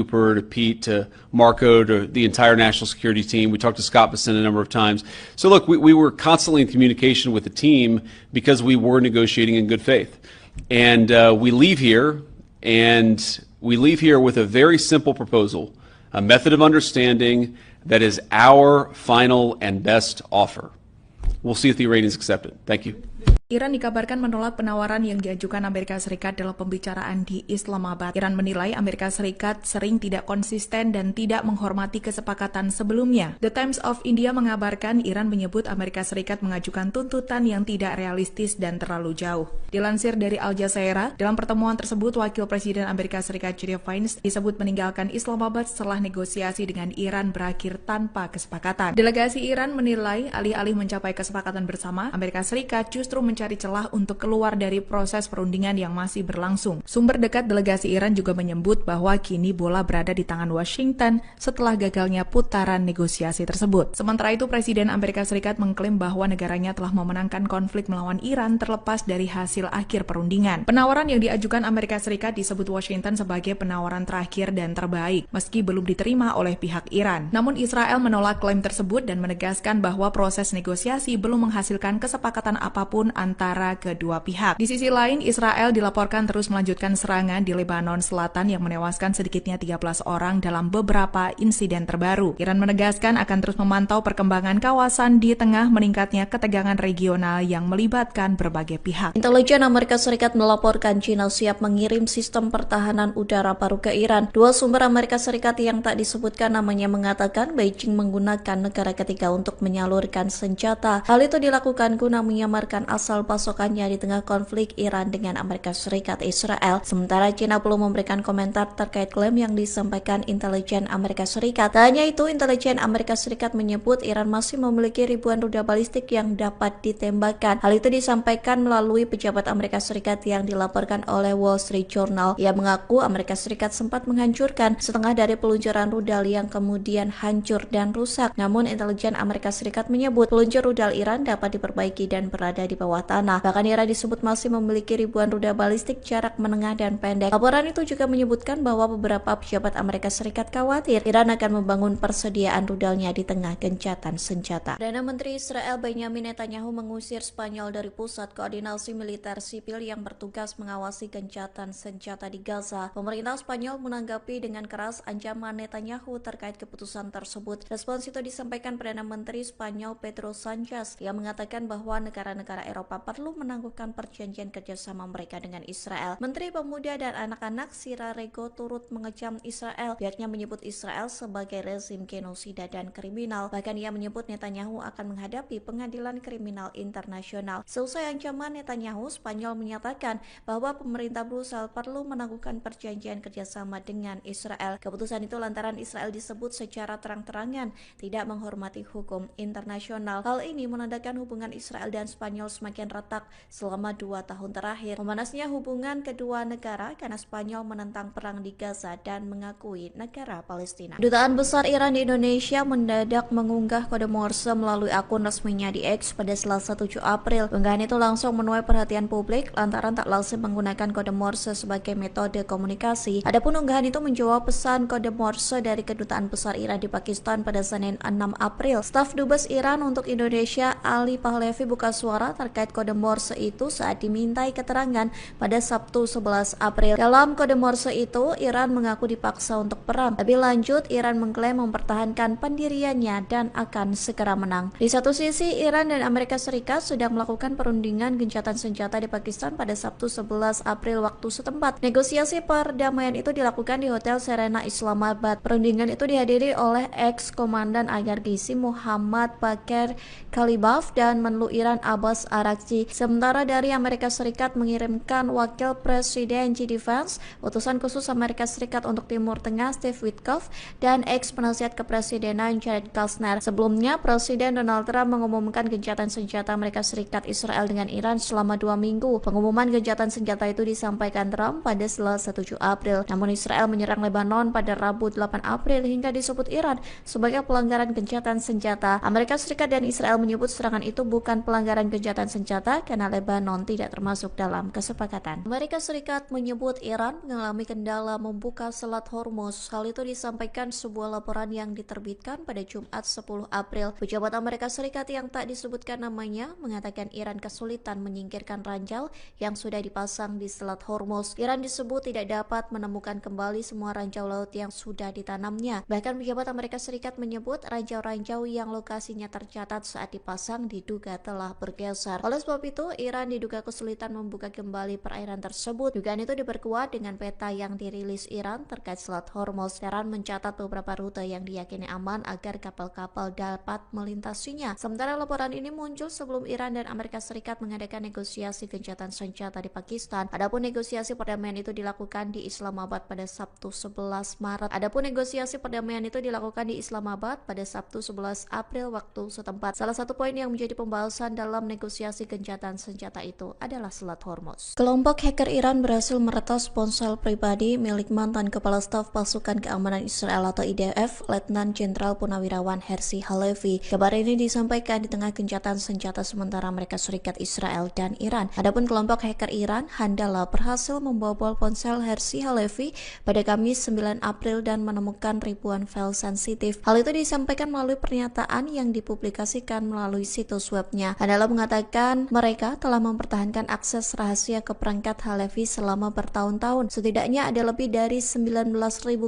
Cooper, to Pete, to Marco, to the entire national security team. We talked to Scott Bessent a number of times. So look, we were constantly in communication with the team because we were negotiating in good faith. And we leave here with a very simple proposal, a method of understanding that is our final and best offer. We'll see if the Iranians accept it. Thank you. Iran dikabarkan menolak penawaran yang diajukan Amerika Serikat dalam pembicaraan di Islamabad. Iran menilai Amerika Serikat sering tidak konsisten dan tidak menghormati kesepakatan sebelumnya. The Times of India mengabarkan Iran menyebut Amerika Serikat mengajukan tuntutan yang tidak realistis dan terlalu jauh. Dilansir dari Al Jazeera, dalam pertemuan tersebut Wakil Presiden Amerika Serikat J.D. Vance disebut meninggalkan Islamabad setelah negosiasi dengan Iran berakhir tanpa kesepakatan. Delegasi Iran menilai alih-alih mencapai kesepakatan bersama, Amerika Serikat justru mencari celah untuk keluar dari proses perundingan yang masih berlangsung. Sumber dekat delegasi Iran juga menyebut bahwa kini bola berada di tangan Washington setelah gagalnya putaran negosiasi tersebut. Sementara itu, Presiden Amerika Serikat mengklaim bahwa negaranya telah memenangkan konflik melawan Iran terlepas dari hasil akhir perundingan. Penawaran yang diajukan Amerika Serikat disebut Washington sebagai penawaran terakhir dan terbaik, meski belum diterima oleh pihak Iran. Namun Israel menolak klaim tersebut dan menegaskan bahwa proses negosiasi belum menghasilkan kesepakatan apapun antara kedua pihak. Di sisi lain, Israel dilaporkan terus melanjutkan serangan di Lebanon Selatan yang menewaskan sedikitnya 13 orang dalam beberapa insiden terbaru. Iran menegaskan akan terus memantau perkembangan kawasan di tengah meningkatnya ketegangan regional yang melibatkan berbagai pihak. Intelijen Amerika Serikat melaporkan China siap mengirim sistem pertahanan udara baru ke Iran. Dua sumber Amerika Serikat yang tak disebutkan namanya mengatakan Beijing menggunakan negara ketiga untuk menyalurkan senjata. Hal itu dilakukan guna menyamarkan asal pasokannya di tengah konflik Iran dengan Amerika Serikat Israel. Sementara China belum memberikan komentar terkait klaim yang disampaikan intelijen Amerika Serikat. Tak hanya itu, intelijen Amerika Serikat menyebut Iran masih memiliki ribuan rudal balistik yang dapat ditembakkan. Hal itu disampaikan melalui pejabat Amerika Serikat yang dilaporkan oleh Wall Street Journal. Ia mengaku Amerika Serikat sempat menghancurkan setengah dari peluncuran rudal yang kemudian hancur dan rusak. Namun intelijen Amerika Serikat menyebut peluncur rudal Iran dapat diperbaiki dan berada di bawah tanah. Bahkan Iran disebut masih memiliki ribuan rudal balistik jarak menengah dan pendek. Laporan itu juga menyebutkan bahwa beberapa pejabat Amerika Serikat khawatir Iran akan membangun persediaan rudalnya di tengah gencatan senjata. Perdana Menteri Israel Benjamin Netanyahu mengusir Spanyol dari pusat koordinasi militer sipil yang bertugas mengawasi gencatan senjata di Gaza. Pemerintah Spanyol menanggapi dengan keras ancaman Netanyahu terkait keputusan tersebut. Respons itu disampaikan Perdana Menteri Spanyol Pedro Sanchez yang mengatakan bahwa negara-negara Eropa perlu menangguhkan perjanjian kerjasama mereka dengan Israel. Menteri Pemuda dan Anak-anak Sira Rego turut mengecam Israel. Pihaknya menyebut Israel sebagai rezim genosida dan kriminal. Bahkan ia menyebut Netanyahu akan menghadapi pengadilan kriminal internasional. Seusai ancaman Netanyahu, Spanyol menyatakan bahwa pemerintah Brussel perlu menangguhkan perjanjian kerjasama dengan Israel. Keputusan itu lantaran Israel disebut secara terang-terangan tidak menghormati hukum internasional. Hal ini menandakan hubungan Israel dan Spanyol semakin retak selama 2 tahun terakhir. Memanasnya hubungan kedua negara karena Spanyol menentang perang di Gaza dan mengakui negara Palestina. Kedutaan Besar Iran di Indonesia mendadak mengunggah kode Morse melalui akun resminya di X pada Selasa 7 April. Unggahan itu langsung menuai perhatian publik lantaran tak lazim menggunakan kode Morse sebagai metode komunikasi. Adapun unggahan itu menjawab pesan kode Morse dari Kedutaan Besar Iran di Pakistan pada Senin 6 April. Staf Dubes Iran untuk Indonesia Ali Pahlavi buka suara terkait kode Morse itu saat dimintai keterangan pada Sabtu 11 April. Dalam kode Morse itu, Iran mengaku dipaksa untuk perang. Lebih lanjut, Iran mengklaim mempertahankan pendiriannya dan akan segera menang. Di satu sisi, Iran dan Amerika Serikat sudah melakukan perundingan gencatan senjata di Pakistan pada Sabtu 11 April waktu setempat. Negosiasi perdamaian itu dilakukan di Hotel Serena Islamabad. Perundingan itu dihadiri oleh ex-komandan Agar-Gizi Muhammad Bakir Kalibaf dan Menlu Iran Abbas Araghchi. Sementara dari Amerika Serikat mengirimkan Wakil Presiden J.D. Vance, utusan khusus Amerika Serikat untuk Timur Tengah Steve Witkoff, dan ex-penasihat kepresidenan Jared Kushner. Sebelumnya, Presiden Donald Trump mengumumkan gencatan senjata Amerika Serikat Israel dengan Iran selama 2 minggu. Pengumuman gencatan senjata itu disampaikan Trump pada Selasa 7 April. Namun Israel menyerang Lebanon pada Rabu 8 April hingga disebut Iran sebagai pelanggaran gencatan senjata. Amerika Serikat dan Israel menyebut serangan itu bukan pelanggaran gencatan senjata karena Lebanon tidak termasuk dalam kesepakatan. Amerika Serikat menyebut Iran mengalami kendala membuka Selat Hormuz. Hal itu disampaikan sebuah laporan yang diterbitkan pada Jumat 10 April. Pejabat Amerika Serikat yang tak disebutkan namanya mengatakan Iran kesulitan menyingkirkan ranjau yang sudah dipasang di Selat Hormuz. Iran disebut tidak dapat menemukan kembali semua ranjau laut yang sudah ditanamnya. Bahkan pejabat Amerika Serikat menyebut ranjau-ranjau yang lokasinya tercatat saat dipasang diduga telah bergeser. Oleh sebab itu, Iran diduga kesulitan membuka kembali perairan tersebut. Dugaan itu diperkuat dengan peta yang dirilis Iran terkait Selat Hormuz. Iran mencatat beberapa rute yang diyakini aman agar kapal-kapal dapat melintasinya. Sementara laporan ini muncul sebelum Iran dan Amerika Serikat mengadakan negosiasi gencatan senjata di Pakistan. Adapun negosiasi perdamaian itu dilakukan di Islamabad pada Sabtu 11 Maret. Pada Sabtu 11 April waktu setempat. Salah satu poin yang menjadi pembahasan dalam negosiasi gencatan senjata itu adalah Selat Hormuz. Kelompok hacker Iran berhasil meretas ponsel pribadi milik mantan Kepala Staf Pasukan Keamanan Israel atau IDF, Letnan Jenderal Purnawirawan Herzi Halevi. Kabar ini disampaikan di tengah gencatan senjata sementara Amerika Serikat, Israel, dan Iran. Adapun kelompok hacker Iran, Handala, berhasil membobol ponsel Herzi Halevi pada Kamis 9 April dan menemukan ribuan file sensitif. Hal itu disampaikan melalui pernyataan yang dipublikasikan melalui situs webnya. Handala mengatakan mereka telah mempertahankan akses rahasia ke perangkat Halevi selama bertahun-tahun. Setidaknya ada lebih dari 19.000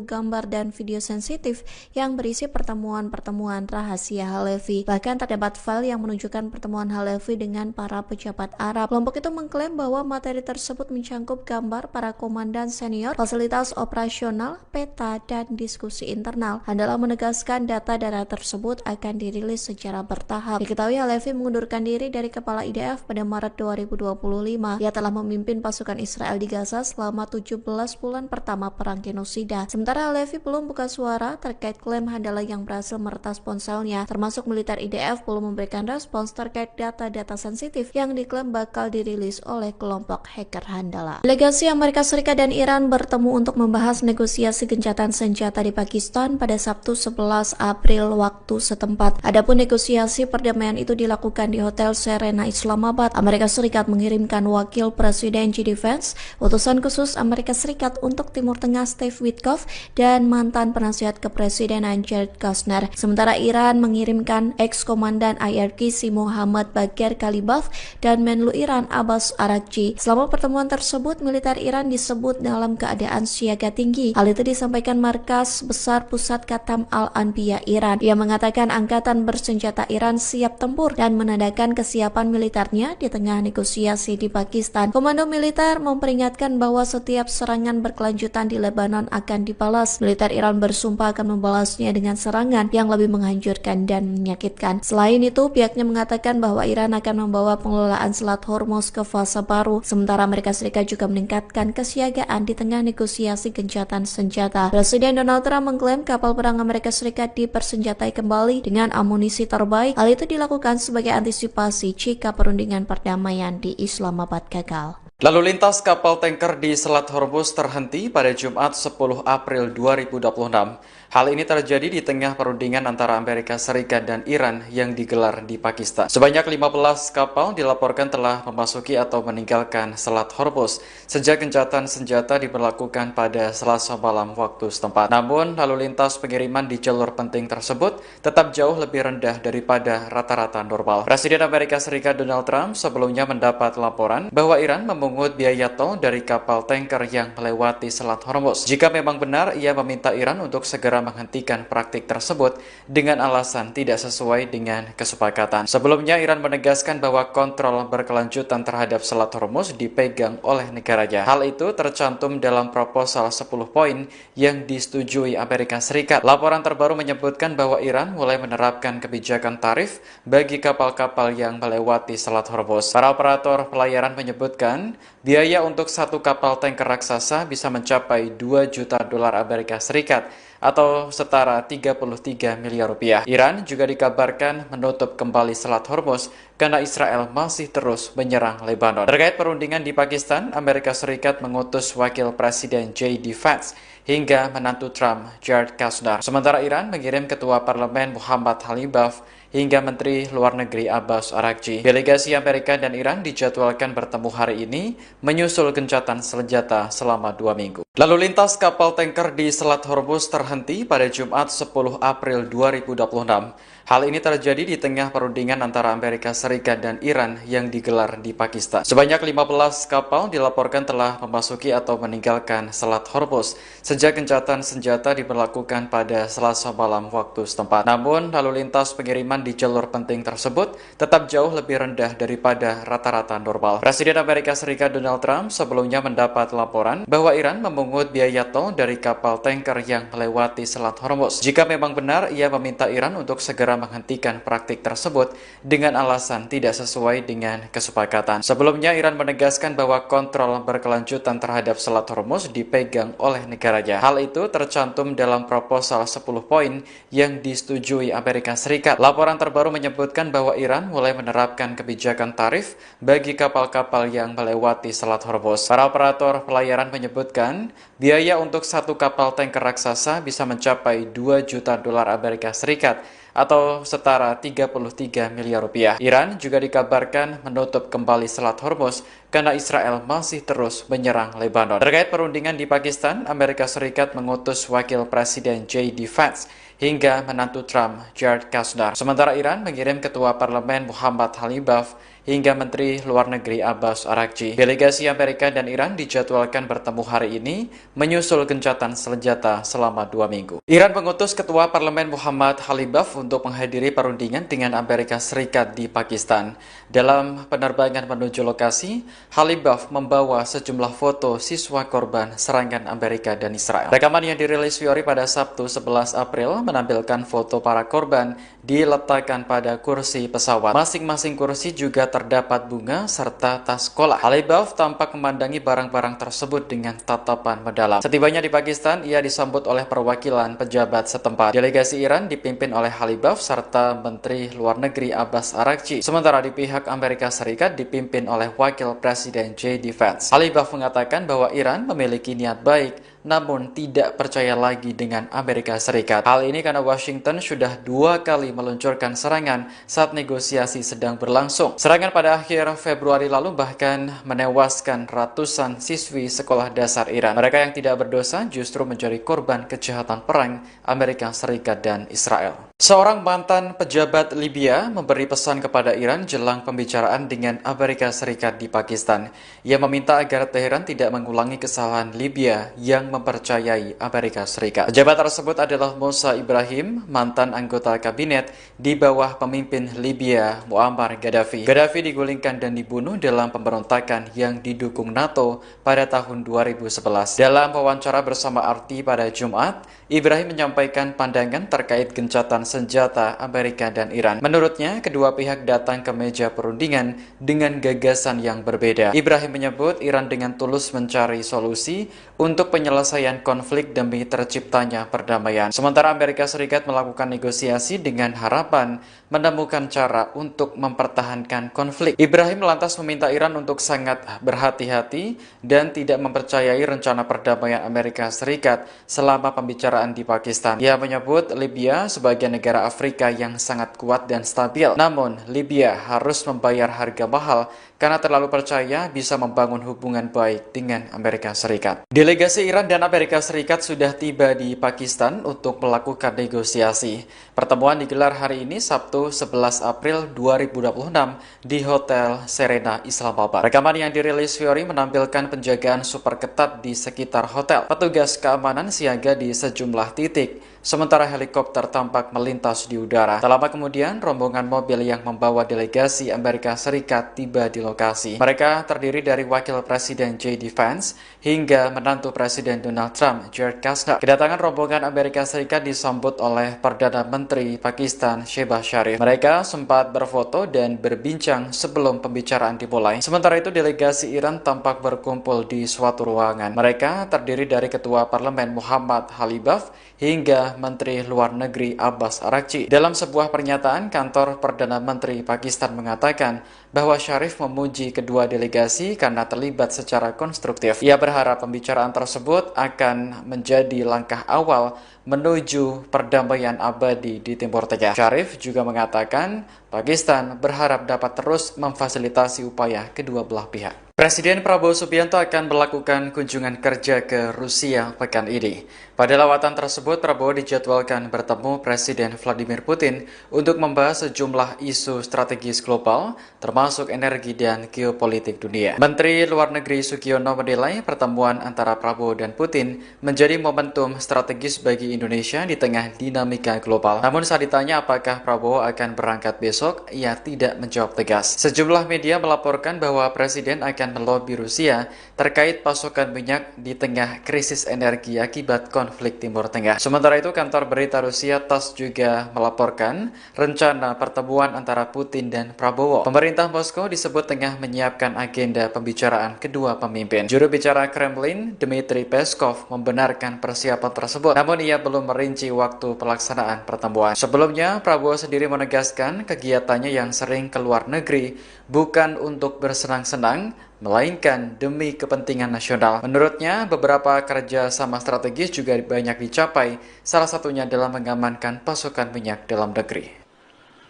gambar dan video sensitif yang berisi pertemuan-pertemuan rahasia Halevi. Bahkan terdapat file yang menunjukkan pertemuan Halevi dengan para pejabat Arab. Kelompok itu mengklaim bahwa materi tersebut mencangkup gambar para komandan senior, fasilitas operasional, peta, dan diskusi internal. Handala menegaskan data tersebut akan dirilis secara bertahap. Diketahui Halevi mengundurkan diri dari kepala IDF pada Maret 2025. Ia telah memimpin pasukan Israel di Gaza selama 17 bulan pertama perang genosida. Sementara Halevi belum buka suara terkait klaim Handala yang berhasil meretas ponselnya, termasuk militer IDF belum memberikan respons terkait data-data sensitif yang diklaim bakal dirilis oleh kelompok hacker Handala. Delegasi Amerika Serikat dan Iran bertemu untuk membahas negosiasi gencatan senjata di Pakistan pada Sabtu 11 April waktu setempat. Adapun negosiasi perdamaian itu dilakukan di Hotel Serena Islamabad. Amerika Serikat mengirimkan wakil Presiden JD Vance, utusan khusus Amerika Serikat untuk Timur Tengah Steve Witkoff, dan mantan penasihat kepresidenan Jared Kushner. Sementara Iran mengirimkan ex-komandan IRGC Mohammad Bagher Ghalibaf dan Menlu Iran Abbas Araghchi. Selama pertemuan tersebut, militer Iran disebut dalam keadaan siaga tinggi. Hal itu disampaikan Markas Besar Pusat Khatam Al-Anbiya Iran. Ia mengatakan angkatan bersenjata Iran siap tempur dan menandakan kesiapan militernya di tengah negosiasi di Pakistan. Komando militer memperingatkan bahwa setiap serangan berkelanjutan di Lebanon akan dibalas. Militer Iran bersumpah akan membalasnya dengan serangan yang lebih menghancurkan dan menyakitkan. Selain itu, pihaknya mengatakan bahwa Iran akan membawa pengelolaan Selat Hormuz ke fase baru. Sementara Amerika Serikat juga meningkatkan kesiagaan di tengah negosiasi gencatan senjata. Presiden Donald Trump mengklaim kapal perang Amerika Serikat dipersenjatai kembali dengan amunisi terbaik. Hal itu dilakukan sebagai antisipasi jika perundingan perdamaian di Islamabad gagal. Lalu lintas kapal tanker di Selat Hormuz terhenti pada Jumat 10 April 2026. Hal ini terjadi di tengah perundingan antara Amerika Serikat dan Iran yang digelar di Pakistan. Sebanyak 15 kapal dilaporkan telah memasuki atau meninggalkan Selat Hormuz sejak gencatan senjata diberlakukan pada Selasa malam waktu setempat. Namun, lalu lintas pengiriman di jalur penting tersebut tetap jauh lebih rendah daripada rata-rata normal. Presiden Amerika Serikat Donald Trump sebelumnya mendapat laporan bahwa Iran memungut biaya tol dari kapal tanker yang melewati Selat Hormuz. Jika memang benar, ia meminta Iran untuk segera menghentikan praktik tersebut dengan alasan tidak sesuai dengan kesepakatan. Sebelumnya, Iran menegaskan bahwa kontrol berkelanjutan terhadap Selat Hormuz dipegang oleh negaranya. Hal itu tercantum dalam proposal 10 poin yang disetujui Amerika Serikat. Laporan terbaru menyebutkan bahwa Iran mulai menerapkan kebijakan tarif bagi kapal-kapal yang melewati Selat Hormuz. Para operator pelayaran menyebutkan Pakistan, biaya untuk satu kapal tanker raksasa bisa mencapai 2 juta dolar Amerika Serikat atau setara 33 miliar rupiah. Iran juga dikabarkan menutup kembali Selat Hormuz karena Israel masih terus menyerang Lebanon. Terkait perundingan di Pakistan, Amerika Serikat mengutus Wakil Presiden J.D. Vance hingga menantu Trump, Jared Kushner. Sementara Iran mengirim Ketua Parlemen Muhammad Khalibaf hingga Menteri Luar Negeri Abbas Araghchi. Delegasi Amerika dan Iran dijadwalkan bertemu hari ini menyusul gencatan senjata selama 2 minggu. Lalu lintas kapal tanker di Selat Hormuz terhenti pada Jumat 10 April 2026. Hal ini terjadi di tengah perundingan antara Amerika Serikat dan Iran yang digelar di Pakistan. Sebanyak 15 kapal dilaporkan telah memasuki atau meninggalkan Selat Hormuz sejak gencatan senjata diberlakukan pada Selasa malam waktu setempat. Namun, lalu lintas pengiriman di jalur penting tersebut tetap jauh lebih rendah daripada rata-rata normal. Presiden Amerika Serikat Donald Trump sebelumnya mendapat laporan bahwa Iran memungut biaya tol dari kapal tanker yang melewati Selat Hormuz. Jika memang benar, ia meminta Iran untuk segera menghentikan praktik tersebut dengan alasan tidak sesuai dengan kesepakatan. Sebelumnya, Iran menegaskan bahwa kontrol berkelanjutan terhadap Selat Hormuz dipegang oleh negaranya. Hal itu tercantum dalam proposal 10 poin yang disetujui Amerika Serikat. Laporan terbaru menyebutkan bahwa Iran mulai menerapkan kebijakan tarif bagi kapal-kapal yang melewati Selat Hormuz. Para operator pelayaran menyebutkan biaya untuk satu kapal tanker raksasa bisa mencapai 2 juta dolar Amerika Serikat atau setara 33 miliar rupiah. Iran juga dikabarkan menutup kembali Selat Hormuz karena Israel masih terus menyerang Lebanon. Terkait perundingan di Pakistan, Amerika Serikat mengutus Wakil Presiden J.D. Vance hingga menantu Trump, Jared Kushner. Sementara Iran mengirim Ketua Parlemen Muhammad Khalibaf hingga Menteri Luar Negeri Abbas Araghchi. Delegasi Amerika dan Iran dijadwalkan bertemu hari ini menyusul gencatan senjata selama 2 minggu. Iran mengutus Ketua Parlemen Muhammad Khalibaf untuk menghadiri perundingan dengan Amerika Serikat di Pakistan. Dalam penerbangan menuju lokasi, Khalibaf membawa sejumlah foto siswa korban serangan Amerika dan Israel. Rekaman yang dirilis Fiori pada Sabtu 11 April menampilkan foto para korban diletakkan pada kursi pesawat. Masing-masing kursi juga terdapat bunga serta tas sekolah. Khalibaf tampak memandangi barang-barang tersebut dengan tatapan mendalam. Setibanya di Pakistan, ia disambut oleh perwakilan pejabat setempat. Delegasi Iran dipimpin oleh Khalibaf serta Menteri Luar Negeri Abbas Araghchi. Sementara di pihak Amerika Serikat dipimpin oleh Wakil Presiden J.D. Vance. Khalibaf mengatakan bahwa Iran memiliki niat baik namun tidak percaya lagi dengan Amerika Serikat. Hal ini karena Washington sudah 2 kali meluncurkan serangan saat negosiasi sedang berlangsung. Serangan pada akhir Februari lalu bahkan menewaskan ratusan siswi sekolah dasar Iran. Mereka yang tidak berdosa justru menjadi korban kejahatan perang Amerika Serikat dan Israel. Seorang mantan pejabat Libya memberi pesan kepada Iran jelang pembicaraan dengan Amerika Serikat di Pakistan. Ia meminta agar Teheran tidak mengulangi kesalahan Libya yang mempercayai Amerika Serikat. Pejabat tersebut adalah Musa Ibrahim, mantan anggota kabinet di bawah pemimpin Libya Muammar Gaddafi. Gaddafi digulingkan dan dibunuh dalam pemberontakan yang didukung NATO pada tahun 2011. Dalam wawancara bersama RT pada Jumat, Ibrahim menyampaikan pandangan terkait gencatan senjata Amerika dan Iran. Menurutnya, kedua pihak datang ke meja perundingan dengan gagasan yang berbeda. Ibrahim menyebut Iran dengan tulus mencari solusi untuk penyelesaian konflik demi terciptanya perdamaian. Sementara Amerika Serikat melakukan negosiasi dengan harapan menemukan cara untuk mempertahankan konflik. Ibrahim lantas meminta Iran untuk sangat berhati-hati dan tidak mempercayai rencana perdamaian Amerika Serikat selama pembicaraan di Pakistan. Ia menyebut Libya sebagai negara Afrika yang sangat kuat dan stabil. Namun, Libya harus membayar harga mahal karena terlalu percaya bisa membangun hubungan baik dengan Amerika Serikat. Delegasi Iran dan Amerika Serikat sudah tiba di Pakistan untuk melakukan negosiasi. Pertemuan digelar hari ini Sabtu 11 April 2026 di Hotel Serena Islamabad. Rekaman yang dirilis Fiori menampilkan penjagaan super ketat di sekitar hotel. Petugas keamanan siaga di sejumlah titik, sementara helikopter tampak melintas di udara. Tak lama kemudian, rombongan mobil yang membawa delegasi Amerika Serikat tiba di lokasi. Mereka terdiri dari Wakil Presiden J.D. Vance hingga menantu menantu Presiden Donald Trump, Jared Kushner. Kedatangan rombongan Amerika Serikat disambut oleh Perdana Menteri Pakistan, Shehbaz Sharif. Mereka sempat berfoto dan berbincang sebelum pembicaraan dimulai. Sementara itu, delegasi Iran tampak berkumpul di suatu ruangan. Mereka terdiri dari Ketua Parlemen Muhammad Khalibaf hingga Menteri Luar Negeri Abbas Araghchi. Dalam sebuah pernyataan, kantor Perdana Menteri Pakistan mengatakan bahwa Sharif memuji kedua delegasi karena terlibat secara konstruktif. Ia berharap pembicaraan tersebut akan menjadi langkah awal menuju perdamaian abadi di Timur Tengah. Sharif juga mengatakan Pakistan berharap dapat terus memfasilitasi upaya kedua belah pihak. Presiden Prabowo Subianto akan melakukan kunjungan kerja ke Rusia pekan ini. Pada lawatan tersebut, Prabowo dijadwalkan bertemu Presiden Vladimir Putin untuk membahas sejumlah isu strategis global, termasuk energi dan geopolitik dunia. Menteri Luar Negeri Sugiono menilai pertemuan antara Prabowo dan Putin menjadi momentum strategis bagi Indonesia di tengah dinamika global. Namun saat ditanya apakah Prabowo akan berangkat besok, ia tidak menjawab tegas. Sejumlah media melaporkan bahwa Presiden akan melobi Rusia terkait pasokan minyak di tengah krisis energi akibat konflik Timur Tengah. Sementara itu, kantor berita Rusia TASS juga melaporkan rencana pertemuan antara Putin dan Prabowo. Pemerintah Moskow disebut tengah menyiapkan agenda pembicaraan kedua pemimpin. Juru bicara Kremlin, Dmitry Peskov, membenarkan persiapan tersebut, namun ia belum merinci waktu pelaksanaan pertemuan. Sebelumnya, Prabowo sendiri menegaskan kegiatannya yang sering ke luar negeri bukan untuk bersenang-senang, melainkan demi kepentingan nasional. Menurutnya, beberapa kerjasama strategis juga banyak dicapai, salah satunya dalam mengamankan pasokan minyak dalam negeri.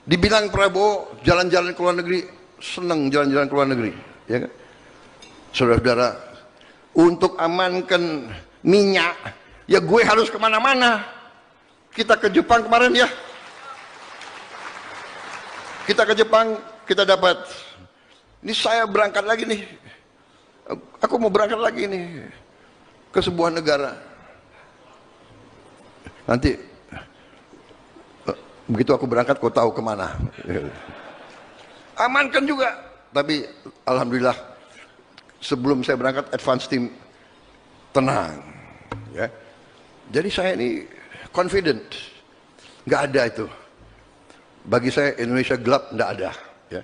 Dibilang Prabowo jalan-jalan ke luar negeri, senang jalan-jalan ke luar negeri, ya kan? Saudara-saudara, untuk amankan minyak, ya gue harus kemana-mana. Kita ke Jepang kemarin ya, kita ke Jepang, kita dapat. Ini saya berangkat lagi nih, aku mau berangkat lagi nih ke sebuah negara. Nanti begitu aku berangkat, kau tahu kemana. Amankan juga. Tapi alhamdulillah sebelum saya berangkat, advance team tenang. Ya. Jadi saya ini confident, nggak ada itu. Bagi saya Indonesia gelap, nggak ada. Ya.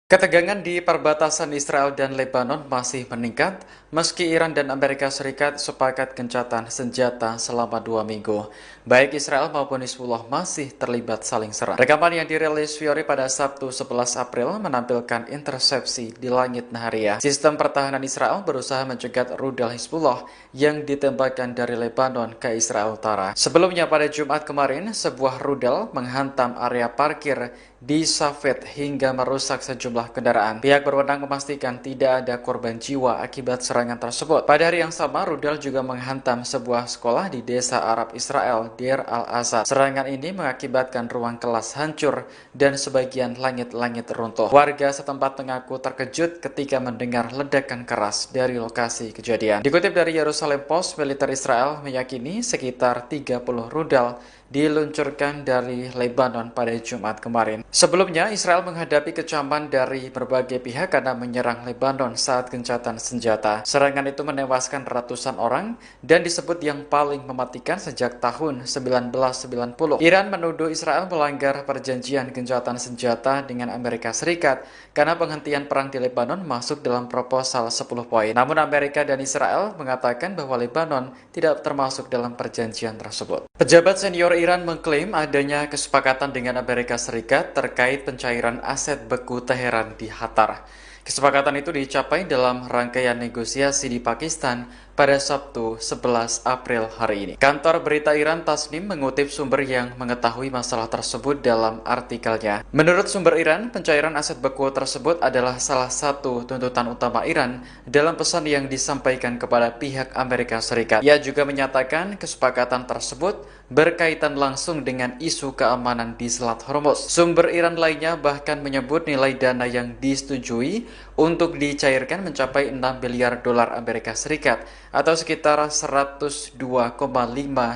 Ketegangan di perbatasan Israel dan Lebanon masih meningkat meski Iran dan Amerika Serikat sepakat gencatan senjata selama 2 minggu. Baik Israel maupun Hizbullah masih terlibat saling serang. Rekaman yang dirilis Fiori pada Sabtu 11 April menampilkan intersepsi di langit Nahariya. Sistem pertahanan Israel berusaha mencegat rudal Hizbullah yang ditembakkan dari Lebanon ke Israel Utara. Sebelumnya pada Jumat kemarin, sebuah rudal menghantam area parkir di Safed hingga merusak sejumlah kendaraan. Pihak berwenang memastikan tidak ada korban jiwa akibat serangan tersebut. Pada hari yang sama, rudal juga menghantam sebuah sekolah di desa Arab Israel, Deir al-Asad. Serangan ini mengakibatkan ruang kelas hancur dan sebagian langit-langit runtuh. Warga setempat mengaku terkejut ketika mendengar ledakan keras dari lokasi kejadian. Dikutip dari Jerusalem Post, militer Israel meyakini sekitar 30 rudal diluncurkan dari Lebanon pada Jumat kemarin. Sebelumnya, Israel menghadapi kecaman dari berbagai pihak karena menyerang Lebanon saat gencatan senjata. Serangan itu menewaskan ratusan orang dan disebut yang paling mematikan sejak tahun 1990. Iran menuduh Israel melanggar perjanjian gencatan senjata dengan Amerika Serikat karena penghentian perang di Lebanon masuk dalam proposal 10 poin. Namun Amerika dan Israel mengatakan bahwa Lebanon tidak termasuk dalam perjanjian tersebut. Pejabat senior Iran mengklaim adanya kesepakatan dengan Amerika Serikat terkait pencairan aset beku Teheran di Qatar. Kesepakatan itu dicapai dalam rangkaian negosiasi di Pakistan pada Sabtu 11 April hari ini. Kantor berita Iran Tasnim mengutip sumber yang mengetahui masalah tersebut dalam artikelnya. Menurut sumber Iran, pencairan aset beku tersebut adalah salah satu tuntutan utama Iran dalam pesan yang disampaikan kepada pihak Amerika Serikat. Ia juga menyatakan kesepakatan tersebut berkaitan langsung dengan isu keamanan di Selat Hormuz. Sumber Iran lainnya bahkan menyebut nilai dana yang disetujui untuk dicairkan mencapai 6 miliar dolar Amerika Serikat atau sekitar 102,5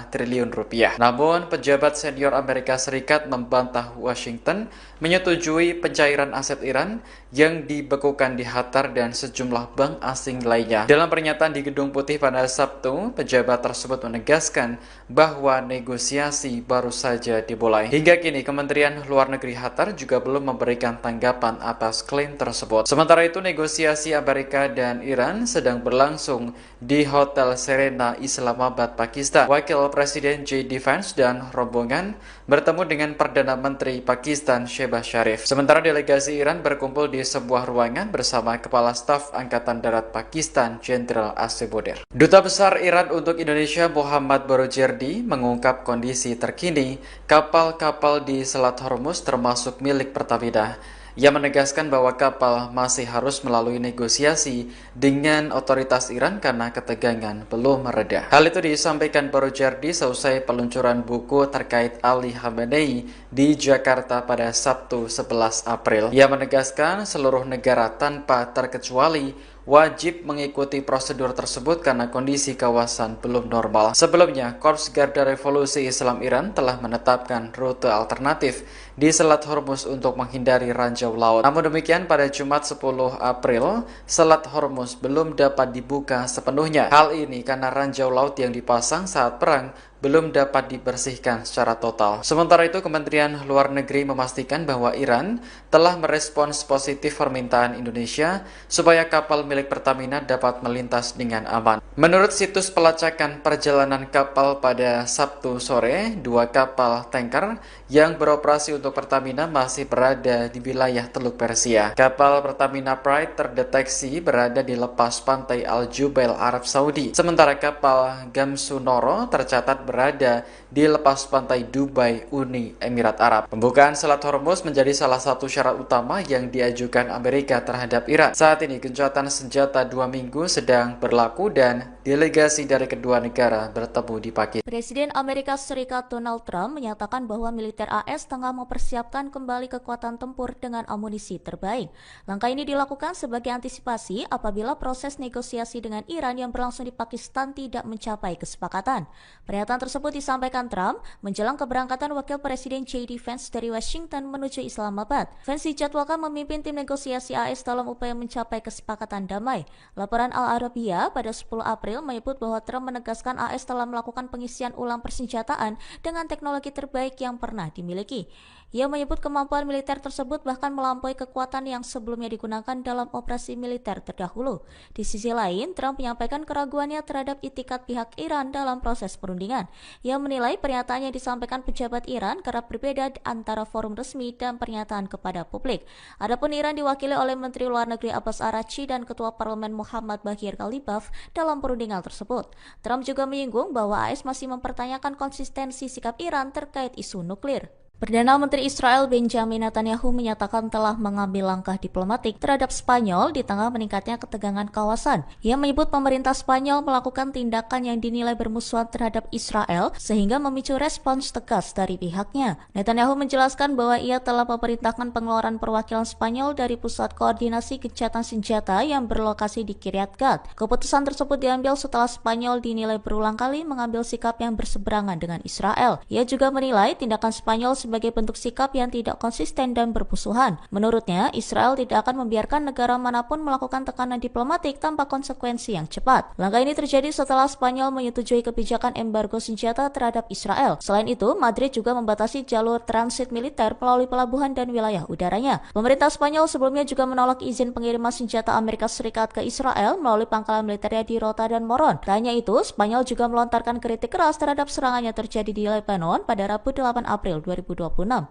triliun rupiah. Namun, pejabat senior Amerika Serikat membantah Washington menyetujui pencairan aset Iran yang dibekukan di Qatar dan sejumlah bank asing lainnya. Dalam pernyataan di Gedung Putih pada Sabtu, pejabat tersebut menegaskan bahwa negosiasi baru saja dimulai. Hingga kini, Kementerian Luar Negeri Qatar juga belum memberikan tanggapan atas klaim tersebut. Sementara itu, negosiasi Amerika dan Iran sedang berlangsung di Hotel Serena, Islamabad, Pakistan. Wakil Presiden J.D. Vance dan rombongan bertemu dengan Perdana Menteri Pakistan Shehbaz Sharif. Sementara delegasi Iran berkumpul di sebuah ruangan bersama Kepala Staf Angkatan Darat Pakistan Jenderal Asif Boder. Duta Besar Iran untuk Indonesia Muhammad Barojerdi mengungkap kondisi terkini kapal-kapal di Selat Hormuz termasuk milik Pertamina. Ia menegaskan bahwa kapal masih harus melalui negosiasi dengan otoritas Iran karena ketegangan belum mereda. Hal itu disampaikan Barojerdi seusai peluncuran buku terkait Ali Khamenei di Jakarta pada Sabtu 11 April. Ia menegaskan seluruh negara tanpa terkecuali wajib mengikuti prosedur tersebut karena kondisi kawasan belum normal. Sebelumnya, Korps Garda Revolusi Islam Iran telah menetapkan rute alternatif di Selat Hormuz untuk menghindari ranjau laut. Namun demikian, pada Jumat 10 April, Selat Hormuz belum dapat dibuka sepenuhnya. Hal ini karena ranjau laut yang dipasang saat perang belum dapat dibersihkan secara total. Sementara itu, Kementerian Luar Negeri memastikan bahwa Iran telah merespons positif permintaan Indonesia supaya kapal milik Pertamina dapat melintas dengan aman. Menurut situs pelacakan perjalanan kapal pada Sabtu sore, 2 kapal tanker yang beroperasi untuk Pertamina masih berada di wilayah Teluk Persia. Kapal Pertamina Pride terdeteksi berada di lepas pantai Al Jubail, Arab Saudi. Sementara kapal Gamsunoro tercatat berada di lepas pantai Dubai, Uni Emirat Arab. Pembukaan Selat Hormuz menjadi salah satu syarat utama yang diajukan Amerika terhadap Iran. Saat ini gencatan senjata 2 minggu sedang berlaku dan delegasi dari kedua negara bertemu di Pakistan. Presiden Amerika Serikat Donald Trump menyatakan bahwa militer AS tengah mempersiapkan kembali kekuatan tempur dengan amunisi terbaik. Langkah ini dilakukan sebagai antisipasi apabila proses negosiasi dengan Iran yang berlangsung di Pakistan tidak mencapai kesepakatan. Pernyataan tersebut disampaikan Trump menjelang keberangkatan Wakil Presiden J.D. Vance dari Washington menuju Islamabad. Vance dijadwalkan memimpin tim negosiasi AS dalam upaya mencapai kesepakatan damai. Laporan Al Arabiya pada 10 April menyebut bahwa Trump menegaskan AS telah melakukan pengisian ulang persenjataan dengan teknologi terbaik yang pernah dimiliki. Ia menyebut kemampuan militer tersebut bahkan melampaui kekuatan yang sebelumnya digunakan dalam operasi militer terdahulu. Di sisi lain, Trump menyampaikan keraguannya terhadap itikat pihak Iran dalam proses perundingan. Ia menilai pernyataan yang disampaikan pejabat Iran kerap berbeda antara forum resmi dan pernyataan kepada publik. Adapun Iran diwakili oleh Menteri Luar Negeri Abbas Araghchi dan Ketua Parlemen Muhammad Baghir Khalibaf dalam perundingan tersebut. Trump juga menyinggung bahwa AS masih mempertanyakan konsistensi sikap Iran terkait isu nuklir. Perdana Menteri Israel Benjamin Netanyahu menyatakan telah mengambil langkah diplomatik terhadap Spanyol di tengah meningkatnya ketegangan kawasan. Ia menyebut pemerintah Spanyol melakukan tindakan yang dinilai bermusuhan terhadap Israel sehingga memicu respons tegas dari pihaknya. Netanyahu menjelaskan bahwa ia telah memerintahkan pengeluaran perwakilan Spanyol dari Pusat Koordinasi Gencatan Senjata yang berlokasi di Kiryat Gat. Keputusan tersebut diambil setelah Spanyol dinilai berulang kali mengambil sikap yang berseberangan dengan Israel. Ia juga menilai tindakan Spanyol sebagai bentuk sikap yang tidak konsisten dan bermusuhan. Menurutnya, Israel tidak akan membiarkan negara manapun melakukan tekanan diplomatik tanpa konsekuensi yang cepat. Langkah ini terjadi setelah Spanyol menyetujui kebijakan embargo senjata terhadap Israel. Selain itu, Madrid juga membatasi jalur transit militer melalui pelabuhan dan wilayah udaranya. Pemerintah Spanyol sebelumnya juga menolak izin pengiriman senjata Amerika Serikat ke Israel melalui pangkalan militernya di Rota dan Moron. Tak hanya itu, Spanyol juga melontarkan kritik keras terhadap serangan yang terjadi di Lebanon pada Rabu 8 April 2026.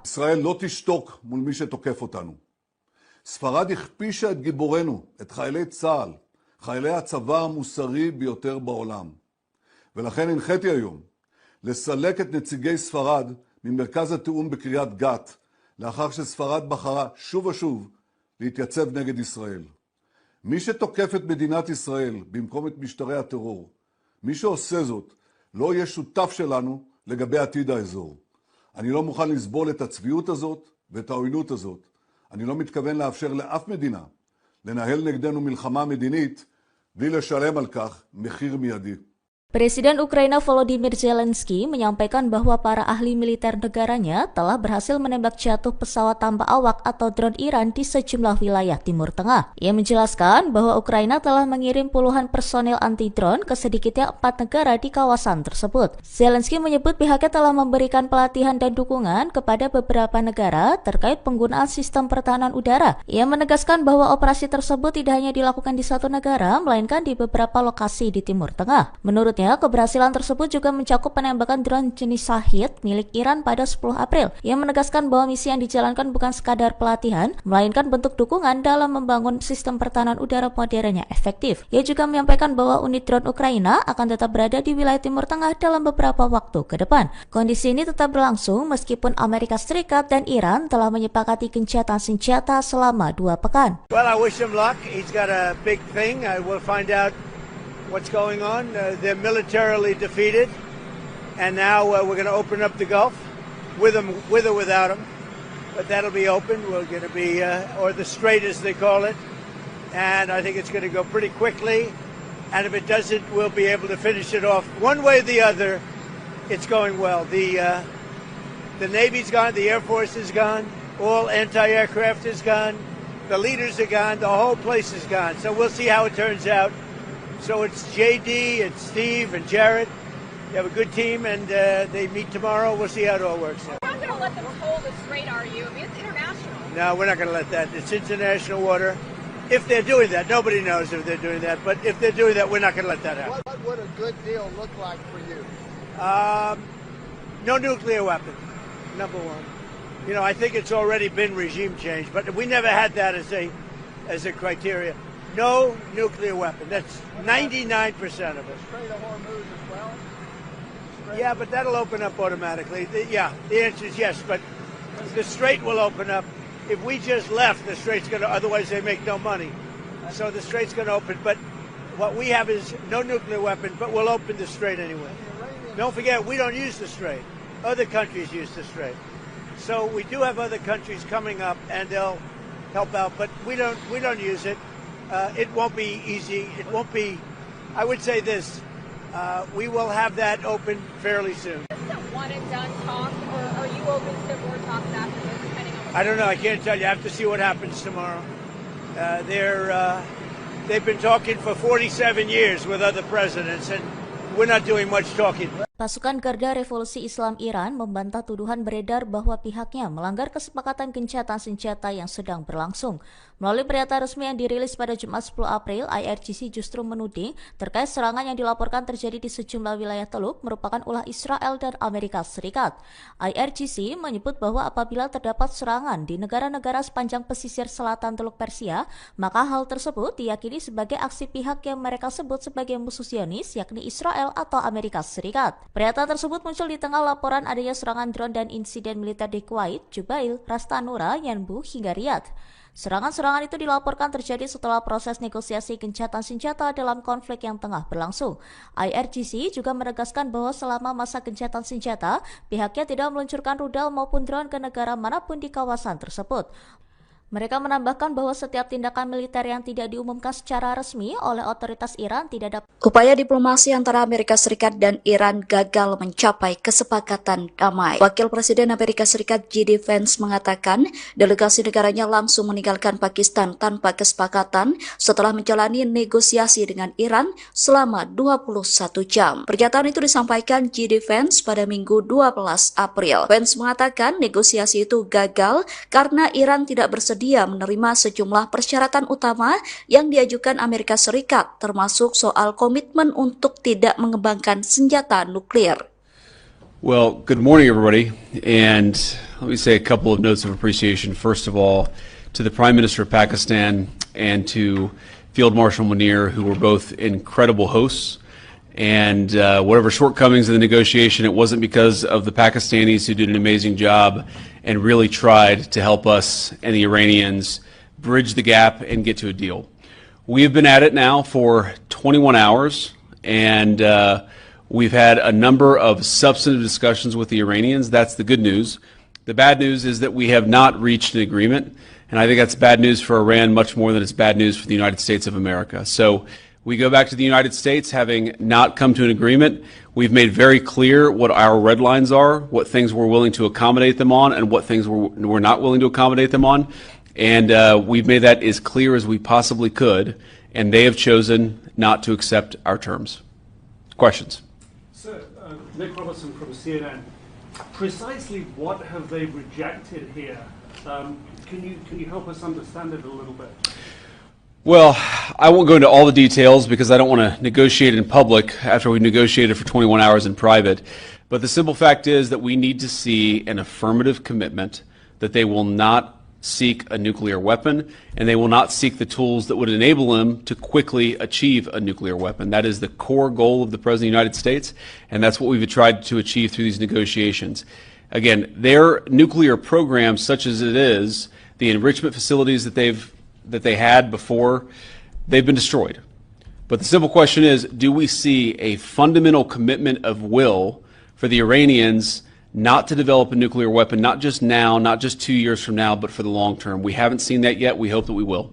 ישראל לא תשתוק מול מי שתוקף אותנו. ספרד הכפישה את גיבורנו, את חיילי צה"ל, חיילי הצבא המוסרי ביותר בעולם. ולכן הנחיתי היום לסלק את נציגי ספרד ממרכז התיאום בקריית גת, לאחר שספרד בחרה שוב ושוב להתייצב נגד ישראל. מי שתוקף את מדינת ישראל במקום את משטרי הטרור, מי שעושה זאת לא יהיה שותף שלנו לגבי עתיד האזור. אני לא מוכן לסבול את הצביעות הזאת ואת העוינות הזאת. אני לא מתכוון לאפשר לאף מדינה לנהל נגדנו מלחמה מדינית בלי לשלם על כך מחיר מיידי. Presiden Ukraina Volodymyr Zelensky menyampaikan bahwa para ahli militer negaranya telah berhasil menembak jatuh pesawat tanpa awak atau drone Iran di sejumlah wilayah Timur Tengah. Ia menjelaskan bahwa Ukraina telah mengirim puluhan personel anti-drone ke sedikitnya 4 negara di kawasan tersebut. Zelensky menyebut pihaknya telah memberikan pelatihan dan dukungan kepada beberapa negara terkait penggunaan sistem pertahanan udara. Ia menegaskan bahwa operasi tersebut tidak hanya dilakukan di satu negara, melainkan di beberapa lokasi di Timur Tengah. Menurutnya, keberhasilan tersebut juga mencakup penembakan drone jenis Shahid milik Iran pada 10 April. Ia menegaskan bahwa misi yang dijalankan bukan sekadar pelatihan, melainkan bentuk dukungan dalam membangun sistem pertahanan udara modern yang efektif. Ia juga menyampaikan bahwa unit drone Ukraina akan tetap berada di wilayah Timur Tengah dalam beberapa waktu ke depan. Kondisi ini tetap berlangsung meskipun Amerika Serikat dan Iran telah menyepakati gencatan senjata selama 2 pekan. Well, I wish him luck. He's got a big thing. I will find out what's going on. They're militarily defeated, and now we're going to open up the Gulf with them, with or without them. But that'll be open. We're going to be, or the Strait as they call it, and I think it's going to go pretty quickly. And if it doesn't, we'll be able to finish it off one way or the other. It's going well. The Navy's gone, the Air Force is gone, all anti-aircraft is gone, the leaders are gone, the whole place is gone. So we'll see how it turns out. So it's JD, it's Steve, and Jared. You have a good team, and they meet tomorrow. We'll see how it all works out. You're not going to let them toll the Strait, are you? I mean, it's international. No, we're not going to let that. It's international water. If they're doing that, nobody knows if they're doing that. But if they're doing that, we're not going to let that happen. What would a good deal look like for you? No nuclear weapons, number one. You know, I think it's already been regime change, but we never had that as a criteria. No nuclear weapon. That's 99% of it. Strait of Hormuz as well? Yeah, but that'll open up automatically. The answer is yes, but the Strait will open up. If we just left, the Strait's going to, otherwise they make no money. So the Strait's going to open, but what we have is no nuclear weapon, but we'll open the Strait anyway. Don't forget, we don't use the Strait. Other countries use the Strait. So we do have other countries coming up, and they'll help out, but we don't use it. It won't be easy. It won't be, I would say this, we will have that open fairly soon. Is this a one and done talk, or are you open to more talks after this, depending on what I don't know. I can't tell you. I have to see what happens tomorrow. They've been talking for 47 years with other presidents, and we're not doing much talking. Pasukan Garda Revolusi Islam Iran membantah tuduhan beredar bahwa pihaknya melanggar kesepakatan gencatan senjata yang sedang berlangsung. Melalui pernyataan resmi yang dirilis pada Jumat 10 April, IRGC justru menuding terkait serangan yang dilaporkan terjadi di sejumlah wilayah Teluk merupakan ulah Israel dan Amerika Serikat. IRGC menyebut bahwa apabila terdapat serangan di negara-negara sepanjang pesisir selatan Teluk Persia, maka hal tersebut diyakini sebagai aksi pihak yang mereka sebut sebagai musuh Zionis, yakni Israel atau Amerika Serikat. Pernyataan tersebut muncul di tengah laporan adanya serangan drone dan insiden militer di Kuwait, Jubail, Ras Tanura, Yanbu, hingga Riyadh. Serangan-serangan itu dilaporkan terjadi setelah proses negosiasi gencatan senjata dalam konflik yang tengah berlangsung. IRGC juga menegaskan bahwa selama masa gencatan senjata, pihaknya tidak meluncurkan rudal maupun drone ke negara manapun di kawasan tersebut. Mereka menambahkan bahwa setiap tindakan militer yang tidak diumumkan secara resmi oleh otoritas Iran tidak dapat. Upaya diplomasi antara Amerika Serikat dan Iran gagal mencapai kesepakatan damai. Wakil Presiden Amerika Serikat J.D. Vance mengatakan delegasi negaranya langsung meninggalkan Pakistan tanpa kesepakatan setelah menjalani negosiasi dengan Iran selama 21 jam. Pernyataan itu disampaikan J.D. Vance pada Minggu 12 April. Vance mengatakan negosiasi itu gagal karena Iran tidak bersedia menerima sejumlah persyaratan utama yang diajukan Amerika Serikat, termasuk soal komitmen untuk tidak mengembangkan senjata nuklir. Well, good morning, everybody. And let me say a couple of notes of appreciation. First of all, to the Prime Minister of Pakistan and to Field Marshal Munir, who were both incredible hosts. And whatever shortcomings in the negotiation, it wasn't because of the Pakistanis who did an amazing job and really tried to help us and the Iranians bridge the gap and get to a deal. We have been at it now for 21 hours, and we've had a number of substantive discussions with the Iranians. That's the good news. The bad news is that we have not reached an agreement, and I think that's bad news for Iran much more than it's bad news for the United States of America. So We go back to the United States having not come to an agreement. We've made very clear what our red lines are, what things we're willing to accommodate them on, and what things we're not willing to accommodate them on. And we've made that as clear as we possibly could, and they have chosen not to accept our terms. Questions? Sir, Nick Robertson from CNN. Precisely what have they rejected here? Can you help us understand it a little bit? Well, I won't go into all the details because I don't want to negotiate in public after we negotiated for 21 hours in private. But the simple fact is that we need to see an affirmative commitment that they will not seek a nuclear weapon and they will not seek the tools that would enable them to quickly achieve a nuclear weapon. That is the core goal of the President of the United States, and that's what we've tried to achieve through these negotiations. Again, their nuclear program, such as it is, the enrichment facilities that they had before, they've been destroyed. But the simple question is, do we see a fundamental commitment of will for the Iranians not to develop a nuclear weapon, not just now, not just 2 years from now, but for the long term? We haven't seen that yet. We hope that we will.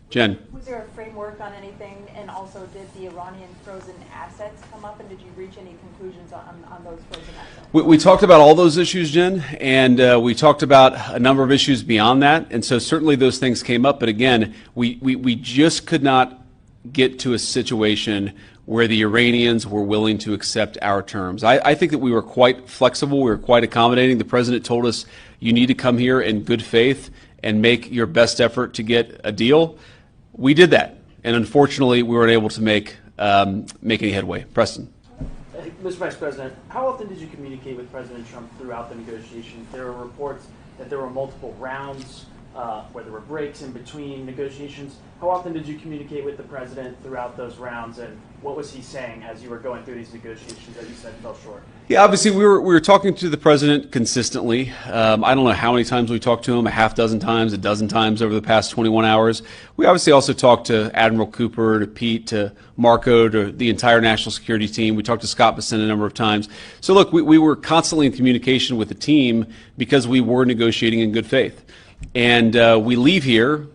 Jen. Was there a framework on anything, and also did the Iranian frozen assets come up, and did you reach any conclusions on those frozen assets? We talked about all those issues, Jen, and we talked about a number of issues beyond that, and so certainly those things came up, but again, we just could not get to a situation where the Iranians were willing to accept our terms. I think that we were quite flexible, we were quite accommodating. The President told us, you need to come here in good faith and make your best effort to get a deal. We did that, and unfortunately, we weren't able to make any headway. Preston. Mr. Vice President, how often did you communicate with President Trump throughout the negotiations? There were reports that there were multiple rounds, where there were breaks in between negotiations. How often did you communicate with the President throughout those rounds, and what was he saying as you were going through these negotiations that you said fell short? Yeah, obviously we were talking to the President consistently. I don't know how many times we talked to him, a half dozen times, a dozen times over the past 21 hours. We obviously also talked to Admiral Cooper, to Pete, to Marco, to the entire national security team. We talked to Scott Bessent a number of times. So look, we were constantly in communication with the team because we were negotiating in good faith. And we leave here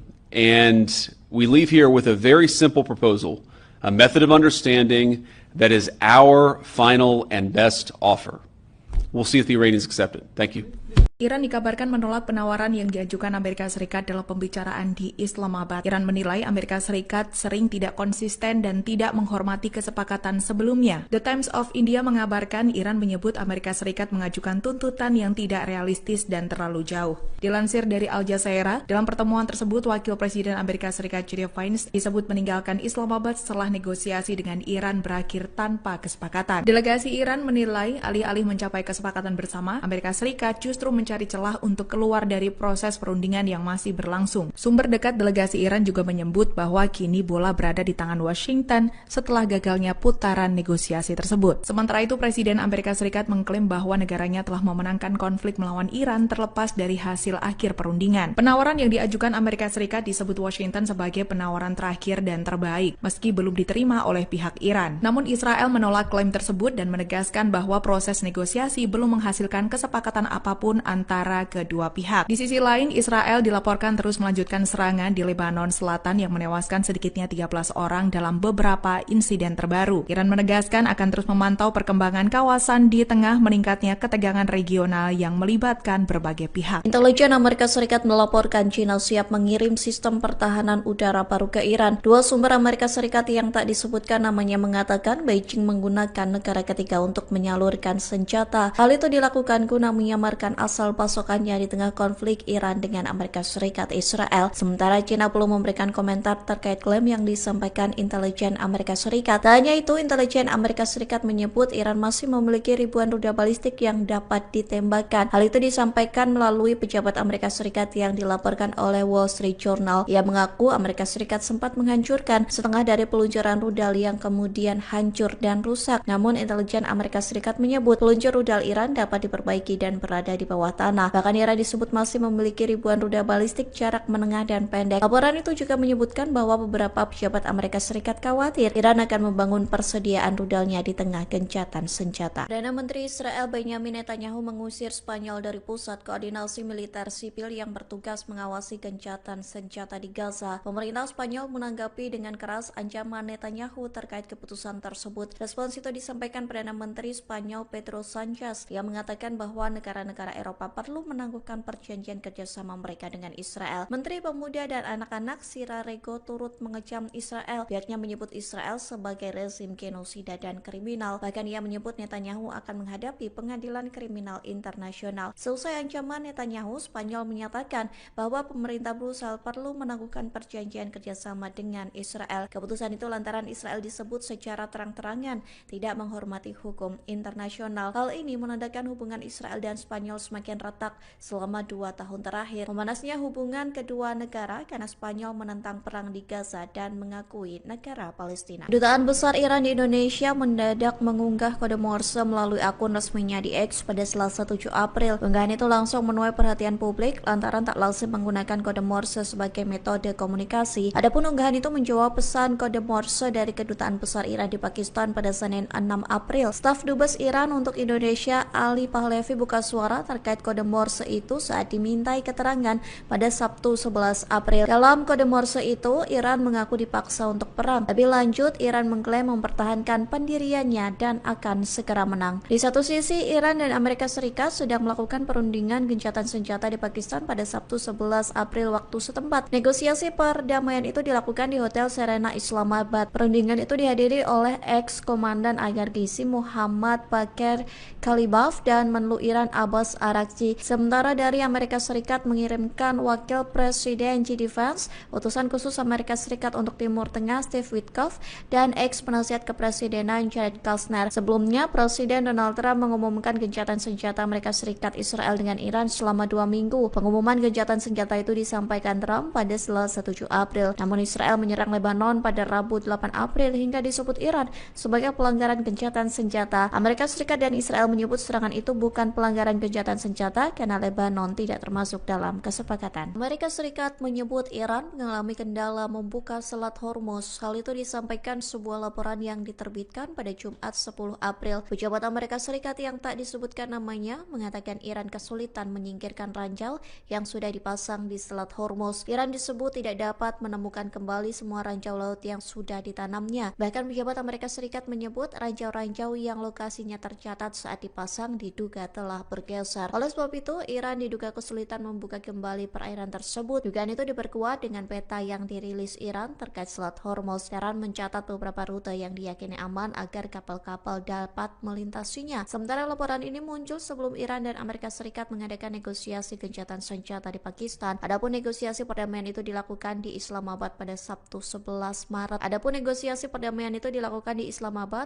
with a very simple proposal, a method of understanding that is our final and best offer. We'll see if the Iranians accept it. Thank you. Iran dikabarkan menolak penawaran yang diajukan Amerika Serikat dalam pembicaraan di Islamabad. Iran menilai Amerika Serikat sering tidak konsisten dan tidak menghormati kesepakatan sebelumnya. The Times of India mengabarkan Iran menyebut Amerika Serikat mengajukan tuntutan yang tidak realistis dan terlalu jauh. Dilansir dari Al Jazeera, dalam pertemuan tersebut Wakil Presiden Amerika Serikat J.D. Vance disebut meninggalkan Islamabad setelah negosiasi dengan Iran berakhir tanpa kesepakatan. Delegasi Iran menilai alih-alih mencapai kesepakatan bersama, Amerika Serikat justru mencari celah untuk keluar dari proses perundingan yang masih berlangsung. Sumber dekat delegasi Iran juga menyebut bahwa kini bola berada di tangan Washington setelah gagalnya putaran negosiasi tersebut. Sementara itu, Presiden Amerika Serikat mengklaim bahwa negaranya telah memenangkan konflik melawan Iran terlepas dari hasil akhir perundingan. Penawaran yang diajukan Amerika Serikat disebut Washington sebagai penawaran terakhir dan terbaik, meski belum diterima oleh pihak Iran. Namun Israel menolak klaim tersebut dan menegaskan bahwa proses negosiasi belum menghasilkan kesepakatan apapun antara kedua pihak. Di sisi lain, Israel dilaporkan terus melanjutkan serangan di Lebanon Selatan yang menewaskan sedikitnya 13 orang dalam beberapa insiden terbaru. Iran menegaskan akan terus memantau perkembangan kawasan di tengah meningkatnya ketegangan regional yang melibatkan berbagai pihak. Intelijen Amerika Serikat melaporkan China siap mengirim sistem pertahanan udara baru ke Iran. Dua sumber Amerika Serikat yang tak disebutkan namanya mengatakan Beijing menggunakan negara ketiga untuk menyalurkan senjata. Hal itu dilakukan guna menyamarkan asal pasokannya di tengah konflik Iran dengan Amerika Serikat Israel. Sementara China belum memberikan komentar terkait klaim yang disampaikan intelijen Amerika Serikat. Tak hanya itu, intelijen Amerika Serikat menyebut Iran masih memiliki ribuan rudal balistik yang dapat ditembakkan. Hal itu disampaikan melalui pejabat Amerika Serikat yang dilaporkan oleh Wall Street Journal. Ia mengaku Amerika Serikat sempat menghancurkan setengah dari peluncuran rudal yang kemudian hancur dan rusak. Namun intelijen Amerika Serikat menyebut peluncur rudal Iran dapat diperbaiki dan berada di bawah tanah. Bahkan Iran disebut masih memiliki ribuan rudal balistik jarak menengah dan pendek. Laporan itu juga menyebutkan bahwa beberapa pejabat Amerika Serikat khawatir Iran akan membangun persediaan rudalnya di tengah gencatan senjata. Perdana Menteri Israel Benjamin Netanyahu mengusir Spanyol dari pusat koordinasi militer sipil yang bertugas mengawasi gencatan senjata di Gaza. Pemerintah Spanyol menanggapi dengan keras ancaman Netanyahu terkait keputusan tersebut. Respons itu disampaikan Perdana Menteri Spanyol Pedro Sanchez yang mengatakan bahwa negara-negara Eropa perlu menangguhkan perjanjian kerjasama mereka dengan Israel. Menteri Pemuda dan Anak-anak Sira Rego turut mengecam Israel. Pihaknya menyebut Israel sebagai rezim genosida dan kriminal. Bahkan ia menyebut Netanyahu akan menghadapi pengadilan kriminal internasional. Seusai ancaman Netanyahu, Spanyol menyatakan bahwa pemerintah Brussel perlu menangguhkan perjanjian kerjasama dengan Israel. Keputusan itu lantaran Israel disebut secara terang-terangan tidak menghormati hukum internasional. Hal ini menandakan hubungan Israel dan Spanyol semakin retak selama 2 tahun terakhir. Memanasnya hubungan kedua negara karena Spanyol menentang perang di Gaza dan mengakui negara Palestina. Kedutaan Besar Iran di Indonesia mendadak mengunggah kode Morse melalui akun resminya di X pada Selasa 7 April. Unggahan itu langsung menuai perhatian publik lantaran tak lazim menggunakan kode Morse sebagai metode komunikasi. Adapun unggahan itu menjawab pesan kode Morse dari Kedutaan Besar Iran di Pakistan pada Senin 6 April. Staf Dubes Iran untuk Indonesia Ali Pahlavi buka suara terkait kode Morse itu saat dimintai keterangan pada Sabtu 11 April. Dalam kode Morse itu, Iran mengaku dipaksa untuk perang. Lebih lanjut, Iran mengklaim mempertahankan pendiriannya dan akan segera menang. Di satu sisi, Iran dan Amerika Serikat sedang melakukan perundingan gencatan senjata di Pakistan pada Sabtu 11 April waktu setempat. Negosiasi perdamaian itu dilakukan di Hotel Serena Islamabad. Perundingan itu dihadiri oleh ex-komandan IRGC Muhammad Bakir Kalibaf dan Menlu Iran Abbas Araghchi. Sementara dari Amerika Serikat mengirimkan Wakil Presiden J.D. Vance, utusan khusus Amerika Serikat untuk Timur Tengah Steve Witkoff, dan ex-penasihat kepresidenan Jared Kushner. Sebelumnya, Presiden Donald Trump mengumumkan gencatan senjata Amerika Serikat Israel dengan Iran selama 2 minggu. Pengumuman gencatan senjata itu disampaikan Trump pada Selasa 7 April. Namun Israel menyerang Lebanon pada Rabu 8 April hingga disebut Iran sebagai pelanggaran gencatan senjata. Amerika Serikat dan Israel menyebut serangan itu bukan pelanggaran gencatan senjata karena Lebanon tidak termasuk dalam kesepakatan. Amerika Serikat menyebut Iran mengalami kendala membuka Selat Hormuz. Hal itu disampaikan sebuah laporan yang diterbitkan pada Jumat 10 April. Pejabat Amerika Serikat yang tak disebutkan namanya mengatakan Iran kesulitan menyingkirkan ranjau yang sudah dipasang di Selat Hormuz. Iran disebut tidak dapat menemukan kembali semua ranjau laut yang sudah ditanamnya. Bahkan pejabat Amerika Serikat menyebut ranjau-ranjau yang lokasinya tercatat saat dipasang diduga telah bergeser. Oleh sebab itu, Iran diduga kesulitan membuka kembali perairan tersebut. Dugaan itu diperkuat dengan peta yang dirilis Iran terkait Selat Hormuz. Iran mencatat beberapa rute yang diyakini aman agar kapal-kapal dapat melintasinya. Sementara laporan ini muncul sebelum Iran dan Amerika Serikat mengadakan negosiasi gencatan senjata di Pakistan. Adapun negosiasi perdamaian itu dilakukan di Islamabad pada Sabtu 11 Maret.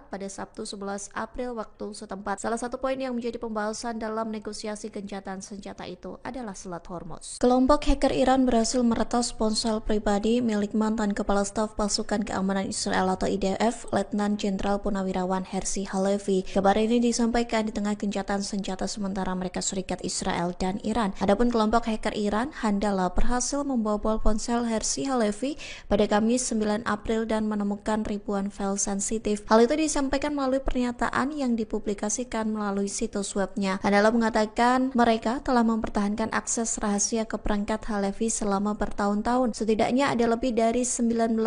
Pada Sabtu 11 April waktu setempat. Salah satu poin yang menjadi pembahasan dalam negosiasi gencatan senjata itu adalah Selat Hormuz. Kelompok hacker Iran berhasil meretas ponsel pribadi milik mantan Kepala Staf Pasukan Keamanan Israel atau IDF, Letnan Jenderal Purnawirawan Herzi Halevi. Kabar ini disampaikan di tengah gencatan senjata sementara Amerika Serikat, Israel, dan Iran. Adapun kelompok hacker Iran, Handala, berhasil membobol ponsel Herzi Halevi pada Kamis 9 April dan menemukan ribuan file sensitif. Hal itu disampaikan melalui pernyataan yang dipublikasikan melalui situs webnya. Handala mengatakan mereka telah mempertahankan akses rahasia ke perangkat Halevi selama bertahun-tahun. Setidaknya ada lebih dari 19.000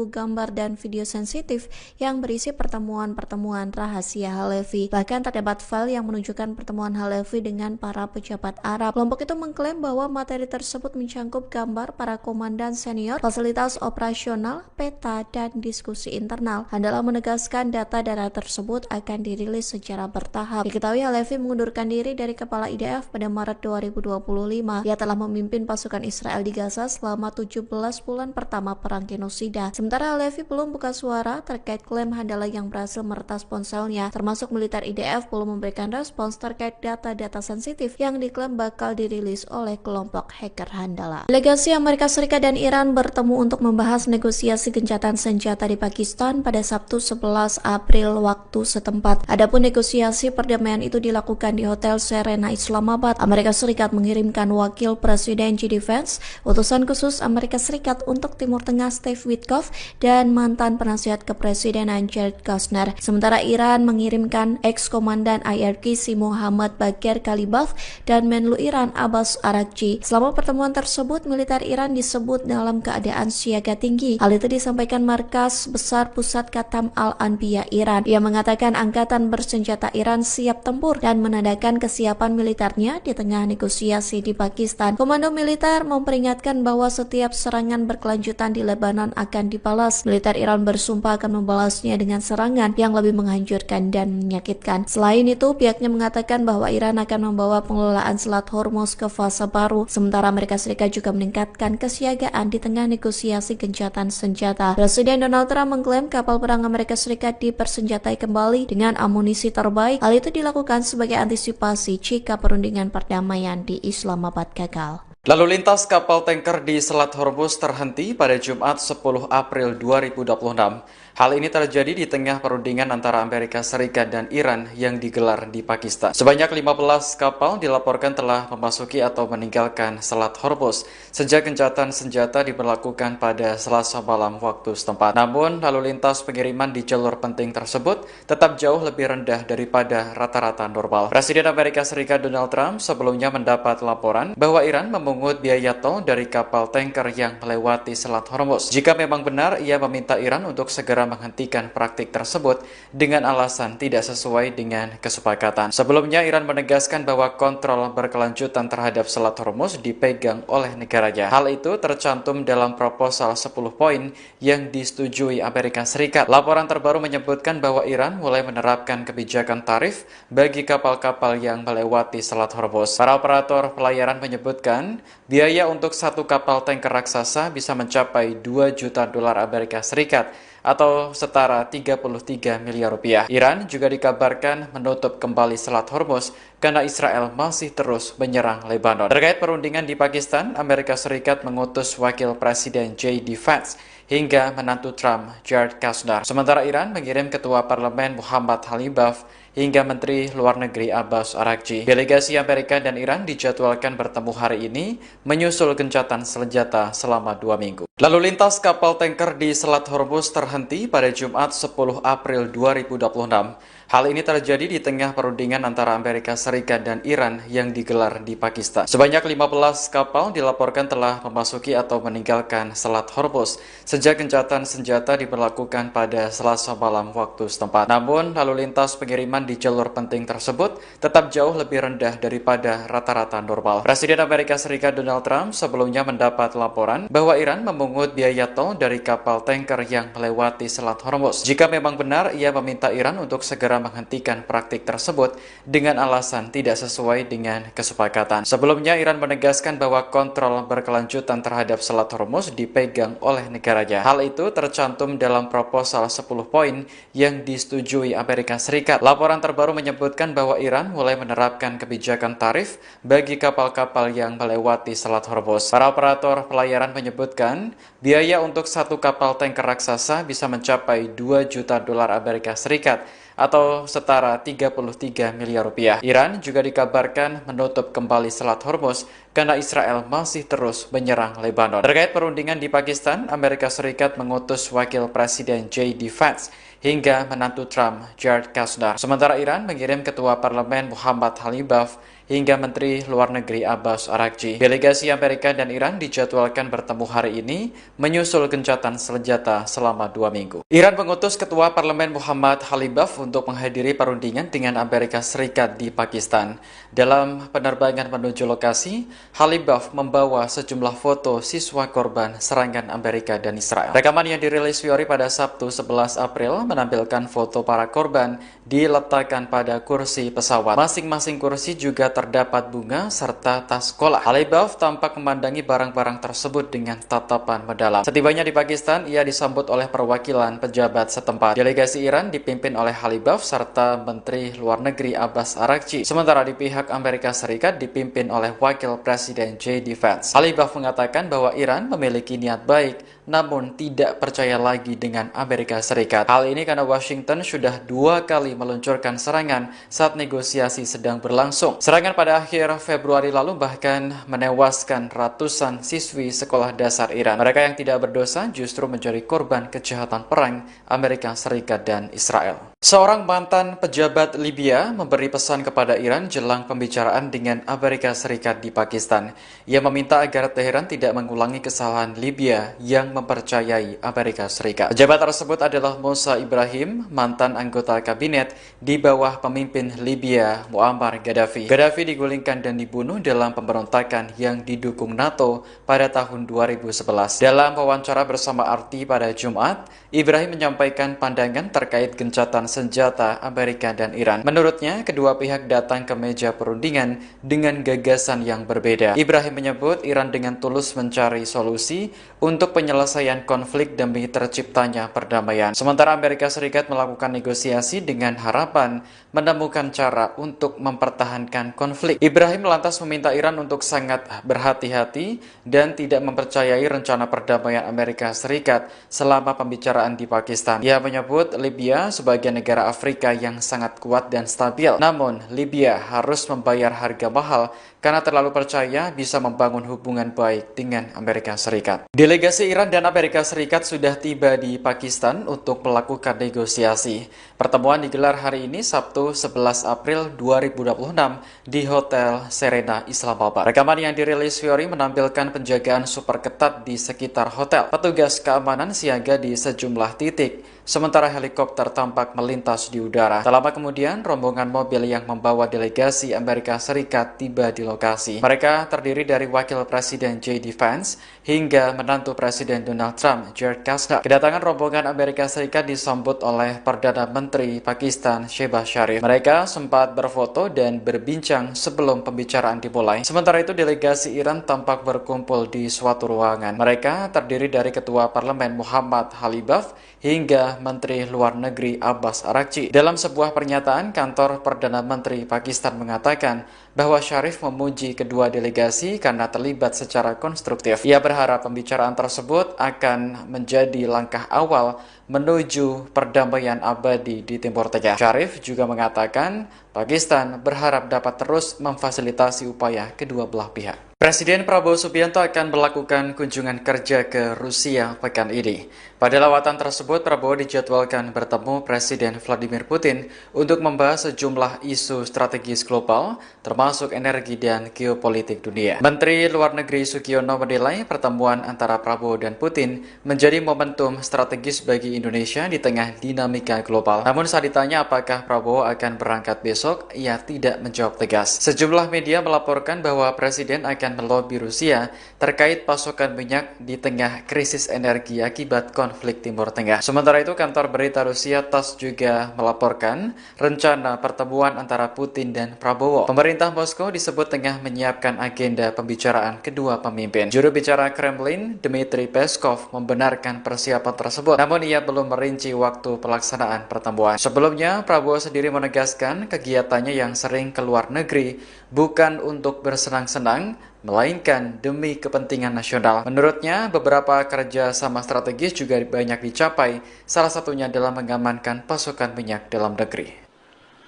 gambar dan video sensitif yang berisi pertemuan-pertemuan rahasia Halevi. Bahkan terdapat file yang menunjukkan pertemuan Halevi dengan para pejabat Arab. Kelompok itu mengklaim bahwa materi tersebut mencangkup gambar para komandan senior, fasilitas operasional, peta, dan diskusi internal. Handala menegaskan data tersebut akan dirilis secara bertahap. Diketahui Halevi mengundurkan diri dari kepala IDF pada Maret 2025. Ia telah memimpin pasukan Israel di Gaza selama 17 bulan pertama perang genosida. Sementara Halevi belum buka suara terkait klaim Handala yang berhasil meretas ponselnya, termasuk militer IDF belum memberikan respons terkait data-data sensitif yang diklaim bakal dirilis oleh kelompok hacker Handala. Delegasi Amerika Serikat dan Iran bertemu untuk membahas negosiasi gencatan senjata di Pakistan pada Sabtu 11 April waktu setempat. Adapun negosiasi perdamaian itu dilakukan di Hotel Serena Islamabad Islamabad, Amerika Serikat mengirimkan Wakil Presiden JD Vance, utusan khusus Amerika Serikat untuk Timur Tengah Steve Witkoff, dan mantan penasihat kepresidenan Jared Kushner. Sementara Iran mengirimkan ex-komandan IRGC Muhammad Bagher Ghalibaf dan Menlu Iran Abbas Araghchi. Selama pertemuan tersebut, militer Iran disebut dalam keadaan siaga tinggi. Hal itu disampaikan Markas Besar Pusat Khatam Al-Anbiya Iran. Ia mengatakan angkatan bersenjata Iran siap tempur dan menandakan kesiapan militernya di tengah negosiasi di Pakistan. Komando militer memperingatkan bahwa setiap serangan berkelanjutan di Lebanon akan dibalas. Militer Iran bersumpah akan membalasnya dengan serangan yang lebih menghancurkan dan menyakitkan. Selain itu, pihaknya mengatakan bahwa Iran akan membawa pengelolaan Selat Hormuz ke fase baru. Sementara Amerika Serikat juga meningkatkan kesiagaan di tengah negosiasi gencatan senjata. Presiden Donald Trump mengklaim kapal perang Amerika Serikat dipersenjatai kembali dengan amunisi terbaik. Hal itu dilakukan sebagai antisipasi jika perundingan perdamaian di Islamabad gagal. Lalu lintas kapal tanker di Selat Hormuz terhenti pada Jumat 10 April 2026. Hal ini terjadi di tengah perundingan antara Amerika Serikat dan Iran yang digelar di Pakistan. Sebanyak 15 kapal dilaporkan telah memasuki atau meninggalkan Selat Hormuz sejak gencatan senjata diberlakukan pada Selasa malam waktu setempat. Namun, lalu lintas pengiriman di jalur penting tersebut tetap jauh lebih rendah daripada rata-rata normal. Presiden Amerika Serikat Donald Trump sebelumnya mendapat laporan bahwa Iran memungut biaya tol dari kapal tanker yang melewati Selat Hormuz. Jika memang benar, ia meminta Iran untuk segera menghentikan praktik tersebut dengan alasan tidak sesuai dengan kesepakatan. Sebelumnya, Iran menegaskan bahwa kontrol berkelanjutan terhadap Selat Hormuz dipegang oleh negaranya. Hal itu tercantum dalam proposal 10 poin yang disetujui Amerika Serikat. Laporan terbaru menyebutkan bahwa Iran mulai menerapkan kebijakan tarif bagi kapal-kapal yang melewati Selat Hormuz. Para operator pelayaran menyebutkan biaya untuk satu kapal tanker raksasa bisa mencapai 2 juta dolar Amerika Serikat atau setara 33 miliar rupiah. Iran juga dikabarkan menutup kembali Selat Hormuz karena Israel masih terus menyerang Lebanon. Terkait perundingan di Pakistan, Amerika Serikat mengutus Wakil Presiden JD Vance hingga menantu Trump, Jared Kushner. Sementara Iran mengirim Ketua Parlemen Muhammad Ghalibaf hingga Menteri Luar Negeri Abbas Araghchi. Delegasi Amerika dan Iran dijadwalkan bertemu hari ini menyusul gencatan senjata selama 2 minggu. Lalu lintas kapal tanker di Selat Hormuz terhenti pada Jumat 10 April 2026. Hal ini terjadi di tengah perundingan antara Amerika Serikat dan Iran yang digelar di Pakistan. Sebanyak 15 kapal dilaporkan telah memasuki atau meninggalkan Selat Hormuz sejak gencatan senjata diberlakukan pada Selasa malam waktu setempat. Namun, lalu lintas pengiriman di jalur penting tersebut tetap jauh lebih rendah daripada rata-rata normal. Presiden Amerika Serikat Donald Trump sebelumnya mendapat laporan bahwa Iran memungut biaya tol dari kapal tanker yang melewati Selat Hormuz. Jika memang benar, ia meminta Iran untuk segera menghentikan praktik tersebut dengan alasan tidak sesuai dengan kesepakatan. Sebelumnya, Iran menegaskan bahwa kontrol berkelanjutan terhadap Selat Hormuz dipegang oleh negaranya. Hal itu tercantum dalam proposal 10 poin yang disetujui Amerika Serikat. Laporan terbaru menyebutkan bahwa Iran mulai menerapkan kebijakan tarif bagi kapal-kapal yang melewati Selat Hormuz. Para operator pelayaran menyebutkan biaya untuk satu kapal tanker raksasa bisa mencapai 2 juta dolar Amerika Serikat atau setara 33 miliar rupiah. Iran juga dikabarkan menutup kembali Selat Hormuz karena Israel masih terus menyerang Lebanon. Terkait perundingan di Pakistan, Amerika Serikat mengutus Wakil Presiden JD Vance hingga menantu Trump, Jared Kushner. Sementara Iran mengirim Ketua Parlemen Muhammad Ghalibaf hingga Menteri Luar Negeri Abbas Araghchi. Delegasi Amerika dan Iran dijadwalkan bertemu hari ini menyusul gencatan senjata selama 2 minggu. Iran mengutus Ketua Parlemen Muhammad Ghalibaf untuk menghadiri perundingan dengan Amerika Serikat di Pakistan. Dalam penerbangan menuju lokasi, Ghalibaf membawa sejumlah foto siswa korban serangan Amerika dan Israel. Rekaman yang dirilis Fiori pada Sabtu 11 April menampilkan foto para korban diletakkan pada kursi pesawat. Masing-masing kursi juga terdapat bunga serta tas sekolah. Ghalibaf tampak memandangi barang-barang tersebut dengan tatapan mendalam. Setibanya di Pakistan, ia disambut oleh perwakilan pejabat setempat. Delegasi Iran dipimpin oleh Ghalibaf serta Menteri Luar Negeri Abbas Araghchi. Sementara di pihak Amerika Serikat dipimpin oleh Wakil Presiden JD Vance. Ghalibaf mengatakan bahwa Iran memiliki niat baik namun tidak percaya lagi dengan Amerika Serikat. Hal ini karena Washington sudah 2 kali meluncurkan serangan saat negosiasi sedang berlangsung. Serangan pada akhir Februari lalu bahkan menewaskan ratusan siswi sekolah dasar Iran. Mereka yang tidak berdosa justru menjadi korban kejahatan perang Amerika Serikat dan Israel. Seorang mantan pejabat Libya memberi pesan kepada Iran jelang pembicaraan dengan Amerika Serikat di Pakistan. Ia meminta agar Teheran tidak mengulangi kesalahan Libya yang mempercayai Amerika Serikat. Pejabat tersebut adalah Musa Ibrahim, mantan anggota kabinet di bawah pemimpin Libya Muammar Gaddafi. Gaddafi digulingkan dan dibunuh dalam pemberontakan yang didukung NATO pada tahun 2011. Dalam wawancara bersama RT pada Jumat, Ibrahim menyampaikan pandangan terkait gencatan senjata Amerika dan Iran. Menurutnya, kedua pihak datang ke meja perundingan dengan gagasan yang berbeda. Ibrahim menyebut Iran dengan tulus mencari solusi untuk penyelesaian konflik demi terciptanya perdamaian. Sementara Amerika Serikat melakukan negosiasi dengan harapan menemukan cara untuk mempertahankan konflik. Ibrahim lantas meminta Iran untuk sangat berhati-hati dan tidak mempercayai rencana perdamaian Amerika Serikat selama pembicaraan di Pakistan. Ia menyebut Libya sebagai negara Afrika yang sangat kuat dan stabil. Namun, Libya harus membayar harga mahal karena terlalu percaya bisa membangun hubungan baik dengan Amerika Serikat. Delegasi Iran dan Amerika Serikat sudah tiba di Pakistan untuk melakukan negosiasi. Pertemuan digelar hari ini Sabtu 11 April 2026 di Hotel Serena Islamabad. Rekaman yang dirilis Fiori menampilkan penjagaan super ketat di sekitar hotel. Petugas keamanan siaga di sejumlah titik, sementara helikopter tampak melintas di udara. Tak lama kemudian, rombongan mobil yang membawa delegasi Amerika Serikat tiba di lokasi. Mereka terdiri dari Wakil Presiden J.D. Vance hingga menantu Presiden Donald Trump, Jared Kushner. Kedatangan rombongan Amerika Serikat disambut oleh Perdana Menteri Pakistan, Shehbaz Sharif. Mereka sempat berfoto dan berbincang sebelum pembicaraan dimulai. Sementara itu, delegasi Iran tampak berkumpul di suatu ruangan. Mereka terdiri dari Ketua Parlemen Muhammad Khalibaf hingga Menteri Luar Negeri Abbas Araghchi. Dalam sebuah pernyataan, kantor Perdana Menteri Pakistan mengatakan bahwa Sharif memuji kedua delegasi karena terlibat secara konstruktif. Ia berharap pembicaraan tersebut akan menjadi langkah awal menuju perdamaian abadi di Timur Tengah. Sharif juga mengatakan Pakistan berharap dapat terus memfasilitasi upaya kedua belah pihak. Presiden Prabowo Subianto akan melakukan kunjungan kerja ke Rusia pekan ini. Pada lawatan tersebut, Prabowo dijadwalkan bertemu Presiden Vladimir Putin untuk membahas sejumlah isu strategis global, termasuk energi dan geopolitik dunia. Menteri Luar Negeri Sugiono menilai pertemuan antara Prabowo dan Putin menjadi momentum strategis bagi Indonesia di tengah dinamika global. Namun saat ditanya apakah Prabowo akan berangkat besok, ia tidak menjawab tegas. Sejumlah media melaporkan bahwa Presiden akan melobi Rusia terkait pasokan minyak di tengah krisis energi akibat konflik Timur Tengah. Sementara itu, kantor berita Rusia TASS juga melaporkan rencana pertemuan antara Putin dan Prabowo. Pemerintah Moskow disebut tengah menyiapkan agenda pembicaraan kedua pemimpin. Juru bicara Kremlin, Dmitry Peskov, membenarkan persiapan tersebut, namun ia belum merinci waktu pelaksanaan pertemuan. Sebelumnya, Prabowo sendiri menegaskan kegiatannya yang sering ke luar negeri bukan untuk bersenang-senang, melainkan demi kepentingan nasional. Menurutnya, beberapa kerja sama strategis juga banyak dicapai, salah satunya adalah mengamankan pasokan minyak dalam negeri.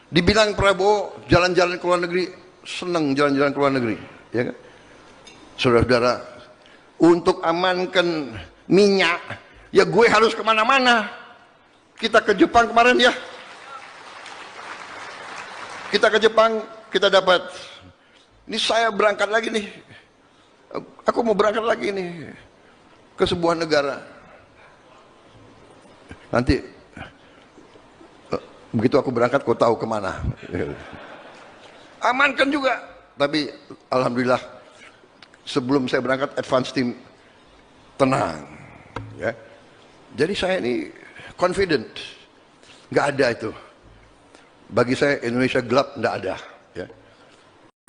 Dibilang Prabowo jalan-jalan ke luar negeri, senang jalan-jalan ke luar negeri, ya kan? Saudara-saudara, untuk amankan minyak, ya gue harus kemana-mana. Kita ke Jepang kemarin ya, kita ke Jepang, kita dapat, ini saya berangkat lagi nih, aku mau berangkat lagi nih ke sebuah negara. Nanti begitu aku berangkat, kau tahu kemana. Amankan juga. Tapi alhamdulillah sebelum saya berangkat, advance team tenang. Ya. Jadi saya ini confident. Nggak ada itu. Bagi saya Indonesia gelap, nggak ada.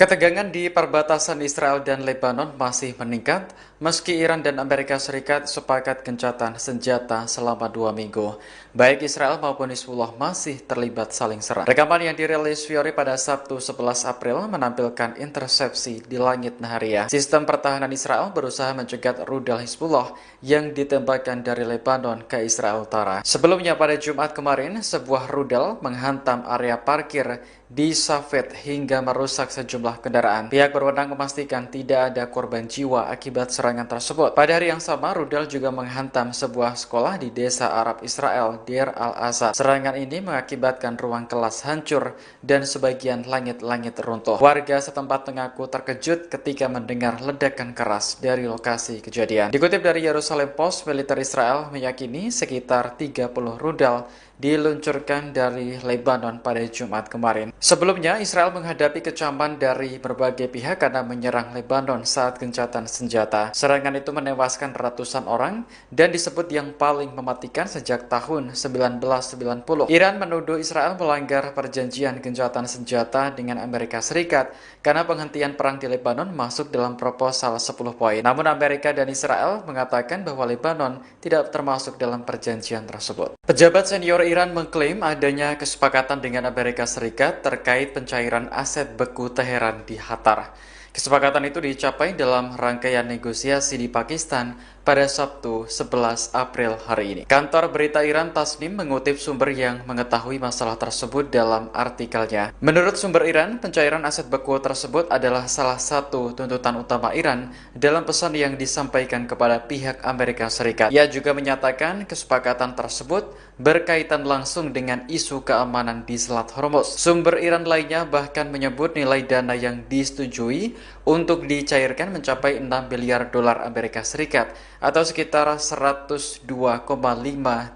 Ketegangan di perbatasan Israel dan Lebanon masih meningkat, meski Iran dan Amerika Serikat sepakat gencatan senjata selama 2 minggu. Baik Israel maupun Hizbullah masih terlibat saling serang. Rekaman yang dirilis Fiori pada Sabtu 11 April menampilkan intersepsi di langit Nahariya. Sistem pertahanan Israel berusaha mencegat rudal Hizbullah yang ditembakkan dari Lebanon ke Israel Utara. Sebelumnya pada Jumat kemarin, sebuah rudal menghantam area parkir di Safed hingga merusak sejumlah kendaraan. Pihak berwenang memastikan tidak ada korban jiwa akibat serangan tersebut. Pada hari yang sama, rudal juga menghantam sebuah sekolah di desa Arab Israel, Deir al-Asad. Serangan ini mengakibatkan ruang kelas hancur dan sebagian langit-langit runtuh. Warga setempat mengaku terkejut ketika mendengar ledakan keras dari lokasi kejadian. Dikutip dari Jerusalem Post, militer Israel meyakini sekitar 30 rudal diluncurkan dari Lebanon pada Jumat kemarin. Sebelumnya, Israel menghadapi kecaman dari berbagai pihak karena menyerang Lebanon saat gencatan senjata. Serangan itu menewaskan ratusan orang dan disebut yang paling mematikan sejak tahun 1990. Iran menuduh Israel melanggar perjanjian gencatan senjata dengan Amerika Serikat karena penghentian perang di Lebanon masuk dalam proposal 10 poin. Namun Amerika dan Israel mengatakan bahwa Lebanon tidak termasuk dalam perjanjian tersebut. Pejabat senior Iran mengklaim adanya kesepakatan dengan Amerika Serikat terkait pencairan aset beku Teheran di Qatar. Kesepakatan itu dicapai dalam rangkaian negosiasi di Pakistan pada Sabtu 11 April hari ini. Kantor berita Iran Tasnim mengutip sumber yang mengetahui masalah tersebut dalam artikelnya. Menurut sumber Iran, pencairan aset beku tersebut adalah salah satu tuntutan utama Iran dalam pesan yang disampaikan kepada pihak Amerika Serikat. Ia juga menyatakan kesepakatan tersebut berkaitan langsung dengan isu keamanan di Selat Hormuz. Sumber Iran lainnya bahkan menyebut nilai dana yang disetujui untuk dicairkan mencapai 6 miliar dolar Amerika Serikat atau sekitar 102,5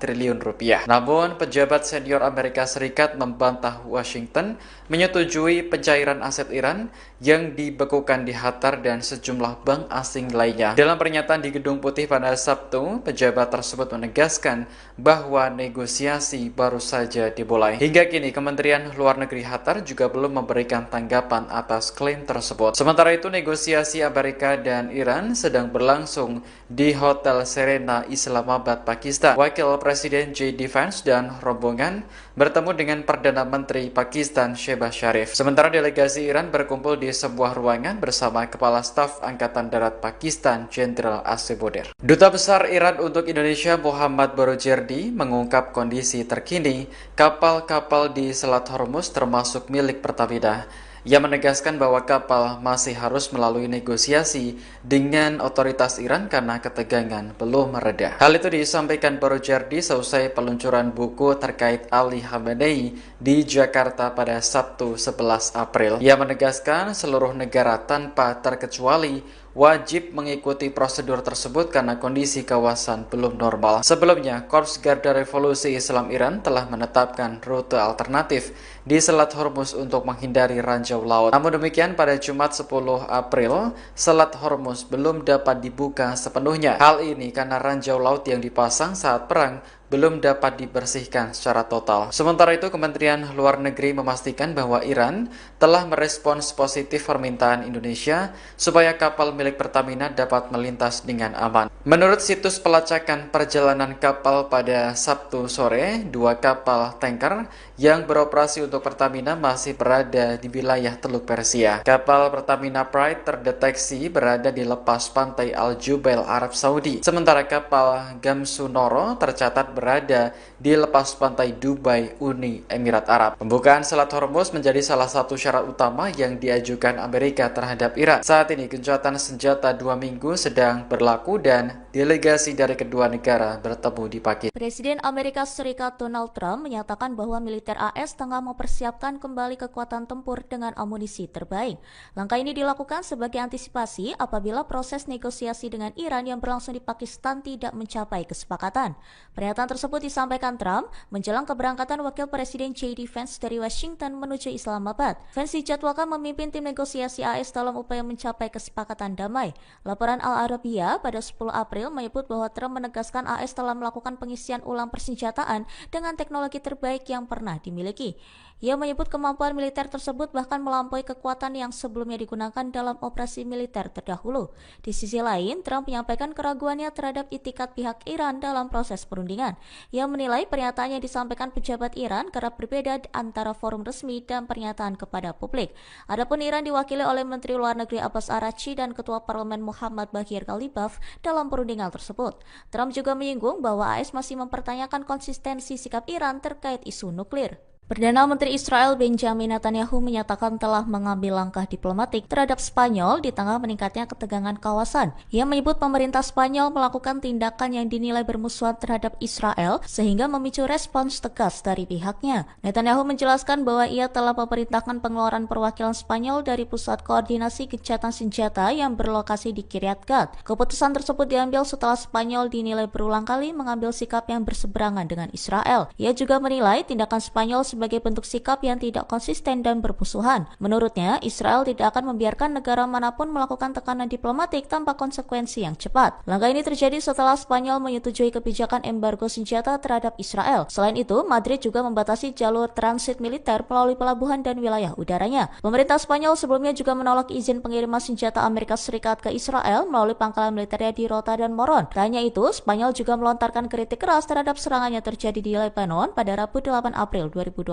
triliun rupiah. Namun, pejabat senior Amerika Serikat membantah Washington menyetujui pencairan aset Iran yang dibekukan di Qatar dan sejumlah bank asing lainnya. Dalam pernyataan di Gedung Putih pada Sabtu, pejabat tersebut menegaskan bahwa negosiasi baru saja dimulai. Hingga kini, Kementerian Luar Negeri Qatar juga belum memberikan tanggapan atas klaim tersebut. Sementara itu, negosiasi Amerika dan Iran sedang berlangsung di Hotel Serena, Islamabad, Pakistan. Wakil Presiden J.D. Vance dan rombongan bertemu dengan Perdana Menteri Pakistan Shehbaz Sharif. Sementara delegasi Iran berkumpul di sebuah ruangan bersama Kepala Staf Angkatan Darat Pakistan Jenderal Asif Boder. Duta Besar Iran untuk Indonesia Muhammad Barojerdi mengungkap kondisi terkini kapal-kapal di Selat Hormuz termasuk milik Pertamina. Ia menegaskan bahwa kapal masih harus melalui negosiasi dengan otoritas Iran karena ketegangan belum mereda. Hal itu disampaikan Barojerdi seusai peluncuran buku terkait Ali Khamenei di Jakarta pada Sabtu 11 April. Ia menegaskan seluruh negara tanpa terkecuali wajib mengikuti prosedur tersebut karena kondisi kawasan belum normal. Sebelumnya, Korps Garda Revolusi Islam Iran telah menetapkan rute alternatif di Selat Hormuz untuk menghindari ranjau laut. Namun demikian, pada Jumat 10 April, Selat Hormuz belum dapat dibuka sepenuhnya. Hal ini karena ranjau laut yang dipasang saat perang belum dapat dibersihkan secara total. Sementara itu, Kementerian Luar Negeri memastikan bahwa Iran telah merespons positif permintaan Indonesia supaya kapal milik Pertamina dapat melintas dengan aman. Menurut situs pelacakan perjalanan kapal pada Sabtu sore, 2 kapal tanker yang beroperasi untuk Pertamina masih berada di wilayah Teluk Persia. Kapal Pertamina Pride terdeteksi berada di lepas pantai Al Jubail, Arab Saudi. Sementara kapal Gamsunoro tercatat berada di lepas pantai Dubai, Uni Emirat Arab. Pembukaan Selat Hormuz menjadi salah satu syarat utama yang diajukan Amerika terhadap Iran. Saat ini gencatan senjata 2 minggu sedang berlaku dan delegasi dari kedua negara bertemu di Pakistan. Presiden Amerika Serikat Donald Trump menyatakan bahwa militer AS tengah mempersiapkan kembali kekuatan tempur dengan amunisi terbaik. Langkah ini dilakukan sebagai antisipasi apabila proses negosiasi dengan Iran yang berlangsung di Pakistan tidak mencapai kesepakatan. Pernyataan tersebut disampaikan Trump menjelang keberangkatan Wakil Presiden J.D. Vance dari Washington menuju Islamabad. Vance dijadwalkan memimpin tim negosiasi AS dalam upaya mencapai kesepakatan damai. Laporan Al Arabiya pada 10 April menyebut bahwa Trump menegaskan AS telah melakukan pengisian ulang persenjataan dengan teknologi terbaik yang pernah pernah dimiliki. Ia menyebut kemampuan militer tersebut bahkan melampaui kekuatan yang sebelumnya digunakan dalam operasi militer terdahulu. Di sisi lain, Trump menyampaikan keraguannya terhadap itikat pihak Iran dalam proses perundingan. Ia menilai pernyataan yang disampaikan pejabat Iran kerap berbeda antara forum resmi dan pernyataan kepada publik. Adapun Iran diwakili oleh Menteri Luar Negeri Abbas Araghchi dan Ketua Parlemen Muhammad Baghir Ghalibaf dalam perundingan tersebut. Trump juga menyinggung bahwa AS masih mempertanyakan konsistensi sikap Iran terkait isu nuklir. Perdana Menteri Israel Benjamin Netanyahu menyatakan telah mengambil langkah diplomatik terhadap Spanyol di tengah meningkatnya ketegangan kawasan. Ia menyebut pemerintah Spanyol melakukan tindakan yang dinilai bermusuhan terhadap Israel sehingga memicu respons tegas dari pihaknya. Netanyahu menjelaskan bahwa ia telah memerintahkan pengeluaran perwakilan Spanyol dari Pusat Koordinasi Gencatan Senjata yang berlokasi di Kiryat Gat. Keputusan tersebut diambil setelah Spanyol dinilai berulang kali mengambil sikap yang berseberangan dengan Israel. Ia juga menilai tindakan Spanyol sebagai bentuk sikap yang tidak konsisten dan bermusuhan. Menurutnya, Israel tidak akan membiarkan negara manapun melakukan tekanan diplomatik tanpa konsekuensi yang cepat. Langkah ini terjadi setelah Spanyol menyetujui kebijakan embargo senjata terhadap Israel. Selain itu, Madrid juga membatasi jalur transit militer melalui pelabuhan dan wilayah udaranya. Pemerintah Spanyol sebelumnya juga menolak izin pengiriman senjata Amerika Serikat ke Israel melalui pangkalan militernya di Rota dan Moron. Tak hanya itu, Spanyol juga melontarkan kritik keras terhadap serangan yang terjadi di Lebanon pada Rabu 8 April 2026.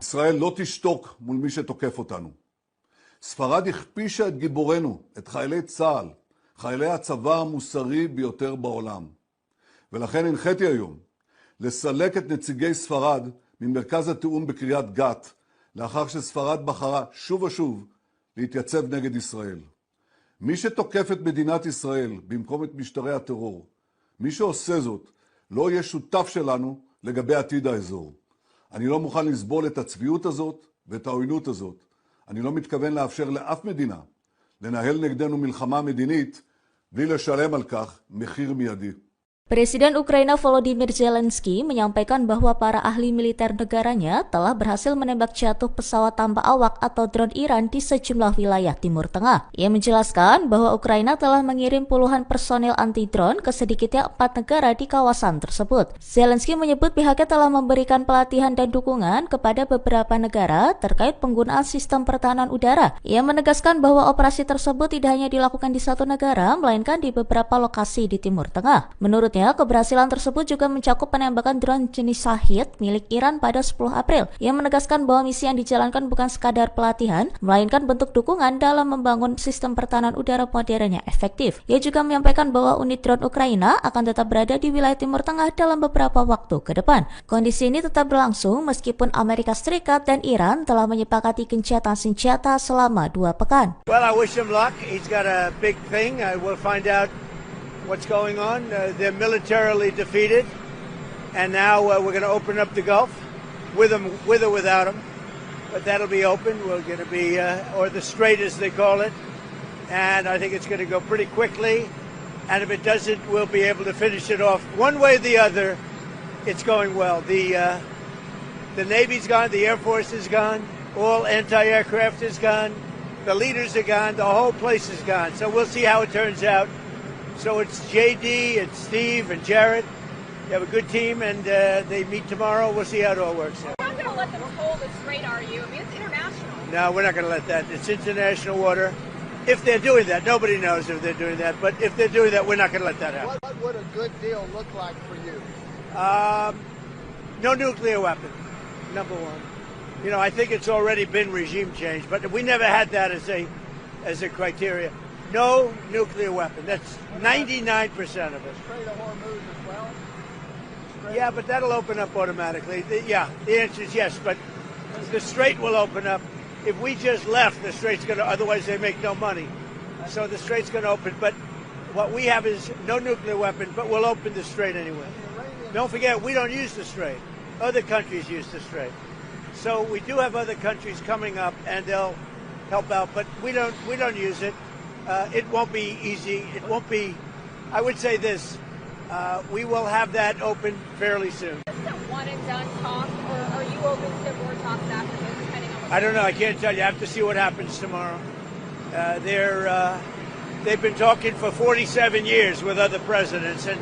ישראל לא תשתוק מול מי שתוקף אותנו. ספרד הכפישה את גיבורנו, את חיילי צה"ל, חיילי הצבא המוסרי ביותר בעולם. ולכן הנחיתי היום לסלק את נציגי ספרד ממרכז התיאום בקריית גת, לאחר שספרד בחרה שוב ושוב להתייצב נגד ישראל. מי שתוקף את מדינת ישראל במקום את משטרי הטרור, מי שעושה זאת לא יהיה שותף שלנו לגבי עתיד האזור. אני לא מוכן לסבול את הצביעות הזאת ואת העוינות הזאת. אני לא מתכוון לאפשר לאף מדינה לנהל נגדנו מלחמה מדינית בלי לשלם על כך מחיר מיידי. Presiden Ukraina Volodymyr Zelensky menyampaikan bahwa para ahli militer negaranya telah berhasil menembak jatuh pesawat tanpa awak atau drone Iran di sejumlah wilayah Timur Tengah. Ia menjelaskan bahwa Ukraina telah mengirim puluhan personil anti-drone ke sedikitnya 4 negara di kawasan tersebut. Zelensky menyebut pihaknya telah memberikan pelatihan dan dukungan kepada beberapa negara terkait penggunaan sistem pertahanan udara. Ia menegaskan bahwa operasi tersebut tidak hanya dilakukan di satu negara, melainkan di beberapa lokasi di Timur Tengah. Menurutnya, keberhasilan tersebut juga mencakup penembakan drone jenis Shahid milik Iran pada 10 April. Ia menegaskan bahwa misi yang dijalankan bukan sekadar pelatihan, melainkan bentuk dukungan dalam membangun sistem pertahanan udara modern yang efektif. Ia juga menyampaikan bahwa unit drone Ukraina akan tetap berada di wilayah Timur Tengah dalam beberapa waktu ke depan. Kondisi ini tetap berlangsung meskipun Amerika Serikat dan Iran telah menyepakati gencatan senjata selama 2 pekan. Well, I wish him luck. He's got a big thing. We'll find out what's going on. They're militarily defeated, and now we're going to open up the Gulf with or without them. But that'll be open. We're going to be, or the Strait as they call it, and I think it's going to go pretty quickly. And if it doesn't, we'll be able to finish it off one way or the other. It's going well. The Navy's gone, the Air Force is gone, all anti-aircraft is gone, the leaders are gone, the whole place is gone. So we'll see how it turns out. So it's JD, it's Steve, and Jared. They have a good team, and they meet tomorrow. We'll see how it all works out. You're not going to let them hold the Strait, are you? I mean, it's international. No, we're not going to let that. It's international water. If they're doing that, nobody knows if they're doing that, but if they're doing that, we're not going to let that happen. What would a good deal look like for you? No nuclear weapon, number one. You know, I think it's already been regime change, but we never had that as a criteria. No nuclear weapon. That's 99% of it. Strait of Hormuz as well? Yeah, but that'll open up automatically. The answer is yes, but the Strait will open up. If we just left, the Strait's going to, otherwise they make no money. So the Strait's going to open, but what we have is no nuclear weapon, but we'll open the Strait anyway. Don't forget, we don't use the Strait. Other countries use the Strait. So we do have other countries coming up, and they'll help out, but we don't use it. It won't be easy. It won't be, I would say this, we will have that open fairly soon. Is this a one and done talk, or are you open to more talks after this, depending on what I don't know. I can't tell you. I have to see what happens tomorrow. They've been talking for 47 years with other presidents, and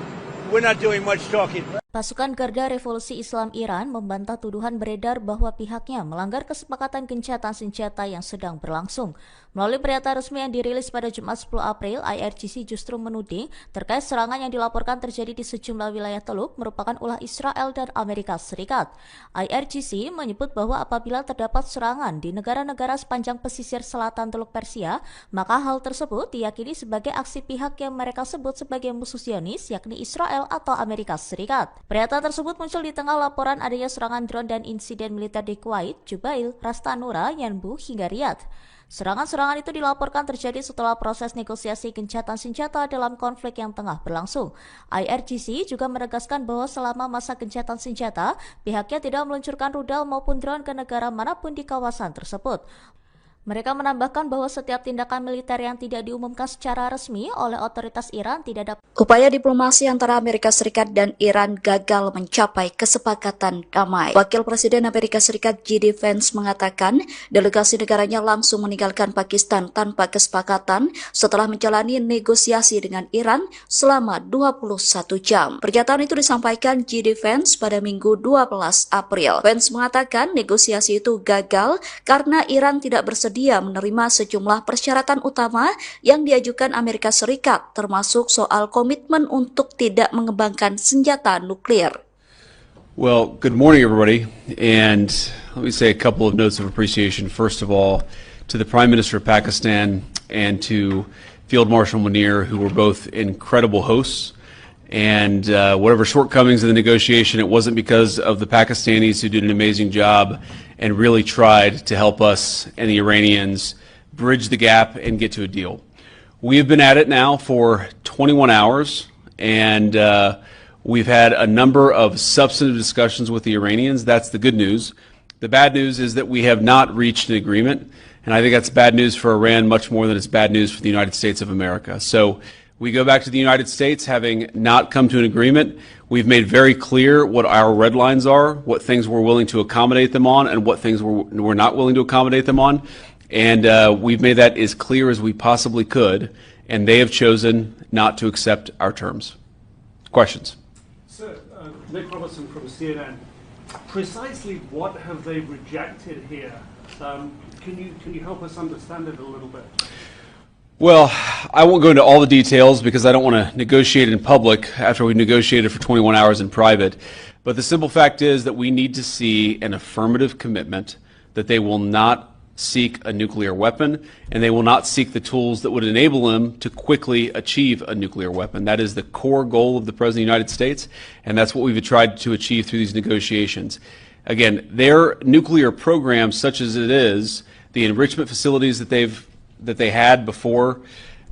we're not doing much talking. Pasukan Garda Revolusi Islam Iran membantah tuduhan beredar bahwa pihaknya melanggar kesepakatan gencatan senjata yang sedang berlangsung. Melalui pernyataan resmi yang dirilis pada Jumat 10 April, IRGC justru menuding terkait serangan yang dilaporkan terjadi di sejumlah wilayah Teluk merupakan ulah Israel dan Amerika Serikat. IRGC menyebut bahwa apabila terdapat serangan di negara-negara sepanjang pesisir selatan Teluk Persia, maka hal tersebut diyakini sebagai aksi pihak yang mereka sebut sebagai musuh Zionis, yakni Israel atau Amerika Serikat. Pernyataan tersebut muncul di tengah laporan adanya serangan drone dan insiden militer di Kuwait, Jubail, Ras Tanura, Yanbu, hingga Riyadh. Serangan-serangan itu dilaporkan terjadi setelah proses negosiasi gencatan senjata dalam konflik yang tengah berlangsung. IRGC juga menegaskan bahwa selama masa gencatan senjata, pihaknya tidak meluncurkan rudal maupun drone ke negara manapun di kawasan tersebut. Mereka menambahkan bahwa setiap tindakan militer yang tidak diumumkan secara resmi oleh otoritas Iran tidak dapat. Upaya diplomasi antara Amerika Serikat dan Iran gagal mencapai kesepakatan damai. Wakil Presiden Amerika Serikat J.D. Vance mengatakan delegasi negaranya langsung meninggalkan Pakistan tanpa kesepakatan setelah menjalani negosiasi dengan Iran selama 21 jam. Pernyataan itu disampaikan J.D. Vance pada Minggu 12 April. Vance mengatakan negosiasi itu gagal karena Iran tidak bersedia menerima sejumlah persyaratan utama yang diajukan Amerika Serikat, termasuk soal komitmen untuk tidak mengembangkan senjata nuklir. Well, good morning, everybody. And let me say a couple of notes of appreciation. First of all, to the Prime Minister of Pakistan and to Field Marshal Munir, who were both incredible hosts. And whatever shortcomings in the negotiation, it wasn't because of the Pakistanis who did an amazing job and really tried to help us and the Iranians bridge the gap and get to a deal. We have been at it now for 21 hours, and we've had a number of substantive discussions with the Iranians. That's the good news. The bad news is that we have not reached an agreement, and I think that's bad news for Iran much more than it's bad news for the United States of America. So we go back to the United States having not come to an agreement. We've made very clear what our red lines are, what things we're willing to accommodate them on, and what things we're not willing to accommodate them on. And we've made that as clear as we possibly could, and they have chosen not to accept our terms. Questions? Sir, Nick Robertson from CNN. Precisely what have they rejected here? Can you help us understand it a little bit? Well, I won't go into all the details because I don't want to negotiate in public after we've negotiated for 21 hours in private. But the simple fact is that we need to see an affirmative commitment that they will not seek a nuclear weapon and they will not seek the tools that would enable them to quickly achieve a nuclear weapon. That is the core goal of the President of the United States, and that's what we've tried to achieve through these negotiations. Again, their nuclear program, such as it is, the enrichment facilities that they had before,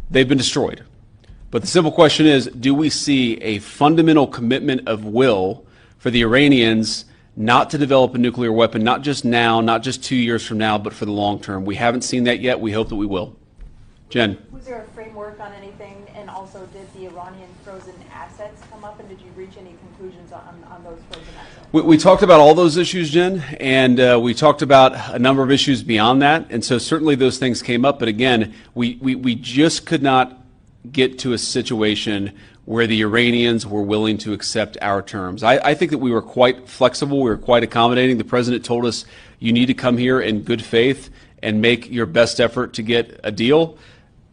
they've been destroyed. But the simple question is, do we see a fundamental commitment of will for the Iranians not to develop a nuclear weapon, not just now, not just 2 years from now, but for the long term? We haven't seen that yet. We hope that we will. Jen. Was there a framework on anything, and also did the Iranian frozen assets come up, and did you reach any conclusions on those frozen assets? We talked about all those issues, Jen, and we talked about a number of issues beyond that, and so certainly those things came up, but again, we just could not get to a situation where the Iranians were willing to accept our terms. I think that we were quite flexible, we were quite accommodating. The President told us, you need to come here in good faith and make your best effort to get a deal.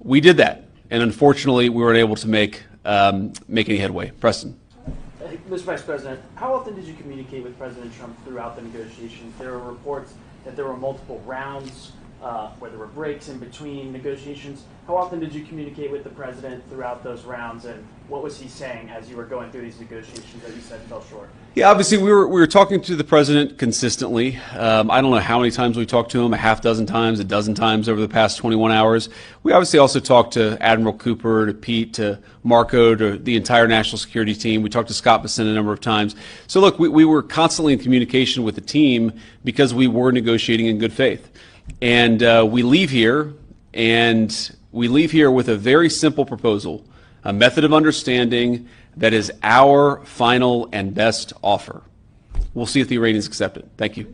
We did that, and unfortunately, we weren't able to make any headway. Preston. Mr. Vice President, how often did you communicate with President Trump throughout the negotiations? There were reports that there were multiple rounds, where there were breaks in between negotiations. How often did you communicate with the President throughout those rounds, and what was he saying as you were going through these negotiations that you said fell short? Yeah, obviously we were talking to the President consistently. I don't know how many times we talked to him, a half dozen times, a dozen times over the past 21 hours. We obviously also talked to Admiral Cooper, to Pete, to Marco, to the entire national security team. We talked to Scott Bessent a number of times. So look, we were constantly in communication with the team because we were negotiating in good faith. And we leave here with a very simple proposal, a method of understanding that is our final and best offer. We'll see if the Iranians accept it. Thank you.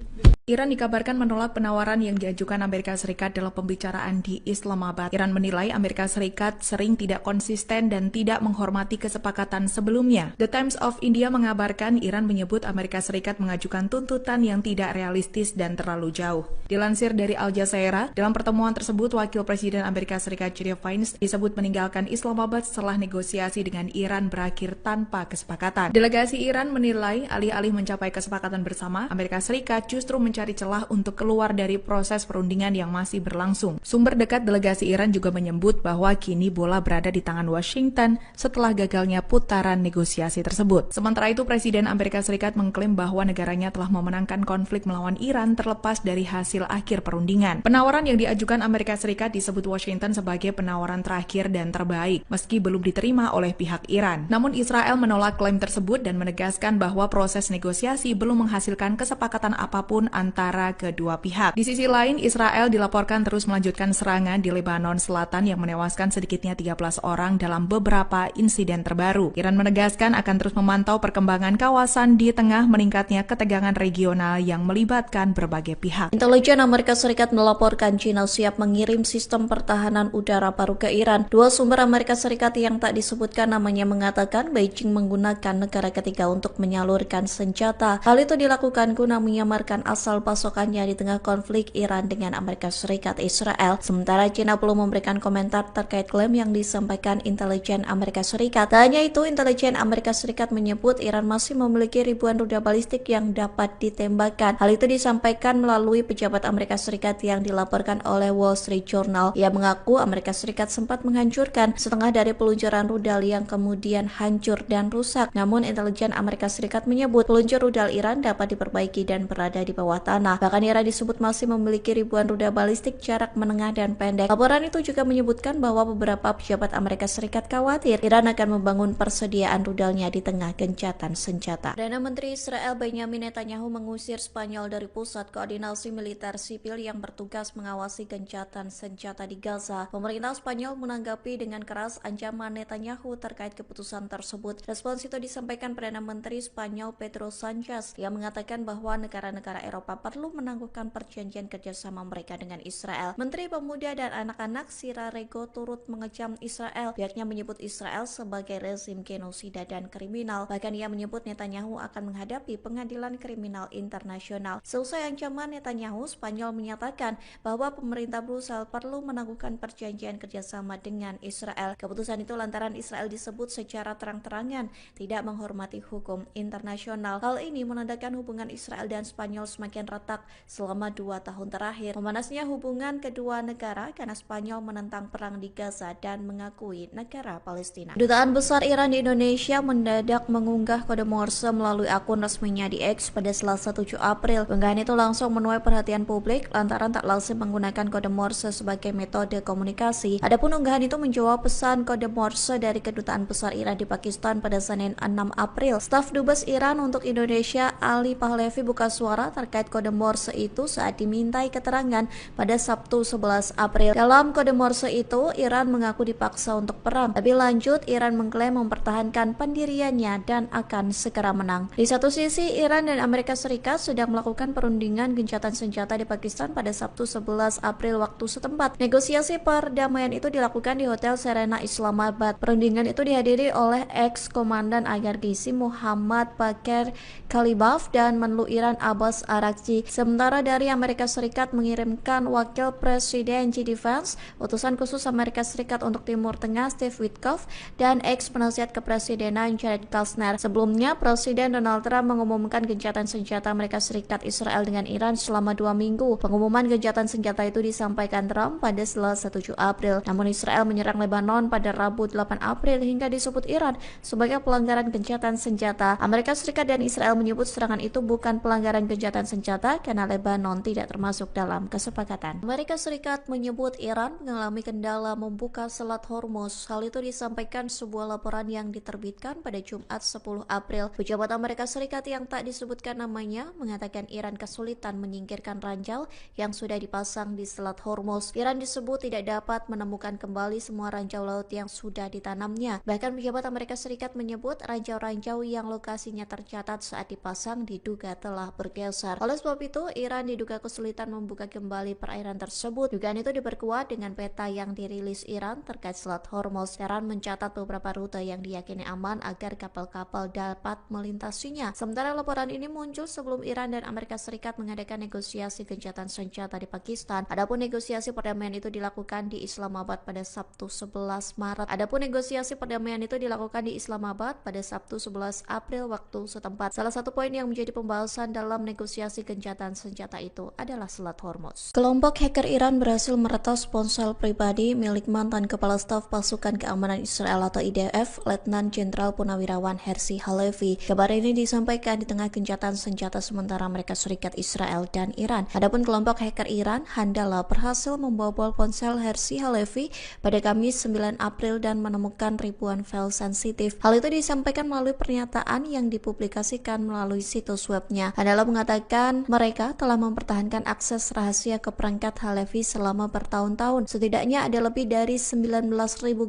Iran dikabarkan menolak penawaran yang diajukan Amerika Serikat dalam pembicaraan di Islamabad. Iran menilai Amerika Serikat sering tidak konsisten dan tidak menghormati kesepakatan sebelumnya. The Times of India mengabarkan Iran menyebut Amerika Serikat mengajukan tuntutan yang tidak realistis dan terlalu jauh. Dilansir dari Al Jazeera, dalam pertemuan tersebut Wakil Presiden Amerika Serikat J.D. Vance disebut meninggalkan Islamabad setelah negosiasi dengan Iran berakhir tanpa kesepakatan. Delegasi Iran menilai alih-alih mencapai kesepakatan bersama, Amerika Serikat justru mencari celah untuk keluar dari proses perundingan yang masih berlangsung. Sumber dekat delegasi Iran juga menyebut bahwa kini bola berada di tangan Washington setelah gagalnya putaran negosiasi tersebut. Sementara itu, Presiden Amerika Serikat mengklaim bahwa negaranya telah memenangkan konflik melawan Iran terlepas dari hasil akhir perundingan. Penawaran yang diajukan Amerika Serikat disebut Washington sebagai penawaran terakhir dan terbaik, meski belum diterima oleh pihak Iran. Namun Israel menolak klaim tersebut dan menegaskan bahwa proses negosiasi belum menghasilkan kesepakatan apapun antara kedua pihak. Di sisi lain, Israel dilaporkan terus melanjutkan serangan di Lebanon Selatan yang menewaskan sedikitnya 13 orang dalam beberapa insiden terbaru. Iran menegaskan akan terus memantau perkembangan kawasan di tengah meningkatnya ketegangan regional yang melibatkan berbagai pihak. Intelijen Amerika Serikat melaporkan China siap mengirim sistem pertahanan udara baru ke Iran. Dua sumber Amerika Serikat yang tak disebutkan namanya mengatakan Beijing menggunakan negara ketiga untuk menyalurkan senjata. Hal itu dilakukan guna menyamarkan asal pasokannya di tengah konflik Iran dengan Amerika Serikat Israel. Sementara China belum memberikan komentar terkait klaim yang disampaikan intelijen Amerika Serikat. Tak hanya itu, intelijen Amerika Serikat menyebut Iran masih memiliki ribuan rudal balistik yang dapat ditembakkan. Hal itu disampaikan melalui pejabat Amerika Serikat yang dilaporkan oleh Wall Street Journal. Ia mengaku Amerika Serikat sempat menghancurkan setengah dari peluncuran rudal yang kemudian hancur dan rusak. Namun intelijen Amerika Serikat menyebut peluncur rudal Iran dapat diperbaiki dan berada di bawah tanah. Bahkan Iran disebut masih memiliki ribuan rudal balistik jarak menengah dan pendek. Laporan itu juga menyebutkan bahwa beberapa pejabat Amerika Serikat khawatir Iran akan membangun persediaan rudalnya di tengah gencatan senjata. Perdana Menteri Israel Benjamin Netanyahu mengusir Spanyol dari pusat koordinasi militer sipil yang bertugas mengawasi gencatan senjata di Gaza. Pemerintah Spanyol menanggapi dengan keras ancaman Netanyahu terkait keputusan tersebut. Respons itu disampaikan Perdana Menteri Spanyol Pedro Sanchez yang mengatakan bahwa negara-negara Eropa perlu menangguhkan perjanjian kerjasama mereka dengan Israel. Menteri Pemuda dan Anak-anak Sira Rego turut mengecam Israel. Pihaknya menyebut Israel sebagai rezim genosida dan kriminal. Bahkan ia menyebut Netanyahu akan menghadapi pengadilan kriminal internasional. Seusai ancaman Netanyahu, Spanyol menyatakan bahwa pemerintah Brussel perlu menangguhkan perjanjian kerjasama dengan Israel. Keputusan itu lantaran Israel disebut secara terang-terangan tidak menghormati hukum internasional. Hal ini menandakan hubungan Israel dan Spanyol semakin retak selama 2 tahun terakhir. Memanasnya hubungan kedua negara karena Spanyol menentang perang di Gaza dan mengakui negara Palestina. Kedutaan Besar Iran di Indonesia mendadak mengunggah kode Morse melalui akun resminya di X pada Selasa 7 April. Unggahan itu langsung menuai perhatian publik lantaran tak lazim menggunakan kode Morse sebagai metode komunikasi. Adapun unggahan itu menjawab pesan kode Morse dari Kedutaan Besar Iran di Pakistan pada Senin 6 April. Staf Dubes Iran untuk Indonesia Ali Pahlavi buka suara terkait kode Morse itu saat dimintai keterangan pada Sabtu 11 April. Dalam kode Morse itu, Iran mengaku dipaksa untuk perang. Lebih lanjut, Iran mengklaim mempertahankan pendiriannya dan akan segera menang. Di satu sisi, Iran dan Amerika Serikat sedang melakukan perundingan gencatan senjata di Pakistan pada Sabtu 11 April waktu setempat. Negosiasi perdamaian itu dilakukan di Hotel Serena Islamabad. Perundingan itu dihadiri oleh ex-komandan IRGC Muhammad Bakir Kalibaf dan Menlu Iran Abbas Araghchi. Sementara dari Amerika Serikat mengirimkan Wakil Presiden J.D. Vance, utusan khusus Amerika Serikat untuk Timur Tengah Steve Witkoff, dan ex-penasihat kepresidenan Jared Kushner. Sebelumnya, Presiden Donald Trump mengumumkan gencatan senjata Amerika Serikat Israel dengan Iran selama 2 minggu. Pengumuman gencatan senjata itu disampaikan Trump pada Selasa 7 April. Namun Israel menyerang Lebanon pada Rabu 8 April hingga disebut Iran sebagai pelanggaran gencatan senjata. Amerika Serikat dan Israel menyebut serangan itu bukan pelanggaran gencatan senjata karena Lebanon tidak termasuk dalam kesepakatan. Amerika Serikat menyebut Iran mengalami kendala membuka Selat Hormuz. Hal itu disampaikan sebuah laporan yang diterbitkan pada Jumat 10 April. Pejabat Amerika Serikat yang tak disebutkan namanya mengatakan Iran kesulitan menyingkirkan ranjau yang sudah dipasang di Selat Hormuz. Iran disebut tidak dapat menemukan kembali semua ranjau laut yang sudah ditanamnya. Bahkan pejabat Amerika Serikat menyebut ranjau-ranjau yang lokasinya tercatat saat dipasang diduga telah bergeser. Oleh Oleh sebab itu, Iran diduga kesulitan membuka kembali perairan tersebut. Dugaan itu diperkuat dengan peta yang dirilis Iran terkait Selat Hormuz. Iran mencatat beberapa rute yang diyakini aman agar kapal-kapal dapat melintasinya. Sementara laporan ini muncul sebelum Iran dan Amerika Serikat mengadakan negosiasi gencatan senjata di Pakistan. Adapun negosiasi perdamaian itu dilakukan di Islamabad pada Sabtu 11 Maret. Adapun negosiasi perdamaian itu dilakukan di Islamabad pada Sabtu 11 April waktu setempat. Salah satu poin yang menjadi pembahasan dalam negosiasi gencatan senjata itu adalah Selat Hormuz. Kelompok hacker Iran berhasil meretas ponsel pribadi milik mantan Kepala Staf Pasukan Keamanan Israel atau IDF, Letnan Jenderal Purnawirawan Herzi Halevi. Kabar ini disampaikan di tengah gencatan senjata sementara Amerika Serikat, Israel, dan Iran. Adapun kelompok hacker Iran, Handala, berhasil membobol ponsel Herzi Halevi pada Kamis 9 April dan menemukan ribuan file sensitif. Hal itu disampaikan melalui pernyataan yang dipublikasikan melalui situs webnya. Handala mengatakan mereka telah mempertahankan akses rahasia ke perangkat Halevi selama bertahun-tahun. Setidaknya ada lebih dari 19.000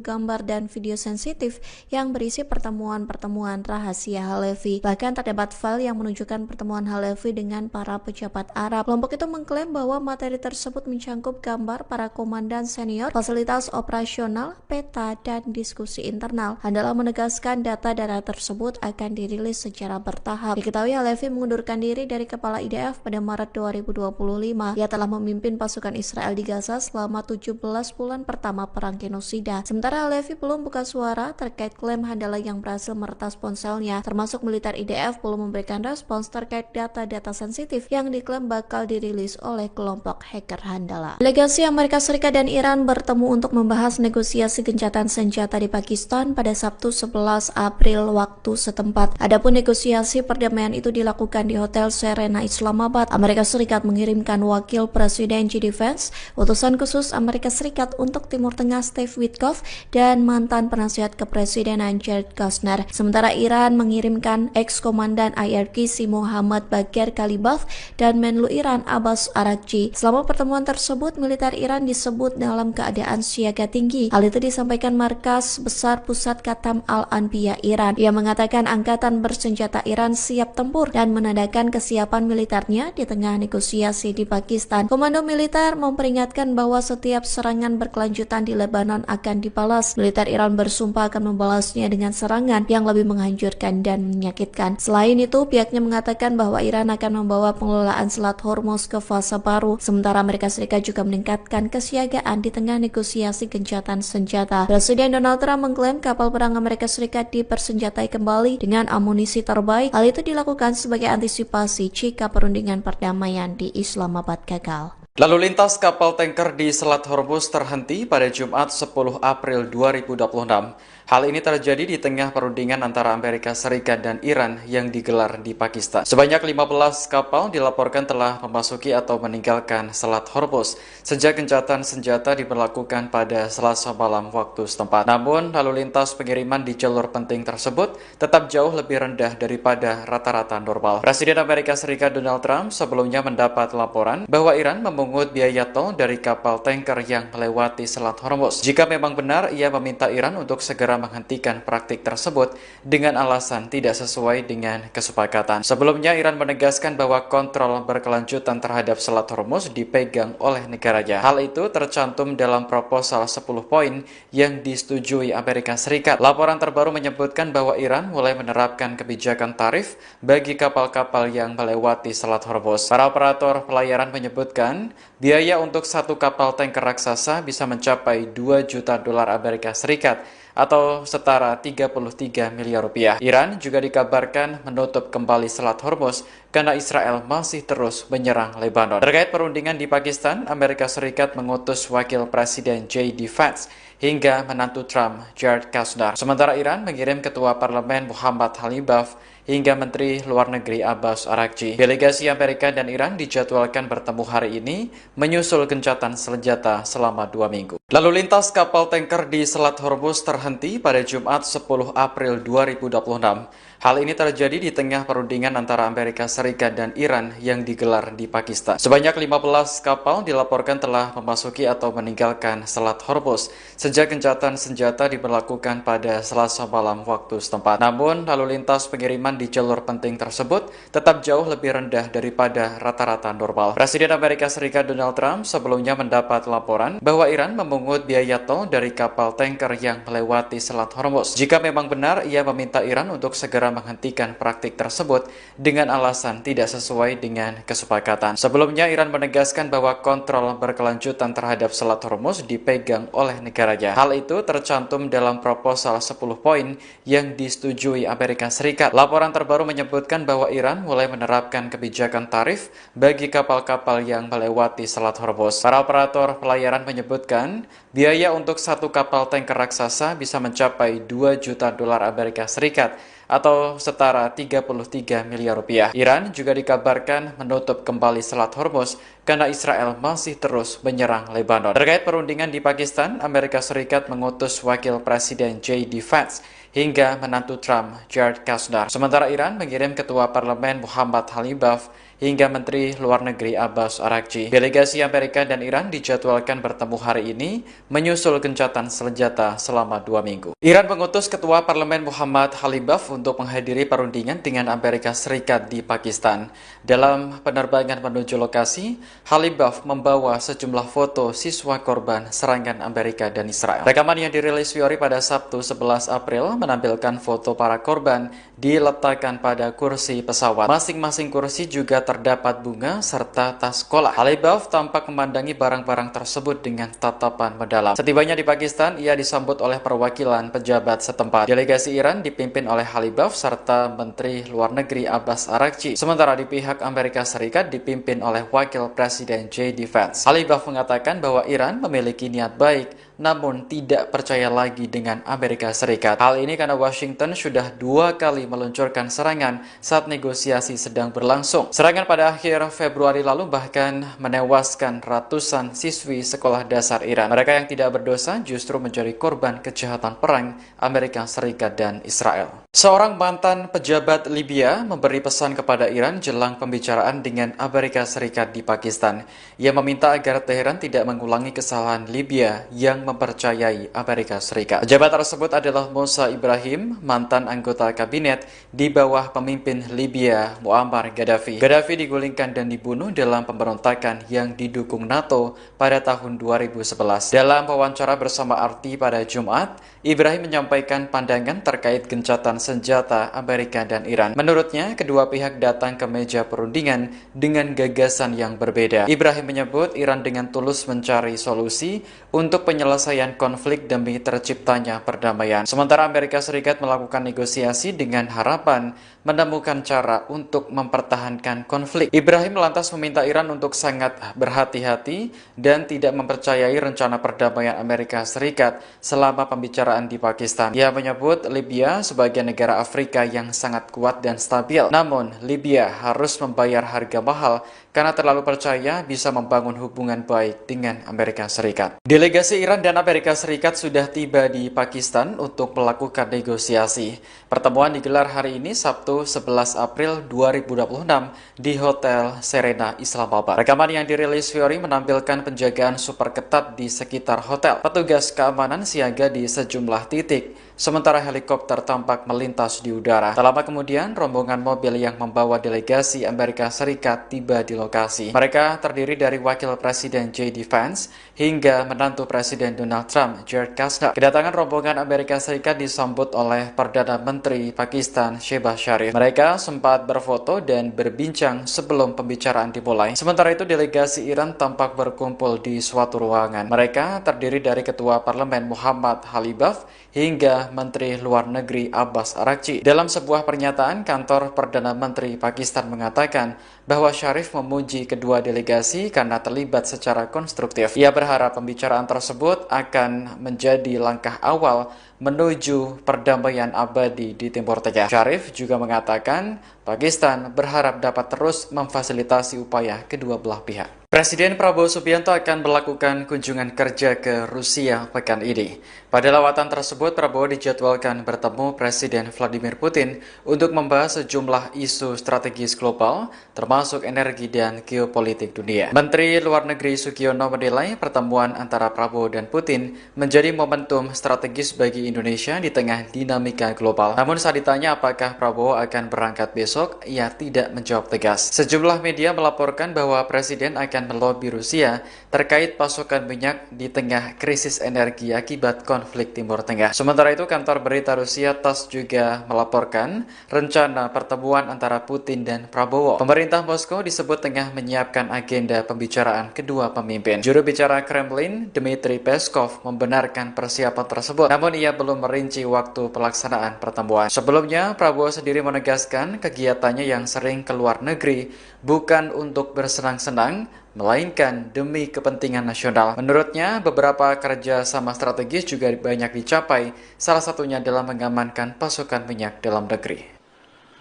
gambar dan video sensitif yang berisi pertemuan-pertemuan rahasia Halevi. Bahkan terdapat file yang menunjukkan pertemuan Halevi dengan para pejabat Arab. Kelompok itu mengklaim bahwa materi tersebut mencangkup gambar para komandan senior, fasilitas operasional, peta, dan diskusi internal. Handala menegaskan data-data tersebut akan dirilis secara bertahap. Diketahui Halevi mengundurkan diri dari kepala IDF pada Maret 2025. Ia telah memimpin pasukan Israel di Gaza selama 17 bulan pertama perang genosida. Sementara Halevi belum buka suara terkait klaim Handala yang berhasil meretas ponselnya, termasuk militer IDF belum memberikan respons terkait data-data sensitif yang diklaim bakal dirilis oleh kelompok hacker Handala. Delegasi Amerika Serikat dan Iran bertemu untuk membahas negosiasi gencatan senjata di Pakistan pada Sabtu 11 April waktu setempat. Adapun negosiasi perdamaian itu dilakukan di Hotel Serena Islamabad. Amerika Serikat mengirimkan wakil Presiden JD Vance, utusan khusus Amerika Serikat untuk Timur Tengah Steve Witkoff, dan mantan penasihat kepresidenan Jared Kushner. Sementara Iran mengirimkan ex-komandan IRGC Muhammad Bagher Ghalibaf dan Menlu Iran Abbas Araghchi. Selama pertemuan tersebut, militer Iran disebut dalam keadaan siaga tinggi. Hal itu disampaikan Markas Besar Pusat Khatam Al-Anbiya Iran. Ia mengatakan angkatan bersenjata Iran siap tempur dan menandakan kesiapan militernya di tengah negosiasi di Pakistan. Komando militer memperingatkan bahwa setiap serangan berkelanjutan di Lebanon akan dibalas. Militer Iran bersumpah akan membalasnya dengan serangan yang lebih menghancurkan dan menyakitkan. Selain itu, pihaknya mengatakan bahwa Iran akan membawa pengelolaan Selat Hormuz ke fase baru. Sementara Amerika Serikat juga meningkatkan kesiagaan di tengah negosiasi gencatan senjata. Presiden Donald Trump mengklaim kapal perang Amerika Serikat dipersenjatai kembali dengan amunisi terbaik. Hal itu dilakukan sebagai antisipasi jika perundingan perdamaian di Islamabad gagal. Lalu lintas kapal tanker di Selat Hormuz terhenti pada Jumat 10 April 2026. Hal ini terjadi di tengah perundingan antara Amerika Serikat dan Iran yang digelar di Pakistan. Sebanyak 15 kapal dilaporkan telah memasuki atau meninggalkan Selat Hormuz sejak gencatan senjata diberlakukan pada Selasa malam waktu setempat. Namun, lalu lintas pengiriman di jalur penting tersebut tetap jauh lebih rendah daripada rata-rata normal. Presiden Amerika Serikat Donald Trump sebelumnya mendapat laporan bahwa Iran memungut biaya tol dari kapal tanker yang melewati Selat Hormuz. Jika memang benar, ia meminta Iran untuk segera menghentikan praktik tersebut dengan alasan tidak sesuai dengan kesepakatan. Sebelumnya, Iran menegaskan bahwa kontrol berkelanjutan terhadap Selat Hormuz dipegang oleh negaranya. Hal itu tercantum dalam proposal 10 poin yang disetujui Amerika Serikat. Laporan terbaru menyebutkan bahwa Iran mulai menerapkan kebijakan tarif bagi kapal-kapal yang melewati Selat Hormuz. Para operator pelayaran menyebutkan biaya untuk satu kapal tanker raksasa bisa mencapai 2 juta dolar Amerika Serikat atau setara 33 miliar rupiah. Iran juga dikabarkan menutup kembali Selat Hormuz karena Israel masih terus menyerang Lebanon. Terkait perundingan di Pakistan, Amerika Serikat mengutus wakil Presiden JD Vance hingga menantu Trump, Jared Kushner. Sementara Iran mengirim Ketua Parlemen Muhammad Ghalibaf hingga Menteri Luar Negeri Abbas Araghchi. Delegasi Amerika dan Iran dijadwalkan bertemu hari ini menyusul gencatan senjata selama 2 minggu. Lalu lintas kapal tanker di Selat Hormuz terhenti pada Jumat 10 April 2026. Hal ini terjadi di tengah perundingan antara Amerika Serikat dan Iran yang digelar di Pakistan. Sebanyak 15 kapal dilaporkan telah memasuki atau meninggalkan Selat Hormuz sejak gencatan senjata diberlakukan pada Selasa malam waktu setempat. Namun, lalu lintas pengiriman di jalur penting tersebut tetap jauh lebih rendah daripada rata-rata normal. Presiden Amerika Serikat Donald Trump sebelumnya mendapat laporan bahwa Iran memungut biaya tol dari kapal tanker yang melewati Selat Hormuz. Jika memang benar, ia meminta Iran untuk segera menghentikan praktik tersebut dengan alasan tidak sesuai dengan kesepakatan. Sebelumnya, Iran menegaskan bahwa kontrol berkelanjutan terhadap Selat Hormuz dipegang oleh negaranya. Hal itu tercantum dalam proposal 10 poin yang disetujui Amerika Serikat. Laporan terbaru menyebutkan bahwa Iran mulai menerapkan kebijakan tarif bagi kapal-kapal yang melewati Selat Hormuz. Para operator pelayaran menyebutkan biaya untuk satu kapal tanker raksasa bisa mencapai 2 juta dolar Amerika Serikat atau setara 33 miliar rupiah. Iran juga dikabarkan menutup kembali Selat Hormuz karena Israel masih terus menyerang Lebanon. Terkait perundingan di Pakistan, Amerika Serikat mengutus Wakil Presiden J.D. Vance hingga menantu Trump, Jared Kushner. Sementara Iran mengirim Ketua Parlemen Muhammad Khalibaf hingga Menteri Luar Negeri Abbas Araghchi. Delegasi Amerika dan Iran dijadwalkan bertemu hari ini menyusul gencatan senjata selama 2 minggu. Iran mengutus Ketua Parlemen Muhammad Khalibaf untuk menghadiri perundingan dengan Amerika Serikat di Pakistan. Dalam penerbangan menuju lokasi, Khalibaf membawa sejumlah foto siswa korban serangan Amerika dan Israel. Rekaman yang dirilis Fiori pada Sabtu 11 April menampilkan foto para korban diletakkan pada kursi pesawat. Masing-masing kursi juga terdapat bunga serta tas sekolah. Khalibaf tampak memandangi barang-barang tersebut dengan tatapan mendalam. Setibanya di Pakistan, ia disambut oleh perwakilan pejabat setempat. Delegasi Iran dipimpin oleh Khalibaf serta Menteri Luar Negeri Abbas Araghchi. Sementara di pihak Amerika Serikat dipimpin oleh Wakil Presiden J.D. Vance. Khalibaf mengatakan bahwa Iran memiliki niat baik, namun tidak percaya lagi dengan Amerika Serikat. Hal ini karena Washington sudah 2 kali meluncurkan serangan saat negosiasi sedang berlangsung. Serangan pada akhir Februari lalu bahkan menewaskan ratusan siswi sekolah dasar Iran. Mereka yang tidak berdosa justru menjadi korban kejahatan perang Amerika Serikat dan Israel. Seorang mantan pejabat Libya memberi pesan kepada Iran jelang pembicaraan dengan Amerika Serikat di Pakistan. Ia meminta agar Teheran tidak mengulangi kesalahan Libya yang mempercayai Amerika Serikat. Pejabat tersebut adalah Musa Ibrahim, mantan anggota kabinet di bawah pemimpin Libya Muammar Gaddafi. Gaddafi digulingkan dan dibunuh dalam pemberontakan yang didukung NATO pada tahun 2011. Dalam wawancara bersama RT pada Jumat, Ibrahim menyampaikan pandangan terkait gencatan senjata Amerika dan Iran. Menurutnya, kedua pihak datang ke meja perundingan dengan gagasan yang berbeda. Ibrahim menyebut Iran dengan tulus mencari solusi untuk penyelesaian konflik demi terciptanya perdamaian. Sementara Amerika Serikat melakukan negosiasi dengan harapan menemukan cara untuk mempertahankan konflik. Ibrahim lantas meminta Iran untuk sangat berhati-hati dan tidak mempercayai rencana perdamaian Amerika Serikat selama pembicaraan di Pakistan. Ia menyebut Libya sebagai negara Afrika yang sangat kuat dan stabil. Namun, Libya harus membayar harga mahal karena terlalu percaya bisa membangun hubungan baik dengan Amerika Serikat. Delegasi Iran dan Amerika Serikat sudah tiba di Pakistan untuk melakukan negosiasi. Pertemuan digelar hari ini Sabtu 11 April 2026 di Hotel Serena Islamabad. Rekaman yang dirilis Fiori menampilkan penjagaan super ketat di sekitar hotel. Petugas keamanan siaga di sejumlah titik, sementara helikopter tampak melintas di udara. Tak lama kemudian, rombongan mobil yang membawa delegasi Amerika Serikat tiba di lokasi. Mereka terdiri dari Wakil Presiden J.D. Vance hingga menantu Presiden Donald Trump, Jared Kushner. Kedatangan rombongan Amerika Serikat disambut oleh Perdana Menteri Pakistan, Shehbaz Sharif. Mereka sempat berfoto dan berbincang sebelum pembicaraan dimulai. Sementara itu, delegasi Iran tampak berkumpul di suatu ruangan. Mereka terdiri dari Ketua Parlemen Muhammad Khalibaf hingga Menteri Luar Negeri Abbas Araghchi. Dalam sebuah pernyataan, kantor Perdana Menteri Pakistan mengatakan bahwa Sharif memuji kedua delegasi karena terlibat secara konstruktif. Ia berharap pembicaraan tersebut akan menjadi langkah awal menuju perdamaian abadi di Timur Tengah. Sharif juga mengatakan Pakistan berharap dapat terus memfasilitasi upaya kedua belah pihak. Presiden Prabowo Subianto akan melakukan kunjungan kerja ke Rusia pekan ini. Pada lawatan tersebut, Prabowo dijadwalkan bertemu Presiden Vladimir Putin untuk membahas sejumlah isu strategis global, termasuk energi dan geopolitik dunia. Menteri Luar Negeri Sugiono menilai pertemuan antara Prabowo dan Putin menjadi momentum strategis bagi Indonesia di tengah dinamika global. Namun saat ditanya apakah Prabowo akan berangkat besok, ia tidak menjawab tegas. Sejumlah media melaporkan bahwa Presiden akan melobi Rusia terkait pasokan minyak di tengah krisis energi akibat konflik Timur Tengah. Sementara itu, kantor berita Rusia TASS juga melaporkan rencana pertemuan antara Putin dan Prabowo. Pemerintah Moskow disebut tengah menyiapkan agenda pembicaraan kedua pemimpin. Juru bicara Kremlin, Dmitry Peskov, membenarkan persiapan tersebut, namun ia belum merinci waktu pelaksanaan pertemuan. Sebelumnya, Prabowo sendiri menegaskan kegiatannya yang sering ke luar negeri bukan untuk bersenang-senang, melainkan demi kepentingan nasional. Menurutnya, beberapa kerja sama strategis juga banyak dicapai, salah satunya dalam mengamankan pasokan minyak dalam negeri.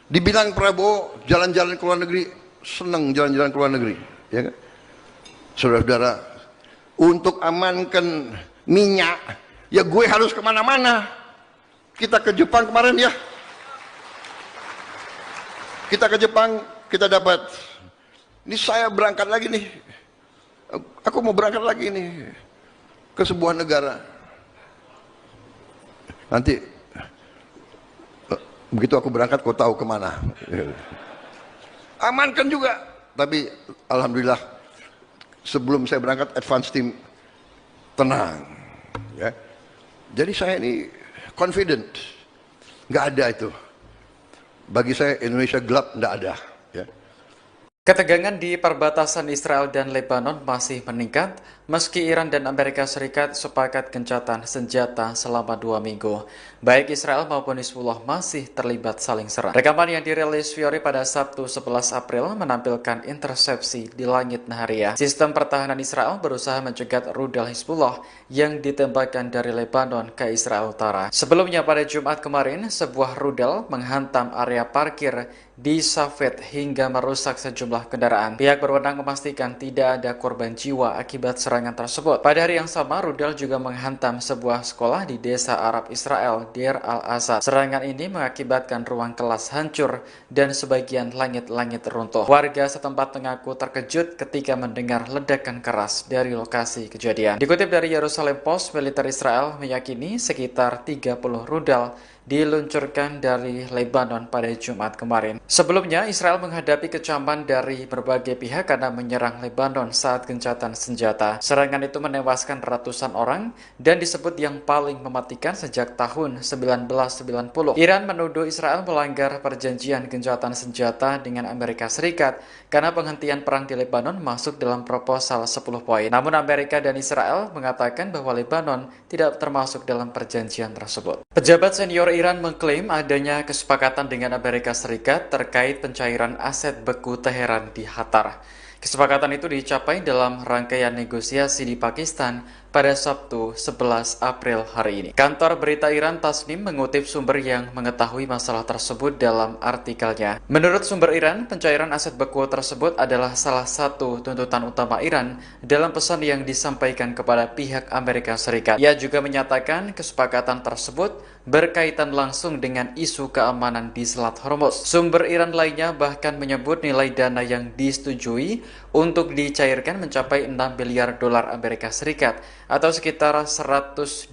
Dibilang Prabowo jalan-jalan ke luar negeri, senang jalan-jalan ke luar negeri, ya kan? Saudara-saudara, untuk amankan minyak, ya gue harus kemana-mana. Kita ke Jepang kemarin ya, kita ke Jepang, kita dapat. Ini saya berangkat lagi nih, aku mau berangkat lagi nih ke sebuah negara. Nanti begitu aku berangkat, kau tahu kemana. Amankan juga. Tapi alhamdulillah sebelum saya berangkat, advance team tenang. Ya. Jadi saya ini confident, nggak ada itu. Bagi saya Indonesia gelap, nggak ada. Ya. Ketegangan di perbatasan Israel dan Lebanon masih meningkat meski Iran dan Amerika Serikat sepakat gencatan senjata selama 2 minggu. Baik Israel maupun Hizbullah masih terlibat saling serang. Rekaman yang dirilis Fiori pada Sabtu 11 April menampilkan intersepsi di langit Nahariya. Sistem pertahanan Israel berusaha mencegat rudal Hizbullah yang ditembakkan dari Lebanon ke Israel Utara. Sebelumnya pada Jumat kemarin, sebuah rudal menghantam area parkir di Safed hingga merusak sejumlah kendaraan. Pihak berwenang memastikan tidak ada korban jiwa akibat serangan tersebut. Pada hari yang sama, rudal juga menghantam sebuah sekolah di desa Arab Israel, Deir al-Asad. Serangan ini mengakibatkan ruang kelas hancur dan sebagian langit-langit runtuh. Warga setempat mengaku terkejut ketika mendengar ledakan keras dari lokasi kejadian. Dikutip dari Jerusalem Post, militer Israel meyakini sekitar 30 rudal diluncurkan dari Lebanon pada Jumat kemarin. Sebelumnya, Israel menghadapi kecaman dari berbagai pihak karena menyerang Lebanon saat gencatan senjata. Serangan itu menewaskan ratusan orang dan disebut yang paling mematikan sejak tahun 1990. Iran menuduh Israel melanggar perjanjian gencatan senjata dengan Amerika Serikat karena penghentian perang di Lebanon masuk dalam proposal 10 poin. Namun Amerika dan Israel mengatakan bahwa Lebanon tidak termasuk dalam perjanjian tersebut. Pejabat senior Iran mengklaim adanya kesepakatan dengan Amerika Serikat terkait pencairan aset beku Teheran di Qatar. Kesepakatan itu dicapai dalam rangkaian negosiasi di Pakistan pada Sabtu 11 April hari ini. Kantor berita Iran Tasnim mengutip sumber yang mengetahui masalah tersebut dalam artikelnya. Menurut sumber Iran, pencairan aset beku tersebut adalah salah satu tuntutan utama Iran dalam pesan yang disampaikan kepada pihak Amerika Serikat. Ia juga menyatakan kesepakatan tersebut berkaitan langsung dengan isu keamanan di Selat Hormuz. Sumber Iran lainnya bahkan menyebut nilai dana yang disetujui untuk dicairkan mencapai 6 miliar dolar Amerika Serikat atau sekitar 102,5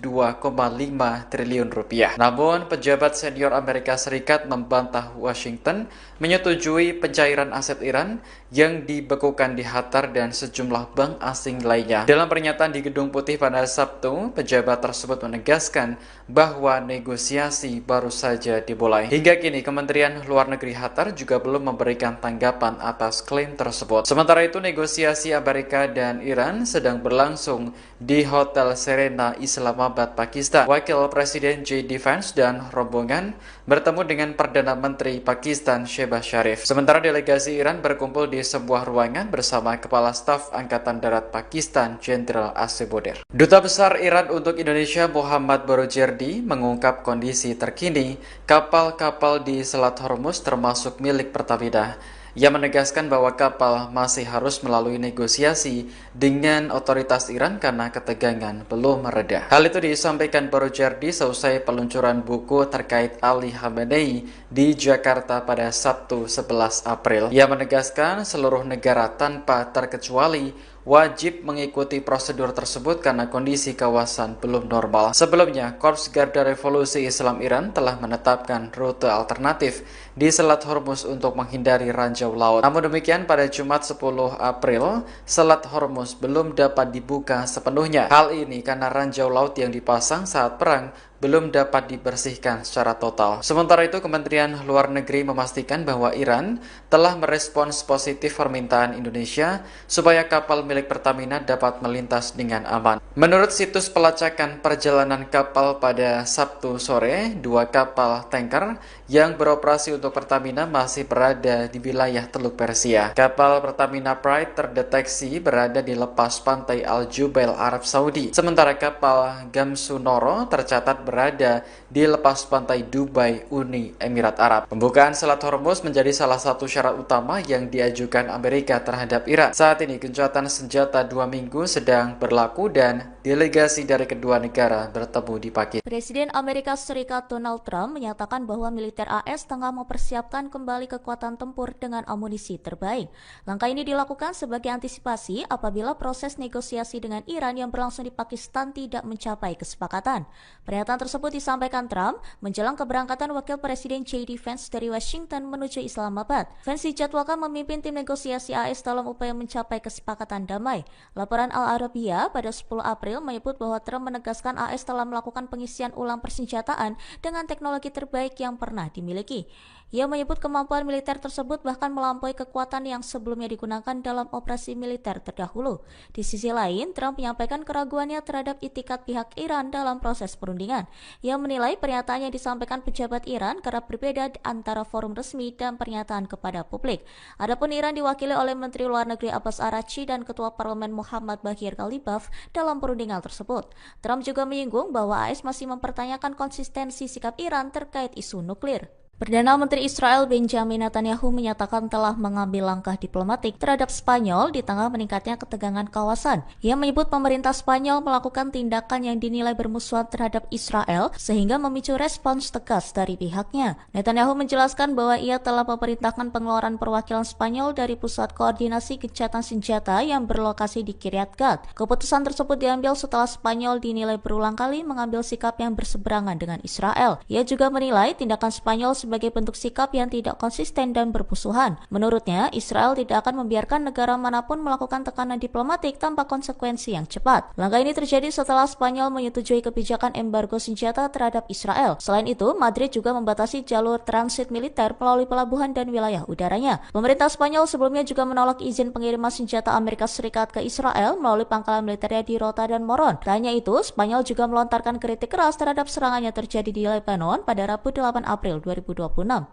triliun rupiah. Namun, pejabat senior Amerika Serikat membantah Washington menyetujui pencairan aset Iran yang dibekukan di Qatar dan sejumlah bank asing lainnya. Dalam pernyataan di Gedung Putih pada Sabtu, pejabat tersebut menegaskan bahwa negosiasi baru saja dimulai. Hingga kini, Kementerian Luar Negeri Qatar juga belum memberikan tanggapan atas klaim tersebut. Sementara itu, negosiasi Amerika dan Iran sedang berlangsung di Hotel Serena, Islamabad, Pakistan. Wakil Presiden J.D. Vance dan rombongan bertemu dengan Perdana Menteri Pakistan Shehbaz Sharif. Sementara delegasi Iran berkumpul di sebuah ruangan bersama Kepala Staf Angkatan Darat Pakistan Jenderal Asif Boder. Duta Besar Iran untuk Indonesia Muhammad Barojerdi mengungkap kondisi terkini kapal-kapal di Selat Hormuz termasuk milik Pertamina Ia menegaskan bahwa kapal masih harus melalui negosiasi dengan otoritas Iran karena ketegangan belum mereda. Hal itu disampaikan Barojardi seusai peluncuran buku terkait Ali Khamenei di Jakarta pada Sabtu 11 April. Ia menegaskan seluruh negara tanpa terkecuali wajib mengikuti prosedur tersebut karena kondisi kawasan belum normal. Sebelumnya, Korps Garda Revolusi Islam Iran telah menetapkan rute alternatif di Selat Hormuz untuk menghindari ranjau laut. Namun demikian, pada Jumat 10 April, Selat Hormuz belum dapat dibuka sepenuhnya. Hal ini karena ranjau laut yang dipasang saat perang belum dapat dibersihkan secara total. Sementara itu, Kementerian Luar Negeri memastikan bahwa Iran telah merespons positif permintaan Indonesia supaya kapal milik Pertamina dapat melintas dengan aman. Menurut situs pelacakan perjalanan kapal pada Sabtu sore, 2 kapal tanker yang beroperasi untuk Pertamina masih berada di wilayah Teluk Persia. Kapal Pertamina Pride terdeteksi berada di lepas pantai Al Jubail, Arab Saudi. Sementara kapal Gamsunoro tercatat berada di lepas pantai Dubai, Uni Emirat Arab. Pembukaan Selat Hormuz menjadi salah satu syarat utama yang diajukan Amerika terhadap Iran. Saat ini gencatan senjata 2 minggu sedang berlaku dan delegasi dari kedua negara bertemu di Pakistan. Presiden Amerika Serikat Donald Trump menyatakan bahwa militer AS tengah mempersiapkan kembali kekuatan tempur dengan amunisi terbaik. Langkah ini dilakukan sebagai antisipasi apabila proses negosiasi dengan Iran yang berlangsung di Pakistan tidak mencapai kesepakatan. Pernyataan tersebut disampaikan Trump menjelang keberangkatan Wakil Presiden J.D. Vance dari Washington menuju Islamabad. Vance dijadwalkan memimpin tim negosiasi AS dalam upaya mencapai kesepakatan damai. Laporan Al Arabiya pada 10 April menyebut bahwa Trump menegaskan AS telah melakukan pengisian ulang persenjataan dengan teknologi terbaik yang pernah dimiliki. Ia menyebut kemampuan militer tersebut bahkan melampaui kekuatan yang sebelumnya digunakan dalam operasi militer terdahulu. Di sisi lain, Trump menyampaikan keraguannya terhadap itikat pihak Iran dalam proses perundingan. Ia menilai pernyataan yang disampaikan pejabat Iran kerap berbeda antara forum resmi dan pernyataan kepada publik. Adapun Iran diwakili oleh Menteri Luar Negeri Abbas Araghchi dan Ketua Parlemen Muhammad Baghir Ghalibaf dalam perundingan tersebut. Trump juga menyinggung bahwa AS masih mempertanyakan konsistensi sikap Iran terkait isu nuklir. Perdana Menteri Israel Benjamin Netanyahu menyatakan telah mengambil langkah diplomatik terhadap Spanyol di tengah meningkatnya ketegangan kawasan. Ia menyebut pemerintah Spanyol melakukan tindakan yang dinilai bermusuhan terhadap Israel sehingga memicu respons tegas dari pihaknya. Netanyahu menjelaskan bahwa ia telah memerintahkan pengeluaran perwakilan Spanyol dari Pusat Koordinasi Gencatan Senjata yang berlokasi di Kiryat Gat. Keputusan tersebut diambil setelah Spanyol dinilai berulang kali mengambil sikap yang berseberangan dengan Israel. Ia juga menilai tindakan Spanyol sebagai bentuk sikap yang tidak konsisten dan bermusuhan. Menurutnya, Israel tidak akan membiarkan negara manapun melakukan tekanan diplomatik tanpa konsekuensi yang cepat. Langkah ini terjadi setelah Spanyol menyetujui kebijakan embargo senjata terhadap Israel. Selain itu, Madrid juga membatasi jalur transit militer melalui pelabuhan dan wilayah udaranya. Pemerintah Spanyol sebelumnya juga menolak izin pengiriman senjata Amerika Serikat ke Israel melalui pangkalan militernya di Rota dan Moron. Tak hanya itu, Spanyol juga melontarkan kritik keras terhadap serangan yang terjadi di Lebanon pada Rabu 8 April 2026.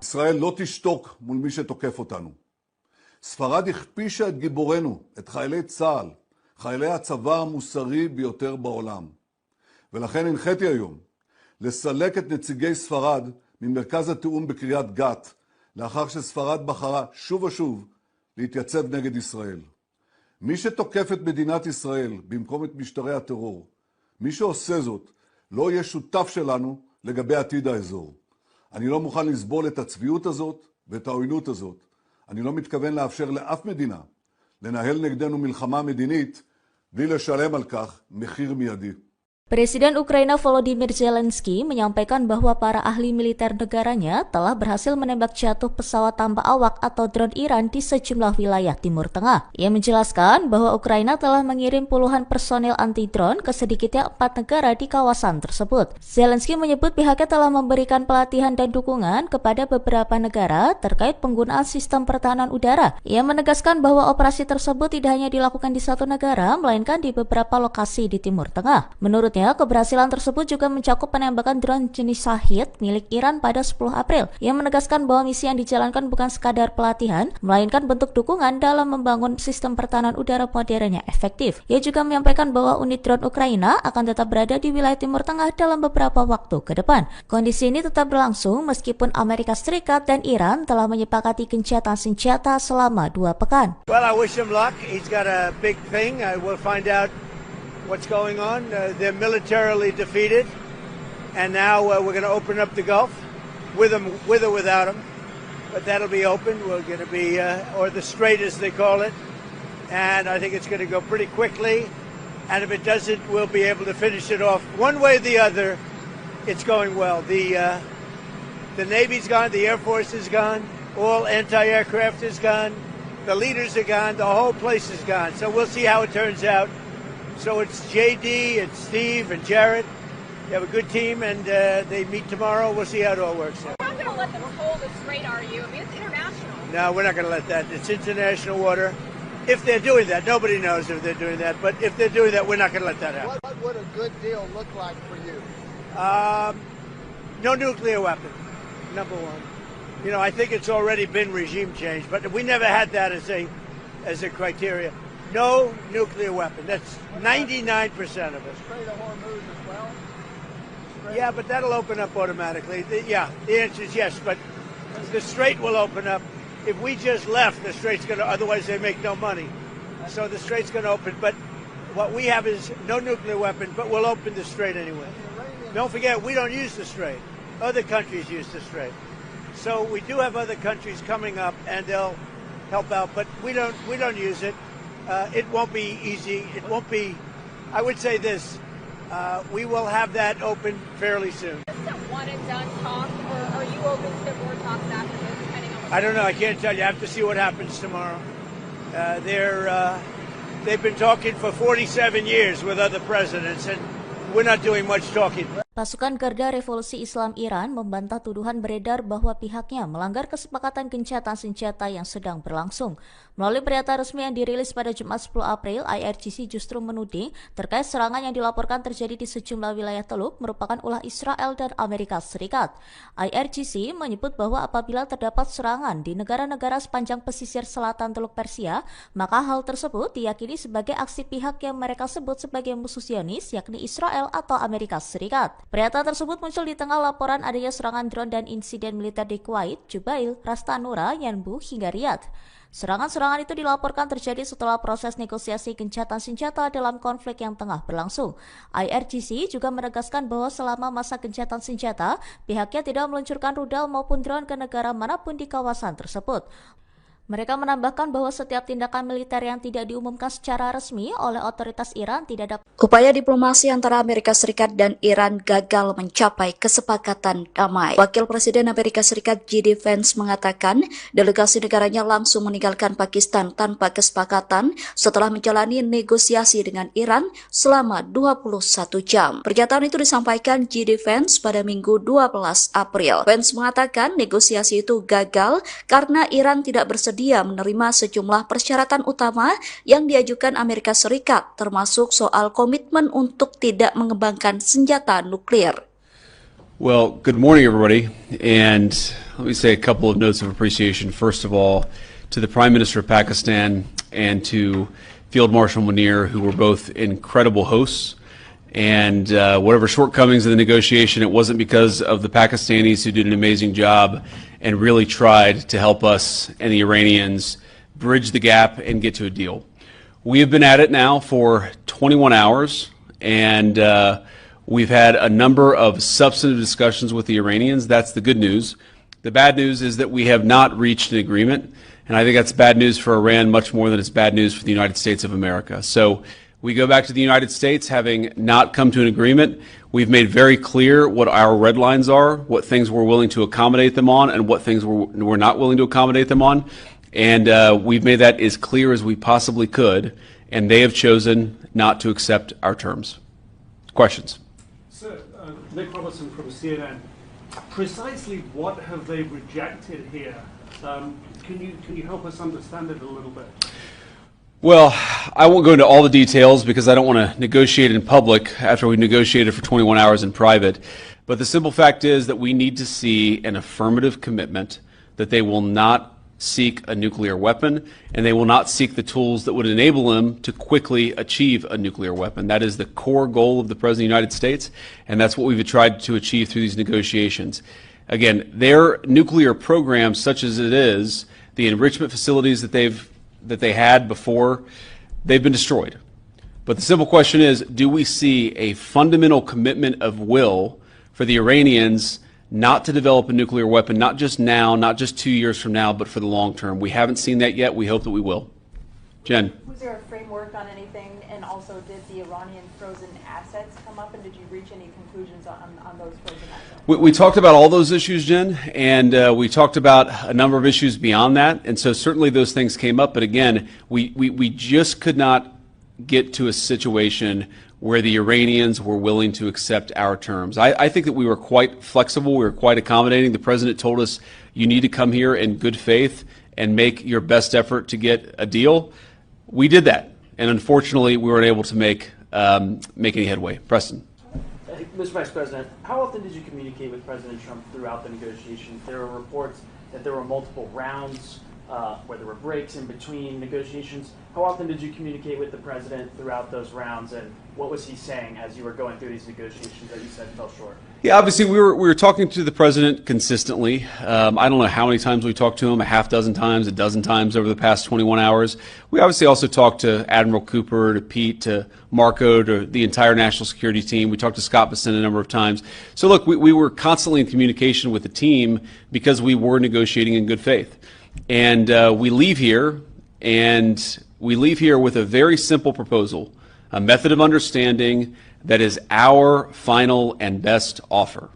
ישראל לא תשתוק מול מי שתוקף אותנו. ספרד הכפישה את גיבורנו, את חיילי צה"ל, חיילי הצבא המוסרי ביותר בעולם. ולכן הנחיתי היום לסלק את נציגי ספרד ממרכז התיאום בקריית גת, לאחר שספרד בחרה שוב ושוב להתייצב נגד ישראל. מי שתוקף את מדינת ישראל במקום את משטרי הטרור, מי שעושה זאת לא יהיה שותף שלנו לגבי עתיד האזור. אני לא מוכן לסבול את הצביעות הזאת ואת העוינות הזאת. אני לא מתכוון לאפשר לאף מדינה לנהל נגדנו מלחמה מדינית בלי לשלם על כך מחיר מיידי. Presiden Ukraina Volodymyr Zelensky menyampaikan bahwa para ahli militer negaranya telah berhasil menembak jatuh pesawat tanpa awak atau drone Iran di sejumlah wilayah Timur Tengah. Ia menjelaskan bahwa Ukraina telah mengirim puluhan personil anti-drone ke sedikitnya 4 negara di kawasan tersebut. Zelensky menyebut pihaknya telah memberikan pelatihan dan dukungan kepada beberapa negara terkait penggunaan sistem pertahanan udara. Ia menegaskan bahwa operasi tersebut tidak hanya dilakukan di satu negara, melainkan di beberapa lokasi di Timur Tengah. Menurutnya, Menurutnya, keberhasilan tersebut juga mencakup penembakan drone jenis Shahid milik Iran pada 10 April. Ia menegaskan bahwa misi yang dijalankan bukan sekadar pelatihan, melainkan bentuk dukungan dalam membangun sistem pertahanan udara modern yang efektif. Ia juga menyampaikan bahwa unit drone Ukraina akan tetap berada di wilayah Timur Tengah dalam beberapa waktu ke depan. Kondisi ini tetap berlangsung meskipun Amerika Serikat dan Iran telah menyepakati gencatan senjata selama 2 pekan. Well, I wish him luck. He's got a big thing. We'll find out what's going on. They're militarily defeated, and now we're going to open up the Gulf with or without them. But that'll be open. We're going to be, or the Strait as they call it, and I think it's going to go pretty quickly. And if it doesn't, we'll be able to finish it off one way or the other. It's going well. The Navy's gone. The Air Force is gone. All anti-aircraft is gone. The leaders are gone. The whole place is gone. So we'll see how it turns out. So it's JD, it's Steve, and Jared. You have a good team, and they meet tomorrow. We'll see how it all works out. You're not going to let them hold the Strait, are you? I mean, it's international. No, we're not going to let that. It's international water. If they're doing that, nobody knows if they're doing that. But if they're doing that, we're not going to let that happen. What would a good deal look like for you? No nuclear weapon, number one. You know, I think it's already been regime change, but we never had that as a criteria. No nuclear weapon. That's 99% of it. Strait of Hormuz as well? Yeah, but that'll open up automatically. The answer is yes, but the Strait will open up. If we just left, the Strait's going to, otherwise they make no money. So the Strait's going to open. But what we have is no nuclear weapon, but we'll open the Strait anyway. Don't forget, we don't use the Strait. Other countries use the Strait. So we do have other countries coming up, and they'll help out, but we don't use it. It won't be easy. It won't be, I would say this, we will have that open fairly soon. Is this a one and done talk, or are you open to more talks after this, depending on I don't know. I can't tell you. I have to see what happens tomorrow. They've been talking for 47 years with other presidents, and we're not doing much talking. Pasukan Garda Revolusi Islam Iran membantah tuduhan beredar bahwa pihaknya melanggar kesepakatan gencatan senjata yang sedang berlangsung. Melalui pernyataan resmi yang dirilis pada Jumat 10 April, IRGC justru menuding terkait serangan yang dilaporkan terjadi di sejumlah wilayah Teluk merupakan ulah Israel dan Amerika Serikat. IRGC menyebut bahwa apabila terdapat serangan di negara-negara sepanjang pesisir selatan Teluk Persia, maka hal tersebut diyakini sebagai aksi pihak yang mereka sebut sebagai musuh Zionis, yakni Israel atau Amerika Serikat. Pernyataan tersebut muncul di tengah laporan adanya serangan drone dan insiden militer di Kuwait, Jubail, Ras Tanura, Yanbu, hingga Riyadh. Serangan-serangan itu dilaporkan terjadi setelah proses negosiasi gencatan senjata dalam konflik yang tengah berlangsung. IRGC juga menegaskan bahwa selama masa gencatan senjata, pihaknya tidak meluncurkan rudal maupun drone ke negara manapun di kawasan tersebut. Mereka menambahkan bahwa setiap tindakan militer yang tidak diumumkan secara resmi oleh otoritas Iran tidak dapat. Upaya diplomasi antara Amerika Serikat dan Iran gagal mencapai kesepakatan damai. Wakil Presiden Amerika Serikat JD Vance mengatakan delegasi negaranya langsung meninggalkan Pakistan tanpa kesepakatan setelah menjalani negosiasi dengan Iran selama 21 jam. Pernyataan itu disampaikan JD Vance pada Minggu 12 April. Vance mengatakan negosiasi itu gagal karena Iran tidak bersedia menerima sejumlah persyaratan utama yang diajukan Amerika Serikat, termasuk soal komitmen untuk tidak mengembangkan senjata nuklir. Well, good morning, everybody. And let me say a couple of notes of appreciation. First of all, to the Prime Minister of Pakistan and to Field Marshal Munir, who were both incredible hosts. And whatever shortcomings in the negotiation, it wasn't because of the Pakistanis who did an amazing job and really tried to help us and the Iranians bridge the gap and get to a deal. We have been at it now for 21 hours, and we've had a number of substantive discussions with the Iranians. That's the good news. The bad news is that we have not reached an agreement, and I think that's bad news for Iran much more than it's bad news for the United States of America. So we go back to the United States having not come to an agreement. We've made very clear what our red lines are, what things we're willing to accommodate them on, and what things we're not willing to accommodate them on. And we've made that as clear as we possibly could, and they have chosen not to accept our terms. Questions? Sir, Nick Robertson from CNN. Precisely what have they rejected here? Can you help us understand it a little bit? Well, I won't go into all the details because I don't want to negotiate in public after we negotiated for 21 hours in private. But the simple fact is that we need to see an affirmative commitment that they will not seek a nuclear weapon and they will not seek the tools that would enable them to quickly achieve a nuclear weapon. That is the core goal of the President of the United States, and that's what we've tried to achieve through these negotiations. Again, their nuclear program, such as it is, the enrichment facilities that they had before, they've been destroyed. But the simple question is, do we see a fundamental commitment of will for the Iranians not to develop a nuclear weapon, not just now, not just 2 years from now, but for the long term? We haven't seen that yet. We hope that we will. Jen. Was there a framework on anything, and also did the Iranian frozen assets come up, and did you reach any conclusions on those frozen assets? We talked about all those issues, Jen, and we talked about a number of issues beyond that, and so certainly those things came up, but again, we just could not get to a situation where the Iranians were willing to accept our terms. I think that we were quite flexible, we were quite accommodating. The President told us, you need to come here in good faith and make your best effort to get a deal. We did that, and unfortunately, we weren't able to make any headway. Preston. Mr. Vice President, how often did you communicate with President Trump throughout the negotiations? There were reports that there were multiple rounds, where there were breaks in between negotiations. How often did you communicate with the President throughout those rounds, and what was he saying as you were going through these negotiations that you said fell short? Yeah, obviously we were talking to the President consistently. I don't know how many times we talked to him, a half dozen times, a dozen times over the past 21 hours. We obviously also talked to Admiral Cooper, to Pete, to Marco, to the entire national security team. We talked to Scott Bessent a number of times. So look, we were constantly in communication with the team because we were negotiating in good faith. And we leave here with a very simple proposal, a method of understanding that is our final and best offer.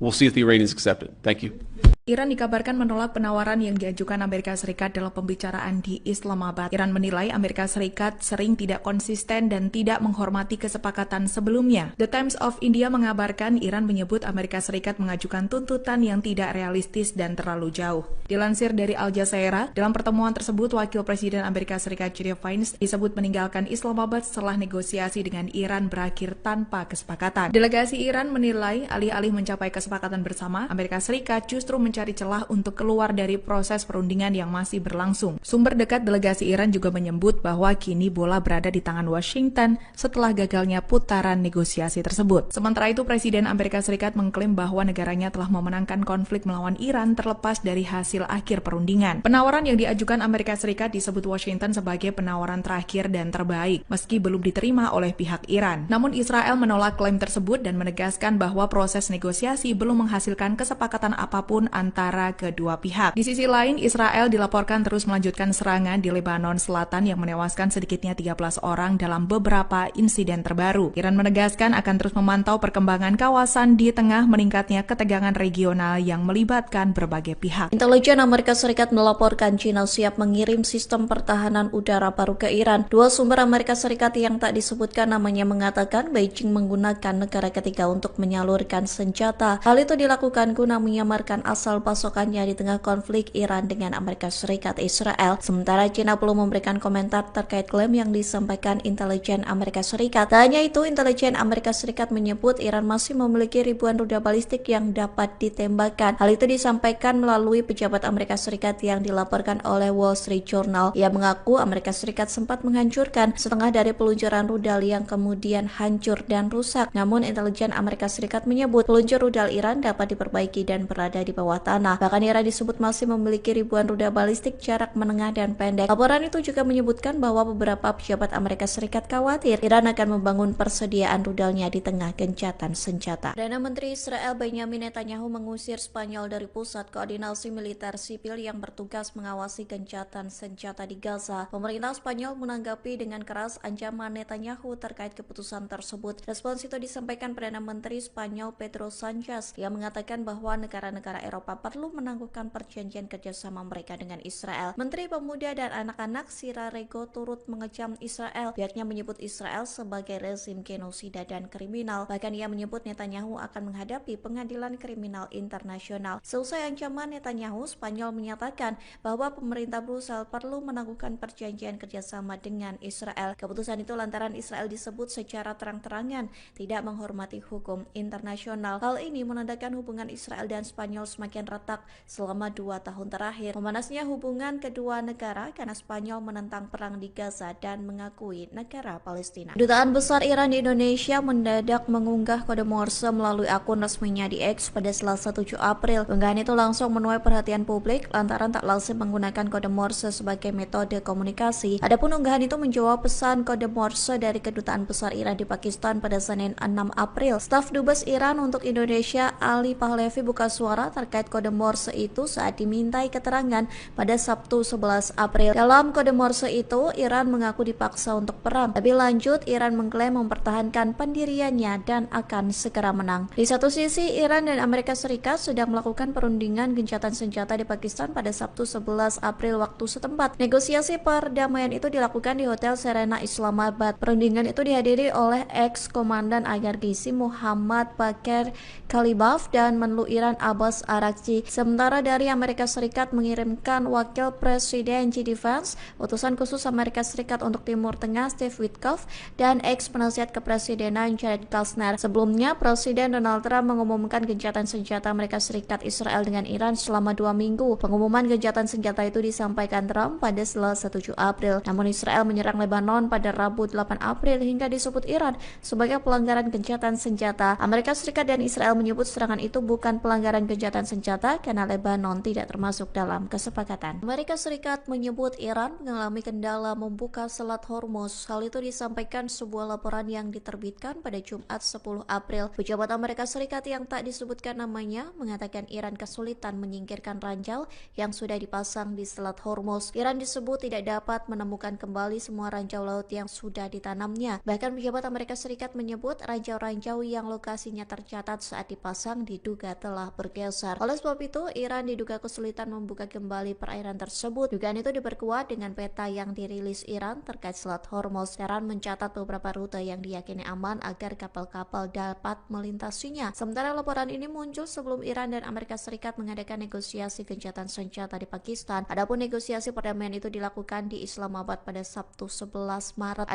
We'll see if the Iranians accept it. Thank you. Iran dikabarkan menolak penawaran yang diajukan Amerika Serikat dalam pembicaraan di Islamabad. Iran menilai Amerika Serikat sering tidak konsisten dan tidak menghormati kesepakatan sebelumnya. The Times of India mengabarkan Iran menyebut Amerika Serikat mengajukan tuntutan yang tidak realistis dan terlalu jauh. Dilansir dari Al Jazeera, dalam pertemuan tersebut Wakil Presiden Amerika Serikat J.D. Vance disebut meninggalkan Islamabad setelah negosiasi dengan Iran berakhir tanpa kesepakatan. Delegasi Iran menilai alih-alih mencapai kesepakatan bersama, Amerika Serikat justru mencari celah untuk keluar dari proses perundingan yang masih berlangsung. Sumber dekat delegasi Iran juga menyebut bahwa kini bola berada di tangan Washington setelah gagalnya putaran negosiasi tersebut. Sementara itu, Presiden Amerika Serikat mengklaim bahwa negaranya telah memenangkan konflik melawan Iran terlepas dari hasil akhir perundingan. Penawaran yang diajukan Amerika Serikat disebut Washington sebagai penawaran terakhir dan terbaik, meski belum diterima oleh pihak Iran. Namun Israel menolak klaim tersebut dan menegaskan bahwa proses negosiasi belum menghasilkan kesepakatan apapun antara kedua pihak. Di sisi lain, Israel dilaporkan terus melanjutkan serangan di Lebanon Selatan yang menewaskan sedikitnya 13 orang dalam beberapa insiden terbaru. Iran menegaskan akan terus memantau perkembangan kawasan di tengah meningkatnya ketegangan regional yang melibatkan berbagai pihak. Intelijen Amerika Serikat melaporkan China siap mengirim sistem pertahanan udara baru ke Iran. Dua sumber Amerika Serikat yang tak disebutkan namanya mengatakan Beijing menggunakan negara ketiga untuk menyalurkan senjata. Hal itu dilakukan guna menyamarkan asal pasokannya di tengah konflik Iran dengan Amerika Serikat Israel. Sementara China belum memberikan komentar terkait klaim yang disampaikan intelijen Amerika Serikat. Tak hanya itu, intelijen Amerika Serikat menyebut Iran masih memiliki ribuan rudal balistik yang dapat ditembakkan. Hal itu disampaikan melalui pejabat Amerika Serikat yang dilaporkan oleh Wall Street Journal. Ia mengaku Amerika Serikat sempat menghancurkan setengah dari peluncuran rudal yang kemudian hancur dan rusak. Namun intelijen Amerika Serikat menyebut peluncur rudal Iran dapat diperbaiki dan berada di bawah tanah. Bahkan Iran disebut masih memiliki ribuan rudal balistik jarak menengah dan pendek. Laporan itu juga menyebutkan bahwa beberapa pejabat Amerika Serikat khawatir Iran akan membangun persediaan rudalnya di tengah gencatan senjata. Perdana Menteri Israel Benjamin Netanyahu mengusir Spanyol dari pusat koordinasi militer sipil yang bertugas mengawasi gencatan senjata di Gaza. Pemerintah Spanyol menanggapi dengan keras ancaman Netanyahu terkait keputusan tersebut. Respons itu disampaikan Perdana Menteri Spanyol Pedro Sanchez yang mengatakan bahwa negara-negara Eropa mengapa perlu menangguhkan perjanjian kerjasama mereka dengan Israel. Menteri Pemuda dan Anak-anak Sira Rego turut mengecam Israel. Pihaknya menyebut Israel sebagai rezim genosida dan kriminal. Bahkan ia menyebut Netanyahu akan menghadapi pengadilan kriminal internasional. Seusai ancaman Netanyahu, Spanyol menyatakan bahwa pemerintah Brussel perlu menangguhkan perjanjian kerjasama dengan Israel. Keputusan itu lantaran Israel disebut secara terang-terangan tidak menghormati hukum internasional. Hal ini menandakan hubungan Israel dan Spanyol semakin retak selama 2 tahun terakhir. Memanasnya hubungan kedua negara karena Spanyol menentang perang di Gaza dan mengakui negara Palestina. Dutaan Besar Iran di Indonesia mendadak mengunggah kode Morse melalui akun resminya di X pada Selasa 7 April. Unggahan itu langsung menuai perhatian publik lantaran tak lazim menggunakan kode Morse sebagai metode komunikasi. Adapun unggahan itu menjawab pesan kode Morse dari Kedutaan Besar Iran di Pakistan pada Senin 6 April. Staf Dubes Iran untuk Indonesia Ali Pahlavi buka suara terkait kode Morse itu saat dimintai keterangan pada Sabtu 11 April. Dalam kode Morse itu, Iran mengaku dipaksa untuk perang. Lebih lanjut, Iran mengklaim mempertahankan pendiriannya dan akan segera menang. Di satu sisi, Iran dan Amerika Serikat sedang melakukan perundingan gencatan senjata di Pakistan pada Sabtu 11 April waktu setempat. Negosiasi perdamaian itu dilakukan di Hotel Serena Islamabad. Perundingan itu dihadiri oleh ex-komandan IRGC Muhammad Bakir Kalibaf dan Menlu Iran Abbas Araghchi. Sementara dari Amerika Serikat mengirimkan Wakil Presiden JD Vance, utusan khusus Amerika Serikat untuk Timur Tengah Steve Witkoff, dan ex-penasihat kepresidenan Jared Kushner. Sebelumnya, Presiden Donald Trump mengumumkan gencatan senjata Amerika Serikat Israel dengan Iran selama 2 minggu. Pengumuman gencatan senjata itu disampaikan Trump pada Selasa 7 April. Namun Israel menyerang Lebanon pada Rabu 8 April hingga disebut Iran sebagai pelanggaran gencatan senjata. Amerika Serikat dan Israel menyebut serangan itu bukan pelanggaran gencatan senjata karena Lebanon tidak termasuk dalam kesepakatan. Amerika Serikat menyebut Iran mengalami kendala membuka Selat Hormuz. Hal itu disampaikan sebuah laporan yang diterbitkan pada Jumat 10 April. Pejabat Amerika Serikat yang tak disebutkan namanya mengatakan Iran kesulitan menyingkirkan ranjau yang sudah dipasang di Selat Hormuz. Iran disebut tidak dapat menemukan kembali semua ranjau laut yang sudah ditanamnya. Bahkan pejabat Amerika Serikat menyebut ranjau-ranjau yang lokasinya tercatat saat dipasang diduga telah bergeser. Oleh sebab itu, Iran diduga kesulitan membuka kembali perairan tersebut. Dugaan itu diperkuat dengan peta yang dirilis Iran terkait Selat Hormuz. Iran mencatat beberapa rute yang diyakini aman agar kapal-kapal dapat melintasinya. Sementara laporan ini muncul sebelum Iran dan Amerika Serikat mengadakan negosiasi gencatan senjata di Pakistan. Adapun negosiasi perdamaian itu dilakukan di Islamabad pada Sabtu 11 Maret.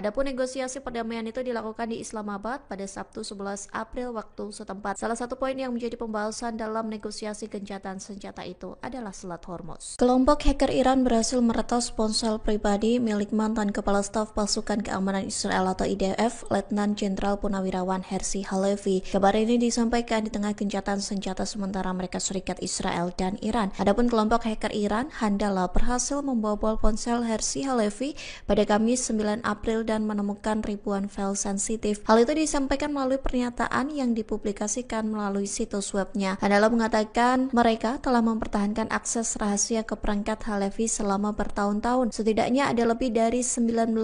April waktu setempat. Salah satu poin yang menjadi pembahasan dalam negosiasi gencatan senjata itu adalah Selat Hormuz. Kelompok hacker Iran berhasil meretas ponsel pribadi milik mantan Kepala Staf Pasukan Keamanan Israel atau IDF, Letnan Jenderal Purnawirawan Herzi Halevi. Kabar ini disampaikan di tengah gencatan senjata sementara Amerika Serikat, Israel, dan Iran. Adapun kelompok hacker Iran, Handala, berhasil membobol ponsel Herzi Halevi pada Kamis 9 April dan menemukan ribuan file sensitif. Hal itu disampaikan melalui pernyataan yang dipublikasikan melalui situs webnya. Handala mengatakan mereka telah mempertahankan akses rahasia ke perangkat Halevi selama bertahun-tahun. Setidaknya ada lebih dari 19.000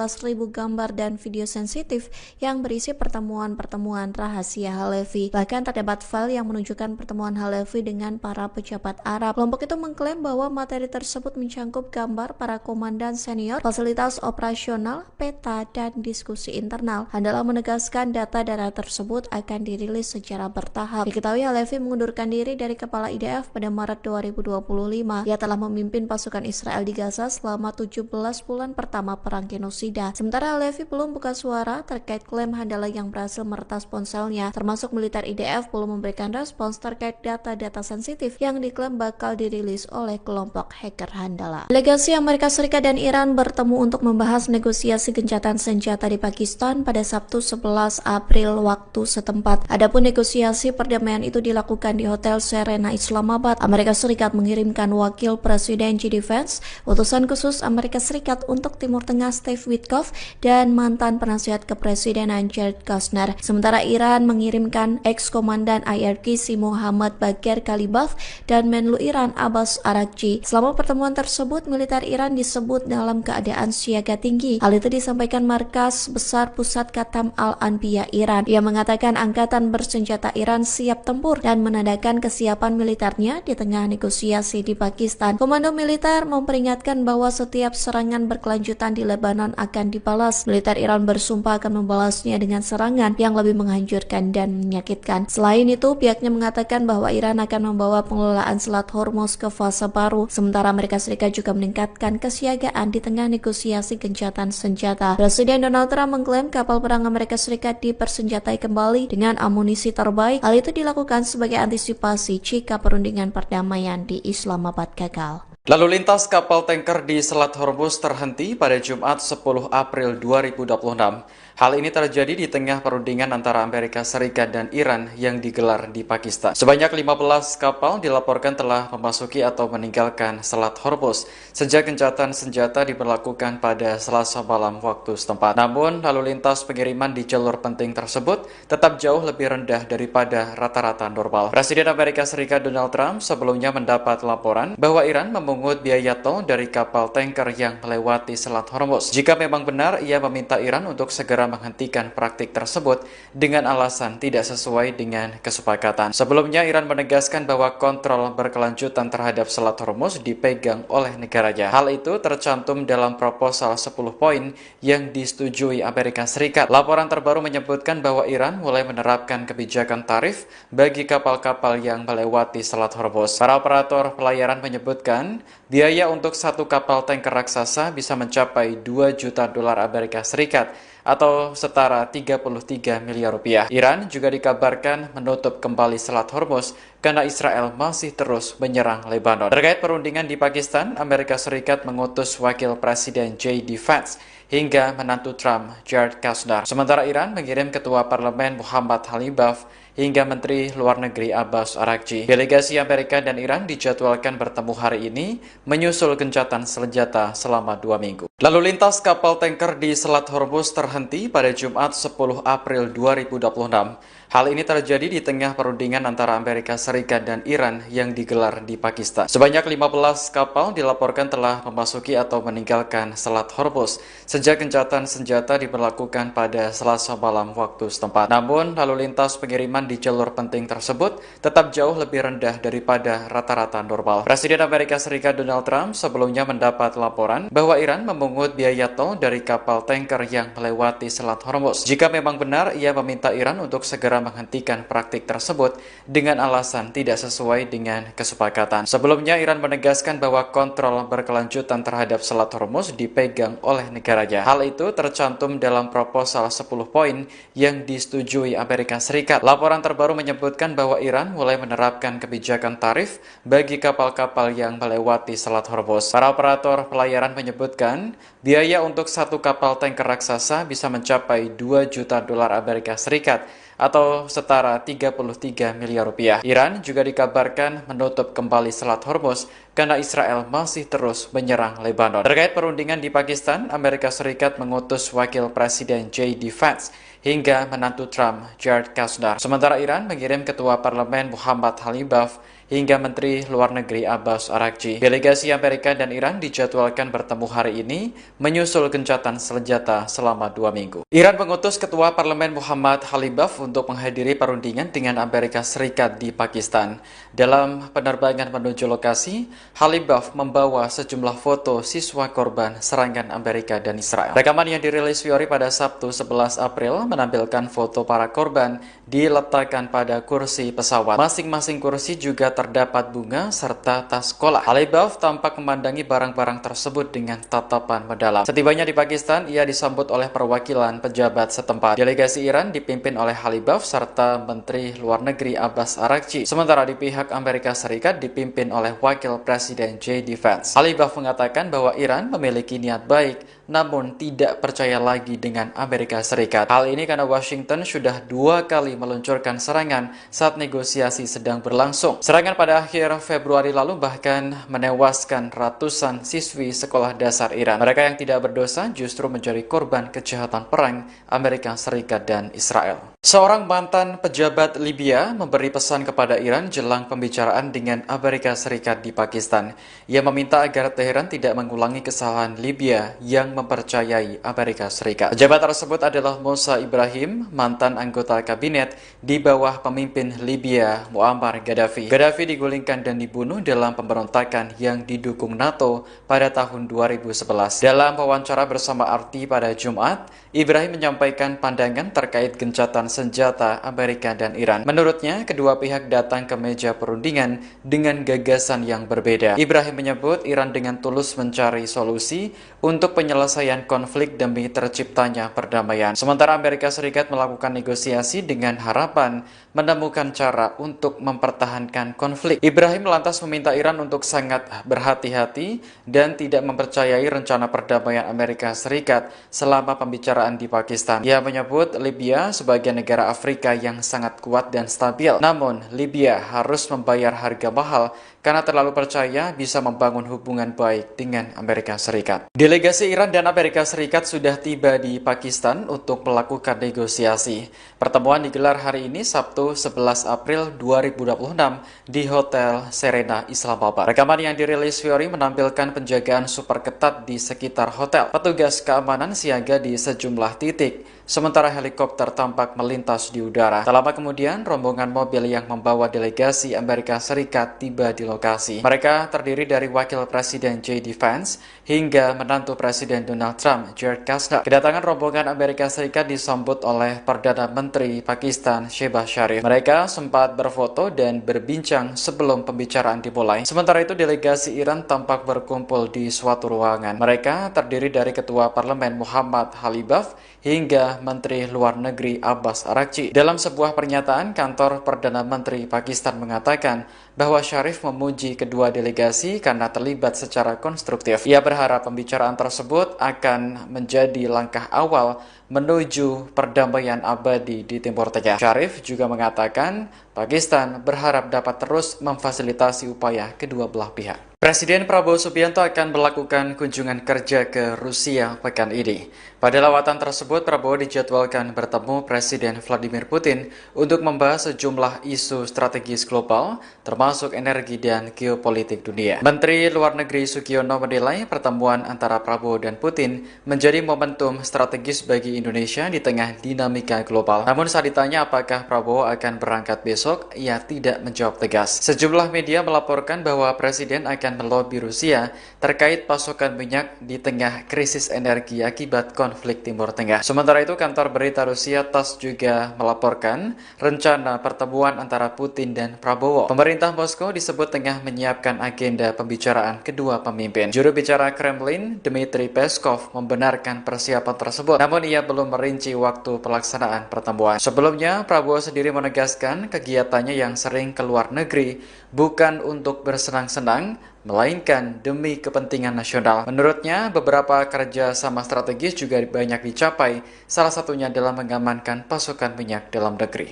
gambar dan video sensitif yang berisi pertemuan-pertemuan rahasia Halevi. Bahkan terdapat file yang menunjukkan pertemuan Halevi dengan para pejabat Arab. Kelompok itu mengklaim bahwa materi tersebut mencangkup gambar para komandan senior, fasilitas operasional, peta, dan diskusi internal. Handala menegaskan data-data tersebut akan dirilis secara bertahap. Diketahui Halevi mengundurkan diri dari kepala IDF pada Maret 2025. Ia telah memimpin pasukan Israel di Gaza selama 17 bulan pertama perang genosida. Sementara Halevi belum buka suara terkait klaim Handala yang berhasil meretas ponselnya. Termasuk militer IDF belum memberikan respons terkait data-data sensitif yang diklaim bakal dirilis oleh kelompok hacker Handala. Delegasi Amerika Serikat dan Iran bertemu untuk membahas negosiasi gencatan senjata di Pakistan pada Sabtu 11 April waktu setempat. Adapun negosiasi perdamaian itu dilakukan di Hotel Serena Islamabad. Amerika Serikat mengirimkan Wakil Presiden JD Vance, utusan khusus Amerika Serikat untuk Timur Tengah Steve Witkoff, dan mantan penasihat kepresidenan Jared Kushner. Sementara Iran mengirimkan ex-komandan IRGC Muhammad Bakir Kalibaf dan Menlu Iran Abbas Araghchi. Selama pertemuan tersebut, militer Iran disebut dalam keadaan siaga tinggi. Hal itu disampaikan Markas Besar Pusat Khatam Al-Anbiya Iran. Ia mengatakan angkatan bersenjata Iran siap tempur dan menandakan kesiapan militer militernya di tengah negosiasi di Pakistan. Komando militer memperingatkan bahwa setiap serangan berkelanjutan di Lebanon akan dibalas. Militer Iran bersumpah akan membalasnya dengan serangan yang lebih menghancurkan dan menyakitkan. Selain itu, pihaknya mengatakan bahwa Iran akan membawa pengelolaan Selat Hormuz ke fase baru, sementara Amerika Serikat juga meningkatkan kesiagaan di tengah negosiasi gencatan senjata. Presiden Donald Trump mengklaim kapal perang Amerika Serikat dipersenjatai kembali dengan amunisi terbaik. Hal itu dilakukan sebagai antisipasi jika perundingan perdamaian di Islamabad gagal. Lalu lintas kapal tanker di Selat Hormuz terhenti pada Jumat 10 April 2026. Hal ini terjadi di tengah perundingan antara Amerika Serikat dan Iran yang digelar di Pakistan. Sebanyak 15 kapal dilaporkan telah memasuki atau meninggalkan Selat Hormuz sejak gencatan senjata diberlakukan pada Selasa malam waktu setempat. Namun, lalu lintas pengiriman di jalur penting tersebut tetap jauh lebih rendah daripada rata-rata normal. Presiden Amerika Serikat Donald Trump sebelumnya mendapat laporan bahwa Iran memungut biaya tol dari kapal tanker yang melewati Selat Hormuz. Jika memang benar, ia meminta Iran untuk segera menghentikan praktik tersebut dengan alasan tidak sesuai dengan kesepakatan. Sebelumnya, Iran menegaskan bahwa kontrol berkelanjutan terhadap Selat Hormuz dipegang oleh negaranya. Hal itu tercantum dalam proposal 10 poin yang disetujui Amerika Serikat. Laporan terbaru menyebutkan bahwa Iran mulai menerapkan kebijakan tarif bagi kapal-kapal yang melewati Selat Hormuz. Para operator pelayaran menyebutkan biaya untuk satu kapal tanker raksasa bisa mencapai 2 juta dolar Amerika Serikat atau setara 33 miliar rupiah. Iran juga dikabarkan menutup kembali Selat Hormuz karena Israel masih terus menyerang Lebanon. Terkait perundingan di Pakistan, Amerika Serikat mengutus Wakil Presiden J.D. Vance hingga menantu Trump, Jared Kushner. Sementara Iran mengirim Ketua Parlemen Muhammad Khalibaf hingga Menteri Luar Negeri Abbas Araghchi. Delegasi Amerika dan Iran dijadwalkan bertemu hari ini menyusul gencatan senjata selama 2 minggu. Lalu lintas kapal tanker di Selat Hormuz terhenti pada Jumat 10 April 2026. Hal ini terjadi di tengah perundingan antara Amerika Serikat dan Iran yang digelar di Pakistan. Sebanyak 15 kapal dilaporkan telah memasuki atau meninggalkan Selat Hormuz sejak gencatan senjata diberlakukan pada Selasa malam waktu setempat. Namun, lalu lintas pengiriman di jalur penting tersebut tetap jauh lebih rendah daripada rata-rata normal. Presiden Amerika Serikat Donald Trump sebelumnya mendapat laporan bahwa Iran memungut biaya tol dari kapal tanker yang melewati Selat Hormuz. Jika memang benar, ia meminta Iran untuk segera menghentikan praktik tersebut dengan alasan tidak sesuai dengan kesepakatan. Sebelumnya, Iran menegaskan bahwa kontrol berkelanjutan terhadap Selat Hormuz dipegang oleh negaranya. Hal itu tercantum dalam proposal 10 poin yang disetujui Amerika Serikat. Laporan terbaru menyebutkan bahwa Iran mulai menerapkan kebijakan tarif bagi kapal-kapal yang melewati Selat Hormuz. Para operator pelayaran menyebutkan biaya untuk satu kapal tanker raksasa bisa mencapai 2 juta dolar Amerika Serikat atau setara 33 miliar rupiah. Iran juga dikabarkan menutup kembali Selat Hormuz karena Israel masih terus menyerang Lebanon. Terkait perundingan di Pakistan, Amerika Serikat mengutus Wakil Presiden J.D. Vance hingga menantu Trump, Jared Kushner. Sementara Iran mengirim Ketua Parlemen Muhammad Khalibaf hingga Menteri Luar Negeri Abbas Araghchi. Delegasi Amerika dan Iran dijadwalkan bertemu hari ini menyusul gencatan senjata selama 2 minggu. Iran mengutus Ketua Parlemen Muhammad Khalibaf untuk menghadiri perundingan dengan Amerika Serikat di Pakistan. Dalam penerbangan menuju lokasi, Khalibaf membawa sejumlah foto siswa korban serangan Amerika dan Israel. Rekaman yang dirilis Fiori pada Sabtu 11 April menampilkan foto para korban diletakkan pada kursi pesawat. Masing-masing kursi juga terdapat bunga serta tas sekolah. Khalibaf tampak memandangi barang-barang tersebut dengan tatapan mendalam. Setibanya di Pakistan, ia disambut oleh perwakilan pejabat setempat. Delegasi Iran dipimpin oleh Khalibaf serta Menteri Luar Negeri Abbas Araghchi. Sementara di pihak Amerika Serikat dipimpin oleh Wakil Presiden J.D. Vance. Khalibaf mengatakan bahwa Iran memiliki niat baik, namun tidak percaya lagi dengan Amerika Serikat. Hal ini karena Washington sudah 2 kali meluncurkan serangan saat negosiasi sedang berlangsung. Serangan pada akhir Februari lalu bahkan menewaskan ratusan siswi sekolah dasar Iran. Mereka yang tidak berdosa justru menjadi korban kejahatan perang Amerika Serikat dan Israel. Seorang mantan pejabat Libya memberi pesan kepada Iran jelang pembicaraan dengan Amerika Serikat di Pakistan. Ia meminta agar Teheran tidak mengulangi kesalahan Libya yang yang mempercayai Amerika Serikat. Pejabat tersebut adalah Musa Ibrahim, mantan anggota kabinet di bawah pemimpin Libya Muammar Gaddafi. Gaddafi digulingkan dan dibunuh dalam pemberontakan yang didukung NATO pada tahun 2011. Dalam wawancara bersama RT pada Jumat, Ibrahim menyampaikan pandangan terkait gencatan senjata Amerika dan Iran. Menurutnya, kedua pihak datang ke meja perundingan dengan gagasan yang berbeda. Ibrahim menyebut Iran dengan tulus mencari solusi untuk penyelesaian konflik demi terciptanya perdamaian. Sementara Amerika Serikat melakukan negosiasi dengan harapan menemukan cara untuk mempertahankan konflik. Ibrahim lantas meminta Iran untuk sangat berhati-hati dan tidak mempercayai rencana perdamaian Amerika Serikat selama pembicaraan di Pakistan. Ia menyebut Libya sebagai negara Afrika yang sangat kuat dan stabil. Namun, Libya harus membayar harga mahal karena terlalu percaya bisa membangun hubungan baik dengan Amerika Serikat. Delegasi Iran dan Amerika Serikat sudah tiba di Pakistan untuk melakukan negosiasi. Pertemuan digelar hari ini Sabtu 11 April 2026 di Hotel Serena, Islamabad. Rekaman yang dirilis Fiori menampilkan penjagaan super ketat di sekitar hotel. Petugas keamanan siaga di sejumlah titik, sementara helikopter tampak melintas di udara. Tak lama kemudian, rombongan mobil yang membawa delegasi Amerika Serikat tiba di lokasi. Mereka terdiri dari Wakil Presiden J.D. Vance hingga menantu Presiden Donald Trump, Jared Kushner. Kedatangan rombongan Amerika Serikat disambut oleh Perdana Menteri Pakistan, Shehbaz Sharif. Mereka sempat berfoto dan berbincang sebelum pembicaraan dimulai. Sementara itu, delegasi Iran tampak berkumpul di suatu ruangan. Mereka terdiri dari Ketua Parlemen Muhammad Khalibaf hingga Menteri Luar Negeri Abbas Araghchi. Dalam sebuah pernyataan, kantor Perdana Menteri Pakistan mengatakan bahwa Sharif memuji kedua delegasi karena terlibat secara konstruktif. Ia berharap pembicaraan tersebut akan menjadi langkah awal menuju perdamaian abadi di Timur Tengah. Sharif juga mengatakan Pakistan berharap dapat terus memfasilitasi upaya kedua belah pihak. Presiden Prabowo Subianto akan melakukan kunjungan kerja ke Rusia pekan ini. Pada lawatan tersebut, Prabowo dijadwalkan bertemu Presiden Vladimir Putin untuk membahas sejumlah isu strategis global, termasuk energi dan geopolitik dunia. Menteri Luar Negeri Sugiono menilai pertemuan antara Prabowo dan Putin menjadi momentum strategis bagi Indonesia di tengah dinamika global. Namun saat ditanya apakah Prabowo akan berangkat besok, ia tidak menjawab tegas. Sejumlah media melaporkan bahwa Presiden akan melobi Rusia terkait pasokan minyak di tengah krisis energi akibat konflik Timur Tengah. Sementara itu, kantor berita Rusia TASS juga melaporkan rencana pertemuan antara Putin dan Prabowo. Pemerintah Moskow disebut tengah menyiapkan agenda pembicaraan kedua pemimpin. Juru bicara Kremlin, Dmitry Peskov, membenarkan persiapan tersebut, namun ia belum merinci waktu pelaksanaan pertemuan. Sebelumnya, Prabowo sendiri menegaskan kegiatannya yang sering ke luar negeri bukan untuk bersenang-senang, melainkan demi kepentingan nasional. Menurutnya, beberapa kerja sama strategis juga banyak dicapai, salah satunya adalah mengamankan pasokan minyak dalam negeri.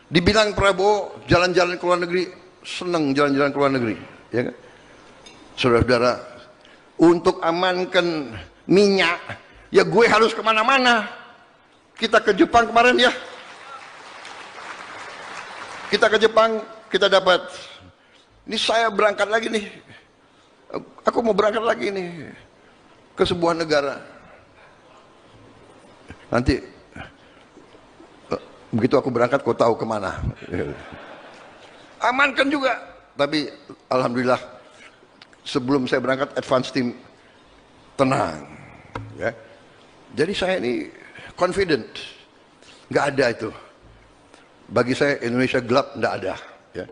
Dibilang Prabowo jalan-jalan ke luar negeri, senang jalan-jalan ke luar negeri, ya kan? Saudara-saudara, untuk amankan minyak, ya gue harus kemana-mana. Kita ke Jepang kemarin ya, kita ke Jepang, kita dapat. Ini saya berangkat lagi nih, aku mau berangkat lagi nih ke sebuah negara. Nanti begitu aku berangkat, kau tahu kemana. Amankan juga. Tapi alhamdulillah sebelum saya berangkat, advance team tenang. Ya. Jadi saya ini confident, nggak ada itu. Bagi saya Indonesia gelap, nggak ada. Ya.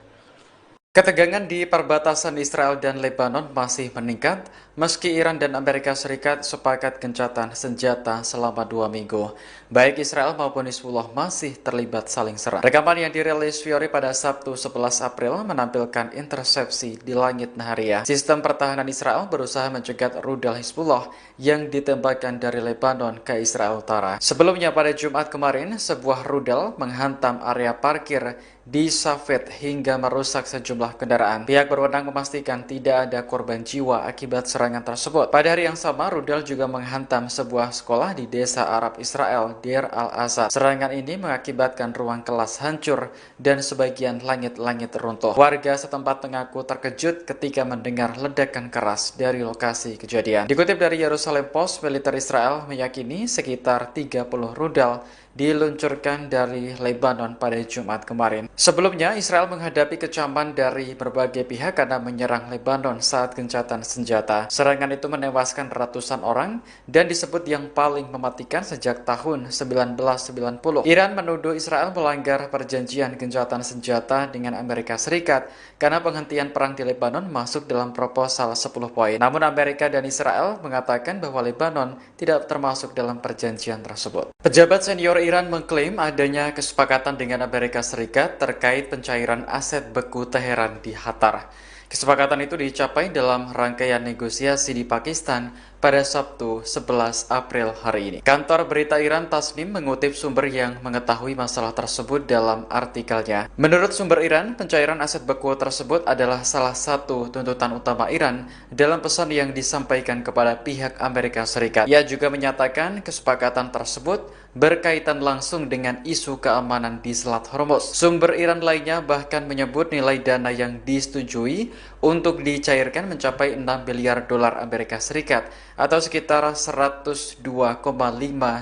Ketegangan di perbatasan Israel dan Lebanon masih meningkat meski Iran dan Amerika Serikat sepakat gencatan senjata selama 2 minggu. Baik Israel maupun Hizbullah masih terlibat saling serang. Rekaman yang dirilis Fiori pada Sabtu 11 April menampilkan intersepsi di langit Nahariya. Sistem pertahanan Israel berusaha mencegat rudal Hizbullah yang ditembakkan dari Lebanon ke Israel Utara. Sebelumnya pada Jumat kemarin, sebuah rudal menghantam area parkir di Safed hingga merusak sejumlah kendaraan. Pihak berwenang memastikan tidak ada korban jiwa akibat serangan tersebut. Pada hari yang sama, rudal juga menghantam sebuah sekolah di desa Arab Israel, Deir al-Asad. Serangan ini mengakibatkan ruang kelas hancur dan sebagian langit-langit runtuh. Warga setempat mengaku terkejut ketika mendengar ledakan keras dari lokasi kejadian. Dikutip dari Yerusalem Post, militer Israel meyakini sekitar 30 rudal diluncurkan dari Lebanon pada Jumat kemarin. Sebelumnya, Israel menghadapi kecaman dari berbagai pihak karena menyerang Lebanon saat gencatan senjata. Serangan itu menewaskan ratusan orang dan disebut yang paling mematikan sejak tahun 1990. Iran menuduh Israel melanggar perjanjian gencatan senjata dengan Amerika Serikat karena penghentian perang di Lebanon masuk dalam proposal 10 poin. Namun Amerika dan Israel mengatakan bahwa Lebanon tidak termasuk dalam perjanjian tersebut. Pejabat senior Iran mengklaim adanya kesepakatan dengan Amerika Serikat terkait pencairan aset beku Teheran di Qatar. Kesepakatan itu dicapai dalam rangkaian negosiasi di Pakistan pada Sabtu 11 April hari ini. Kantor berita Iran Tasnim mengutip sumber yang mengetahui masalah tersebut dalam artikelnya. Menurut sumber Iran, pencairan aset beku tersebut adalah salah satu tuntutan utama Iran dalam pesan yang disampaikan kepada pihak Amerika Serikat. Ia juga menyatakan kesepakatan tersebut berkaitan langsung dengan isu keamanan di Selat Hormuz. Sumber Iran lainnya bahkan menyebut nilai dana yang disetujui untuk dicairkan mencapai 6 miliar dolar Amerika Serikat atau sekitar 102,5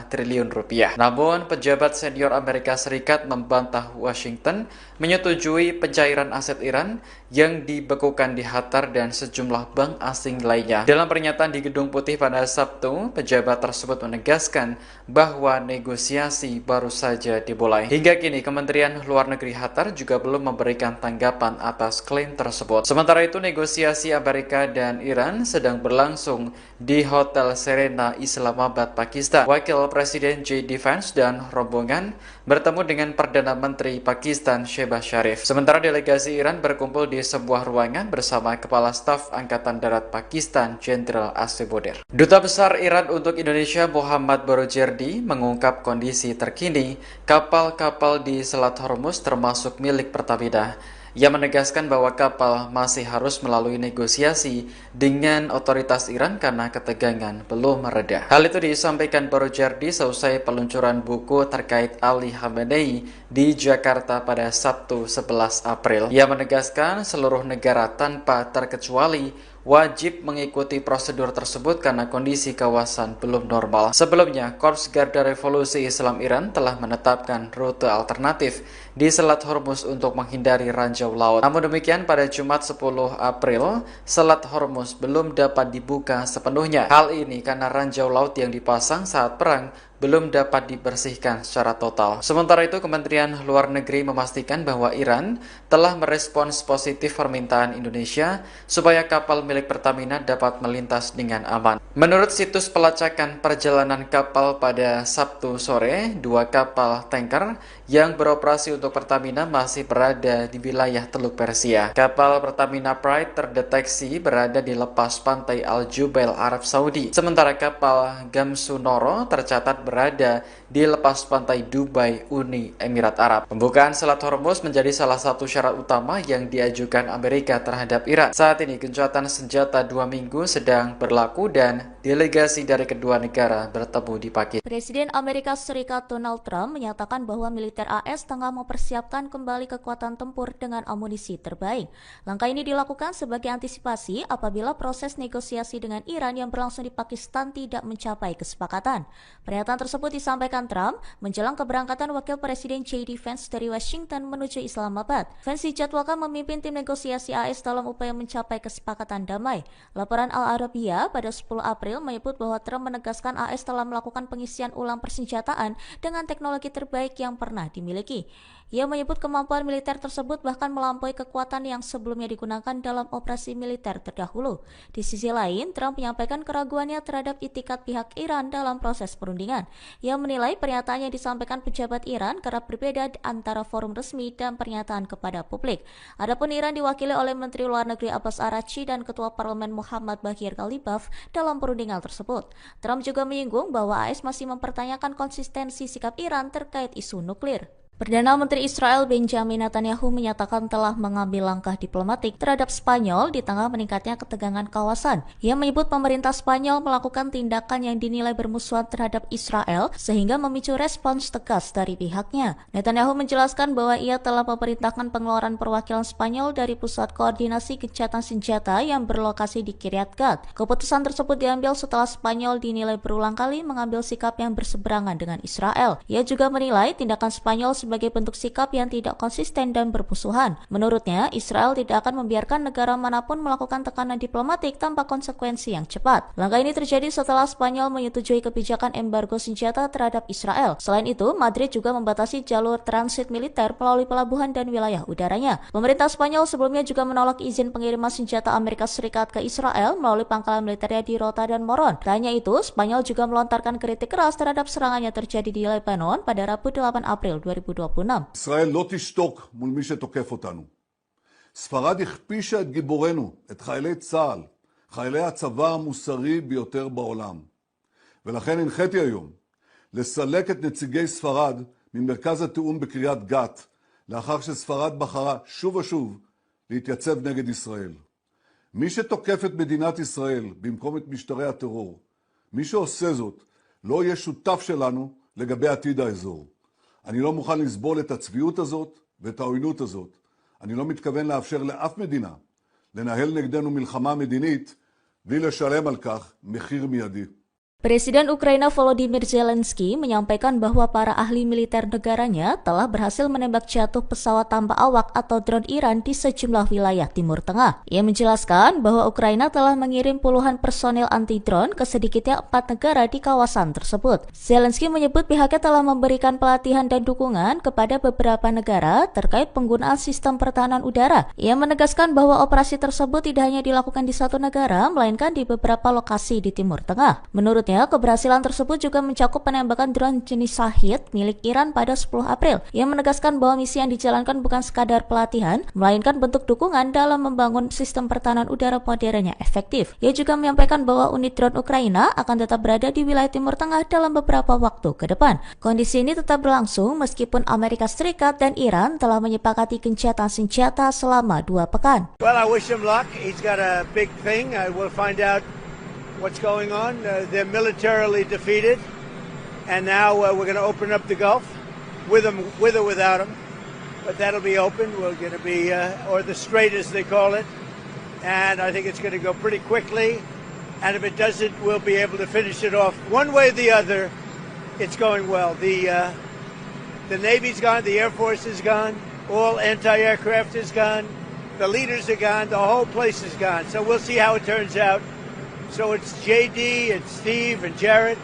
triliun rupiah. Namun, pejabat senior Amerika Serikat membantah Washington menyetujui pencairan aset Iran yang dibekukan di Qatar dan sejumlah bank asing lainnya. Dalam pernyataan di Gedung Putih pada Sabtu, pejabat tersebut menegaskan bahwa negosiasi baru saja dimulai. Hingga kini, Kementerian Luar Negeri Qatar juga belum memberikan tanggapan atas klaim tersebut. Sementara itu, negosiasi Amerika dan Iran sedang berlangsung di Hotel Serena, Islamabad, Pakistan. Wakil Presiden J.D. Vance dan rombongan bertemu dengan Perdana Menteri Pakistan Shehbaz Sharif. Sementara delegasi Iran berkumpul di sebuah ruangan bersama Kepala Staf Angkatan Darat Pakistan Jenderal Asif Boder. Duta Besar Iran untuk Indonesia Muhammad Barojerdi mengungkap kondisi terkini kapal-kapal di Selat Hormuz termasuk milik Pertamina. Ia menegaskan bahwa kapal masih harus melalui negosiasi dengan otoritas Iran karena ketegangan belum mereda. Hal itu disampaikan Barojerdi seusai peluncuran buku terkait Ali Khamenei di Jakarta pada Sabtu 11 April. Ia menegaskan seluruh negara tanpa terkecuali wajib mengikuti prosedur tersebut karena kondisi kawasan belum normal. Sebelumnya, Korps Garda Revolusi Islam Iran telah menetapkan rute alternatif di Selat Hormuz untuk menghindari ranjau laut. Namun demikian, pada Jumat 10 April, Selat Hormuz belum dapat dibuka sepenuhnya. Hal ini karena ranjau laut yang dipasang saat perang belum dapat dibersihkan secara total. Sementara itu, Kementerian Luar Negeri memastikan bahwa Iran telah merespons positif permintaan Indonesia supaya kapal milik Pertamina dapat melintas dengan aman. Menurut situs pelacakan perjalanan kapal pada Sabtu sore, 2 kapal tanker yang beroperasi untuk Pertamina masih berada di wilayah Teluk Persia. Kapal Pertamina Pride terdeteksi berada di lepas pantai Al Jubail, Arab Saudi. Sementara kapal Gamsunoro tercatat berada di lepas pantai Dubai, Uni Emirat Arab. Pembukaan Selat Hormuz menjadi salah satu syarat utama yang diajukan Amerika terhadap Iran. Saat ini gencatan senjata 2 minggu sedang berlaku dan delegasi dari kedua negara bertemu di Pakistan. Presiden Amerika Serikat Donald Trump menyatakan bahwa militer AS tengah mempersiapkan kembali kekuatan tempur dengan amunisi terbaik. Langkah ini dilakukan sebagai antisipasi apabila proses negosiasi dengan Iran yang berlangsung di Pakistan tidak mencapai kesepakatan. Pernyataan tersebut disampaikan Trump menjelang keberangkatan Wakil Presiden J.D. Vance dari Washington menuju Islamabad. Vance dijadwalkan memimpin tim negosiasi AS dalam upaya mencapai kesepakatan damai. Laporan Al Arabiya pada 10 April menyebut bahwa Trump menegaskan AS telah melakukan pengisian ulang persenjataan dengan teknologi terbaik yang pernah dimiliki. Ia menyebut kemampuan militer tersebut bahkan melampaui kekuatan yang sebelumnya digunakan dalam operasi militer terdahulu. Di sisi lain, Trump menyampaikan keraguannya terhadap itikat pihak Iran dalam proses perundingan. Ia menilai pernyataan yang disampaikan pejabat Iran kerap berbeda antara forum resmi dan pernyataan kepada publik. Adapun Iran diwakili oleh Menteri Luar Negeri Abbas Araghchi dan Ketua Parlemen Muhammad Baghir Ghalibaf dalam perundingan tersebut. Trump juga menyinggung bahwa AS masih mempertanyakan konsistensi sikap Iran terkait isu nuklir. Perdana Menteri Israel Benjamin Netanyahu menyatakan telah mengambil langkah diplomatik terhadap Spanyol di tengah meningkatnya ketegangan kawasan. Ia menyebut pemerintah Spanyol melakukan tindakan yang dinilai bermusuhan terhadap Israel sehingga memicu respons tegas dari pihaknya. Netanyahu menjelaskan bahwa ia telah memerintahkan pengeluaran perwakilan Spanyol dari Pusat Koordinasi Gencatan Senjata yang berlokasi di Kiryat Gat. Keputusan tersebut diambil setelah Spanyol dinilai berulang kali mengambil sikap yang berseberangan dengan Israel. Ia juga menilai tindakan Spanyol sebagai bentuk sikap yang tidak konsisten dan bermusuhan. Menurutnya, Israel tidak akan membiarkan negara manapun melakukan tekanan diplomatik tanpa konsekuensi yang cepat. Langkah ini terjadi setelah Spanyol menyetujui kebijakan embargo senjata terhadap Israel. Selain itu, Madrid juga membatasi jalur transit militer melalui pelabuhan dan wilayah udaranya. Pemerintah Spanyol sebelumnya juga menolak izin pengiriman senjata Amerika Serikat ke Israel melalui pangkalan militernya di Rota dan Moron. Tak hanya itu, Spanyol juga melontarkan kritik keras terhadap serangan yang terjadi di Lebanon pada Rabu 8 April 2026. ישראל לא תשתוק מול מי שתוקף אותנו. ספרד הכפישה את גיבורנו, את חיילי צה"ל, חיילי הצבא המוסרי ביותר בעולם. ולכן הנחיתי היום לסלק את נציגי ספרד ממרכז התיאום בקריית גת, לאחר שספרד בחרה שוב ושוב להתייצב נגד ישראל. מי שתוקף את מדינת ישראל במקום את משטרי הטרור, מי שעושה זאת לא יהיה שותף שלנו לגבי עתיד האזור. אני לא מוכן לסבול את הצביעות הזאת ואת העוינות הזאת. אני לא מתכוון לאפשר לאף מדינה לנהל נגדנו מלחמה מדינית בלי לשלם על כך מחיר מיידי. Presiden Ukraina Volodymyr Zelensky menyampaikan bahwa para ahli militer negaranya telah berhasil menembak jatuh pesawat tanpa awak atau drone Iran di sejumlah wilayah Timur Tengah. Ia menjelaskan bahwa Ukraina telah mengirim puluhan personil anti-drone ke sedikitnya 4 negara di kawasan tersebut. Zelensky menyebut pihaknya telah memberikan pelatihan dan dukungan kepada beberapa negara terkait penggunaan sistem pertahanan udara. Ia menegaskan bahwa operasi tersebut tidak hanya dilakukan di satu negara, melainkan di beberapa lokasi di Timur Tengah. Menurut keberhasilan tersebut juga mencakup penembakan drone jenis Shahid milik Iran pada 10 April. Ia menegaskan bahwa misi yang dijalankan bukan sekadar pelatihan, melainkan bentuk dukungan dalam membangun sistem pertahanan udara modern yang efektif. Ia juga menyampaikan bahwa unit drone Ukraina akan tetap berada di wilayah Timur Tengah dalam beberapa waktu ke depan. Kondisi ini tetap berlangsung meskipun Amerika Serikat dan Iran telah menyepakati gencatan senjata selama 2 pekan. Well, I wish him luck. He's got a big thing. We'll find out what's going on. They're militarily defeated, and now we're going to open up the Gulf with or without them. But that'll be open. We're going to be, or the Strait as they call it, and I think it's going to go pretty quickly. And if it doesn't, we'll be able to finish it off one way or the other. It's going well. The Navy's gone, the Air Force is gone, all anti-aircraft is gone, the leaders are gone, the whole place is gone. So we'll see how it turns out. So it's JD and Steve and Jared.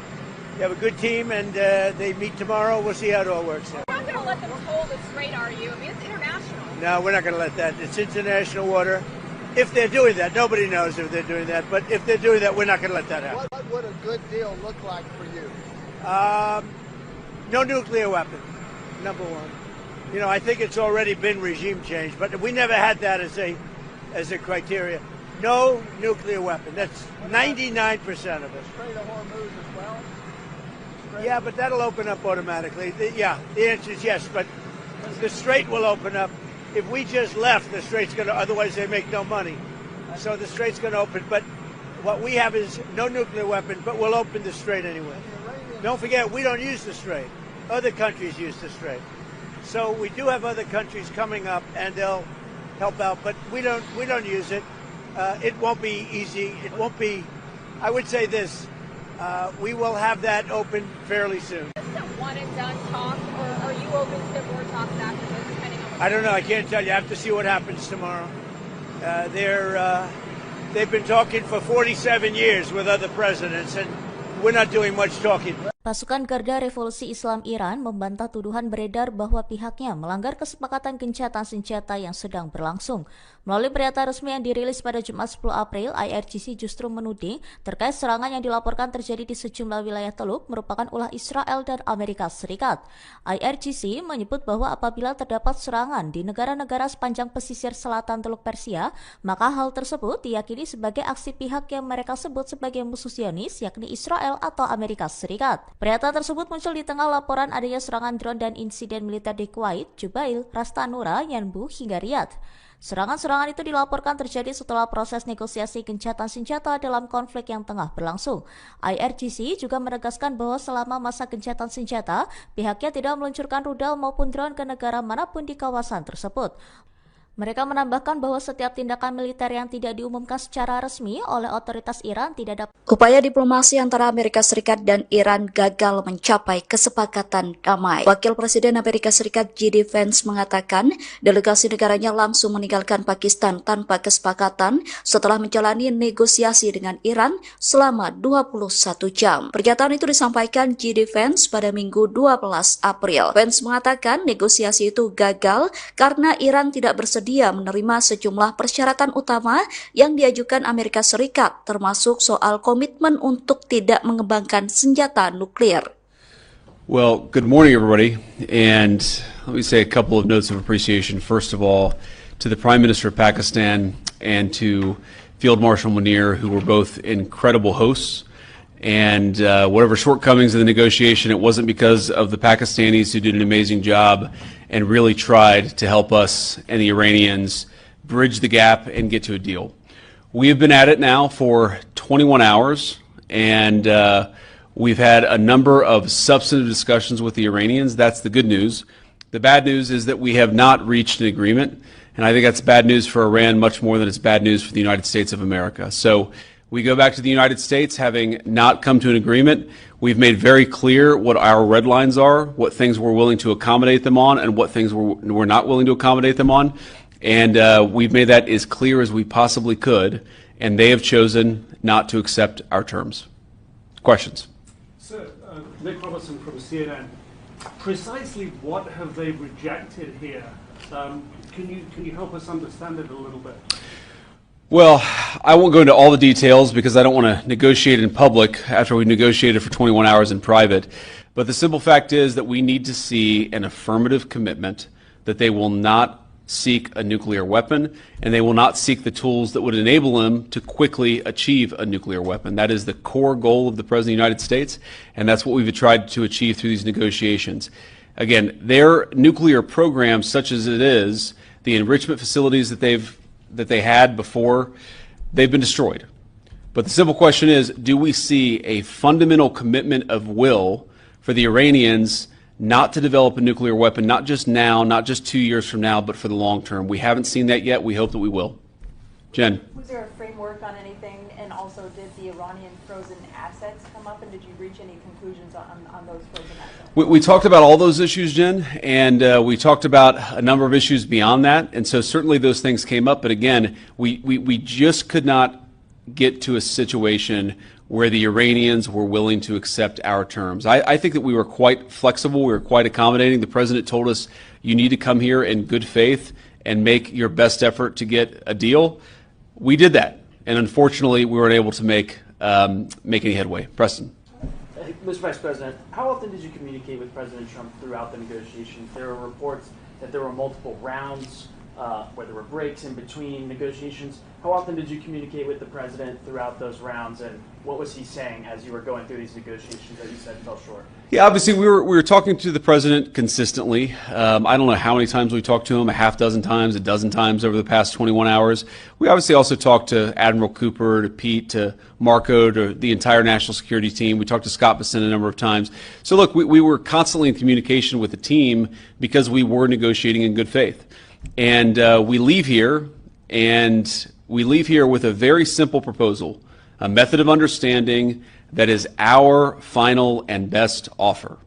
They have a good team, and they meet tomorrow. We'll see how it all works out. You're not going to let them toll the strait, are you? I mean, it's international. No, we're not going to let that. It's international water. If they're doing that, nobody knows if they're doing that. But if they're doing that, we're not going to let that happen. What would a good deal look like for you? No nuclear weapon, number one. You know, I think it's already been regime change, but we never had that as a criteria. No nuclear weapon. That's 99% of it. Strait of Hormuz as well? Yeah, but that'll open up automatically. The answer is yes, but the strait will open up. If we just left, the strait's going to, otherwise they make no money. So the strait's going to open. But what we have is no nuclear weapon, but we'll open the strait anyway. Don't forget, we don't use the strait. Other countries use the strait. So we do have other countries coming up, and they'll help out, but we don't use it. It won't be easy. It won't be, I would say this, we will have that open fairly soon. Is this a one and done talk, or are you open to more talks after this, depending on I don't know. I can't tell you. I have to see what happens tomorrow. They've been talking for 47 years with other presidents, and we're not doing much talking. Pasukan Garda Revolusi Islam Iran membantah tuduhan beredar bahwa pihaknya melanggar kesepakatan gencatan senjata yang sedang berlangsung. Melalui pernyataan resmi yang dirilis pada Jumat 10 April, IRGC justru menuding terkait serangan yang dilaporkan terjadi di sejumlah wilayah Teluk merupakan ulah Israel dan Amerika Serikat. IRGC menyebut bahwa apabila terdapat serangan di negara-negara sepanjang pesisir selatan Teluk Persia, maka hal tersebut diyakini sebagai aksi pihak yang mereka sebut sebagai musuh Zionis, yakni Israel atau Amerika Serikat. Pernyataan tersebut muncul di tengah laporan adanya serangan drone dan insiden militer di Kuwait, Jubail, Ras Tanura, Yanbu, hingga Riyadh. Serangan-serangan itu dilaporkan terjadi setelah proses negosiasi gencatan senjata dalam konflik yang tengah berlangsung. IRGC juga menegaskan bahwa selama masa gencatan senjata, pihaknya tidak meluncurkan rudal maupun drone ke negara manapun di kawasan tersebut. Mereka menambahkan bahwa setiap tindakan militer yang tidak diumumkan secara resmi oleh otoritas Iran tidak dapat. Upaya diplomasi antara Amerika Serikat dan Iran gagal mencapai kesepakatan damai. Wakil Presiden Amerika Serikat J.D. Vance mengatakan delegasi negaranya langsung meninggalkan Pakistan tanpa kesepakatan setelah menjalani negosiasi dengan Iran selama 21 jam. Pernyataan itu disampaikan J.D. Vance pada Minggu 12 April. Vance mengatakan negosiasi itu gagal karena Iran tidak bersedia menerima sejumlah persyaratan utama yang diajukan Amerika Serikat, termasuk soal komitmen untuk tidak mengembangkan senjata nuklir. Well, good morning, everybody. And let me say a couple of notes of appreciation. First of all, to the Prime Minister of Pakistan and to Field Marshal Munir, who were both incredible hosts. And whatever shortcomings in the negotiation, it wasn't because of the Pakistanis who did an amazing job and really tried to help us and the Iranians bridge the gap and get to a deal. We have been at it now for 21 hours, and we've had a number of substantive discussions with the Iranians. That's the good news. The bad news is that we have not reached an agreement, and I think that's bad news for Iran much more than it's bad news for the United States of America. So we go back to the United States having not come to an agreement. We've made very clear what our red lines are, what things we're willing to accommodate them on, and what things we're not willing to accommodate them on. And we've made that as clear as we possibly could, and they have chosen not to accept our terms. Questions? Sir, Nick Robertson from CNN. Precisely what have they rejected here? Can you help us understand it a little bit? Well, I won't go into all the details because I don't want to negotiate in public after we negotiated for 21 hours in private. But the simple fact is that we need to see an affirmative commitment that they will not seek a nuclear weapon and they will not seek the tools that would enable them to quickly achieve a nuclear weapon. That is the core goal of the President of the United States, and that's what we've tried to achieve through these negotiations. Again, their nuclear program, such as it is, the enrichment facilities that they had before, they've been destroyed. But the simple question is, do we see a fundamental commitment of will for the Iranians not to develop a nuclear weapon, not just now, not just 2 years from now, but for the long term? We haven't seen that yet. We hope that we will. Jen. Was there a framework on anything, and also did the Iranian frozen assets come up, and did you reach any conclusions on those frozen assets? We talked about all those issues, Jen, and we talked about a number of issues beyond that, and so certainly those things came up, but again, we just could not get to a situation where the Iranians were willing to accept our terms. I think that we were quite flexible, we were quite accommodating. The President told us, you need to come here in good faith and make your best effort to get a deal. We did that, and unfortunately, we weren't able to make any headway. Preston. Mr. Vice President, how often did you communicate with President Trump throughout the negotiations? There were reports that there were multiple rounds, where there were breaks in between negotiations. How often did you communicate with the President throughout those rounds, and what was he saying as you were going through these negotiations that you said fell short? Yeah, obviously we were talking to the President consistently. I don't know how many times we talked to him, a half dozen times, a dozen times over the past 21 hours. We obviously also talked to Admiral Cooper, to Pete, to Marco, to the entire national security team. We talked to Scott Bessent a number of times. So look, we were constantly in communication with the team because we were negotiating in good faith. And we leave here with a very simple proposal, a method of understanding that is our final and best offer.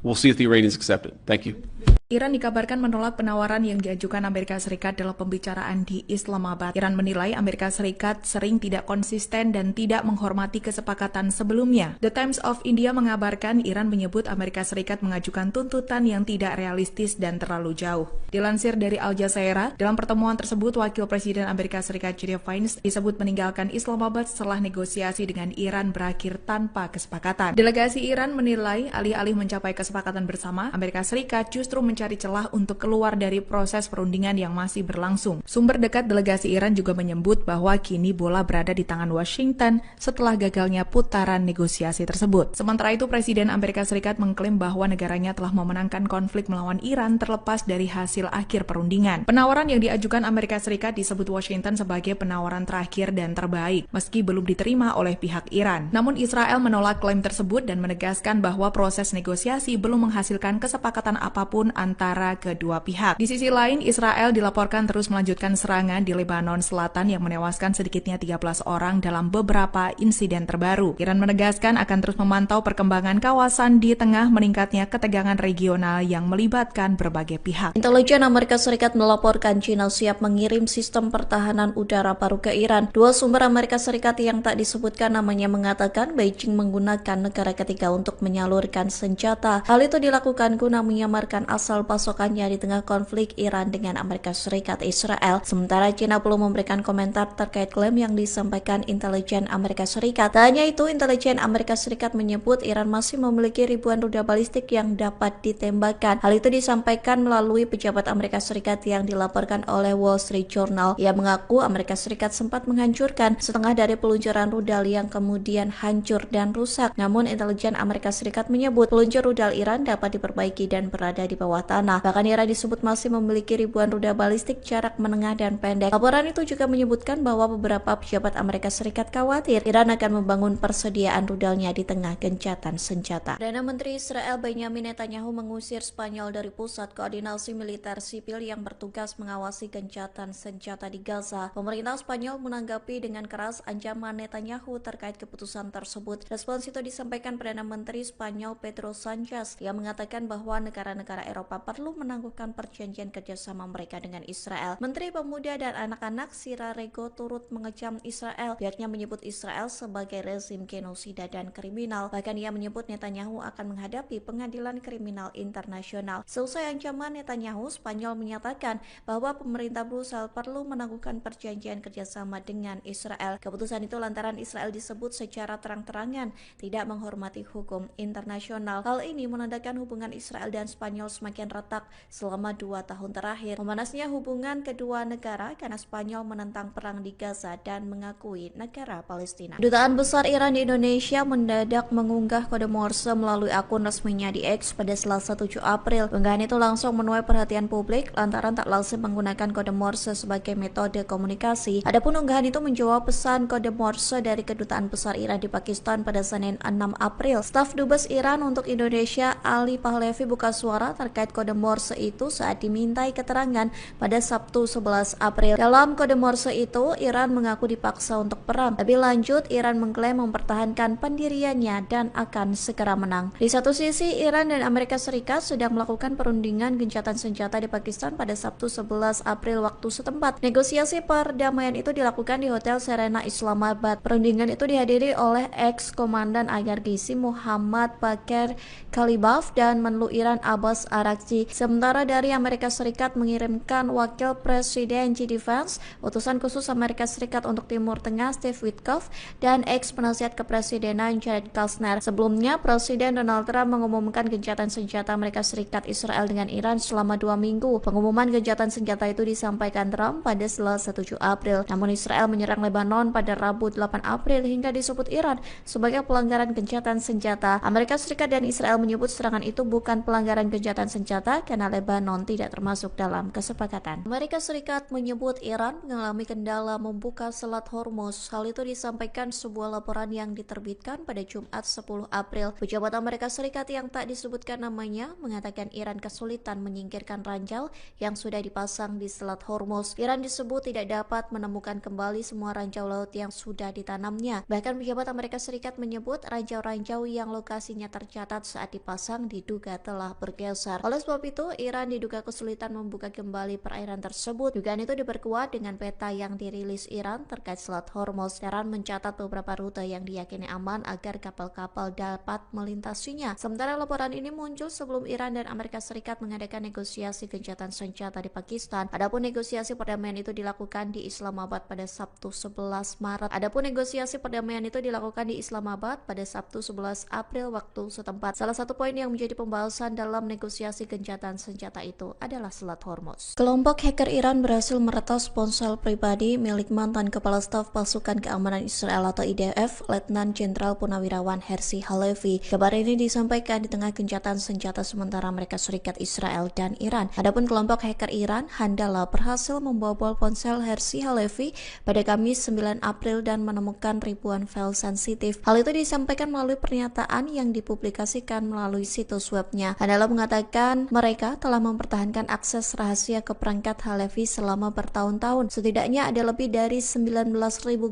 We'll see if the Iranians accept it. Thank you. Iran dikabarkan menolak penawaran yang diajukan Amerika Serikat dalam pembicaraan di Islamabad. Iran menilai Amerika Serikat sering tidak konsisten dan tidak menghormati kesepakatan sebelumnya. The Times of India mengabarkan Iran menyebut Amerika Serikat mengajukan tuntutan yang tidak realistis dan terlalu jauh. Dilansir dari Al Jazeera, dalam pertemuan tersebut Wakil Presiden Amerika Serikat J.D. Vance disebut meninggalkan Islamabad setelah negosiasi dengan Iran berakhir tanpa kesepakatan. Delegasi Iran menilai alih-alih mencapai kesepakatan bersama, Amerika Serikat justru mencari celah untuk keluar dari proses perundingan yang masih berlangsung. Sumber dekat delegasi Iran juga menyebut bahwa kini bola berada di tangan Washington setelah gagalnya putaran negosiasi tersebut. Sementara itu, Presiden Amerika Serikat mengklaim bahwa negaranya telah memenangkan konflik melawan Iran terlepas dari hasil akhir perundingan. Penawaran yang diajukan Amerika Serikat disebut Washington sebagai penawaran terakhir dan terbaik, meski belum diterima oleh pihak Iran. Namun Israel menolak klaim tersebut dan menegaskan bahwa proses negosiasi belum menghasilkan kesepakatan apapun antara kedua pihak. Di sisi lain, Israel dilaporkan terus melanjutkan serangan di Lebanon Selatan yang menewaskan sedikitnya 13 orang dalam beberapa insiden terbaru. Iran menegaskan akan terus memantau perkembangan kawasan di tengah meningkatnya ketegangan regional yang melibatkan berbagai pihak. Intelijen Amerika Serikat melaporkan China siap mengirim sistem pertahanan udara baru ke Iran. Dua sumber Amerika Serikat yang tak disebutkan namanya mengatakan Beijing menggunakan negara ketiga untuk menyalurkan senjata. Hal itu dilakukan guna menyamarkan asal pasokannya di tengah konflik Iran dengan Amerika Serikat Israel. Sementara China belum memberikan komentar terkait klaim yang disampaikan intelijen Amerika Serikat. Tak hanya itu, intelijen Amerika Serikat menyebut Iran masih memiliki ribuan rudal balistik yang dapat ditembakkan. Hal itu disampaikan melalui pejabat Amerika Serikat yang dilaporkan oleh Wall Street Journal. Ia mengaku Amerika Serikat sempat menghancurkan setengah dari peluncuran rudal yang kemudian hancur dan rusak. Namun intelijen Amerika Serikat menyebut peluncur rudal Iran dapat diperbaiki dan berada di bawah tanah. Bahkan Iran disebut masih memiliki ribuan rudal balistik jarak menengah dan pendek. Laporan itu juga menyebutkan bahwa beberapa pejabat Amerika Serikat khawatir Iran akan membangun persediaan rudalnya di tengah gencatan senjata. Perdana Menteri Israel Benjamin Netanyahu mengusir Spanyol dari pusat koordinasi militer sipil yang bertugas mengawasi gencatan senjata di Gaza. Pemerintah Spanyol menanggapi dengan keras ancaman Netanyahu terkait keputusan tersebut. Respons itu disampaikan Perdana Menteri Spanyol Pedro Sanchez yang mengatakan bahwa negara-negara Eropa perlu menangguhkan perjanjian kerjasama mereka dengan Israel. Menteri Pemuda dan Anak-anak Sira Rego turut mengecam Israel. Pihaknya menyebut Israel sebagai rezim genosida dan kriminal. Bahkan ia menyebut Netanyahu akan menghadapi pengadilan kriminal internasional. Seusai ancaman Netanyahu, Spanyol menyatakan bahwa pemerintah Brussel perlu menangguhkan perjanjian kerjasama dengan Israel. Keputusan itu lantaran Israel disebut secara terang-terangan tidak menghormati hukum internasional. Hal ini menandakan hubungan Israel dan Spanyol semakin retak selama 2 tahun terakhir. Memanasnya hubungan kedua negara karena Spanyol menentang perang di Gaza dan mengakui negara Palestina. Dutaan Besar Iran di Indonesia mendadak mengunggah kode Morse melalui akun resminya di X pada Selasa 7 April. Unggahan itu langsung menuai perhatian publik lantaran tak lazim menggunakan kode Morse sebagai metode komunikasi. Adapun unggahan itu menjawab pesan kode Morse dari Kedutaan Besar Iran di Pakistan pada Senin 6 April. Staf Dubes Iran untuk Indonesia Ali Pahlavi buka suara terkait kode Morse itu saat dimintai keterangan pada Sabtu 11 April. Dalam kode Morse itu, Iran mengaku dipaksa untuk perang. Lebih lanjut, Iran mengklaim mempertahankan pendiriannya dan akan segera menang. Di satu sisi, Iran dan Amerika Serikat sedang melakukan perundingan gencatan senjata di Pakistan pada Sabtu 11 April waktu setempat. Negosiasi perdamaian itu dilakukan di Hotel Serena Islamabad. Perundingan itu dihadiri oleh ex-komandan IRGC Muhammad Bakir Kalibaf dan Menlu Iran Abbas Araghchi. Sementara dari Amerika Serikat mengirimkan Wakil Presiden J.D. Vance, utusan khusus Amerika Serikat untuk Timur Tengah Steve Witkoff, dan ex-penasihat kepresidenan Jared Kushner. Sebelumnya, Presiden Donald Trump mengumumkan gencatan senjata Amerika Serikat Israel dengan Iran selama 2 minggu. Pengumuman gencatan senjata itu disampaikan Trump pada Selasa 7 April. Namun Israel menyerang Lebanon pada Rabu 8 April hingga disebut Iran sebagai pelanggaran gencatan senjata. Amerika Serikat dan Israel menyebut serangan itu bukan pelanggaran gencatan senjata karena Lebanon tidak termasuk dalam kesepakatan. Amerika Serikat menyebut Iran mengalami kendala membuka Selat Hormuz. Hal itu disampaikan sebuah laporan yang diterbitkan pada Jumat 10 April. Pejabat Amerika Serikat yang tak disebutkan namanya mengatakan Iran kesulitan menyingkirkan ranjau yang sudah dipasang di Selat Hormuz. Iran disebut tidak dapat menemukan kembali semua ranjau laut yang sudah ditanamnya. Bahkan pejabat Amerika Serikat menyebut ranjau-ranjau yang lokasinya tercatat saat dipasang diduga telah bergeser. Oleh sebab itu, Iran diduga kesulitan membuka kembali perairan tersebut. Dugaan itu diperkuat dengan peta yang dirilis Iran terkait Selat Hormuz. Iran mencatat beberapa rute yang diyakini aman agar kapal-kapal dapat melintasinya. Sementara laporan ini muncul sebelum Iran dan Amerika Serikat mengadakan negosiasi gencatan senjata di Pakistan. Adapun negosiasi perdamaian itu dilakukan di Islamabad pada Sabtu 11 Maret. Adapun negosiasi perdamaian itu dilakukan di Islamabad pada Sabtu 11 April waktu setempat. Salah satu poin yang menjadi pembahasan dalam negosiasi gencatan senjata itu adalah Selat Hormuz. Kelompok hacker Iran berhasil meretas ponsel pribadi milik mantan Kepala Staf Pasukan Keamanan Israel atau IDF, Letnan Jenderal Purnawirawan Herzi Halevi. Kabar ini disampaikan di tengah gencatan senjata sementara Amerika Serikat, Israel, dan Iran. Adapun kelompok hacker Iran, Handala, berhasil membobol ponsel Herzi Halevi pada Kamis 9 April dan menemukan ribuan file sensitif. Hal itu disampaikan melalui pernyataan yang dipublikasikan melalui situs webnya. Handala mengatakan mereka telah mempertahankan akses rahasia ke perangkat Halevi selama bertahun-tahun. Setidaknya ada lebih dari 19.000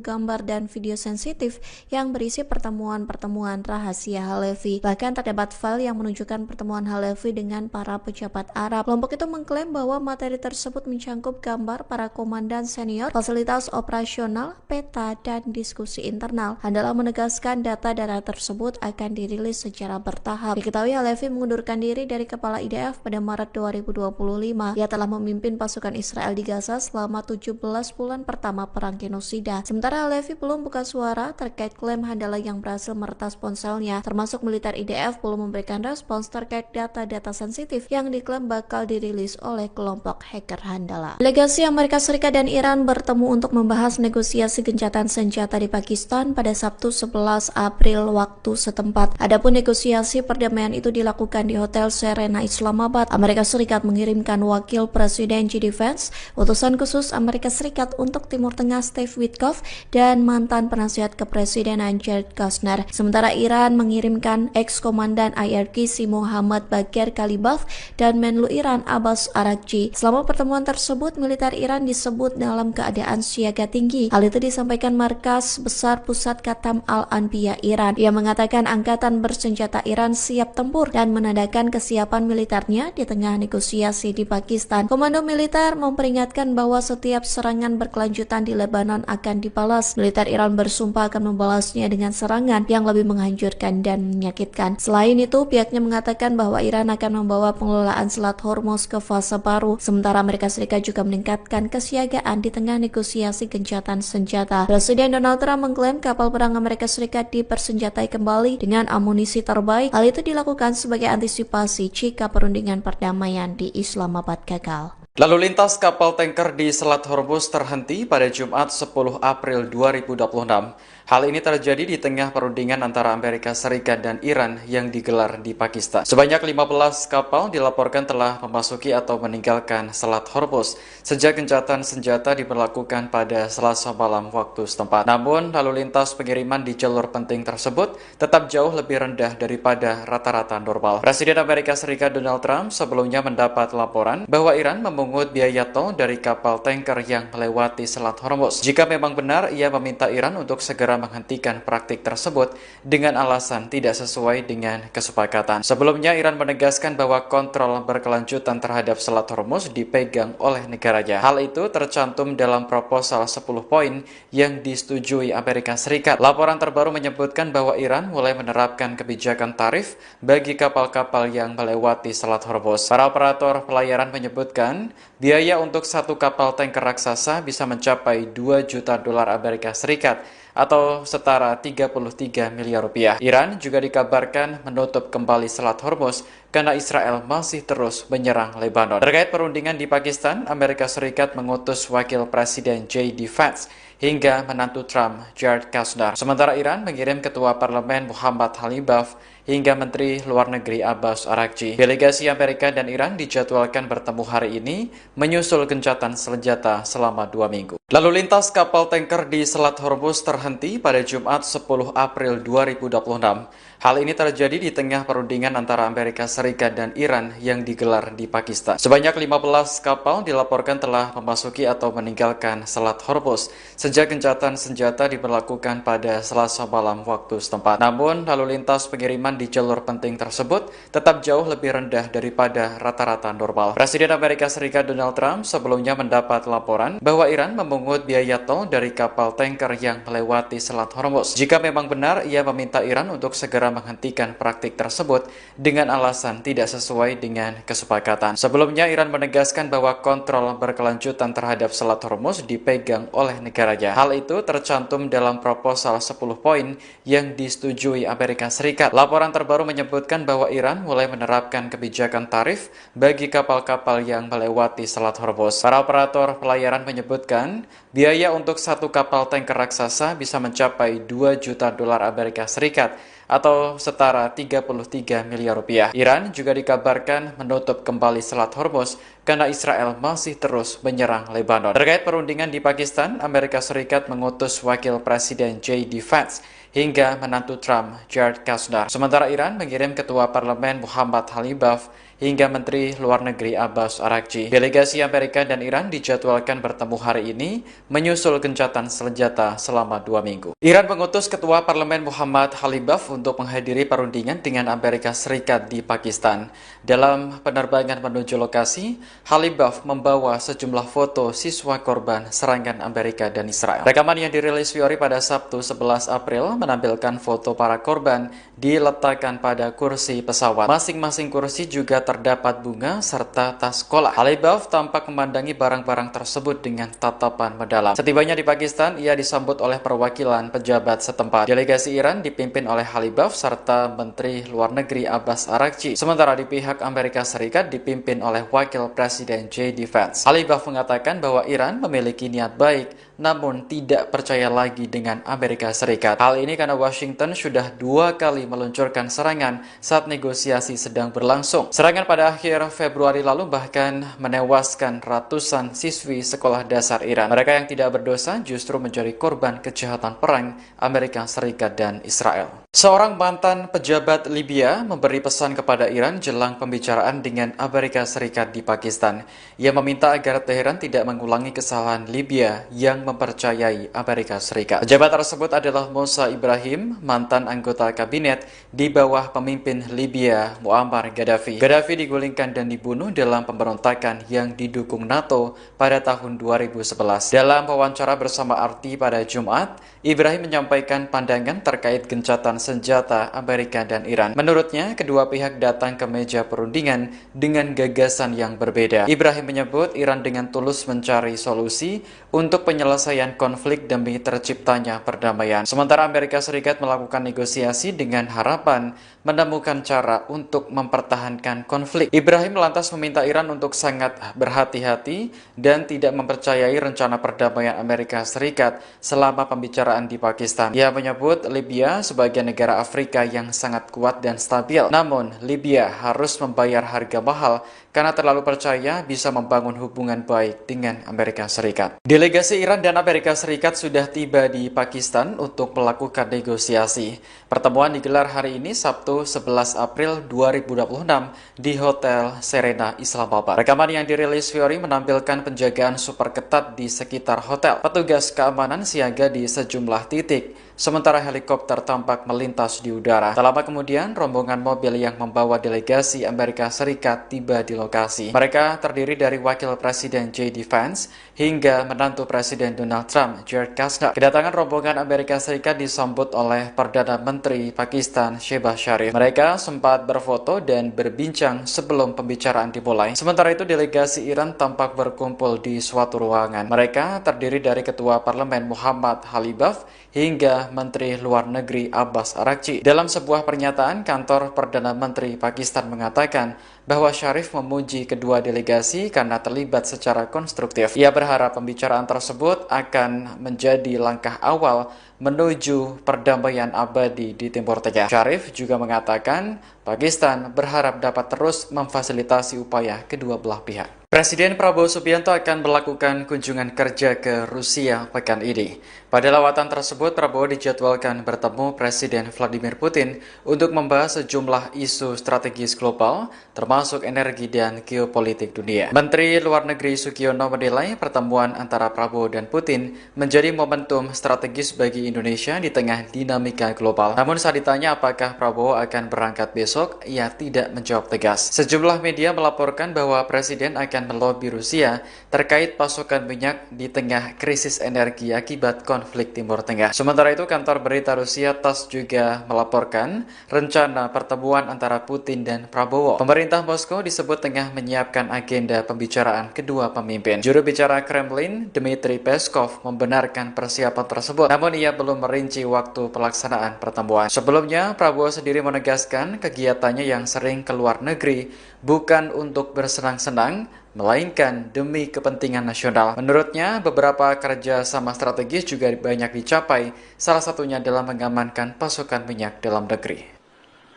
gambar dan video sensitif yang berisi pertemuan-pertemuan rahasia Halevi. Bahkan terdapat file yang menunjukkan pertemuan Halevi dengan para pejabat Arab. Kelompok itu mengklaim bahwa materi tersebut mencangkup gambar para komandan senior, fasilitas operasional, peta, dan diskusi internal. Handala menegaskan data-data tersebut akan dirilis secara bertahap. Diketahui Halevi mengundurkan diri dari kepala IDF pada Maret 2025. Ia telah memimpin pasukan Israel di Gaza selama 17 bulan pertama perang genosida. Sementara Halevi belum buka suara terkait klaim Handala yang berhasil meretas ponselnya. Termasuk militer IDF belum memberikan respons terkait data-data sensitif yang diklaim bakal dirilis oleh kelompok hacker Handala. Delegasi Amerika Serikat dan Iran bertemu untuk membahas negosiasi gencatan senjata di Pakistan pada Sabtu 11 April waktu setempat. Adapun negosiasi perdamaian itu dilakukan di Hotel Serena Islamabad. Amerika Serikat mengirimkan wakil Presiden JD Vance, utusan khusus Amerika Serikat untuk Timur Tengah Steve Witkoff, dan mantan penasihat kepresidenan Jared Kushner. Sementara Iran mengirimkan ex-komandan IRGC Muhammad Bagher Kalibaf dan Menlu Iran Abbas Araghchi. Selama pertemuan tersebut, militer Iran disebut dalam keadaan siaga tinggi. Hal itu disampaikan Markas Besar Pusat Khatam Al-Anbiya Iran. Ia mengatakan angkatan bersenjata Iran siap tempur dan menandakan kesiapan militernya di tengah negosiasi di Pakistan. Komando militer memperingatkan bahwa setiap serangan berkelanjutan di Lebanon akan dibalas. Militer Iran bersumpah akan membalasnya dengan serangan yang lebih menghancurkan dan menyakitkan. Selain itu, pihaknya mengatakan bahwa Iran akan membawa pengelolaan Selat Hormuz ke fase baru. Sementara Amerika Serikat juga meningkatkan kesiagaan di tengah negosiasi gencatan senjata. Presiden Donald Trump mengklaim kapal perang Amerika Serikat dipersenjatai kembali dengan amunisi terbaik. Hal itu dilakukan sebagai antisipasi jika perundingan perdamaian di Islamabad gagal. Lalu lintas kapal tanker di Selat Hormuz terhenti pada Jumat 10 April 2026. Hal ini terjadi di tengah perundingan antara Amerika Serikat dan Iran yang digelar di Pakistan. Sebanyak 15 kapal dilaporkan telah memasuki atau meninggalkan Selat Hormuz sejak gencatan senjata diberlakukan pada Selasa malam waktu setempat. Namun, lalu lintas pengiriman di jalur penting tersebut tetap jauh lebih rendah daripada rata-rata normal. Presiden Amerika Serikat Donald Trump sebelumnya mendapat laporan bahwa Iran memungut biaya tol dari kapal tanker yang melewati Selat Hormuz. Jika memang benar, ia meminta Iran untuk segera menghentikan praktik tersebut dengan alasan tidak sesuai dengan kesepakatan. Sebelumnya, Iran menegaskan bahwa kontrol berkelanjutan terhadap Selat Hormuz dipegang oleh negaranya. Hal itu tercantum dalam proposal 10 poin yang disetujui Amerika Serikat. Laporan terbaru menyebutkan bahwa Iran mulai menerapkan kebijakan tarif bagi kapal-kapal yang melewati Selat Hormuz. Para operator pelayaran menyebutkan biaya untuk satu kapal tanker raksasa bisa mencapai 2 juta dolar Amerika Serikat atau setara 33 miliar rupiah. Iran juga dikabarkan menutup kembali Selat Hormuz karena Israel masih terus menyerang Lebanon. Terkait perundingan di Pakistan, Amerika Serikat mengutus wakil Presiden JD Vance hingga menantu Trump, Jared Kushner. Sementara Iran mengirim Ketua Parlemen Muhammad Khalibaf hingga Menteri Luar Negeri Abbas Araghchi. Delegasi Amerika dan Iran dijadwalkan bertemu hari ini menyusul gencatan senjata selama 2 minggu. Lalu lintas kapal tanker di Selat Hormuz terhenti pada Jumat 10 April 2026. Hal ini terjadi di tengah perundingan antara Amerika Serikat dan Iran yang digelar di Pakistan. Sebanyak 15 kapal dilaporkan telah memasuki atau meninggalkan Selat Hormuz sejak gencatan senjata diberlakukan pada Selasa malam waktu setempat. Namun, lalu lintas pengiriman di jalur penting tersebut tetap jauh lebih rendah daripada rata-rata normal. Presiden Amerika Serikat Donald Trump sebelumnya mendapat laporan bahwa Iran memungut biaya tol dari kapal tanker yang melewati Selat Hormuz. Jika memang benar, ia meminta Iran untuk segera menghentikan praktik tersebut dengan alasan tidak sesuai dengan kesepakatan. Sebelumnya, Iran menegaskan bahwa kontrol berkelanjutan terhadap Selat Hormuz dipegang oleh negaranya. Hal itu tercantum dalam proposal 10 poin yang disetujui Amerika Serikat. Laporan terbaru menyebutkan bahwa Iran mulai menerapkan kebijakan tarif bagi kapal-kapal yang melewati Selat Hormuz. Para operator pelayaran menyebutkan biaya untuk satu kapal tanker raksasa bisa mencapai 2 juta dolar Amerika Serikat atau setara 33 miliar rupiah. Iran juga dikabarkan menutup kembali Selat Hormuz karena Israel masih terus menyerang Lebanon. Terkait perundingan di Pakistan, Amerika Serikat mengutus Wakil Presiden J.D. Vance hingga menantu Trump, Jared Kushner. Sementara Iran mengirim Ketua Parlemen Muhammad Khalibaf hingga Menteri Luar Negeri Abbas Araghchi. Delegasi Amerika dan Iran dijadwalkan bertemu hari ini menyusul gencatan senjata selama 2 minggu. Iran mengutus Ketua Parlemen Muhammad Khalibaf untuk menghadiri perundingan dengan Amerika Serikat di Pakistan. Dalam penerbangan menuju lokasi, Khalibaf membawa sejumlah foto siswa korban serangan Amerika dan Israel. Rekaman yang dirilis Fiori pada Sabtu 11 April menampilkan foto para korban diletakkan pada kursi pesawat. Masing-masing kursi juga terdapat bunga serta tas sekolah. Khalibaf tampak memandangi barang-barang tersebut dengan tatapan mendalam. Setibanya di Pakistan, ia disambut oleh perwakilan pejabat setempat. Delegasi Iran dipimpin oleh Khalibaf serta Menteri Luar Negeri Abbas Araghchi. Sementara di pihak Amerika Serikat dipimpin oleh Wakil Presiden J.D. Vance. Khalibaf mengatakan bahwa Iran memiliki niat baik, namun tidak percaya lagi dengan Amerika Serikat. Hal ini karena Washington sudah 2 kali meluncurkan serangan saat negosiasi sedang berlangsung. Serangan pada akhir Februari lalu bahkan menewaskan ratusan siswi sekolah dasar Iran. Mereka yang tidak berdosa justru menjadi korban kejahatan perang Amerika Serikat dan Israel. Seorang mantan pejabat Libya memberi pesan kepada Iran jelang pembicaraan dengan Amerika Serikat di Pakistan. Ia meminta agar Teheran tidak mengulangi kesalahan Libya yang mempercayai Amerika Serikat. Pejabat tersebut adalah Musa Ibrahim, mantan anggota kabinet di bawah pemimpin Libya Muammar Gaddafi. Gaddafi digulingkan dan dibunuh dalam pemberontakan yang didukung NATO pada tahun 2011. Dalam wawancara bersama RT pada Jumat, Ibrahim menyampaikan pandangan terkait gencatan senjata Amerika dan Iran. Menurutnya, kedua pihak datang ke meja perundingan dengan gagasan yang berbeda. Ibrahim menyebut Iran dengan tulus mencari solusi untuk penyelesaian konflik demi terciptanya perdamaian. Sementara Amerika Serikat melakukan negosiasi dengan harapan menemukan cara untuk mempertahankan konflik. Ibrahim lantas meminta Iran untuk sangat berhati-hati dan tidak mempercayai rencana perdamaian Amerika Serikat selama pembicaraan di Pakistan. Ia menyebut Libya sebagai negara Afrika yang sangat kuat dan stabil. Namun, Libya harus membayar harga mahal karena terlalu percaya bisa membangun hubungan baik dengan Amerika Serikat. Delegasi Iran dan Amerika Serikat sudah tiba di Pakistan untuk melakukan negosiasi. Pertemuan digelar hari ini Sabtu 11 April 2026 di Hotel Serena Islamabad. Rekaman yang dirilis Fiori menampilkan penjagaan super ketat di sekitar hotel. Petugas keamanan siaga di sejumlah titik, sementara helikopter tampak melintas di udara. Tak lama kemudian, rombongan mobil yang membawa delegasi Amerika Serikat tiba di lokasi. Mereka terdiri dari Wakil Presiden J.D. Vance hingga menantu Presiden Donald Trump, Jared Kushner. Kedatangan rombongan Amerika Serikat disambut oleh Perdana Menteri Pakistan, Shehbaz Sharif. Mereka sempat berfoto dan berbincang sebelum pembicaraan dimulai. Sementara itu, delegasi Iran tampak berkumpul di suatu ruangan. Mereka terdiri dari Ketua Parlemen Muhammad Khalibaf hingga Menteri Luar Negeri Abbas Araghchi. Dalam sebuah pernyataan, kantor Perdana Menteri Pakistan mengatakan bahwa Sharif memuji kedua delegasi karena terlibat secara konstruktif. Ia berharap pembicaraan tersebut akan menjadi langkah awal menuju perdamaian abadi di Timur Tengah. Sharif juga mengatakan Pakistan berharap dapat terus memfasilitasi upaya kedua belah pihak. Presiden Prabowo Subianto akan melakukan kunjungan kerja ke Rusia pekan ini. Pada lawatan tersebut, Prabowo dijadwalkan bertemu Presiden Vladimir Putin untuk membahas sejumlah isu strategis global, termasuk energi dan geopolitik dunia. Menteri Luar Negeri Sugiono menilai pertemuan antara Prabowo dan Putin menjadi momentum strategis bagi Indonesia di tengah dinamika global. Namun saat ditanya apakah Prabowo akan berangkat besok besok ia tidak menjawab tegas. Sejumlah media melaporkan bahwa Presiden akan melobi Rusia terkait pasokan minyak di tengah krisis energi akibat konflik Timur Tengah. Sementara itu, kantor berita Rusia TASS juga melaporkan rencana pertemuan antara Putin dan Prabowo. Pemerintah Moskow disebut tengah menyiapkan agenda pembicaraan kedua pemimpin. Juru bicara Kremlin, Dmitry Peskov, membenarkan persiapan tersebut, namun ia belum merinci waktu pelaksanaan pertemuan. Sebelumnya, Prabowo sendiri menegaskan kegiatannya yang sering keluar negeri bukan untuk bersenang-senang, melainkan demi kepentingan nasional. Menurutnya, beberapa kerjasama strategis juga banyak dicapai, salah satunya dalam mengamankan pasokan minyak dalam negeri.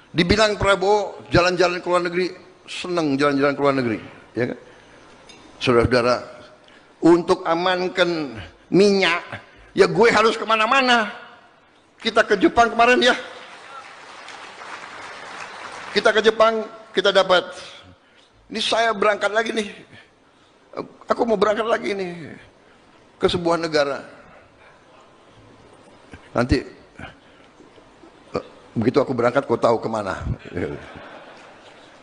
Dibilang Prabowo jalan-jalan ke luar negeri, senang jalan-jalan ke luar negeri, ya kan? Saudara-saudara, untuk amankan minyak, ya gue harus kemana-mana. Kita ke Jepang kemarin ya. Kita ke Jepang, kita dapat. Ini saya berangkat lagi nih. Aku mau berangkat lagi nih ke sebuah negara. Nanti begitu aku berangkat, kau tahu kemana.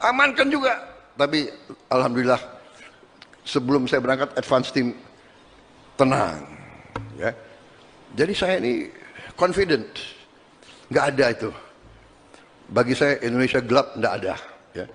Amankan juga. Tapi alhamdulillah sebelum saya berangkat, advance team tenang. Ya. Jadi saya ini confident. Nggak ada itu. Bagi saya Indonesia gelap, nggak ada. Ya.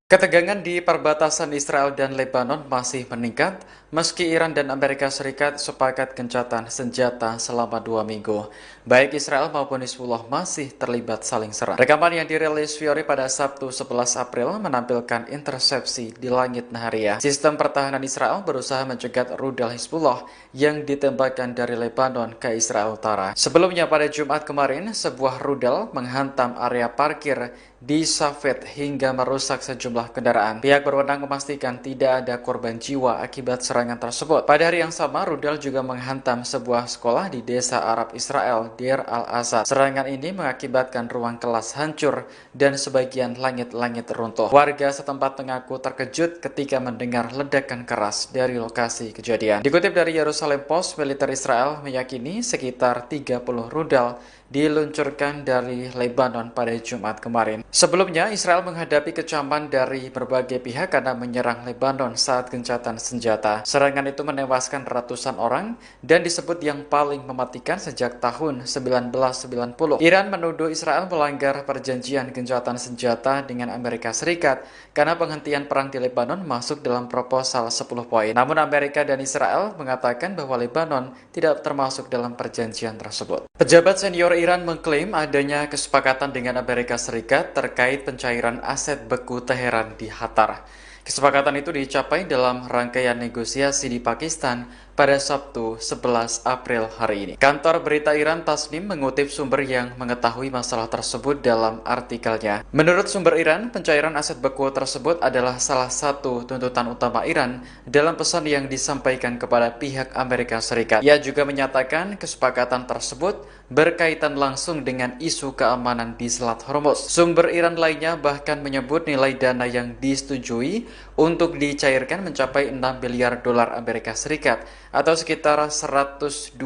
Ketegangan di perbatasan Israel dan Lebanon masih meningkat meski Iran dan Amerika Serikat sepakat gencatan senjata selama 2 minggu. Baik Israel maupun Hizbullah masih terlibat saling serang. Rekaman yang dirilis Fiori pada Sabtu 11 April menampilkan intersepsi di langit Nahariya. Sistem pertahanan Israel berusaha mencegat rudal Hizbullah yang ditembakkan dari Lebanon ke Israel Utara. Sebelumnya pada Jumat kemarin, sebuah rudal menghantam area parkir di Safed hingga merusak sejumlah kendaraan. Pihak berwenang memastikan tidak ada korban jiwa akibat serangan tersebut. Pada hari yang sama, rudal juga menghantam sebuah sekolah di desa Arab Israel, Deir al-Asad. Serangan ini mengakibatkan ruang kelas hancur dan sebagian langit-langit runtuh. Warga setempat mengaku terkejut ketika mendengar ledakan keras dari lokasi kejadian. Dikutip dari Jerusalem Post, militer Israel meyakini sekitar 30 rudal diluncurkan dari Lebanon pada Jumat kemarin. Sebelumnya, Israel menghadapi kecaman dari berbagai pihak karena menyerang Lebanon saat gencatan senjata. Serangan itu menewaskan ratusan orang dan disebut yang paling mematikan sejak tahun 1990. Iran menuduh Israel melanggar perjanjian gencatan senjata dengan Amerika Serikat karena penghentian perang di Lebanon masuk dalam proposal 10 poin. Namun Amerika dan Israel mengatakan bahwa Lebanon tidak termasuk dalam perjanjian tersebut. Pejabat senior Iran mengklaim adanya kesepakatan dengan Amerika Serikat terkait pencairan aset beku Teheran di Qatar. Kesepakatan itu dicapai dalam rangkaian negosiasi di Pakistan pada Sabtu 11 April hari ini. Kantor berita Iran Tasnim mengutip sumber yang mengetahui masalah tersebut dalam artikelnya. Menurut sumber Iran, pencairan aset beku tersebut adalah salah satu tuntutan utama Iran dalam pesan yang disampaikan kepada pihak Amerika Serikat. Ia juga menyatakan kesepakatan tersebut berkaitan langsung dengan isu keamanan di Selat Hormuz. Sumber Iran lainnya bahkan menyebut nilai dana yang disetujui untuk dicairkan mencapai 6 miliar dolar Amerika Serikat atau sekitar 102,5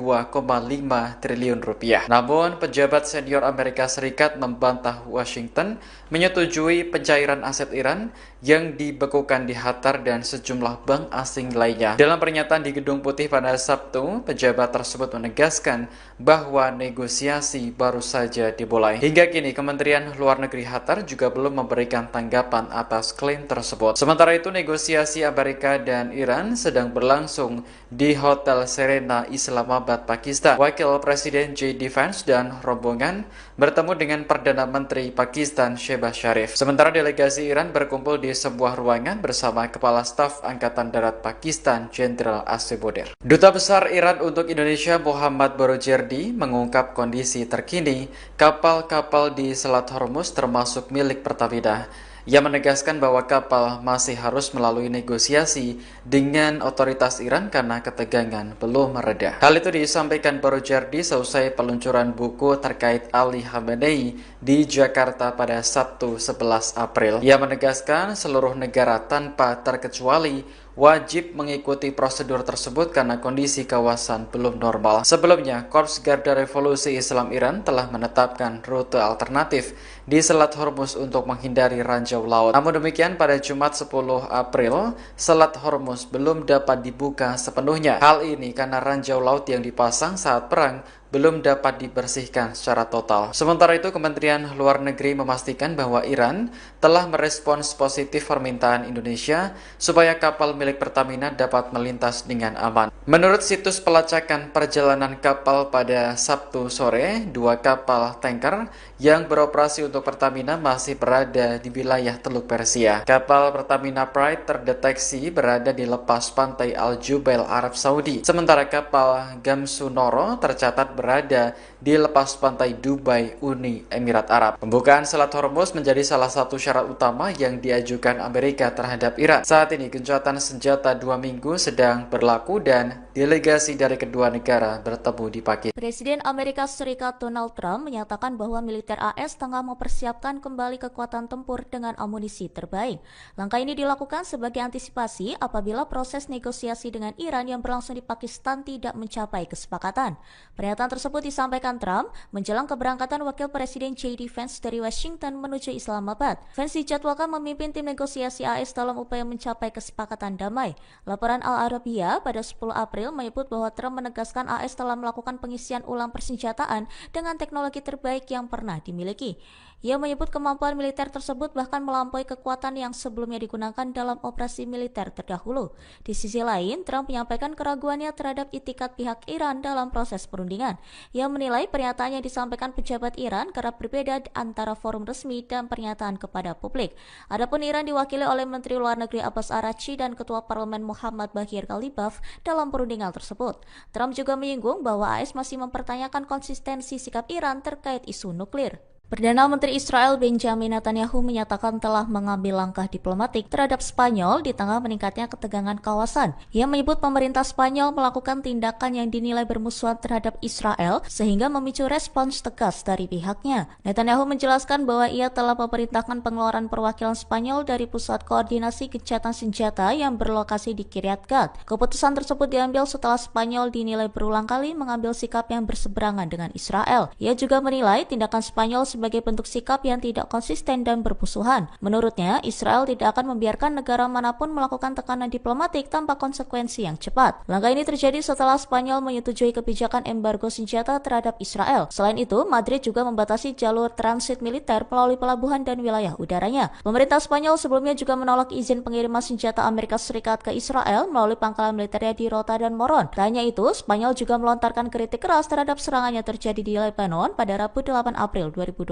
triliun rupiah. Namun, pejabat senior Amerika Serikat membantah Washington menyetujui pencairan aset Iran yang dibekukan di Qatar dan sejumlah bank asing lainnya. Dalam pernyataan di Gedung Putih pada Sabtu, pejabat tersebut menegaskan bahwa negosiasi baru saja dimulai. Hingga kini, Kementerian Luar Negeri Qatar juga belum memberikan tanggapan atas klaim tersebut. Sementara itu, negosiasi Amerika dan Iran sedang berlangsung di Hotel Serena, Islamabad, Pakistan. Wakil Presiden J.D. Vance dan rombongan bertemu dengan Perdana Menteri Pakistan Shehbaz Sharif. Sementara delegasi Iran berkumpul di sebuah ruangan bersama Kepala Staf Angkatan Darat Pakistan Jenderal Asif Boder. Duta Besar Iran untuk Indonesia Muhammad Borojerdi mengungkap kondisi terkini kapal-kapal di Selat Hormuz termasuk milik Pertamina. Ia menegaskan bahwa kapal masih harus melalui negosiasi dengan otoritas Iran karena ketegangan belum mereda. Hal itu disampaikan Borojerdi seusai peluncuran buku terkait Ali Khamenei di Jakarta pada Sabtu 11 April. Ia menegaskan seluruh negara tanpa terkecuali wajib mengikuti prosedur tersebut karena kondisi kawasan belum normal. Sebelumnya, Korps Garda Revolusi Islam Iran telah menetapkan rute alternatif di Selat Hormuz untuk menghindari ranjau laut. Namun demikian, pada Jumat 10 April, Selat Hormuz belum dapat dibuka sepenuhnya. Hal ini karena ranjau laut yang dipasang saat perang belum dapat dibersihkan secara total. Sementara itu, Kementerian Luar Negeri memastikan bahwa Iran telah merespons positif permintaan Indonesia supaya kapal milik Pertamina dapat melintas dengan aman. Menurut situs pelacakan perjalanan kapal pada Sabtu sore, 2 kapal tanker yang beroperasi untuk Pertamina masih berada di wilayah Teluk Persia. Kapal Pertamina Pride terdeteksi berada di lepas pantai Al Jubail, Arab Saudi. Sementara kapal Gamsunoro tercatat berada di lepas pantai Dubai, Uni Emirat Arab. Pembukaan Selat Hormuz menjadi salah satu syarat utama yang diajukan Amerika terhadap Iran. Saat ini gencatan senjata 2 minggu sedang berlaku dan delegasi dari kedua negara bertemu di Pakistan. Presiden Amerika Serikat Donald Trump menyatakan bahwa militer AS tengah mempersiapkan kembali kekuatan tempur dengan amunisi terbaik. Langkah ini dilakukan sebagai antisipasi apabila proses negosiasi dengan Iran yang berlangsung di Pakistan tidak mencapai kesepakatan. Pernyataan tersebut disampaikan Trump menjelang keberangkatan Wakil Presiden J.D. Vance dari Washington menuju Islamabad. Vance dijadwalkan memimpin tim negosiasi AS dalam upaya mencapai kesepakatan damai. Laporan Al Arabiya pada 10 April menyebut bahwa Trump menegaskan AS telah melakukan pengisian ulang persenjataan dengan teknologi terbaik yang pernah dimiliki. Ia menyebut kemampuan militer tersebut bahkan melampaui kekuatan yang sebelumnya digunakan dalam operasi militer terdahulu. Di sisi lain, Trump menyampaikan keraguannya terhadap itikat pihak Iran dalam proses perundingan. Ia menilai pernyataan yang disampaikan pejabat Iran kerap berbeda antara forum resmi dan pernyataan kepada publik. Adapun Iran diwakili oleh Menteri Luar Negeri Abbas Araghchi dan Ketua Parlemen Muhammad Baghir Ghalibaf dalam perundingan tersebut. Trump juga menyinggung bahwa AS masih mempertanyakan konsistensi sikap Iran terkait isu nuklir. Perdana Menteri Israel Benjamin Netanyahu menyatakan telah mengambil langkah diplomatik terhadap Spanyol di tengah meningkatnya ketegangan kawasan. Ia menyebut pemerintah Spanyol melakukan tindakan yang dinilai bermusuhan terhadap Israel sehingga memicu respons tegas dari pihaknya. Netanyahu menjelaskan bahwa ia telah memerintahkan pengeluaran perwakilan Spanyol dari Pusat Koordinasi Gencatan Senjata yang berlokasi di Kiryat Gat. Keputusan tersebut diambil setelah Spanyol dinilai berulang kali mengambil sikap yang berseberangan dengan Israel. Ia juga menilai tindakan Spanyol sebagai bentuk sikap yang tidak konsisten dan bermusuhan. Menurutnya, Israel tidak akan membiarkan negara manapun melakukan tekanan diplomatik tanpa konsekuensi yang cepat. Langkah ini terjadi setelah Spanyol menyetujui kebijakan embargo senjata terhadap Israel. Selain itu, Madrid juga membatasi jalur transit militer melalui pelabuhan dan wilayah udaranya. Pemerintah Spanyol sebelumnya juga menolak izin pengiriman senjata Amerika Serikat ke Israel melalui pangkalan militernya di Rota dan Moron. Tak hanya itu, Spanyol juga melontarkan kritik keras terhadap serangan yang terjadi di Lebanon pada Rabu 8 April 2026.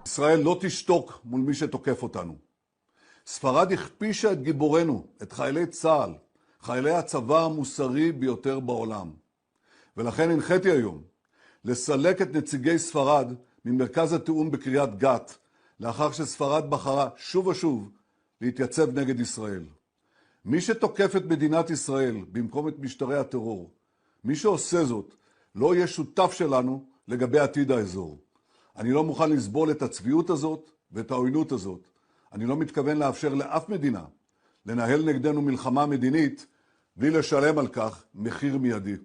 ישראל לא תשתוק מול מי שתוקף אותנו. ספרד הכפישה את גיבורנו, את חיילי צה"ל, חיילי הצבא המוסרי ביותר בעולם. ולכן הנחיתי היום לסלק את נציגי ספרד ממרכז התיאום בקריית גת, לאחר שספרד בחרה שוב ושוב להתייצב נגד ישראל. מי שתוקף את מדינת ישראל במקום את משטרי הטרור, מי שעושה זאת לא יהיה שותף שלנו לגבי עתיד האזור. אני לא מוכן לסבול את הצביעות הזאת ואת העוינות הזאת. אני לא מתכוון לאפשר לאף מדינה לנהל נגדנו מלחמה מדינית בלי לשלם על כך מחיר מיידי.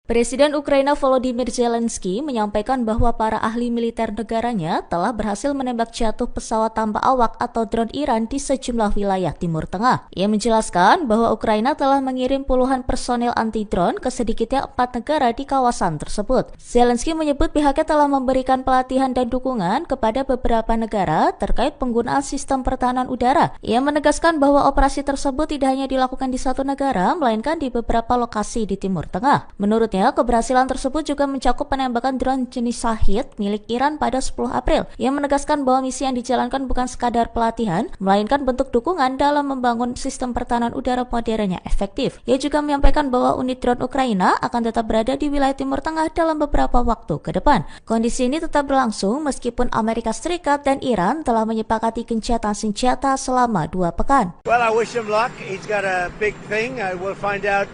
Presiden Ukraina Volodymyr Zelensky menyampaikan bahwa para ahli militer negaranya telah berhasil menembak jatuh pesawat tanpa awak atau drone Iran di sejumlah wilayah Timur Tengah. Ia menjelaskan bahwa Ukraina telah mengirim puluhan personel anti-drone ke sedikitnya 4 negara di kawasan tersebut. Zelensky menyebut pihaknya telah memberikan pelatihan dan dukungan kepada beberapa negara terkait penggunaan sistem pertahanan udara. Ia menegaskan bahwa operasi tersebut tidak hanya dilakukan di satu negara, melainkan di beberapa lokasi di Timur Tengah. Menurutnya, keberhasilan tersebut juga mencakup penembakan drone jenis Shahid milik Iran pada 10 April. Ia menegaskan bahwa misi yang dijalankan bukan sekadar pelatihan, melainkan bentuk dukungan dalam membangun sistem pertahanan udara modern yang efektif. Ia juga menyampaikan bahwa unit drone Ukraina akan tetap berada di wilayah Timur Tengah dalam beberapa waktu ke depan. Kondisi ini tetap berlangsung meskipun Amerika Serikat dan Iran telah menyepakati gencatan senjata selama 2 pekan. Well, I wish him luck. He's got a big thing. We'll find out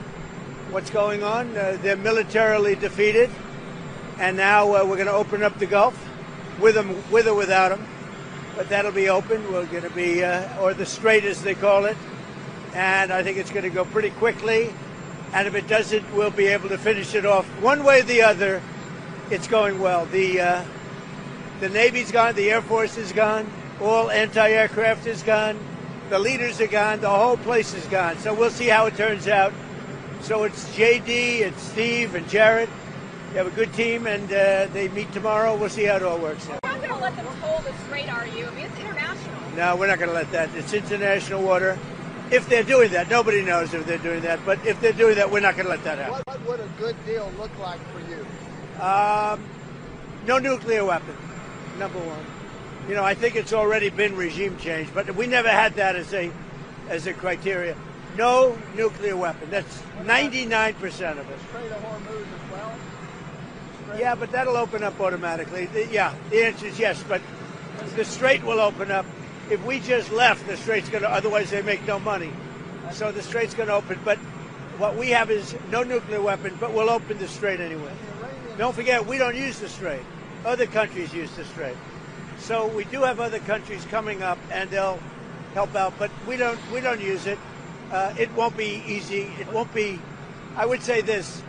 what's going on. They're militarily defeated, and now we're going to open up the Gulf with or without them. But that'll be open. We're going to be, or the Strait as they call it. and I think it's going to go pretty quickly. And if it doesn't, we'll be able to finish it off one way or the other. It's going well. The Navy's gone, the Air Force is gone, all anti-aircraft is gone, the leaders are gone, the whole place is gone. So we'll see how it turns out. So it's JD, it's Steve, and Jared. You have a good team, and they meet tomorrow. We'll see how it all works out. We're not going to let them toll the strait, are you? I mean, it's international. No, we're not going to let that. It's international water. If they're doing that, nobody knows if they're doing that, but if they're doing that, we're not going to let that happen. What would a good deal look like for you? No nuclear weapon, number one. You know, I think it's already been regime change, but we never had that as a criteria. No nuclear weapon. That's 99% of it. Strait of Hormuz as well? Yeah, but that'll open up automatically. The answer is yes, but the strait will open up. If we just left, the strait's going to, otherwise they make no money. So the strait's going to open, but what we have is no nuclear weapon, but we'll open the strait anyway. Don't forget, we don't use the strait. Other countries use the strait. So we do have other countries coming up, and they'll help out, but we don't use it. It won't be easy. It won't be, I would say this,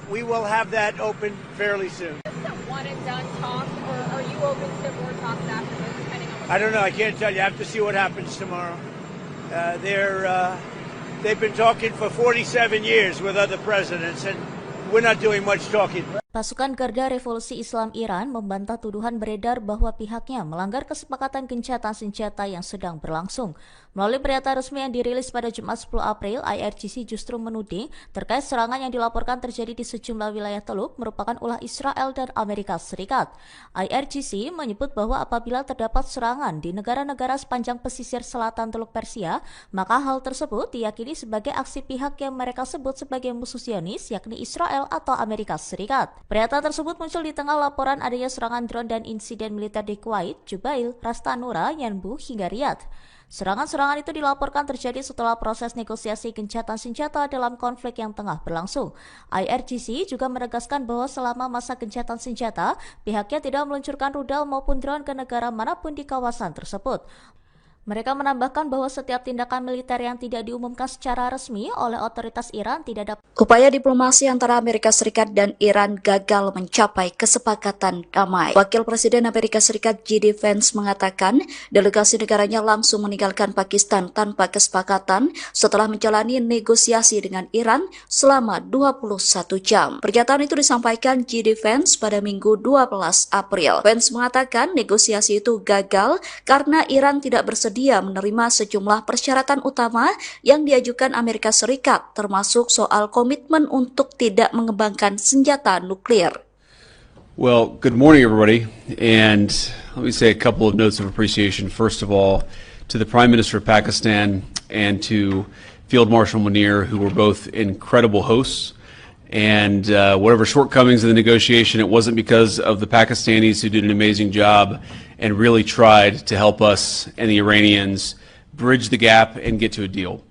we will have that open fairly soon. Is this a one and done talk, or are you open to more talks after this, depending on what I don't know. I can't tell you. I have to see what happens tomorrow. They've been talking for 47 years with other presidents, and we're not doing much talking. Pasukan Garda Revolusi Islam Iran membantah tuduhan beredar bahwa pihaknya melanggar kesepakatan gencatan senjata yang sedang berlangsung. Melalui pernyataan resmi yang dirilis pada Jumat 10 April, IRGC justru menuding terkait serangan yang dilaporkan terjadi di sejumlah wilayah Teluk merupakan ulah Israel dan Amerika Serikat. IRGC menyebut bahwa apabila terdapat serangan di negara-negara sepanjang pesisir selatan Teluk Persia, maka hal tersebut diyakini sebagai aksi pihak yang mereka sebut sebagai musuh Zionis, yakni Israel atau Amerika Serikat. Pernyataan tersebut muncul di tengah laporan adanya serangan drone dan insiden militer di Kuwait, Jubail, Ras Tanura, Yanbu, hingga Riyadh. Serangan-serangan itu dilaporkan terjadi setelah proses negosiasi gencatan senjata dalam konflik yang tengah berlangsung. IRGC juga menegaskan bahwa selama masa gencatan senjata, pihaknya tidak meluncurkan rudal maupun drone ke negara manapun di kawasan tersebut. Mereka menambahkan bahwa setiap tindakan militer yang tidak diumumkan secara resmi oleh otoritas Iran tidak dapat. Upaya diplomasi antara Amerika Serikat dan Iran gagal mencapai kesepakatan damai. Wakil Presiden Amerika Serikat J.D. Vance mengatakan delegasi negaranya langsung meninggalkan Pakistan tanpa kesepakatan setelah menjalani negosiasi dengan Iran selama 21 jam. Pernyataan itu disampaikan J.D. Vance pada Minggu 12 April. Vance mengatakan negosiasi itu gagal karena Iran tidak bersedia menerima sejumlah persyaratan utama yang diajukan Amerika Serikat, termasuk soal komitmen untuk tidak mengembangkan senjata nuklir. Well, good morning, everybody. And let me say a couple of notes of appreciation. First of all, to the Prime Minister of Pakistan and to Field Marshal Munir, who were both incredible hosts. And whatever shortcomings in the negotiation, it wasn't because of the Pakistanis who did an amazing job and really tried to help us and the Iranians bridge the gap and get to a deal.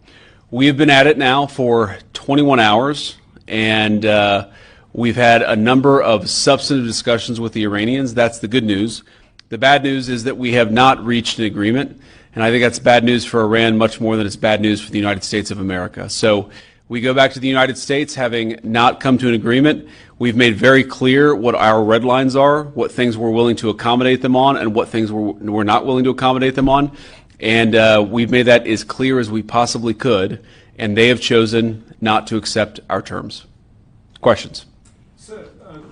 We have been at it now for 21 hours, and we've had a number of substantive discussions with the Iranians. That's the good news. The bad news is that we have not reached an agreement, and I think that's bad news for Iran much more than it's bad news for the United States of America. So we go back to the United States having not come to an agreement. We've made very clear what our red lines are, what things we're willing to accommodate them on, and what things we're not willing to accommodate them on. And we've made that as clear as we possibly could, and they have chosen not to accept our terms. Questions? Sir,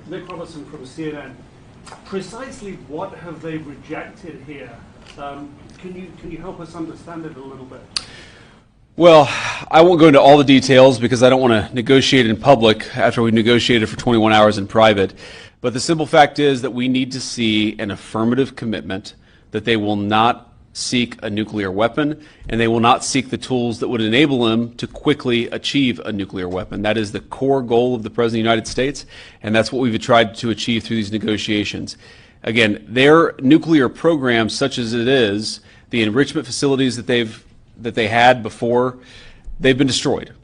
Nick Robertson from CNN. Precisely what have they rejected here? Can you help us understand it a little bit? Well, I won't go into all the details because I don't want to negotiate in public after we've negotiated for 21 hours in private. But the simple fact is that we need to see an affirmative commitment that they will not seek a nuclear weapon and they will not seek the tools that would enable them to quickly achieve a nuclear weapon. That is the core goal of the President of the United States, and that's what we've tried to achieve through these negotiations. Again, their nuclear program, such as it is, the enrichment facilities that they had before, they've been destroyed.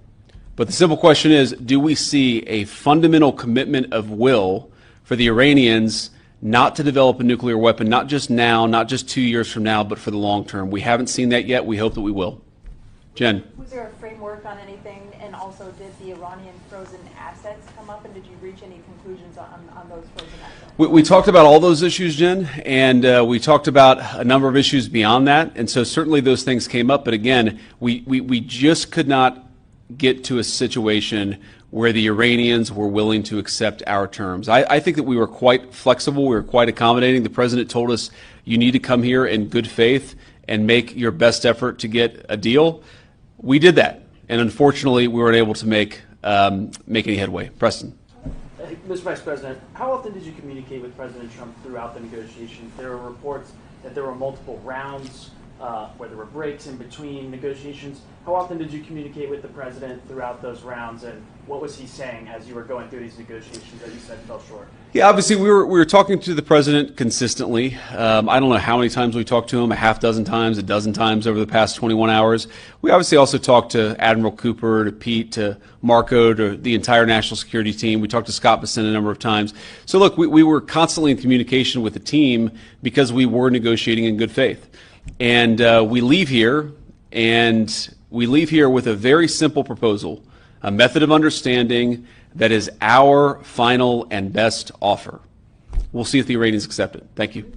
But the simple question is, do we see a fundamental commitment of will for the Iranians not to develop a nuclear weapon, not just now, not just 2 years from now, but for the long term? We haven't seen that yet. We hope that we will. Jen. Was there a framework on anything, and also did the Iranian frozen assets come up, and did you reach any conclusions on those frozen assets? We talked about all those issues, Jen, and we talked about a number of issues beyond that, and so certainly those things came up, but again, we just could not get to a situation where the Iranians were willing to accept our terms. I think that we were quite flexible, we were quite accommodating. The president told us, you need to come here in good faith and make your best effort to get a deal. We did that, and unfortunately, we weren't able to make any headway. Preston. Mr. Vice President, how often did you communicate with President Trump throughout the negotiations? There were reports that there were multiple rounds, where there were breaks in between negotiations. How often did you communicate with the president throughout those rounds, and what was he saying as you were going through these negotiations that you said fell short? Yeah, obviously we were talking to the president consistently. I don't know how many times we talked to him, a half dozen times, a dozen times over the past 21 hours. We obviously also talked to Admiral Cooper, to Pete, to Marco, to the entire national security team. We talked to Scott Bessent a number of times. So look, we were constantly in communication with the team because we were negotiating in good faith. And we leave here with a very simple proposal, a method of understanding that is our final and best offer. We'll see if the Iranians accept it. Thank you.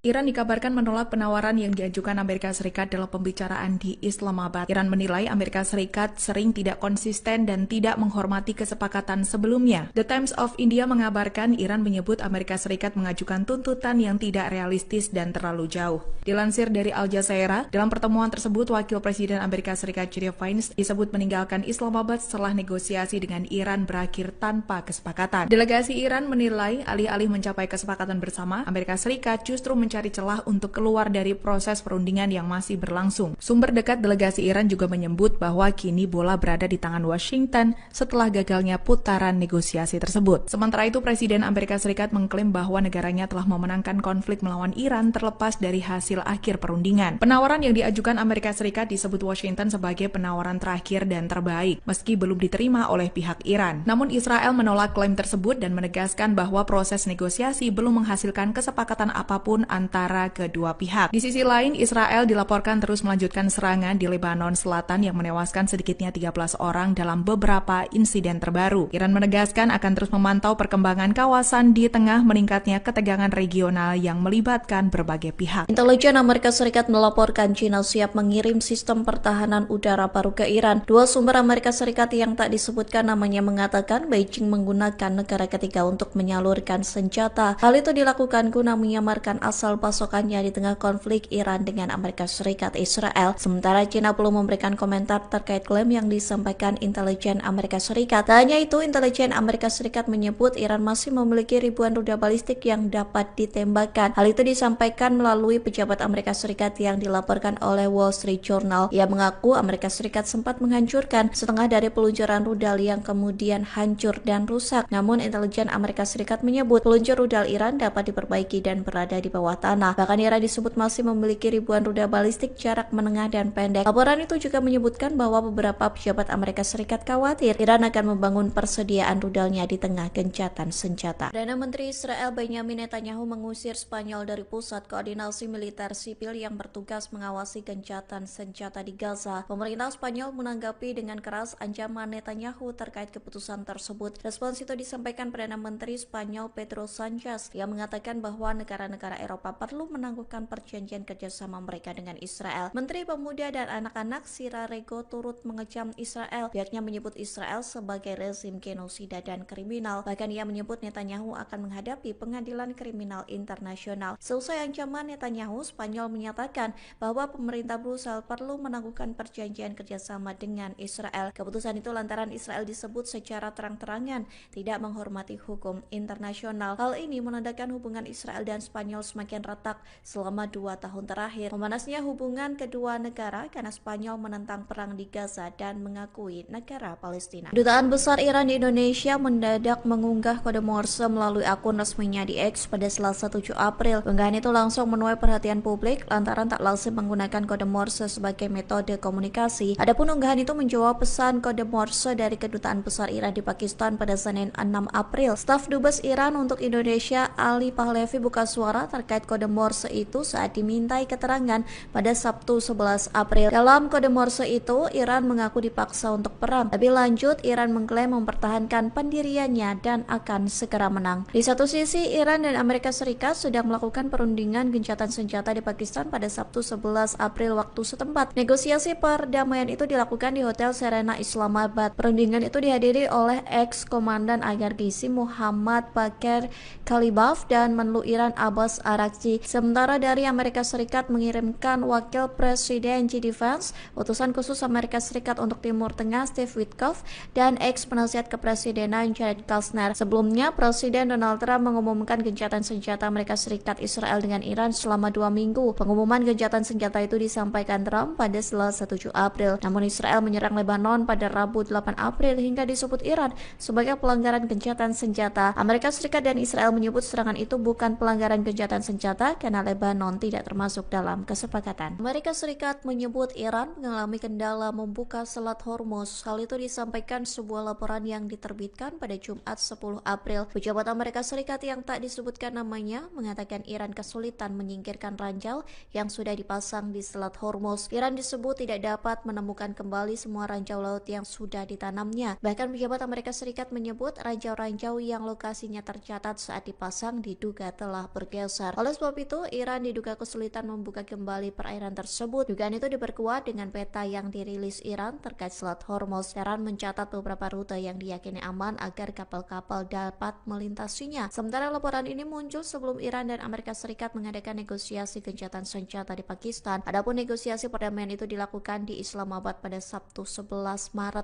Iran dikabarkan menolak penawaran yang diajukan Amerika Serikat dalam pembicaraan di Islamabad. Iran menilai Amerika Serikat sering tidak konsisten dan tidak menghormati kesepakatan sebelumnya. The Times of India mengabarkan Iran menyebut Amerika Serikat mengajukan tuntutan yang tidak realistis dan terlalu jauh. Dilansir dari Al Jazeera, dalam pertemuan tersebut Wakil Presiden Amerika Serikat J.D. Vance disebut meninggalkan Islamabad setelah negosiasi dengan Iran berakhir tanpa kesepakatan. Delegasi Iran menilai alih-alih mencapai kesepakatan bersama, Amerika Serikat justru mencari celah untuk keluar dari proses perundingan yang masih berlangsung. Sumber dekat delegasi Iran juga menyebut bahwa kini bola berada di tangan Washington setelah gagalnya putaran negosiasi tersebut. Sementara itu, Presiden Amerika Serikat mengklaim bahwa negaranya telah memenangkan konflik melawan Iran terlepas dari hasil akhir perundingan. Penawaran yang diajukan Amerika Serikat disebut Washington sebagai penawaran terakhir dan terbaik, meski belum diterima oleh pihak Iran. Namun Israel menolak klaim tersebut dan menegaskan bahwa proses negosiasi belum menghasilkan kesepakatan apapun antara kedua pihak. Di sisi lain, Israel dilaporkan terus melanjutkan serangan di Lebanon Selatan yang menewaskan sedikitnya 13 orang dalam beberapa insiden terbaru. Iran menegaskan akan terus memantau perkembangan kawasan di tengah meningkatnya ketegangan regional yang melibatkan berbagai pihak. Intelijen Amerika Serikat melaporkan China siap mengirim sistem pertahanan udara baru ke Iran. Dua sumber Amerika Serikat yang tak disebutkan namanya mengatakan Beijing menggunakan negara ketiga untuk menyalurkan senjata. Hal itu dilakukan guna menyamarkan asal pasokannya di tengah konflik Iran dengan Amerika Serikat Israel. Sementara China belum memberikan komentar terkait klaim yang disampaikan intelijen Amerika Serikat. Tak hanya itu, intelijen Amerika Serikat menyebut Iran masih memiliki ribuan rudal balistik yang dapat ditembakkan. Hal itu disampaikan melalui pejabat Amerika Serikat yang dilaporkan oleh Wall Street Journal. Ia mengaku Amerika Serikat sempat menghancurkan setengah dari peluncuran rudal yang kemudian hancur dan rusak. Namun intelijen Amerika Serikat menyebut peluncur rudal Iran dapat diperbaiki dan berada di bawah tanah. Bahkan Iran disebut masih memiliki ribuan rudal balistik jarak menengah dan pendek. Laporan itu juga menyebutkan bahwa beberapa pejabat Amerika Serikat khawatir Iran akan membangun persediaan rudalnya di tengah gencatan senjata. Perdana Menteri Israel Benjamin Netanyahu mengusir Spanyol dari pusat koordinasi militer sipil yang bertugas mengawasi gencatan senjata di Gaza. Pemerintah Spanyol menanggapi dengan keras ancaman Netanyahu terkait keputusan tersebut. Respons itu disampaikan Perdana Menteri Spanyol Pedro Sanchez yang mengatakan bahwa negara-negara Eropa perlu menangguhkan perjanjian kerjasama mereka dengan Israel. Menteri Pemuda dan Anak-anak Sira Rego turut mengecam Israel. Pihaknya menyebut Israel sebagai rezim genosida dan kriminal. Bahkan ia menyebut Netanyahu akan menghadapi pengadilan kriminal internasional. Seusai ancaman Netanyahu, Spanyol menyatakan bahwa pemerintah Brussel perlu menangguhkan perjanjian kerjasama dengan Israel. Keputusan itu lantaran Israel disebut secara terang-terangan tidak menghormati hukum internasional. Hal ini menandakan hubungan Israel dan Spanyol semakin retak selama 2 tahun terakhir. Memanasnya hubungan kedua negara karena Spanyol menentang perang di Gaza dan mengakui negara Palestina. Kedutaan Besar Iran di Indonesia mendadak mengunggah kode Morse melalui akun resminya di X pada Selasa 7 April. Unggahan itu langsung menuai perhatian publik lantaran tak lazim menggunakan kode Morse sebagai metode komunikasi. Adapun unggahan itu menjawab pesan kode Morse dari Kedutaan Besar Iran di Pakistan pada Senin 6 April. Staf Dubes Iran untuk Indonesia Ali Pahlavi buka suara terkait alfabet kode Morse itu saat dimintai keterangan pada Sabtu 11 April. Dalam kode Morse itu, Iran mengaku dipaksa untuk perang. Lebih lanjut, Iran mengklaim mempertahankan pendiriannya dan akan segera menang. Di satu sisi, Iran dan Amerika Serikat sedang melakukan perundingan gencatan senjata di Pakistan pada Sabtu 11 April waktu setempat. Negosiasi perdamaian itu dilakukan di Hotel Serena Islamabad. Perundingan itu dihadiri oleh ex-komandan IRGC Muhammad Bakir Kalibaf dan Menlu Iran Abbas Araghchi. Sementara dari Amerika Serikat mengirimkan Wakil Presiden JD Vance, utusan khusus Amerika Serikat untuk Timur Tengah Steve Witkoff, dan ex-penasihat kepresidenan Jared Kushner. Sebelumnya, Presiden Donald Trump mengumumkan gencatan senjata Amerika Serikat Israel dengan Iran selama 2 minggu. Pengumuman gencatan senjata itu disampaikan Trump pada Selasa 7 April. Namun Israel menyerang Lebanon pada Rabu 8 April hingga disebut Iran sebagai pelanggaran gencatan senjata. Amerika Serikat dan Israel menyebut serangan itu bukan pelanggaran gencatan senjata karena Lebanon tidak termasuk dalam kesepakatan. Amerika Serikat menyebut Iran mengalami kendala membuka Selat Hormuz. Hal itu disampaikan sebuah laporan yang diterbitkan pada Jumat 10 April. Pejabat Amerika Serikat yang tak disebutkan namanya mengatakan Iran kesulitan menyingkirkan ranjau yang sudah dipasang di Selat Hormuz. Iran disebut tidak dapat menemukan kembali semua ranjau laut yang sudah ditanamnya. Bahkan pejabat Amerika Serikat menyebut ranjau-ranjau yang lokasinya tercatat saat dipasang diduga telah bergeser. Oleh sebab itu, Iran diduga kesulitan membuka kembali perairan tersebut. Dugaan itu diperkuat dengan peta yang dirilis Iran terkait Selat Hormuz. Iran mencatat beberapa rute yang diyakini aman agar kapal-kapal dapat melintasinya. Sementara laporan ini muncul sebelum Iran dan Amerika Serikat mengadakan negosiasi gencatan senjata di Pakistan. Adapun negosiasi perdamaian itu dilakukan di Islamabad pada Sabtu 11 Maret.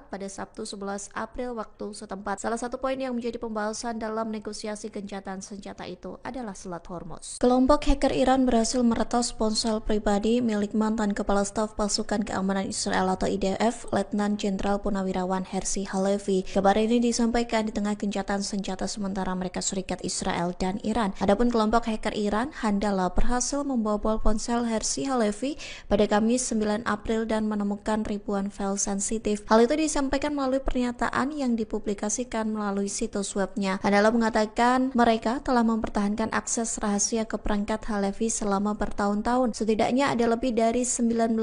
Pada Sabtu 11 April waktu setempat. Salah satu poin yang menjadi pembahasan dalam negosiasi gencatan senjata itu adalah Selat Hormuz. Kelompok hacker Iran berhasil meretas ponsel pribadi milik mantan Kepala Staf Pasukan Keamanan Israel atau IDF, Letnan Jenderal Purnawirawan Herzi Halevi. Kabar ini disampaikan di tengah gencatan senjata sementara Amerika Serikat, Israel, dan Iran. Adapun kelompok hacker Iran, Handala, berhasil membobol ponsel Herzi Halevi pada Kamis 9 April dan menemukan ribuan file sensitif. Hal itu disampaikan melalui pernyataan yang dipublikasikan melalui situs webnya. Handala mengatakan mereka telah mempertahankan akses rahasia ke perangkat Halevi selama bertahun-tahun. Setidaknya ada lebih dari 19.000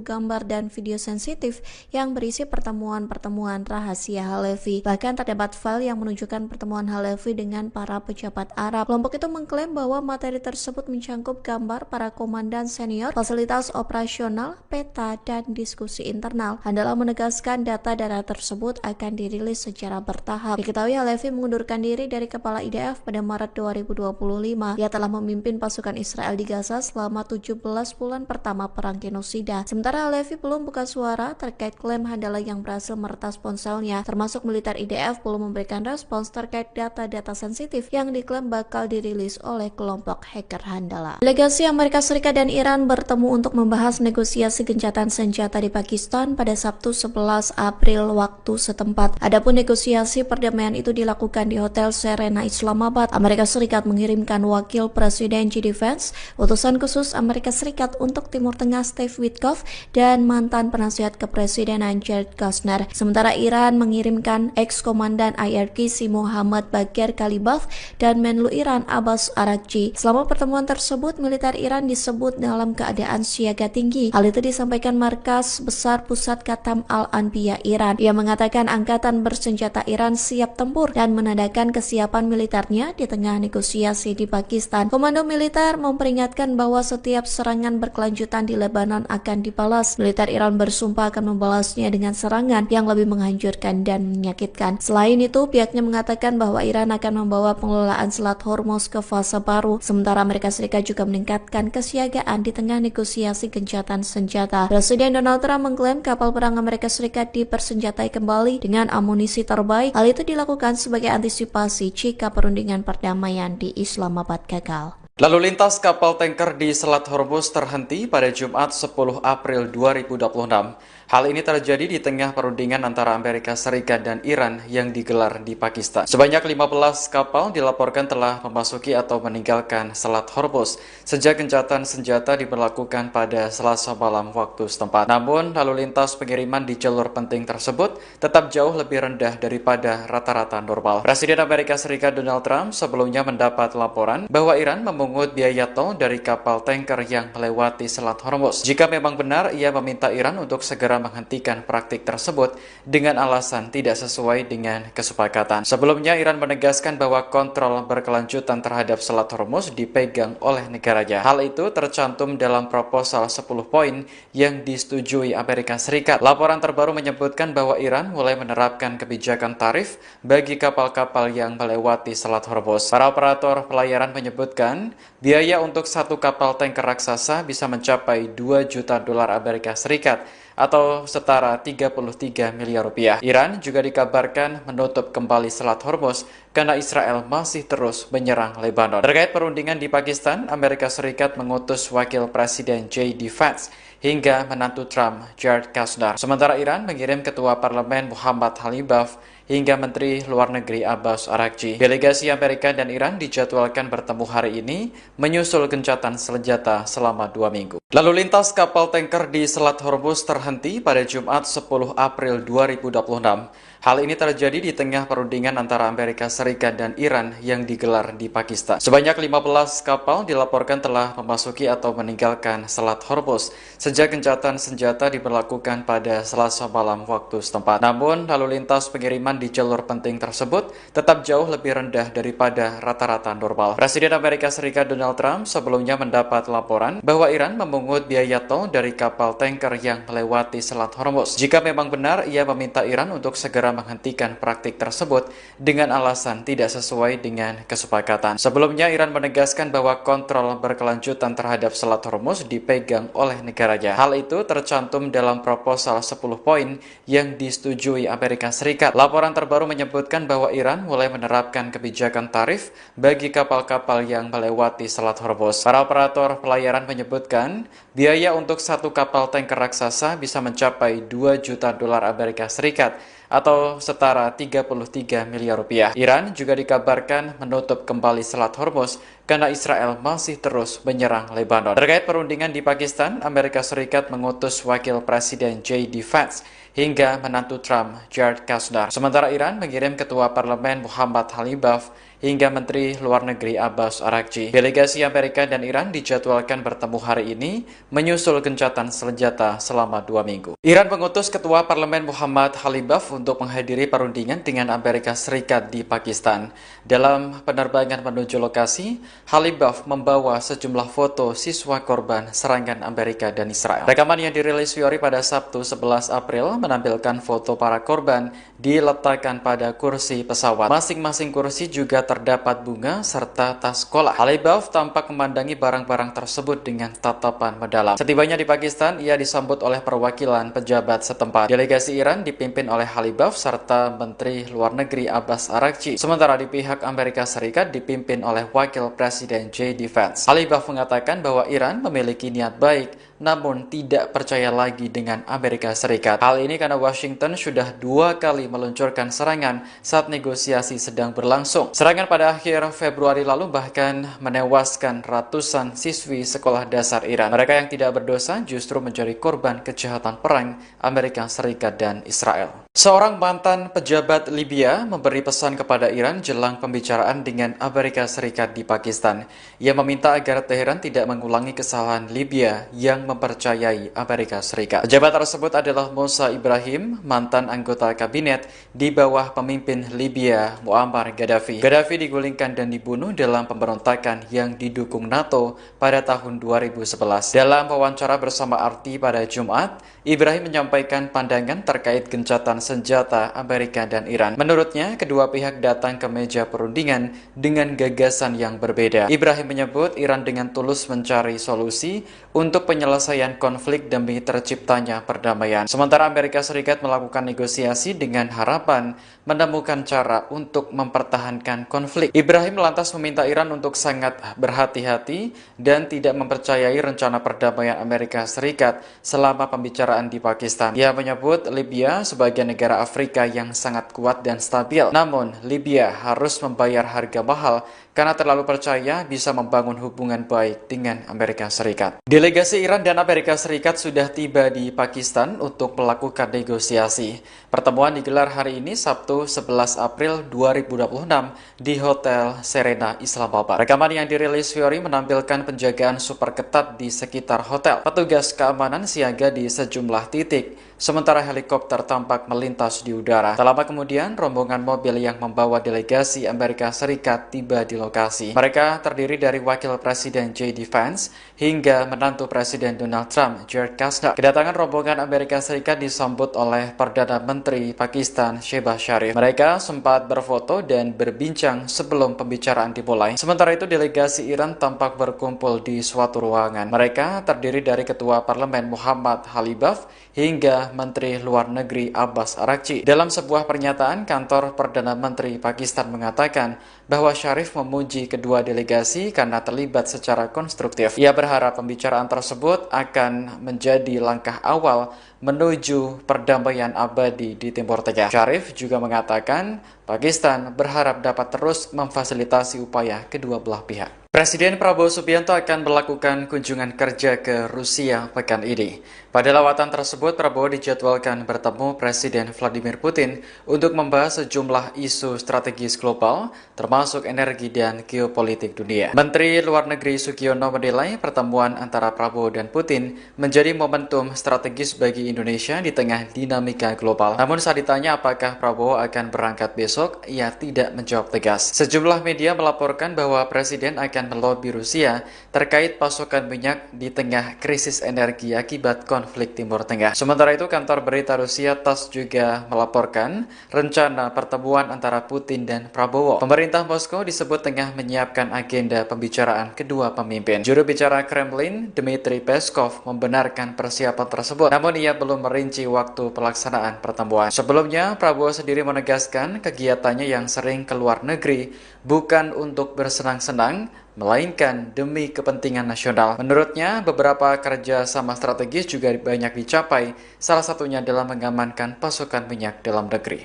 gambar dan video sensitif yang berisi pertemuan-pertemuan rahasia Halevi. Bahkan terdapat file yang menunjukkan pertemuan Halevi dengan para pejabat Arab. Kelompok itu mengklaim bahwa materi tersebut mencangkup gambar para komandan senior, fasilitas operasional, peta, dan diskusi internal. Handala menegaskan data-data tersebut akan dirilis secara bertahap. Diketahui Halevi mengundurkan diri dari kepala IDF pada Maret 2025. Ia telah memimpin pasukan Israel di Gaza selama 17 bulan pertama perang genosida. Sementara Halevi belum buka suara terkait klaim Handala yang berhasil meretas ponselnya, termasuk militer IDF belum memberikan respons terkait data-data sensitif yang diklaim bakal dirilis oleh kelompok hacker Handala. Delegasi Amerika Serikat dan Iran bertemu untuk membahas negosiasi gencatan senjata di Pakistan pada Sabtu 11 April waktu setempat. Adapun negosiasi perdamaian itu dilakukan di Hotel Serena Islamabad. Amerika Serikat mengirimkan Wakil Presiden JD Vance, utusan khusus Amerika Serikat untuk Timur Tengah Steve Witkoff, dan mantan penasihat kepresidenan Jared Kushner. Sementara Iran mengirimkan ex-komandan IRGC Muhammad Bakir Kalibaf dan Menlu Iran Abbas Araghchi. Selama pertemuan tersebut, militer Iran disebut dalam keadaan siaga tinggi. Hal itu disampaikan Markas Besar Pusat Khatam Al-Anbiya Iran. Ia mengatakan angkatan bersenjata Iran siap tempur dan menandakan kesiapan militernya di tengah negosiasi di Pakistan. Komando militer memperingatkan bahwa setiap serangan berkelanjutan di Lebanon akan dibalas. Militer Iran bersumpah akan membalasnya dengan serangan yang lebih menghancurkan dan menyakitkan. Selain itu, pihaknya mengatakan bahwa Iran akan membawa pengelolaan Selat Hormuz ke fase baru. Sementara Amerika Serikat juga meningkatkan kesiagaan di tengah negosiasi gencatan senjata. Presiden Donald Trump mengklaim kapal perang Amerika Serikat dipersenjatai kembali dengan amunisi terbaik. Hal itu dilakukan sebagai antisipasi jika perundingan perdamaian di Islamabad gagal. Lalu lintas kapal tanker di Selat Hormuz terhenti pada Jumat 10 April 2026. Hal ini terjadi di tengah perundingan antara Amerika Serikat dan Iran yang digelar di Pakistan. Sebanyak 15 kapal dilaporkan telah memasuki atau meninggalkan Selat Hormuz sejak gencatan senjata diberlakukan pada Selasa malam waktu setempat. Namun, lalu lintas pengiriman di jalur penting tersebut tetap jauh lebih rendah daripada rata-rata normal. Presiden Amerika Serikat Donald Trump sebelumnya mendapat laporan bahwa Iran memungut biaya tol dari kapal tanker yang melewati Selat Hormuz. Jika memang benar, ia meminta Iran untuk segera menghentikan praktik tersebut dengan alasan tidak sesuai dengan kesepakatan. Sebelumnya, Iran menegaskan bahwa kontrol berkelanjutan terhadap Selat Hormuz dipegang oleh negaranya. Hal itu tercantum dalam proposal 10 poin yang disetujui Amerika Serikat. Laporan terbaru menyebutkan bahwa Iran mulai menerapkan kebijakan tarif bagi kapal-kapal yang melewati Selat Hormuz. Para operator pelayaran menyebutkan biaya untuk satu kapal tanker raksasa bisa mencapai 2 juta dolar Amerika Serikat atau setara 33 miliar rupiah. Iran juga dikabarkan menutup kembali Selat Hormuz karena Israel masih terus menyerang Lebanon. Terkait perundingan di Pakistan, Amerika Serikat mengutus Wakil Presiden J.D. Vance hingga menantu Trump, Jared Kushner. Sementara Iran mengirim Ketua Parlemen Muhammad Khalibaf hingga Menteri Luar Negeri Abbas Araghchi. Delegasi Amerika dan Iran dijadwalkan bertemu hari ini menyusul gencatan senjata selama 2 minggu. Lalu lintas kapal tanker di Selat Hormuz terhenti pada Jumat 10 April 2026. Hal ini terjadi di tengah perundingan antara Amerika Serikat dan Iran yang digelar di Pakistan. Sebanyak 15 kapal dilaporkan telah memasuki atau meninggalkan Selat Hormuz sejak gencatan senjata diberlakukan pada Selasa malam waktu setempat. Namun, lalu lintas pengiriman di jalur penting tersebut tetap jauh lebih rendah daripada rata-rata normal. Presiden Amerika Serikat Donald Trump sebelumnya mendapat laporan bahwa Iran memungut biaya tol dari kapal tanker yang melewati Selat Hormuz. Jika memang benar, ia meminta Iran untuk segera menghentikan praktik tersebut dengan alasan tidak sesuai dengan kesepakatan. Sebelumnya, Iran menegaskan bahwa kontrol berkelanjutan terhadap Selat Hormuz dipegang oleh negaranya. Hal itu tercantum dalam proposal 10 poin yang disetujui Amerika Serikat. Laporan terbaru menyebutkan bahwa Iran mulai menerapkan kebijakan tarif bagi kapal-kapal yang melewati Selat Hormuz. Para operator pelayaran menyebutkan biaya untuk satu kapal tanker raksasa bisa mencapai 2 juta dolar Amerika Serikat atau setara 33 miliar rupiah. Iran juga dikabarkan menutup kembali Selat Hormuz karena Israel masih terus menyerang Lebanon. Terkait perundingan di Pakistan, Amerika Serikat mengutus Wakil Presiden J.D. Vance hingga menantu Trump, Jared Kushner. Sementara Iran mengirim Ketua Parlemen Muhammad Khalibaf hingga Menteri Luar Negeri Abbas Araghchi. Delegasi Amerika dan Iran dijadwalkan bertemu hari ini menyusul gencatan senjata selama 2 minggu. Iran mengutus Ketua Parlemen Muhammad Khalibaf untuk menghadiri perundingan dengan Amerika Serikat di Pakistan. Dalam penerbangan menuju lokasi, Khalibaf membawa sejumlah foto siswa korban serangan Amerika dan Israel. Rekaman yang dirilis Fiori pada Sabtu 11 April menampilkan foto para korban diletakkan pada kursi pesawat. Masing-masing kursi juga terdapat bunga serta tas sekolah. Khalibaf tampak memandangi barang-barang tersebut dengan tatapan mendalam. Setibanya di Pakistan, ia disambut oleh perwakilan pejabat setempat. Delegasi Iran dipimpin oleh Khalibaf serta Menteri Luar Negeri Abbas Araghchi. Sementara di pihak Amerika Serikat dipimpin oleh Wakil Presiden J.D. Vance. Khalibaf mengatakan bahwa Iran memiliki niat baik, namun tidak percaya lagi dengan Amerika Serikat. Hal ini karena Washington sudah 2 kali meluncurkan serangan saat negosiasi sedang berlangsung. Serangan pada akhir Februari lalu bahkan menewaskan ratusan siswi sekolah dasar Iran. Mereka yang tidak berdosa justru menjadi korban kejahatan perang Amerika Serikat dan Israel. Seorang mantan pejabat Libya memberi pesan kepada Iran jelang pembicaraan dengan Amerika Serikat di Pakistan. Ia meminta agar Teheran tidak mengulangi kesalahan Libya yang mempercayai Amerika Serikat. Pejabat tersebut adalah Musa Ibrahim, mantan anggota kabinet di bawah pemimpin Libya Muammar Gaddafi. Gaddafi digulingkan dan dibunuh dalam pemberontakan yang didukung NATO pada tahun 2011. Dalam wawancara bersama RT pada Jumat, Ibrahim menyampaikan pandangan terkait gencatan gencatan senjata Amerika dan Iran. Menurutnya, kedua pihak datang ke meja perundingan dengan gagasan yang berbeda. Ibrahim menyebut Iran dengan tulus mencari solusi untuk penyelesaian konflik demi terciptanya perdamaian. Sementara Amerika Serikat melakukan negosiasi dengan harapan menemukan cara untuk mempertahankan konflik. Ibrahim lantas meminta Iran untuk sangat berhati-hati dan tidak mempercayai rencana perdamaian Amerika Serikat selama pembicaraan di Pakistan. Ia menyebut Libya sebagai negara Afrika yang sangat kuat dan stabil. Namun, Libya harus membayar harga mahal karena terlalu percaya bisa membangun hubungan baik dengan Amerika Serikat. Delegasi Iran dan Amerika Serikat sudah tiba di Pakistan untuk melakukan negosiasi. Pertemuan digelar hari ini Sabtu 11 April 2026 di Hotel Serena, Islamabad. Rekaman yang dirilis Fiori menampilkan penjagaan super ketat di sekitar hotel. Petugas keamanan siaga di sejumlah titik, sementara helikopter tampak melintas di udara. Tak lama kemudian, rombongan mobil yang membawa delegasi Amerika Serikat tiba di lokasi. Mereka terdiri dari Wakil Presiden J.D. Vance hingga menantu Presiden Donald Trump, Jared Kushner. Kedatangan rombongan Amerika Serikat disambut oleh Perdana Menteri Pakistan, Shehbaz Sharif. Mereka sempat berfoto dan berbincang sebelum pembicaraan dimulai. Sementara itu, delegasi Iran tampak berkumpul di suatu ruangan. Mereka terdiri dari Ketua Parlemen Muhammad Khalibaf hingga Menteri Luar Negeri Abbas Araghchi. Dalam sebuah pernyataan, kantor Perdana Menteri Pakistan mengatakan bahwa Sharif memuji kedua delegasi karena terlibat secara konstruktif. Ia berharap pembicaraan tersebut akan menjadi langkah awal menuju perdamaian abadi di Timur Tengah. Sharif juga mengatakan Pakistan berharap dapat terus memfasilitasi upaya kedua belah pihak. Presiden Prabowo Subianto akan melakukan kunjungan kerja ke Rusia pekan ini. Pada lawatan tersebut, Prabowo dijadwalkan bertemu Presiden Vladimir Putin untuk membahas sejumlah isu strategis global, termasuk energi dan geopolitik dunia. Menteri Luar Negeri Sugiono menilai pertemuan antara Prabowo dan Putin menjadi momentum strategis bagi Indonesia di tengah dinamika global. Namun saat ditanya apakah Prabowo akan berangkat besok, ia tidak menjawab tegas. Sejumlah media melaporkan bahwa Presiden akan melobi Rusia terkait pasokan minyak di tengah krisis energi akibat konflik Timur Tengah. Sementara itu, kantor berita Rusia TASS juga melaporkan rencana pertemuan antara Putin dan Prabowo. Pemerintah Moskow disebut tengah menyiapkan agenda pembicaraan kedua pemimpin. Juru bicara Kremlin, Dmitry Peskov, membenarkan persiapan tersebut, namun ia belum merinci waktu pelaksanaan pertemuan. Sebelumnya, Prabowo sendiri menegaskan kegiatannya yang sering ke luar negeri bukan untuk bersenang-senang, melainkan demi kepentingan nasional. Menurutnya, beberapa kerja sama strategis juga banyak dicapai, salah satunya adalah mengamankan pasokan minyak dalam negeri.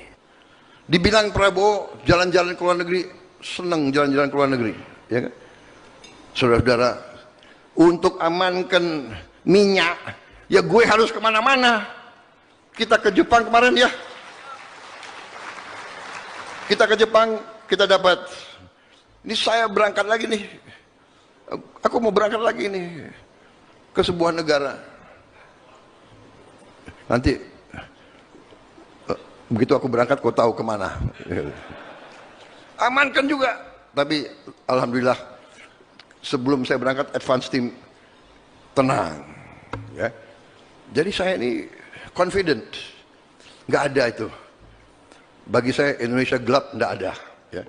Dibilang Prabowo jalan-jalan ke luar negeri, senang jalan-jalan ke luar negeri, ya kan? Saudara-saudara, untuk amankan minyak, ya gue harus kemana-mana. Kita ke Jepang kemarin ya, kita ke Jepang, kita dapat. Ini saya berangkat lagi nih, aku mau berangkat lagi nih ke sebuah negara. Nanti begitu aku berangkat, kau tahu kemana. Amankan juga. Tapi alhamdulillah sebelum saya berangkat, advance team tenang. Ya. Jadi saya ini confident, nggak ada itu. Bagi saya Indonesia gelap, nggak ada. Ya.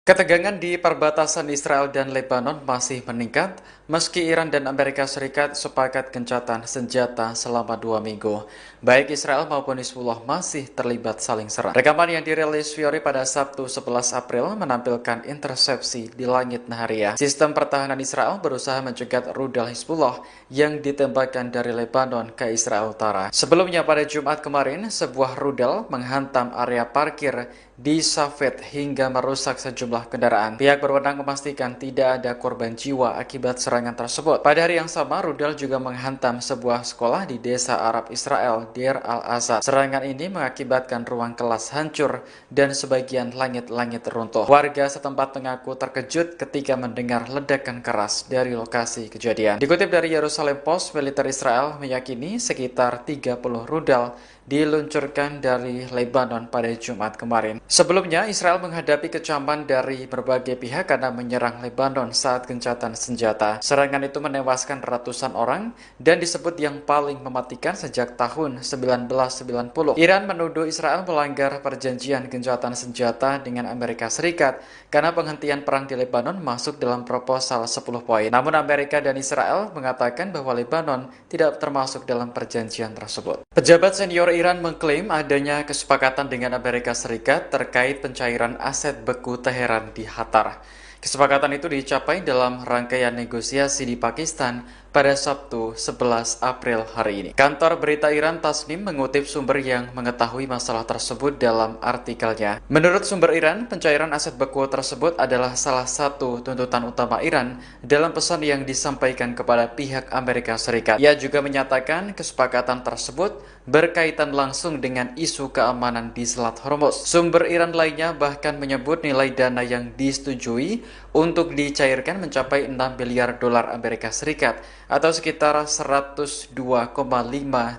Ketegangan di perbatasan Israel dan Lebanon masih meningkat, meski Iran dan Amerika Serikat sepakat gencatan senjata selama 2 minggu. Baik Israel maupun Hizbullah masih terlibat saling serang. Rekaman yang dirilis Fiori pada Sabtu 11 April menampilkan intersepsi di langit Nahariya. Sistem pertahanan Israel berusaha mencegat rudal Hizbullah yang ditembakkan dari Lebanon ke Israel Utara. Sebelumnya pada Jumat kemarin, sebuah rudal menghantam area parkir di Safed hingga merusak sejumlah kendaraan. Pihak berwenang memastikan tidak ada korban jiwa akibat serangan tersebut. Pada hari yang sama, rudal juga menghantam sebuah sekolah di desa Arab Israel, Deir al-Azad. Serangan ini mengakibatkan ruang kelas hancur dan sebagian langit-langit runtuh. Warga setempat mengaku terkejut ketika mendengar ledakan keras dari lokasi kejadian. Dikutip dari Jerusalem Post, militer Israel meyakini sekitar 30 rudal diluncurkan dari Lebanon pada Jumat kemarin. Sebelumnya, Israel menghadapi kecaman dari berbagai pihak karena menyerang Lebanon saat gencatan senjata. Serangan itu menewaskan ratusan orang dan disebut yang paling mematikan sejak tahun 1990. Iran menuduh Israel melanggar perjanjian gencatan senjata dengan Amerika Serikat karena penghentian perang di Lebanon masuk dalam proposal 10 poin. Namun Amerika dan Israel mengatakan bahwa Lebanon tidak termasuk dalam perjanjian tersebut. Pejabat senior Iran mengklaim adanya kesepakatan dengan Amerika Serikat terkait pencairan aset beku Teheran di Qatar. Kesepakatan itu dicapai dalam rangkaian negosiasi di Pakistan pada Sabtu 11 April hari ini. Kantor berita Iran Tasnim mengutip sumber yang mengetahui masalah tersebut dalam artikelnya. Menurut sumber Iran, pencairan aset beku tersebut adalah salah satu tuntutan utama Iran dalam pesan yang disampaikan kepada pihak Amerika Serikat. Ia juga menyatakan kesepakatan tersebut berkaitan langsung dengan isu keamanan di Selat Hormuz. Sumber Iran lainnya bahkan menyebut nilai dana yang disetujui untuk dicairkan mencapai 6 miliar dolar Amerika Serikat atau sekitar 102,5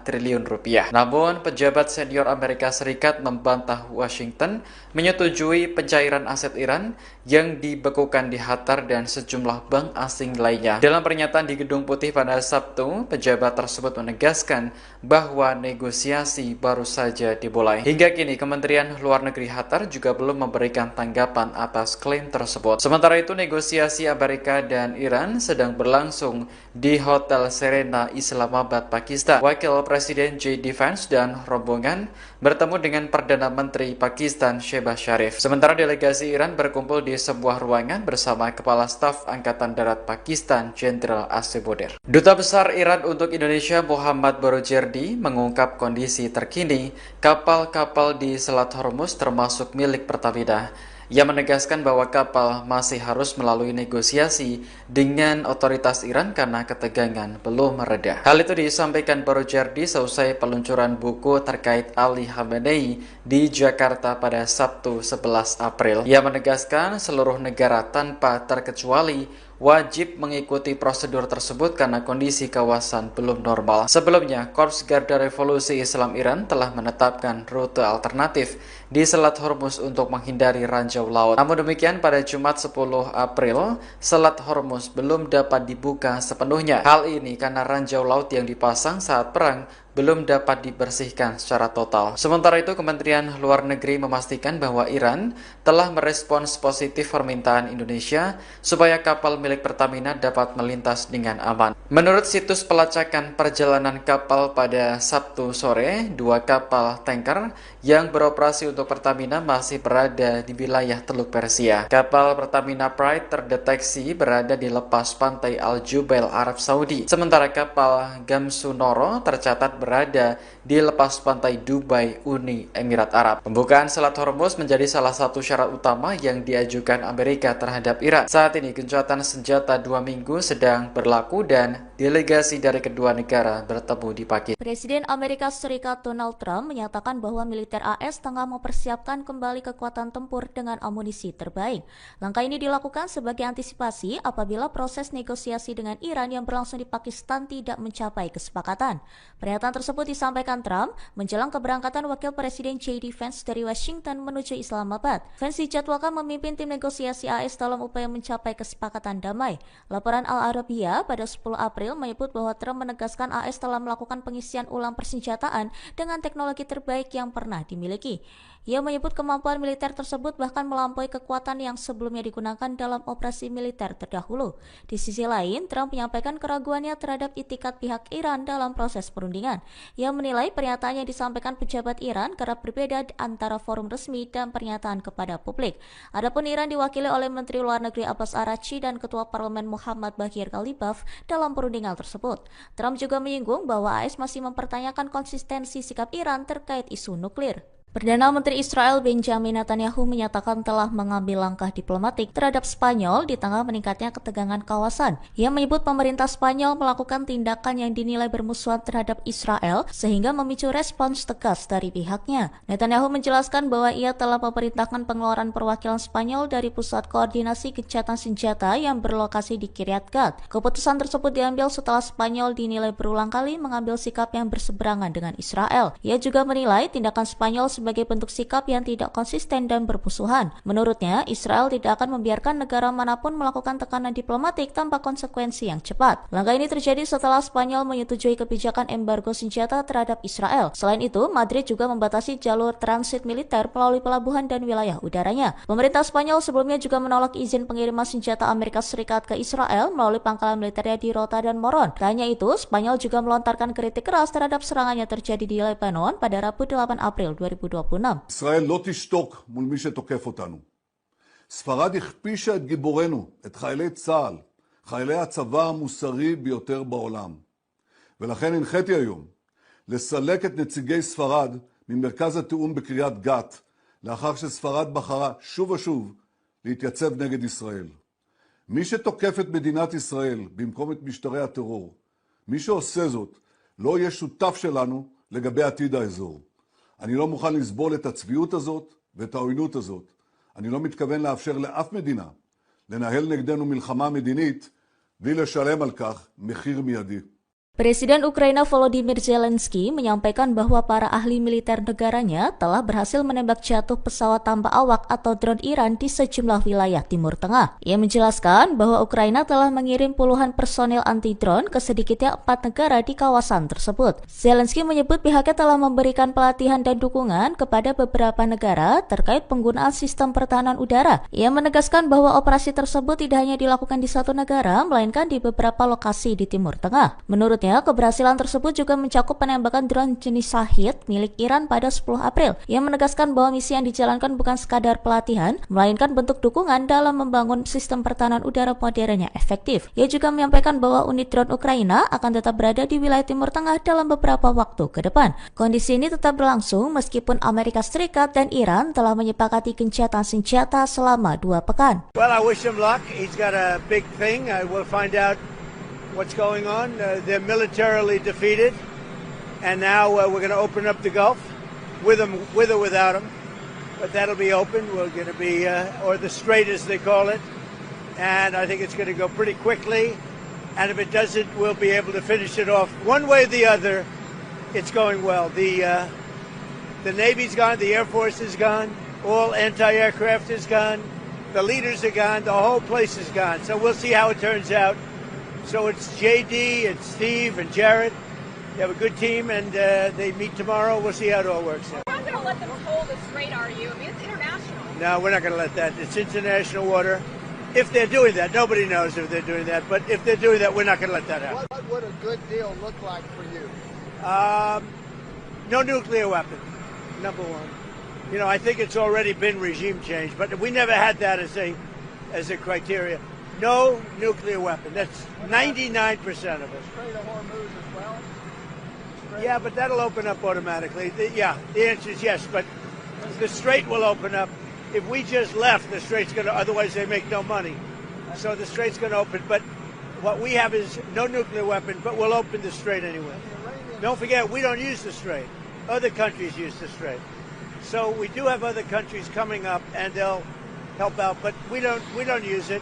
triliun rupiah. Namun, pejabat senior Amerika Serikat membantah Washington menyetujui pencairan aset Iran yang dibekukan di Qatar dan sejumlah bank asing lainnya. Dalam pernyataan di Gedung Putih pada Sabtu, pejabat tersebut menegaskan bahwa negosiasi baru saja dimulai. Hingga kini, Kementerian Luar Negeri Qatar juga belum memberikan tanggapan atas klaim tersebut. Sementara itu, negosiasi Amerika dan Iran sedang berlangsung di Hotel Serena, Islamabad, Pakistan. Wakil Presiden J.D. Vance dan rombongan bertemu dengan Perdana Menteri Pakistan Shehbaz Sharif. Sementara delegasi Iran berkumpul di sebuah ruangan bersama Kepala Staf Angkatan Darat Pakistan Jenderal Asif Boder. Duta Besar Iran untuk Indonesia Muhammad Barojerdi mengungkap kondisi terkini kapal-kapal di Selat Hormuz termasuk milik Pertamina. Ia menegaskan bahwa kapal masih harus melalui negosiasi dengan otoritas Iran karena ketegangan belum mereda. Hal itu disampaikan Barojerdi seusai peluncuran buku terkait Ali Khamenei di Jakarta pada Sabtu 11 April. Ia menegaskan seluruh negara tanpa terkecuali wajib mengikuti prosedur tersebut karena kondisi kawasan belum normal. Sebelumnya, Korps Garda Revolusi Islam Iran telah menetapkan rute alternatif di Selat Hormuz untuk menghindari ranjau laut. Namun demikian, pada Jumat 10 April, Selat Hormuz belum dapat dibuka sepenuhnya. Hal ini karena ranjau laut yang dipasang saat perang belum dapat dibersihkan secara total. Sementara itu, Kementerian Luar Negeri memastikan bahwa Iran telah merespons positif permintaan Indonesia supaya kapal milik Pertamina dapat melintas dengan aman. Menurut situs pelacakan perjalanan kapal pada Sabtu sore, 2 kapal tanker yang beroperasi untuk Pertamina masih berada di wilayah Teluk Persia. Kapal Pertamina Pride terdeteksi berada di lepas pantai Al Jubail, Arab Saudi. Sementara kapal Gamsunoro tercatat berada di lepas pantai Dubai, Uni Emirat Arab. Pembukaan Selat Hormuz menjadi salah satu syarat utama yang diajukan Amerika terhadap Iran. Saat ini gencatan senjata 2 minggu sedang berlaku dan delegasi dari kedua negara bertemu di Pakistan. Presiden Amerika Serikat Donald Trump menyatakan bahwa militer AS tengah mempersiapkan kembali kekuatan tempur dengan amunisi terbaik. Langkah ini dilakukan sebagai antisipasi apabila proses negosiasi dengan Iran yang berlangsung di Pakistan tidak mencapai kesepakatan. Pernyataan tersebut disampaikan Trump menjelang keberangkatan Wakil Presiden J.D. Vance dari Washington menuju Islamabad. Vance dijadwalkan memimpin tim negosiasi AS dalam upaya mencapai kesepakatan damai. Laporan Al Arabiya pada 10 April menyebut bahwa Trump menegaskan AS telah melakukan pengisian ulang persenjataan dengan teknologi terbaik yang pernah dimiliki. Ia menyebut kemampuan militer tersebut bahkan melampaui kekuatan yang sebelumnya digunakan dalam operasi militer terdahulu. Di sisi lain, Trump menyampaikan keraguannya terhadap itikat pihak Iran dalam proses perundingan. Ia menilai pernyataan yang disampaikan pejabat Iran kerap berbeda antara forum resmi dan pernyataan kepada publik. Adapun Iran diwakili oleh Menteri Luar Negeri Abbas Araghchi dan Ketua Parlemen Muhammad Baghir Ghalibaf dalam perundingan tersebut. Trump juga menyinggung bahwa AS masih mempertanyakan konsistensi sikap Iran terkait isu nuklir. Perdana Menteri Israel Benjamin Netanyahu menyatakan telah mengambil langkah diplomatik terhadap Spanyol di tengah meningkatnya ketegangan kawasan. Ia menyebut pemerintah Spanyol melakukan tindakan yang dinilai bermusuhan terhadap Israel sehingga memicu respons tegas dari pihaknya. Netanyahu menjelaskan bahwa ia telah memerintahkan pengeluaran perwakilan Spanyol dari pusat koordinasi gencatan senjata yang berlokasi di Kiryat Gat. Keputusan tersebut diambil setelah Spanyol dinilai berulang kali mengambil sikap yang berseberangan dengan Israel. Ia juga menilai tindakan Spanyol sebagai bentuk sikap yang tidak konsisten dan bermusuhan. Menurutnya, Israel tidak akan membiarkan negara manapun melakukan tekanan diplomatik tanpa konsekuensi yang cepat. Langkah ini terjadi setelah Spanyol menyetujui kebijakan embargo senjata terhadap Israel. Selain itu, Madrid juga membatasi jalur transit militer melalui pelabuhan dan wilayah udaranya. Pemerintah Spanyol sebelumnya juga menolak izin pengiriman senjata Amerika Serikat ke Israel melalui pangkalan militernya di Rota dan Moron. Tak hanya itu, Spanyol juga melontarkan kritik keras terhadap serangan yang terjadi di Lebanon pada Rabu 8 April 2026. ישראל לא תשתוק מול מי שתוקף אותנו. ספרד הכפישה את גיבורנו, את חיילי צה"ל, חיילי הצבא המוסרי ביותר בעולם. ולכן הנחיתי היום לסלק את נציגי ספרד ממרכז התיאום בקריית גת, לאחר שספרד בחרה שוב ושוב להתייצב נגד ישראל. מי שתוקף את מדינת ישראל במקום את משטרי הטרור, מי שעושה זאת לא יהיה שותף שלנו לגבי עתיד האזור. אני לא מוכן לסבול את הצביעות הזאת ואת העוינות הזאת. אני לא מתכוון לאפשר לאף מדינה לנהל נגדנו מלחמה מדינית בלי לשלם על כך מחיר מיידי. Presiden Ukraina Volodymyr Zelensky menyampaikan bahwa para ahli militer negaranya telah berhasil menembak jatuh pesawat tanpa awak atau drone Iran di sejumlah wilayah Timur Tengah. Ia menjelaskan bahwa Ukraina telah mengirim puluhan personil anti-drone ke sedikitnya 4 negara di kawasan tersebut. Zelensky menyebut pihaknya telah memberikan pelatihan dan dukungan kepada beberapa negara terkait penggunaan sistem pertahanan udara. Ia menegaskan bahwa operasi tersebut tidak hanya dilakukan di satu negara, melainkan di beberapa lokasi di Timur Tengah. Menurutnya, keberhasilan tersebut juga mencakup penembakan drone jenis Shahid milik Iran pada 10 April. Ia menegaskan bahwa misi yang dijalankan bukan sekadar pelatihan, melainkan bentuk dukungan dalam membangun sistem pertahanan udara modern yang efektif. Ia juga menyampaikan bahwa unit drone Ukraina akan tetap berada di wilayah Timur Tengah dalam beberapa waktu ke depan. Kondisi ini tetap berlangsung meskipun Amerika Serikat dan Iran telah menyepakati gencatan senjata selama 2 pekan. Well, I wish him luck. He's got a big thing. We'll find out what's going on. They're militarily defeated, and now we're going to open up the Gulf with or without them. But that'll be open. We're going to be, or the Strait as they call it, and I think it's going to go pretty quickly. And if it doesn't, we'll be able to finish it off one way or the other. It's going well. The Navy's gone, the Air Force is gone, all anti-aircraft is gone, the leaders are gone, the whole place is gone. So we'll see how it turns out. So it's JD, it's Steve, and Jared. They have a good team, and they meet tomorrow. We'll see how it all works out. You're not going to let them hold the strait, are you? I mean, it's international. No, we're not going to let that. It's international water. If they're doing that, nobody knows if they're doing that, but if they're doing that, we're not going to let that happen. What would a good deal look like for you? No nuclear weapon, number one. You know, I think it's already been regime change, but we never had that as a criteria. No nuclear weapon. That's 99% of it. Strait of Hormuz as well? Yeah, but that'll open up automatically. The answer is yes, but the strait will open up. If we just left, the strait's going to, otherwise they make no money. So the strait's going to open. But what we have is no nuclear weapon, but we'll open the strait anyway. Don't forget, we don't use the strait. Other countries use the strait. So we do have other countries coming up, and they'll help out, but we don't use it.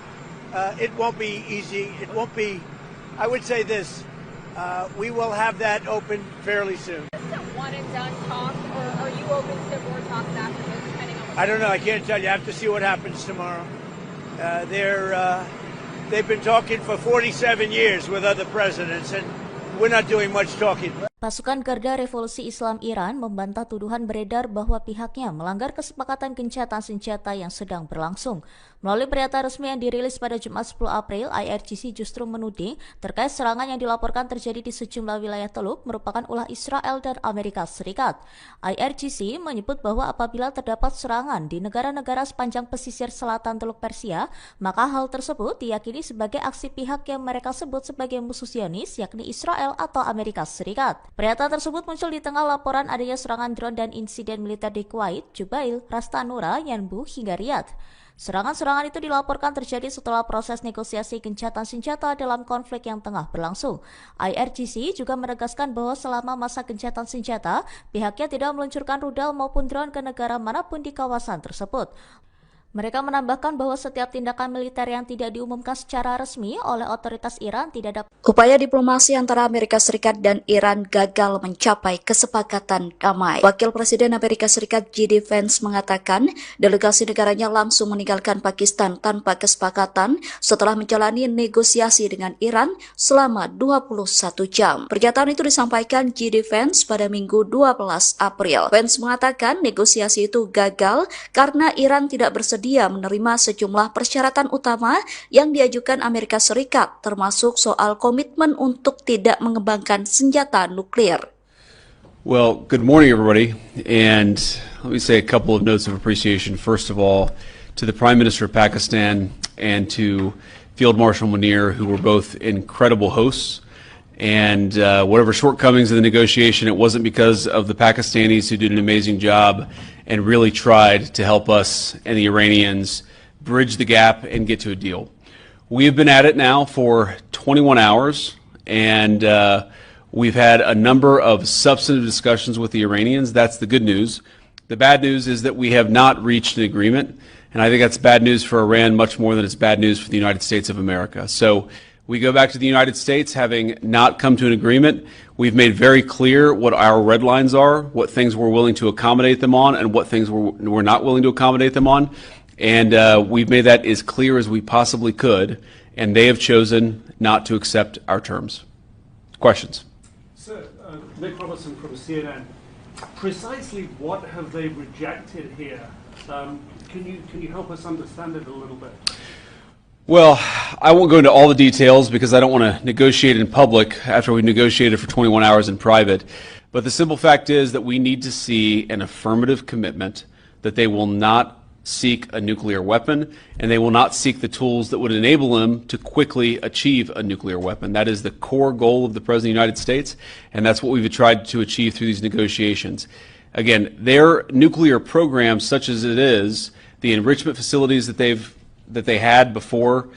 It won't be easy. It won't be, I would say this, we will have that open fairly soon. Is this a one and done talk, or are you open to more talks after this, depending on what I don't know. I can't tell you. I have to see what happens tomorrow. They've been talking for 47 years with other presidents, and we're not doing much talking. Pasukan Garda Revolusi Islam Iran membantah tuduhan beredar bahwa pihaknya melanggar kesepakatan gencatan senjata yang sedang berlangsung. Melalui pernyataan resmi yang dirilis pada Jumat 10 April, IRGC justru menuding terkait serangan yang dilaporkan terjadi di sejumlah wilayah Teluk merupakan ulah Israel dan Amerika Serikat. IRGC menyebut bahwa apabila terdapat serangan di negara-negara sepanjang pesisir selatan Teluk Persia, maka hal tersebut diyakini sebagai aksi pihak yang mereka sebut sebagai musuh Zionis, yakni Israel atau Amerika Serikat. Pernyataan tersebut muncul di tengah laporan adanya serangan drone dan insiden militer di Kuwait, Jubail, Ras Tanura, Yanbu, hingga Riyadh. Serangan-serangan itu dilaporkan terjadi setelah proses negosiasi gencatan senjata dalam konflik yang tengah berlangsung. IRGC juga menegaskan bahwa selama masa gencatan senjata, pihaknya tidak meluncurkan rudal maupun drone ke negara manapun di kawasan tersebut. Mereka menambahkan bahwa setiap tindakan militer yang tidak diumumkan secara resmi oleh otoritas Iran tidak dapat. Upaya diplomasi antara Amerika Serikat dan Iran gagal mencapai kesepakatan damai. Wakil Presiden Amerika Serikat J.D. Vance mengatakan delegasi negaranya langsung meninggalkan Pakistan tanpa kesepakatan setelah menjalani negosiasi dengan Iran selama 21 jam. Pernyataan itu disampaikan J.D. Vance pada Minggu 12 April. Vance mengatakan negosiasi itu gagal karena Iran tidak bersedia menerima sejumlah persyaratan utama yang diajukan Amerika Serikat, termasuk soal komitmen untuk tidak mengembangkan senjata nuklir. Well, good morning, everybody. And let me say a couple of notes of appreciation. First of all, to the Prime Minister of Pakistan and to Field Marshal Munir, who were both incredible hosts. And whatever shortcomings in the negotiation, it wasn't because of the Pakistanis who did an amazing job and really tried to help us and the Iranians bridge the gap and get to a deal. We have been at it now for 21 hours, and we've had a number of substantive discussions with the Iranians. That's the good news. The bad news is that we have not reached an agreement, and I think that's bad news for Iran much more than it's bad news for the United States of America. So we go back to the United States having not come to an agreement. We've made very clear what our red lines are, what things we're willing to accommodate them on, and what things we're not willing to accommodate them on. And we've made that as clear as we possibly could, and they have chosen not to accept our terms. Questions? Sir, Nick Robertson from CNN. Precisely what have they rejected here? Can you help us understand it a little bit? Well, I won't go into all the details because I don't want to negotiate in public after we negotiated for 21 hours in private. But the simple fact is that we need to see an affirmative commitment that they will not seek a nuclear weapon and they will not seek the tools that would enable them to quickly achieve a nuclear weapon. That is the core goal of the President of the United States, and that's what we've tried to achieve through these negotiations. Again, their nuclear program, such as it is, the enrichment facilities that they had before,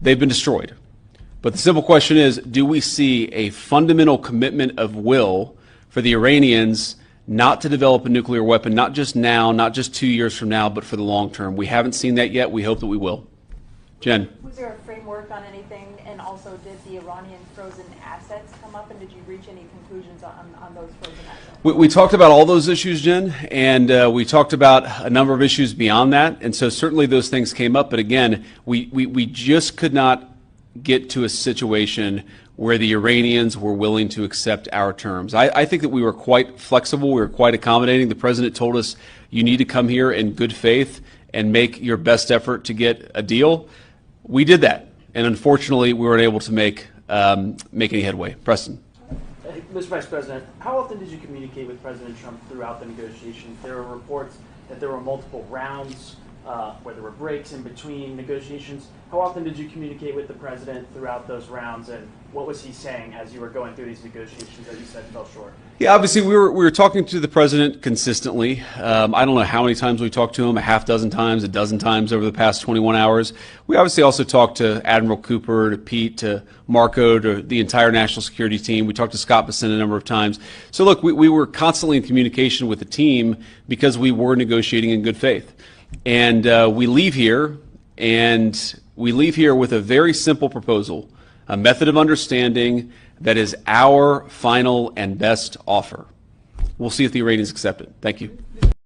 they've been destroyed. But the simple question is, do we see a fundamental commitment of will for the Iranians not to develop a nuclear weapon, not just now, not just 2 years from now, but for the long term? We haven't seen that yet. We hope that we will. Jen. Was there a framework on anything, and also did the Iranian frozen assets come up, and did you reach any conclusions on those frozen assets? We talked about all those issues, Jen, and we talked about a number of issues beyond that, and so certainly those things came up, but again, we just could not get to a situation where the Iranians were willing to accept our terms. I think that we were quite flexible, we were quite accommodating. The President told us, you need to come here in good faith and make your best effort to get a deal. We did that, and unfortunately, we weren't able to make any headway. Preston. Mr. Vice President, how often did you communicate with President Trump throughout the negotiations? There were reports that there were multiple rounds, where there were breaks in between negotiations. How often did you communicate with the President throughout those rounds, and what was he saying as you were going through these negotiations that you said fell short? Yeah, obviously we were talking to the President consistently. I don't know how many times we talked to him, a half dozen times, a dozen times over the past 21 hours. We obviously also talked to Admiral Cooper, to Pete, to Marco, to the entire national security team. We talked to Scott Bessent a number of times. So look, we were constantly in communication with the team because we were negotiating in good faith. And we leave here with a very simple proposal, a method of understanding that is our final and best offer. We'll see if the Iranians accept it. Thank you.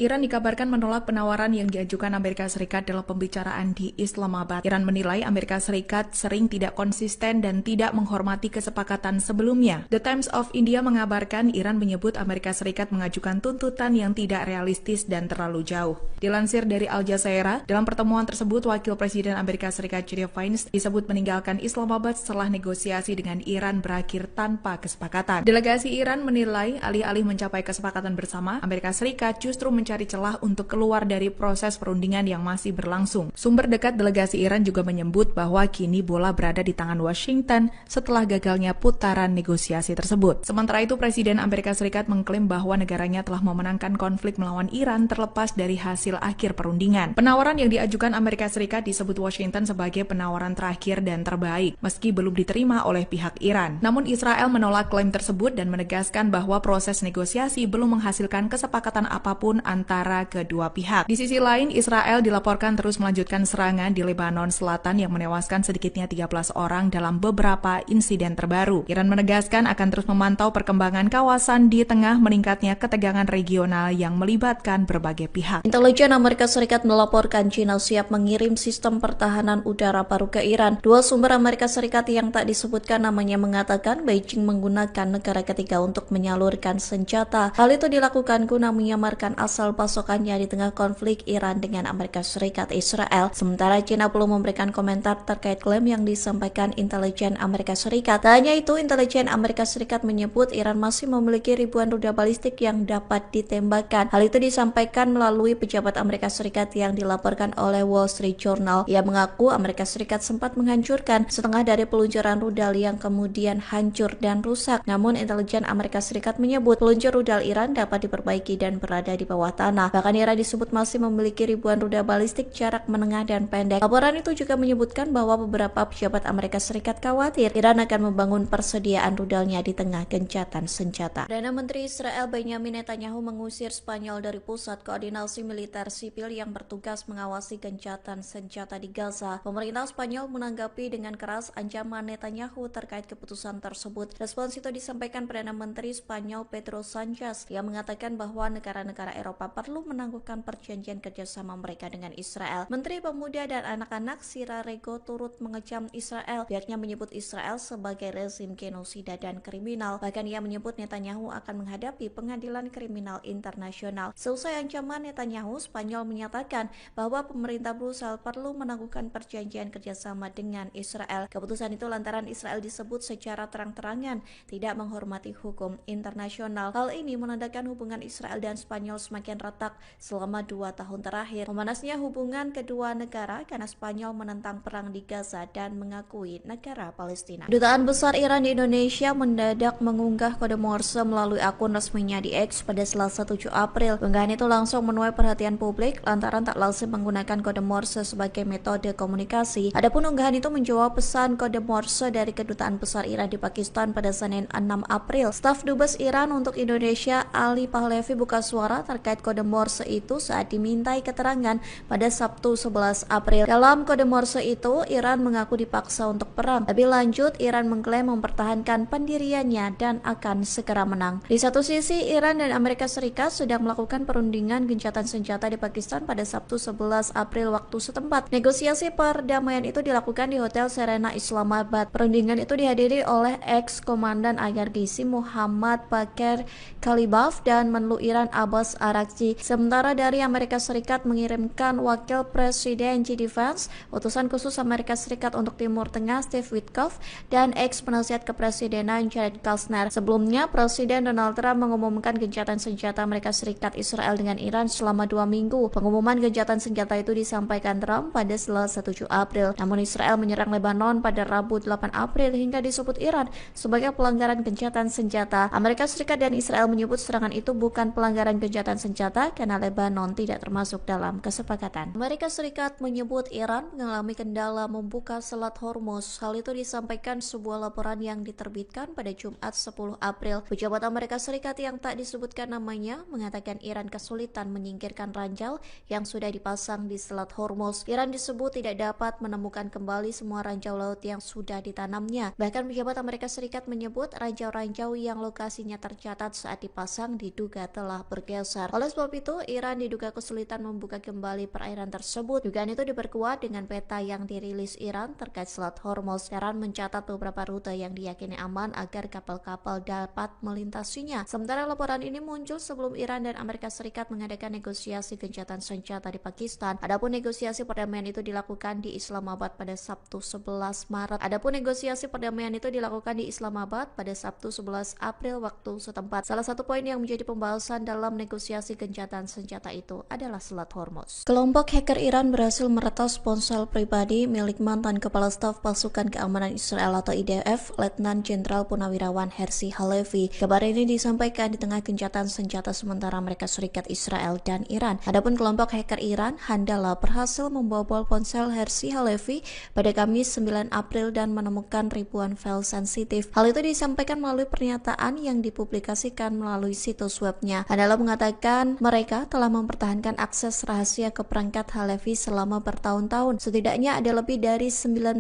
Iran dikabarkan menolak penawaran yang diajukan Amerika Serikat dalam pembicaraan di Islamabad. Iran menilai Amerika Serikat sering tidak konsisten dan tidak menghormati kesepakatan sebelumnya. The Times of India mengabarkan Iran menyebut Amerika Serikat mengajukan tuntutan yang tidak realistis dan terlalu jauh. Dilansir dari Al Jazeera, dalam pertemuan tersebut Wakil Presiden Amerika Serikat J.D. Vance disebut meninggalkan Islamabad setelah negosiasi dengan Iran berakhir tanpa kesepakatan. Delegasi Iran menilai alih-alih mencapai kesepakatan bersama, Amerika Serikat justru mencari celah untuk keluar dari proses perundingan yang masih berlangsung. Sumber dekat delegasi Iran juga menyebut bahwa kini bola berada di tangan Washington setelah gagalnya putaran negosiasi tersebut. Sementara itu, Presiden Amerika Serikat mengklaim bahwa negaranya telah memenangkan konflik melawan Iran terlepas dari hasil akhir perundingan. Penawaran yang diajukan Amerika Serikat disebut Washington sebagai penawaran terakhir dan terbaik, meski belum diterima oleh pihak Iran. Namun Israel menolak klaim tersebut dan menegaskan bahwa proses negosiasi belum menghasilkan kesepakatan apapun antara kedua pihak. Di sisi lain, Israel dilaporkan terus melanjutkan serangan di Lebanon Selatan yang menewaskan sedikitnya 13 orang dalam beberapa insiden terbaru. Iran menegaskan akan terus memantau perkembangan kawasan di tengah meningkatnya ketegangan regional yang melibatkan berbagai pihak. Intelijen Amerika Serikat melaporkan China siap mengirim sistem pertahanan udara baru ke Iran. Dua sumber Amerika Serikat yang tak disebutkan namanya mengatakan Beijing menggunakan negara ketiga untuk menyalurkan senjata. Hal itu dilakukan guna menyamarkan asal pasokannya di tengah konflik Iran dengan Amerika Serikat Israel. Sementara China belum memberikan komentar terkait klaim yang disampaikan intelijen Amerika Serikat. Tak hanya itu, intelijen Amerika Serikat menyebut Iran masih memiliki ribuan rudal balistik yang dapat ditembakkan. Hal itu disampaikan melalui pejabat Amerika Serikat yang dilaporkan oleh Wall Street Journal. Ia mengaku Amerika Serikat sempat menghancurkan setengah dari peluncuran rudal yang kemudian hancur dan rusak. Namun intelijen Amerika Serikat menyebut peluncur rudal Iran dapat diperbaiki dan berada di bawah tanah. Bahkan Iran disebut masih memiliki ribuan rudal balistik jarak menengah dan pendek. Laporan itu juga menyebutkan bahwa beberapa pejabat Amerika Serikat khawatir Iran akan membangun persediaan rudalnya di tengah gencatan senjata. Perdana Menteri Israel Benjamin Netanyahu mengusir Spanyol dari pusat koordinasi militer sipil yang bertugas mengawasi gencatan senjata di Gaza. Pemerintah Spanyol menanggapi dengan keras ancaman Netanyahu terkait keputusan tersebut. Respons itu disampaikan Perdana Menteri Spanyol Pedro Sanchez. Dia mengatakan bahwa negara-negara Eropa perlu menangguhkan perjanjian kerjasama mereka dengan Israel. Menteri Pemuda dan Anak-anak Sira Rego turut mengecam Israel. Pihaknya menyebut Israel sebagai rezim genosida dan kriminal. Bahkan ia menyebut Netanyahu akan menghadapi pengadilan kriminal internasional. Seusai ancaman Netanyahu, Spanyol menyatakan bahwa pemerintah Brussels perlu menangguhkan perjanjian kerjasama dengan Israel. Keputusan itu lantaran Israel disebut secara terang-terangan tidak menghormati hukum internasional. Hal ini menandakan hubungan Israel dan Spanyol semakin retak selama 2 tahun terakhir. Memanasnya hubungan kedua negara karena Spanyol menentang perang di Gaza dan mengakui negara Palestina. Kedutaan Besar Iran di Indonesia mendadak mengunggah kode Morse melalui akun resminya di X pada Selasa 7 April. Unggahan itu langsung menuai perhatian publik lantaran tak lazim menggunakan kode Morse sebagai metode komunikasi. Adapun unggahan itu menjawab pesan kode Morse dari Kedutaan Besar Iran di Pakistan pada Senin 6 April. Staf Dubes Iran untuk Indonesia Ali Pahlavi buka suara terkait kode Morse itu saat dimintai keterangan pada Sabtu 11 April. Dalam kode Morse itu, Iran mengaku dipaksa untuk perang. Lebih lanjut, Iran mengklaim mempertahankan pendiriannya dan akan segera menang. Di satu sisi, Iran dan Amerika Serikat sedang melakukan perundingan gencatan senjata di Pakistan pada Sabtu 11 April waktu setempat. Negosiasi perdamaian itu dilakukan di Hotel Serena Islamabad. Perundingan itu dihadiri oleh ex-komandan IRGC Muhammad Bakir Kalibaf dan Menlu Iran Abbas Araghchi. Sementara dari Amerika Serikat mengirimkan Wakil Presiden J.D. Vance, utusan khusus Amerika Serikat untuk Timur Tengah Steve Witkoff, dan ex-penasihat kepresidenan Jared Kushner. Sebelumnya, Presiden Donald Trump mengumumkan gencatan senjata Amerika Serikat Israel dengan Iran selama 2 minggu. Pengumuman gencatan senjata itu disampaikan Trump pada Selasa 7 April. Namun Israel menyerang Lebanon pada Rabu 8 April hingga disebut Iran sebagai pelanggaran gencatan senjata. Amerika Serikat dan Israel menyebut serangan itu bukan pelanggaran gencatan senjata karena Lebanon tidak termasuk dalam kesepakatan. Amerika Serikat menyebut Iran mengalami kendala membuka Selat Hormuz. Hal itu disampaikan sebuah laporan yang diterbitkan pada Jumat 10 April. Pejabat Amerika Serikat yang tak disebutkan namanya mengatakan Iran kesulitan menyingkirkan ranjau yang sudah dipasang di Selat Hormuz. Iran disebut tidak dapat menemukan kembali semua ranjau laut yang sudah ditanamnya. Bahkan pejabat Amerika Serikat menyebut ranjau-ranjau yang lokasinya tercatat saat dipasang diduga telah bergeser. Oleh sebab itu, Iran diduga kesulitan membuka kembali perairan tersebut. Dugaan itu diperkuat dengan peta yang dirilis Iran terkait Selat Hormuz. Iran mencatat beberapa rute yang diyakini aman agar kapal-kapal dapat melintasinya. Sementara laporan ini muncul sebelum Iran dan Amerika Serikat mengadakan negosiasi gencatan senjata di Pakistan. Adapun negosiasi perdamaian itu dilakukan di Islamabad pada Sabtu 11 Maret. Adapun negosiasi perdamaian itu dilakukan di Islamabad pada Sabtu 11 April waktu setempat. Salah satu poin yang menjadi pembahasan dalam negosiasi gencatan senjata itu adalah Selat Hormuz. Kelompok hacker Iran berhasil meretas ponsel pribadi milik mantan Kepala Staf Pasukan Keamanan Israel atau IDF, Letnan Jenderal Purnawirawan Herzi Halevi. Kabar ini disampaikan di tengah gencatan senjata sementara Amerika Serikat, Israel, dan Iran. Adapun kelompok hacker Iran, Handala, berhasil membobol ponsel Herzi Halevi pada Kamis 9 April dan menemukan ribuan file sensitif. Hal itu disampaikan melalui pernyataan yang dipublikasikan melalui situs webnya. Handala mengatakan mengatakan mereka telah mempertahankan akses rahasia ke perangkat Halevi selama bertahun-tahun. Setidaknya ada lebih dari 19.000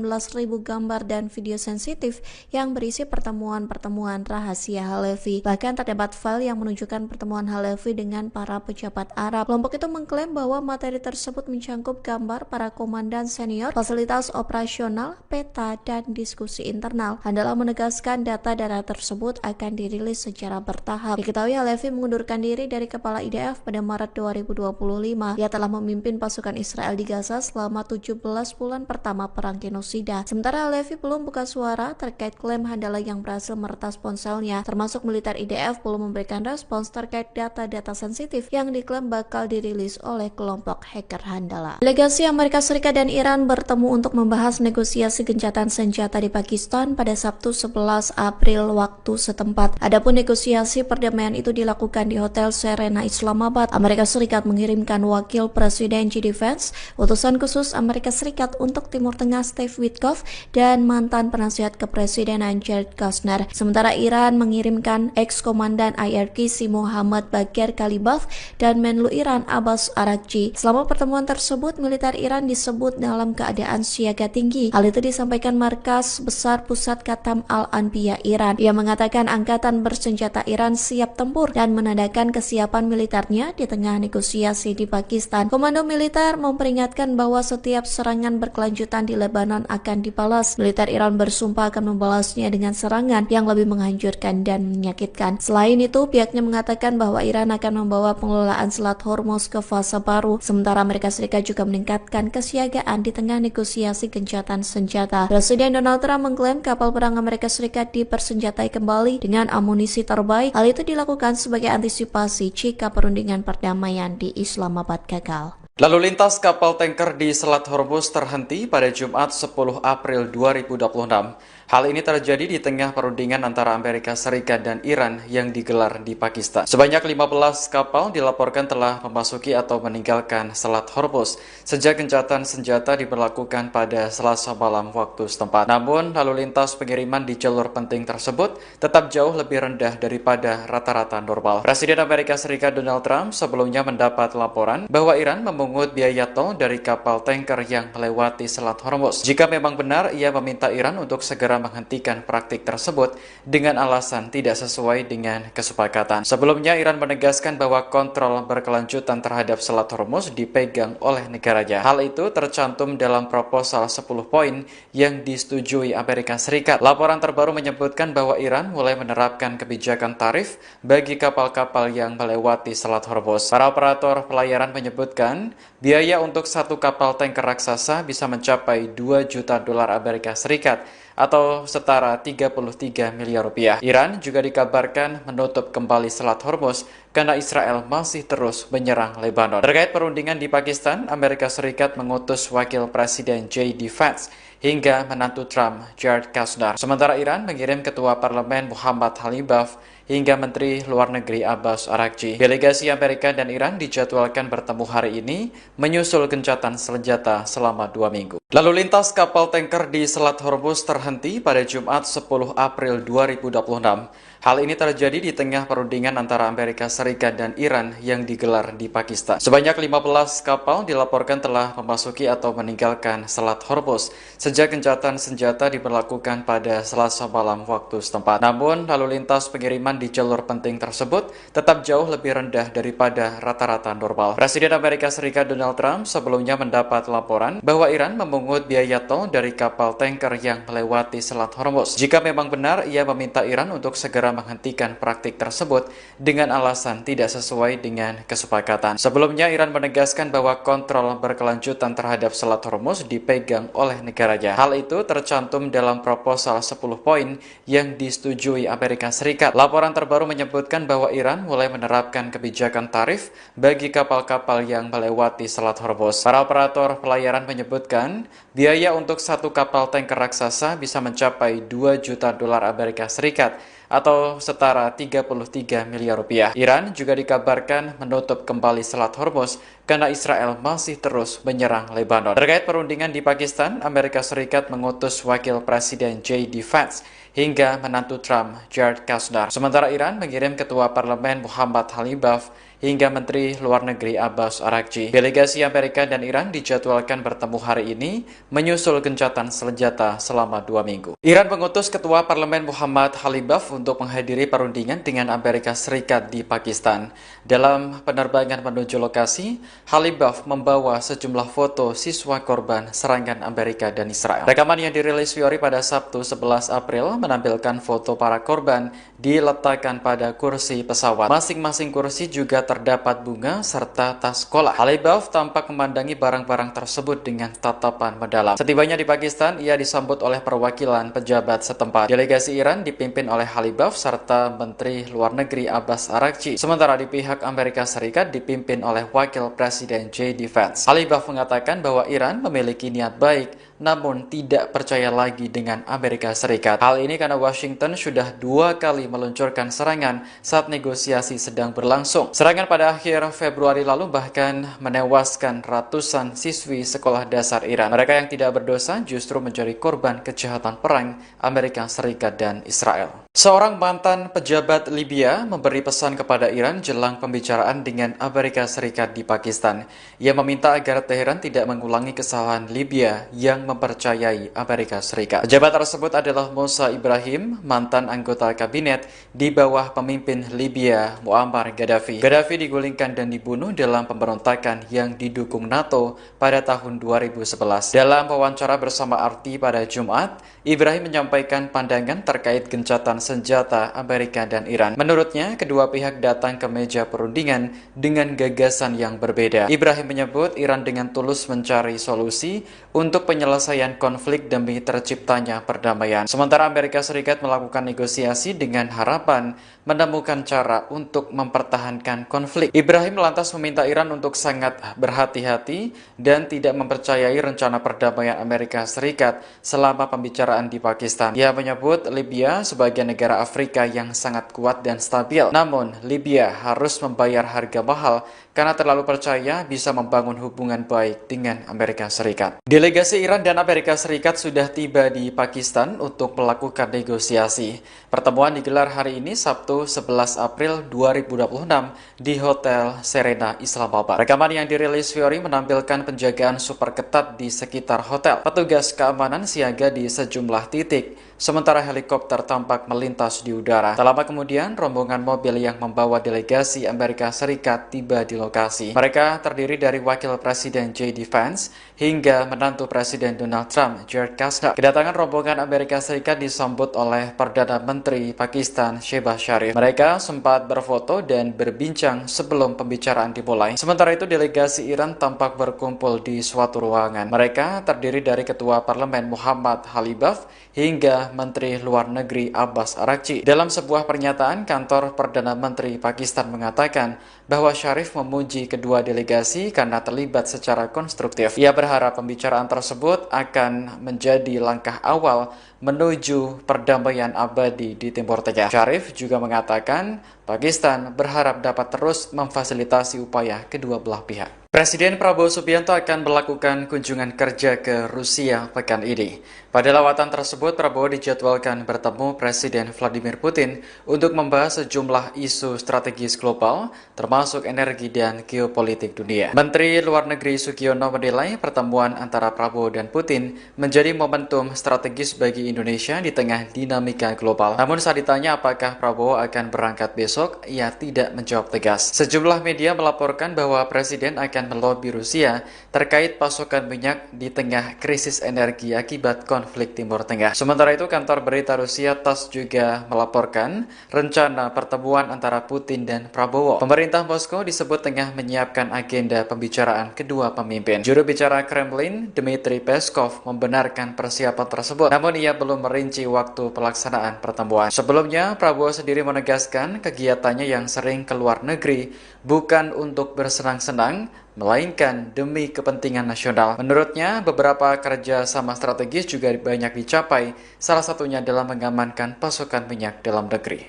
gambar dan video sensitif yang berisi pertemuan-pertemuan rahasia Halevi. Bahkan terdapat file yang menunjukkan pertemuan Halevi dengan para pejabat Arab. Kelompok itu mengklaim bahwa materi tersebut mencangkup gambar para komandan senior, fasilitas operasional, peta, dan diskusi internal. Handala menegaskan data-data tersebut akan dirilis secara bertahap. Diketahui Halevi mengundurkan diri dari kepala IDF pada Maret 2025. Ia telah memimpin pasukan Israel di Gaza selama 17 bulan pertama perang genosida. Sementara Halevi belum buka suara terkait klaim Handala yang berhasil meretas ponselnya, termasuk militer IDF belum memberikan respons terkait data-data sensitif yang diklaim bakal dirilis oleh kelompok hacker Handala. Delegasi Amerika Serikat dan Iran bertemu untuk membahas negosiasi gencatan senjata di Pakistan pada Sabtu 11 April waktu setempat. Adapun negosiasi perdamaian itu dilakukan di Hotel Serena Islamabad. Amerika Serikat mengirimkan wakil Presiden JD Vance, utusan khusus Amerika Serikat untuk Timur Tengah Steve Witkoff, dan mantan penasihat kepresidenan Jared Kushner. Sementara Iran mengirimkan ex-komandan IRGC Mohammad Bagher Ghalibaf dan Menlu Iran Abbas Araghchi. Selama pertemuan tersebut, militer Iran disebut dalam keadaan siaga tinggi. Hal itu disampaikan Markas Besar Pusat Khatam Al-Anbiya Iran. Ia mengatakan angkatan bersenjata Iran siap tempur dan menandakan kesiapan militernya di tengah negosiasi di Pakistan. Komando militer memperingatkan bahwa setiap serangan berkelanjutan di Lebanon akan dibalas. Militer Iran bersumpah akan membalasnya dengan serangan yang lebih menghancurkan dan menyakitkan. Selain itu, pihaknya mengatakan bahwa Iran akan membawa pengelolaan Selat Hormuz ke fase baru. Sementara Amerika Serikat juga meningkatkan kesiagaan di tengah negosiasi gencatan senjata. Presiden Donald Trump mengklaim kapal perang Amerika Serikat dipersenjatai kembali dengan amunisi terbaik. Hal itu dilakukan sebagai antisipasi jika perundingan perdamaian di Islamabad gagal. Lalu lintas kapal tanker di Selat Hormuz terhenti pada Jumat 10 April 2026. Hal ini terjadi di tengah perundingan antara Amerika Serikat dan Iran yang digelar di Pakistan. Sebanyak 15 kapal dilaporkan telah memasuki atau meninggalkan Selat Hormuz sejak gencatan senjata diberlakukan pada Selasa malam waktu setempat. Namun, lalu lintas pengiriman di jalur penting tersebut tetap jauh lebih rendah daripada rata-rata normal. Presiden Amerika Serikat Donald Trump sebelumnya mendapat laporan bahwa Iran memungut biaya tol dari kapal tanker yang melewati Selat Hormuz. Jika memang benar, ia meminta Iran untuk segera menghentikan praktik tersebut dengan alasan tidak sesuai dengan kesepakatan. Sebelumnya, Iran menegaskan bahwa kontrol berkelanjutan terhadap Selat Hormuz dipegang oleh negaranya. Hal itu tercantum dalam proposal 10 poin yang disetujui Amerika Serikat. Laporan terbaru menyebutkan bahwa Iran mulai menerapkan kebijakan tarif bagi kapal-kapal yang melewati Selat Hormuz. Para operator pelayaran menyebutkan biaya untuk satu kapal tanker raksasa bisa mencapai 2 juta dolar Amerika Serikat atau setara 33 miliar rupiah. Iran juga dikabarkan menutup kembali Selat Hormuz karena Israel masih terus menyerang Lebanon. Terkait perundingan di Pakistan, Amerika Serikat mengutus wakil Presiden JD Vance hingga menantu Trump, Jared Kushner. Sementara Iran mengirim Ketua Parlemen Mohammad Ghalibaf hingga Menteri Luar Negeri Abbas Araghchi. Delegasi Amerika dan Iran dijadwalkan bertemu hari ini menyusul gencatan senjata selama 2 minggu. Lalu lintas kapal tanker di Selat Hormuz terhenti pada Jumat 10 April 2026. Hal ini terjadi di tengah perundingan antara Amerika Serikat dan Iran yang digelar di Pakistan. Sebanyak 15 kapal dilaporkan telah memasuki atau meninggalkan Selat Hormuz sejak gencatan senjata diberlakukan pada Selasa malam waktu setempat. Namun, lalu lintas pengiriman di jalur penting tersebut tetap jauh lebih rendah daripada rata-rata normal. Presiden Amerika Serikat Donald Trump sebelumnya mendapat laporan bahwa Iran memungut biaya tol dari kapal tanker yang melewati Selat Hormuz. Jika memang benar, ia meminta Iran untuk segera menghentikan praktik tersebut dengan alasan tidak sesuai dengan kesepakatan. Sebelumnya, Iran menegaskan bahwa kontrol berkelanjutan terhadap Selat Hormuz dipegang oleh negaranya. Hal itu tercantum dalam proposal 10 poin yang disetujui Amerika Serikat. Laporan terbaru menyebutkan bahwa Iran mulai menerapkan kebijakan tarif bagi kapal-kapal yang melewati Selat Hormuz. Para operator pelayaran menyebutkan biaya untuk satu kapal tanker raksasa bisa mencapai 2 juta dolar Amerika Serikat atau setara 33 miliar rupiah. Iran juga dikabarkan menutup kembali Selat Hormuz karena Israel masih terus menyerang Lebanon. Terkait perundingan di Pakistan, Amerika Serikat mengutus wakil Presiden JD Vance hingga menantu Trump, Jared Kushner. Sementara Iran mengirim Ketua Parlemen Mohammad Ghalibaf hingga Menteri Luar Negeri Abbas Araghchi. Delegasi Amerika dan Iran dijadwalkan bertemu hari ini menyusul gencatan senjata selama 2 minggu. Iran mengutus Ketua Parlemen Muhammad Khalibaf untuk menghadiri perundingan dengan Amerika Serikat di Pakistan. Dalam penerbangan menuju lokasi, Khalibaf membawa sejumlah foto siswa korban serangan Amerika dan Israel. Rekaman yang dirilis Fiori pada Sabtu 11 April menampilkan foto para korban diletakkan pada kursi pesawat. Masing-masing kursi juga terdapat bunga serta tas sekolah. Khalibaf tampak memandangi barang-barang tersebut dengan tatapan mendalam. Setibanya di Pakistan, ia disambut oleh perwakilan pejabat setempat. Delegasi Iran dipimpin oleh Khalibaf serta Menteri Luar Negeri Abbas Araghchi. Sementara di pihak Amerika Serikat dipimpin oleh Wakil Presiden J.D. Vance. Khalibaf mengatakan bahwa Iran memiliki niat baik, namun tidak percaya lagi dengan Amerika Serikat. Hal ini karena Washington sudah 2 kali meluncurkan serangan saat negosiasi sedang berlangsung. Serangan pada akhir Februari lalu bahkan menewaskan ratusan siswi sekolah dasar Iran. Mereka yang tidak berdosa justru menjadi korban kejahatan perang Amerika Serikat dan Israel. Seorang mantan pejabat Libya memberi pesan kepada Iran jelang pembicaraan dengan Amerika Serikat di Pakistan. Ia meminta agar Teheran tidak mengulangi kesalahan Libya yang mempercayai Amerika Serikat. Pejabat tersebut adalah Musa Ibrahim, mantan anggota kabinet di bawah pemimpin Libya Muammar Gaddafi. Gaddafi digulingkan dan dibunuh dalam pemberontakan yang didukung NATO pada tahun 2011. Dalam wawancara bersama RT pada Jumat, Ibrahim menyampaikan pandangan terkait gencatan senjata Amerika dan Iran. Menurutnya, kedua pihak datang ke meja perundingan dengan gagasan yang berbeda. Ibrahim menyebut Iran dengan tulus mencari solusi untuk penyelesaian konflik demi terciptanya perdamaian. Sementara Amerika Serikat melakukan negosiasi dengan harapan menemukan cara untuk mempertahankan konflik. Ibrahim lantas meminta Iran untuk sangat berhati-hati dan tidak mempercayai rencana perdamaian Amerika Serikat selama pembicaraan di Pakistan. Ia menyebut Libya sebagai negara Afrika yang sangat kuat dan stabil. Namun, Libya harus membayar harga mahal karena terlalu percaya bisa membangun hubungan baik dengan Amerika Serikat. Delegasi Iran dan Amerika Serikat sudah tiba di Pakistan untuk melakukan negosiasi. Pertemuan digelar hari ini Sabtu 11 April 2026 di Hotel Serena Islamabad. Rekaman yang dirilis Fiori menampilkan penjagaan super ketat di sekitar hotel. Petugas keamanan siaga di sejumlah titik, sementara helikopter tampak melintas di udara. Tak lama kemudian, rombongan mobil yang membawa delegasi Amerika Serikat tiba di lokasi. Mereka terdiri dari Wakil Presiden J.D. Vance hingga menantu Presiden Donald Trump, Jared Kushner. Kedatangan rombongan Amerika Serikat disambut oleh Perdana Menteri Pakistan, Shehbaz Sharif. Mereka sempat berfoto dan berbincang sebelum pembicaraan dimulai. Sementara itu, delegasi Iran tampak berkumpul di suatu ruangan. Mereka terdiri dari Ketua Parlemen Muhammad Khalibaf hingga Menteri Luar Negeri Abbas Araghchi. Dalam sebuah pernyataan, kantor Perdana Menteri Pakistan mengatakan bahwa Sharif memuji kedua delegasi karena terlibat secara konstruktif. Ia berharap pembicaraan tersebut akan menjadi langkah awal menuju perdamaian abadi di Timur Tengah. Sharif juga mengatakan Pakistan berharap dapat terus memfasilitasi upaya kedua belah pihak. Presiden Prabowo Subianto akan melakukan kunjungan kerja ke Rusia pekan ini. Pada lawatan tersebut, Prabowo dijadwalkan bertemu Presiden Vladimir Putin untuk membahas sejumlah isu strategis global, termasuk energi dan geopolitik dunia. Menteri Luar Negeri Sugiono menilai pertemuan antara Prabowo dan Putin menjadi momentum strategis bagi Indonesia di tengah dinamika global. Namun saat ditanya apakah Prabowo akan berangkat besok, ia tidak menjawab tegas. Sejumlah media melaporkan bahwa Presiden akan melobi Rusia terkait pasokan minyak di tengah krisis energi akibat konflik Timur Tengah. Sementara itu, kantor berita Rusia TASS juga melaporkan rencana pertemuan antara Putin dan Prabowo. Pemerintah Moskow disebut tengah menyiapkan agenda pembicaraan kedua pemimpin. Juru bicara Kremlin, Dmitry Peskov, membenarkan persiapan tersebut, namun ia belum merinci waktu pelaksanaan pertemuan. Sebelumnya, Prabowo sendiri menegaskan kegiatannya yang sering ke luar negeri bukan untuk bersenang-senang, melainkan demi kepentingan nasional. Menurutnya, beberapa kerja sama strategis juga banyak dicapai, salah satunya dalam mengamankan pasokan minyak dalam negeri.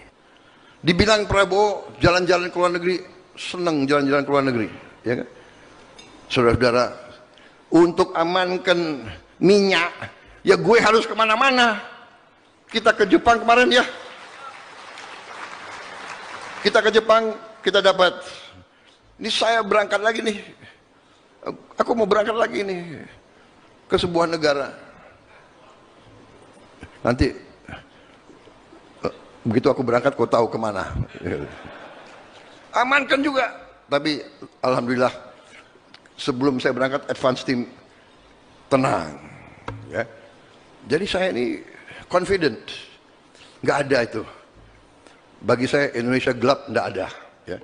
Dibilang Prabowo jalan-jalan ke luar negeri, senang jalan-jalan ke luar negeri, ya kan? Saudara-saudara, untuk amankan minyak, ya gue harus kemana-mana. Kita ke Jepang kemarin ya, kita ke Jepang, kita dapat Ini saya berangkat lagi nih. Aku mau berangkat lagi nih ke sebuah negara. Nanti begitu aku berangkat, kau tahu kemana. Amankan juga. Tapi alhamdulillah sebelum saya berangkat advance team tenang. Ya. Jadi saya ini confident. Nggak ada itu. Bagi saya Indonesia gelap, nggak ada. Ya.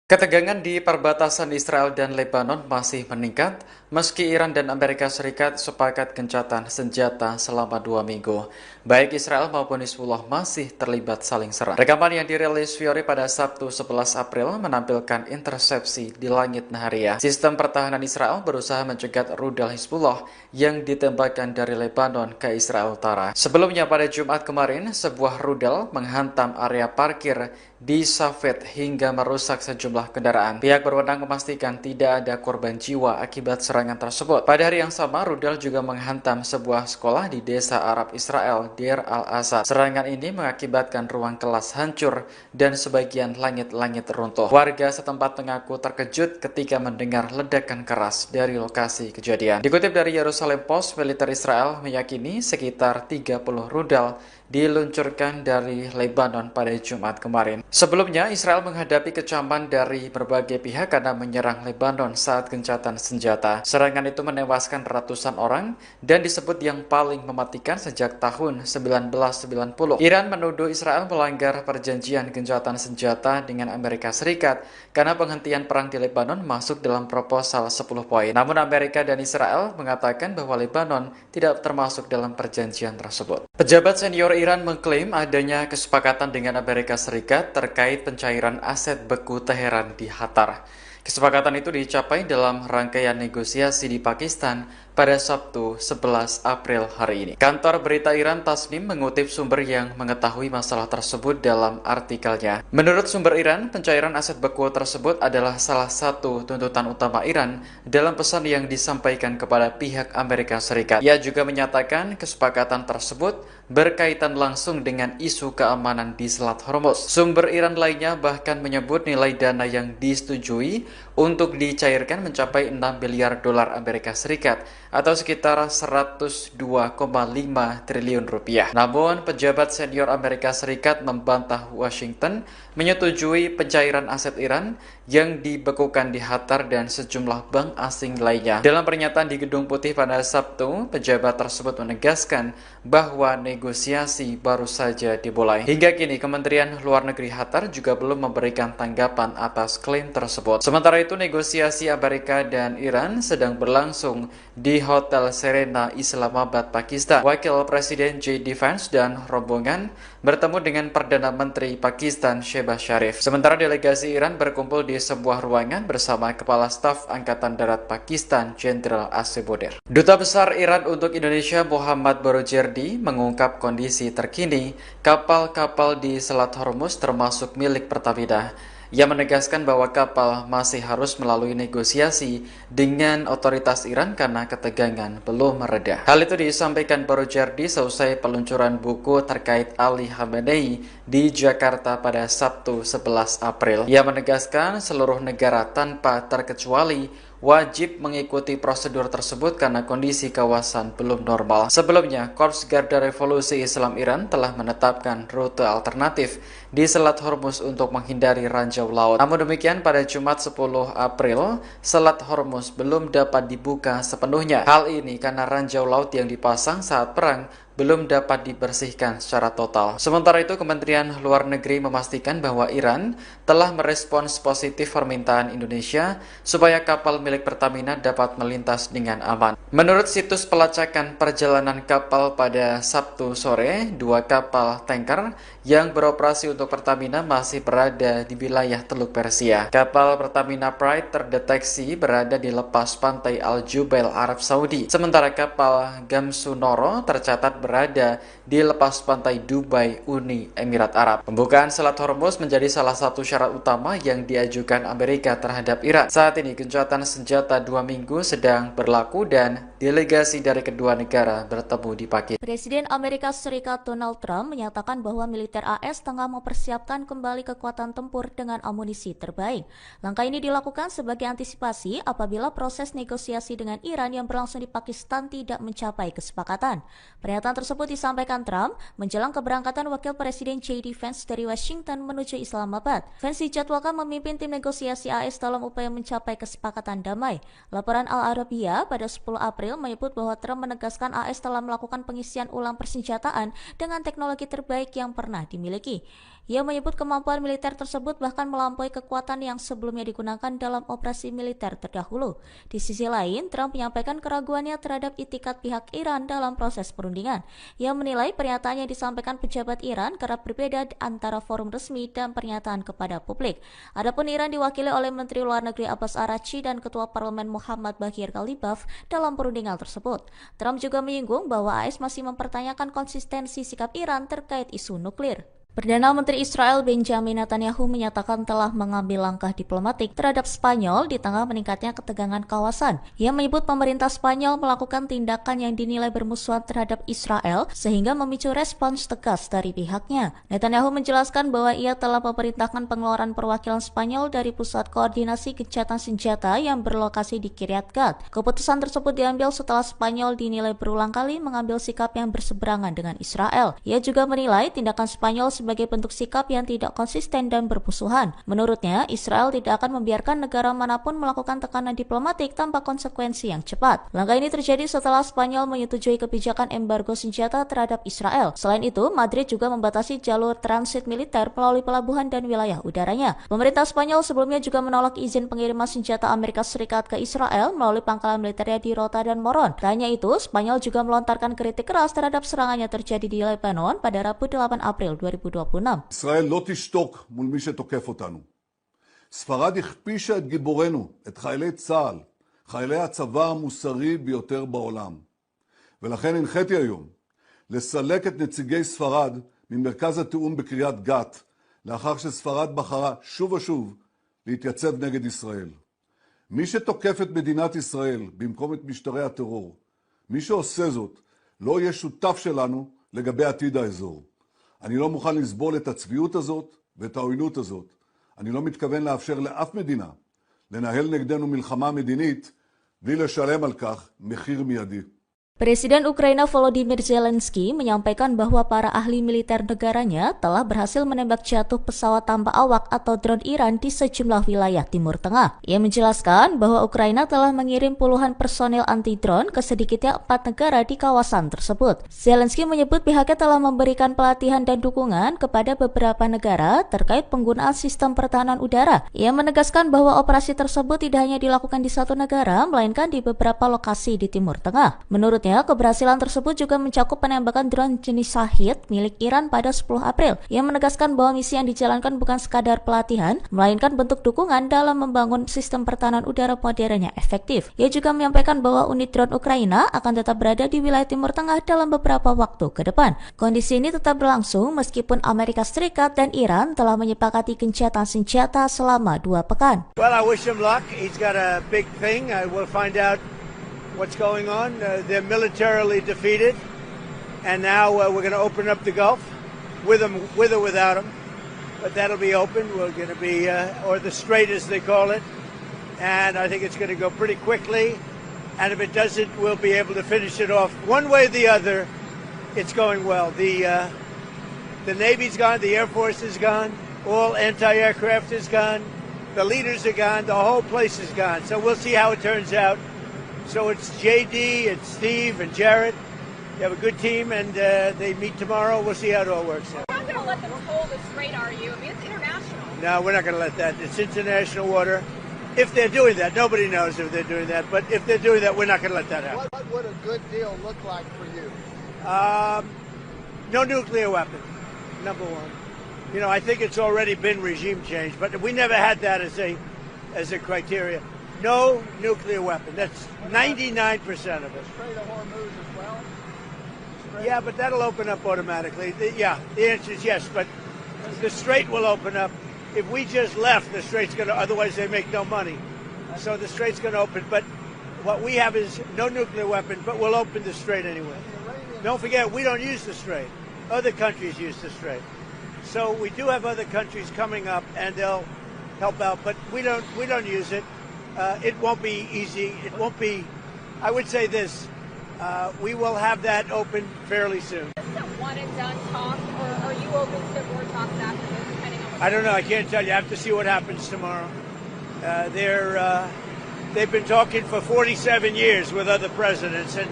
Ketegangan di perbatasan Israel dan Lebanon masih meningkat meski Iran dan Amerika Serikat sepakat gencatan senjata selama 2 minggu. Baik Israel maupun Hizbullah masih terlibat saling serang. Rekaman yang dirilis Fiori pada Sabtu 11 April menampilkan intersepsi di langit Nahariya. Sistem pertahanan Israel berusaha mencegat rudal Hizbullah yang ditembakkan dari Lebanon ke Israel Utara. Sebelumnya pada Jumat kemarin, sebuah rudal menghantam area parkir di Safed hingga merusak sejumlah kendaraan. Pihak berwenang memastikan tidak ada korban jiwa akibat serangan tersebut. Pada hari yang sama, rudal juga menghantam sebuah sekolah di desa Arab Israel, Deir al-Asad. Serangan ini mengakibatkan ruang kelas hancur dan sebagian langit-langit runtuh. Warga setempat mengaku terkejut ketika mendengar ledakan keras dari lokasi kejadian. Dikutip dari Jerusalem Post, militer Israel meyakini sekitar 30 rudal diluncurkan dari Lebanon pada Jumat kemarin. Sebelumnya, Israel menghadapi kecaman dari berbagai pihak karena menyerang Lebanon saat gencatan senjata. Serangan itu menewaskan ratusan orang dan disebut yang paling mematikan sejak tahun 1990. Iran menuduh Israel melanggar perjanjian gencatan senjata dengan Amerika Serikat karena penghentian perang di Lebanon masuk dalam proposal 10 poin. Namun Amerika dan Israel mengatakan bahwa Lebanon tidak termasuk dalam perjanjian tersebut. Pejabat senior Iran mengklaim adanya kesepakatan dengan Amerika Serikat terkait pencairan aset beku Teheran di Qatar. Kesepakatan itu dicapai dalam rangkaian negosiasi di Pakistan pada Sabtu 11 April hari ini. Kantor berita Iran Tasnim mengutip sumber yang mengetahui masalah tersebut dalam artikelnya. Menurut sumber Iran, pencairan aset beku tersebut adalah salah satu tuntutan utama Iran dalam pesan yang disampaikan kepada pihak Amerika Serikat. Ia juga menyatakan kesepakatan tersebut berkaitan langsung dengan isu keamanan di Selat Hormuz. Sumber Iran lainnya bahkan menyebut nilai dana yang disetujui untuk dicairkan mencapai 6 miliar dolar Amerika Serikat atau sekitar 102,5 triliun rupiah. Namun, pejabat senior Amerika Serikat membantah Washington menyetujui pencairan aset Iran yang dibekukan di Qatar dan sejumlah bank asing lainnya. Dalam pernyataan di Gedung Putih pada Sabtu, pejabat tersebut menegaskan bahwa negosiasi baru saja dimulai. Hingga kini, Kementerian Luar Negeri Qatar juga belum memberikan tanggapan atas klaim tersebut. Sementara itu, negosiasi Amerika dan Iran sedang berlangsung di Hotel Serena, Islamabad, Pakistan. Wakil Presiden J.D. Vance dan rombongan bertemu dengan Perdana Menteri Pakistan Shehbaz Sharif. Sementara delegasi Iran berkumpul di sebuah ruangan bersama Kepala Staf Angkatan Darat Pakistan Jenderal Asif Boder. Duta Besar Iran untuk Indonesia Muhammad Barojerdi mengungkap kondisi terkini kapal-kapal di Selat Hormuz termasuk milik Pertamina. Ia menegaskan bahwa kapal masih harus melalui negosiasi dengan otoritas Iran karena ketegangan belum mereda. Hal itu disampaikan Barojerdi seusai peluncuran buku terkait Ali Khamenei di Jakarta pada Sabtu 11 April. Ia menegaskan seluruh negara tanpa terkecuali wajib mengikuti prosedur tersebut karena kondisi kawasan belum normal. Sebelumnya, Korps Garda Revolusi Islam Iran telah menetapkan rute alternatif di Selat Hormuz untuk menghindari ranjau laut. Namun demikian, pada Jumat 10 April, Selat Hormuz belum dapat dibuka sepenuhnya. Hal ini karena ranjau laut yang dipasang saat perang belum dapat dibersihkan secara total. Sementara itu, Kementerian Luar Negeri memastikan bahwa Iran telah merespons positif permintaan Indonesia supaya kapal milik Pertamina dapat melintas dengan aman. Menurut situs pelacakan perjalanan kapal pada Sabtu sore, 2 kapal tanker yang beroperasi untuk Pertamina masih berada di wilayah Teluk Persia. Kapal Pertamina Pride terdeteksi berada di lepas pantai Al Jubail, Arab Saudi. Sementara kapal Gamsunoro tercatat berada di lepas pantai Dubai, Uni Emirat Arab. Pembukaan Selat Hormuz menjadi salah satu syarat utama yang diajukan Amerika terhadap Iran. Saat ini gencatan senjata 2 minggu sedang berlaku dan delegasi dari kedua negara bertemu di Pakistan. Presiden Amerika Serikat Donald Trump menyatakan bahwa militer AS tengah mempersiapkan kembali kekuatan tempur dengan amunisi terbaik. Langkah ini dilakukan sebagai antisipasi apabila proses negosiasi dengan Iran yang berlangsung di Pakistan tidak mencapai kesepakatan. Pernyataan tersebut disampaikan Trump menjelang keberangkatan Wakil Presiden J.D. Vance dari Washington menuju Islamabad. Vance dijadwalkan memimpin tim negosiasi AS dalam upaya mencapai kesepakatan damai. Laporan Al Arabiya pada 10 April menyebut bahwa Trump menegaskan AS telah melakukan pengisian ulang persenjataan dengan teknologi terbaik yang pernah dimiliki. Ia menyebut kemampuan militer tersebut bahkan melampaui kekuatan yang sebelumnya digunakan dalam operasi militer terdahulu. Di sisi lain, Trump menyampaikan keraguannya terhadap itikat pihak Iran dalam proses perundingan. Ia menilai pernyataan yang disampaikan pejabat Iran kerap berbeda antara forum resmi dan pernyataan kepada publik. Adapun Iran diwakili oleh Menteri Luar Negeri Abbas Araghchi dan Ketua Parlemen Muhammad Baghir Ghalibaf dalam perundingan tersebut. Trump juga menyinggung bahwa AS masih mempertanyakan konsistensi sikap Iran terkait isu nuklir. Perdana Menteri Israel Benjamin Netanyahu menyatakan telah mengambil langkah diplomatik terhadap Spanyol di tengah meningkatnya ketegangan kawasan. Ia menyebut pemerintah Spanyol melakukan tindakan yang dinilai bermusuhan terhadap Israel sehingga memicu respons tegas dari pihaknya. Netanyahu menjelaskan bahwa ia telah memerintahkan pengeluaran perwakilan Spanyol dari Pusat Koordinasi Gencatan Senjata yang berlokasi di Kiryat Gat. Keputusan tersebut diambil setelah Spanyol dinilai berulang kali mengambil sikap yang berseberangan dengan Israel. Ia juga menilai tindakan Spanyol sebagai bentuk sikap yang tidak konsisten dan bermusuhan. Menurutnya, Israel tidak akan membiarkan negara manapun melakukan tekanan diplomatik tanpa konsekuensi yang cepat. Langkah ini terjadi setelah Spanyol menyetujui kebijakan embargo senjata terhadap Israel. Selain itu, Madrid juga membatasi jalur transit militer melalui pelabuhan dan wilayah udaranya. Pemerintah Spanyol sebelumnya juga menolak izin pengiriman senjata Amerika Serikat ke Israel melalui pangkalan militernya di Rota dan Moron. Tak hanya itu, Spanyol juga melontarkan kritik keras terhadap serangan yang terjadi di Lebanon pada Rabu 8 April 2026. ישראל לא תשתוק מול מי שתוקף אותנו. ספרד הכפישה את גיבורנו, את חיילי צה"ל, חיילי הצבא המוסרי ביותר בעולם. ולכן הנחיתי היום לסלק את נציגי ספרד ממרכז התיאום בקריית גת, לאחר שספרד בחרה שוב ושוב להתייצב נגד ישראל. מי שתוקף את מדינת ישראל במקום את משטרי הטרור, מי שעושה זאת לא יהיה שותף שלנו לגבי עתיד האזור. אני לא מוכן לסבול את הצביעות הזאת ואת העוינות הזאת. אני לא מתכוון לאפשר לאף מדינה לנהל נגדנו מלחמה מדינית בלי לשלם על כך מחיר מיידי. Presiden Ukraina Volodymyr Zelensky menyampaikan bahwa para ahli militer negaranya telah berhasil menembak jatuh pesawat tanpa awak atau drone Iran di sejumlah wilayah Timur Tengah. Ia menjelaskan bahwa Ukraina telah mengirim puluhan personil anti-drone ke sedikitnya 4 negara di kawasan tersebut. Zelensky menyebut pihaknya telah memberikan pelatihan dan dukungan kepada beberapa negara terkait penggunaan sistem pertahanan udara. Ia menegaskan bahwa operasi tersebut tidak hanya dilakukan di satu negara, melainkan di beberapa lokasi di Timur Tengah. Menurutnya, keberhasilan tersebut juga mencakup penembakan drone jenis Shahid milik Iran pada 10 April. Ia menegaskan bahwa misi yang dijalankan bukan sekadar pelatihan, melainkan bentuk dukungan dalam membangun sistem pertahanan udara modern yang efektif. Ia juga menyampaikan bahwa unit drone Ukraina akan tetap berada di wilayah Timur Tengah dalam beberapa waktu ke depan. Kondisi ini tetap berlangsung meskipun Amerika Serikat dan Iran telah menyepakati gencatan senjata selama 2 pekan. Well, I wish him luck. He's got a big thing. We'll find out what's going on. They're militarily defeated, and now we're going to open up the Gulf with or without them. But that'll be open. We're going to be, or the Strait as they call it, and I think it's going to go pretty quickly. And if it doesn't, we'll be able to finish it off one way or the other. It's going well. The Navy's gone. The Air Force is gone. All anti-aircraft is gone. The leaders are gone. The whole place is gone. So we'll see how it turns out. So it's JD, it's Steve, and Jared. You have a good team, and they meet tomorrow. We'll see how it all works out. You're not going to let them hold the strait, are you? I mean, it's international. No, we're not going to let that. It's international water. If they're doing that, nobody knows if they're doing that. But if they're doing that, we're not going to let that happen. What would a good deal look like for you? No nuclear weapon, number one. You know, I think it's already been regime change, but we never had that as a criteria. No nuclear weapon. That's 99% of it. Strait of Hormuz as well? Yeah, but that'll open up automatically. The answer is yes, but the strait will open up. If we just left, the strait's going to, otherwise they make no money. So the strait's going to open. But what we have is no nuclear weapon, but we'll open the strait anyway. Don't forget, we don't use the strait. Other countries use the strait. So we do have other countries coming up, and they'll help out, but we don't use it. It won't be easy. It won't be. I would say this: we will have that open fairly soon. Is this a one and done talk, or are you open to more talks after this? Depending on I don't know. I can't tell you. I have to see what happens tomorrow. They've been talking for 47 years with other presidents, and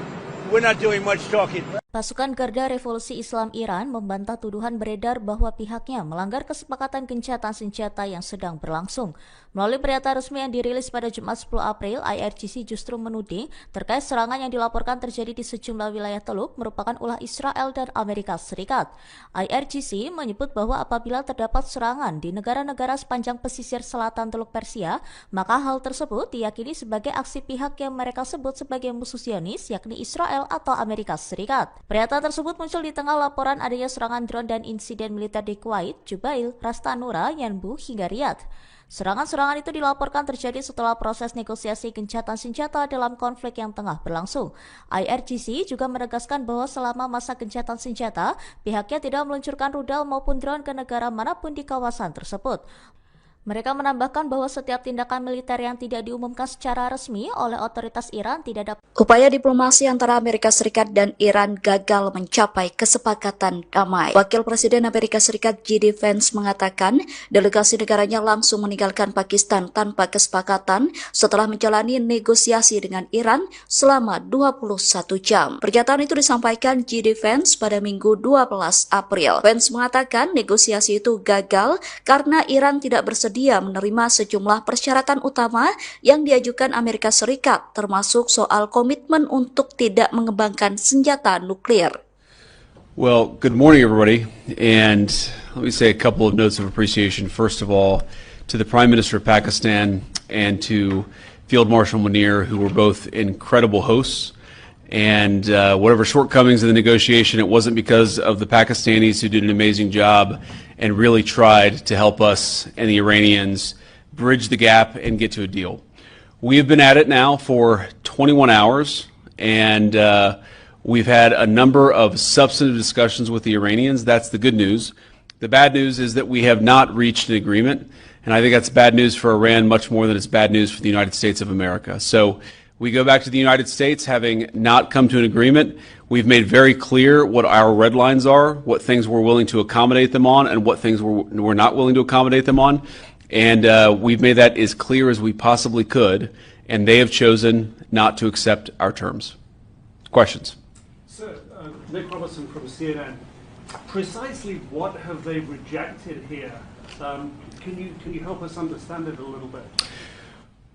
we're not doing much talking. Pasukan Garda Revolusi Islam Iran membantah tuduhan beredar bahwa pihaknya melanggar kesepakatan gencatan senjata yang sedang berlangsung. Melalui pernyataan resmi yang dirilis pada Jumat 10 April, IRGC justru menuding terkait serangan yang dilaporkan terjadi di sejumlah wilayah Teluk merupakan ulah Israel dan Amerika Serikat. IRGC menyebut bahwa apabila terdapat serangan di negara-negara sepanjang pesisir selatan Teluk Persia, maka hal tersebut diyakini sebagai aksi pihak yang mereka sebut sebagai musuh Zionis, yakni Israel atau Amerika Serikat. Pernyataan tersebut muncul di tengah laporan adanya serangan drone dan insiden militer di Kuwait, Jubail, Ras Tanura, Yanbu, hingga Riyadh. Serangan-serangan itu dilaporkan terjadi setelah proses negosiasi gencatan senjata dalam konflik yang tengah berlangsung. IRGC juga menegaskan bahwa selama masa gencatan senjata, pihaknya tidak meluncurkan rudal maupun drone ke negara manapun di kawasan tersebut. Mereka menambahkan bahwa setiap tindakan militer yang tidak diumumkan secara resmi oleh otoritas Iran tidak dapat. Upaya diplomasi antara Amerika Serikat dan Iran gagal mencapai kesepakatan damai. Wakil Presiden Amerika Serikat J.D. Vance mengatakan delegasi negaranya langsung meninggalkan Pakistan tanpa kesepakatan setelah menjalani negosiasi dengan Iran selama 21 jam. Pernyataan itu disampaikan J.D. Vance pada Minggu 12 April. Vance mengatakan negosiasi itu gagal karena Iran tidak bersedia menerima sejumlah persyaratan utama yang diajukan Amerika Serikat, termasuk soal komitmen untuk tidak mengembangkan senjata nuklir. Well, good morning, everybody. And let me say a couple of notes of appreciation. First of all, to the Prime Minister of Pakistan and to Field Marshal Munir, who were both incredible hosts. And whatever shortcomings in the negotiation, it wasn't because of the Pakistanis who did an amazing job and really tried to help us and the Iranians bridge the gap and get to a deal. We have been at it now for 21 hours, and we've had a number of substantive discussions with the Iranians. That's the good news. The bad news is that we have not reached an agreement, and I think that's bad news for Iran much more than it's bad news for the United States of America. So we go back to the United States having not come to an agreement. We've made very clear what our red lines are, what things we're willing to accommodate them on, and what things we're not willing to accommodate them on. And we've made that as clear as we possibly could, and they have chosen not to accept our terms. Questions? Sir, Nick Robertson from CNN. Precisely what have they rejected here? Can you help us understand it a little bit?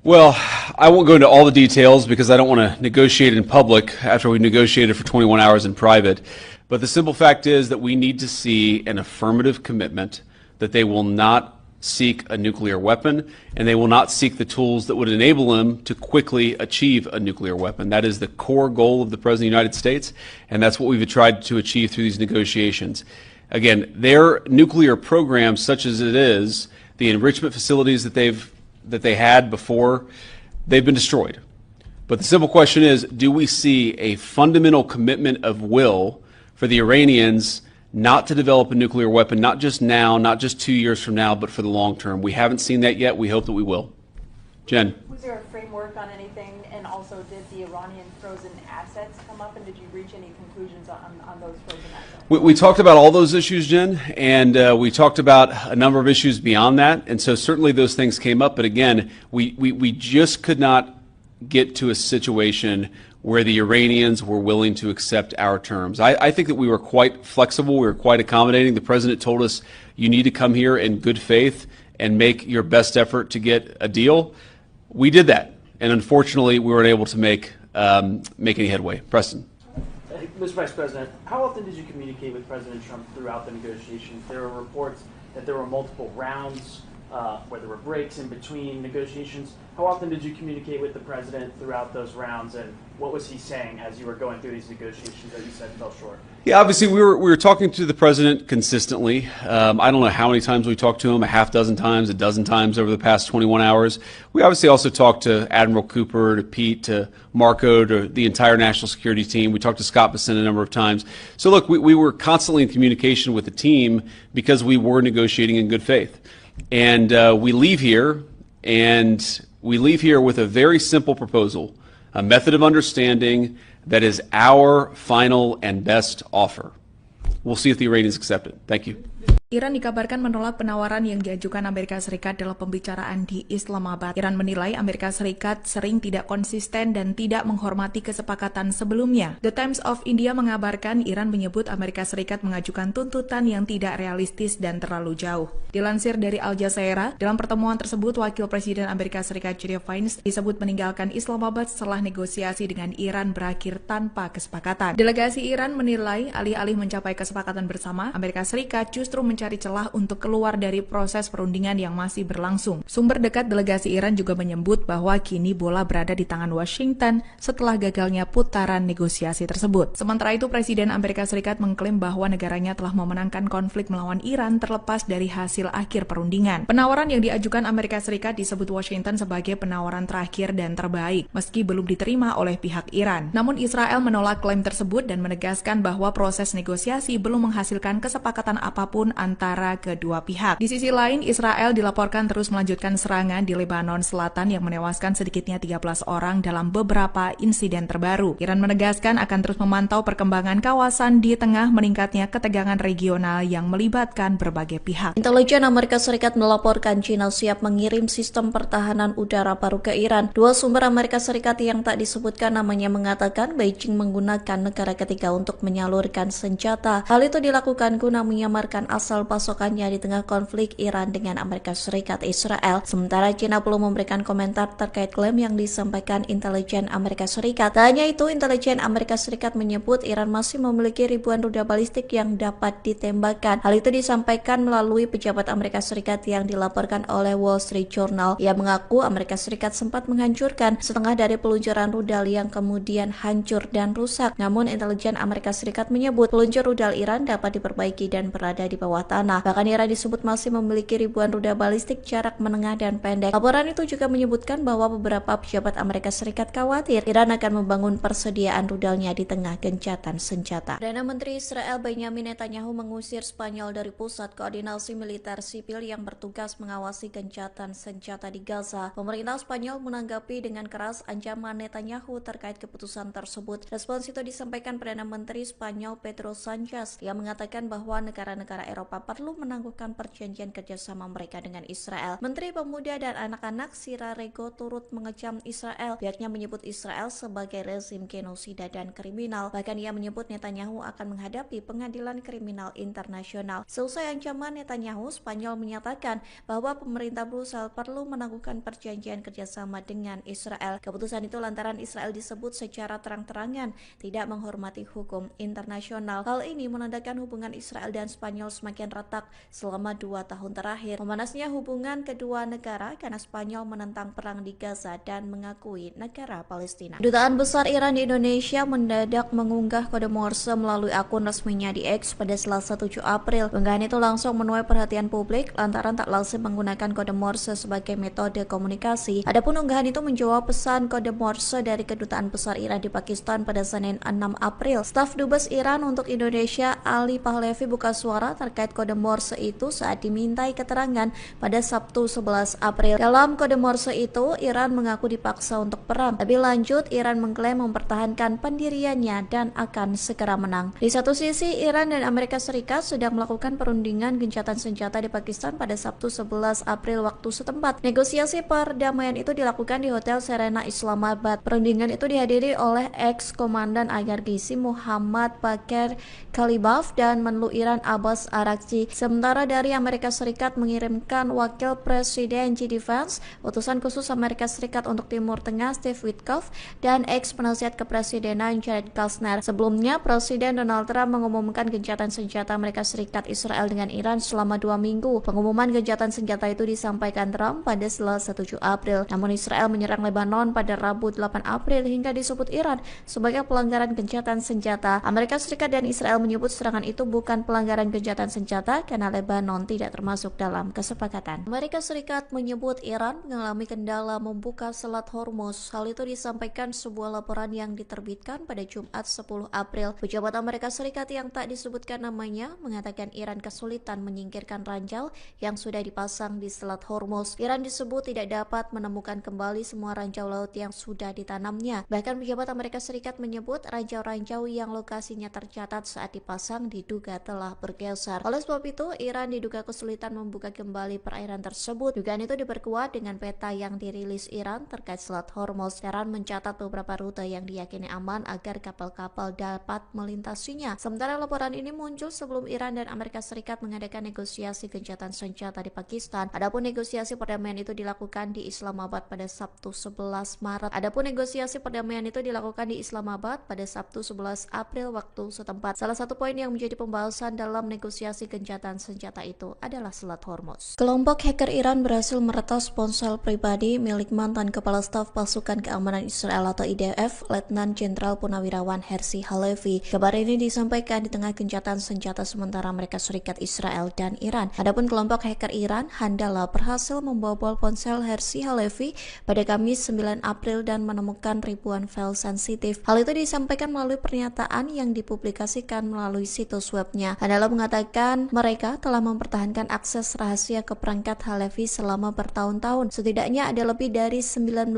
Well, I won't go into all the details because I don't want to negotiate in public after we negotiated for 21 hours in private. But the simple fact is that we need to see an affirmative commitment that they will not seek a nuclear weapon and they will not seek the tools that would enable them to quickly achieve a nuclear weapon. That is the core goal of the President of the United States, and that's what we've tried to achieve through these negotiations. Again, their nuclear program, such as it is, the enrichment facilities that they had before, they've been destroyed. But the simple question is, do we see a fundamental commitment of will for the Iranians not to develop a nuclear weapon, not just now, not just 2 years from now, but for the long term? We haven't seen that yet. We hope that we will. Jen. Was there a framework on anything, and also did the Iranian frozen assets come up, and did you reach any conclusions on those frozen assets? We talked about all those issues, Jen, and we talked about a number of issues beyond that, and so certainly those things came up, but again, we just could not get to a situation where the Iranians were willing to accept our terms. I think that we were quite flexible, we were quite accommodating. The President told us, you need to come here in good faith and make your best effort to get a deal. We did that, and unfortunately, we weren't able to make any headway. Preston. Mr. Vice President, how often did you communicate with President Trump throughout the negotiations? There were reports that there were multiple rounds where there were breaks in between negotiations. How often did you communicate with the president throughout those rounds, and what was he saying as you were going through these negotiations that you said fell short? Yeah, obviously we were talking to the president consistently. I don't know how many times we talked to him, a half dozen times, a dozen times over the past 21 hours. We obviously also talked to Admiral Cooper, to Pete, to Marco, to the entire national security team. We talked to Scott Bessent a number of times. So look, we were constantly in communication with the team because we were negotiating in good faith. And we leave here with a very simple proposal, a method of understanding that is our final and best offer. We'll see if the Iranians accept it. Thank you. Iran dikabarkan menolak penawaran yang diajukan Amerika Serikat dalam pembicaraan di Islamabad. Iran menilai Amerika Serikat sering tidak konsisten dan tidak menghormati kesepakatan sebelumnya. The Times of India mengabarkan Iran menyebut Amerika Serikat mengajukan tuntutan yang tidak realistis dan terlalu jauh. Dilansir dari Al Jazeera, dalam pertemuan tersebut Wakil Presiden Amerika Serikat J.D. Vance disebut meninggalkan Islamabad setelah negosiasi dengan Iran berakhir tanpa kesepakatan. Delegasi Iran menilai alih-alih mencapai kesepakatan bersama, Amerika Serikat justru mencari celah untuk keluar dari proses perundingan yang masih berlangsung. Sumber dekat delegasi Iran juga menyebut bahwa kini bola berada di tangan Washington setelah gagalnya putaran negosiasi tersebut. Sementara itu, Presiden Amerika Serikat mengklaim bahwa negaranya telah memenangkan konflik melawan Iran terlepas dari hasil akhir perundingan. Penawaran yang diajukan Amerika Serikat disebut Washington sebagai penawaran terakhir dan terbaik, meski belum diterima oleh pihak Iran. Namun Israel menolak klaim tersebut dan menegaskan bahwa proses negosiasi belum menghasilkan kesepakatan apapun antara kedua pihak. Di sisi lain, Israel dilaporkan terus melanjutkan serangan di Lebanon Selatan yang menewaskan sedikitnya 13 orang dalam beberapa insiden terbaru. Iran menegaskan akan terus memantau perkembangan kawasan di tengah meningkatnya ketegangan regional yang melibatkan berbagai pihak. Intelijen Amerika Serikat melaporkan China siap mengirim sistem pertahanan udara baru ke Iran. Dua sumber Amerika Serikat yang tak disebutkan namanya mengatakan Beijing menggunakan negara ketiga untuk menyalurkan senjata. Hal itu dilakukan guna menyamarkan asal pasokannya di tengah konflik Iran dengan Amerika Serikat Israel. Sementara China belum memberikan komentar terkait klaim yang disampaikan intelijen Amerika Serikat. Tak hanya itu, intelijen Amerika Serikat menyebut Iran masih memiliki ribuan rudal balistik yang dapat ditembakkan. Hal itu disampaikan melalui pejabat Amerika Serikat yang dilaporkan oleh Wall Street Journal. Ia mengaku Amerika Serikat sempat menghancurkan setengah dari peluncuran rudal yang kemudian hancur dan rusak. Namun intelijen Amerika Serikat menyebut peluncur rudal Iran dapat diperbaiki dan berada di bawah tanah. Bahkan Iran disebut masih memiliki ribuan rudal balistik jarak menengah dan pendek. Laporan itu juga menyebutkan bahwa beberapa pejabat Amerika Serikat khawatir Iran akan membangun persediaan rudalnya di tengah gencatan senjata. Perdana Menteri Israel Benjamin Netanyahu mengusir Spanyol dari pusat koordinasi militer sipil yang bertugas mengawasi gencatan senjata di Gaza. Pemerintah Spanyol menanggapi dengan keras ancaman Netanyahu terkait keputusan tersebut. Respons itu disampaikan Perdana Menteri Spanyol Pedro Sanchez yang mengatakan bahwa negara-negara Eropa perlu menangguhkan perjanjian kerjasama mereka dengan Israel. Menteri Pemuda dan Anak-anak Sira Rego turut mengecam Israel. Pihaknya menyebut Israel sebagai rezim genosida dan kriminal. Bahkan ia menyebut Netanyahu akan menghadapi pengadilan kriminal internasional. Seusai ancaman Netanyahu, Spanyol menyatakan bahwa pemerintah Brussel perlu menangguhkan perjanjian kerjasama dengan Israel. Keputusan itu lantaran Israel disebut secara terang-terangan tidak menghormati hukum internasional. Hal ini menandakan hubungan Israel dan Spanyol semakin retak selama 2 tahun terakhir. Memanasnya hubungan kedua negara karena Spanyol menentang perang di Gaza dan mengakui negara Palestina. Dutaan Besar Iran di Indonesia mendadak mengunggah kode Morse melalui akun resminya di X pada Selasa 7 April. Unggahan itu langsung menuai perhatian publik lantaran tak lazim menggunakan kode Morse sebagai metode komunikasi. Adapun unggahan itu menjawab pesan kode Morse dari Kedutaan Besar Iran di Pakistan pada Senin 6 April. Staf Dubes Iran untuk Indonesia Ali Pahlavi buka suara terkait kode Morse itu saat dimintai keterangan pada Sabtu 11 April. Dalam kode Morse itu, Iran mengaku dipaksa untuk perang. Lebih lanjut, Iran mengklaim mempertahankan pendiriannya dan akan segera menang. Di satu sisi, Iran dan Amerika Serikat sedang melakukan perundingan gencatan senjata di Pakistan pada Sabtu 11 April waktu setempat. Negosiasi perdamaian itu dilakukan di Hotel Serena Islamabad. Perundingan itu dihadiri oleh ex-komandan IRGC Muhammad Bakir Kalibaf dan Menlu Iran Abbas Araqchi. Arakci. Sementara dari Amerika Serikat mengirimkan Wakil Presiden JD Vance, utusan khusus Amerika Serikat untuk Timur Tengah Steve Witkoff, dan ex-penasihat kepresidenan Jared Kushner. Sebelumnya, Presiden Donald Trump mengumumkan gencatan senjata Amerika Serikat Israel dengan Iran selama 2 minggu. Pengumuman gencatan senjata itu disampaikan Trump pada Selasa 7 April. Namun Israel menyerang Lebanon pada Rabu 8 April hingga disebut Iran sebagai pelanggaran gencatan senjata. Amerika Serikat dan Israel menyebut serangan itu bukan pelanggaran gencatan senjata karena Lebanon tidak termasuk dalam kesepakatan. Amerika Serikat menyebut Iran mengalami kendala membuka Selat Hormuz. Hal itu disampaikan sebuah laporan yang diterbitkan pada Jumat 10 April. Pejabat Amerika Serikat yang tak disebutkan namanya mengatakan Iran kesulitan menyingkirkan ranjau yang sudah dipasang di Selat Hormuz. Iran disebut tidak dapat menemukan kembali semua ranjau laut yang sudah ditanamnya. Bahkan pejabat Amerika Serikat menyebut ranjau-ranjau yang lokasinya tercatat saat dipasang diduga telah bergeser. Oleh sebab itu, Iran diduga kesulitan membuka kembali perairan tersebut. Dugaan itu diperkuat dengan peta yang dirilis Iran terkait Selat Hormuz. Iran mencatat beberapa rute yang diyakini aman agar kapal-kapal dapat melintasinya. Sementara laporan ini muncul sebelum Iran dan Amerika Serikat mengadakan negosiasi gencatan senjata di Pakistan. Adapun negosiasi perdamaian itu dilakukan di Islamabad pada Sabtu 11 Maret. Adapun negosiasi perdamaian itu dilakukan di Islamabad pada Sabtu 11 April waktu setempat. Salah satu poin yang menjadi pembahasan dalam negosiasi gencatan senjata itu adalah Selat Hormuz. Kelompok hacker Iran berhasil meretas ponsel pribadi milik mantan Kepala Staf Pasukan Keamanan Israel atau IDF, Letnan Jenderal Purnawirawan Herzi Halevi. Kabar ini disampaikan di tengah gencatan senjata sementara Amerika Serikat, Israel, dan Iran. Adapun kelompok hacker Iran, Handala, berhasil membobol ponsel Herzi Halevi pada Kamis 9 April dan menemukan ribuan file sensitif. Hal itu disampaikan melalui pernyataan yang dipublikasikan melalui situs webnya. Handala mengatakan mereka telah mempertahankan akses rahasia ke perangkat Halevi selama bertahun-tahun. Setidaknya ada lebih dari 19.000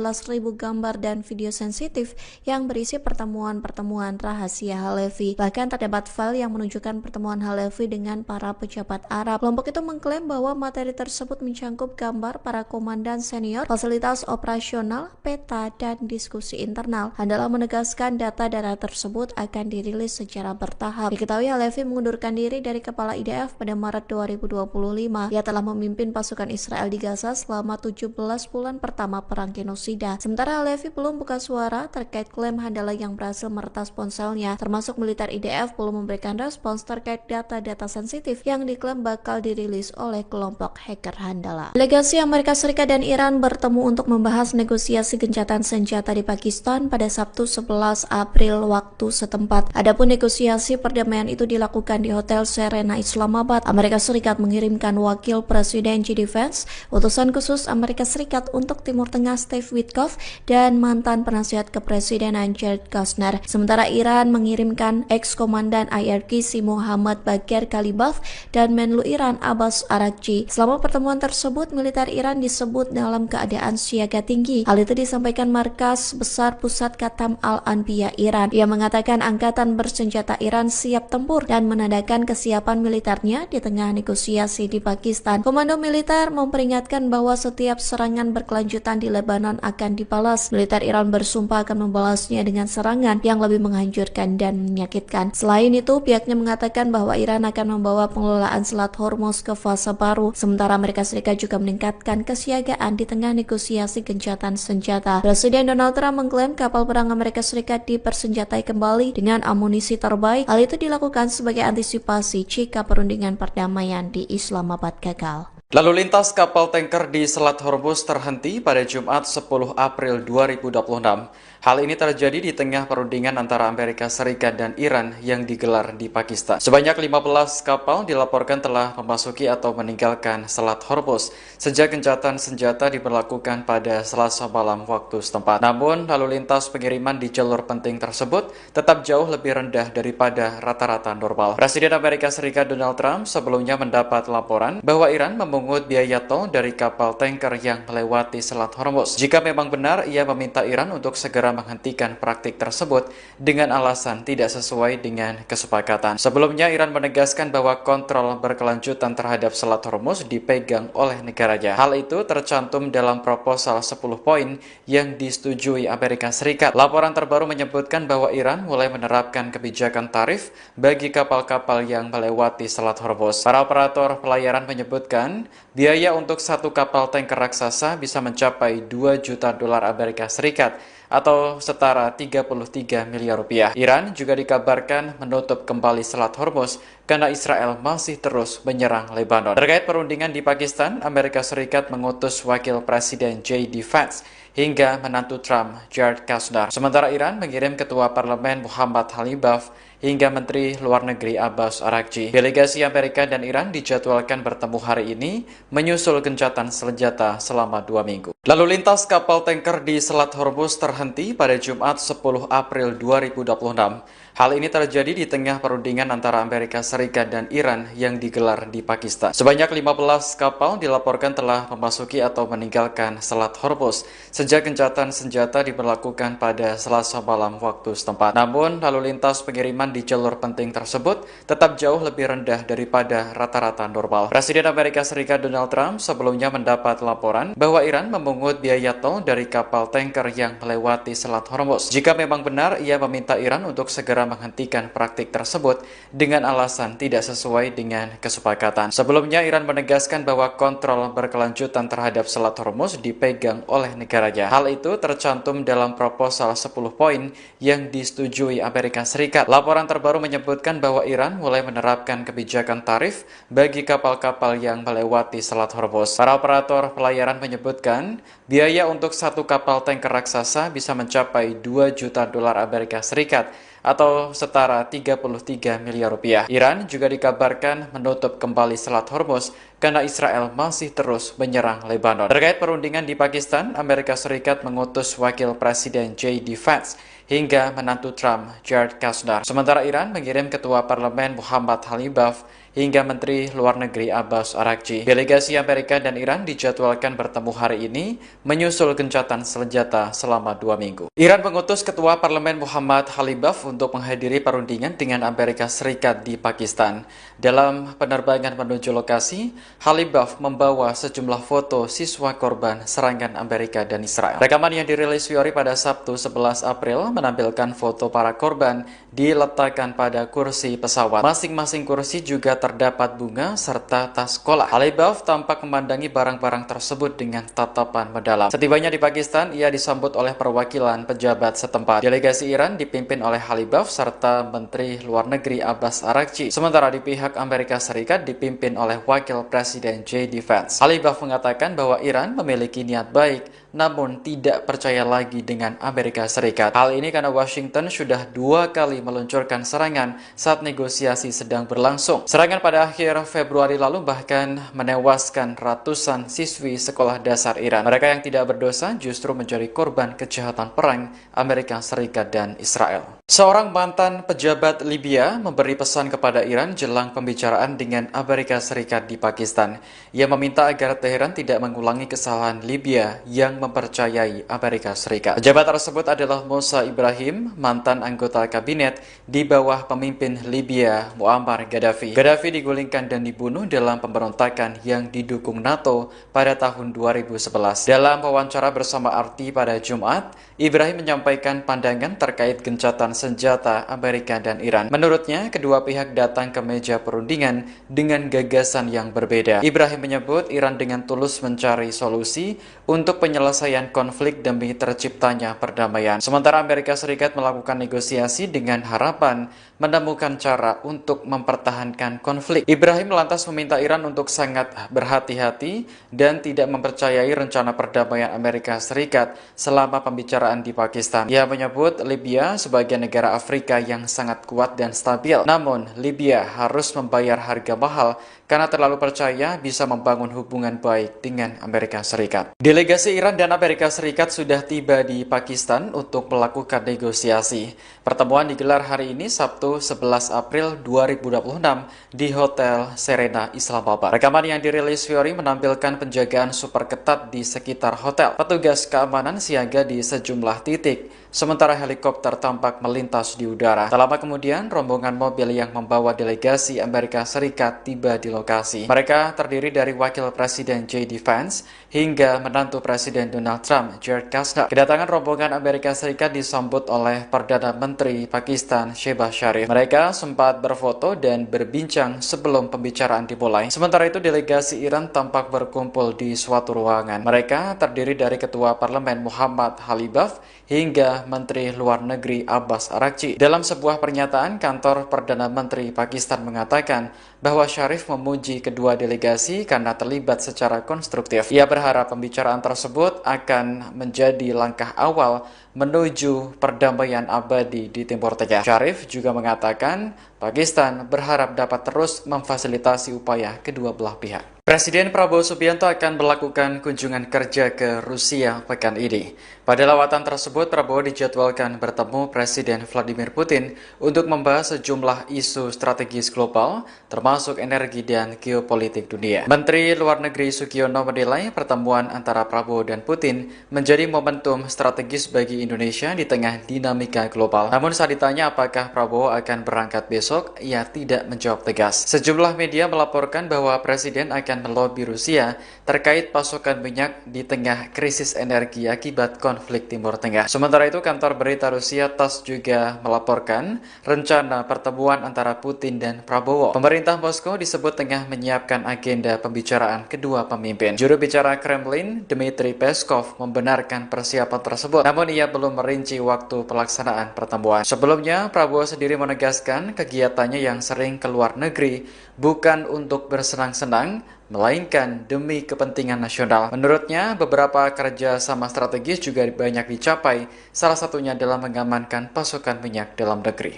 gambar dan video sensitif yang berisi pertemuan-pertemuan rahasia Halevi. Bahkan terdapat file yang menunjukkan pertemuan Halevi dengan para pejabat Arab. Kelompok itu mengklaim bahwa materi tersebut mencangkup gambar para komandan senior, fasilitas operasional, peta, dan diskusi internal. Handala menegaskan data-data tersebut akan dirilis secara bertahap. Diketahui Halevi mengundurkan diri dari kepala IDF pada Maret 2025. Ia telah memimpin pasukan Israel di Gaza selama 17 bulan pertama perang genosida. Sementara Halevi belum buka suara terkait klaim Handala yang berhasil meretas ponselnya, termasuk militer IDF belum memberikan respons terkait data-data sensitif yang diklaim bakal dirilis oleh kelompok hacker Handala. Delegasi Amerika Serikat dan Iran bertemu untuk membahas negosiasi gencatan senjata di Pakistan pada Sabtu 11 April waktu setempat. Adapun negosiasi perdamaian itu dilakukan di Hotel Serena Islamabad. Amerika Serikat mengirimkan Wakil Presiden JD Vance, utusan khusus Amerika Serikat untuk Timur Tengah Steve Witkoff, dan mantan penasihat kepresidenan Jared Kushner. Sementara Iran mengirimkan ex-komandan IRGC Muhammad Bagher Ghalibaf dan Menlu Iran Abbas Arakci. Selama pertemuan tersebut, militer Iran disebut dalam keadaan siaga tinggi. Hal itu disampaikan Markas Besar Pusat Khatam Al-Anbiya Iran. Ia mengatakan angkatan bersenjata Iran siap tempur dan menandakan kesiapan militernya di tengah negosiasi di Pakistan. Komando militer memperingatkan bahwa setiap serangan berkelanjutan di Lebanon akan dibalas. Militer Iran bersumpah akan membalasnya dengan serangan yang lebih menghancurkan dan menyakitkan. Selain itu, pihaknya mengatakan bahwa Iran akan membawa pengelolaan Selat Hormuz ke fase baru. Sementara Amerika Serikat juga meningkatkan kesiagaan di tengah negosiasi gencatan senjata. Presiden Donald Trump mengklaim kapal perang Amerika Serikat dipersenjatai kembali dengan amunisi terbaik. Hal itu dilakukan sebagai antisipasi jika perundingan perdamaian di Islamabad gagal. Lalu lintas kapal tanker di Selat Hormuz terhenti pada Jumat 10 April 2026. Hal ini terjadi di tengah perundingan antara Amerika Serikat dan Iran yang digelar di Pakistan. Sebanyak 15 kapal dilaporkan telah memasuki atau meninggalkan Selat Hormuz sejak gencatan senjata diberlakukan pada Selasa malam waktu setempat. Namun, lalu lintas pengiriman di jalur penting tersebut tetap jauh lebih rendah daripada rata-rata normal. Presiden Amerika Serikat Donald Trump sebelumnya mendapat laporan bahwa Iran memungut biaya tol dari kapal tanker yang melewati Selat Hormuz. Jika memang benar, ia meminta Iran untuk segera segera menghentikan praktik tersebut dengan alasan tidak sesuai dengan kesepakatan. Sebelumnya, Iran menegaskan bahwa kontrol berkelanjutan terhadap Selat Hormuz dipegang oleh negaranya. Hal itu tercantum dalam proposal 10 poin yang disetujui Amerika Serikat. Laporan terbaru menyebutkan bahwa Iran mulai menerapkan kebijakan tarif bagi kapal-kapal yang melewati Selat Hormuz. Para operator pelayaran menyebutkan biaya untuk satu kapal tanker raksasa bisa mencapai 2 juta dolar Amerika Serikat atau setara 33 miliar rupiah. Iran juga dikabarkan menutup kembali Selat Hormuz karena Israel masih terus menyerang Lebanon. Terkait perundingan di Pakistan, Amerika Serikat mengutus Wakil Presiden J.D. Vance hingga menantu Trump, Jared Kushner. Sementara Iran mengirim Ketua Parlemen Muhammad Khalibaf hingga Menteri Luar Negeri Abbas Araghchi. Delegasi Amerika dan Iran dijadwalkan bertemu hari ini menyusul gencatan senjata selama 2 minggu. Lalu lintas kapal tanker di Selat Hormuz terhenti pada Jumat 10 April 2026. Hal ini terjadi di tengah perundingan antara Amerika Serikat dan Iran yang digelar di Pakistan. Sebanyak 15 kapal dilaporkan telah memasuki atau meninggalkan Selat Hormuz sejak gencatan senjata diberlakukan pada Selasa malam waktu setempat. Namun, lalu lintas pengiriman di jalur penting tersebut tetap jauh lebih rendah daripada rata-rata normal. Presiden Amerika Serikat Donald Trump sebelumnya mendapat laporan bahwa Iran memungut biaya tol dari kapal tanker yang melewati Selat Hormuz. Jika memang benar, ia meminta Iran untuk segera menghentikan praktik tersebut dengan alasan tidak sesuai dengan kesepakatan. Sebelumnya, Iran menegaskan bahwa kontrol berkelanjutan terhadap Selat Hormuz dipegang oleh negaranya. Hal itu tercantum dalam proposal 10 poin yang disetujui Amerika Serikat. Laporan terbaru menyebutkan bahwa Iran mulai menerapkan kebijakan tarif bagi kapal-kapal yang melewati Selat Hormuz. Para operator pelayaran menyebutkan biaya untuk satu kapal tanker raksasa bisa mencapai 2 juta dolar Amerika Serikat atau setara 33 miliar rupiah. Iran juga dikabarkan menutup kembali Selat Hormuz karena Israel masih terus menyerang Lebanon. Terkait perundingan di Pakistan, Amerika Serikat mengutus Wakil Presiden J.D. Vance hingga menantu Trump, Jared Kushner. Sementara Iran mengirim Ketua Parlemen Muhammad Khalibaf hingga Menteri Luar Negeri Abbas Araghchi. Delegasi Amerika dan Iran dijadwalkan bertemu hari ini menyusul gencatan senjata selama 2 minggu. Iran mengutus Ketua Parlemen Muhammad Khalibaf untuk menghadiri perundingan dengan Amerika Serikat di Pakistan. Dalam penerbangan menuju lokasi, Khalibaf membawa sejumlah foto siswa korban serangan Amerika dan Israel. Rekaman yang dirilis Fiori pada Sabtu 11 April menampilkan foto para korban diletakkan pada kursi pesawat. Masing-masing kursi juga terdapat bunga serta tas sekolah. Khalibaf tampak memandangi barang-barang tersebut dengan tatapan mendalam. Setibanya di Pakistan, ia disambut oleh perwakilan pejabat setempat. Delegasi Iran dipimpin oleh Khalibaf serta Menteri Luar Negeri Abbas Araghchi. Sementara di pihak Amerika Serikat dipimpin oleh Wakil Presiden J.D. Vance. Khalibaf mengatakan bahwa Iran memiliki niat baik, namun tidak percaya lagi dengan Amerika Serikat. Hal ini karena Washington sudah 2 kali meluncurkan serangan saat negosiasi sedang berlangsung. Serangan pada akhir Februari lalu bahkan menewaskan ratusan siswi sekolah dasar Iran. Mereka yang tidak berdosa justru menjadi korban kejahatan perang Amerika Serikat dan Israel. Seorang mantan pejabat Libya memberi pesan kepada Iran jelang pembicaraan dengan Amerika Serikat di Pakistan. Ia meminta agar Teheran tidak mengulangi kesalahan Libya yang mempercayai Amerika Serikat. Pejabat tersebut adalah Musa Ibrahim, mantan anggota kabinet di bawah pemimpin Libya Muammar Gaddafi. Gaddafi digulingkan dan dibunuh dalam pemberontakan yang didukung NATO pada tahun 2011. Dalam wawancara bersama RT pada Jumat, Ibrahim menyampaikan pandangan terkait gencatan senjata Amerika dan Iran. Menurutnya, kedua pihak datang ke meja perundingan dengan gagasan yang berbeda. Ibrahim menyebut Iran dengan tulus mencari solusi untuk penyelesaian konflik demi terciptanya perdamaian. Sementara Amerika Serikat melakukan negosiasi dengan harapan menemukan cara untuk mempertahankan konflik. Ibrahim lantas meminta Iran untuk sangat berhati-hati dan tidak mempercayai rencana perdamaian Amerika Serikat selama pembicaraan di Pakistan. Ia menyebut Libya sebagai negara Afrika yang sangat kuat dan stabil. Namun, Libya harus membayar harga mahal karena terlalu percaya bisa membangun hubungan baik dengan Amerika Serikat. Delegasi Iran dan Amerika Serikat sudah tiba di Pakistan untuk melakukan negosiasi. Pertemuan digelar hari ini Sabtu 11 April 2026 di Hotel Serena Islamabad. Rekaman yang dirilis Fiori menampilkan penjagaan super ketat di sekitar hotel. Petugas keamanan siaga di sejumlah titik sementara helikopter tampak melintas di udara. Tak lama kemudian, rombongan mobil yang membawa delegasi Amerika Serikat tiba di lokasi. Mereka terdiri dari Wakil Presiden J.D. Vance hingga menantu Presiden Donald Trump, Jared Kushner. Kedatangan rombongan Amerika Serikat disambut oleh Perdana Menteri Pakistan, Shehbaz Sharif. Mereka sempat berfoto dan berbincang sebelum pembicaraan dimulai. Sementara itu, delegasi Iran tampak berkumpul di suatu ruangan. Mereka terdiri dari Ketua Parlemen Muhammad Khalibaf hingga Menteri Luar Negeri Abbas Araghchi. Dalam sebuah pernyataan, kantor Perdana Menteri Pakistan mengatakan bahwa Sharif memuji kedua delegasi karena terlibat secara konstruktif. Ia berharap pembicaraan tersebut akan menjadi langkah awal menuju perdamaian abadi di Timur Tengah. Sharif juga mengatakan Pakistan berharap dapat terus memfasilitasi upaya kedua belah pihak. Presiden Prabowo Subianto akan melakukan kunjungan kerja ke Rusia pekan ini. Pada lawatan tersebut, Prabowo dijadwalkan bertemu Presiden Vladimir Putin untuk membahas sejumlah isu strategis global, termasuk energi dan geopolitik dunia. Menteri Luar Negeri Sugiono menilai pertemuan antara Prabowo dan Putin menjadi momentum strategis bagi Indonesia di tengah dinamika global. Namun saat ditanya apakah Prabowo akan berangkat besok, ia tidak menjawab tegas. Sejumlah media melaporkan bahwa Presiden akan melobi Rusia terkait pasokan minyak di tengah krisis energi akibat konflik Timur Tengah. Sementara itu, kantor berita Rusia TASS juga melaporkan rencana pertemuan antara Putin dan Prabowo. Pemerintah Moskow disebut tengah menyiapkan agenda pembicaraan kedua pemimpin. Juru bicara Kremlin, Dmitry Peskov, membenarkan persiapan tersebut, namun ia belum merinci waktu pelaksanaan pertemuan. Sebelumnya, Prabowo sendiri menegaskan kegiatannya yang sering ke luar negeri bukan untuk bersenang-senang, melainkan demi kepentingan nasional. Menurutnya, beberapa kerja sama strategis juga banyak dicapai, salah satunya dalam mengamankan pasokan minyak dalam negeri.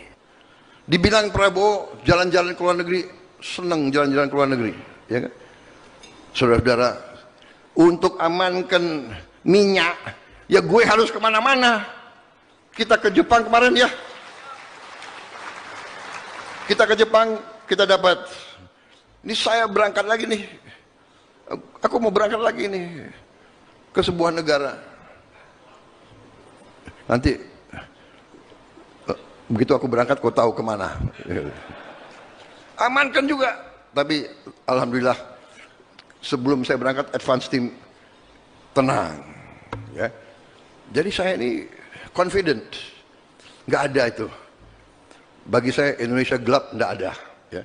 Dibilang Prabowo jalan-jalan ke luar negeri, senang jalan-jalan ke luar negeri, ya kan? Saudara-saudara, untuk amankan minyak, ya gue harus kemana-mana. Kita ke Jepang kemarin ya, kita ke Jepang, kita dapat. Ini saya berangkat lagi nih, aku mau berangkat lagi nih ke sebuah negara. Nanti begitu aku berangkat, kau tahu kemana. Amankan juga. Tapi alhamdulillah sebelum saya berangkat, advance team tenang. Ya. Jadi saya ini confident, nggak ada itu. Bagi saya Indonesia gelap, nggak ada. Ya.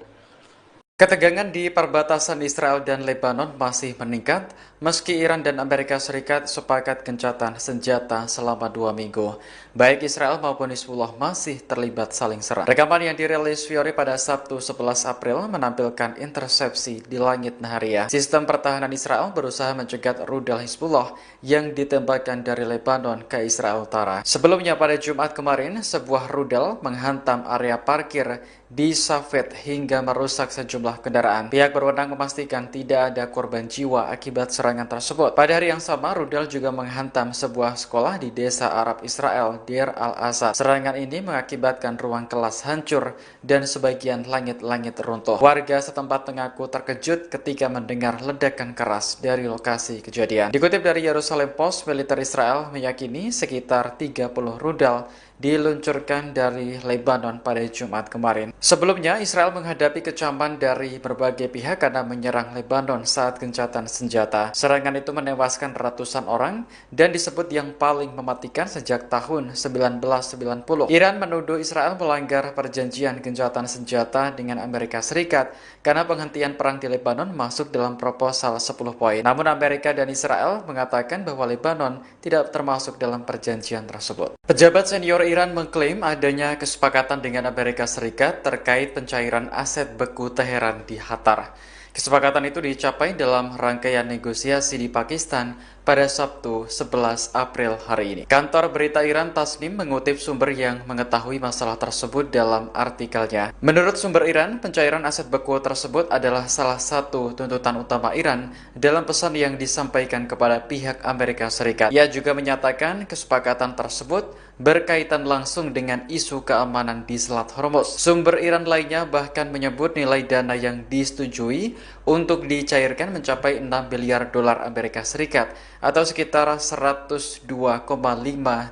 Ketegangan di perbatasan Israel dan Lebanon masih meningkat meski Iran dan Amerika Serikat sepakat gencatan senjata selama 2 minggu. Baik Israel maupun Hizbullah masih terlibat saling serang. Rekaman yang dirilis Fiori pada Sabtu 11 April menampilkan intersepsi di langit Nahariya. Sistem pertahanan Israel berusaha mencegat rudal Hizbullah yang ditembakkan dari Lebanon ke Israel Utara. Sebelumnya pada Jumat kemarin, sebuah rudal menghantam area parkir di Safed hingga merusak sejumlah kendaraan. Pihak berwenang memastikan tidak ada korban jiwa akibat serangan tersebut. Pada hari yang sama, rudal juga menghantam sebuah sekolah di desa Arab Israel, Deir al-Asad. Serangan ini mengakibatkan ruang kelas hancur dan sebagian langit-langit runtuh. Warga setempat mengaku terkejut ketika mendengar ledakan keras dari lokasi kejadian. Dikutip dari Jerusalem Post, militer Israel meyakini sekitar 30 rudal diluncurkan dari Lebanon pada Jumat kemarin. Sebelumnya, Israel menghadapi kecaman dari berbagai pihak karena menyerang Lebanon saat gencatan senjata. Serangan itu menewaskan ratusan orang dan disebut yang paling mematikan sejak tahun 1990. Iran menuduh Israel melanggar perjanjian gencatan senjata dengan Amerika Serikat karena penghentian perang di Lebanon masuk dalam proposal 10 poin. Namun Amerika dan Israel mengatakan bahwa Lebanon tidak termasuk dalam perjanjian tersebut. Pejabat senior Iran mengklaim adanya kesepakatan dengan Amerika Serikat terkait pencairan aset beku Teheran di Qatar. Kesepakatan itu dicapai dalam rangkaian negosiasi di Pakistan pada Sabtu 11 April hari ini. Kantor berita Iran Tasnim mengutip sumber yang mengetahui masalah tersebut dalam artikelnya. Menurut sumber Iran, pencairan aset beku tersebut adalah salah satu tuntutan utama Iran dalam pesan yang disampaikan kepada pihak Amerika Serikat. Ia juga menyatakan kesepakatan tersebut berkaitan langsung dengan isu keamanan di Selat Hormuz. Sumber Iran lainnya bahkan menyebut nilai dana yang disetujui untuk dicairkan mencapai 6 miliar dolar Amerika Serikat atau sekitar 102,5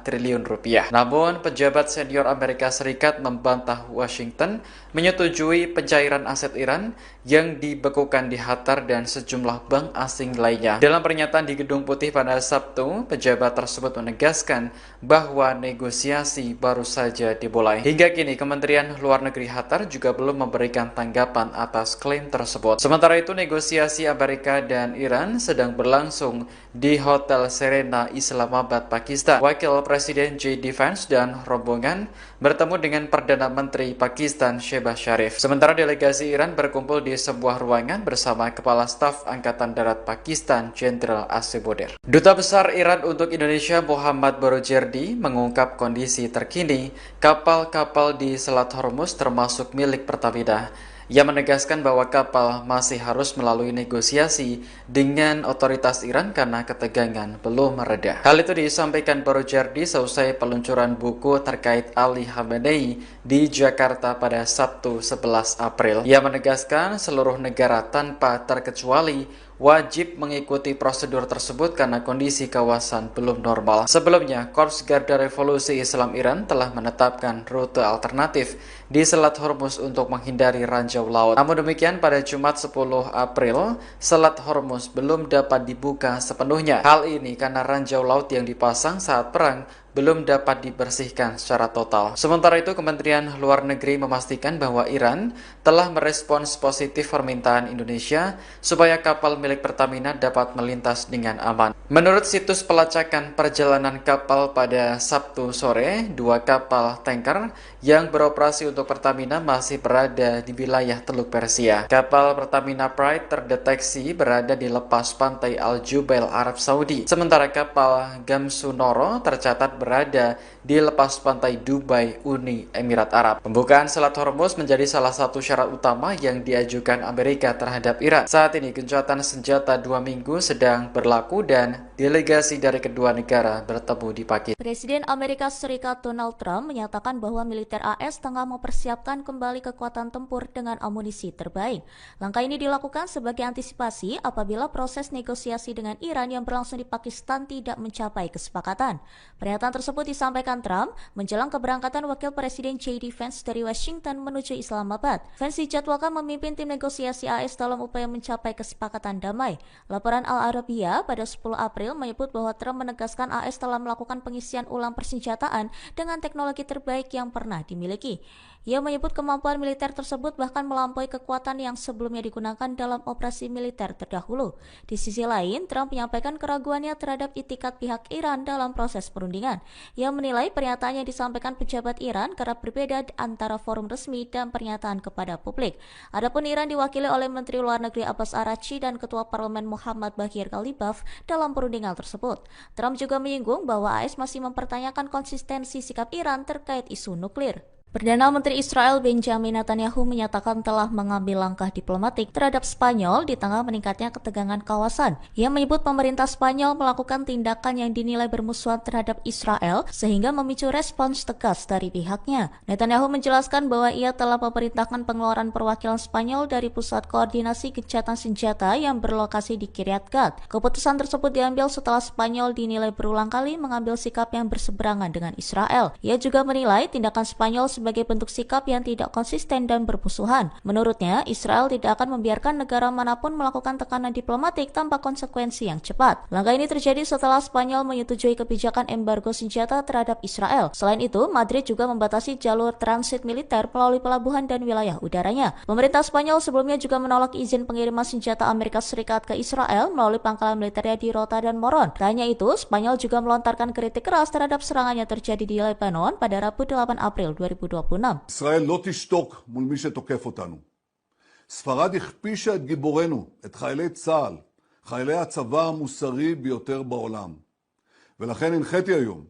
triliun rupiah. Namun, pejabat senior Amerika Serikat membantah Washington menyetujui pencairan aset Iran yang dibekukan di Qatar dan sejumlah bank asing lainnya. Dalam pernyataan di Gedung Putih pada Sabtu, pejabat tersebut menegaskan bahwa negosiasi baru saja dimulai. Hingga kini, Kementerian Luar Negeri Qatar juga belum memberikan tanggapan atas klaim tersebut. Sementara itu, negosiasi Amerika dan Iran sedang berlangsung di Hotel Serena, Islamabad, Pakistan. Wakil Presiden J.D. Vance dan rombongan bertemu dengan Perdana Menteri Pakistan Shehbaz Sharif. Sementara delegasi Iran berkumpul di sebuah ruangan bersama Kepala Staf Angkatan Darat Pakistan Jenderal Asim Munir. Duta Besar Iran untuk Indonesia Muhammad Barojerdi mengungkap kondisi terkini kapal-kapal di Selat Hormuz termasuk milik Pertamina. Ia menegaskan bahwa kapal masih harus melalui negosiasi dengan otoritas Iran karena ketegangan belum mereda. Hal itu disampaikan Barojerdi seusai peluncuran buku terkait Ali Khamenei di Jakarta pada Sabtu 11 April. Ia menegaskan seluruh negara tanpa terkecuali wajib mengikuti prosedur tersebut karena kondisi kawasan belum normal. Sebelumnya, Korps Garda Revolusi Islam Iran telah menetapkan rute alternatif di Selat Hormuz untuk menghindari ranjau laut. Namun demikian, pada Jumat 10 April, Selat Hormuz belum dapat dibuka sepenuhnya. Hal ini karena ranjau laut yang dipasang saat perang belum dapat dibersihkan secara total. Sementara itu, Kementerian Luar Negeri memastikan bahwa Iran telah merespons positif permintaan Indonesia supaya kapal milik Pertamina dapat melintas dengan aman. Menurut situs pelacakan perjalanan kapal pada Sabtu sore, 2 kapal tanker yang beroperasi untuk Pertamina masih berada di wilayah Teluk Persia. Kapal Pertamina Pride terdeteksi berada di lepas pantai Al Jubail, Arab Saudi. Sementara kapal Gamsunoro tercatat berada di lepas pantai Dubai, Uni Emirat Arab. Pembukaan Selat Hormuz menjadi salah satu syarat utama yang diajukan Amerika terhadap Iran. Saat ini gencatan senjata 2 minggu sedang berlaku dan delegasi dari kedua negara bertemu di Pakistan. Presiden Amerika Serikat Donald Trump menyatakan bahwa militer AS tengah mempersiapkan kembali kekuatan tempur dengan amunisi terbaik. Langkah ini dilakukan sebagai antisipasi apabila proses negosiasi dengan Iran yang berlangsung di Pakistan tidak mencapai kesepakatan. Pernyataan tersebut disampaikan Trump menjelang keberangkatan Wakil Presiden J.D. Vance dari Washington menuju Islamabad. Vance dijadwalkan memimpin tim negosiasi AS dalam upaya mencapai kesepakatan damai. Laporan Al Arabiya pada 10 April menyebut bahwa Trump menegaskan AS telah melakukan pengisian ulang persenjataan dengan teknologi terbaik yang pernah dimiliki. Ia menyebut kemampuan militer tersebut bahkan melampaui kekuatan yang sebelumnya digunakan dalam operasi militer terdahulu. Di sisi lain, Trump menyampaikan keraguannya terhadap itikat pihak Iran dalam proses perundingan. Ia menilai pernyataan yang disampaikan pejabat Iran kerap berbeda antara forum resmi dan pernyataan kepada publik. Adapun Iran diwakili oleh Menteri Luar Negeri Abbas Araghchi dan Ketua Parlemen Muhammad Baghir Ghalibaf dalam perundingan tersebut. Trump juga menyinggung bahwa AS masih mempertanyakan konsistensi sikap Iran terkait isu nuklir. Perdana Menteri Israel Benjamin Netanyahu menyatakan telah mengambil langkah diplomatik terhadap Spanyol di tengah meningkatnya ketegangan kawasan. Ia menyebut pemerintah Spanyol melakukan tindakan yang dinilai bermusuhan terhadap Israel sehingga memicu respons tegas dari pihaknya. Netanyahu menjelaskan bahwa ia telah memerintahkan pengeluaran perwakilan Spanyol dari Pusat Koordinasi Gencatan Senjata yang berlokasi di Kiryat Gat. Keputusan tersebut diambil setelah Spanyol dinilai berulang kali mengambil sikap yang berseberangan dengan Israel. Ia juga menilai tindakan Spanyol sebagai bentuk sikap yang tidak konsisten dan bermusuhan. Menurutnya, Israel tidak akan membiarkan negara manapun melakukan tekanan diplomatik tanpa konsekuensi yang cepat. Langkah ini terjadi setelah Spanyol menyetujui kebijakan embargo senjata terhadap Israel. Selain itu, Madrid juga membatasi jalur transit militer melalui pelabuhan dan wilayah udaranya. Pemerintah Spanyol sebelumnya juga menolak izin pengiriman senjata Amerika Serikat ke Israel melalui pangkalan militernya di Rota dan Moron. Tak hanya itu, Spanyol juga melontarkan kritik keras terhadap serangan yang terjadi di Lebanon pada Rabu 8 April 2026. ישראל לא תשתוק מול מי שתוקף אותנו. ספרד הכפישה את גיבורנו, את חיילי צה"ל, חיילי הצבא המוסרי ביותר בעולם. ולכן הנחיתי היום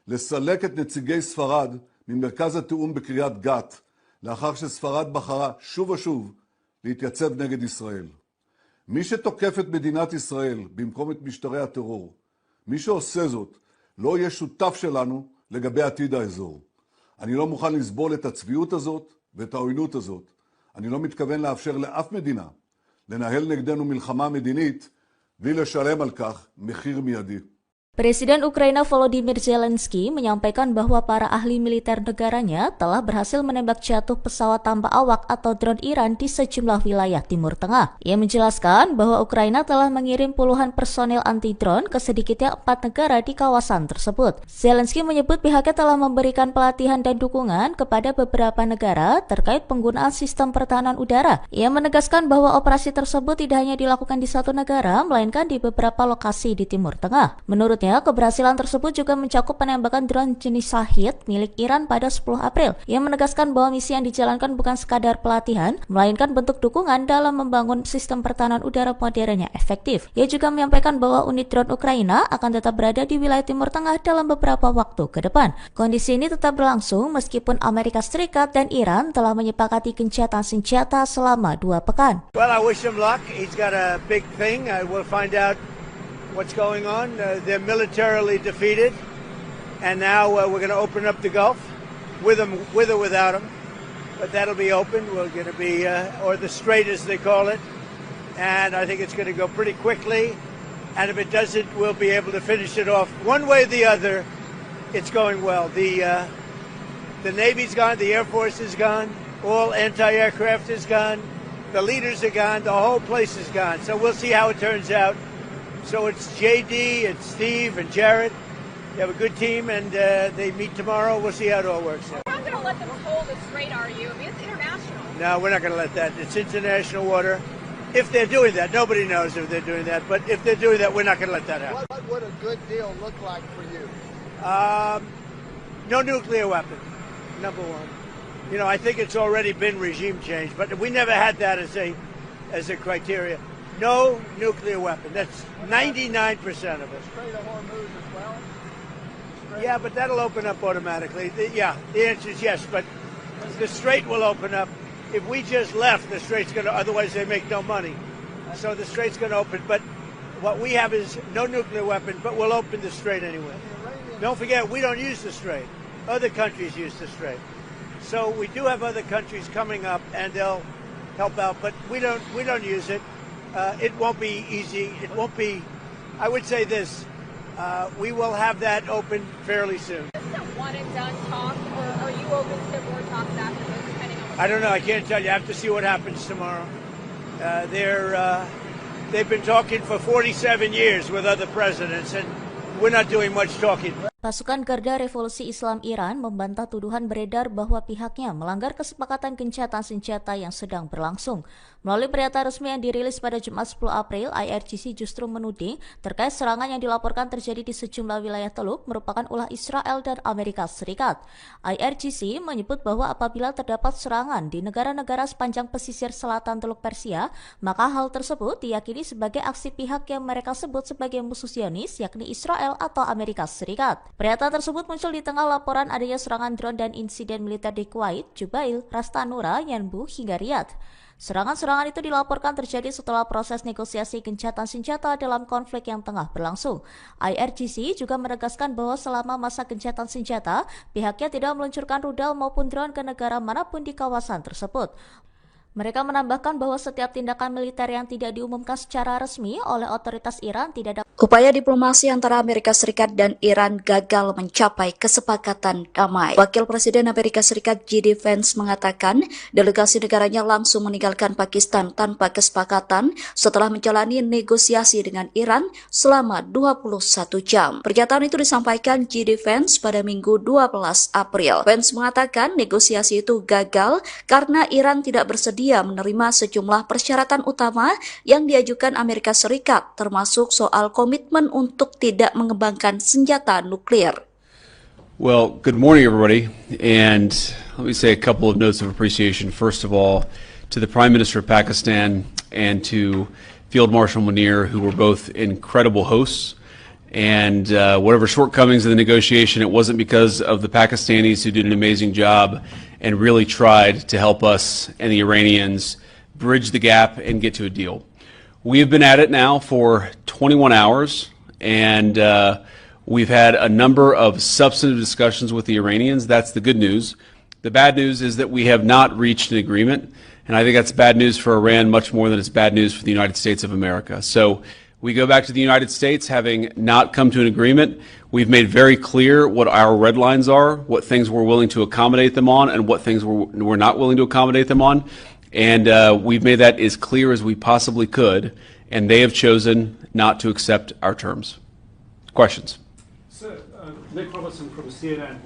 לסלק את נציגי ספרד ממרכז התיאום בקריית גת, לאחר שספרד בחרה שוב ושוב להתייצב נגד ישראל. מי שתוקף את מדינת ישראל במקום את משטרי הטרור, מי שעושה זאת לא יהיה שותף שלנו לגבי עתיד האזור. אני לא מוכן לסבול את הצביעות הזאת ואת העוינות הזאת. אני לא מתכוון לאפשר לאף מדינה לנהל נגדנו מלחמה מדינית בלי לשלם על כך מחיר מיידי. Presiden Ukraina Volodymyr Zelensky menyampaikan bahwa para ahli militer negaranya telah berhasil menembak jatuh pesawat tanpa awak atau drone Iran di sejumlah wilayah Timur Tengah. Ia menjelaskan bahwa Ukraina telah mengirim puluhan personil anti-drone ke sedikitnya 4 negara di kawasan tersebut. Zelensky menyebut pihaknya telah memberikan pelatihan dan dukungan kepada beberapa negara terkait penggunaan sistem pertahanan udara. Ia menegaskan bahwa operasi tersebut tidak hanya dilakukan di satu negara, melainkan di beberapa lokasi di Timur Tengah. Menurut keberhasilan tersebut juga mencakup penembakan drone jenis Shahid milik Iran pada 10 April. Ia menegaskan bahwa misi yang dijalankan bukan sekadar pelatihan, melainkan bentuk dukungan dalam membangun sistem pertahanan udara modern yang efektif. Ia juga menyampaikan bahwa unit drone Ukraina akan tetap berada di wilayah Timur Tengah dalam beberapa waktu ke depan. Kondisi ini tetap berlangsung meskipun Amerika Serikat dan Iran telah menyepakati gencatan senjata selama 2 pekan. Well, I wish him luck. He's got a big thing. We'll find out what's going on. They're militarily defeated, and now we're going to open up the Gulf with or without them. But that'll be open. We're going to be, or the Strait as they call it, and I think it's going to go pretty quickly. And if it doesn't, we'll be able to finish it off one way or the other. It's going well. The Navy's gone, the Air Force is gone, all anti-aircraft is gone, the leaders are gone, the whole place is gone. So we'll see how it turns out. So it's JD, it's Steve, and Jared. They have a good team, and they meet tomorrow. We'll see how it all works out. You're not going to let them hold the strait, are you? I mean, it's international. No, we're not going to let that. It's international water. If they're doing that, nobody knows if they're doing that. But if they're doing that, we're not going to let that happen. What would a good deal look like for you? No nuclear weapon, number one. You know, I think it's already been regime change, but we never had that as a criteria. No nuclear weapon. That's 99% of it. Strait of Hormuz as well? Yeah, but that'll open up automatically. The answer is yes, but the Strait will open up. If we just left, the Strait's going to, otherwise they make no money. So the Strait's going to open, but what we have is no nuclear weapon, but we'll open the Strait anyway. Don't forget, we don't use the Strait. Other countries use the Strait. So we do have other countries coming up, and they'll help out, but we don't use it. It won't be easy. It won't be, I would say this, we will have that open fairly soon. Is this a one and done talk, or are you open to more talks afterwards, depending on I don't know. I can't tell you. I have to see what happens tomorrow. They've been talking for 47 years with other presidents, and we're not doing much talking. Pasukan Garda Revolusi Islam Iran membantah tuduhan beredar bahwa pihaknya melanggar kesepakatan gencatan senjata yang sedang berlangsung. Melalui pernyataan resmi yang dirilis pada Jumat 10 April, IRGC justru menuding terkait serangan yang dilaporkan terjadi di sejumlah wilayah Teluk merupakan ulah Israel dan Amerika Serikat. IRGC menyebut bahwa apabila terdapat serangan di negara-negara sepanjang pesisir selatan Teluk Persia, maka hal tersebut diyakini sebagai aksi pihak yang mereka sebut sebagai musuh Zionis, yakni Israel atau Amerika Serikat. Pernyataan tersebut muncul di tengah laporan adanya serangan drone dan insiden militer di Kuwait, Jubail, Ras Tanura, Yanbu, hingga Riyadh. Serangan-serangan itu dilaporkan terjadi setelah proses negosiasi gencatan senjata dalam konflik yang tengah berlangsung. IRGC juga menegaskan bahwa selama masa gencatan senjata, pihaknya tidak meluncurkan rudal maupun drone ke negara manapun di kawasan tersebut. Mereka menambahkan bahwa setiap tindakan militer yang tidak diumumkan secara resmi oleh otoritas Iran tidak dapat. Upaya diplomasi antara Amerika Serikat dan Iran gagal mencapai kesepakatan damai. Wakil Presiden Amerika Serikat J.D. Vance mengatakan delegasi negaranya langsung meninggalkan Pakistan tanpa kesepakatan setelah menjalani negosiasi dengan Iran selama 21 jam. Pernyataan itu disampaikan J.D. Vance pada Minggu 12 April. Vance mengatakan negosiasi itu gagal karena Iran tidak bersedia menerima sejumlah persyaratan utama yang diajukan Amerika Serikat, termasuk soal komitmen untuk tidak mengembangkan senjata nuklir. Well, good morning, everybody. And let me say a couple of notes of appreciation. First of all, to the Prime Minister of Pakistan and to Field Marshal Munir, who were both incredible hosts. And whatever shortcomings in the negotiation, it wasn't because of the Pakistanis who did an amazing job and really tried to help us and the Iranians bridge the gap and get to a deal. We have been at it now for 21 hours, and we've had a number of substantive discussions with the Iranians. That's the good news. The bad news is that we have not reached an agreement, And I think that's bad news for Iran much more than it's bad news for the United States of America. So we go back to the United States having not come to an agreement. We've made very clear what our red lines are, what things we're willing to accommodate them on, and what things we're not willing to accommodate them on. And we've made that as clear as we possibly could, and they have chosen not to accept our terms. Questions? Sir, Nick Robertson from CNN.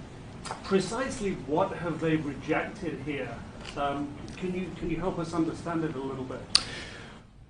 Precisely what have they rejected here? Can you help us understand it a little bit?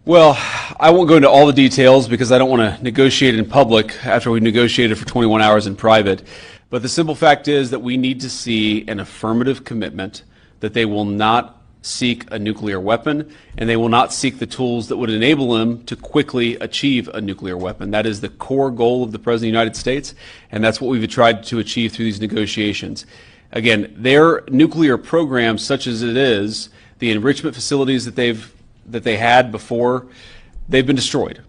Well, I won't go into all the details because I don't want to negotiate in public after we negotiated for 21 hours in private. But the simple fact is that we need to see an affirmative commitment that they will not seek a nuclear weapon, and they will not seek the tools that would enable them to quickly achieve a nuclear weapon. That is the core goal of the President of the United States, and that's what we've tried to achieve through these negotiations. Again, their nuclear program, such as it is, the enrichment facilities that they had before, they've been destroyed.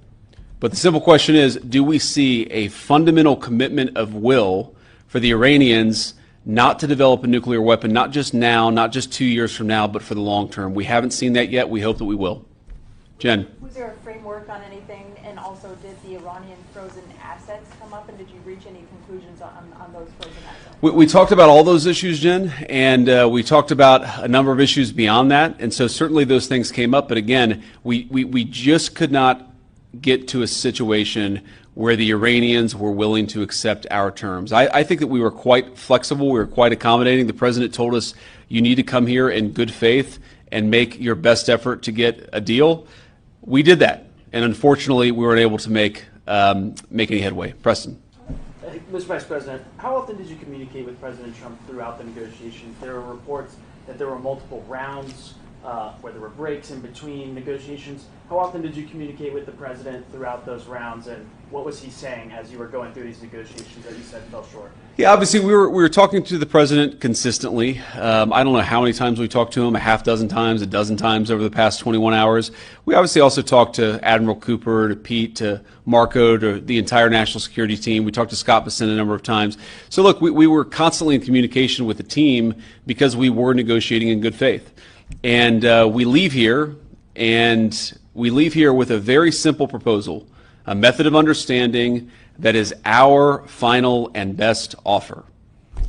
But the simple question is, do we see a fundamental commitment of will for the Iranians not to develop a nuclear weapon, not just now, not just 2 years from now, but for the long term? We haven't seen that yet. We hope that we will. Jen. Was there a framework on anything, and also did the Iranian frozen assets come up, and did you reach any conclusions on those frozen assets? We talked about all those issues, Jen, and we talked about a number of issues beyond that, and so certainly those things came up, but again, we just could not get to a situation where the Iranians were willing to accept our terms. I think that we were quite flexible, we were quite accommodating. The President told us, you need to come here in good faith and make your best effort to get a deal. We did that, and unfortunately we weren't able to make any headway. Preston. Mr. Vice President, how often did you communicate with President Trump throughout the negotiations? There were reports that there were multiple rounds, where there were breaks in between negotiations. How often did you communicate with the President throughout those rounds, and what was he saying as you were going through these negotiations that you said fell short? Yeah, obviously we were talking to the President consistently. I don't know how many times we talked to him, a half dozen times, a dozen times over the past 21 hours. We obviously also talked to Admiral Cooper, to Pete, to Marco, to the entire national security team. We talked to Scott Bessent a number of times. So look, we were constantly in communication with the team because we were negotiating in good faith. And we leave here with a very simple proposal, a method of understanding that is our final and best offer.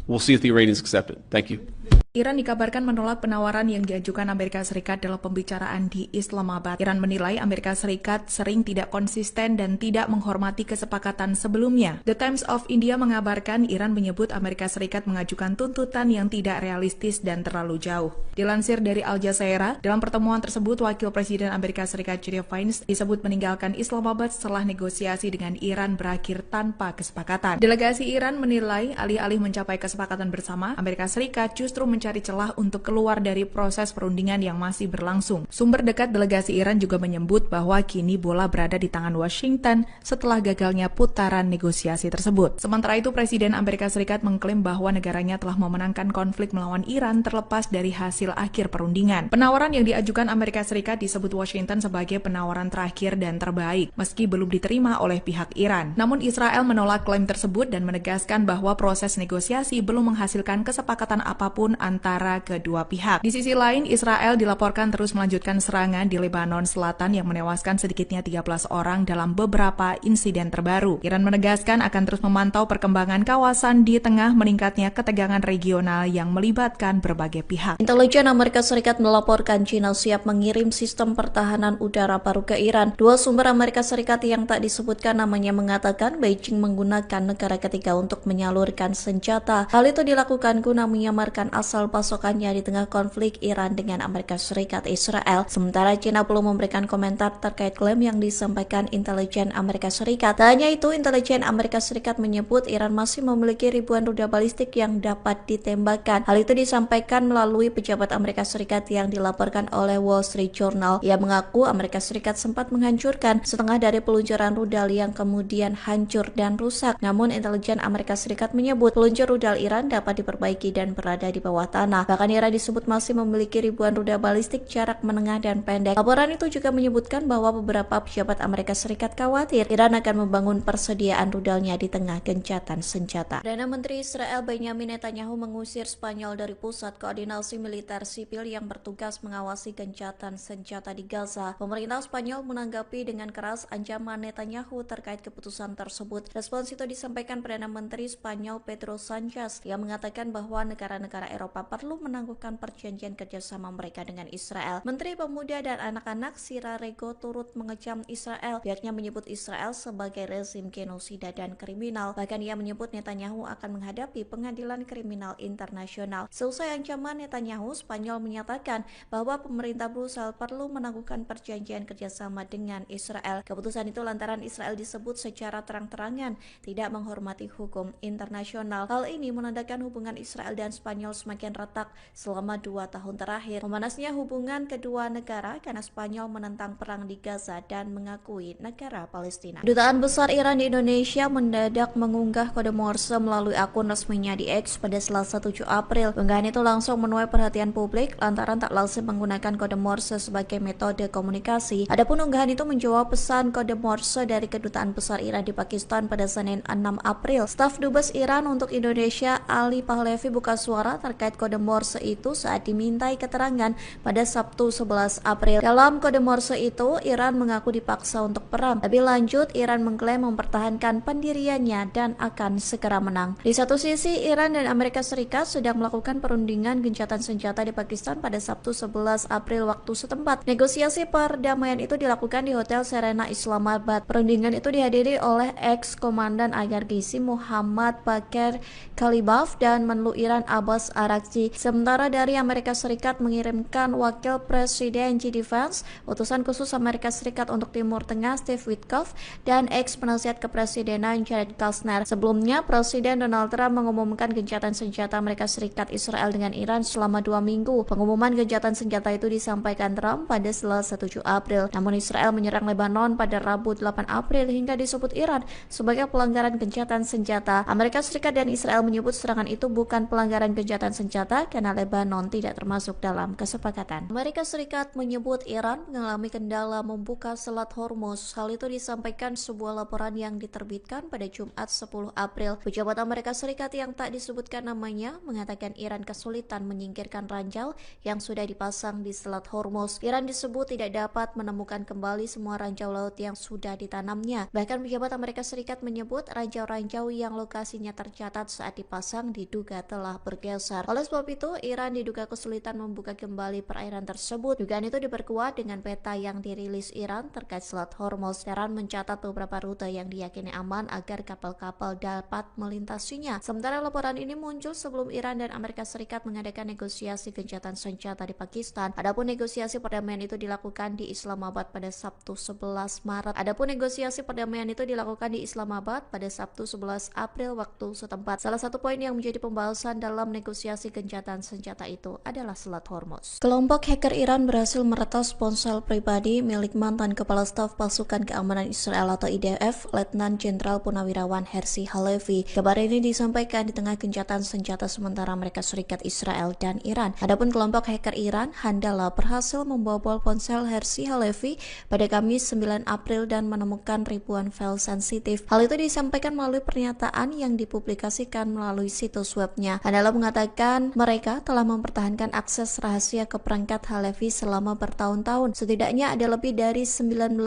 We'll see if the Iranians accept it. Thank you. Iran dikabarkan menolak penawaran yang diajukan Amerika Serikat dalam pembicaraan di Islamabad. Iran menilai Amerika Serikat sering tidak konsisten dan tidak menghormati kesepakatan sebelumnya. The Times of India mengabarkan Iran menyebut Amerika Serikat mengajukan tuntutan yang tidak realistis dan terlalu jauh. Dilansir dari Al Jazeera, dalam pertemuan tersebut Wakil Presiden Amerika Serikat J.D. Vance disebut meninggalkan Islamabad setelah negosiasi dengan Iran berakhir tanpa kesepakatan. Delegasi Iran menilai alih-alih mencapai kesepakatan bersama, Amerika Serikat justru mencari celah untuk keluar dari proses perundingan yang masih berlangsung. Sumber dekat delegasi Iran juga menyebut bahwa kini bola berada di tangan Washington setelah gagalnya putaran negosiasi tersebut. Sementara itu, Presiden Amerika Serikat mengklaim bahwa negaranya telah memenangkan konflik melawan Iran terlepas dari hasil akhir perundingan. Penawaran yang diajukan Amerika Serikat disebut Washington sebagai penawaran terakhir dan terbaik, meski belum diterima oleh pihak Iran. Namun Israel menolak klaim tersebut dan menegaskan bahwa proses negosiasi belum menghasilkan kesepakatan apapun antara kedua pihak. Di sisi lain, Israel dilaporkan terus melanjutkan serangan di Lebanon Selatan yang menewaskan sedikitnya 13 orang dalam beberapa insiden terbaru. Iran menegaskan akan terus memantau perkembangan kawasan di tengah meningkatnya ketegangan regional yang melibatkan berbagai pihak. Intelijen Amerika Serikat melaporkan China siap mengirim sistem pertahanan udara baru ke Iran. Dua sumber Amerika Serikat yang tak disebutkan namanya mengatakan Beijing menggunakan negara ketiga untuk menyalurkan senjata. Hal itu dilakukan guna menyamarkan asal pasokannya di tengah konflik Iran dengan Amerika Serikat Israel. Sementara China belum memberikan komentar terkait klaim yang disampaikan intelijen Amerika Serikat. Tak hanya itu, intelijen Amerika Serikat menyebut Iran masih memiliki ribuan rudal balistik yang dapat ditembakkan. Hal itu disampaikan melalui pejabat Amerika Serikat yang dilaporkan oleh Wall Street Journal. Ia mengaku Amerika Serikat sempat menghancurkan setengah dari peluncuran rudal yang kemudian hancur dan rusak. Namun intelijen Amerika Serikat menyebut peluncur rudal Iran dapat diperbaiki dan berada di bawah bawah tanah. Bahkan Iran disebut masih memiliki ribuan rudal balistik jarak menengah dan pendek. Laporan itu juga menyebutkan bahwa beberapa pejabat Amerika Serikat khawatir Iran akan membangun persediaan rudalnya di tengah gencatan senjata. Perdana Menteri Israel Benjamin Netanyahu mengusir Spanyol dari pusat koordinasi militer sipil yang bertugas mengawasi gencatan senjata di Gaza. Pemerintah Spanyol menanggapi dengan keras ancaman Netanyahu terkait keputusan tersebut. Respons itu disampaikan Perdana Menteri Spanyol Pedro Sanchez yang mengatakan bahwa negara-negara Eropa perlu menangguhkan perjanjian kerjasama mereka dengan Israel. Menteri Pemuda dan Anak-anak Sira Rego turut mengecam Israel. Pihaknya menyebut Israel sebagai rezim genosida dan kriminal. Bahkan ia menyebut Netanyahu akan menghadapi pengadilan kriminal internasional. Seusai ancaman Netanyahu, Spanyol menyatakan bahwa pemerintah Brussel perlu menangguhkan perjanjian kerjasama dengan Israel. Keputusan itu lantaran Israel disebut secara terang-terangan tidak menghormati hukum internasional. Hal ini menandakan hubungan Israel dan Spanyol semakin retak selama 2 tahun terakhir. Memanasnya hubungan kedua negara karena Spanyol menentang perang di Gaza dan mengakui negara Palestina. Kedutaan Besar Iran di Indonesia mendadak mengunggah kode Morse melalui akun resminya di X pada Selasa 7 April. Unggahan itu langsung menuai perhatian publik lantaran tak lazim menggunakan kode Morse sebagai metode komunikasi. Adapun unggahan itu menjawab pesan kode Morse dari Kedutaan Besar Iran di Pakistan pada Senin 6 April. Staf Dubes Iran untuk Indonesia Ali Pahlavi buka suara terkait kode Morse itu saat dimintai keterangan pada Sabtu 11 April. Dalam kode Morse itu, Iran mengaku dipaksa untuk perang. Lebih lanjut, Iran mengklaim mempertahankan pendiriannya dan akan segera menang. Di satu sisi, Iran dan Amerika Serikat sedang melakukan perundingan gencatan senjata di Pakistan pada Sabtu 11 April waktu setempat. Negosiasi perdamaian itu dilakukan di Hotel Serena Islamabad. Perundingan itu dihadiri oleh ex-komandan Agar-Gizi Muhammad Bakir Kalibaf dan Menlu Iran Abbas Araghchi. Sementara dari Amerika Serikat mengirimkan Wakil Presiden JD Vance, utusan khusus Amerika Serikat untuk Timur Tengah Steve Witkoff, dan ex-penasihat kepresidenan Jared Kushner. Sebelumnya, Presiden Donald Trump mengumumkan gencatan senjata Amerika Serikat Israel dengan Iran selama 2 minggu. Pengumuman gencatan senjata itu disampaikan Trump pada Selasa 7 April. Namun Israel menyerang Lebanon pada Rabu 8 April hingga disebut Iran sebagai pelanggaran gencatan senjata. Amerika Serikat dan Israel menyebut serangan itu bukan pelanggaran gencatan senjata karena Lebanon tidak termasuk dalam kesepakatan. Amerika Serikat menyebut Iran mengalami kendala membuka Selat Hormuz. Hal itu disampaikan sebuah laporan yang diterbitkan pada Jumat 10 April. Pejabat Amerika Serikat yang tak disebutkan namanya mengatakan Iran kesulitan menyingkirkan ranjau yang sudah dipasang di Selat Hormuz. Iran disebut tidak dapat menemukan kembali semua ranjau laut yang sudah ditanamnya. Bahkan pejabat Amerika Serikat menyebut ranjau-ranjau yang lokasinya tercatat saat dipasang diduga telah bergeser. Oleh sebab itu, Iran diduga kesulitan membuka kembali perairan tersebut. Dugaan itu diperkuat dengan peta yang dirilis Iran terkait Selat Hormuz. Iran mencatat beberapa rute yang diyakini aman agar kapal-kapal dapat melintasinya. Sementara laporan ini muncul sebelum Iran dan Amerika Serikat mengadakan negosiasi gencatan senjata di Pakistan. Adapun negosiasi perdamaian itu dilakukan di Islamabad pada Sabtu 11 Maret. April waktu setempat. Salah satu poin yang menjadi pembahasan dalam negosiasi gencatan senjata itu adalah Selat Hormuz. Kelompok hacker Iran berhasil meretas ponsel pribadi milik mantan Kepala Staf Pasukan Keamanan Israel atau IDF, Letnan Jenderal Purnawirawan Herzi Halevi. Kabar ini disampaikan di tengah gencatan senjata sementara Amerika Serikat, Israel, dan Iran. Adapun kelompok hacker Iran, Handala, berhasil membobol ponsel Herzi Halevi pada Kamis 9 April dan menemukan ribuan file sensitif. Hal itu disampaikan melalui pernyataan yang dipublikasikan melalui situs webnya. Handala mengatakan mereka telah mempertahankan akses rahasia ke perangkat Halevi selama bertahun-tahun. Setidaknya ada lebih dari 19.000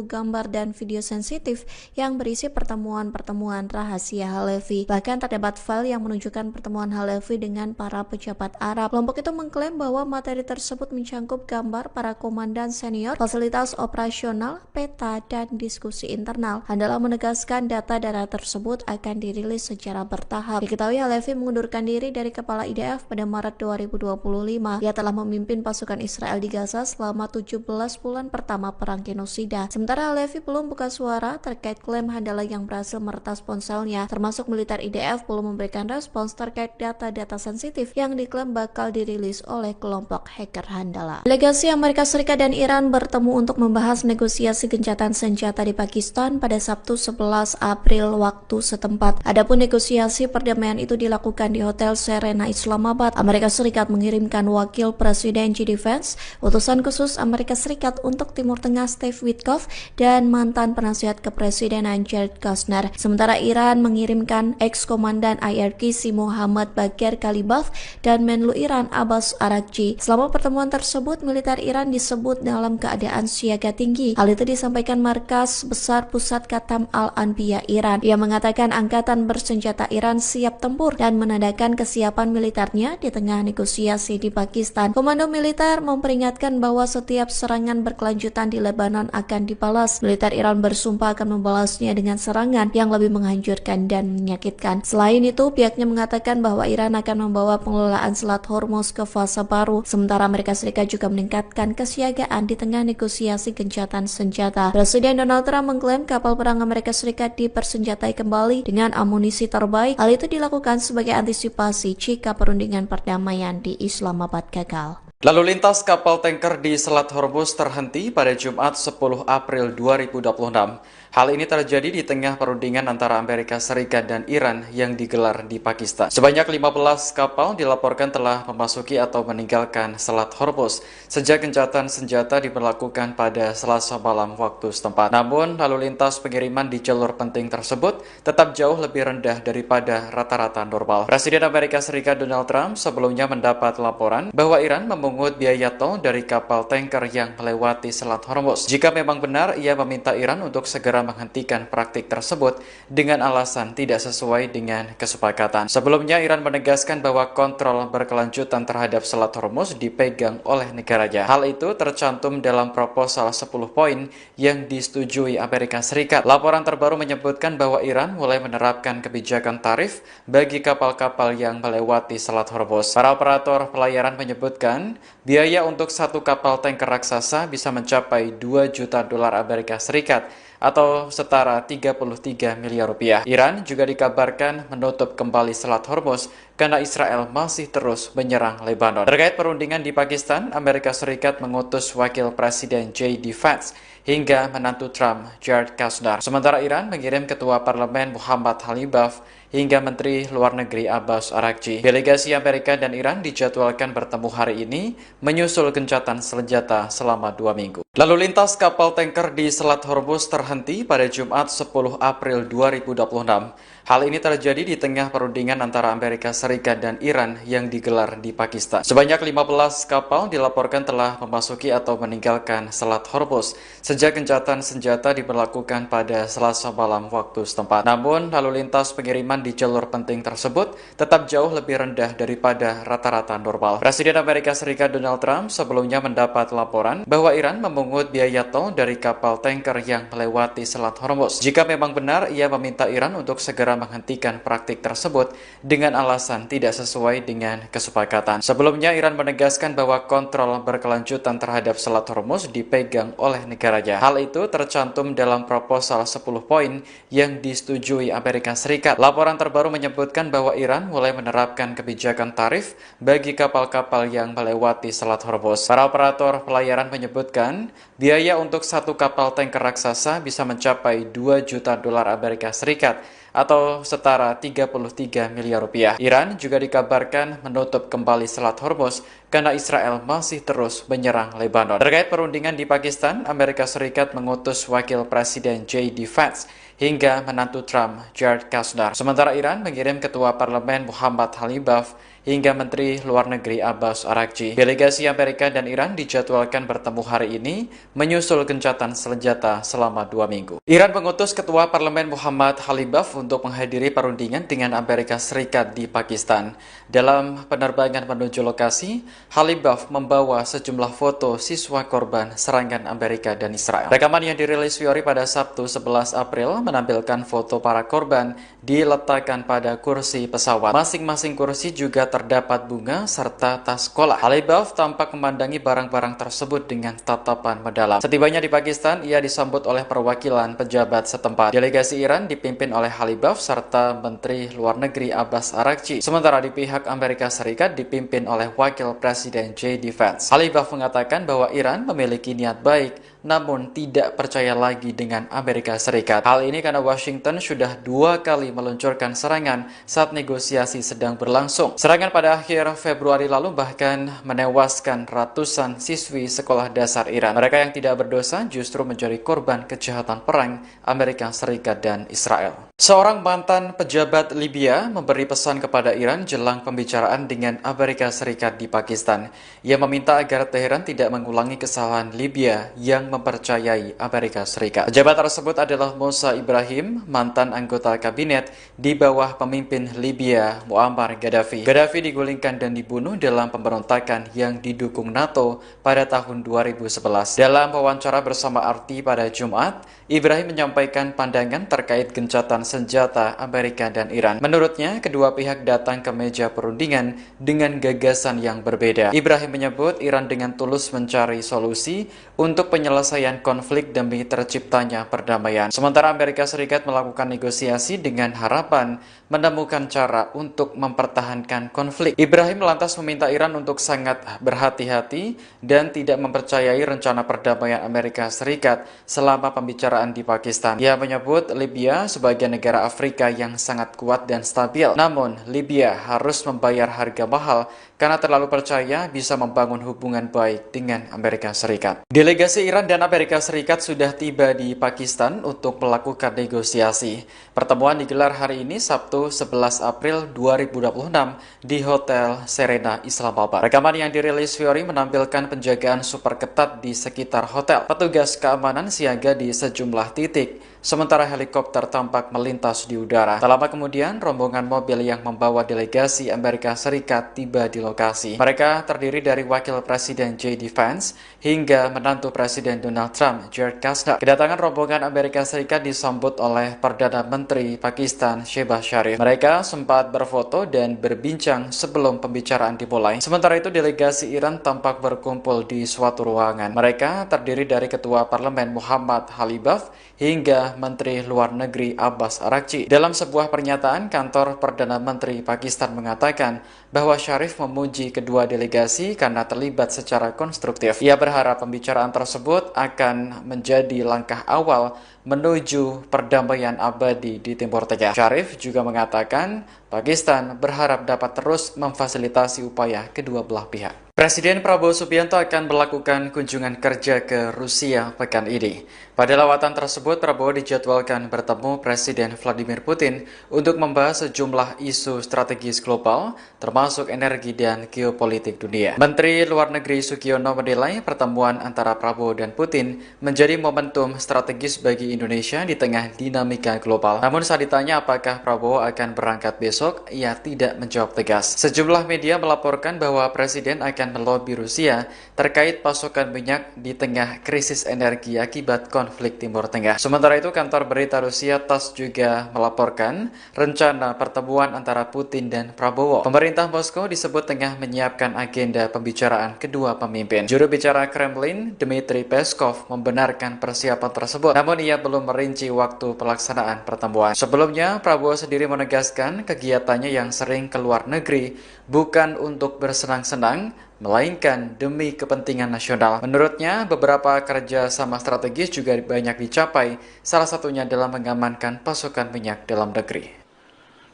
gambar dan video sensitif yang berisi pertemuan-pertemuan rahasia Halevi. Bahkan terdapat file yang menunjukkan pertemuan Halevi dengan para pejabat Arab. Kelompok itu mengklaim bahwa materi tersebut mencangkup gambar para komandan senior, fasilitas operasional, peta, dan diskusi internal. Handala menegaskan data-data tersebut akan dirilis secara bertahap. Diketahui Halevi mengundurkan diri dari kepala IDF pada Maret 2025. Ia telah memimpin pasukan Israel di Gaza selama 17 bulan pertama perang genosida. Sementara Halevi belum buka suara terkait klaim Handala yang berhasil meretas ponselnya, termasuk militer IDF belum memberikan respons terkait data-data sensitif yang diklaim bakal dirilis oleh kelompok hacker Handala. Delegasi Amerika Serikat dan Iran bertemu untuk membahas negosiasi gencatan senjata di Pakistan pada Sabtu 11 April waktu setempat. Adapun negosiasi perdamaian itu dilakukan di Hotel Serena Islamabad Islamabad, Amerika Serikat mengirimkan wakil Presiden JD Vance, utusan khusus Amerika Serikat untuk Timur Tengah Steve Witkoff, dan mantan penasihat kepresidenan Jared Kushner. Sementara Iran mengirimkan ex-komandan IRGC Muhammad Bagher Ghalibaf dan Menlu Iran Abbas Araghchi. Selama pertemuan tersebut, militer Iran disebut dalam keadaan siaga tinggi. Hal itu disampaikan Markas Besar Pusat Khatam Al-Anbiya Iran. Ia mengatakan angkatan bersenjata Iran siap tempur dan menandakan kesiapan militernya di tengah negosiasi di Pakistan. Komando militer memperingatkan bahwa setiap serangan berkelanjutan di Lebanon akan dibalas. Militer Iran bersumpah akan membalasnya dengan serangan yang lebih menghancurkan dan menyakitkan. Selain itu, pihaknya mengatakan bahwa Iran akan membawa pengelolaan Selat Hormuz ke fase baru. Sementara Amerika Serikat juga meningkatkan kesiagaan di tengah negosiasi gencatan senjata. Presiden Donald Trump mengklaim kapal perang Amerika Serikat dipersenjatai kembali dengan amunisi terbaik. Hal itu dilakukan sebagai antisipasi jika perundingan perdamaian di Islamabad gagal. Lalu lintas kapal tanker di Selat Hormuz terhenti pada Jumat 10 April 2026. Hal ini terjadi di tengah perundingan antara Amerika Serikat dan Iran yang digelar di Pakistan. Sebanyak 15 kapal dilaporkan telah memasuki atau meninggalkan Selat Hormuz sejak gencatan senjata diberlakukan pada Selasa malam waktu setempat. Namun, lalu lintas pengiriman di jalur penting tersebut tetap jauh lebih rendah daripada rata-rata normal. Presiden Amerika Serikat Donald Trump sebelumnya mendapat laporan bahwa Iran memungut biaya tol dari kapal tanker yang melewati Selat Hormuz. Jika memang benar, ia meminta Iran untuk segera menghentikan praktik tersebut dengan alasan tidak sesuai dengan kesepakatan. Sebelumnya, Iran menegaskan bahwa kontrol berkelanjutan terhadap Selat Hormuz dipegang oleh negaranya. Hal itu tercantum dalam proposal 10 poin yang disetujui Amerika Serikat. Laporan terbaru menyebutkan bahwa Iran mulai menerapkan kebijakan tarif bagi kapal-kapal yang melewati Selat Hormuz. Para operator pelayaran menyebutkan biaya untuk satu kapal tanker raksasa bisa mencapai 2 juta dolar Amerika Serikat atau setara 33 miliar rupiah. Iran juga dikabarkan menutup kembali Selat Hormuz karena Israel masih terus menyerang Lebanon. Terkait perundingan di Pakistan, Amerika Serikat mengutus wakil Presiden JD Vance hingga menantu Trump, Jared Kushner. Sementara Iran mengirim Ketua Parlemen Muhammad Ghalibaf hingga Menteri Luar Negeri Abbas Araghchi. Delegasi Amerika dan Iran dijadwalkan bertemu hari ini menyusul gencatan senjata selama 2 minggu. Lalu lintas kapal tanker di Selat Hormuz terhenti pada Jumat 10 April 2026. Hal ini terjadi di tengah perundingan antara Amerika Serikat dan Iran yang digelar di Pakistan. Sebanyak 15 kapal dilaporkan telah memasuki atau meninggalkan Selat Hormuz sejak gencatan senjata diberlakukan pada Selasa malam waktu setempat. Namun, lalu lintas pengiriman di jalur penting tersebut tetap jauh lebih rendah daripada rata-rata normal. Presiden Amerika Serikat Donald Trump sebelumnya mendapat laporan bahwa Iran memungut biaya tol dari kapal tanker yang melewati Selat Hormuz. Jika memang benar, ia meminta Iran untuk segera menghentikan praktik tersebut dengan alasan tidak sesuai dengan kesepakatan. Sebelumnya, Iran menegaskan bahwa kontrol berkelanjutan terhadap Selat Hormuz dipegang oleh negaranya. Hal itu tercantum dalam proposal 10 poin yang disetujui Amerika Serikat. Laporan terbaru menyebutkan bahwa Iran mulai menerapkan kebijakan tarif bagi kapal-kapal yang melewati Selat Hormuz. Para operator pelayaran menyebutkan biaya untuk satu kapal tanker raksasa bisa mencapai 2 juta dolar Amerika Serikat atau setara 33 miliar rupiah. Iran juga dikabarkan menutup kembali Selat Hormuz karena Israel masih terus menyerang Lebanon. Terkait perundingan di Pakistan, Amerika Serikat mengutus wakil Presiden JD Vance hingga menantu Trump, Jared Kushner. Sementara Iran mengirim Ketua Parlemen Muhammad Ghalibaf hingga Menteri Luar Negeri Abbas Araghchi. Delegasi Amerika dan Iran dijadwalkan bertemu hari ini menyusul gencatan senjata selama 2 minggu. Iran mengutus Ketua Parlemen Muhammad Ghalibaf untuk menghadiri perundingan dengan Amerika Serikat di Pakistan. Dalam penerbangan menuju lokasi, Ghalibaf membawa sejumlah foto siswa korban serangan Amerika dan Israel. Rekaman yang dirilis Fiori pada Sabtu 11 April menampilkan foto para korban diletakkan pada kursi pesawat. Masing-masing kursi juga terdapat bunga serta tas sekolah. Ghalibaf tampak memandangi barang-barang tersebut dengan tatapan mendalam. Setibanya di Pakistan, ia disambut oleh perwakilan pejabat setempat. Delegasi Iran dipimpin oleh Ghalibaf serta Menteri Luar Negeri Abbas Araghchi. Sementara di pihak Amerika Serikat dipimpin oleh Wakil Presiden JD Vance. Ghalibaf mengatakan bahwa Iran memiliki niat baik, namun tidak percaya lagi dengan Amerika Serikat. Hal ini karena Washington sudah 2 kali meluncurkan serangan saat negosiasi sedang berlangsung. Serangan pada akhir Februari lalu bahkan menewaskan ratusan siswi sekolah dasar Iran. Mereka yang tidak berdosa justru menjadi korban kejahatan perang Amerika Serikat dan Israel. Seorang mantan pejabat Libya memberi pesan kepada Iran jelang pembicaraan dengan Amerika Serikat di Pakistan. Ia meminta agar Teheran tidak mengulangi kesalahan Libya yang mempercayai Amerika Serikat. Pejabat tersebut adalah Musa Ibrahim, mantan anggota kabinet di bawah pemimpin Libya Muammar Gaddafi. Gaddafi digulingkan dan dibunuh dalam pemberontakan yang didukung NATO pada tahun 2011. Dalam wawancara bersama RT pada Jumat, Ibrahim menyampaikan pandangan terkait gencatan senjata Amerika dan Iran. Menurutnya, kedua pihak datang ke meja perundingan dengan gagasan yang berbeda. Ibrahim menyebut Iran dengan tulus mencari solusi untuk penyelesaian konflik demi terciptanya perdamaian. Sementara Amerika Serikat melakukan negosiasi dengan harapan menemukan cara untuk mempertahankan konflik. Ibrahim lantas meminta Iran untuk sangat berhati-hati dan tidak mempercayai rencana perdamaian Amerika Serikat selama pembicaraan di Pakistan. Ia menyebut Libya sebagai negara Afrika yang sangat kuat dan stabil. Namun, Libya harus membayar harga mahal karena terlalu percaya bisa membangun hubungan baik dengan Amerika Serikat. Delegasi Iran dan Amerika Serikat sudah tiba di Pakistan untuk melakukan negosiasi. Pertemuan digelar hari ini Sabtu 11 April 2026 di Hotel Serena Islamabad. Rekaman yang dirilis Fiori menampilkan penjagaan super ketat di sekitar hotel. Petugas keamanan siaga di sejumlah titik, sementara helikopter tampak melintas di udara. Tak lama kemudian, rombongan mobil yang membawa delegasi Amerika Serikat tiba di lokasi. Mereka terdiri dari Wakil Presiden J.D. Vance hingga menantu Presiden Donald Trump, Jared Kushner. Kedatangan rombongan Amerika Serikat disambut oleh Perdana Menteri Pakistan, Shehbaz Sharif. Mereka sempat berfoto dan berbincang sebelum pembicaraan dimulai. Sementara itu, delegasi Iran tampak berkumpul di suatu ruangan. Mereka terdiri dari Ketua Parlemen Muhammad Halibaf hingga Menteri Luar Negeri Abbas Araghchi. Dalam sebuah pernyataan, kantor Perdana Menteri Pakistan mengatakan bahwa Sharif memuji kedua delegasi karena terlibat secara konstruktif. Ia berharap pembicaraan tersebut akan menjadi langkah awal menuju perdamaian abadi di Timur Tengah. Sharif juga mengatakan Pakistan berharap dapat terus memfasilitasi upaya kedua belah pihak. Presiden Prabowo Subianto akan melakukan kunjungan kerja ke Rusia pekan ini. Pada lawatan tersebut, Prabowo dijadwalkan bertemu Presiden Vladimir Putin untuk membahas sejumlah isu strategis global, termasuk energi dan geopolitik dunia. Menteri Luar Negeri Sugiono menilai pertemuan antara Prabowo dan Putin menjadi momentum strategis bagi Indonesia di tengah dinamika global. Namun saat ditanya apakah Prabowo akan berangkat besok, ia tidak menjawab tegas. Sejumlah media melaporkan bahwa Presiden akan melobi Rusia terkait pasokan minyak di tengah krisis energi akibat konflik Timur Tengah. Sementara itu, kantor berita Rusia TASS juga melaporkan rencana pertemuan antara Putin dan Prabowo. Pemerintah Moskow disebut tengah menyiapkan agenda pembicaraan kedua pemimpin. Juru bicara Kremlin, Dmitry Peskov, membenarkan persiapan tersebut, namun ia belum merinci waktu pelaksanaan pertemuan. Sebelumnya, Prabowo sendiri menegaskan kegiatannya yang sering ke luar negeri bukan untuk bersenang-senang, melainkan demi kepentingan nasional. Menurutnya, beberapa kerjasama strategis juga banyak dicapai, salah satunya dalam mengamankan pasokan minyak dalam negeri.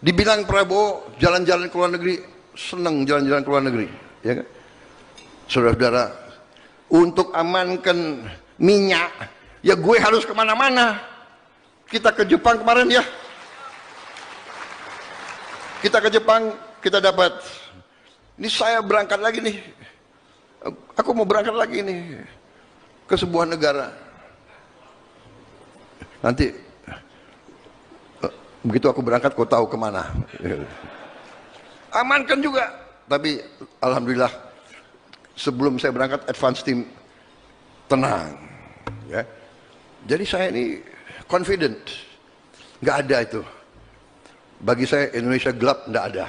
Dibilang Prabowo jalan-jalan ke luar negeri, senang jalan-jalan ke luar negeri, ya kan? Saudara-saudara, untuk amankan minyak, ya gue harus kemana-mana. Kita ke Jepang kemarin ya, kita ke Jepang, kita dapat. Ini saya berangkat lagi nih, aku mau berangkat lagi nih ke sebuah negara. Nanti begitu aku berangkat, kau tahu kemana. Amankan juga. Tapi alhamdulillah sebelum saya berangkat, advance team tenang. Ya. Jadi saya ini confident, nggak ada itu. Bagi saya Indonesia gelap, nggak ada.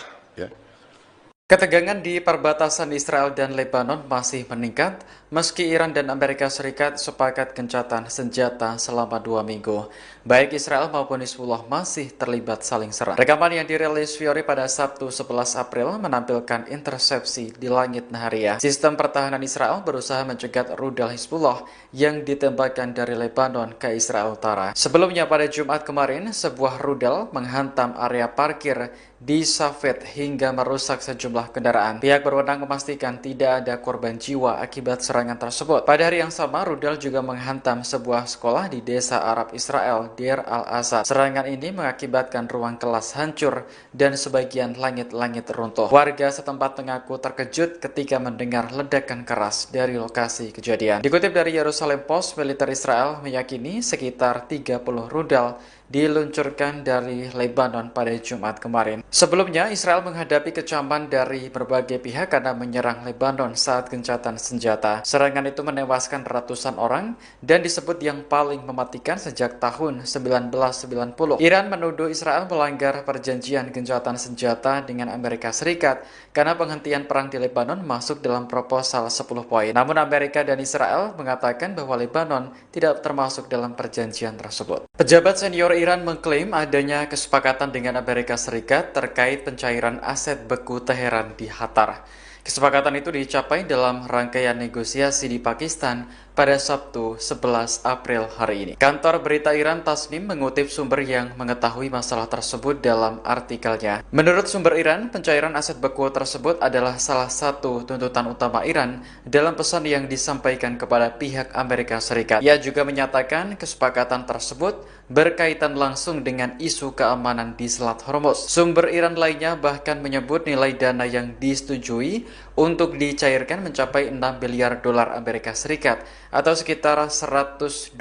Ketegangan di perbatasan Israel dan Lebanon masih meningkat meski Iran dan Amerika Serikat sepakat gencatan senjata selama 2 minggu. Baik Israel maupun Hizbullah masih terlibat saling serang. Rekaman yang dirilis Fiori pada Sabtu 11 April menampilkan intersepsi di langit Nahariya. Sistem pertahanan Israel berusaha mencegat rudal Hizbullah yang ditembakkan dari Lebanon ke Israel Utara. Sebelumnya pada Jumat kemarin, sebuah rudal menghantam area parkir di Safed hingga merusak sejumlah kendaraan. Pihak berwenang memastikan tidak ada korban jiwa akibat serangan tersebut. Pada hari yang sama, rudal juga menghantam sebuah sekolah di desa Arab Israel, Deir al-Asad. Serangan ini mengakibatkan ruang kelas hancur dan sebagian langit-langit runtuh. Warga setempat mengaku terkejut ketika mendengar ledakan keras dari lokasi kejadian. Dikutip dari Yerusalem Post, militer Israel meyakini sekitar 30 rudal diluncurkan dari Lebanon pada Jumat kemarin. Sebelumnya, Israel menghadapi kecaman dari berbagai pihak karena menyerang Lebanon saat gencatan senjata. Serangan itu menewaskan ratusan orang dan disebut yang paling mematikan sejak tahun 1990. Iran menuduh Israel melanggar perjanjian gencatan senjata dengan Amerika Serikat karena penghentian perang di Lebanon masuk dalam proposal 10 poin. Namun Amerika dan Israel mengatakan bahwa Lebanon tidak termasuk dalam perjanjian tersebut. Pejabat senior Iran mengklaim adanya kesepakatan dengan Amerika Serikat terkait pencairan aset beku Teheran di Qatar. Kesepakatan itu dicapai dalam rangkaian negosiasi di Pakistan pada Sabtu 11 April hari ini. Kantor berita Iran Tasnim mengutip sumber yang mengetahui masalah tersebut dalam artikelnya. Menurut sumber Iran, pencairan aset beku tersebut adalah salah satu tuntutan utama Iran dalam pesan yang disampaikan kepada pihak Amerika Serikat. Ia juga menyatakan kesepakatan tersebut berkaitan langsung dengan isu keamanan di Selat Hormuz. Sumber Iran lainnya bahkan menyebut nilai dana yang disetujui untuk dicairkan mencapai 6 miliar dolar Amerika Serikat atau sekitar 102,5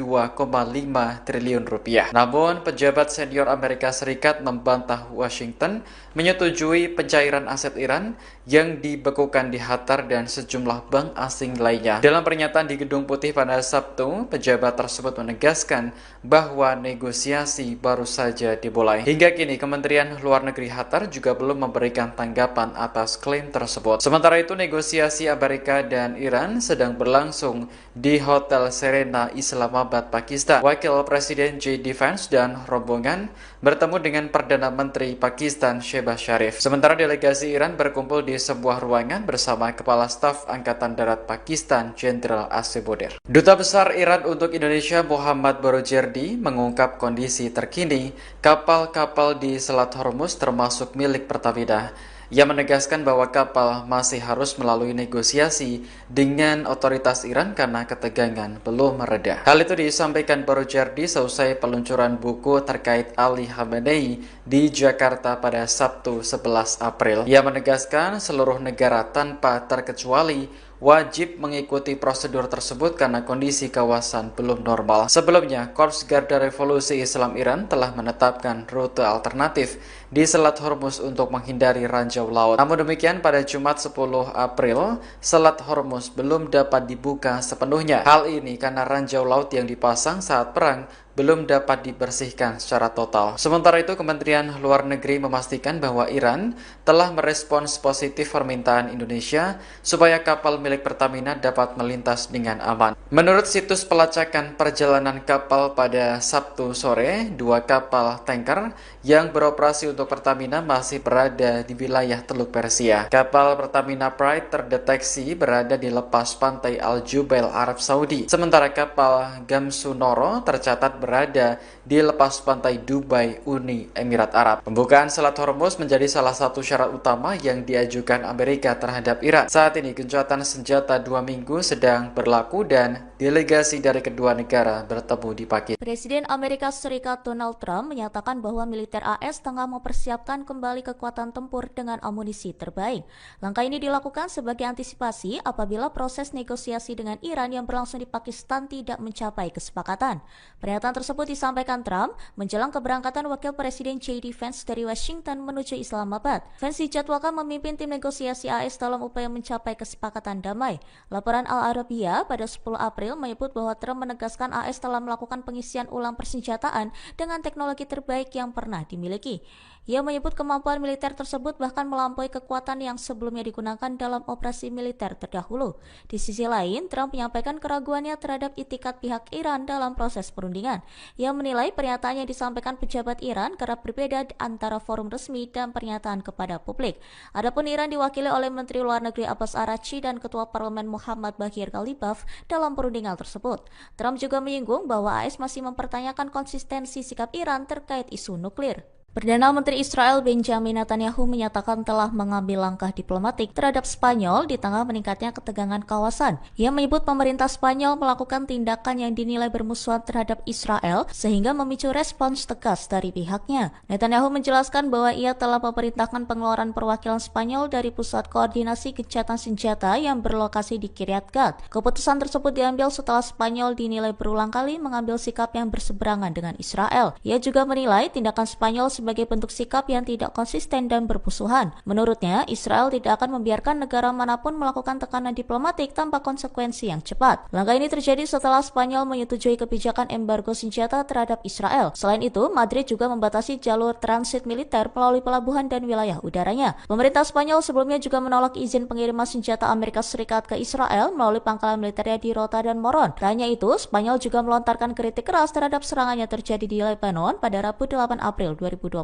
triliun rupiah. Namun, pejabat senior Amerika Serikat membantah Washington menyetujui pencairan aset Iran yang dibekukan di Qatar dan sejumlah bank asing lainnya. Dalam pernyataan di Gedung Putih pada Sabtu, pejabat tersebut menegaskan bahwa negosiasi baru saja dimulai. Hingga kini, Kementerian Luar Negeri Qatar juga belum memberikan tanggapan atas klaim tersebut. Sementara itu, negosiasi Amerika dan Iran sedang berlangsung di Hotel Serena, Islamabad, Pakistan. Wakil Presiden J.D. Vance dan rombongan bertemu dengan Perdana Menteri Pakistan Shehbaz Sharif. Sementara delegasi Iran berkumpul di sebuah ruangan bersama Kepala Staf Angkatan Darat Pakistan Jenderal Asif Boder. Duta Besar Iran untuk Indonesia Muhammad Barojerdi mengungkap kondisi terkini kapal-kapal di Selat Hormuz termasuk milik Pertamina. Ia menegaskan bahwa kapal masih harus melalui negosiasi dengan otoritas Iran karena ketegangan belum mereda. Hal itu disampaikan Barojerdi seusai peluncuran buku terkait Ali Khamenei di Jakarta pada Sabtu 11 April. Ia menegaskan seluruh negara tanpa terkecuali wajib mengikuti prosedur tersebut karena kondisi kawasan belum normal. Sebelumnya, Korps Garda Revolusi Islam Iran telah menetapkan rute alternatif di Selat Hormuz untuk menghindari ranjau laut. Namun demikian, pada Jumat 10 April, Selat Hormuz belum dapat dibuka sepenuhnya. Hal ini karena ranjau laut yang dipasang saat perang belum dapat dibersihkan secara total. Sementara itu, Kementerian Luar Negeri memastikan bahwa Iran telah merespons positif permintaan Indonesia supaya kapal milik Pertamina dapat melintas dengan aman. Menurut situs pelacakan perjalanan kapal pada Sabtu sore, 2 kapal tanker yang beroperasi untuk Pertamina masih berada di wilayah Teluk Persia. Kapal Pertamina Pride terdeteksi berada di lepas pantai Al Jubail, Arab Saudi. Sementara kapal Gamsunoro tercatat berada di lepas pantai Dubai, Uni Emirat Arab. Pembukaan Selat Hormuz menjadi salah satu syarat utama yang diajukan Amerika terhadap Iran. Saat ini gencatan senjata 2 minggu sedang berlaku dan delegasi dari kedua negara bertemu di Pakistan. Presiden Amerika Serikat Donald Trump menyatakan bahwa militer AS tengah mempersiapkan kembali kekuatan tempur dengan amunisi terbaik. Langkah ini dilakukan sebagai antisipasi apabila proses negosiasi dengan Iran yang berlangsung di Pakistan tidak mencapai kesepakatan. Pernyataan tersebut disampaikan Trump menjelang keberangkatan Wakil Presiden J.D. Vance dari Washington menuju Islamabad. Vance dijadwalkan memimpin tim negosiasi AS dalam upaya mencapai kesepakatan damai. Laporan Al Arabiya pada 10 April menyebut bahwa Trump menegaskan AS telah melakukan pengisian ulang persenjataan dengan teknologi terbaik yang pernah dimiliki. Ia menyebut kemampuan militer tersebut bahkan melampaui kekuatan yang sebelumnya digunakan dalam operasi militer terdahulu. Di sisi lain, Trump menyampaikan keraguannya terhadap itikat pihak Iran dalam proses perundingan. Ia menilai pernyataan yang disampaikan pejabat Iran kerap berbeda antara forum resmi dan pernyataan kepada publik. Adapun Iran diwakili oleh Menteri Luar Negeri Abbas Araghchi dan Ketua Parlemen Muhammad Baghir Ghalibaf dalam perundingan tersebut. Trump juga menyinggung bahwa AS masih mempertanyakan konsistensi sikap Iran terkait isu nuklir. Perdana Menteri Israel Benjamin Netanyahu menyatakan telah mengambil langkah diplomatik terhadap Spanyol di tengah meningkatnya ketegangan kawasan. Ia menyebut pemerintah Spanyol melakukan tindakan yang dinilai bermusuhan terhadap Israel sehingga memicu respons tegas dari pihaknya. Netanyahu menjelaskan bahwa ia telah memerintahkan pengeluaran perwakilan Spanyol dari Pusat Koordinasi Gencatan Senjata yang berlokasi di Kiryat Gat. Keputusan tersebut diambil setelah Spanyol dinilai berulang kali mengambil sikap yang berseberangan dengan Israel. Ia juga menilai tindakan Spanyol sebagai bentuk sikap yang tidak konsisten dan bermusuhan. Menurutnya, Israel tidak akan membiarkan negara manapun melakukan tekanan diplomatik tanpa konsekuensi yang cepat. Langkah ini terjadi setelah Spanyol menyetujui kebijakan embargo senjata terhadap Israel. Selain itu, Madrid juga membatasi jalur transit militer melalui pelabuhan dan wilayah udaranya. Pemerintah Spanyol sebelumnya juga menolak izin pengiriman senjata Amerika Serikat ke Israel melalui pangkalan militernya di Rota dan Moron. Tak hanya itu, Spanyol juga melontarkan kritik keras terhadap serangan yang terjadi di Lebanon pada Rabu 8 April 2026.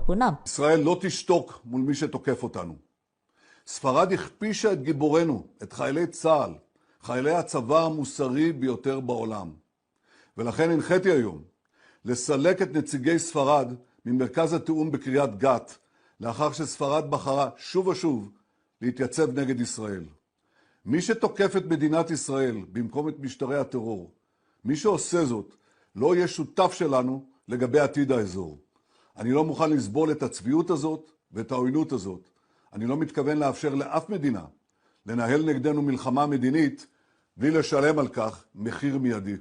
ישראל לא תשתוק מול מי שתוקף אותנו. ספרד הכפישה את גיבורנו, את חיילי צה"ל, חיילי הצבא המוסרי ביותר בעולם. ולכן הנחיתי היום לסלק את נציגי ספרד ממרכז התיאום בקריית גת, לאחר שספרד בחרה שוב ושוב להתייצב נגד ישראל. מי שתוקף את מדינת ישראל במקום את משטרי הטרור, מי שעושה זאת לא יהיה שותף שלנו לגבי עתיד האזור. אני לא מוכן לסבול את הצביעות הזאת ואת העוינות הזאת. אני לא מתכוון לאפשר לאף מדינה לנהל נגדנו מלחמה מדינית בלי לשלם על כך מחיר מיידי.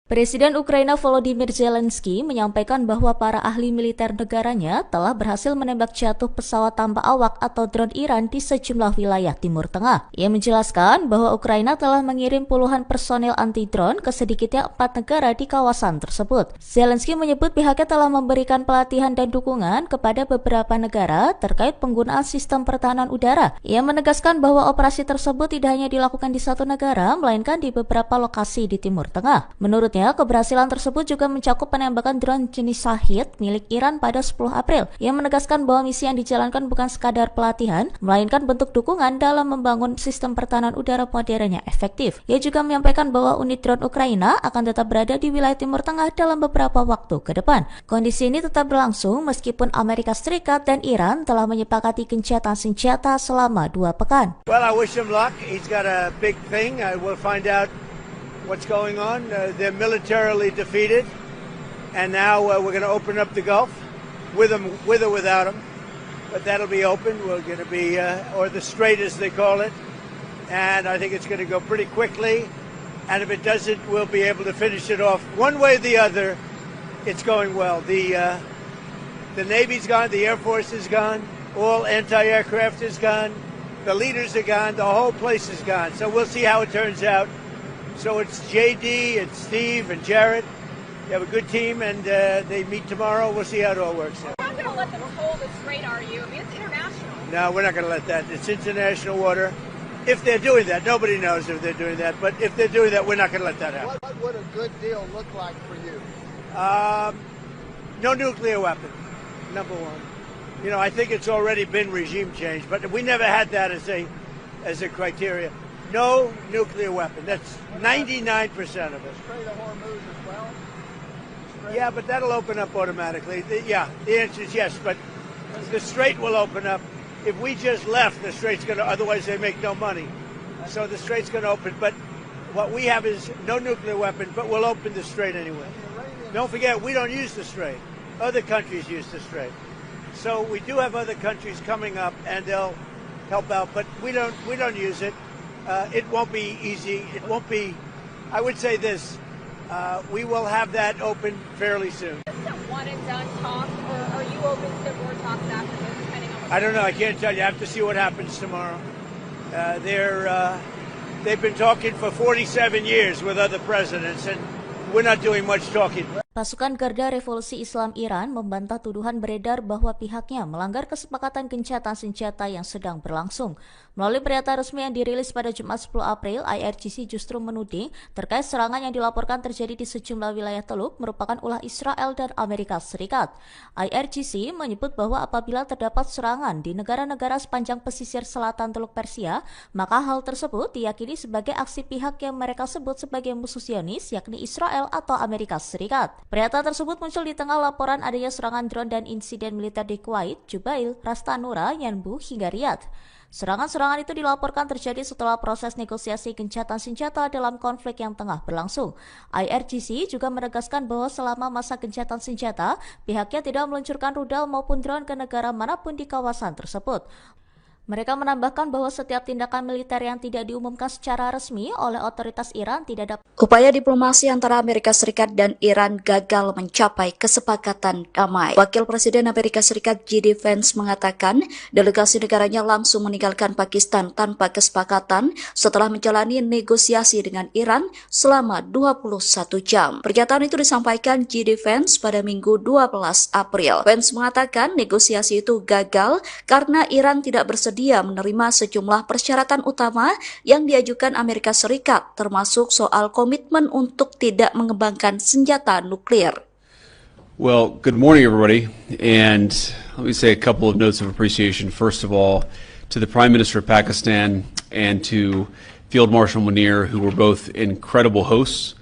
Presiden Ukraina Volodymyr Zelensky menyampaikan bahwa para ahli militer negaranya telah berhasil menembak jatuh pesawat tanpa awak atau drone Iran di sejumlah wilayah Timur Tengah. Ia menjelaskan bahwa Ukraina telah mengirim puluhan personil anti-drone ke sedikitnya 4 negara di kawasan tersebut. Zelensky menyebut pihaknya telah memberikan pelatihan dan dukungan kepada beberapa negara terkait penggunaan sistem pertahanan udara. Ia menegaskan bahwa operasi tersebut tidak hanya dilakukan di satu negara, melainkan di beberapa lokasi di Timur Tengah. Menurut keberhasilan tersebut juga mencakup penembakan drone jenis Shahid milik Iran pada 10 April. Ia menegaskan bahwa misi yang dijalankan bukan sekadar pelatihan, melainkan bentuk dukungan dalam membangun sistem pertahanan udara modern yang efektif. Ia juga menyampaikan bahwa unit drone Ukraina akan tetap berada di wilayah Timur Tengah dalam beberapa waktu ke depan. Kondisi ini tetap berlangsung meskipun Amerika Serikat dan Iran telah menyepakati gencatan senjata selama 2 pekan. Well, I wish him luck. He's got a big thing. We'll find out what's going on. They're militarily defeated, and now we're going to open up the Gulf with or without them. But that'll be open. We're going to be, or the Strait as they call it, and I think it's going to go pretty quickly. And if it doesn't, we'll be able to finish it off one way or the other. It's going well. The Navy's gone, the Air Force is gone, all anti-aircraft is gone, the leaders are gone, the whole place is gone. So we'll see how it turns out. So it's JD, it's Steve, and Jared. They have a good team, and they meet tomorrow. We'll see how it all works out. You're not going to let them hold the Strait, are you? I mean, it's international. No, we're not going to let that. It's international water. If they're doing that, nobody knows if they're doing that. But if they're doing that, we're not going to let that happen. What would a good deal look like for you? No nuclear weapon, number one. You know, I think it's already been regime change, but we never had that as a criteria. No nuclear weapon. That's 99% of it. Strait of Hormuz as well? Yeah, but that'll open up automatically. The answer is yes, but the Strait will open up. If we just left, the Strait's going to, otherwise they make no money. So the Strait's going to open. But what we have is no nuclear weapon, but we'll open the Strait anyway. Don't forget, we don't use the Strait. Other countries use the Strait. So we do have other countries coming up, and they'll help out, but we don't use it. It won't be easy. It won't be, I would say this, we will have that open fairly soon. Is this a one and done talk, or are you open to more talks after this, depending on I don't know. I can't tell you. I have to see what happens tomorrow. They've been talking for 47 years with other presidents, and we're not doing much talking. Pasukan Garda Revolusi Islam Iran membantah tuduhan beredar bahwa pihaknya melanggar kesepakatan gencatan senjata yang sedang berlangsung. Melalui pernyataan resmi yang dirilis pada Jumat 10 April, IRGC justru menuding terkait serangan yang dilaporkan terjadi di sejumlah wilayah Teluk merupakan ulah Israel dan Amerika Serikat. IRGC menyebut bahwa apabila terdapat serangan di negara-negara sepanjang pesisir selatan Teluk Persia, maka hal tersebut diyakini sebagai aksi pihak yang mereka sebut sebagai musuh Zionis, yakni Israel atau Amerika Serikat. Pernyataan tersebut muncul di tengah laporan adanya serangan drone dan insiden militer di Kuwait, Jubail, Ras Tanura, Yanbu, hingga Riyadh. Serangan-serangan itu dilaporkan terjadi setelah proses negosiasi gencatan senjata dalam konflik yang tengah berlangsung. IRGC juga menegaskan bahwa selama masa gencatan senjata, pihaknya tidak meluncurkan rudal maupun drone ke negara manapun di kawasan tersebut. Mereka menambahkan bahwa setiap tindakan militer yang tidak diumumkan secara resmi oleh otoritas Iran tidak dapat. Upaya diplomasi antara Amerika Serikat dan Iran gagal mencapai kesepakatan damai. Wakil Presiden Amerika Serikat J.D. Vance mengatakan delegasi negaranya langsung meninggalkan Pakistan tanpa kesepakatan setelah menjalani negosiasi dengan Iran selama 21 jam. Pernyataan itu disampaikan J.D. Vance pada Minggu 12 April. Vance mengatakan negosiasi itu gagal karena Iran tidak bersedia menerima sejumlah persyaratan utama yang diajukan Amerika Serikat, termasuk soal komitmen untuk tidak mengembangkan senjata nuklir. Well, good morning, everybody. And let me say a couple of notes of appreciation. First of all, to the Prime Minister of Pakistan and to Field Marshal Munir, who were both incredible hosts.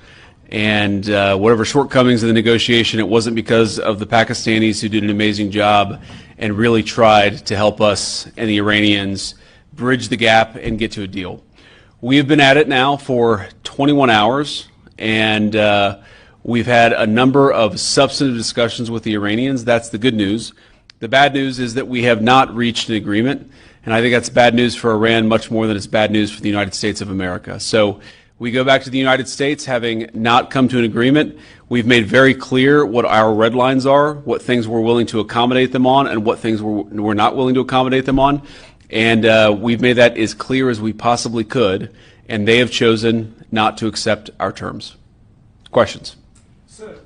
And whatever shortcomings in the negotiation, it wasn't because of the Pakistanis who did an amazing job and really tried to help us and the Iranians bridge the gap and get to a deal. We have been at it now for 21 hours, and we've had a number of substantive discussions with the Iranians. That's the good news. The bad news is that we have not reached an agreement, and I think that's bad news for Iran much more than it's bad news for the United States of America. So we go back to the United States having not come to an agreement. We've made very clear what our red lines are, what things we're willing to accommodate them on, and what things we're not willing to accommodate them on. And we've made that as clear as we possibly could, and they have chosen not to accept our terms. Questions? Sir,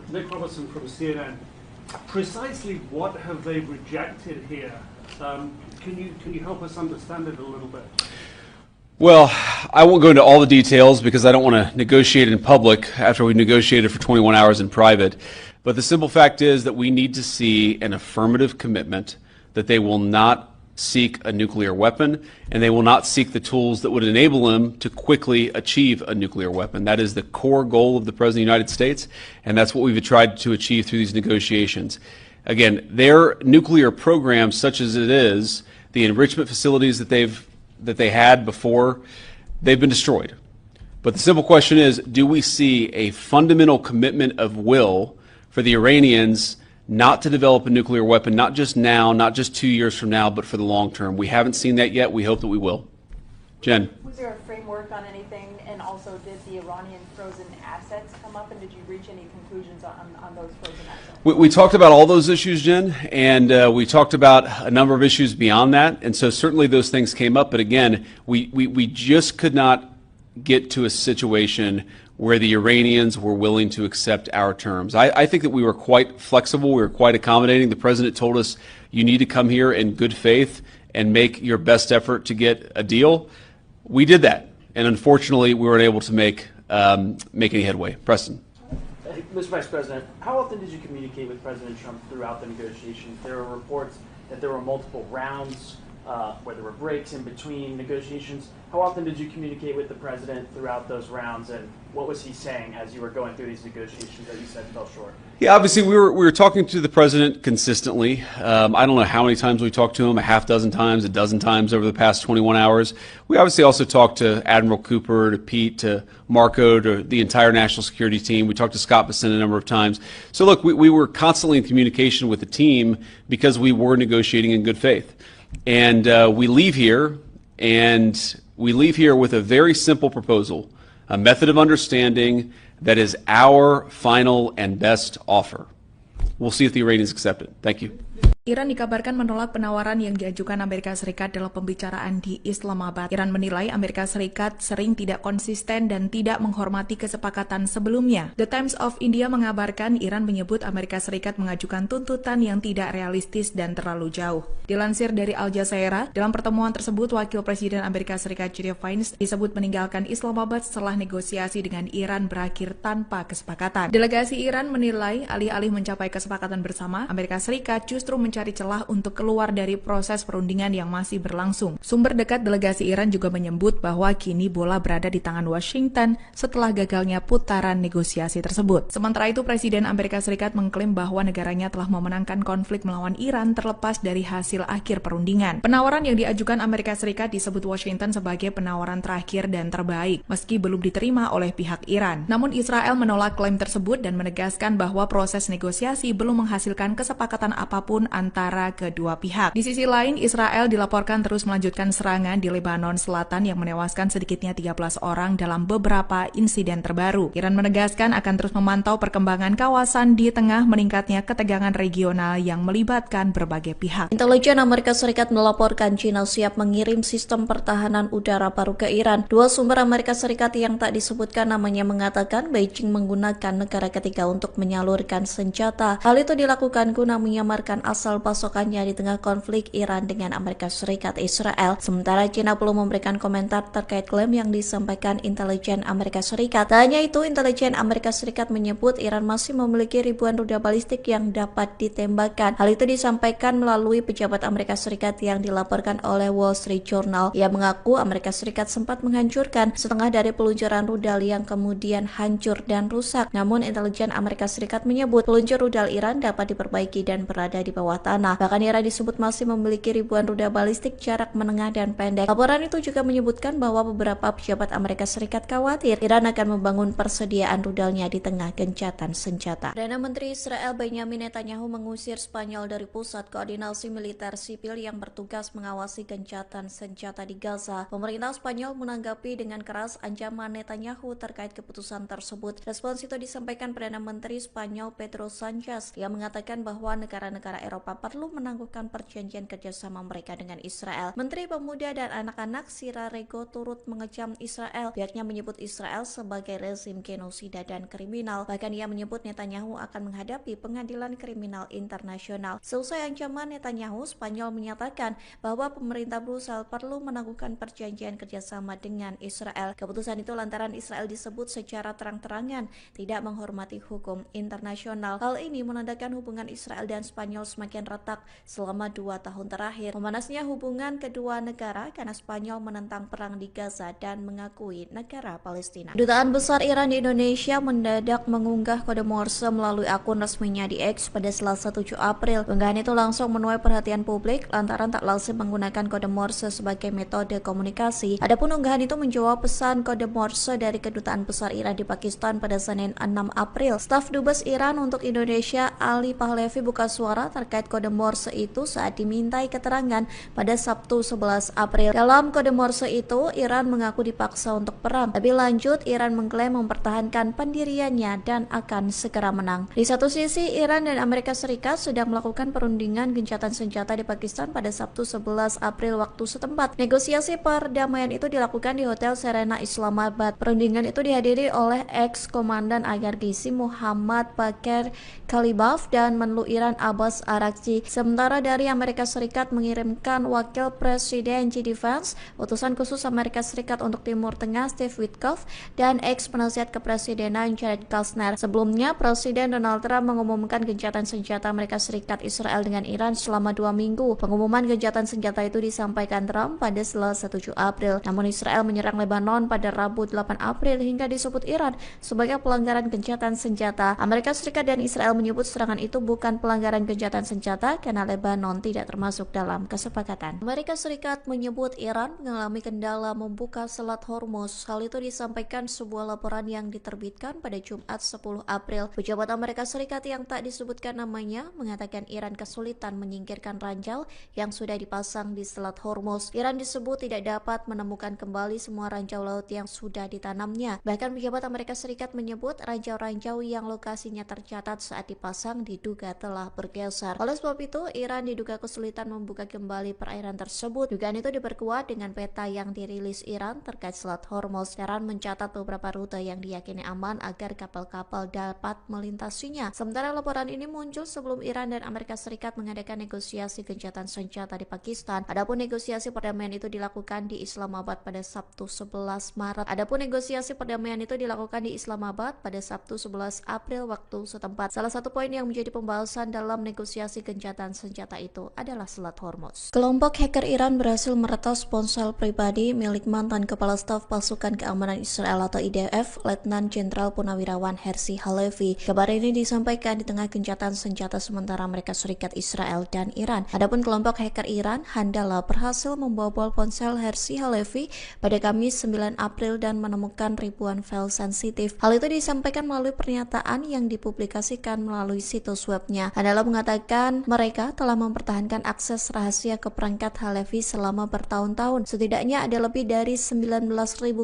Nick Robertson from CNN. Precisely what have they rejected here? Can you help us understand it a little bit? Well, I won't go into all the details because I don't want to negotiate in public after we've negotiated for 21 hours in private. But the simple fact is that we need to see an affirmative commitment that they will not seek a nuclear weapon and they will not seek the tools that would enable them to quickly achieve a nuclear weapon. That is the core goal of the President of the United States, and that's what we've tried to achieve through these negotiations. Again, their nuclear program, such as it is, the enrichment facilities that they had before, they've been destroyed. But the simple question is, do we see a fundamental commitment of will for the Iranians not to develop a nuclear weapon, not just now, not just 2 years from now, but for the long term? We haven't seen that yet. We hope that we will. Jen. Was there a framework on anything, and also did the Iranian frozen assets come up, and did you reach any conclusions on those frozen assets? We talked about all those issues, Jen, and we talked about a number of issues beyond that, and so certainly those things came up, but again, we just could not get to a situation where the Iranians were willing to accept our terms. I think that we were quite flexible, we were quite accommodating. The President told us, you need to come here in good faith and make your best effort to get a deal. We did that, and unfortunately, we weren't able to make any headway. Preston. Mr. Vice President, how often did you communicate with President Trump throughout the negotiations? There were reports that there were multiple rounds, where there were breaks in between negotiations. How often did you communicate with the President throughout those rounds, and what was he saying as you were going through these negotiations that you said fell short? Yeah, obviously we were talking to the President consistently. I don't know how many times we talked to him, a half dozen times, a dozen times over the past 21 hours. We obviously also talked to Admiral Cooper, to Pete, to Marco, to the entire national security team. We talked to Scott Bessent a number of times. So look, we were constantly in communication with the team because we were negotiating in good faith. And we leave here with a very simple proposal, a method of understanding that is our final and best offer. We'll see if the Iranians accept it. Thank you. Iran dikabarkan menolak penawaran yang diajukan Amerika Serikat dalam pembicaraan di Islamabad. Iran menilai Amerika Serikat sering tidak konsisten dan tidak menghormati kesepakatan sebelumnya. The Times of India mengabarkan Iran menyebut Amerika Serikat mengajukan tuntutan yang tidak realistis dan terlalu jauh. Dilansir dari Al Jazeera, dalam pertemuan tersebut Wakil Presiden Amerika Serikat J.D. Vance disebut meninggalkan Islamabad setelah negosiasi dengan Iran berakhir tanpa kesepakatan. Delegasi Iran menilai alih-alih mencapai kesepakatan bersama, Amerika Serikat justru mencari celah untuk keluar dari proses perundingan yang masih berlangsung. Sumber dekat delegasi Iran juga menyebut bahwa kini bola berada di tangan Washington setelah gagalnya putaran negosiasi tersebut. Sementara itu, Presiden Amerika Serikat mengklaim bahwa negaranya telah memenangkan konflik melawan Iran terlepas dari hasil akhir perundingan. Penawaran yang diajukan Amerika Serikat disebut Washington sebagai penawaran terakhir dan terbaik, meski belum diterima oleh pihak Iran. Namun Israel menolak klaim tersebut dan menegaskan bahwa proses negosiasi belum menghasilkan kesepakatan apapun antara kedua pihak. Di sisi lain, Israel dilaporkan terus melanjutkan serangan di Lebanon Selatan yang menewaskan sedikitnya 13 orang dalam beberapa insiden terbaru. Iran menegaskan akan terus memantau perkembangan kawasan di tengah meningkatnya ketegangan regional yang melibatkan berbagai pihak. Intelijen Amerika Serikat melaporkan China siap mengirim sistem pertahanan udara baru ke Iran. Dua sumber Amerika Serikat yang tak disebutkan namanya mengatakan Beijing menggunakan negara ketiga untuk menyalurkan senjata. Hal itu dilakukan guna menyamarkan asal pasokannya di tengah konflik Iran dengan Amerika Serikat Israel. Sementara China belum memberikan komentar terkait klaim yang disampaikan intelijen Amerika Serikat. Tak hanya itu, intelijen Amerika Serikat menyebut Iran masih memiliki ribuan rudal balistik yang dapat ditembakkan. Hal itu disampaikan melalui pejabat Amerika Serikat yang dilaporkan oleh Wall Street Journal. Ia mengaku Amerika Serikat sempat menghancurkan setengah dari peluncuran rudal yang kemudian hancur dan rusak. Namun intelijen Amerika Serikat menyebut peluncur rudal Iran dapat diperbaiki dan berada di bawah tanah. Bahkan Iran disebut masih memiliki ribuan rudal balistik jarak menengah dan pendek. Laporan itu juga menyebutkan bahwa beberapa pejabat Amerika Serikat khawatir Iran akan membangun persediaan rudalnya di tengah gencatan senjata. Perdana Menteri Israel Benjamin Netanyahu mengusir Spanyol dari pusat koordinasi militer sipil yang bertugas mengawasi gencatan senjata di Gaza. Pemerintah Spanyol menanggapi dengan keras ancaman Netanyahu terkait keputusan tersebut. Respons itu disampaikan Perdana Menteri Spanyol Pedro Sanchez yang mengatakan bahwa negara-negara Eropa perlu menangguhkan perjanjian kerjasama mereka dengan Israel. Menteri Pemuda dan Anak-anak Sira Rego turut mengecam Israel. Pihaknya menyebut Israel sebagai rezim genosida dan kriminal. Bahkan ia menyebut Netanyahu akan menghadapi pengadilan kriminal internasional. Seusai ancaman Netanyahu, Spanyol menyatakan bahwa pemerintah Brussel perlu menangguhkan perjanjian kerjasama dengan Israel. Keputusan itu lantaran Israel disebut secara terang-terangan tidak menghormati hukum internasional. Hal ini menandakan hubungan Israel dan Spanyol semakin retak selama 2 tahun terakhir. Memanasnya hubungan kedua negara karena Spanyol menentang perang di Gaza dan mengakui negara Palestina. Dutaan Besar Iran di Indonesia mendadak mengunggah kode Morse melalui akun resminya di X pada Selasa 7 April. Unggahan itu langsung menuai perhatian publik lantaran tak lazim menggunakan kode Morse sebagai metode komunikasi. Adapun unggahan itu menjawab pesan kode Morse dari Kedutaan Besar Iran di Pakistan pada Senin 6 April. Staf Dubes Iran untuk Indonesia Ali Pahlavi buka suara terkait kode Morse itu saat dimintai keterangan pada Sabtu 11 April. Dalam kode Morse itu, Iran mengaku dipaksa untuk perang. Lebih lanjut, Iran mengklaim mempertahankan pendiriannya dan akan segera menang. Di satu sisi, Iran dan Amerika Serikat sedang melakukan perundingan gencatan senjata di Pakistan pada Sabtu 11 April waktu setempat. Negosiasi perdamaian itu dilakukan di Hotel Serena Islamabad. Perundingan itu dihadiri oleh ex-komandan Agar-Gizi Muhammad Bakir Kalibaf dan Menlu Iran Abbas Araghchi. Sementara dari Amerika Serikat mengirimkan Wakil Presiden J.D. Vance, utusan khusus Amerika Serikat untuk Timur Tengah Steve Witkoff, dan ex-penasihat kepresidenan Jared Kushner. Sebelumnya, Presiden Donald Trump mengumumkan gencatan senjata Amerika Serikat Israel dengan Iran selama 2 minggu. Pengumuman gencatan senjata itu disampaikan Trump pada Selasa 7 April. Namun Israel menyerang Lebanon pada Rabu 8 April hingga disebut Iran sebagai pelanggaran gencatan senjata. Amerika Serikat dan Israel menyebut serangan itu bukan pelanggaran gencatan senjata karena Lebanon tidak termasuk dalam kesepakatan. Amerika Serikat menyebut Iran mengalami kendala membuka Selat Hormuz. Hal itu disampaikan sebuah laporan yang diterbitkan pada Jumat 10 April. Pejabat Amerika Serikat yang tak disebutkan namanya mengatakan Iran kesulitan menyingkirkan ranjau yang sudah dipasang di Selat Hormuz. Iran disebut tidak dapat menemukan kembali semua ranjau laut yang sudah ditanamnya. Bahkan pejabat Amerika Serikat menyebut ranjau-ranjau yang lokasinya tercatat saat dipasang diduga telah bergeser. Oleh Oleh sebab itu, Iran diduga kesulitan membuka kembali perairan tersebut. Dugaan itu diperkuat dengan peta yang dirilis Iran terkait Selat Hormuz. Iran mencatat beberapa rute yang diyakini aman agar kapal-kapal dapat melintasinya. Sementara laporan ini muncul sebelum Iran dan Amerika Serikat mengadakan negosiasi gencatan senjata di Pakistan. Adapun negosiasi perdamaian itu dilakukan di Islamabad pada Sabtu 11 Maret. Adapun negosiasi perdamaian itu dilakukan di Islamabad pada Sabtu 11 April waktu setempat. Salah satu poin yang menjadi pembahasan dalam negosiasi gencatan senjata itu adalah Selat Hormuz. Kelompok hacker Iran berhasil meretas ponsel pribadi milik mantan Kepala Staf Pasukan Keamanan Israel atau IDF, Letnan Jenderal Purnawirawan Herzi Halevi. Kabar ini disampaikan di tengah gencatan senjata sementara Amerika Serikat, Israel, dan Iran. Adapun kelompok hacker Iran, Handala, berhasil membobol ponsel Herzi Halevi pada Kamis 9 April dan menemukan ribuan file sensitif. Hal itu disampaikan melalui pernyataan yang dipublikasikan melalui situs webnya. Handala mengatakan mereka telah mempertahankan akses rahasia ke perangkat Halevi selama bertahun-tahun. Setidaknya ada lebih dari 19.000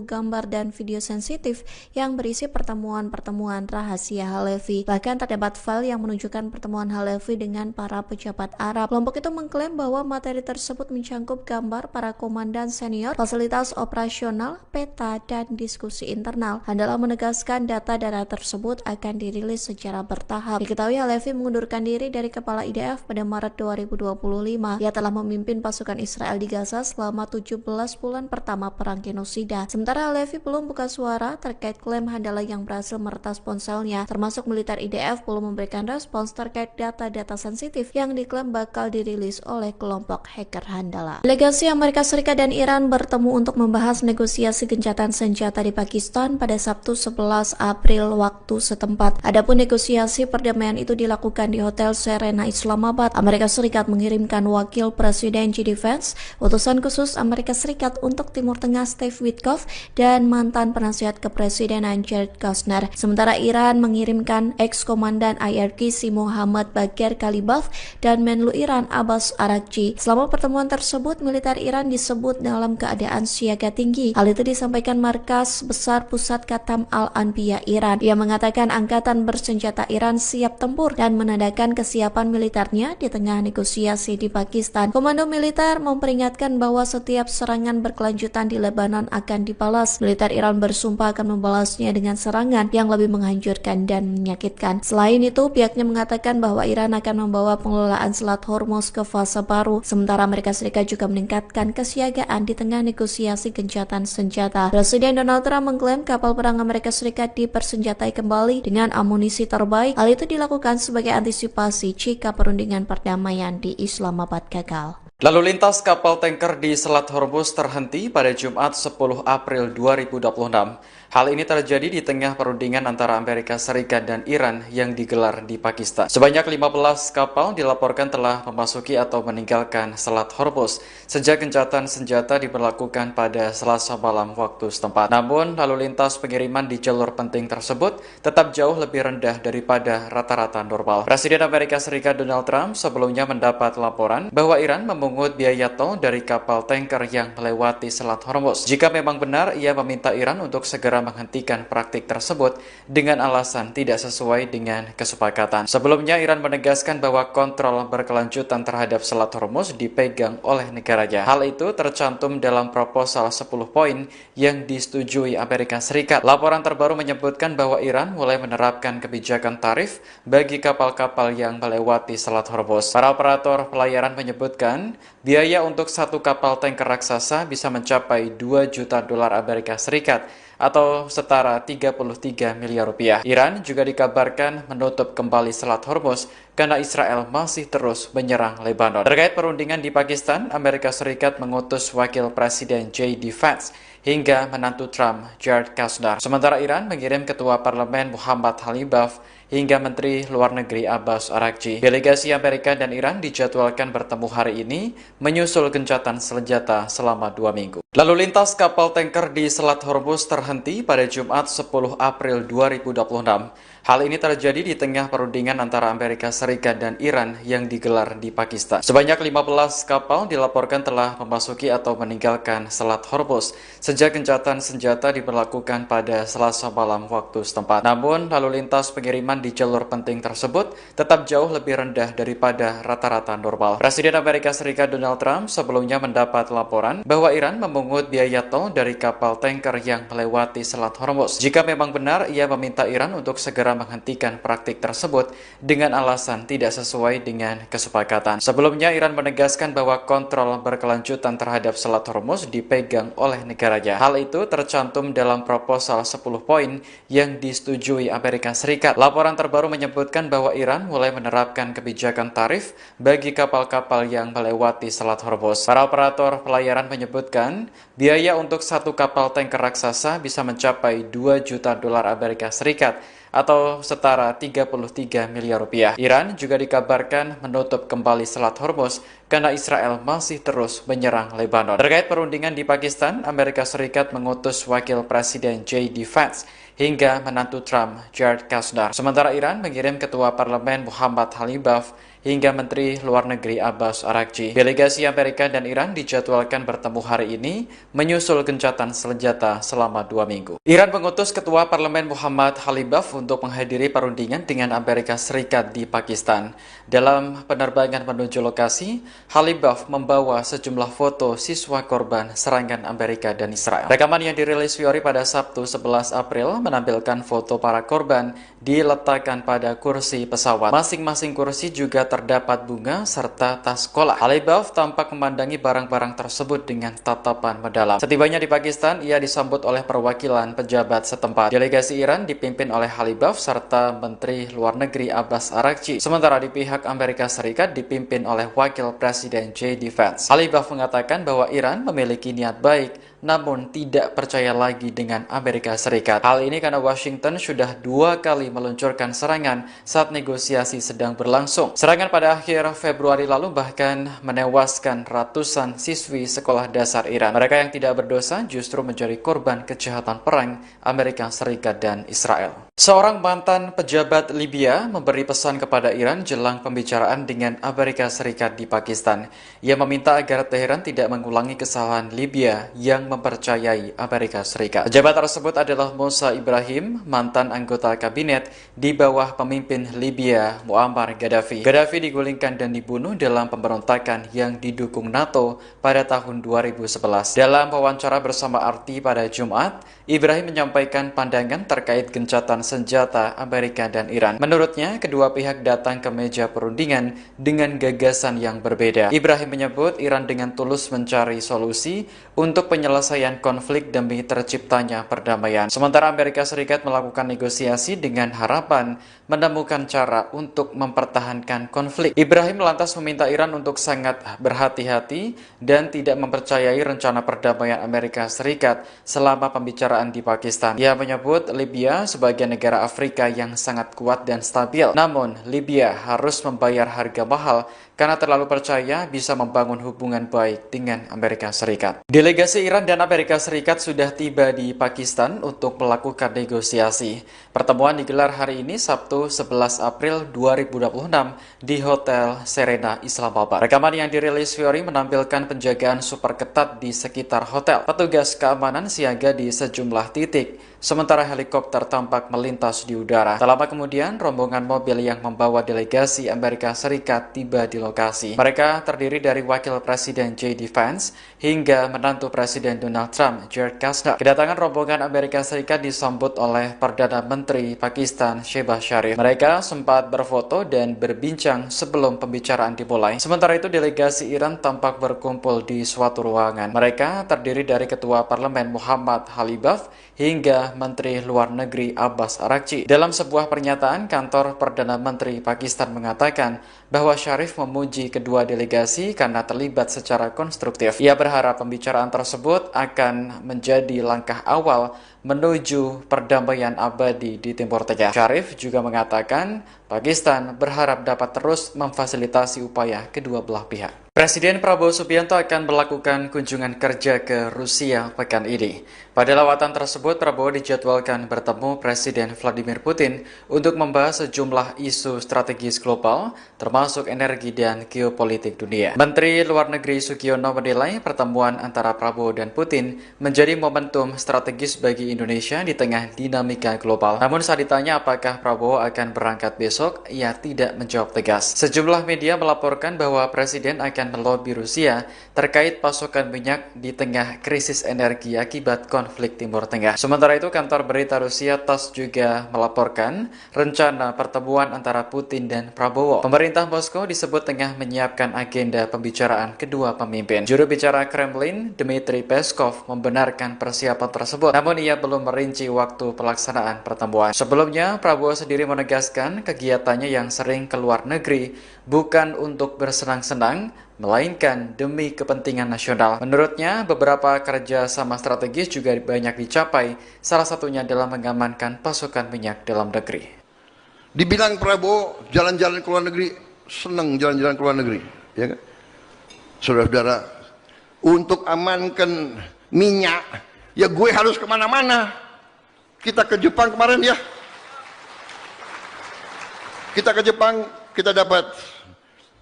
gambar dan video sensitif yang berisi pertemuan-pertemuan rahasia Halevi. Bahkan terdapat file yang menunjukkan pertemuan Halevi dengan para pejabat Arab. Kelompok itu mengklaim bahwa materi tersebut mencangkup gambar para komandan senior, fasilitas operasional, peta, dan diskusi internal. Handala menegaskan data-data tersebut akan dirilis secara bertahap. Diketahui Halevi mengundurkan diri dari kepala IDF pada Maret 2025. Ia telah memimpin pasukan Israel di Gaza selama 17 bulan pertama perang genosida. Sementara Halevi belum buka suara terkait klaim Handala yang berhasil meretas ponselnya, termasuk militer IDF belum memberikan respons terkait data-data sensitif yang diklaim bakal dirilis oleh kelompok hacker Handala. Delegasi Amerika Serikat dan Iran bertemu untuk membahas negosiasi gencatan senjata di Pakistan pada Sabtu 11 April waktu setempat. Adapun negosiasi perdamaian itu dilakukan di Hotel Serena Islamabad. Amerika Serikat mengirimkan wakil Presiden JD Vance, utusan khusus Amerika Serikat untuk Timur Tengah Steve Witkoff, dan mantan penasihat kepresidenan Jared Kushner. Sementara Iran mengirimkan ex-komandan IRGC Muhammad Bagher Ghalibaf dan Menlu Iran Abbas Araghchi. Selama pertemuan tersebut, militer Iran disebut dalam keadaan siaga tinggi. Hal itu disampaikan Markas Besar Pusat Khatam Al-Anbiya Iran. Ia mengatakan angkatan bersenjata Iran siap tempur dan menandakan kesiapan militernya di tengah negosiasi di Pakistan. Komando militer memperingatkan bahwa setiap serangan berkelanjutan di Lebanon akan dibalas. Militer Iran bersumpah akan membalasnya dengan serangan yang lebih menghancurkan dan menyakitkan. Selain itu, pihaknya mengatakan bahwa Iran akan membawa pengelolaan Selat Hormuz ke fase baru. Sementara Amerika Serikat juga meningkatkan kesiagaan di tengah negosiasi gencatan senjata. Presiden Donald Trump mengklaim kapal perang Amerika Serikat dipersenjatai kembali dengan amunisi terbaik. Hal itu dilakukan sebagai antisipasi jika perundingan perdamaian di Islamabad gagal. Lalu lintas kapal tanker di Selat Hormuz terhenti pada Jumat 10 April 2026. Hal ini terjadi di tengah perundingan antara Amerika Serikat dan Iran yang digelar di Pakistan. Sebanyak 15 kapal dilaporkan telah memasuki atau meninggalkan Selat Hormuz sejak gencatan senjata diberlakukan pada Selasa malam waktu setempat. Namun, lalu lintas pengiriman di jalur penting tersebut tetap jauh lebih rendah daripada rata-rata normal. Presiden Amerika Serikat Donald Trump sebelumnya mendapat laporan bahwa Iran memungut biaya tol dari kapal tanker yang melewati Selat Hormuz. Jika memang benar, ia meminta Iran untuk segera menghentikan praktik tersebut dengan alasan tidak sesuai dengan kesepakatan. Sebelumnya, Iran menegaskan bahwa kontrol berkelanjutan terhadap Selat Hormuz dipegang oleh negaranya. Hal itu tercantum dalam proposal 10 poin yang disetujui Amerika Serikat. Laporan terbaru menyebutkan bahwa Iran mulai menerapkan kebijakan tarif bagi kapal-kapal yang melewati Selat Hormuz. Para operator pelayaran menyebutkan biaya untuk satu kapal tanker raksasa bisa mencapai 2 juta dolar Amerika Serikat atau setara 33 miliar rupiah. Iran juga dikabarkan menutup kembali Selat Hormuz karena Israel masih terus menyerang Lebanon. Terkait perundingan di Pakistan, Amerika Serikat mengutus wakil Presiden JD Vance hingga menantu Trump, Jared Kushner. Sementara Iran mengirim Ketua Parlemen Muhammad Ghalibaf hingga Menteri Luar Negeri Abbas Araghchi. Delegasi Amerika dan Iran dijadwalkan bertemu hari ini menyusul gencatan senjata selama 2 minggu. Lalu lintas kapal tanker di Selat Hormuz terhenti pada Jumat 10 April 2026. Hal ini terjadi di tengah perundingan antara Amerika Serikat dan Iran yang digelar di Pakistan. Sebanyak 15 kapal dilaporkan telah memasuki atau meninggalkan Selat Hormuz sejak sejak gencatan senjata diberlakukan pada Selasa malam waktu setempat. Namun, lalu lintas pengiriman di jalur penting tersebut tetap jauh lebih rendah daripada rata-rata normal. Presiden Amerika Serikat Donald Trump sebelumnya mendapat laporan bahwa Iran memungut biaya tol dari kapal tanker yang melewati Selat Hormuz. Jika memang benar, ia meminta Iran untuk segera menghentikan praktik tersebut dengan alasan tidak sesuai dengan kesepakatan. Sebelumnya, Iran menegaskan bahwa kontrol berkelanjutan terhadap Selat Hormuz dipegang oleh negaranya. Hal itu tercantum dalam proposal 10 poin yang disetujui Amerika Serikat. Laporan terbaru menyebutkan bahwa Iran mulai menerapkan kebijakan tarif bagi kapal-kapal yang melewati Selat Hormuz. Para operator pelayaran menyebutkan biaya untuk satu kapal tanker raksasa bisa mencapai 2 juta dolar Amerika Serikat atau setara 33 miliar rupiah. Iran juga dikabarkan menutup kembali Selat Hormuz karena Israel masih terus menyerang Lebanon. Terkait perundingan di Pakistan, Amerika Serikat mengutus Wakil Presiden J.D. Vance hingga menantu Trump, Jared Kushner. Sementara Iran mengirim Ketua Parlemen Muhammad Khalibaf hingga Menteri Luar Negeri Abbas Araghchi. Delegasi Amerika dan Iran dijadwalkan bertemu hari ini menyusul gencatan senjata selama 2 minggu. Iran mengutus Ketua Parlemen Muhammad Khalibaf untuk menghadiri perundingan dengan Amerika Serikat di Pakistan. Dalam penerbangan menuju lokasi, Khalibaf membawa sejumlah foto siswa korban serangan Amerika dan Israel. Rekaman yang dirilis Fiori pada Sabtu 11 April menampilkan foto para korban diletakkan pada kursi pesawat. Masing-masing kursi juga terdapat bunga serta tas sekolah. Khalibaf tampak memandangi barang-barang tersebut dengan tatapan mendalam. Setibanya di Pakistan, ia disambut oleh perwakilan pejabat setempat. Delegasi Iran dipimpin oleh Khalibaf serta Menteri Luar Negeri Abbas Araghchi. Sementara di pihak Amerika Serikat dipimpin oleh Wakil Presiden J.D. Vance. Khalibaf mengatakan bahwa Iran memiliki niat baik namun tidak percaya lagi dengan Amerika Serikat. Hal ini karena Washington sudah 2 kali meluncurkan serangan saat negosiasi sedang berlangsung. Serangan pada akhir Februari lalu bahkan menewaskan ratusan siswi sekolah dasar Iran. Mereka yang tidak berdosa justru menjadi korban kejahatan perang Amerika Serikat dan Israel. Seorang mantan pejabat Libya memberi pesan kepada Iran jelang pembicaraan dengan Amerika Serikat di Pakistan. Ia meminta agar Teheran tidak mengulangi kesalahan Libya yang mempercayai Amerika Serikat. Pejabat tersebut adalah Musa Ibrahim, mantan anggota kabinet di bawah pemimpin Libya Muammar Gaddafi. Gaddafi digulingkan dan dibunuh dalam pemberontakan yang didukung NATO pada tahun 2011. Dalam wawancara bersama RT pada Jumat, Ibrahim menyampaikan pandangan terkait gencatan senjata Amerika dan Iran. Menurutnya, kedua pihak datang ke meja perundingan dengan gagasan yang berbeda. Ibrahim menyebut Iran dengan tulus mencari solusi untuk penyelesaian konflik demi terciptanya perdamaian. Sementara Amerika Serikat melakukan negosiasi dengan harapan menemukan cara untuk mempertahankan konflik. Ibrahim lantas meminta Iran untuk sangat berhati-hati dan tidak mempercayai rencana perdamaian Amerika Serikat selama pembicaraan di Pakistan. Ia menyebut Libya sebagai negara Afrika yang sangat kuat dan stabil. Namun, Libya harus membayar harga mahal karena terlalu percaya bisa membangun hubungan baik dengan Amerika Serikat. Delegasi Iran dan Amerika Serikat sudah tiba di Pakistan untuk melakukan negosiasi. Pertemuan digelar hari ini Sabtu 11 April 2026 di Hotel Serena Islamabad. Rekaman yang dirilis Fiori menampilkan penjagaan super ketat di sekitar hotel. Petugas keamanan siaga di sejumlah titik, sementara helikopter tampak melintas di udara. Tak lama kemudian, rombongan mobil yang membawa delegasi Amerika Serikat tiba di lokasi. Mereka terdiri dari Wakil Presiden J.D. Vance hingga menantu Presiden Donald Trump, Jared Kushner. Kedatangan rombongan Amerika Serikat disambut oleh Perdana Menteri Pakistan, Shehbaz Sharif. Mereka sempat berfoto dan berbincang sebelum pembicaraan dimulai. Sementara itu, delegasi Iran tampak berkumpul di suatu ruangan. Mereka terdiri dari Ketua Parlemen Muhammad Khalibaf hingga Menteri Luar Negeri Abbas Araghchi. Dalam sebuah pernyataan, kantor Perdana Menteri Pakistan mengatakan bahwa Sharif memuji kedua delegasi karena terlibat secara konstruktif. Ia berharap pembicaraan tersebut akan menjadi langkah awal menuju perdamaian abadi di Timur Tengah. Sharif juga mengatakan Pakistan berharap dapat terus memfasilitasi upaya kedua belah pihak. Presiden Prabowo Subianto akan melakukan kunjungan kerja ke Rusia pekan ini. Pada lawatan tersebut, Prabowo dijadwalkan bertemu Presiden Vladimir Putin untuk membahas sejumlah isu strategis global, termasuk energi dan geopolitik dunia. Menteri Luar Negeri Sugiono menilai pertemuan antara Prabowo dan Putin menjadi momentum strategis bagi Indonesia di tengah dinamika global. Namun saat ditanya apakah Prabowo akan berangkat besok, ia tidak menjawab tegas. Sejumlah media melaporkan bahwa Presiden akan melobi Rusia terkait pasokan minyak di tengah krisis energi akibat konflik Timur Tengah. Sementara itu, kantor berita Rusia TASS juga melaporkan rencana pertemuan antara Putin dan Prabowo. Pemerintah Moskow disebut tengah menyiapkan agenda pembicaraan kedua pemimpin. Juru bicara Kremlin, Dmitry Peskov, membenarkan persiapan tersebut, namun ia belum merinci waktu pelaksanaan pertemuan. Sebelumnya, Prabowo sendiri menegaskan kegiatannya yang sering ke luar negeri bukan untuk bersenang-senang, melainkan demi kepentingan nasional. Menurutnya, beberapa kerjasama strategis juga banyak dicapai, salah satunya adalah mengamankan pasokan minyak dalam negeri. Dibilang Prabowo jalan-jalan ke luar negeri, senang jalan-jalan ke luar negeri, ya kan? Saudara-saudara, untuk amankan minyak, ya gue harus kemana-mana. Kita ke Jepang kemarin ya, kita ke Jepang, kita dapat.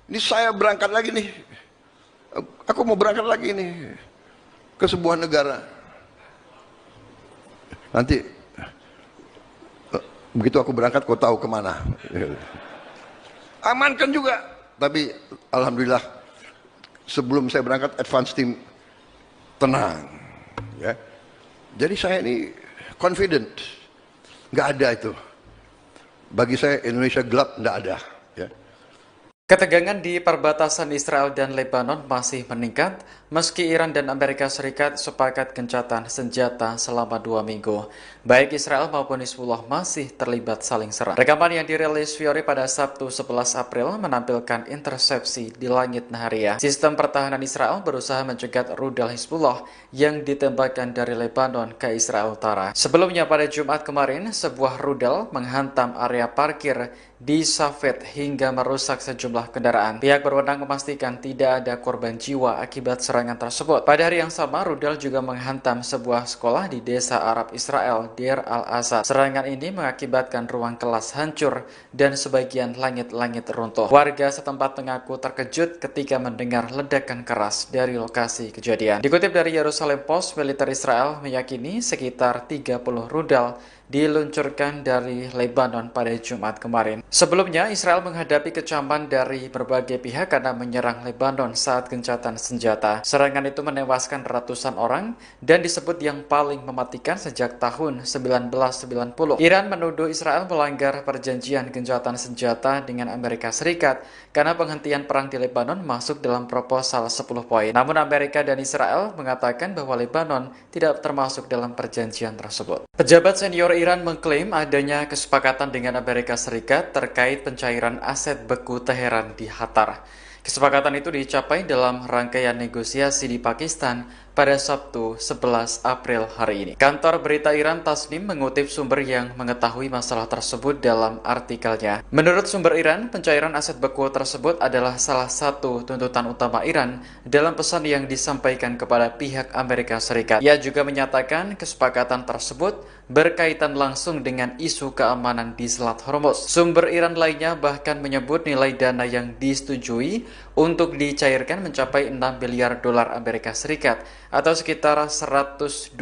Ini saya berangkat lagi nih, aku mau berangkat lagi nih ke sebuah negara. Nanti begitu aku berangkat, kau tahu kemana. Amankan juga. Tapi alhamdulillah sebelum saya berangkat, advance team tenang. Ya. Jadi saya ini confident, nggak ada itu. Bagi saya Indonesia gelap, nggak ada. Ya. Ketegangan di perbatasan Israel dan Lebanon masih meningkat meski Iran dan Amerika Serikat sepakat gencatan senjata selama 2 minggu. Baik Israel maupun Hizbullah masih terlibat saling serang. Rekaman yang dirilis Fiori pada Sabtu 11 April menampilkan intersepsi di langit Nahariya. Sistem pertahanan Israel berusaha mencegat rudal Hizbullah yang ditembakkan dari Lebanon ke Israel Utara. Sebelumnya pada Jumat kemarin, sebuah rudal menghantam area parkir di Safed hingga merusak sejumlah kendaraan. Pihak berwenang memastikan tidak ada korban jiwa akibat serangan tersebut. Pada hari yang sama, rudal juga menghantam sebuah sekolah di desa Arab Israel, Deir al-Asad. Serangan ini mengakibatkan ruang kelas hancur dan sebagian langit-langit runtuh. Warga setempat mengaku terkejut ketika mendengar ledakan keras dari lokasi kejadian. Dikutip dari Jerusalem Post, militer Israel meyakini sekitar 30 rudal diluncurkan dari Lebanon pada Jumat kemarin. Sebelumnya, Israel menghadapi kecaman dari berbagai pihak karena menyerang Lebanon saat gencatan senjata. Serangan itu menewaskan ratusan orang dan disebut yang paling mematikan sejak tahun 1990. Iran menuduh Israel melanggar perjanjian gencatan senjata dengan Amerika Serikat karena penghentian perang di Lebanon masuk dalam proposal 10 poin. Namun Amerika dan Israel mengatakan bahwa Lebanon tidak termasuk dalam perjanjian tersebut. Pejabat senior Iran mengklaim adanya kesepakatan dengan Amerika Serikat terkait pencairan aset beku Teheran di Qatar. Kesepakatan itu dicapai dalam rangkaian negosiasi di Pakistan pada Sabtu 11 April hari ini. Kantor berita Iran Tasnim mengutip sumber yang mengetahui masalah tersebut dalam artikelnya. Menurut sumber Iran, pencairan aset beku tersebut adalah salah satu tuntutan utama Iran dalam pesan yang disampaikan kepada pihak Amerika Serikat. Ia juga menyatakan kesepakatan tersebut berkaitan langsung dengan isu keamanan di Selat Hormuz. Sumber Iran lainnya bahkan menyebut nilai dana yang disetujui untuk dicairkan mencapai 6 miliar dolar Amerika Serikat atau sekitar 102,5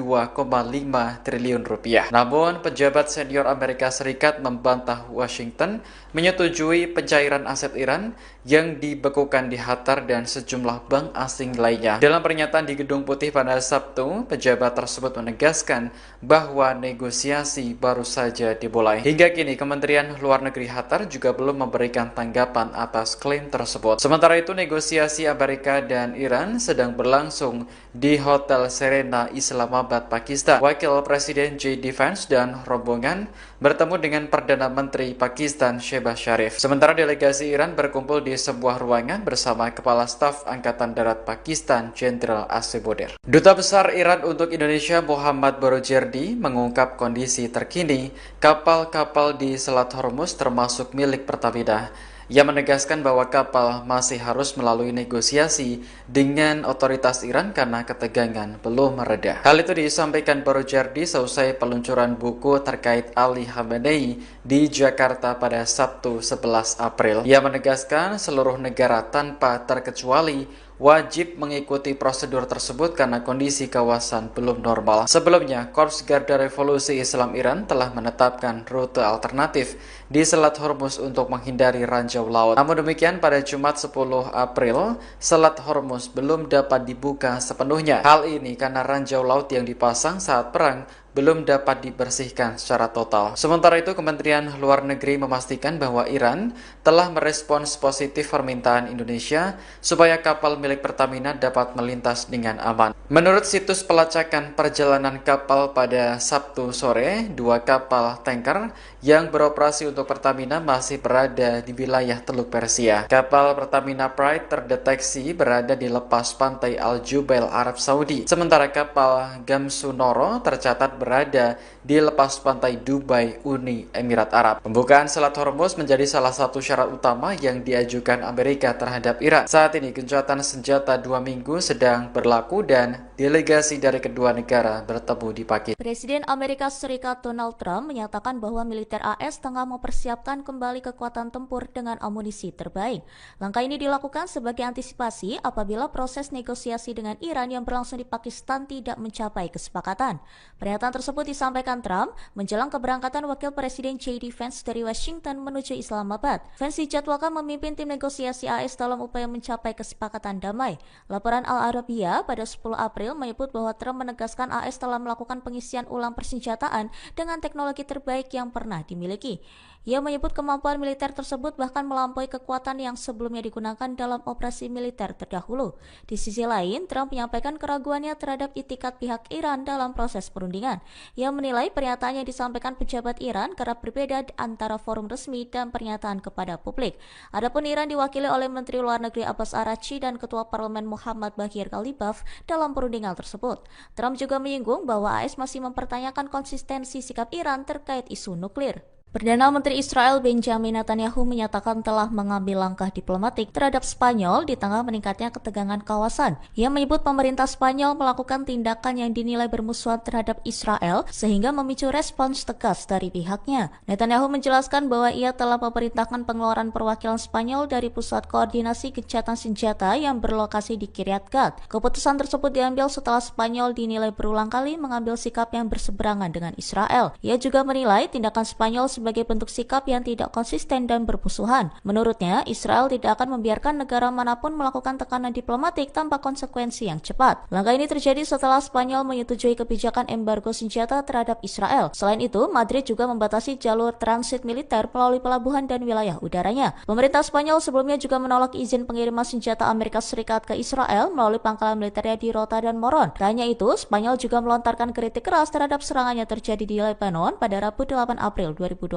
triliun rupiah. Namun, pejabat senior Amerika Serikat membantah Washington menyetujui pencairan aset Iran yang dibekukan di Qatar dan sejumlah bank asing lainnya. Dalam pernyataan di Gedung Putih pada Sabtu, pejabat tersebut menegaskan bahwa negosiasi baru saja dimulai. Hingga kini, Kementerian Luar Negeri Qatar juga belum memberikan tanggapan atas klaim tersebut. Sementara itu, negosiasi Amerika dan Iran sedang berlangsung di Hotel Serena, Islamabad, Pakistan. Wakil Presiden J.D. Vance dan rombongan bertemu dengan Perdana Menteri Pakistan Shehbaz Sharif. Sementara delegasi Iran berkumpul di sebuah ruangan bersama Kepala Staf Angkatan Darat Pakistan Jenderal Asif Boder. Duta Besar Iran untuk Indonesia Muhammad Borojerdi mengungkap kondisi terkini kapal-kapal di Selat Hormuz termasuk milik Pertamina. Ia menegaskan bahwa kapal masih harus melalui negosiasi dengan otoritas Iran karena ketegangan belum mereda. Hal itu disampaikan Barojardi seusai peluncuran buku terkait Ali Khamenei di Jakarta pada Sabtu 11 April. Ia menegaskan seluruh negara tanpa terkecuali wajib mengikuti prosedur tersebut karena kondisi kawasan belum normal. Sebelumnya, Korps Garda Revolusi Islam Iran telah menetapkan rute alternatif di Selat Hormuz untuk menghindari ranjau laut. Namun demikian, pada Jumat 10 April, Selat Hormuz belum dapat dibuka sepenuhnya. Hal ini karena ranjau laut yang dipasang saat perang belum dapat dibersihkan secara total. Sementara itu, Kementerian Luar Negeri memastikan bahwa Iran telah merespons positif permintaan Indonesia supaya kapal milik Pertamina dapat melintas dengan aman. Menurut situs pelacakan perjalanan kapal pada Sabtu sore, 2 kapal tanker yang beroperasi untuk Pertamina masih berada di wilayah Teluk Persia. Kapal Pertamina Pride terdeteksi berada di lepas pantai Al Jubail, Arab Saudi. Sementara kapal Gamsunoro tercatat berada di lepas pantai Dubai, Uni Emirat Arab. Pembukaan Selat Hormuz menjadi salah satu syarat utama yang diajukan Amerika terhadap Iran. Saat ini gencatan senjata 2 minggu sedang berlaku dan delegasi dari kedua negara bertemu di Pakistan. Presiden Amerika Serikat Donald Trump menyatakan bahwa militer AS tengah mempersiapkan kembali kekuatan tempur dengan amunisi terbaik. Langkah ini dilakukan sebagai antisipasi apabila proses negosiasi dengan Iran yang berlangsung di Pakistan tidak mencapai kesepakatan. Pernyataan tersebut disampaikan Trump menjelang keberangkatan Wakil Presiden J.D. Vance dari Washington menuju Islamabad. Vance dijadwalkan memimpin tim negosiasi AS dalam upaya mencapai kesepakatan damai. Laporan Al Arabiya pada 10 April menyebut bahwa Trump menegaskan AS telah melakukan pengisian ulang persenjataan dengan teknologi terbaik yang pernah dimiliki. Ia menyebut kemampuan militer tersebut bahkan melampaui kekuatan yang sebelumnya digunakan dalam operasi militer terdahulu. Di sisi lain, Trump menyampaikan keraguannya terhadap itikat pihak Iran dalam proses perundingan. Ia menilai pernyataan yang disampaikan pejabat Iran kerap berbeda antara forum resmi dan pernyataan kepada publik. Adapun Iran diwakili oleh Menteri Luar Negeri Abbas Araghchi dan Ketua Parlemen Muhammad Baghir Ghalibaf dalam perundingan tersebut. Trump juga menyinggung bahwa AS masih mempertanyakan konsistensi sikap Iran terkait isu nuklir. Perdana Menteri Israel Benjamin Netanyahu menyatakan telah mengambil langkah diplomatik terhadap Spanyol di tengah meningkatnya ketegangan kawasan. Ia menyebut pemerintah Spanyol melakukan tindakan yang dinilai bermusuhan terhadap Israel sehingga memicu respons tegas dari pihaknya. Netanyahu menjelaskan bahwa ia telah memerintahkan pengeluaran perwakilan Spanyol dari pusat koordinasi gencatan senjata yang berlokasi di Kiryat Gat. Keputusan tersebut diambil setelah Spanyol dinilai berulang kali mengambil sikap yang berseberangan dengan Israel. Ia juga menilai tindakan Spanyol sebagai bentuk sikap yang tidak konsisten dan bermusuhan. Menurutnya, Israel tidak akan membiarkan negara manapun melakukan tekanan diplomatik tanpa konsekuensi yang cepat. Langkah ini terjadi setelah Spanyol menyetujui kebijakan embargo senjata terhadap Israel. Selain itu, Madrid juga membatasi jalur transit militer melalui pelabuhan dan wilayah udaranya. Pemerintah Spanyol sebelumnya juga menolak izin pengiriman senjata Amerika Serikat ke Israel melalui pangkalan militernya di Rota dan Moron. Tak hanya itu, Spanyol juga melontarkan kritik keras terhadap serangan yang terjadi di Lebanon pada Rabu 8 April 2026.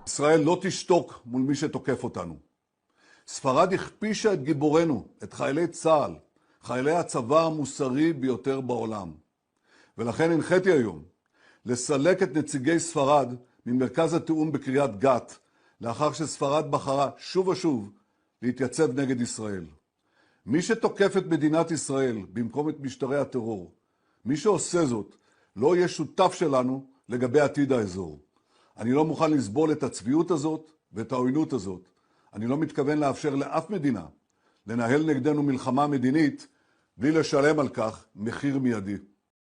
ישראל לא תשתוק מול מי שתוקף אותנו. ספרד הכפישה את גיבורנו, את חיילי צה"ל, חיילי הצבא המוסרי ביותר בעולם. ולכן הנחיתי היום לסלק את נציגי ספרד ממרכז התיאום בקריית גת, לאחר שספרד בחרה שוב ושוב להתייצב נגד ישראל. מי שתוקף את מדינת ישראל במקום את משטרי הטרור, מי שעושה זאת לא יהיה שותף שלנו לגבי עתיד האזור. אני לא מוכן לסבול את הצביעות הזאת ואת העוינות הזאת. אני לא מתכוון לאפשר לאף מדינה לנהל נגדנו מלחמה מדינית בלי לשלם על כך מחיר מיידי.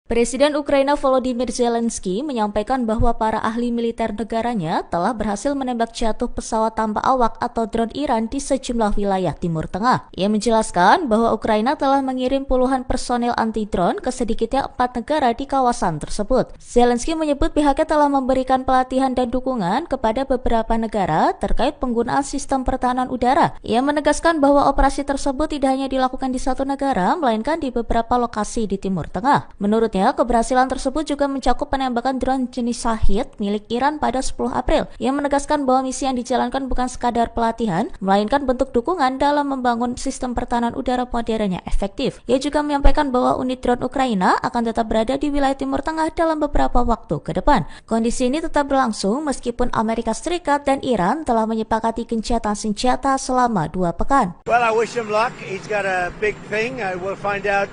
Presiden Ukraina Volodymyr Zelensky menyampaikan bahwa para ahli militer negaranya telah berhasil menembak jatuh pesawat tanpa awak atau drone Iran di sejumlah wilayah Timur Tengah. Ia menjelaskan bahwa Ukraina telah mengirim puluhan personel anti-drone ke sedikitnya 4 negara di kawasan tersebut. Zelensky menyebut pihaknya telah memberikan pelatihan dan dukungan kepada beberapa negara terkait penggunaan sistem pertahanan udara. Ia menegaskan bahwa operasi tersebut tidak hanya dilakukan di satu negara, melainkan di beberapa lokasi di Timur Tengah. Menurutnya, Menurutnya, keberhasilan tersebut juga mencakup penembakan drone jenis Shahid milik Iran pada 10 April, yang menegaskan bahwa misi yang dijalankan bukan sekadar pelatihan, melainkan bentuk dukungan dalam membangun sistem pertahanan udara modern yang efektif. Ia juga menyampaikan bahwa unit drone Ukraina akan tetap berada di wilayah Timur Tengah dalam beberapa waktu ke depan. Kondisi ini tetap berlangsung meskipun Amerika Serikat dan Iran telah menyepakati gencatan senjata selama 2 pekan. Well, I wish him luck. He's got a big thing. We'll find out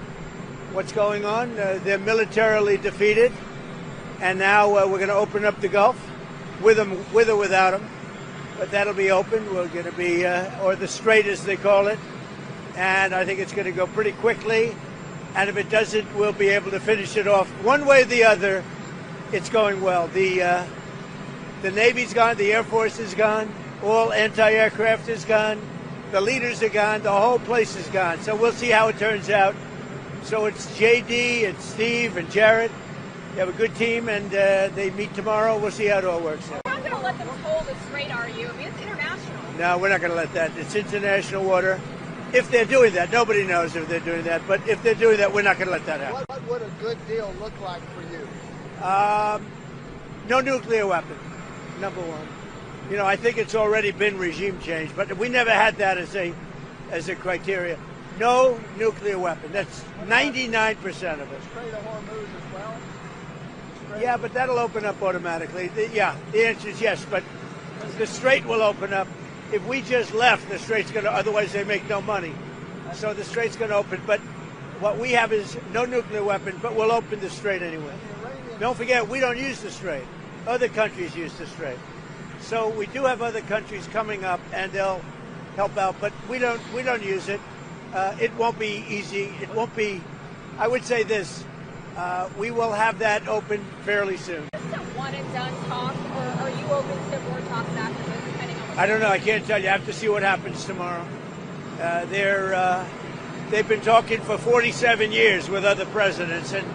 what's going on. They're militarily defeated, and now we're going to open up the Gulf with or without them. But that'll be open. We're going to be, or the Strait as they call it, and I think it's going to go pretty quickly. And if it doesn't, we'll be able to finish it off one way or the other. It's going well. The Navy's gone. The Air Force is gone. All anti-aircraft is gone. The leaders are gone. The whole place is gone. So we'll see how it turns out. So it's JD, it's Steve, and Jared. You have a good team, and they meet tomorrow. We'll see how it all works out. You're not going to let them toll the Strait, are you? I mean, it's international. No, we're not going to let that. It's international water. If they're doing that, nobody knows if they're doing that. But if they're doing that, we're not going to let that happen. What would a good deal look like for you? No nuclear weapon, number one. You know, I think it's already been regime change, but we never had that as a criteria. No nuclear weapon. That's 99% of it. Strait of Hormuz as well? Yeah, but that'll open up automatically. The answer is yes, but the Strait will open up. If we just left, the Strait's going to, otherwise they make no money. So the Strait's going to open, but what we have is no nuclear weapon, but we'll open the Strait anyway. Don't forget, we don't use the Strait. Other countries use the Strait. So we do have other countries coming up, and they'll help out, but we don't use it. It won't be easy. It won't be, I would say this, we will have that open fairly soon. Is this a one and done talk, or are you open to more talks after this, depending on what I don't know. I can't tell you. I have to see what happens tomorrow. They've been talking for 47 years with other presidents, and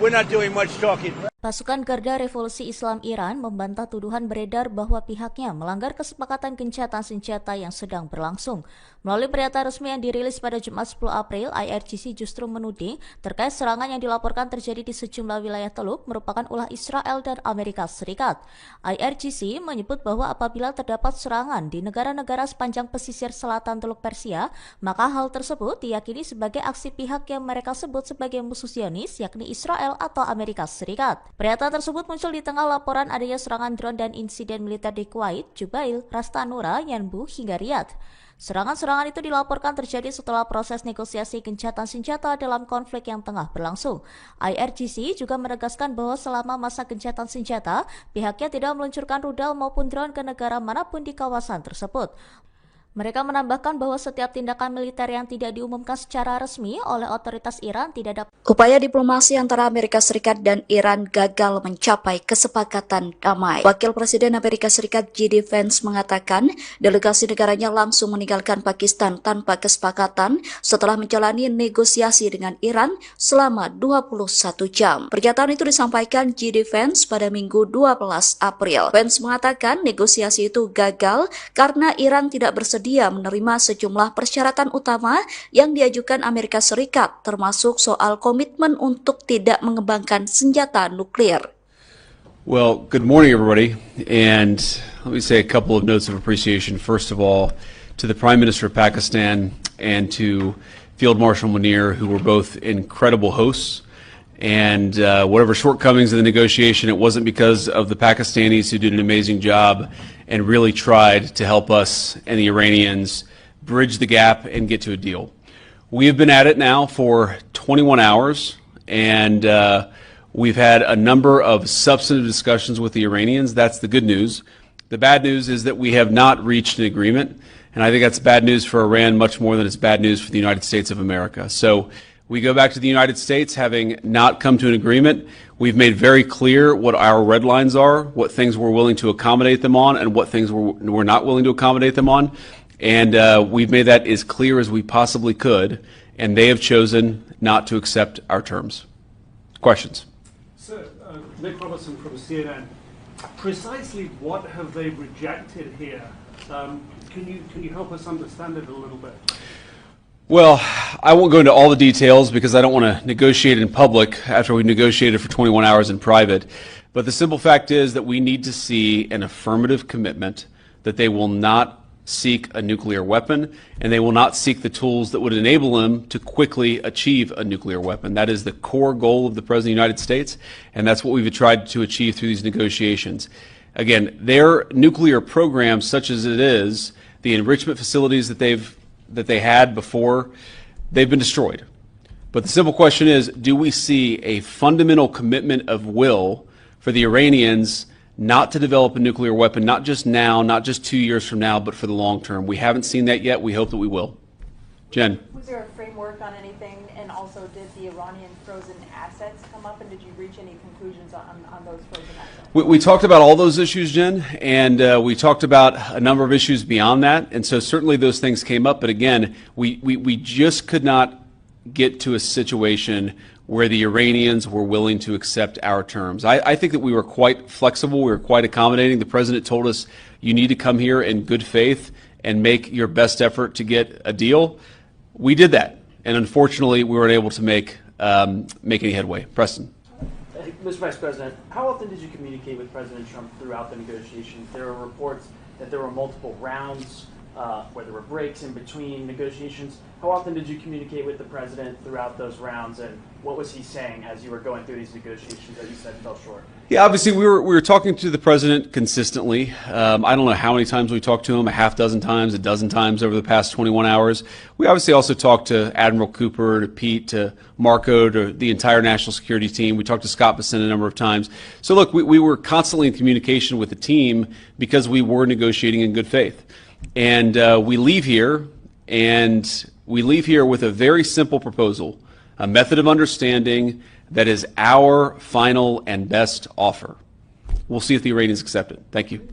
we're not doing much talking. Pasukan Garda Revolusi Islam Iran membantah tuduhan beredar bahwa pihaknya melanggar kesepakatan gencatan senjata yang sedang berlangsung. Melalui pernyataan resmi yang dirilis pada Jumat 10 April, IRGC justru menuding terkait serangan yang dilaporkan terjadi di sejumlah wilayah Teluk merupakan ulah Israel dan Amerika Serikat. IRGC menyebut bahwa apabila terdapat serangan di negara-negara sepanjang pesisir selatan Teluk Persia, maka hal tersebut diyakini sebagai aksi pihak yang mereka sebut sebagai musuh Zionis, yakni Israel atau Amerika Serikat. Pernyataan tersebut muncul di tengah laporan adanya serangan drone dan insiden militer di Kuwait, Jubail, Ras Tanura, Yanbu, hingga Riyadh. Serangan-serangan itu dilaporkan terjadi setelah proses negosiasi gencatan senjata dalam konflik yang tengah berlangsung. IRGC juga menegaskan bahwa selama masa gencatan senjata, pihaknya tidak meluncurkan rudal maupun drone ke negara manapun di kawasan tersebut. Mereka menambahkan bahwa setiap tindakan militer yang tidak diumumkan secara resmi oleh otoritas Iran tidak dapat. Upaya diplomasi antara Amerika Serikat dan Iran gagal mencapai kesepakatan damai. Wakil Presiden Amerika Serikat J.D. Vance mengatakan delegasi negaranya langsung meninggalkan Pakistan tanpa kesepakatan setelah menjalani negosiasi dengan Iran selama 21 jam. Pernyataan itu disampaikan J.D. Vance pada Minggu 12 April. Vance mengatakan negosiasi itu gagal karena Iran tidak bersedia menerima sejumlah persyaratan utama yang diajukan Amerika Serikat, termasuk soal komitmen untuk tidak mengembangkan senjata nuklir. Well, good morning, everybody. And let me say a couple of notes of appreciation. First of all, to the Prime Minister of Pakistan and to Field Marshal Munir, who were both incredible hosts. And whatever shortcomings in the negotiation, it wasn't because of the Pakistanis who did an amazing job and really tried to help us and the Iranians bridge the gap and get to a deal. We have been at it now for 21 hours, and we've had a number of substantive discussions with the Iranians. That's the good news. The bad news is that we have not reached an agreement, and I think that's bad news for Iran much more than it's bad news for the United States of America. So we go back to the United States having not come to an agreement. We've made very clear what our red lines are, what things we're willing to accommodate them on, and what things we're not willing to accommodate them on. And we've made that as clear as we possibly could, and they have chosen not to accept our terms. Questions? Sir, Nick Robertson from CNN. Precisely what have they rejected here? Can you help us understand it a little bit? Well, I won't go into all the details because I don't want to negotiate in public after we negotiated for 21 hours in private. But the simple fact is that we need to see an affirmative commitment that they will not seek a nuclear weapon and they will not seek the tools that would enable them to quickly achieve a nuclear weapon. That is the core goal of the President of the United States, and that's what we've tried to achieve through these negotiations. Again, their nuclear program, such as it is, the enrichment facilities that they had before, they've been destroyed. But the simple question is, do we see a fundamental commitment of will for the Iranians not to develop a nuclear weapon, not just now, not just 2 years from now, but for the long term? We haven't seen that yet. We hope that we will. Jen. Was there a framework on anything, and also did the Iranian frozen assets come up, and did you reach any conclusions on those frozen assets? We talked about all those issues, Jen, and we talked about a number of issues beyond that, and so certainly those things came up, but again, we just could not get to a situation where the Iranians were willing to accept our terms. I think that we were quite flexible, we were quite accommodating. The President told us, you need to come here in good faith and make your best effort to get a deal. We did that, and unfortunately, we weren't able to make any headway. Preston. Mr. Vice President, how often did you communicate with President Trump throughout the negotiations? There were reports that there were multiple rounds, where there were breaks in between negotiations. How often did you communicate with the President throughout those rounds, and what was he saying as you were going through these negotiations that you said fell short? Yeah, obviously we were talking to the President consistently. I don't know how many times we talked to him, a half dozen times, a dozen times over the past 21 hours. We obviously also talked to Admiral Cooper, to Pete, to Marco, to the entire national security team. We talked to Scott Bessent a number of times. So look, we were constantly in communication with the team because we were negotiating in good faith. And we leave here with a very simple proposal, a method of understanding that is our final and best offer. We'll see if the Iranians accept it. Thank you.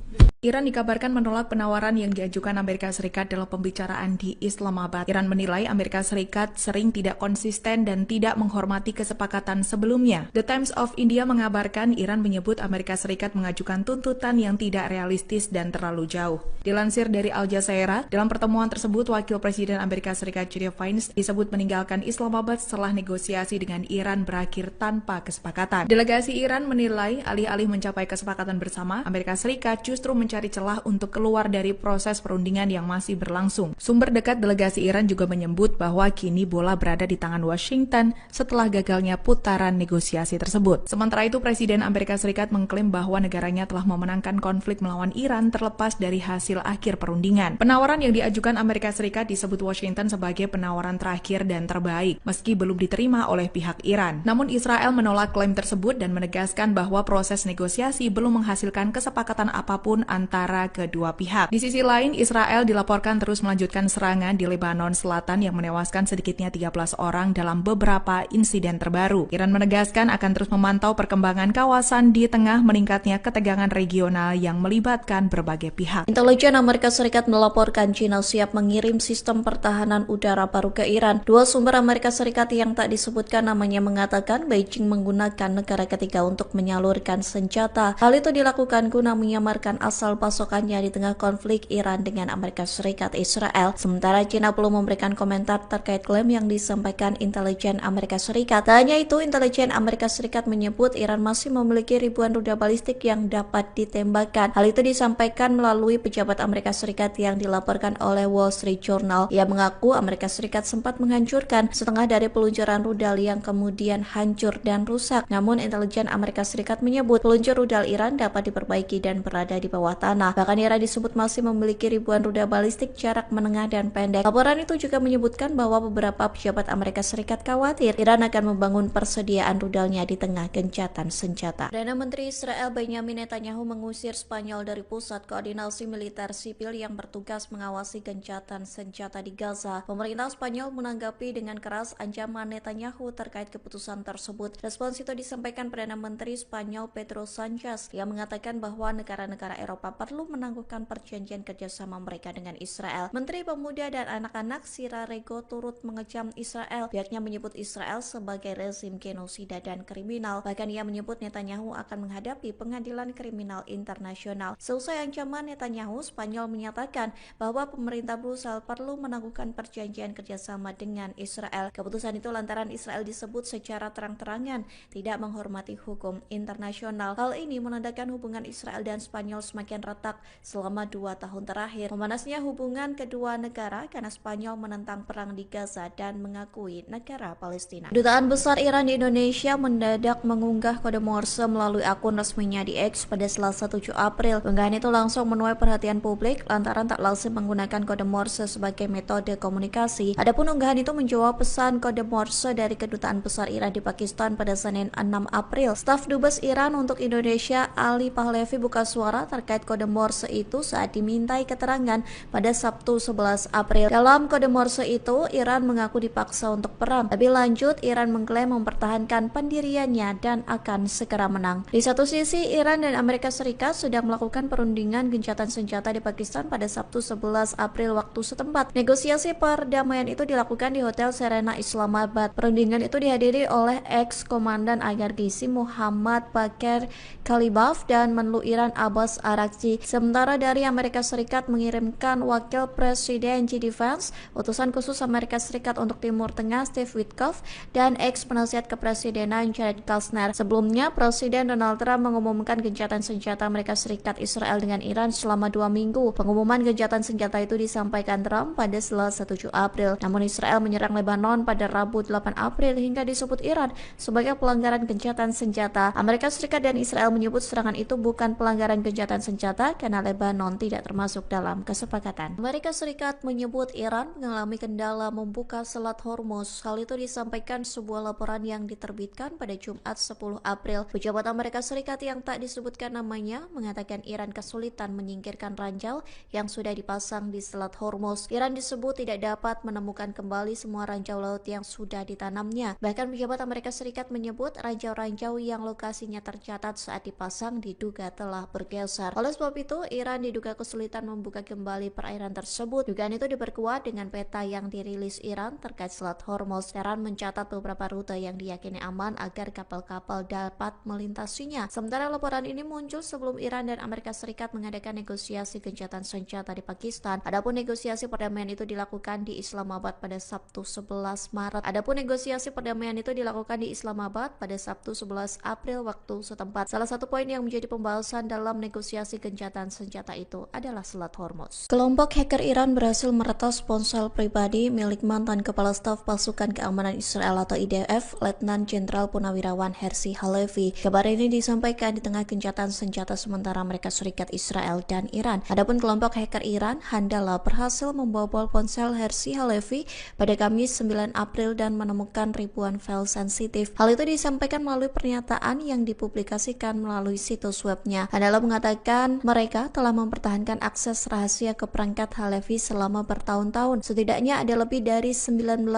Iran dikabarkan menolak penawaran yang diajukan Amerika Serikat dalam pembicaraan di Islamabad. Iran menilai Amerika Serikat sering tidak konsisten dan tidak menghormati kesepakatan sebelumnya. The Times of India mengabarkan Iran menyebut Amerika Serikat mengajukan tuntutan yang tidak realistis dan terlalu jauh. Dilansir dari Al Jazeera, dalam pertemuan tersebut Wakil Presiden Amerika Serikat J.D. Vance disebut meninggalkan Islamabad setelah negosiasi dengan Iran berakhir tanpa kesepakatan. Delegasi Iran menilai alih-alih mencapai kesepakatan bersama, Amerika Serikat justru mencari celah untuk keluar dari proses perundingan yang masih berlangsung. Sumber dekat delegasi Iran juga menyebut bahwa kini bola berada di tangan Washington setelah gagalnya putaran negosiasi tersebut. Sementara itu, Presiden Amerika Serikat mengklaim bahwa negaranya telah memenangkan konflik melawan Iran terlepas dari hasil akhir perundingan. Penawaran yang diajukan Amerika Serikat disebut Washington sebagai penawaran terakhir dan terbaik, meski belum diterima oleh pihak Iran. Namun Israel menolak klaim tersebut dan menegaskan bahwa proses negosiasi belum menghasilkan kesepakatan apapun antara kedua pihak. Di sisi lain, Israel dilaporkan terus melanjutkan serangan di Lebanon Selatan yang menewaskan sedikitnya 13 orang dalam beberapa insiden terbaru. Iran menegaskan akan terus memantau perkembangan kawasan di tengah meningkatnya ketegangan regional yang melibatkan berbagai pihak. Intelijen Amerika Serikat melaporkan China siap mengirim sistem pertahanan udara baru ke Iran. Dua sumber Amerika Serikat yang tak disebutkan namanya mengatakan Beijing menggunakan negara ketiga untuk menyalurkan senjata. Hal itu dilakukan guna menyamarkan asal pasokannya di tengah konflik Iran dengan Amerika Serikat Israel. Sementara China belum memberikan komentar terkait klaim yang disampaikan intelijen Amerika Serikat. Tak hanya itu, intelijen Amerika Serikat menyebut Iran masih memiliki ribuan rudal balistik yang dapat ditembakkan. Hal itu disampaikan melalui pejabat Amerika Serikat yang dilaporkan oleh Wall Street Journal. Ia mengaku Amerika Serikat sempat menghancurkan setengah dari peluncuran rudal yang kemudian hancur dan rusak. Namun intelijen Amerika Serikat menyebut peluncur rudal Iran dapat diperbaiki dan berada di bawah tanah. Bahkan Iran disebut masih memiliki ribuan rudal balistik jarak menengah dan pendek. Laporan itu juga menyebutkan bahwa beberapa pejabat Amerika Serikat khawatir Iran akan membangun persediaan rudalnya di tengah gencatan senjata. Perdana Menteri Israel Benjamin Netanyahu mengusir Spanyol dari pusat koordinasi militer sipil yang bertugas mengawasi gencatan senjata di Gaza. Pemerintah Spanyol menanggapi dengan keras ancaman Netanyahu terkait keputusan tersebut. Respons itu disampaikan Perdana Menteri Spanyol Pedro Sanchez yang mengatakan bahwa negara-negara Eropa mengapa perlu menangguhkan perjanjian kerjasama mereka dengan Israel. Menteri Pemuda dan Anak-anak Sira Rego turut mengecam Israel. Pihaknya menyebut Israel sebagai rezim genosida dan kriminal. Bahkan ia menyebut Netanyahu akan menghadapi pengadilan kriminal internasional. Seusai ancaman Netanyahu, Spanyol menyatakan bahwa pemerintah Brussels perlu menangguhkan perjanjian kerjasama dengan Israel. Keputusan itu lantaran Israel disebut secara terang-terangan tidak menghormati hukum internasional. Hal ini menandakan hubungan Israel dan Spanyol semakin retak selama 2 tahun terakhir. Memanasnya hubungan kedua negara karena Spanyol menentang perang di Gaza dan mengakui negara Palestina. Kedutaan Besar Iran di Indonesia mendadak mengunggah kode Morse melalui akun resminya di X pada Selasa 7 April. Unggahan itu langsung menuai perhatian publik lantaran tak lazim menggunakan kode Morse sebagai metode komunikasi. Adapun unggahan itu menjawab pesan kode Morse dari Kedutaan Besar Iran di Pakistan pada Senin 6 April. Staf Dubes Iran untuk Indonesia Ali Pahlavi buka suara terkait kode Morse itu saat dimintai keterangan pada Sabtu 11 April. Dalam kode Morse itu, Iran mengaku dipaksa untuk perang. Lebih lanjut, Iran mengklaim mempertahankan pendiriannya dan akan segera menang. Di satu sisi, Iran dan Amerika Serikat sudah melakukan perundingan gencatan senjata di Pakistan pada Sabtu 11 April waktu setempat. Negosiasi perdamaian itu dilakukan di Hotel Serena Islamabad. Perundingan itu dihadiri oleh ex-komandan IRGC Muhammad Bakir Kalibaf dan Menlu Iran Abbas Araghchi. Sementara dari Amerika Serikat mengirimkan Wakil Presiden JD Vance, utusan khusus Amerika Serikat untuk Timur Tengah Steve Witkoff, dan ex-penasihat kepresidenan Jared Kushner. Sebelumnya, Presiden Donald Trump mengumumkan gencatan senjata Amerika Serikat Israel dengan Iran selama 2 minggu. Pengumuman gencatan senjata itu disampaikan Trump pada Selasa 7 April. Namun Israel menyerang Lebanon pada Rabu 8 April hingga disebut Iran sebagai pelanggaran gencatan senjata. Amerika Serikat dan Israel menyebut serangan itu bukan pelanggaran gencatan senjata karena Lebanon tidak termasuk dalam kesepakatan. Amerika Serikat menyebut Iran mengalami kendala membuka Selat Hormuz. Hal itu disampaikan sebuah laporan yang diterbitkan pada Jumat 10 April. Pejabat Amerika Serikat yang tak disebutkan namanya mengatakan Iran kesulitan menyingkirkan ranjau yang sudah dipasang di Selat Hormuz. Iran disebut tidak dapat menemukan kembali semua ranjau laut yang sudah ditanamnya. Bahkan pejabat Amerika Serikat menyebut ranjau-ranjau yang lokasinya tercatat saat dipasang diduga telah bergeser. Oleh sebab itu, Iran diduga kesulitan membuka kembali perairan tersebut. Dugaan itu diperkuat dengan peta yang dirilis Iran terkait Selat Hormuz. Iran mencatat beberapa rute yang diyakini aman agar kapal-kapal dapat melintasinya. Sementara laporan ini muncul sebelum Iran dan Amerika Serikat mengadakan negosiasi gencatan senjata di Pakistan. Adapun negosiasi perdamaian itu dilakukan di Islamabad pada Sabtu 11 Maret. Adapun negosiasi perdamaian itu dilakukan di Islamabad pada Sabtu 11 April waktu setempat. Salah satu poin yang menjadi pembahasan dalam negosiasi gencatan senjata itu adalah Selat Hormuz. Kelompok hacker Iran berhasil meretas ponsel pribadi milik mantan Kepala Staf Pasukan Keamanan Israel atau IDF, Letnan Jenderal Purnawirawan Herzi Halevi. Kabar ini disampaikan di tengah gencatan senjata sementara Amerika Serikat, Israel, dan Iran. Adapun kelompok hacker Iran, Handala, berhasil membobol ponsel Herzi Halevi pada Kamis 9 April dan menemukan ribuan file sensitif. Hal itu disampaikan melalui pernyataan yang dipublikasikan melalui situs webnya. Handala mengatakan mereka telah mempertahankan akses rahasia ke perangkat Halevi selama bertahun-tahun. Setidaknya ada lebih dari 19.000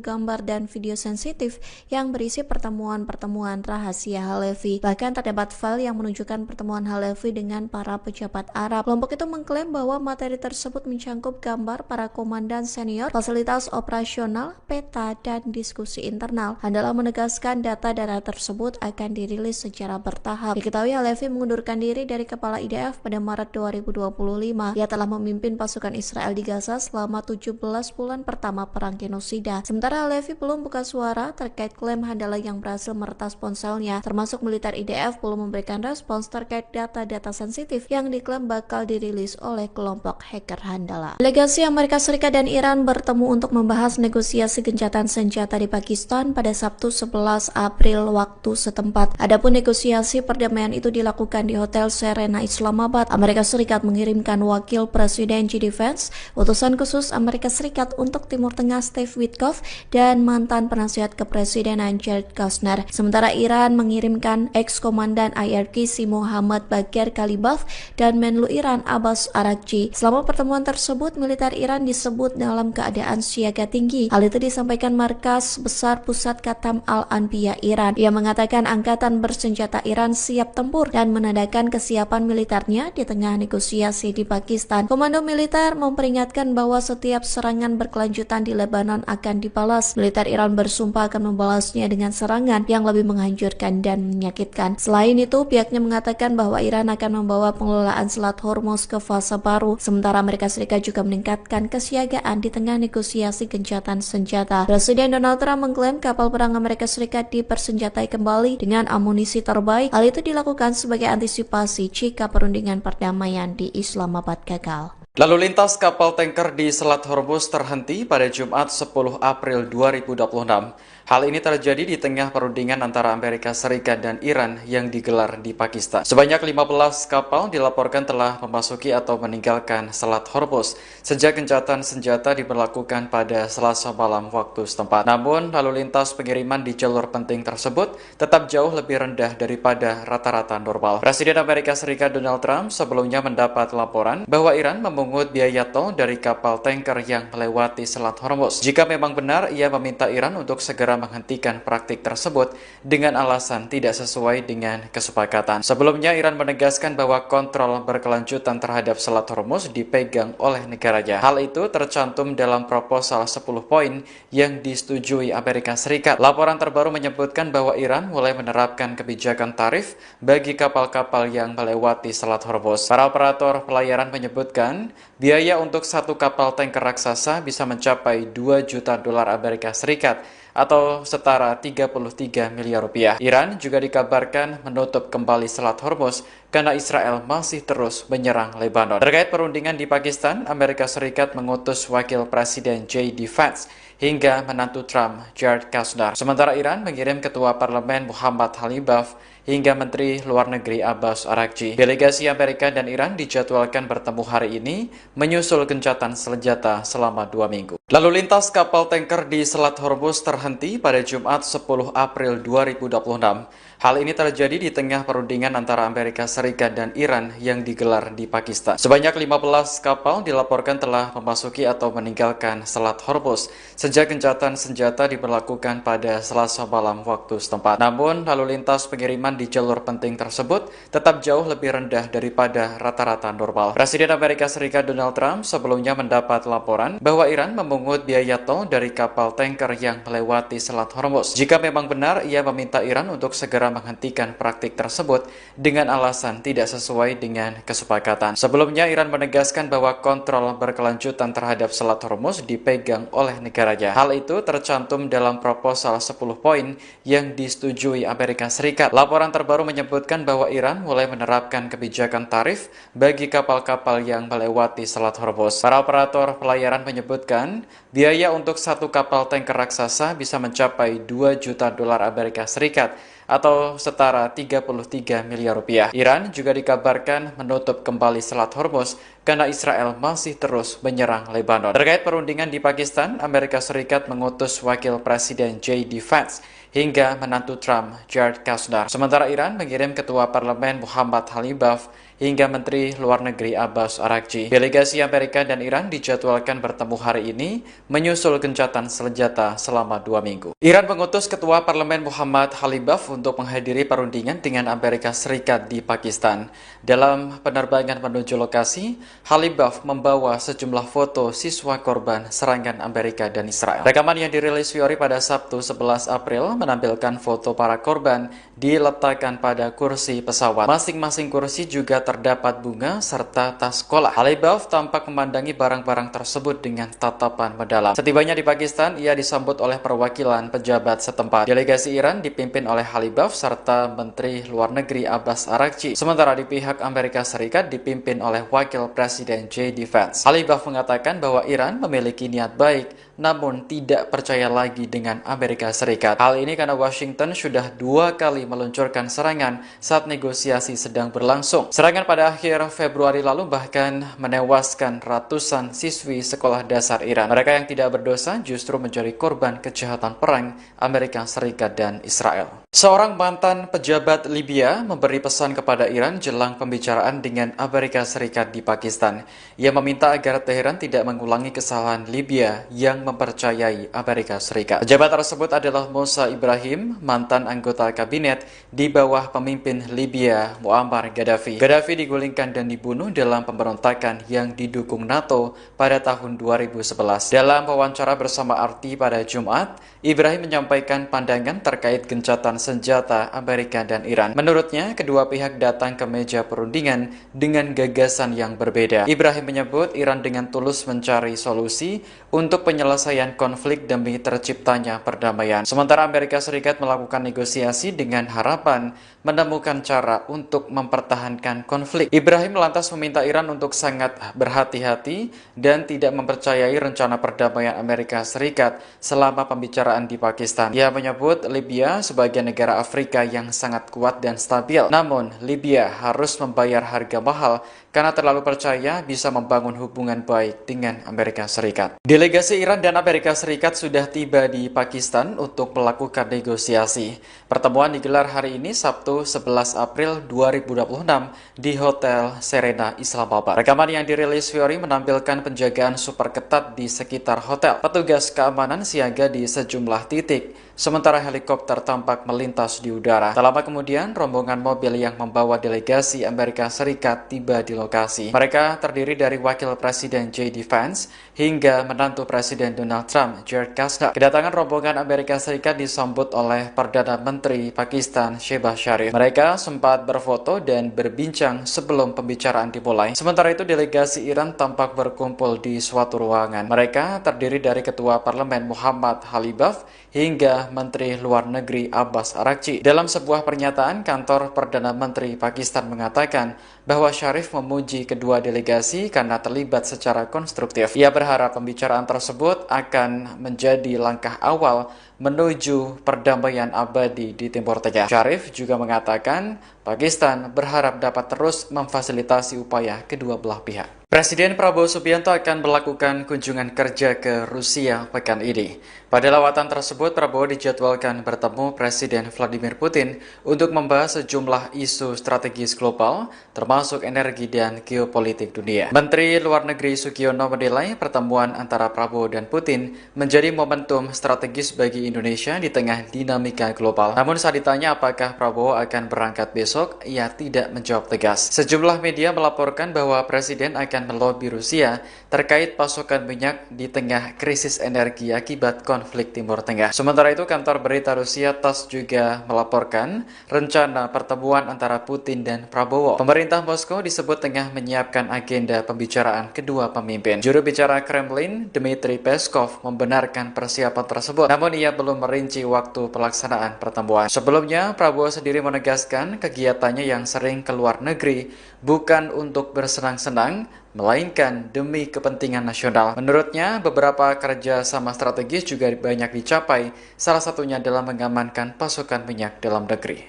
gambar dan video sensitif yang berisi pertemuan-pertemuan rahasia Halevi. Bahkan terdapat file yang menunjukkan pertemuan Halevi dengan para pejabat Arab. Kelompok itu mengklaim bahwa materi tersebut mencangkup gambar para komandan senior, fasilitas operasional, peta, dan diskusi internal. Handala menegaskan data-data tersebut akan dirilis secara bertahap. Diketahui Halevi mengundurkan diri dari kepala IDF pada Maret 2025. Ia telah memimpin pasukan Israel di Gaza selama 17 bulan pertama perang genosida. Sementara Halevi belum buka suara terkait klaim Handala yang berhasil meretas ponselnya, termasuk militer IDF belum memberikan respons terkait data-data sensitif yang diklaim bakal dirilis oleh kelompok hacker Handala. Delegasi Amerika Serikat dan Iran bertemu untuk membahas negosiasi gencatan senjata di Pakistan pada Sabtu 11 April waktu setempat. Adapun negosiasi perdamaian itu dilakukan di Hotel Serena Islamabad. Amerika Serikat mengirimkan Wakil Presiden JD Vance, utusan khusus Amerika Serikat untuk Timur Tengah Steve Witkoff, dan mantan penasihat kepresidenan Jared Kushner. Sementara Iran mengirimkan ex-komandan IRGC Muhammad Bakir Kalibaf dan Menlu Iran Abbas Araghchi. Selama pertemuan tersebut, militer Iran disebut dalam keadaan siaga tinggi. Hal itu disampaikan Markas Besar Pusat Khatam Al-Anbiya Iran. Ia mengatakan angkatan bersenjata Iran siap tempur dan menandakan kesiapan militer militernya di tengah negosiasi di Pakistan. Komando militer memperingatkan bahwa setiap serangan berkelanjutan di Lebanon akan dibalas. Militer Iran bersumpah akan membalasnya dengan serangan yang lebih menghancurkan dan menyakitkan. Selain itu, pihaknya mengatakan bahwa Iran akan membawa pengelolaan Selat Hormuz ke fase baru, sementara Amerika Serikat juga meningkatkan kesiagaan di tengah negosiasi gencatan senjata. Presiden Donald Trump mengklaim kapal perang Amerika Serikat dipersenjatai kembali dengan amunisi terbaik. Hal itu dilakukan sebagai antisipasi jika perundingan perdamaian di Islamabad gagal. Lalu lintas kapal tanker di Selat Hormuz terhenti pada Jumat 10 April 2026. Hal ini terjadi di tengah perundingan antara Amerika Serikat dan Iran yang digelar di Pakistan. Sebanyak 15 kapal dilaporkan telah memasuki atau meninggalkan Selat Hormuz sejak gencatan senjata diberlakukan pada Selasa malam waktu setempat. Namun, lalu lintas pengiriman di jalur penting tersebut tetap jauh lebih rendah daripada rata-rata normal. Presiden Amerika Serikat Donald Trump sebelumnya mendapat laporan bahwa Iran memungut biaya tol dari kapal tanker yang melewati Selat Hormuz. Jika memang benar, ia meminta Iran untuk segera menghentikan praktik tersebut dengan alasan tidak sesuai dengan kesepakatan. Sebelumnya, Iran menegaskan bahwa kontrol berkelanjutan terhadap Selat Hormuz dipegang oleh negaranya. Hal itu tercantum dalam proposal 10 poin yang disetujui Amerika Serikat. Laporan terbaru menyebutkan bahwa Iran mulai menerapkan kebijakan tarif bagi kapal-kapal yang melewati Selat Hormuz. Para operator pelayaran menyebutkan biaya untuk satu kapal tanker raksasa bisa mencapai 2 juta dolar Amerika Serikat atau setara 33 miliar rupiah. Iran juga dikabarkan menutup kembali Selat Hormuz karena Israel masih terus menyerang Lebanon. Terkait perundingan di Pakistan, Amerika Serikat mengutus Wakil Presiden J.D. Vance hingga menantu Trump, Jared Kushner. Sementara Iran mengirim Ketua Parlemen Muhammad Khalibaf hingga Menteri Luar Negeri Abbas Araghchi. Delegasi Amerika dan Iran dijadwalkan bertemu hari ini menyusul gencatan senjata selama 2 minggu. Lalu lintas kapal tanker di Selat Hormuz terhenti pada Jumat 10 April 2026. Hal ini terjadi di tengah perundingan antara Amerika Serikat dan Iran yang digelar di Pakistan. Sebanyak 15 kapal dilaporkan telah memasuki atau meninggalkan Selat Hormuz sejak gencatan senjata diberlakukan pada Selasa malam waktu setempat. Namun, lalu lintas pengiriman di jalur penting tersebut tetap jauh lebih rendah daripada rata-rata normal. Presiden Amerika Serikat Donald Trump sebelumnya mendapat laporan bahwa Iran memungut biaya tol dari kapal tanker yang melewati Selat Hormuz. Jika memang benar, ia meminta Iran untuk segera menghentikan praktik tersebut dengan alasan tidak sesuai dengan kesepakatan. Sebelumnya, Iran menegaskan bahwa kontrol berkelanjutan terhadap Selat Hormuz dipegang oleh negaranya. Hal itu tercantum dalam proposal 10 poin yang disetujui Amerika Serikat. Laporan terbaru menyebutkan bahwa Iran mulai menerapkan kebijakan tarif bagi kapal-kapal yang melewati Selat Hormuz. Para operator pelayaran menyebutkan biaya untuk satu kapal tanker raksasa bisa mencapai 2 juta dolar Amerika Serikat atau setara 33 miliar rupiah. Iran juga dikabarkan menutup kembali Selat Hormuz karena Israel masih terus menyerang Lebanon. Terkait perundingan di Pakistan, Amerika Serikat mengutus Wakil Presiden J.D. Vance hingga menantu Trump, Jared Kushner. Sementara Iran mengirim Ketua Parlemen Muhammad Khalibaf hingga Menteri Luar Negeri Abbas Araghchi. Delegasi Amerika dan Iran dijadwalkan bertemu hari ini menyusul gencatan senjata selama 2 minggu. Iran mengutus Ketua Parlemen Muhammad Khalibaf untuk menghadiri perundingan dengan Amerika Serikat di Pakistan. Dalam penerbangan menuju lokasi, Khalibaf membawa sejumlah foto siswa korban serangan Amerika dan Israel. Rekaman yang dirilis Fiori pada Sabtu 11 April menampilkan foto para korban diletakkan pada kursi pesawat. Masing-masing kursi juga terdapat bunga serta tas sekolah. Khalibaf tampak memandangi barang-barang tersebut dengan tatapan mendalam. Setibanya di Pakistan, ia disambut oleh perwakilan pejabat setempat. Delegasi Iran dipimpin oleh Khalibaf serta Menteri Luar Negeri Abbas Araghchi. Sementara di pihak Amerika Serikat dipimpin oleh Wakil Presiden J.D. Vance. Khalibaf mengatakan bahwa Iran memiliki niat baik, namun tidak percaya lagi dengan Amerika Serikat. Hal ini karena Washington sudah 2 kali meluncurkan serangan saat negosiasi sedang berlangsung. Serangan pada akhir Februari lalu bahkan menewaskan ratusan siswi sekolah dasar Iran. Mereka yang tidak berdosa justru menjadi korban kejahatan perang Amerika Serikat dan Israel. Seorang mantan pejabat Libya memberi pesan kepada Iran jelang pembicaraan dengan Amerika Serikat di Pakistan. Ia meminta agar Teheran tidak mengulangi kesalahan Libya yang mempercayai Amerika Serikat. Pejabat tersebut adalah Musa Ibrahim, mantan anggota kabinet di bawah pemimpin Libya Muammar Gaddafi. Gaddafi digulingkan dan dibunuh dalam pemberontakan yang didukung NATO pada tahun 2011. Dalam wawancara bersama RT pada Jumat, Ibrahim menyampaikan pandangan terkait gencatan senjata Amerika dan Iran. Menurutnya, kedua pihak datang ke meja perundingan dengan gagasan yang berbeda. Ibrahim menyebut Iran dengan tulus mencari solusi untuk penyelesaian konflik demi terciptanya perdamaian. Sementara Amerika Serikat melakukan negosiasi dengan harapan menemukan cara untuk mempertahankan konflik. Ibrahim lantas meminta Iran untuk sangat berhati-hati dan tidak mempercayai rencana perdamaian Amerika Serikat selama pembicaraan di Pakistan. Ia menyebut Libya sebagai negara Afrika yang sangat kuat dan stabil. Namun, Libya harus membayar harga mahal karena terlalu percaya bisa membangun hubungan baik dengan Amerika Serikat. Delegasi Iran dan Amerika Serikat sudah tiba di Pakistan untuk melakukan negosiasi. Pertemuan digelar hari ini Sabtu 11 April 2026 di Hotel Serena Islamabad. Rekaman yang dirilis Fiori menampilkan penjagaan super ketat di sekitar hotel. Petugas keamanan siaga di sejumlah titik, sementara helikopter tampak melintas di udara. Tak lama kemudian, rombongan mobil yang membawa delegasi Amerika Serikat tiba di lokasi. Mereka terdiri dari Wakil Presiden J.D. Vance hingga menantu Presiden Donald Trump, Jared Kushner. Kedatangan rombongan Amerika Serikat disambut oleh Perdana Menteri Pakistan, Shehbaz Sharif. Mereka sempat berfoto dan berbincang sebelum pembicaraan dimulai. Sementara itu, delegasi Iran tampak berkumpul di suatu ruangan. Mereka terdiri dari Ketua Parlemen Muhammad Khalibaf hingga Menteri Luar Negeri Abbas Araghchi. Dalam sebuah pernyataan, kantor Perdana Menteri Pakistan mengatakan bahwa Sharif memuji kedua delegasi karena terlibat secara konstruktif. Ia berharap pembicaraan tersebut akan menjadi langkah awal menuju perdamaian abadi di Timur Tengah. Sharif juga mengatakan Pakistan berharap dapat terus memfasilitasi upaya kedua belah pihak. Presiden Prabowo Subianto akan melakukan kunjungan kerja ke Rusia pekan ini. Pada lawatan tersebut, Prabowo dijadwalkan bertemu Presiden Vladimir Putin untuk membahas sejumlah isu strategis global, termasuk energi dan geopolitik dunia. Menteri Luar Negeri Sugiono menilai pertemuan antara Prabowo dan Putin menjadi momentum strategis bagi Indonesia di tengah dinamika global. Namun saat ditanya apakah Prabowo akan berangkat besok, ia tidak menjawab tegas. Sejumlah media melaporkan bahwa Presiden akan melobi Rusia terkait pasokan minyak di tengah krisis energi akibat konflik Timur Tengah. Sementara itu, kantor berita Rusia TASS juga melaporkan rencana pertemuan antara Putin dan Prabowo. Pemerintah Moskow disebut tengah menyiapkan agenda pembicaraan kedua pemimpin. Juru bicara Kremlin, Dmitry Peskov, membenarkan persiapan tersebut, namun ia belum merinci waktu pelaksanaan pertemuan. Sebelumnya, Prabowo sendiri menegaskan kegiatannya yang sering ke luar negeri bukan untuk bersenang-senang, melainkan demi kepentingan nasional. Menurutnya, beberapa kerja sama strategis juga banyak dicapai, salah satunya adalah mengamankan pasokan minyak dalam negeri.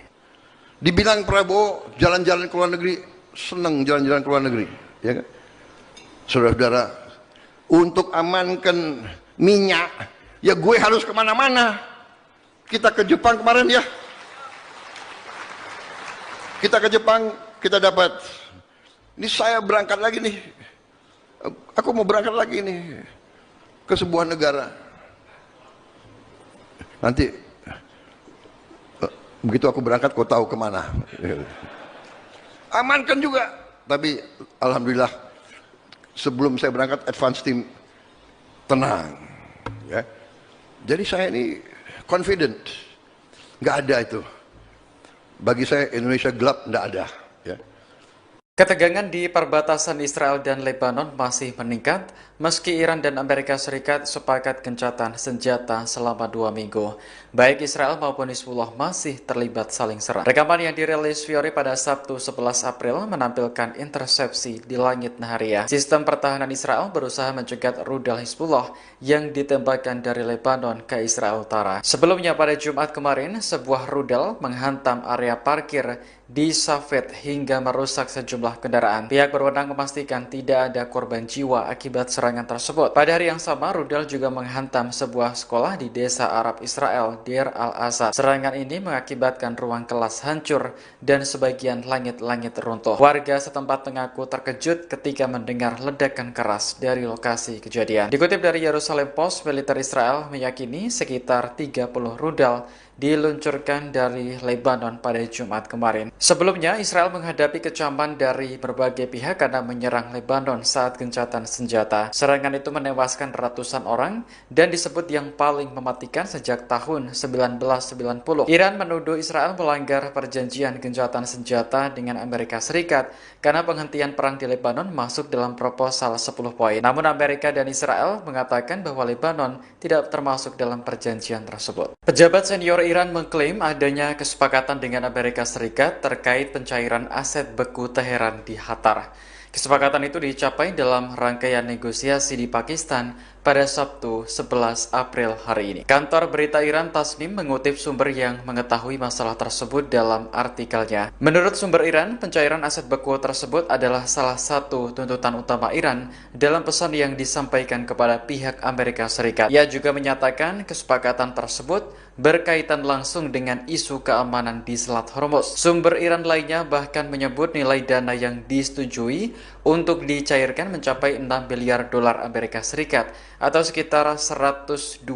Dibilang Prabowo jalan-jalan ke luar negeri, senang jalan-jalan ke luar negeri, ya kan? Saudara-saudara, untuk amankan minyak, ya gue harus kemana-mana. Kita ke Jepang kemarin ya, kita ke Jepang, kita dapat. Ini saya berangkat lagi nih, aku mau berangkat lagi nih ke sebuah negara. Nanti begitu aku berangkat, kau tahu kemana. Amankan juga. Tapi alhamdulillah sebelum saya berangkat, advance team tenang. Ya. Jadi saya ini confident, nggak ada itu. Bagi saya Indonesia gelap, nggak ada. Ya. Ketegangan di perbatasan Israel dan Lebanon masih meningkat meski Iran dan Amerika Serikat sepakat gencatan senjata selama 2 minggu. Baik Israel maupun Hizbullah masih terlibat saling serang. Rekaman yang dirilis Fiori pada Sabtu 11 April menampilkan intersepsi di langit Nahariya. Sistem pertahanan Israel berusaha mencegat rudal Hizbullah yang ditembakkan dari Lebanon ke Israel Utara. Sebelumnya pada Jumat kemarin, sebuah rudal menghantam area parkir di Safed hingga merusak sejumlah kendaraan. Pihak berwenang memastikan tidak ada korban jiwa akibat serangan serangan tersebut. Pada hari yang sama, rudal juga menghantam sebuah sekolah di desa Arab Israel, Deir al-Asad. Serangan ini mengakibatkan ruang kelas hancur dan sebagian langit-langit runtuh. Warga setempat mengaku terkejut ketika mendengar ledakan keras dari lokasi kejadian. Dikutip dari Jerusalem Post, militer Israel meyakini sekitar 30 rudal diluncurkan dari Lebanon pada Jumat kemarin. Sebelumnya, Israel menghadapi kecaman dari berbagai pihak karena menyerang Lebanon saat gencatan senjata. Serangan itu menewaskan ratusan orang dan disebut yang paling mematikan sejak tahun 1990. Iran menuduh Israel melanggar perjanjian gencatan senjata dengan Amerika Serikat karena penghentian perang di Lebanon masuk dalam proposal 10 poin. Namun Amerika dan Israel mengatakan bahwa Lebanon tidak termasuk dalam perjanjian tersebut. Pejabat senior Iran mengklaim adanya kesepakatan dengan Amerika Serikat terkait pencairan aset beku Teheran di Qatar. Kesepakatan itu dicapai dalam rangkaian negosiasi di Pakistan pada Sabtu 11 April hari ini. Kantor berita Iran Tasnim mengutip sumber yang mengetahui masalah tersebut dalam artikelnya. Menurut sumber Iran, pencairan aset beku tersebut adalah salah satu tuntutan utama Iran dalam pesan yang disampaikan kepada pihak Amerika Serikat. Ia juga menyatakan kesepakatan tersebut berkaitan langsung dengan isu keamanan di Selat Hormuz. Sumber Iran lainnya bahkan menyebut nilai dana yang disetujui untuk dicairkan mencapai 6 miliar dolar Amerika Serikat atau sekitar 102,5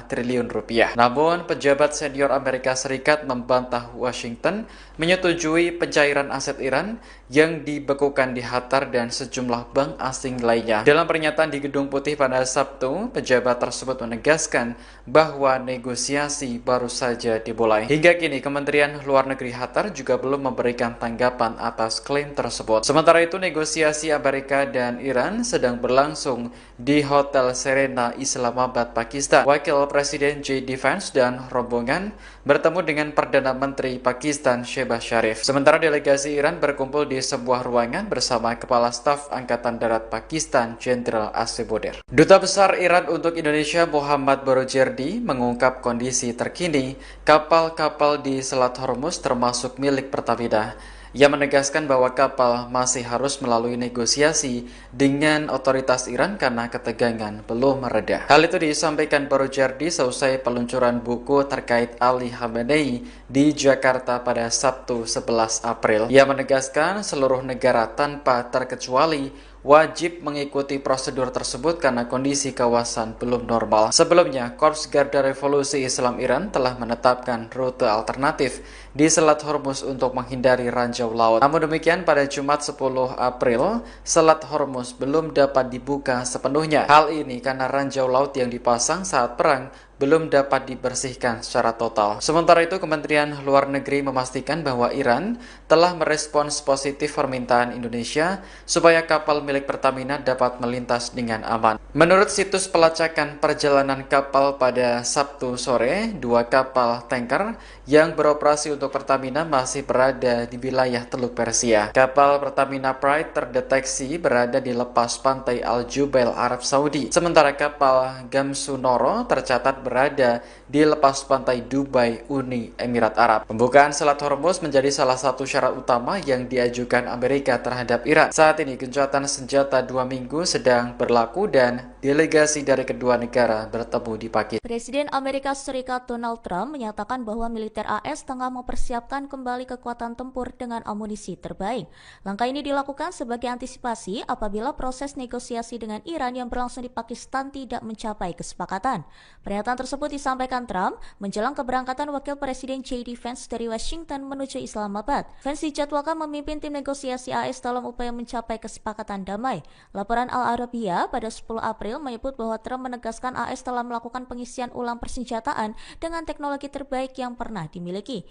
triliun rupiah. Namun, pejabat senior Amerika Serikat membantah Washington menyetujui pencairan aset Iran yang dibekukan di Qatar dan sejumlah bank asing lainnya. Dalam pernyataan di Gedung Putih pada Sabtu, pejabat tersebut menegaskan bahwa negosiasi baru saja dimulai. Hingga kini, Kementerian Luar Negeri Qatar juga belum memberikan tanggapan atas klaim tersebut. Sementara itu, negosiasi Amerika dan Iran sedang berlangsung di Hotel Serena, Islamabad, Pakistan. Wakil Presiden J.D. Vance dan rombongan bertemu dengan Perdana Menteri Pakistan Shehbaz Sharif. Sementara delegasi Iran berkumpul di sebuah ruangan bersama Kepala Staf Angkatan Darat Pakistan Jenderal Asif Boder. Duta Besar Iran untuk Indonesia Muhammad Barojerdi mengungkap kondisi terkini kapal-kapal di Selat Hormuz termasuk milik Pertamina. Ia menegaskan bahwa kapal masih harus melalui negosiasi dengan otoritas Iran karena ketegangan belum mereda. Hal itu disampaikan Barojerdi seusai peluncuran buku terkait Ali Khamenei di Jakarta pada Sabtu 11 April. Ia menegaskan seluruh negara tanpa terkecuali wajib mengikuti prosedur tersebut karena kondisi kawasan belum normal. Sebelumnya, Korps Garda Revolusi Islam Iran telah menetapkan rute alternatif di Selat Hormuz untuk menghindari ranjau laut. Namun demikian, pada Jumat 10 April, Selat Hormuz belum dapat dibuka sepenuhnya. Hal ini karena ranjau laut yang dipasang saat perang belum dapat dibersihkan secara total. Sementara itu, Kementerian Luar Negeri memastikan bahwa Iran telah merespons positif permintaan Indonesia supaya kapal milik Pertamina dapat melintas dengan aman. Menurut situs pelacakan perjalanan kapal pada Sabtu sore, 2 kapal tanker yang beroperasi untuk Pertamina masih berada di wilayah Teluk Persia. Kapal Pertamina Pride terdeteksi berada di lepas pantai Al Jubail, Arab Saudi. Sementara kapal Gamsunoro tercatat berada di lepas pantai Dubai, Uni Emirat Arab. Pembukaan Selat Hormuz menjadi salah satu syarat utama yang diajukan Amerika terhadap Iran. Saat ini gencatan senjata 2 minggu sedang berlaku dan delegasi dari kedua negara bertemu di Pakistan. Presiden Amerika Serikat Donald Trump menyatakan bahwa militer AS tengah mempersiapkan kembali kekuatan tempur dengan amunisi terbaik. Langkah ini dilakukan sebagai antisipasi apabila proses negosiasi dengan Iran yang berlangsung di Pakistan tidak mencapai kesepakatan. Pernyataan tersebut disampaikan Trump menjelang keberangkatan Wakil Presiden J.D. Vance dari Washington menuju Islamabad. Vance dijadwalkan memimpin tim negosiasi AS dalam upaya mencapai kesepakatan damai. Laporan Al Arabiya pada 10 April menyebut bahwa Trump menegaskan AS telah melakukan pengisian ulang persenjataan dengan teknologi terbaik yang pernah dimiliki.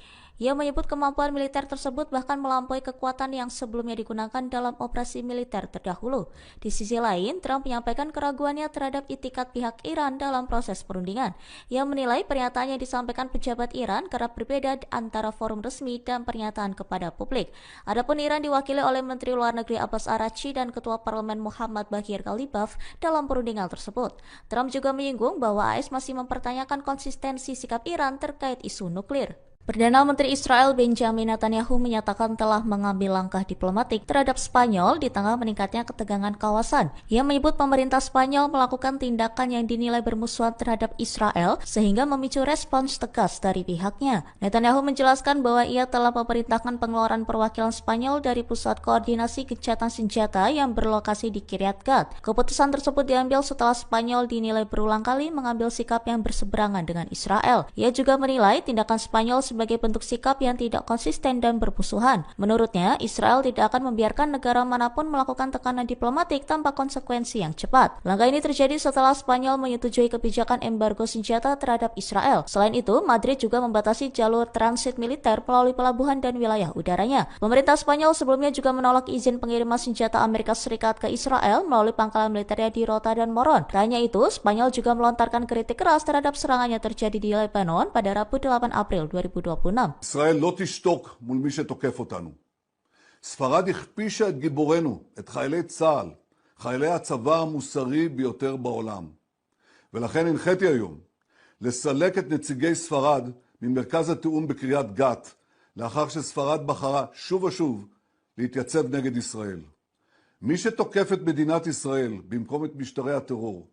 Ia menyebut kemampuan militer tersebut bahkan melampaui kekuatan yang sebelumnya digunakan dalam operasi militer terdahulu. Di sisi lain, Trump menyampaikan keraguannya terhadap itikat pihak Iran dalam proses perundingan. Ia menilai pernyataan yang disampaikan pejabat Iran kerap berbeda antara forum resmi dan pernyataan kepada publik. Adapun Iran diwakili oleh Menteri Luar Negeri Abbas Araghchi dan Ketua Parlemen Muhammad Baghir Ghalibaf dalam perundingan tersebut. Trump juga menyinggung bahwa AS masih mempertanyakan konsistensi sikap Iran terkait isu nuklir. Perdana Menteri Israel Benjamin Netanyahu menyatakan telah mengambil langkah diplomatik terhadap Spanyol di tengah meningkatnya ketegangan kawasan. Ia menyebut pemerintah Spanyol melakukan tindakan yang dinilai bermusuhan terhadap Israel sehingga memicu respons tegas dari pihaknya. Netanyahu menjelaskan bahwa ia telah memerintahkan pengeluaran perwakilan Spanyol dari pusat koordinasi gencatan senjata yang berlokasi di Kiryat Gat. Keputusan tersebut diambil setelah Spanyol dinilai berulang kali mengambil sikap yang berseberangan dengan Israel. Ia juga menilai tindakan Spanyol sebagai bentuk sikap yang tidak konsisten dan bermusuhan. Menurutnya, Israel tidak akan membiarkan negara manapun melakukan tekanan diplomatik tanpa konsekuensi yang cepat. Langkah ini terjadi setelah Spanyol menyetujui kebijakan embargo senjata terhadap Israel. Selain itu, Madrid juga membatasi jalur transit militer melalui pelabuhan dan wilayah udaranya. Pemerintah Spanyol sebelumnya juga menolak izin pengiriman senjata Amerika Serikat ke Israel melalui pangkalan militernya di Rota dan Moron. Tak hanya itu, Spanyol juga melontarkan kritik keras terhadap serangan yang terjadi di Lebanon pada Rabu 8 April 2026. ישראל לא תשתוק מול מי שתוקף אותנו. ספרד הכפישה את גיבורנו, את חיילי צה"ל, חיילי הצבא המוסרי ביותר בעולם. ולכן הנחיתי היום לסלק את נציגי ספרד ממרכז התיאום בקריית גת, לאחר שספרד בחרה שוב ושוב להתייצב נגד ישראל. מי שתוקף את מדינת ישראל במקום את משטרי הטרור,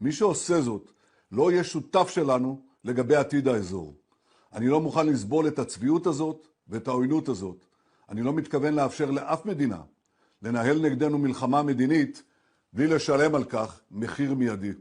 מי שעושה זאת לא יהיה שותף שלנו לגבי עתיד האזור. אני לא מוכן לסבול את הצביעות הזאת ואת העוינות הזאת. אני לא מתכוון לאפשר לאף מדינה לנהל נגדנו מלחמה מדינית בלי לשלם על כך מחיר מיידי.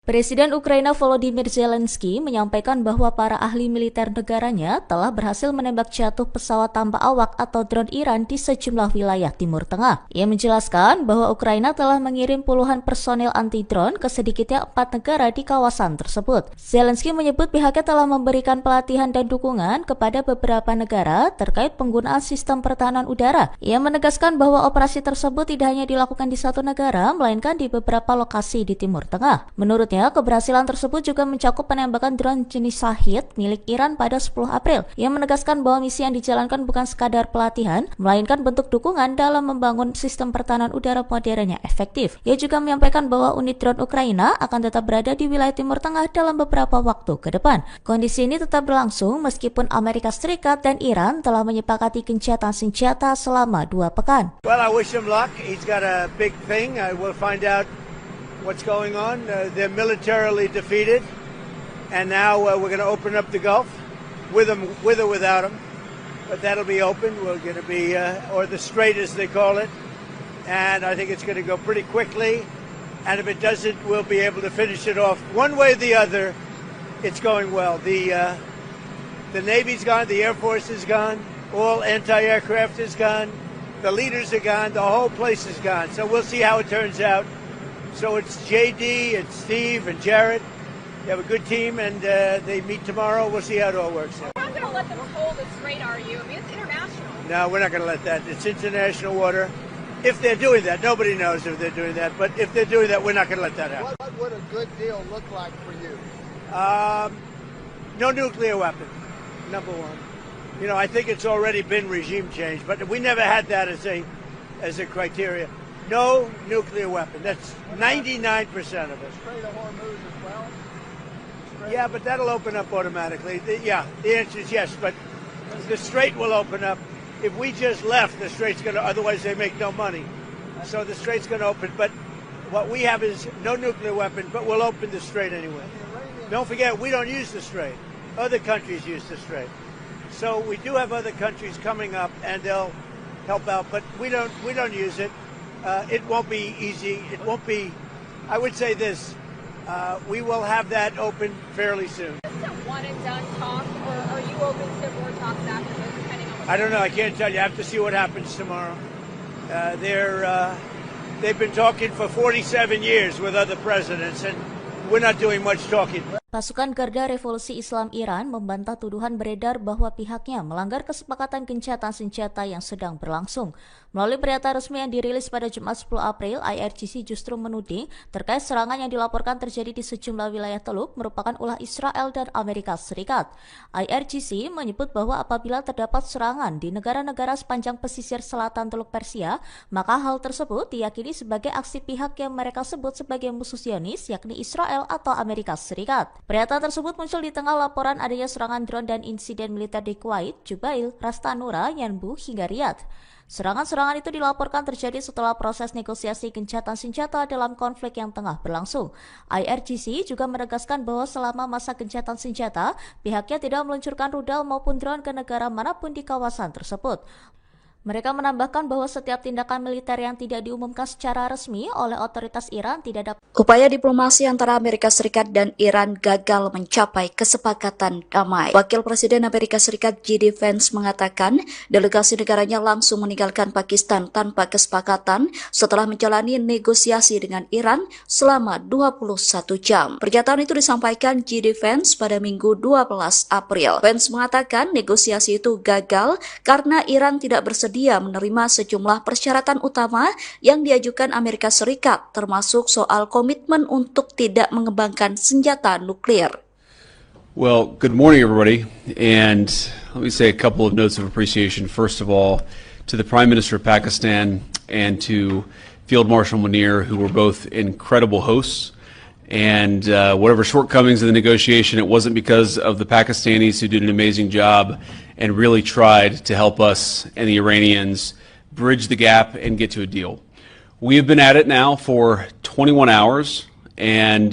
Presiden Ukraina Volodymyr Zelensky menyampaikan bahwa para ahli militer negaranya telah berhasil menembak jatuh pesawat tanpa awak atau drone Iran di sejumlah wilayah Timur Tengah. Ia menjelaskan bahwa Ukraina telah mengirim puluhan personil anti-drone ke sedikitnya 4 negara di kawasan tersebut. Zelensky menyebut pihaknya telah memberikan pelatihan dan dukungan kepada beberapa negara terkait penggunaan sistem pertahanan udara. Ia menegaskan bahwa operasi tersebut tidak hanya dilakukan di satu negara, melainkan di beberapa lokasi di Timur Tengah. Menurutnya, keberhasilan tersebut juga mencakup penembakan drone jenis Shahid milik Iran pada 10 April. Ia menegaskan bahwa misi yang dijalankan bukan sekadar pelatihan, melainkan bentuk dukungan dalam membangun sistem pertahanan udara modern yang efektif. Ia juga menyampaikan bahwa unit drone Ukraina akan tetap berada di wilayah Timur Tengah dalam beberapa waktu ke depan. Kondisi ini tetap berlangsung meskipun Amerika Serikat dan Iran telah menyepakati gencatan senjata selama 2 pekan. Well, I wish him luck. He's got a big thing. We'll find out what's going on. They're militarily defeated, and now we're going to open up the Gulf with or without them. But that'll be open. We're going to be, or the Strait as they call it, and I think it's going to go pretty quickly. And if it doesn't, we'll be able to finish it off one way or the other. It's going well. The Navy's gone, the Air Force is gone, all anti-aircraft is gone, the leaders are gone, the whole place is gone. So we'll see how it turns out. So it's JD, it's Steve, and Jared. They have a good team, and they meet tomorrow. We'll see how it all works out. You're not going to let them hold the Strait, are you? I mean, it's international. No, we're not going to let that. It's international water. If they're doing that, nobody knows if they're doing that, but if they're doing that, we're not going to let that happen. What would a good deal look like for you? No nuclear weapon, number one. You know, I think it's already been regime change, but we never had that as a criteria. No nuclear weapon. That's 99% of it. Strait of Hormuz as well? Yeah, but that'll open up automatically. The answer is yes, but the Strait will open up. If we just left, the Strait's going to, otherwise they make no money. So the Strait's going to open, but what we have is no nuclear weapon, but we'll open the Strait anyway. Don't forget, we don't use the Strait. Other countries use the Strait. So we do have other countries coming up, and they'll help out, but we don't use it. It won't be easy. It won't be, I would say this, we will have that open fairly soon. Is this a one and done talk, or are you open to more talks after this, depending on what I don't know. I can't tell you. I have to see what happens tomorrow. They've been talking for 47 years with other presidents, and we're not doing much talking. Pasukan Garda Revolusi Islam Iran membantah tuduhan beredar bahwa pihaknya melanggar kesepakatan gencatan senjata yang sedang berlangsung. Melalui pernyataan resmi yang dirilis pada Jumat 10 April, IRGC justru menuding terkait serangan yang dilaporkan terjadi di sejumlah wilayah Teluk merupakan ulah Israel dan Amerika Serikat. IRGC menyebut bahwa apabila terdapat serangan di negara-negara sepanjang pesisir selatan Teluk Persia, maka hal tersebut diyakini sebagai aksi pihak yang mereka sebut sebagai musuh Zionis, yakni Israel atau Amerika Serikat. Pernyataan tersebut muncul di tengah laporan adanya serangan drone dan insiden militer di Kuwait, Jubail, Ras Tanura, Yanbu, hingga Riyadh. Serangan-serangan itu dilaporkan terjadi setelah proses negosiasi gencatan senjata dalam konflik yang tengah berlangsung. IRGC juga menegaskan bahwa selama masa gencatan senjata, pihaknya tidak meluncurkan rudal maupun drone ke negara manapun di kawasan tersebut. Mereka menambahkan bahwa setiap tindakan militer yang tidak diumumkan secara resmi oleh otoritas Iran tidak dapat. Upaya diplomasi antara Amerika Serikat dan Iran gagal mencapai kesepakatan damai. Wakil Presiden Amerika Serikat J.D. Vance mengatakan delegasi negaranya langsung meninggalkan Pakistan tanpa kesepakatan setelah menjalani negosiasi dengan Iran selama 21 jam. Pernyataan itu disampaikan J.D. Vance pada Minggu 12 April. Vance mengatakan negosiasi itu gagal karena Iran tidak bersedia menerima sejumlah persyaratan utama yang diajukan Amerika Serikat, termasuk soal komitmen untuk tidak mengembangkan senjata nuklir. Well, good morning, everybody. And let me say a couple of notes of appreciation. First of all, to the Prime Minister of Pakistan and to Field Marshal Munir, who were both incredible hosts. And whatever shortcomings in the negotiation, it wasn't because of the Pakistanis who did an amazing job and really tried to help us and the Iranians bridge the gap and get to a deal. We have been at it now for 21 hours, and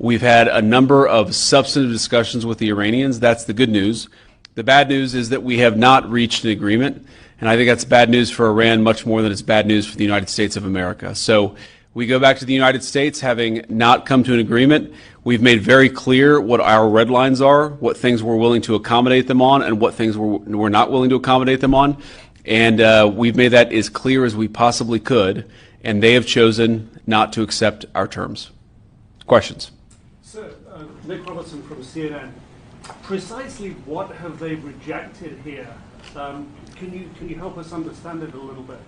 we've had a number of substantive discussions with the Iranians. That's the good news. The bad news is that we have not reached an agreement, and I think that's bad news for Iran much more than it's bad news for the United States of America. So we go back to the United States having not come to an agreement. We've made very clear what our red lines are, what things we're willing to accommodate them on, and what things we're not willing to accommodate them on. And we've made that as clear as we possibly could, and they have chosen not to accept our terms. Questions? Sir, Nick Robertson from CNN. Precisely what have they rejected here? Can you help us understand it a little bit?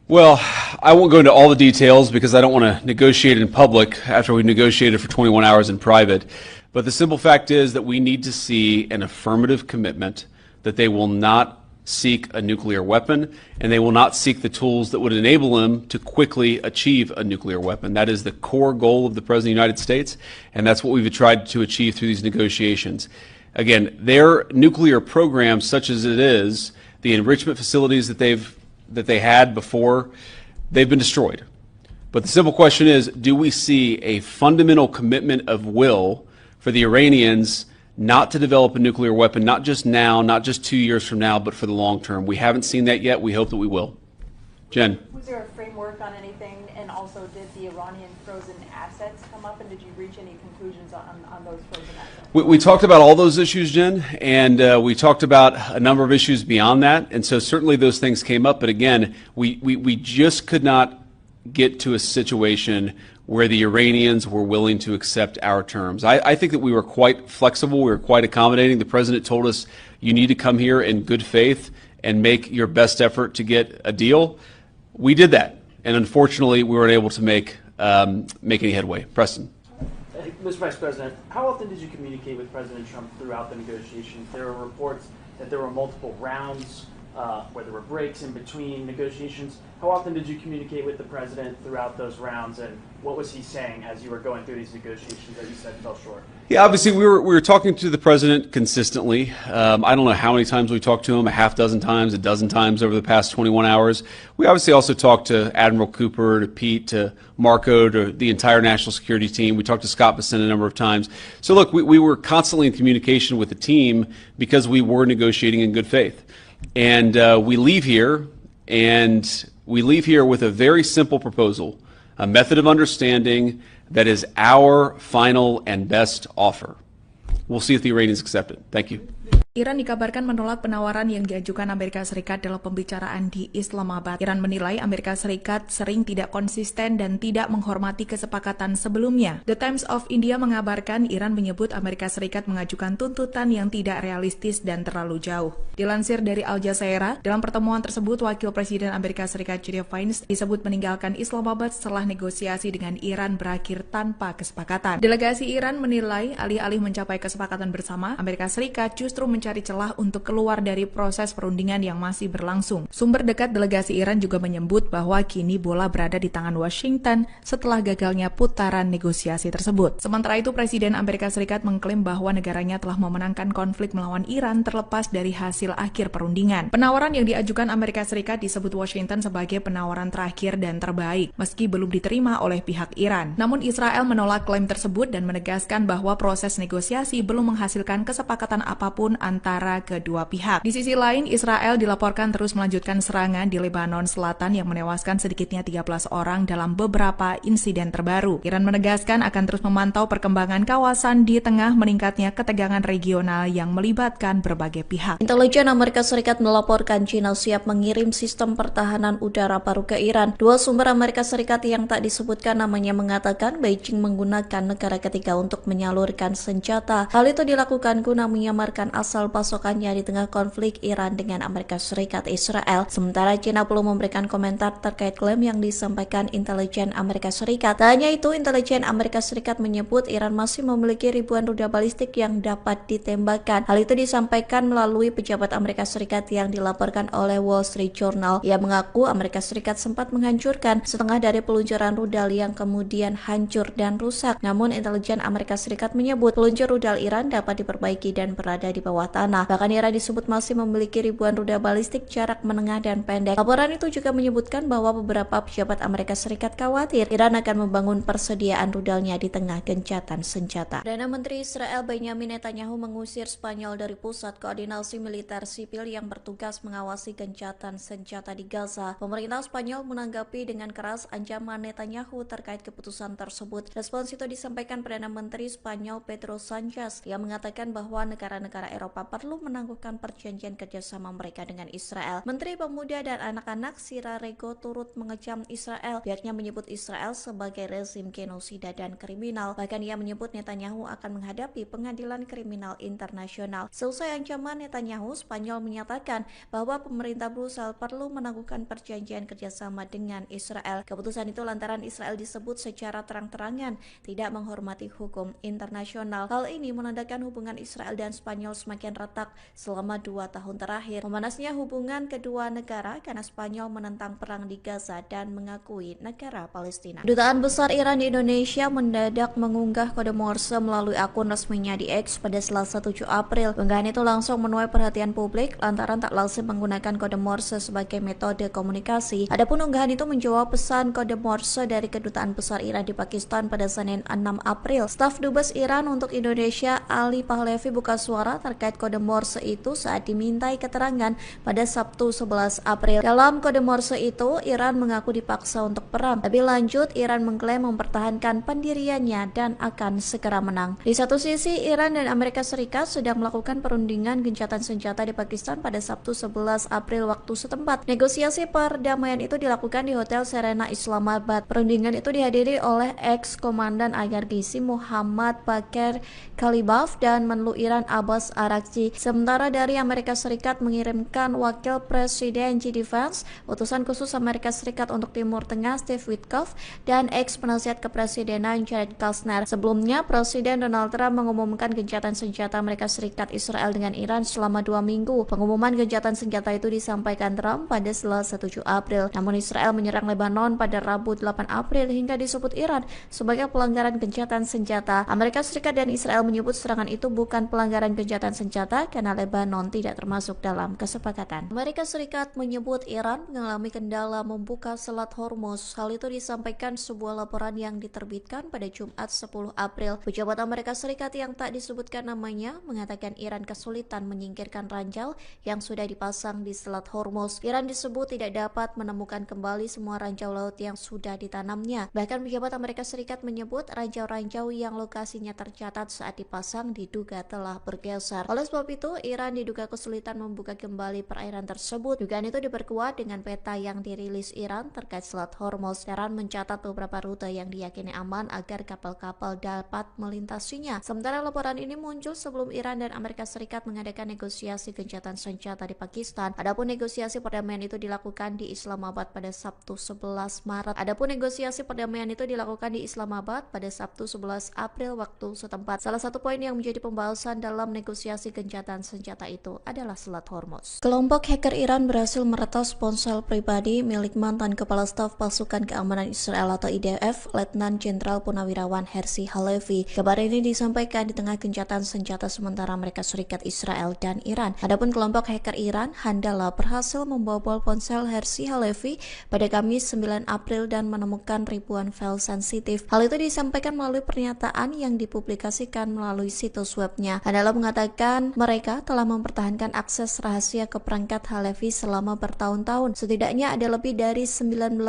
Well, I won't go into all the details because I don't want to negotiate in public after we've negotiated for 21 hours in private. But the simple fact is that we need to see an affirmative commitment that they will not seek a nuclear weapon and they will not seek the tools that would enable them to quickly achieve a nuclear weapon. That is the core goal of the President of the United States, and that's what we've tried to achieve through these negotiations. Again, their nuclear program, such as it is, the enrichment facilities that they had before, they've been destroyed. But the simple question is, do we see a fundamental commitment of will for the Iranians not to develop a nuclear weapon, not just now, not just 2 years from now, but for the long term? We haven't seen that yet. We hope that we will. Jen. Was there a framework on anything, and also did the Iranian frozen assets come up, and did you reach any conclusions on those frozen assets? We talked about all those issues, Jen, and we talked about a number of issues beyond that, and so certainly those things came up, but again, we just could not get to a situation where the Iranians were willing to accept our terms. I think that we were quite flexible, we were quite accommodating. The President told us, you need to come here in good faith and make your best effort to get a deal. We did that, and unfortunately, we weren't able to make any headway. Preston. Mr. Vice President, how often did you communicate with President Trump throughout the negotiations? There were reports that there were multiple rounds, where there were breaks in between negotiations. How often did you communicate with the President throughout those rounds, and what was he saying as you were going through these negotiations that you said fell short? Yeah, obviously we were talking to the President consistently. I don't know how many times we talked to him, a half dozen times, a dozen times over the past 21 hours. We obviously also talked to Admiral Cooper, to Pete, to Marco, to the entire national security team. We talked to Scott Bessent a number of times. So look, we were constantly in communication with the team because we were negotiating in good faith. And we leave here with a very simple proposal, a method of understanding that is our final and best offer. We'll see if the Iranians accept it. Thank you. Iran dikabarkan menolak penawaran yang diajukan Amerika Serikat dalam pembicaraan di Islamabad. Iran menilai Amerika Serikat sering tidak konsisten dan tidak menghormati kesepakatan sebelumnya. The Times of India mengabarkan Iran menyebut Amerika Serikat mengajukan tuntutan yang tidak realistis dan terlalu jauh. Dilansir dari Al Jazeera, dalam pertemuan tersebut Wakil Presiden Amerika Serikat J.D. Vance disebut meninggalkan Islamabad setelah negosiasi dengan Iran berakhir tanpa kesepakatan. Delegasi Iran menilai alih-alih mencapai kesepakatan bersama, Amerika Serikat justru mencapai mencari celah untuk keluar dari proses perundingan yang masih berlangsung. Sumber dekat delegasi Iran juga menyebut bahwa kini bola berada di tangan Washington setelah gagalnya putaran negosiasi tersebut. Sementara itu, Presiden Amerika Serikat mengklaim bahwa negaranya telah memenangkan konflik melawan Iran terlepas dari hasil akhir perundingan. Penawaran yang diajukan Amerika Serikat disebut Washington sebagai penawaran terakhir dan terbaik, meski belum diterima oleh pihak Iran. Namun Israel menolak klaim tersebut dan menegaskan bahwa proses negosiasi belum menghasilkan kesepakatan apapun antara kedua pihak. Di sisi lain, Israel dilaporkan terus melanjutkan serangan di Lebanon Selatan yang menewaskan sedikitnya 13 orang dalam beberapa insiden terbaru. Iran menegaskan akan terus memantau perkembangan kawasan di tengah meningkatnya ketegangan regional yang melibatkan berbagai pihak. Intelijen Amerika Serikat melaporkan China siap mengirim sistem pertahanan udara baru ke Iran. Dua sumber Amerika Serikat yang tak disebutkan namanya mengatakan Beijing menggunakan negara ketiga untuk menyalurkan senjata. Hal itu dilakukan guna menyamarkan asal pasokannya di tengah konflik Iran dengan Amerika Serikat Israel. Sementara China belum memberikan komentar terkait klaim yang disampaikan intelijen Amerika Serikat. Tak hanya itu, intelijen Amerika Serikat menyebut Iran masih memiliki ribuan rudal balistik yang dapat ditembakkan. Hal itu disampaikan melalui pejabat Amerika Serikat yang dilaporkan oleh Wall Street Journal. Ia mengaku Amerika Serikat sempat menghancurkan setengah dari peluncuran rudal yang kemudian hancur dan rusak. Namun intelijen Amerika Serikat menyebut peluncur rudal Iran dapat diperbaiki dan berada di bawah tanah. Bahkan Iran disebut masih memiliki ribuan rudal balistik jarak menengah dan pendek. Laporan itu juga menyebutkan bahwa beberapa pejabat Amerika Serikat khawatir Iran akan membangun persediaan rudalnya di tengah gencatan senjata. Perdana Menteri Israel Benjamin Netanyahu mengusir Spanyol dari pusat koordinasi militer sipil yang bertugas mengawasi gencatan senjata di Gaza. Pemerintah Spanyol menanggapi dengan keras ancaman Netanyahu terkait keputusan tersebut. Respons itu disampaikan Perdana Menteri Spanyol Pedro Sanchez yang mengatakan bahwa negara-negara Eropa perlu menangguhkan perjanjian kerjasama mereka dengan Israel. Menteri Pemuda dan Anak-anak Sira Rego turut mengecam Israel. Pihaknya menyebut Israel sebagai rezim genosida dan kriminal. Bahkan ia menyebut Netanyahu akan menghadapi pengadilan kriminal internasional. Seusai ancaman Netanyahu, Spanyol menyatakan bahwa pemerintah Brussel perlu menangguhkan perjanjian kerjasama dengan Israel. Keputusan itu lantaran Israel disebut secara terang-terangan tidak menghormati hukum internasional. Hal ini menandakan hubungan Israel dan Spanyol semakin retak selama 2 tahun terakhir. Memanasnya hubungan kedua negara karena Spanyol menentang perang di Gaza dan mengakui negara Palestina. Kedutaan Besar Iran di Indonesia mendadak mengunggah kode Morse melalui akun resminya di X pada Selasa 7 April. Unggahan itu langsung menuai perhatian publik lantaran tak lazim menggunakan kode Morse sebagai metode komunikasi. Adapun unggahan itu menjawab pesan kode Morse dari Kedutaan Besar Iran di Pakistan pada Senin 6 April. Staf Dubes Iran untuk Indonesia Ali Pahlavi buka suara terkait kode Morse itu saat dimintai keterangan pada Sabtu 11 April. Dalam kode Morse itu, Iran mengaku dipaksa untuk perang. Lebih lanjut, Iran mengklaim mempertahankan pendiriannya dan akan segera menang. Di satu sisi, Iran dan Amerika Serikat sedang melakukan perundingan gencatan senjata di Pakistan pada Sabtu 11 April waktu setempat. Negosiasi perdamaian itu dilakukan di Hotel Serena Islamabad. Perundingan itu dihadiri oleh ex-komandan IRGC Muhammad Bakir Kalibaf dan Menlu Iran Abbas Araghchi. Sementara dari Amerika Serikat mengirimkan Wakil Presiden JD Vance, utusan khusus Amerika Serikat untuk Timur Tengah Steve Witkoff, dan ex-penasihat kepresidenan Jared Kushner. Sebelumnya, Presiden Donald Trump mengumumkan gencatan senjata Amerika Serikat Israel dengan Iran selama 2 minggu. Pengumuman gencatan senjata itu disampaikan Trump pada Selasa 7 April. Namun Israel menyerang Lebanon pada Rabu 8 April hingga disebut Iran sebagai pelanggaran gencatan senjata. Amerika Serikat dan Israel menyebut serangan itu bukan pelanggaran gencatan senjata karena Lebanon tidak termasuk dalam kesepakatan. Amerika Serikat menyebut Iran mengalami kendala membuka Selat Hormuz. Hal itu disampaikan sebuah laporan yang diterbitkan pada Jumat 10 April. Pejabat Amerika Serikat yang tak disebutkan namanya mengatakan Iran kesulitan menyingkirkan ranjau yang sudah dipasang di Selat Hormuz. Iran disebut tidak dapat menemukan kembali semua ranjau laut yang sudah ditanamnya. Bahkan pejabat Amerika Serikat menyebut ranjau-ranjau yang lokasinya tercatat saat dipasang diduga telah bergeser. Oleh sebab itu, Iran diduga kesulitan membuka kembali perairan tersebut. Dugaan itu diperkuat dengan peta yang dirilis Iran terkait Selat Hormuz. Iran mencatat beberapa rute yang diyakini aman agar kapal-kapal dapat melintasinya. Sementara laporan ini muncul sebelum Iran dan Amerika Serikat mengadakan negosiasi gencatan senjata di Pakistan. Adapun negosiasi perdamaian itu dilakukan di Islamabad pada Sabtu 11 Maret. April waktu setempat. Salah satu poin yang menjadi pembahasan dalam negosiasi negosiasi gencatan senjata itu adalah Selat Hormuz. Kelompok hacker Iran berhasil meretas ponsel pribadi milik mantan Kepala Staf Pasukan Keamanan Israel atau IDF, Letnan Jenderal Purnawirawan Herzi Halevi. Kabar ini disampaikan di tengah gencatan senjata sementara Amerika Serikat, Israel, dan Iran. Adapun kelompok hacker Iran, Handala, berhasil membobol ponsel Herzi Halevi pada Kamis 9 April dan menemukan ribuan file sensitif. Hal itu disampaikan melalui pernyataan yang dipublikasikan melalui situs webnya. Handala mengatakan mereka telah mempertahankan akses rahasia ke perangkat Halevi selama bertahun-tahun. Setidaknya ada lebih dari 19.000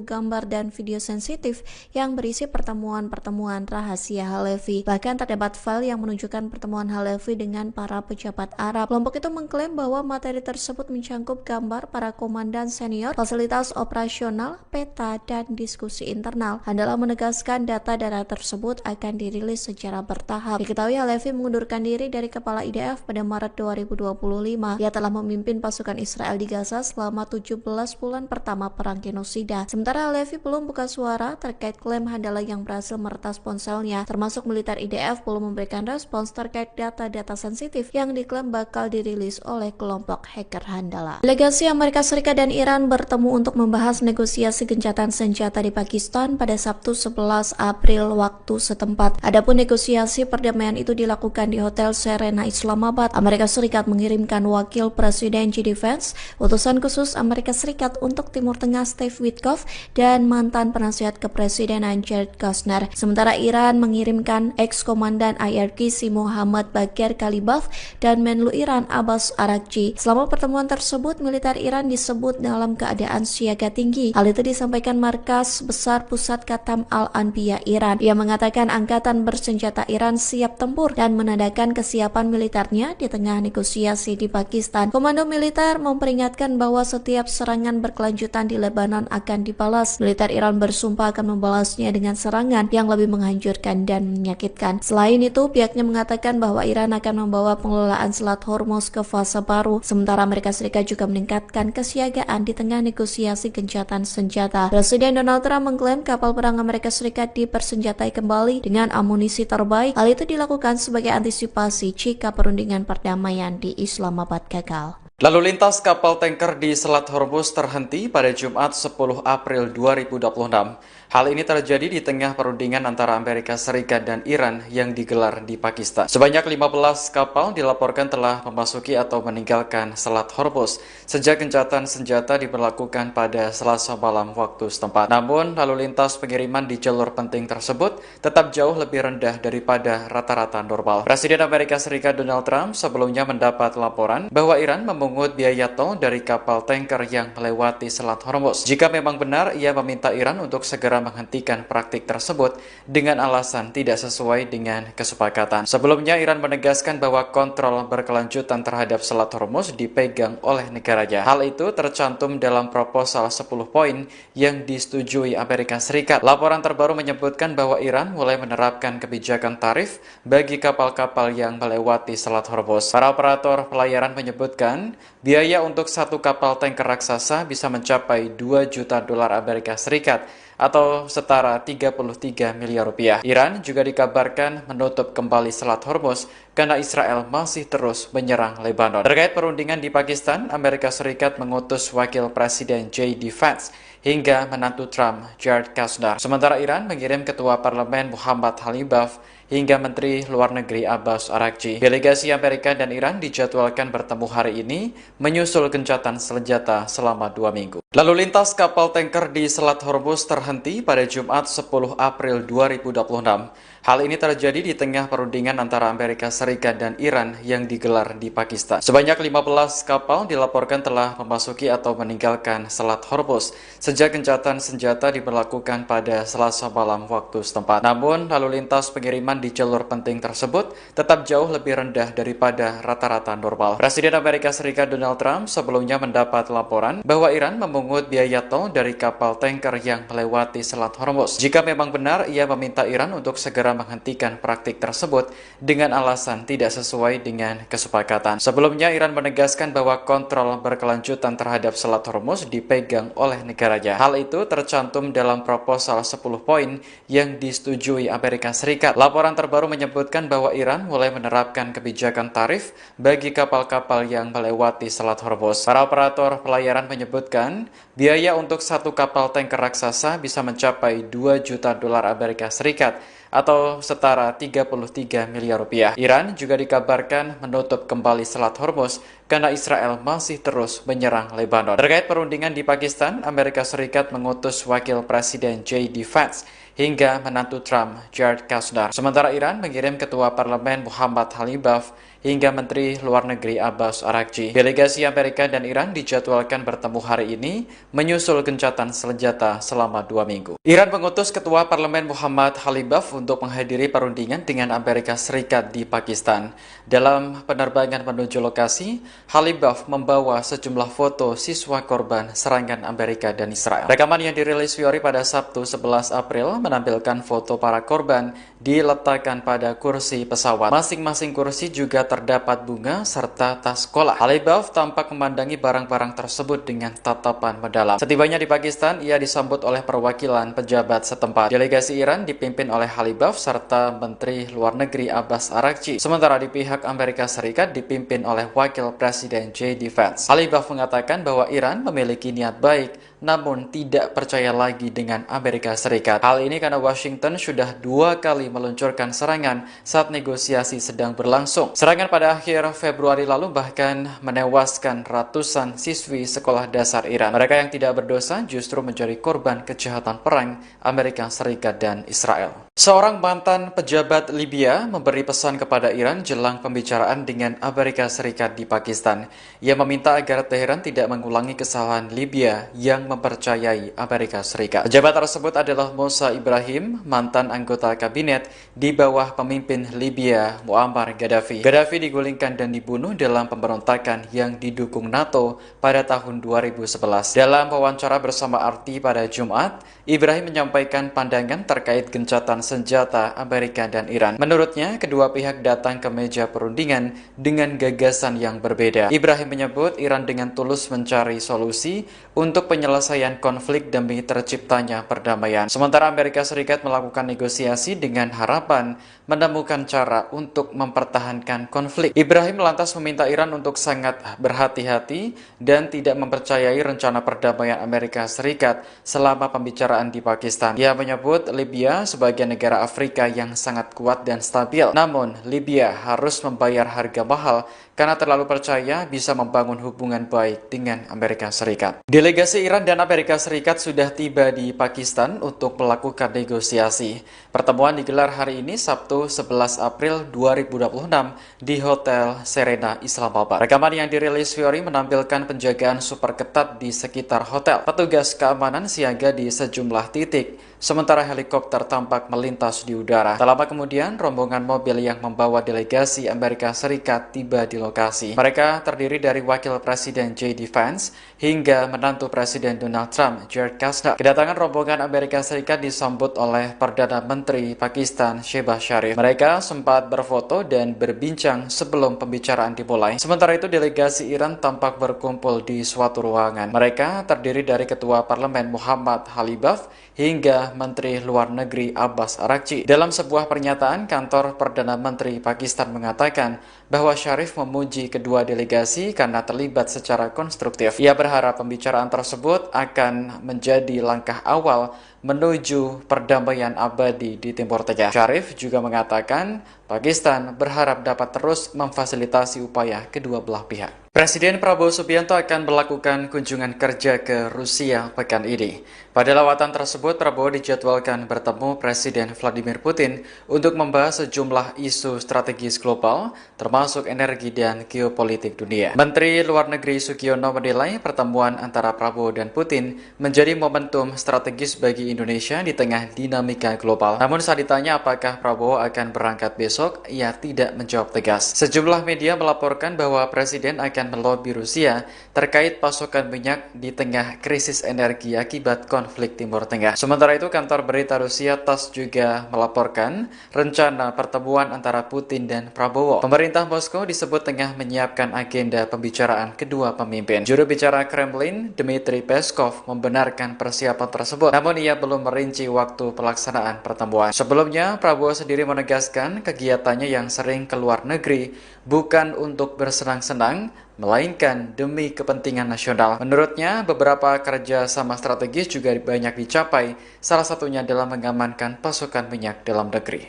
gambar dan video sensitif yang berisi pertemuan-pertemuan rahasia Halevi. Bahkan terdapat file yang menunjukkan pertemuan Halevi dengan para pejabat Arab. Kelompok itu mengklaim bahwa materi tersebut mencangkup gambar para komandan senior, fasilitas operasional, peta, dan diskusi internal. Handala menegaskan data-data tersebut akan dirilis secara bertahap. Diketahui Halevi mengundurkan diri dari kepala IDF pada Maret 2025. Ia telah memimpin pasukan Israel di Gaza selama 17 bulan pertama perang genosida. Sementara Halevi belum buka suara terkait klaim Handala yang berhasil meretas ponselnya, termasuk militer IDF belum memberikan respons terkait data-data sensitif yang diklaim bakal dirilis oleh kelompok hacker Handala. Delegasi Amerika Serikat dan Iran bertemu untuk membahas negosiasi gencatan senjata di Pakistan pada Sabtu 11 April waktu setempat. Adapun negosiasi perdamaian itu dilakukan di Hotel Serena Islamabad. Amerika Serikat mengirimkan wakil Presiden JD Vance, utusan khusus Amerika Serikat untuk Timur Tengah Steve Witkoff, dan mantan penasihat kepresidenan Jared Kushner. Sementara Iran mengirimkan ex-komandan IRGC Muhammad Bagher Ghalibaf dan Menlu Iran Abbas Araghchi. Selama pertemuan tersebut, militer Iran disebut dalam keadaan siaga tinggi. Hal itu disampaikan Markas Besar Pusat Khatam Al-Anbiya Iran. Ia mengatakan angkatan bersenjata Iran siap tempur dan menandakan kesiapan militernya di tengah negosiasi di Pakistan. Komando militer memperingatkan bahwa setiap serangan berkelanjutan di Lebanon akan dibalas. Militer Iran bersumpah akan membalasnya dengan serangan yang lebih menghancurkan dan menyakitkan. Selain itu, pihaknya mengatakan bahwa Iran akan membawa pengelolaan Selat Hormuz ke fase baru. Sementara Amerika Serikat juga meningkatkan kesiagaan di tengah negosiasi gencatan senjata. Presiden Donald Trump mengklaim kapal perang Amerika Serikat dipersenjatai kembali dengan amunisi terbaik. Hal itu dilakukan sebagai antisipasi jika perundingan perdamaian di Islamabad gagal. Lalu lintas kapal tanker di Selat Hormuz terhenti pada Jumat 10 April 2026. Hal ini terjadi di tengah perundingan antara Amerika Serikat dan Iran yang digelar di Pakistan. Sebanyak 15 kapal dilaporkan telah memasuki atau meninggalkan Selat Hormuz sejak gencatan senjata diberlakukan pada Selasa malam waktu setempat. Namun, lalu lintas pengiriman di jalur penting tersebut tetap jauh lebih rendah daripada rata-rata normal. Presiden Amerika Serikat Donald Trump sebelumnya mendapat laporan bahwa Iran memungut biaya tol dari kapal tanker yang melewati Selat Hormuz. Jika memang benar, ia meminta Iran untuk segera menghentikan praktik tersebut dengan alasan tidak sesuai dengan kesepakatan. Sebelumnya, Iran menegaskan bahwa kontrol berkelanjutan terhadap Selat Hormuz dipegang oleh negaranya. Hal itu tercantum dalam proposal 10 poin yang disetujui Amerika Serikat. Laporan terbaru menyebutkan bahwa Iran mulai menerapkan kebijakan tarif bagi kapal-kapal yang melewati Selat Hormuz. Para operator pelayaran menyebutkan biaya untuk satu kapal tanker raksasa bisa mencapai 2 juta dolar Amerika Serikat atau setara 33 miliar rupiah. Iran juga dikabarkan menutup kembali Selat Hormuz karena Israel masih terus menyerang Lebanon. Terkait perundingan di Pakistan, Amerika Serikat mengutus wakil Presiden JD Vance hingga menantu Trump, Jared Kushner. Sementara Iran mengirim Ketua Parlemen Muhammad Ghalibaf hingga Menteri Luar Negeri Abbas Araghchi. Delegasi Amerika dan Iran dijadwalkan bertemu hari ini menyusul gencatan senjata selama 2 minggu. Lalu lintas kapal tanker di Selat Hormuz terhenti pada Jumat 10 April 2026. Hal ini terjadi di tengah perundingan antara Amerika Serikat dan Iran yang digelar di Pakistan. Sebanyak 15 kapal dilaporkan telah memasuki atau meninggalkan Selat Hormuz sejak gencatan senjata diberlakukan pada Selasa malam waktu setempat. Namun, lalu lintas pengiriman di jalur penting tersebut tetap jauh lebih rendah daripada rata-rata normal. Presiden Amerika Serikat Donald Trump sebelumnya mendapat laporan bahwa Iran memungut memungut biaya tol dari kapal tanker yang melewati Selat Hormuz. Jika memang benar, ia meminta Iran untuk segera menghentikan praktik tersebut dengan alasan tidak sesuai dengan kesepakatan. Sebelumnya, Iran menegaskan bahwa kontrol berkelanjutan terhadap Selat Hormuz dipegang oleh negaranya. Hal itu tercantum dalam proposal 10 poin yang disetujui Amerika Serikat. Laporan terbaru menyebutkan bahwa Iran mulai menerapkan kebijakan tarif bagi kapal-kapal yang melewati Selat Hormuz. Para operator pelayaran menyebutkan biaya untuk satu kapal tanker raksasa bisa mencapai 2 juta dolar Amerika Serikat atau setara 33 miliar rupiah. Iran juga dikabarkan menutup kembali Selat Hormuz karena Israel masih terus menyerang Lebanon. Terkait perundingan di Pakistan, Amerika Serikat mengutus Wakil Presiden J.D. Vance hingga menantu Trump, Jared Kushner. Sementara Iran mengirim Ketua Parlemen Muhammad Khalibaf hingga Menteri Luar Negeri Abbas Araghchi. Delegasi Amerika dan Iran dijadwalkan bertemu hari ini menyusul gencatan senjata selama 2 minggu. Iran mengutus Ketua Parlemen Muhammad Khalibaf untuk menghadiri perundingan dengan Amerika Serikat di Pakistan. Dalam penerbangan menuju lokasi, Khalibaf membawa sejumlah foto siswa korban serangan Amerika dan Israel. Rekaman yang dirilis Fiori pada Sabtu 11 April menampilkan foto para korban diletakkan pada kursi pesawat. Masing-masing kursi juga terdapat bunga serta tas sekolah. Khalibaf tampak memandangi barang-barang tersebut dengan tatapan mendalam. Setibanya di Pakistan, ia disambut oleh perwakilan pejabat setempat. Delegasi Iran dipimpin oleh Khalibaf serta Menteri Luar Negeri Abbas Araghchi. Sementara di pihak Amerika Serikat dipimpin oleh Wakil Presiden J.D. Vance. Khalibaf mengatakan bahwa Iran memiliki niat baik namun tidak percaya lagi dengan Amerika Serikat. Hal ini karena Washington sudah 2 kali meluncurkan serangan saat negosiasi sedang berlangsung. Serangan pada akhir Februari lalu bahkan menewaskan ratusan siswi sekolah dasar Iran. Mereka yang tidak berdosa justru menjadi korban kejahatan perang Amerika Serikat dan Israel. Seorang mantan pejabat Libya memberi pesan kepada Iran jelang pembicaraan dengan Amerika Serikat di Pakistan. Ia meminta agar Teheran tidak mengulangi kesalahan Libya yang mempercayai Amerika Serikat. Pejabat tersebut adalah Musa Ibrahim, mantan anggota kabinet di bawah pemimpin Libya Muammar Gaddafi. Gaddafi digulingkan dan dibunuh dalam pemberontakan yang didukung NATO pada tahun 2011. Dalam wawancara bersama RT pada Jumat, Ibrahim menyampaikan pandangan terkait gencatan senjata Amerika dan Iran. Menurutnya, kedua pihak datang ke meja perundingan dengan gagasan yang berbeda. Ibrahim menyebut Iran dengan tulus mencari solusi untuk penyelesaian konflik demi terciptanya perdamaian. Sementara Amerika Serikat melakukan negosiasi dengan harapan menemukan cara untuk mempertahankan konflik. Ibrahim lantas meminta Iran untuk sangat berhati-hati dan tidak mempercayai rencana perdamaian Amerika Serikat selama pembicaraan di Pakistan. Ia menyebut Libya sebagai negara Afrika yang sangat kuat dan stabil. Namun, Libya harus membayar harga mahal karena terlalu percaya bisa membangun hubungan baik dengan Amerika Serikat. Delegasi Iran dan Amerika Serikat sudah tiba di Pakistan untuk melakukan negosiasi. Pertemuan digelar hari ini Sabtu 11 April 2026 di Hotel Serena Islamabad. Rekaman yang dirilis Fiori menampilkan penjagaan super ketat di sekitar hotel. Petugas keamanan siaga di sejumlah titik, sementara helikopter tampak melintas di udara. Tak lama kemudian, rombongan mobil yang membawa delegasi Amerika Serikat tiba di lokasi. Mereka terdiri dari Wakil Presiden J.D. Vance hingga menantu Presiden Donald Trump, Jared Kushner. Kedatangan rombongan Amerika Serikat disambut oleh Perdana Menteri Pakistan, Shehbaz Sharif. Mereka sempat berfoto dan berbincang sebelum pembicaraan dimulai. Sementara itu, delegasi Iran tampak berkumpul di suatu ruangan. Mereka terdiri dari Ketua Parlemen Muhammad Khalibaf hingga Menteri Luar Negeri Abbas Araghchi. Dalam sebuah pernyataan, kantor Perdana Menteri Pakistan mengatakan bahwa Sharif memuji kedua delegasi karena terlibat secara konstruktif. Ia berharap pembicaraan tersebut akan menjadi langkah awal menuju perdamaian abadi di Timur Tengah. Sharif juga mengatakan Pakistan berharap dapat terus memfasilitasi upaya kedua belah pihak. Presiden Prabowo Subianto akan melakukan kunjungan kerja ke Rusia pekan ini. Pada lawatan tersebut, Prabowo dijadwalkan bertemu Presiden Vladimir Putin untuk membahas sejumlah isu strategis global, termasuk energi dan geopolitik dunia. Menteri Luar Negeri Sugiono menilai pertemuan antara Prabowo dan Putin menjadi momentum strategis bagi Indonesia di tengah dinamika global. Namun saat ditanya apakah Prabowo akan berangkat besok, ia tidak menjawab tegas. Sejumlah media melaporkan bahwa Presiden akan melobi Rusia terkait pasokan minyak di tengah krisis energi akibat konflik Timur Tengah. Sementara itu, kantor berita Rusia TASS juga melaporkan rencana pertemuan antara Putin dan Prabowo. Pemerintah Moskow disebut tengah menyiapkan agenda pembicaraan kedua pemimpin. Juru bicara Kremlin, Dmitry Peskov, membenarkan persiapan tersebut, namun ia belum merinci waktu pelaksanaan pertemuan. Sebelumnya, Prabowo sendiri menegaskan kegiatannya yang sering keluar negeri bukan untuk bersenang-senang, melainkan demi kepentingan nasional. Menurutnya, beberapa kerja sama strategis juga banyak dicapai, salah satunya dalam mengamankan pasokan minyak dalam negeri.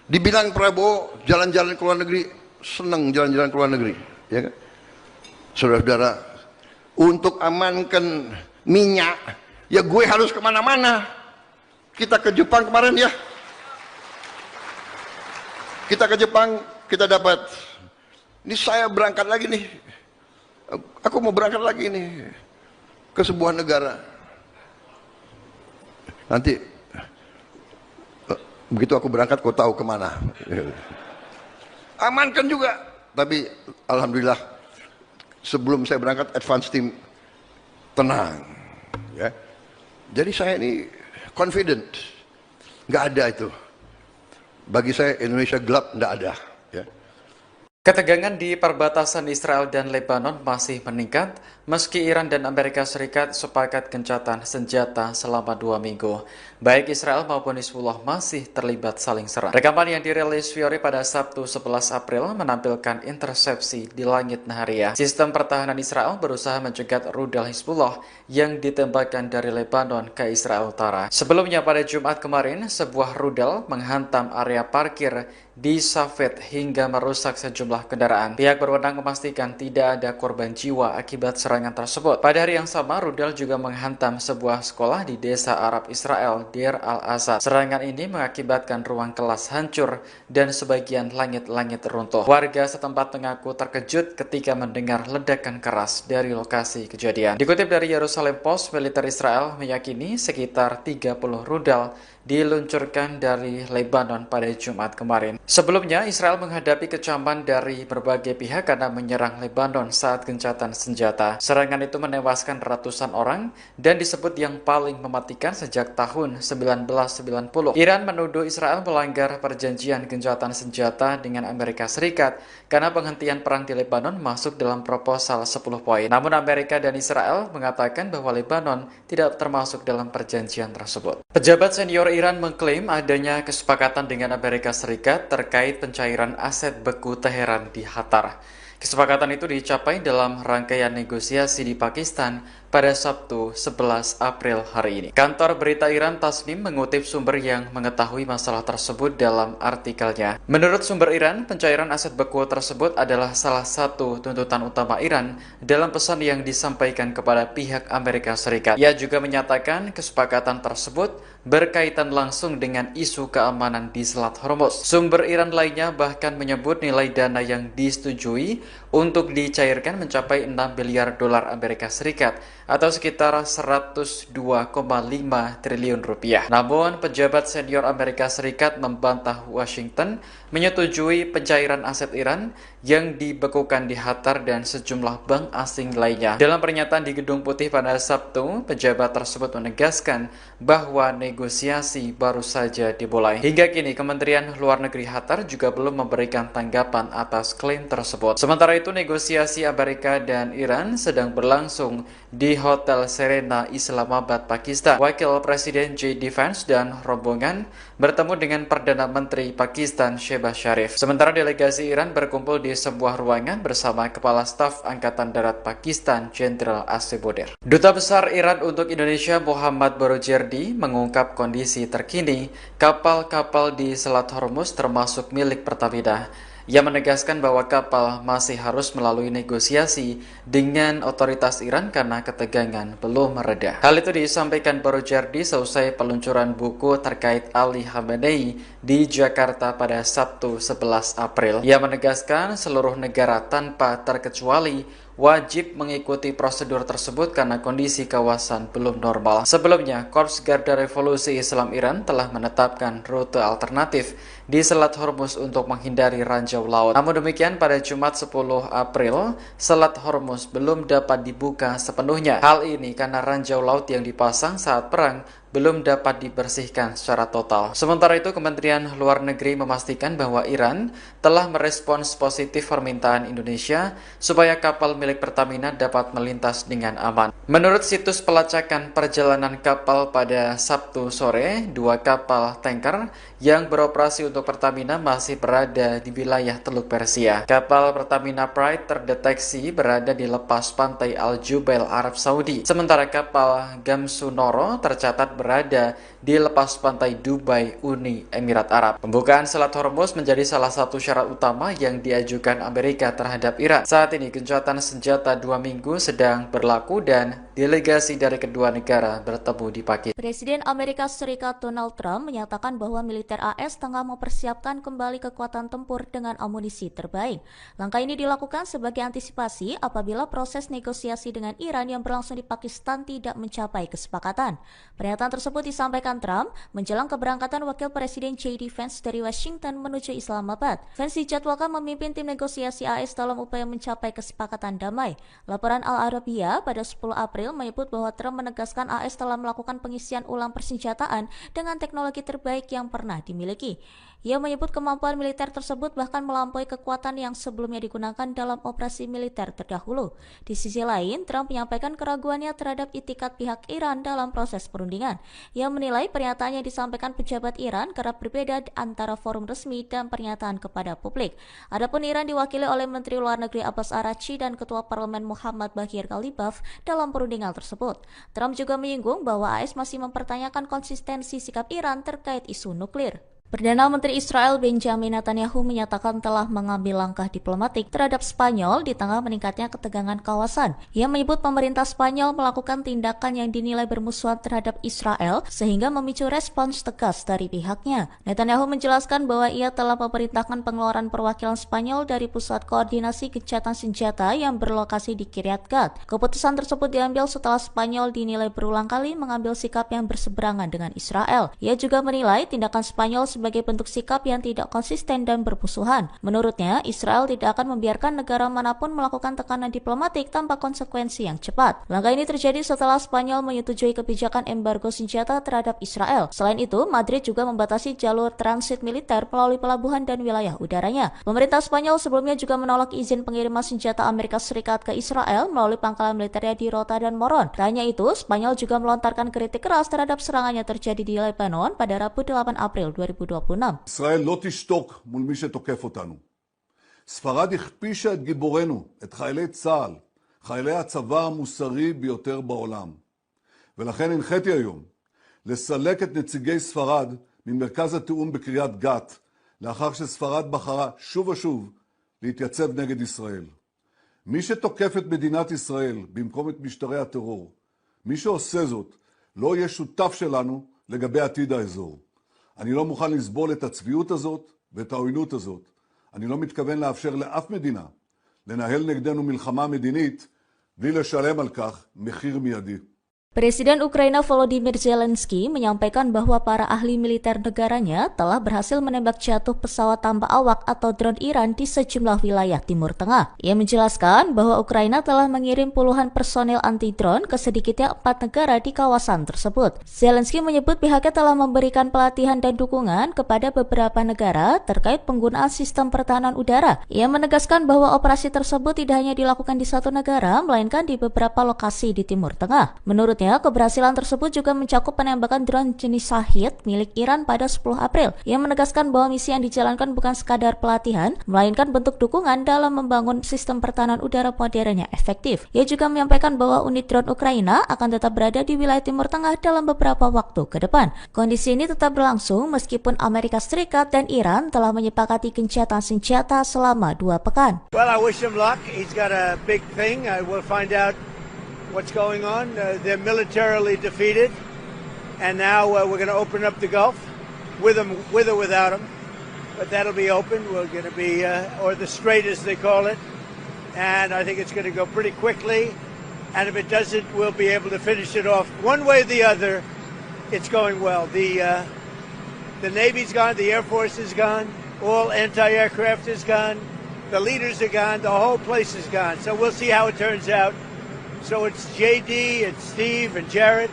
Dibilang Prabowo jalan-jalan ke luar negeri, senang jalan-jalan ke luar negeri, ya kan? Saudara-saudara, untuk amankan minyak, ya gue harus kemana-mana. Kita ke Jepang kemarin ya. Kita ke Jepang, kita dapat. Ini saya berangkat lagi nih. Aku mau berangkat lagi nih ke sebuah negara. Nanti begitu aku berangkat, kau tahu kemana. Amankan juga. Tapi alhamdulillah sebelum saya berangkat, advance team tenang, ya. Jadi saya ini confident, nggak ada itu. Bagi saya Indonesia gelap, nggak ada. Ya. Ketegangan di perbatasan Israel dan Lebanon masih meningkat, meski Iran dan Amerika Serikat sepakat gencatan senjata selama 2 minggu. Baik Israel maupun Hizbullah masih terlibat saling serang. Rekaman yang dirilis Fiori pada Sabtu 11 April menampilkan intersepsi di langit Nahariya. Sistem pertahanan Israel berusaha mencegat rudal Hizbullah yang ditembakkan dari Lebanon ke Israel Utara. Sebelumnya pada Jumat kemarin, sebuah rudal menghantam area parkir di Safed hingga merusak sejumlah kendaraan. Pihak berwenang memastikan tidak ada korban jiwa akibat serangan tersebut. Pada hari yang sama, rudal juga menghantam sebuah sekolah di desa Arab Israel, Deir al-Asad. Serangan ini mengakibatkan ruang kelas hancur dan sebagian langit-langit runtuh. Warga setempat mengaku terkejut ketika mendengar ledakan keras dari lokasi kejadian. Dikutip dari Yerusalem Post, militer Israel meyakini sekitar 30 rudal diluncurkan dari Lebanon pada Jumat kemarin. Sebelumnya, Israel menghadapi kecaman dari berbagai pihak karena menyerang Lebanon saat gencatan senjata. Serangan itu menewaskan ratusan orang dan disebut yang paling mematikan sejak tahun 1990. Iran menuduh Israel melanggar perjanjian gencatan senjata dengan Amerika Serikat karena penghentian perang di Lebanon masuk dalam proposal 10 poin. Namun Amerika dan Israel mengatakan bahwa Lebanon tidak termasuk dalam perjanjian tersebut. Pejabat senior Iran mengklaim adanya kesepakatan dengan Amerika Serikat terkait pencairan aset beku Teheran di Qatar. Kesepakatan itu dicapai dalam rangkaian negosiasi di Pakistan pada Sabtu 11 April hari ini. Kantor berita Iran Tasnim mengutip sumber yang mengetahui masalah tersebut dalam artikelnya. Menurut sumber Iran, pencairan aset beku tersebut adalah salah satu tuntutan utama Iran dalam pesan yang disampaikan kepada pihak Amerika Serikat. Ia juga menyatakan kesepakatan tersebut berkaitan langsung dengan isu keamanan di Selat Hormuz. Sumber Iran lainnya bahkan menyebut nilai dana yang disetujui untuk dicairkan mencapai 6 miliar dolar Amerika Serikat atau sekitar 102,5 triliun rupiah. Namun, pejabat senior Amerika Serikat membantah Washington menyetujui pencairan aset Iran yang dibekukan di Qatar dan sejumlah bank asing lainnya. Dalam pernyataan di Gedung Putih pada Sabtu, pejabat tersebut menegaskan bahwa negosiasi baru saja dimulai. Hingga kini, Kementerian Luar Negeri Qatar juga belum memberikan tanggapan atas klaim tersebut. Sementara itu, negosiasi Amerika dan Iran sedang berlangsung di Hotel Serena, Islamabad, Pakistan. Wakil Presiden JD Vance dan rombongan bertemu dengan Perdana Menteri Pakistan Shehbaz Sharif. Sementara delegasi Iran berkumpul di sebuah ruangan bersama Kepala Staf Angkatan Darat Pakistan Jenderal Asibudir. Duta Besar Iran untuk Indonesia Muhammad Barojerdi mengungkap kondisi terkini kapal-kapal di Selat Hormuz termasuk milik Pertamina. Ia menegaskan bahwa kapal masih harus melalui negosiasi dengan otoritas Iran karena ketegangan belum mereda. Hal itu disampaikan Barojerdi seusai peluncuran buku terkait Ali Khamenei di Jakarta pada Sabtu 11 April. Ia menegaskan seluruh negara tanpa terkecuali wajib mengikuti prosedur tersebut karena kondisi kawasan belum normal. Sebelumnya, Korps Garda Revolusi Islam Iran telah menetapkan rute alternatif di Selat Hormuz untuk menghindari ranjau laut. Namun demikian, pada Jumat 10 April, Selat Hormuz belum dapat dibuka sepenuhnya. Hal ini karena ranjau laut yang dipasang saat perang belum dapat dibersihkan secara total. Sementara itu, Kementerian Luar Negeri memastikan bahwa Iran telah merespons positif permintaan Indonesia supaya kapal milik Pertamina dapat melintas dengan aman. Menurut situs pelacakan perjalanan kapal pada Sabtu sore, 2 kapal tanker yang beroperasi untuk Pertamina masih berada di wilayah Teluk Persia. Kapal Pertamina Pride terdeteksi berada di lepas pantai Al Jubail, Arab Saudi. Sementara kapal Gamsunoro tercatat berada di lepas pantai Dubai, Uni Emirat Arab. Pembukaan Selat Hormuz menjadi salah satu syarat utama yang diajukan Amerika terhadap Iran. Saat ini gencatan senjata 2 minggu sedang berlaku dan delegasi dari kedua negara bertemu di Pakistan. Presiden Amerika Serikat Donald Trump menyatakan bahwa militer AS tengah mempersiapkan kembali kekuatan tempur dengan amunisi terbaik. Langkah ini dilakukan sebagai antisipasi apabila proses negosiasi dengan Iran yang berlangsung di Pakistan tidak mencapai kesepakatan. Pernyataan tersebut disampaikan Trump menjelang keberangkatan Wakil Presiden J.D. Vance dari Washington menuju Islamabad. Vance dijadwalkan memimpin tim negosiasi AS dalam upaya mencapai kesepakatan damai. Laporan Al Arabiya pada 10 April menyebut bahwa Trump menegaskan AS telah melakukan pengisian ulang persenjataan dengan teknologi terbaik yang pernah dimiliki. Ia menyebut kemampuan militer tersebut bahkan melampaui kekuatan yang sebelumnya digunakan dalam operasi militer terdahulu. Di sisi lain, Trump menyampaikan keraguannya terhadap itikat pihak Iran dalam proses perundingan. Ia menilai pernyataan yang disampaikan pejabat Iran kerap berbeda antara forum resmi dan pernyataan kepada publik. Adapun Iran diwakili oleh Menteri Luar Negeri Abbas Araghchi dan Ketua Parlemen Muhammad Baghir Ghalibaf dalam perundingan tersebut. Trump juga menyinggung bahwa AS masih mempertanyakan konsistensi sikap Iran terkait isu nuklir. Perdana Menteri Israel Benjamin Netanyahu menyatakan telah mengambil langkah diplomatik terhadap Spanyol di tengah meningkatnya ketegangan kawasan. Ia menyebut pemerintah Spanyol melakukan tindakan yang dinilai bermusuhan terhadap Israel sehingga memicu respons tegas dari pihaknya. Netanyahu menjelaskan bahwa ia telah memerintahkan pengeluaran perwakilan Spanyol dari Pusat Koordinasi Gencatan Senjata yang berlokasi di Kiryat Gat. Keputusan tersebut diambil setelah Spanyol dinilai berulang kali mengambil sikap yang berseberangan dengan Israel. Ia juga menilai tindakan Spanyol sebagai bentuk sikap yang tidak konsisten dan bermusuhan. Menurutnya, Israel tidak akan membiarkan negara manapun melakukan tekanan diplomatik tanpa konsekuensi yang cepat. Langkah ini terjadi setelah Spanyol menyetujui kebijakan embargo senjata terhadap Israel. Selain itu, Madrid juga membatasi jalur transit militer melalui pelabuhan dan wilayah udaranya. Pemerintah Spanyol sebelumnya juga menolak izin pengiriman senjata Amerika Serikat ke Israel melalui pangkalan militernya di Rota dan Moron. Tak hanya itu, Spanyol juga melontarkan kritik keras terhadap serangan yang terjadi di Lebanon pada Rabu 8 April 2026. ישראל לא תשתוק מול מי שתוקף אותנו. ספרד הכפישה את גיבורנו, את חיילי צה"ל, חיילי הצבא המוסרי ביותר בעולם. ולכן הנחיתי היום לסלק את נציגי ספרד ממרכז התיאום בקריית גת, לאחר שספרד בחרה שוב ושוב להתייצב נגד ישראל. מי שתוקף את מדינת ישראל במקום את משטרי הטרור, מי שעושה זאת לא יהיה שותף שלנו לגבי עתיד האזור. אני לא מוכן לסבול את הצביעות הזאת ואת העוינות הזאת. אני לא מתכוון לאפשר לאף מדינה לנהל נגדנו מלחמה מדינית בלי לשלם על כך מחיר מיידי. Presiden Ukraina Volodymyr Zelensky menyampaikan bahwa para ahli militer negaranya telah berhasil menembak jatuh pesawat tanpa awak atau drone Iran di sejumlah wilayah Timur Tengah. Ia menjelaskan bahwa Ukraina telah mengirim puluhan personel anti-drone ke sedikitnya 4 negara di kawasan tersebut. Zelensky menyebut pihaknya telah memberikan pelatihan dan dukungan kepada beberapa negara terkait penggunaan sistem pertahanan udara. Ia menegaskan bahwa operasi tersebut tidak hanya dilakukan di satu negara, melainkan di beberapa lokasi di Timur Tengah. Menurutnya, keberhasilan tersebut juga mencakup penembakan drone jenis Shahid milik Iran pada 10 April. Ia menegaskan bahwa misi yang dijalankan bukan sekadar pelatihan, melainkan bentuk dukungan dalam membangun sistem pertahanan udara modern yang efektif. Ia juga menyampaikan bahwa unit drone Ukraina akan tetap berada di wilayah Timur Tengah dalam beberapa waktu ke depan. Kondisi ini tetap berlangsung meskipun Amerika Serikat dan Iran telah menyepakati gencatan senjata selama 2 pekan. Well, I wish him luck. He's got a big thing. We'll find out what's going on. They're militarily defeated, and now we're going to open up the Gulf with or without them, but that'll be open. We're going to be, or the Strait as they call it, and I think it's going to go pretty quickly. And if it doesn't, we'll be able to finish it off one way or the other. It's going well. The Navy's gone, the Air Force is gone, all anti-aircraft is gone, the leaders are gone, the whole place is gone. So we'll see how it turns out. So it's JD, it's Steve, and Jared.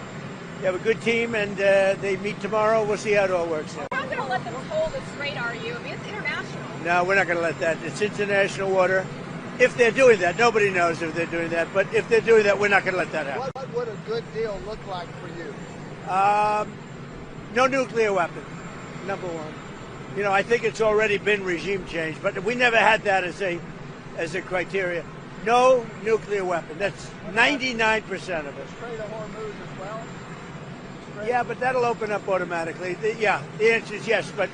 They have a good team, and they meet tomorrow. We'll see how it all works out. You're not going to let them toll the strait, are you? I mean, it's international. No, we're not going to let that. It's international water. If they're doing that, nobody knows if they're doing that, but if they're doing that, we're not going to let that happen. What would a good deal look like for you? No nuclear weapon, number one. You know, I think it's already been regime change, but we never had that as a criteria. No nuclear weapon. That's 99% of it. Strait of Hormuz as well? Yeah, but that'll open up automatically. The answer is yes, but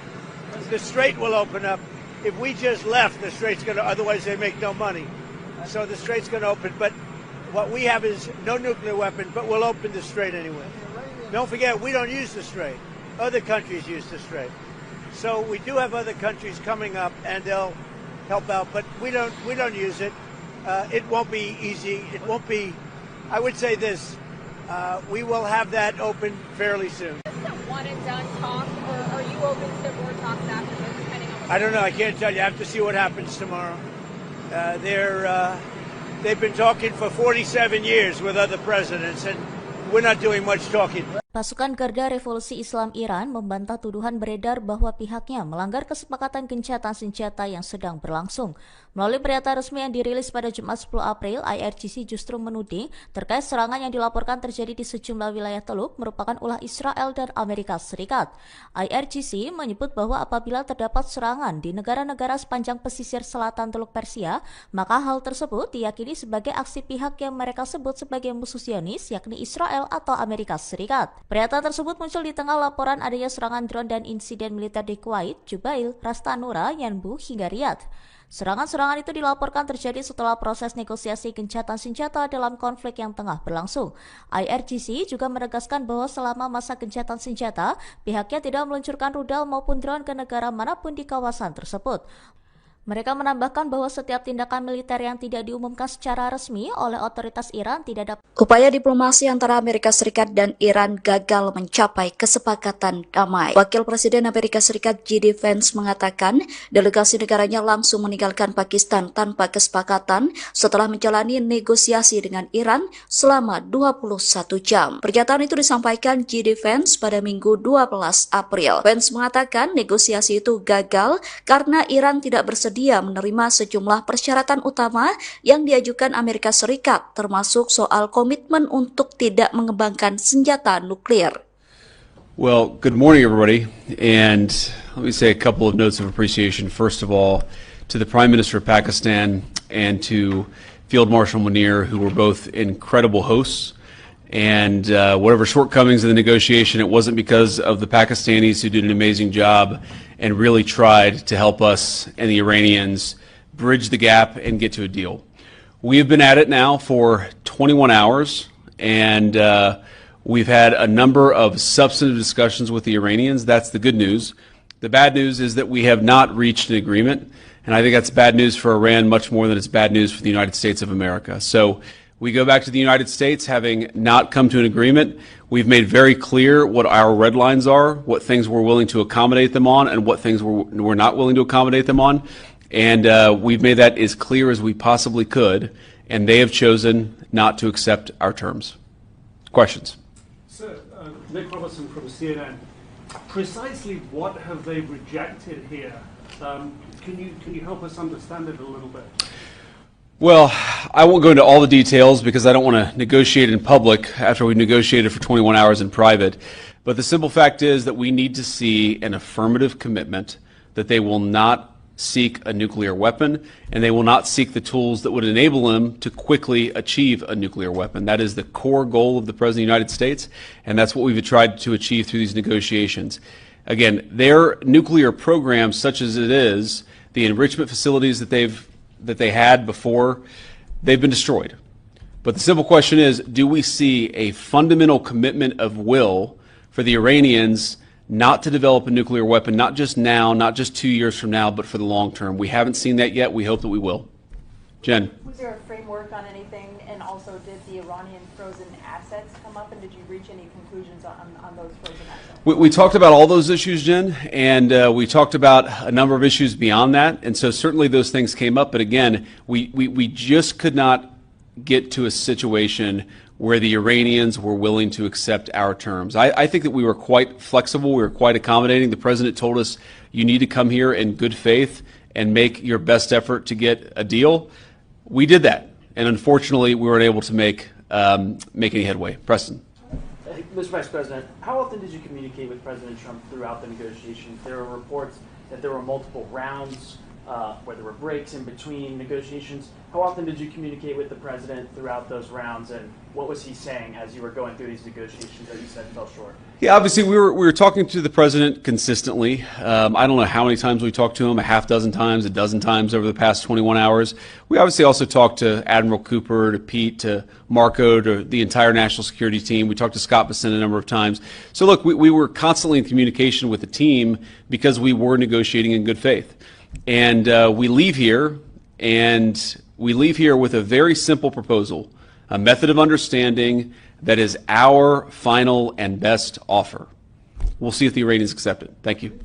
the strait will open up. If we just left, the strait's going to, otherwise they make no money. So the strait's going to open. But what we have is no nuclear weapon, but we'll open the strait anyway. Don't forget, we don't use the strait. Other countries use the strait. So we do have other countries coming up, and they'll help out, but we don't use it. It won't be easy. It won't be, I would say this, we will have that open fairly soon. Is this a one and done talk, or are you open to more talks after this, depending on I don't know. I can't tell you. I have to see what happens tomorrow. They've been talking for 47 years with other presidents, and we're not doing much talking. Pasukan Garda Revolusi Islam Iran membantah tuduhan beredar bahwa pihaknya melanggar kesepakatan gencatan senjata yang sedang berlangsung. Melalui pernyataan resmi yang dirilis pada Jumat 10 April, IRGC justru menuding terkait serangan yang dilaporkan terjadi di sejumlah wilayah Teluk merupakan ulah Israel dan Amerika Serikat. IRGC menyebut bahwa apabila terdapat serangan di negara-negara sepanjang pesisir selatan Teluk Persia, maka hal tersebut diyakini sebagai aksi pihak yang mereka sebut sebagai musuh Zionis, yakni Israel atau Amerika Serikat. Pernyataan tersebut muncul di tengah laporan adanya serangan drone dan insiden militer di Kuwait, Jubail, Ras Tanura, Yanbu, hingga Riyadh. Serangan-serangan itu dilaporkan terjadi setelah proses negosiasi gencatan senjata dalam konflik yang tengah berlangsung. IRGC juga menegaskan bahwa selama masa gencatan senjata, pihaknya tidak meluncurkan rudal maupun drone ke negara manapun di kawasan tersebut. Mereka menambahkan bahwa setiap tindakan militer yang tidak diumumkan secara resmi oleh otoritas Iran tidak dapat. Upaya diplomasi antara Amerika Serikat dan Iran gagal mencapai kesepakatan damai. Wakil Presiden Amerika Serikat J.D. Vance mengatakan delegasi negaranya langsung meninggalkan Pakistan tanpa kesepakatan setelah menjalani negosiasi dengan Iran selama 21 jam. Pernyataan itu disampaikan J.D. Vance pada Minggu 12 April. Vance mengatakan negosiasi itu gagal karena Iran tidak bersedia menerima sejumlah persyaratan utama yang diajukan Amerika Serikat, termasuk soal komitmen untuk tidak mengembangkan senjata nuklir. Well, good morning, everybody. And let me say a couple of notes of appreciation. First of all, to the Prime Minister of Pakistan and to Field Marshal Munir, who were both incredible hosts. And whatever shortcomings in the negotiation, it wasn't because of the Pakistanis who did an amazing job and really tried to help us and the Iranians bridge the gap and get to a deal. We have been at it now for 21 hours, and we've had a number of substantive discussions with the Iranians. That's the good news. The bad news is that we have not reached an agreement, and I think that's bad news for Iran much more than it's bad news for the United States of America. So we go back to the United States having not come to an agreement. We've made very clear what our red lines are, what things we're willing to accommodate them on, and what things we're not willing to accommodate them on. And we've made that as clear as we possibly could, and they have chosen not to accept our terms. Questions? Sir, Nick Robertson from CNN. Precisely what have they rejected here? Can you help us understand it a little bit? Well, I won't go into all the details because I don't want to negotiate in public after we negotiated for 21 hours in private. But the simple fact is that we need to see an affirmative commitment that they will not seek a nuclear weapon and they will not seek the tools that would enable them to quickly achieve a nuclear weapon. That is the core goal of the President of the United States, and that's what we've tried to achieve through these negotiations. Again, their nuclear program, such as it is, the enrichment facilities that they had before, they've been destroyed. But the simple question is, do we see a fundamental commitment of will for the Iranians not to develop a nuclear weapon, not just now, not just 2 years from now, but for the long term? We haven't seen that yet. We hope that we will. Jen. Was there a framework on anything, and also did the Iranian frozen assets come up, and did you reach any conclusions on those frozen assets? We talked about all those issues, Jen, and we talked about a number of issues beyond that, and so certainly those things came up, but again, we just could not get to a situation where the Iranians were willing to accept our terms. I think that we were quite flexible, we were quite accommodating. The president told us, you need to come here in good faith and make your best effort to get a deal. We did that, and unfortunately, we weren't able to make any headway. Preston. Mr. Vice President, how often did you communicate with President Trump throughout the negotiations? There were reports that there were multiple rounds, where there were breaks in between negotiations. How often did you communicate with the president throughout those rounds, and what was he saying as you were going through these negotiations that you said fell short? Yeah, obviously we were talking to the president consistently. I don't know how many times we talked to him, a half dozen times, a dozen times over the past 21 hours. We obviously also talked to Admiral Cooper, to Pete, to Marco, to the entire national security team. We talked to Scott Bessent a number of times. So look, we were constantly in communication with the team because we were negotiating in good faith. And we leave here with a very simple proposal, a method of understanding that is our final and best offer. We'll see if the Iranians accept it. Thank you.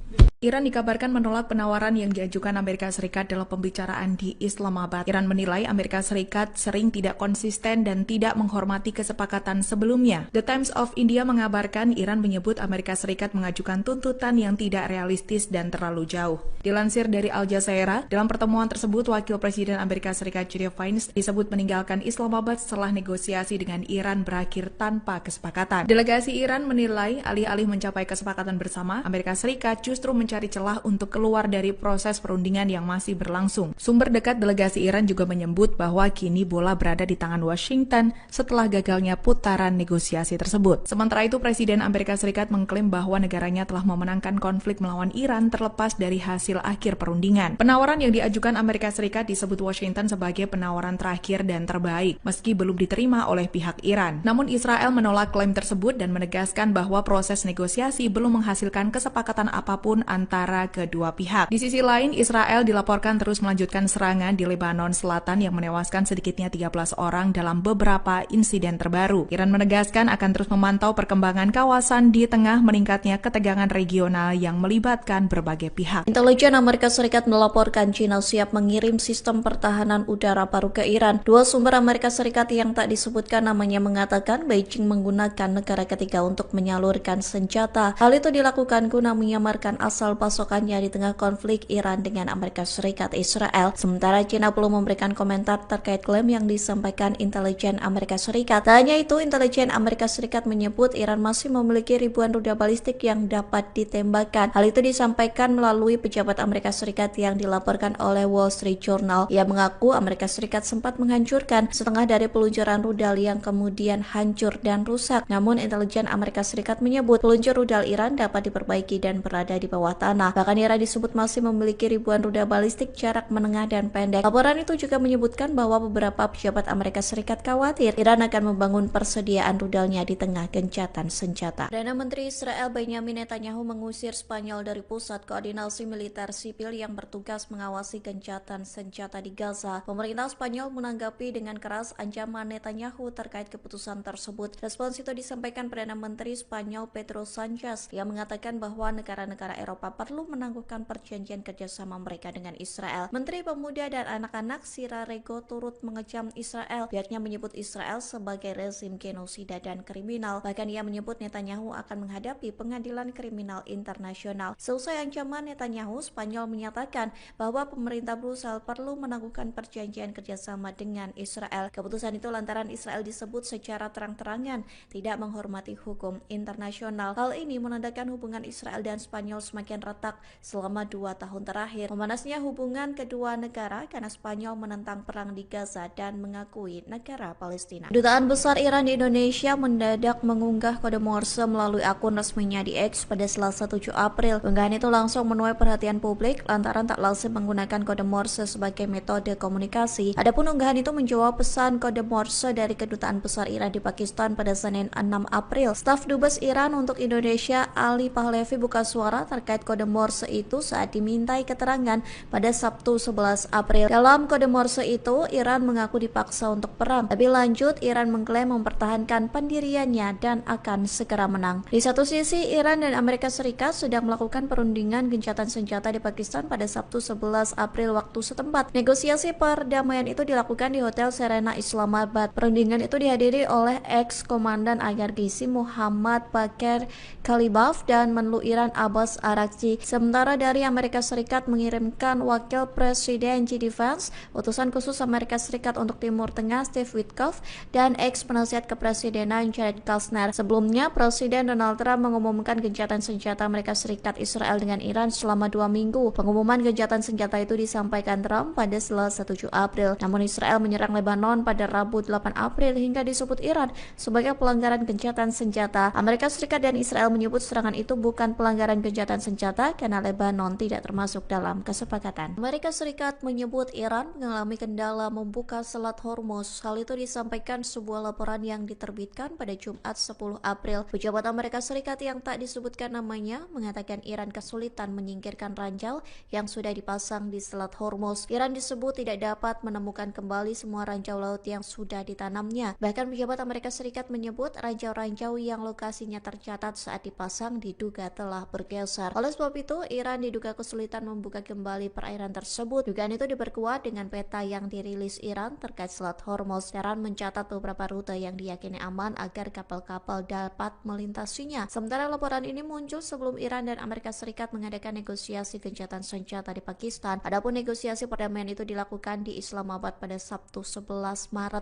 Iran dikabarkan menolak penawaran yang diajukan Amerika Serikat dalam pembicaraan di Islamabad. Iran menilai Amerika Serikat sering tidak konsisten dan tidak menghormati kesepakatan sebelumnya. The Times of India mengabarkan Iran menyebut Amerika Serikat mengajukan tuntutan yang tidak realistis dan terlalu jauh. Dilansir dari Al Jazeera, dalam pertemuan tersebut Wakil Presiden Amerika Serikat J.D. Vance disebut meninggalkan Islamabad setelah negosiasi dengan Iran berakhir tanpa kesepakatan. Delegasi Iran menilai alih-alih mencapai kesepakatan bersama, Amerika Serikat justru mencari celah untuk keluar dari proses perundingan yang masih berlangsung. Sumber dekat delegasi Iran juga menyebut bahwa kini bola berada di tangan Washington setelah gagalnya putaran negosiasi tersebut. Sementara itu, Presiden Amerika Serikat mengklaim bahwa negaranya telah memenangkan konflik melawan Iran terlepas dari hasil akhir perundingan. Penawaran yang diajukan Amerika Serikat disebut Washington sebagai penawaran terakhir dan terbaik, meski belum diterima oleh pihak Iran. Namun Israel menolak klaim tersebut dan menegaskan bahwa proses negosiasi belum menghasilkan kesepakatan apapun antara kedua pihak. Di sisi lain, Israel dilaporkan terus melanjutkan serangan di Lebanon Selatan yang menewaskan sedikitnya 13 orang dalam beberapa insiden terbaru. Iran menegaskan akan terus memantau perkembangan kawasan di tengah meningkatnya ketegangan regional yang melibatkan berbagai pihak. Intelijen Amerika Serikat melaporkan China siap mengirim sistem pertahanan udara baru ke Iran. Dua sumber Amerika Serikat yang tak disebutkan namanya mengatakan Beijing menggunakan negara ketiga untuk menyalurkan senjata. Hal itu dilakukan guna menyamarkan asal pasokannya di tengah konflik Iran dengan Amerika Serikat Israel. Sementara China belum memberikan komentar terkait klaim yang disampaikan intelijen Amerika Serikat. Tak hanya itu, intelijen Amerika Serikat menyebut Iran masih memiliki ribuan rudal balistik yang dapat ditembakkan. Hal itu disampaikan melalui pejabat Amerika Serikat yang dilaporkan oleh Wall Street Journal. Ia mengaku Amerika Serikat sempat menghancurkan setengah dari peluncuran rudal yang kemudian hancur dan rusak. Namun intelijen Amerika Serikat menyebut peluncur rudal Iran dapat diperbaiki dan berada di bawah tanah. Bahkan Iran disebut masih memiliki ribuan rudal balistik jarak menengah dan pendek. Laporan itu juga menyebutkan bahwa beberapa pejabat Amerika Serikat khawatir Iran akan membangun persediaan rudalnya di tengah gencatan senjata. Perdana Menteri Israel Benjamin Netanyahu mengusir Spanyol dari pusat koordinasi militer sipil yang bertugas mengawasi gencatan senjata di Gaza. Pemerintah Spanyol menanggapi dengan keras ancaman Netanyahu terkait keputusan tersebut. Respons itu disampaikan Perdana Menteri Spanyol Pedro Sanchez yang mengatakan bahwa negara-negara Eropa perlu menangguhkan perjanjian kerjasama mereka dengan Israel. Menteri Pemuda dan Anak-anak Sira Rego turut mengecam Israel. Pihaknya menyebut Israel sebagai rezim genosida dan kriminal. Bahkan ia menyebut Netanyahu akan menghadapi pengadilan kriminal internasional. Seusai ancaman Netanyahu, Spanyol menyatakan bahwa pemerintah Brussel perlu menangguhkan perjanjian kerjasama dengan Israel. Keputusan itu lantaran Israel disebut secara terang-terangan tidak menghormati hukum internasional. Hal ini menandakan hubungan Israel dan Spanyol semakin retak selama 2 tahun terakhir. Memanasnya hubungan kedua negara karena Spanyol menentang perang di Gaza dan mengakui negara Palestina. Dutaan Besar Iran di Indonesia mendadak mengunggah kode Morse melalui akun resminya di X pada Selasa 7 April. Unggahan itu langsung menuai perhatian publik lantaran tak lazim menggunakan kode Morse sebagai metode komunikasi. Adapun unggahan itu menjawab pesan kode Morse dari Kedutaan Besar Iran di Pakistan pada Senin 6 April. Staf Dubes Iran untuk Indonesia Ali Pahlavi buka suara terkait kode Morse itu saat dimintai keterangan pada Sabtu 11 April. Dalam kode Morse itu, Iran mengaku dipaksa untuk perang. Lebih lanjut, Iran mengklaim mempertahankan pendiriannya dan akan segera menang. Di satu sisi, Iran dan Amerika Serikat sedang melakukan perundingan gencatan senjata di Pakistan pada Sabtu 11 April waktu setempat. Negosiasi perdamaian itu dilakukan di Hotel Serena Islamabad. Perundingan itu dihadiri oleh ex-komandan IRGC Muhammad Bakir Kalibaf dan Menlu Iran Abbas Araghchi. Sementara dari Amerika Serikat mengirimkan Wakil Presiden JD Vance, utusan khusus Amerika Serikat untuk Timur Tengah Steve Witkoff, dan ex-penasihat kepresidenan Jared Kushner. Sebelumnya, Presiden Donald Trump mengumumkan gencatan senjata Amerika Serikat Israel dengan Iran selama 2 minggu. Pengumuman gencatan senjata itu disampaikan Trump pada Selasa 7 April. Namun Israel menyerang Lebanon pada Rabu 8 April hingga disebut Iran sebagai pelanggaran gencatan senjata. Amerika Serikat dan Israel menyebut serangan itu bukan pelanggaran gencatan senjata karena Lebanon tidak termasuk dalam kesepakatan. Amerika Serikat menyebut Iran mengalami kendala membuka Selat Hormuz. Hal itu disampaikan sebuah laporan yang diterbitkan pada Jumat 10 April. Pejabat Amerika Serikat yang tak disebutkan namanya mengatakan Iran kesulitan menyingkirkan ranjau yang sudah dipasang di Selat Hormuz. Iran disebut tidak dapat menemukan kembali semua ranjau laut yang sudah ditanamnya. Bahkan pejabat Amerika Serikat menyebut ranjau-ranjau yang lokasinya tercatat saat dipasang diduga telah bergeser. Oleh sebab itu, Iran diduga kesulitan membuka kembali perairan tersebut. Dugaan itu diperkuat dengan peta yang dirilis Iran terkait Selat Hormuz. Iran mencatat beberapa rute yang diyakini aman agar kapal-kapal dapat melintasinya. Sementara laporan ini muncul sebelum Iran dan Amerika Serikat mengadakan negosiasi gencatan senjata di Pakistan. Adapun negosiasi perdamaian itu dilakukan di Islamabad pada Sabtu 11 Maret.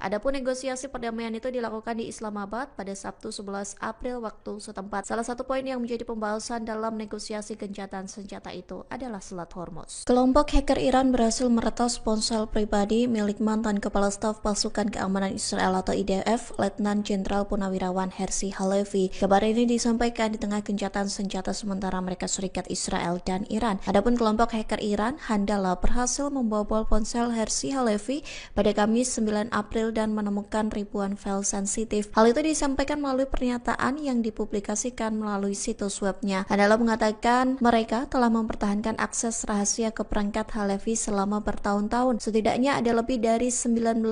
Pada Sabtu 11 April waktu setempat. Salah satu poin yang menjadi pembahasan dalam negosiasi gencatan senjata itu adalah Selat Hormuz. Kelompok hacker Iran berhasil meretas ponsel pribadi milik mantan Kepala Staf Pasukan Keamanan Israel atau IDF, Letnan Jenderal Purnawirawan Herzi Halevi. Kabar ini disampaikan di tengah gencatan senjata sementara Amerika Serikat, Israel, dan Iran. Adapun kelompok hacker Iran, Handala, berhasil membobol ponsel Herzi Halevi pada Kamis 9 April dan menemukan ribuan file sensitif. Hal itu disampaikan melalui pernyataan yang dipublikasikan melalui situs webnya. Handala mengatakan mereka telah mempertahankan akses rahasia ke perangkat Halevi selama bertahun-tahun. Setidaknya ada lebih dari 19.000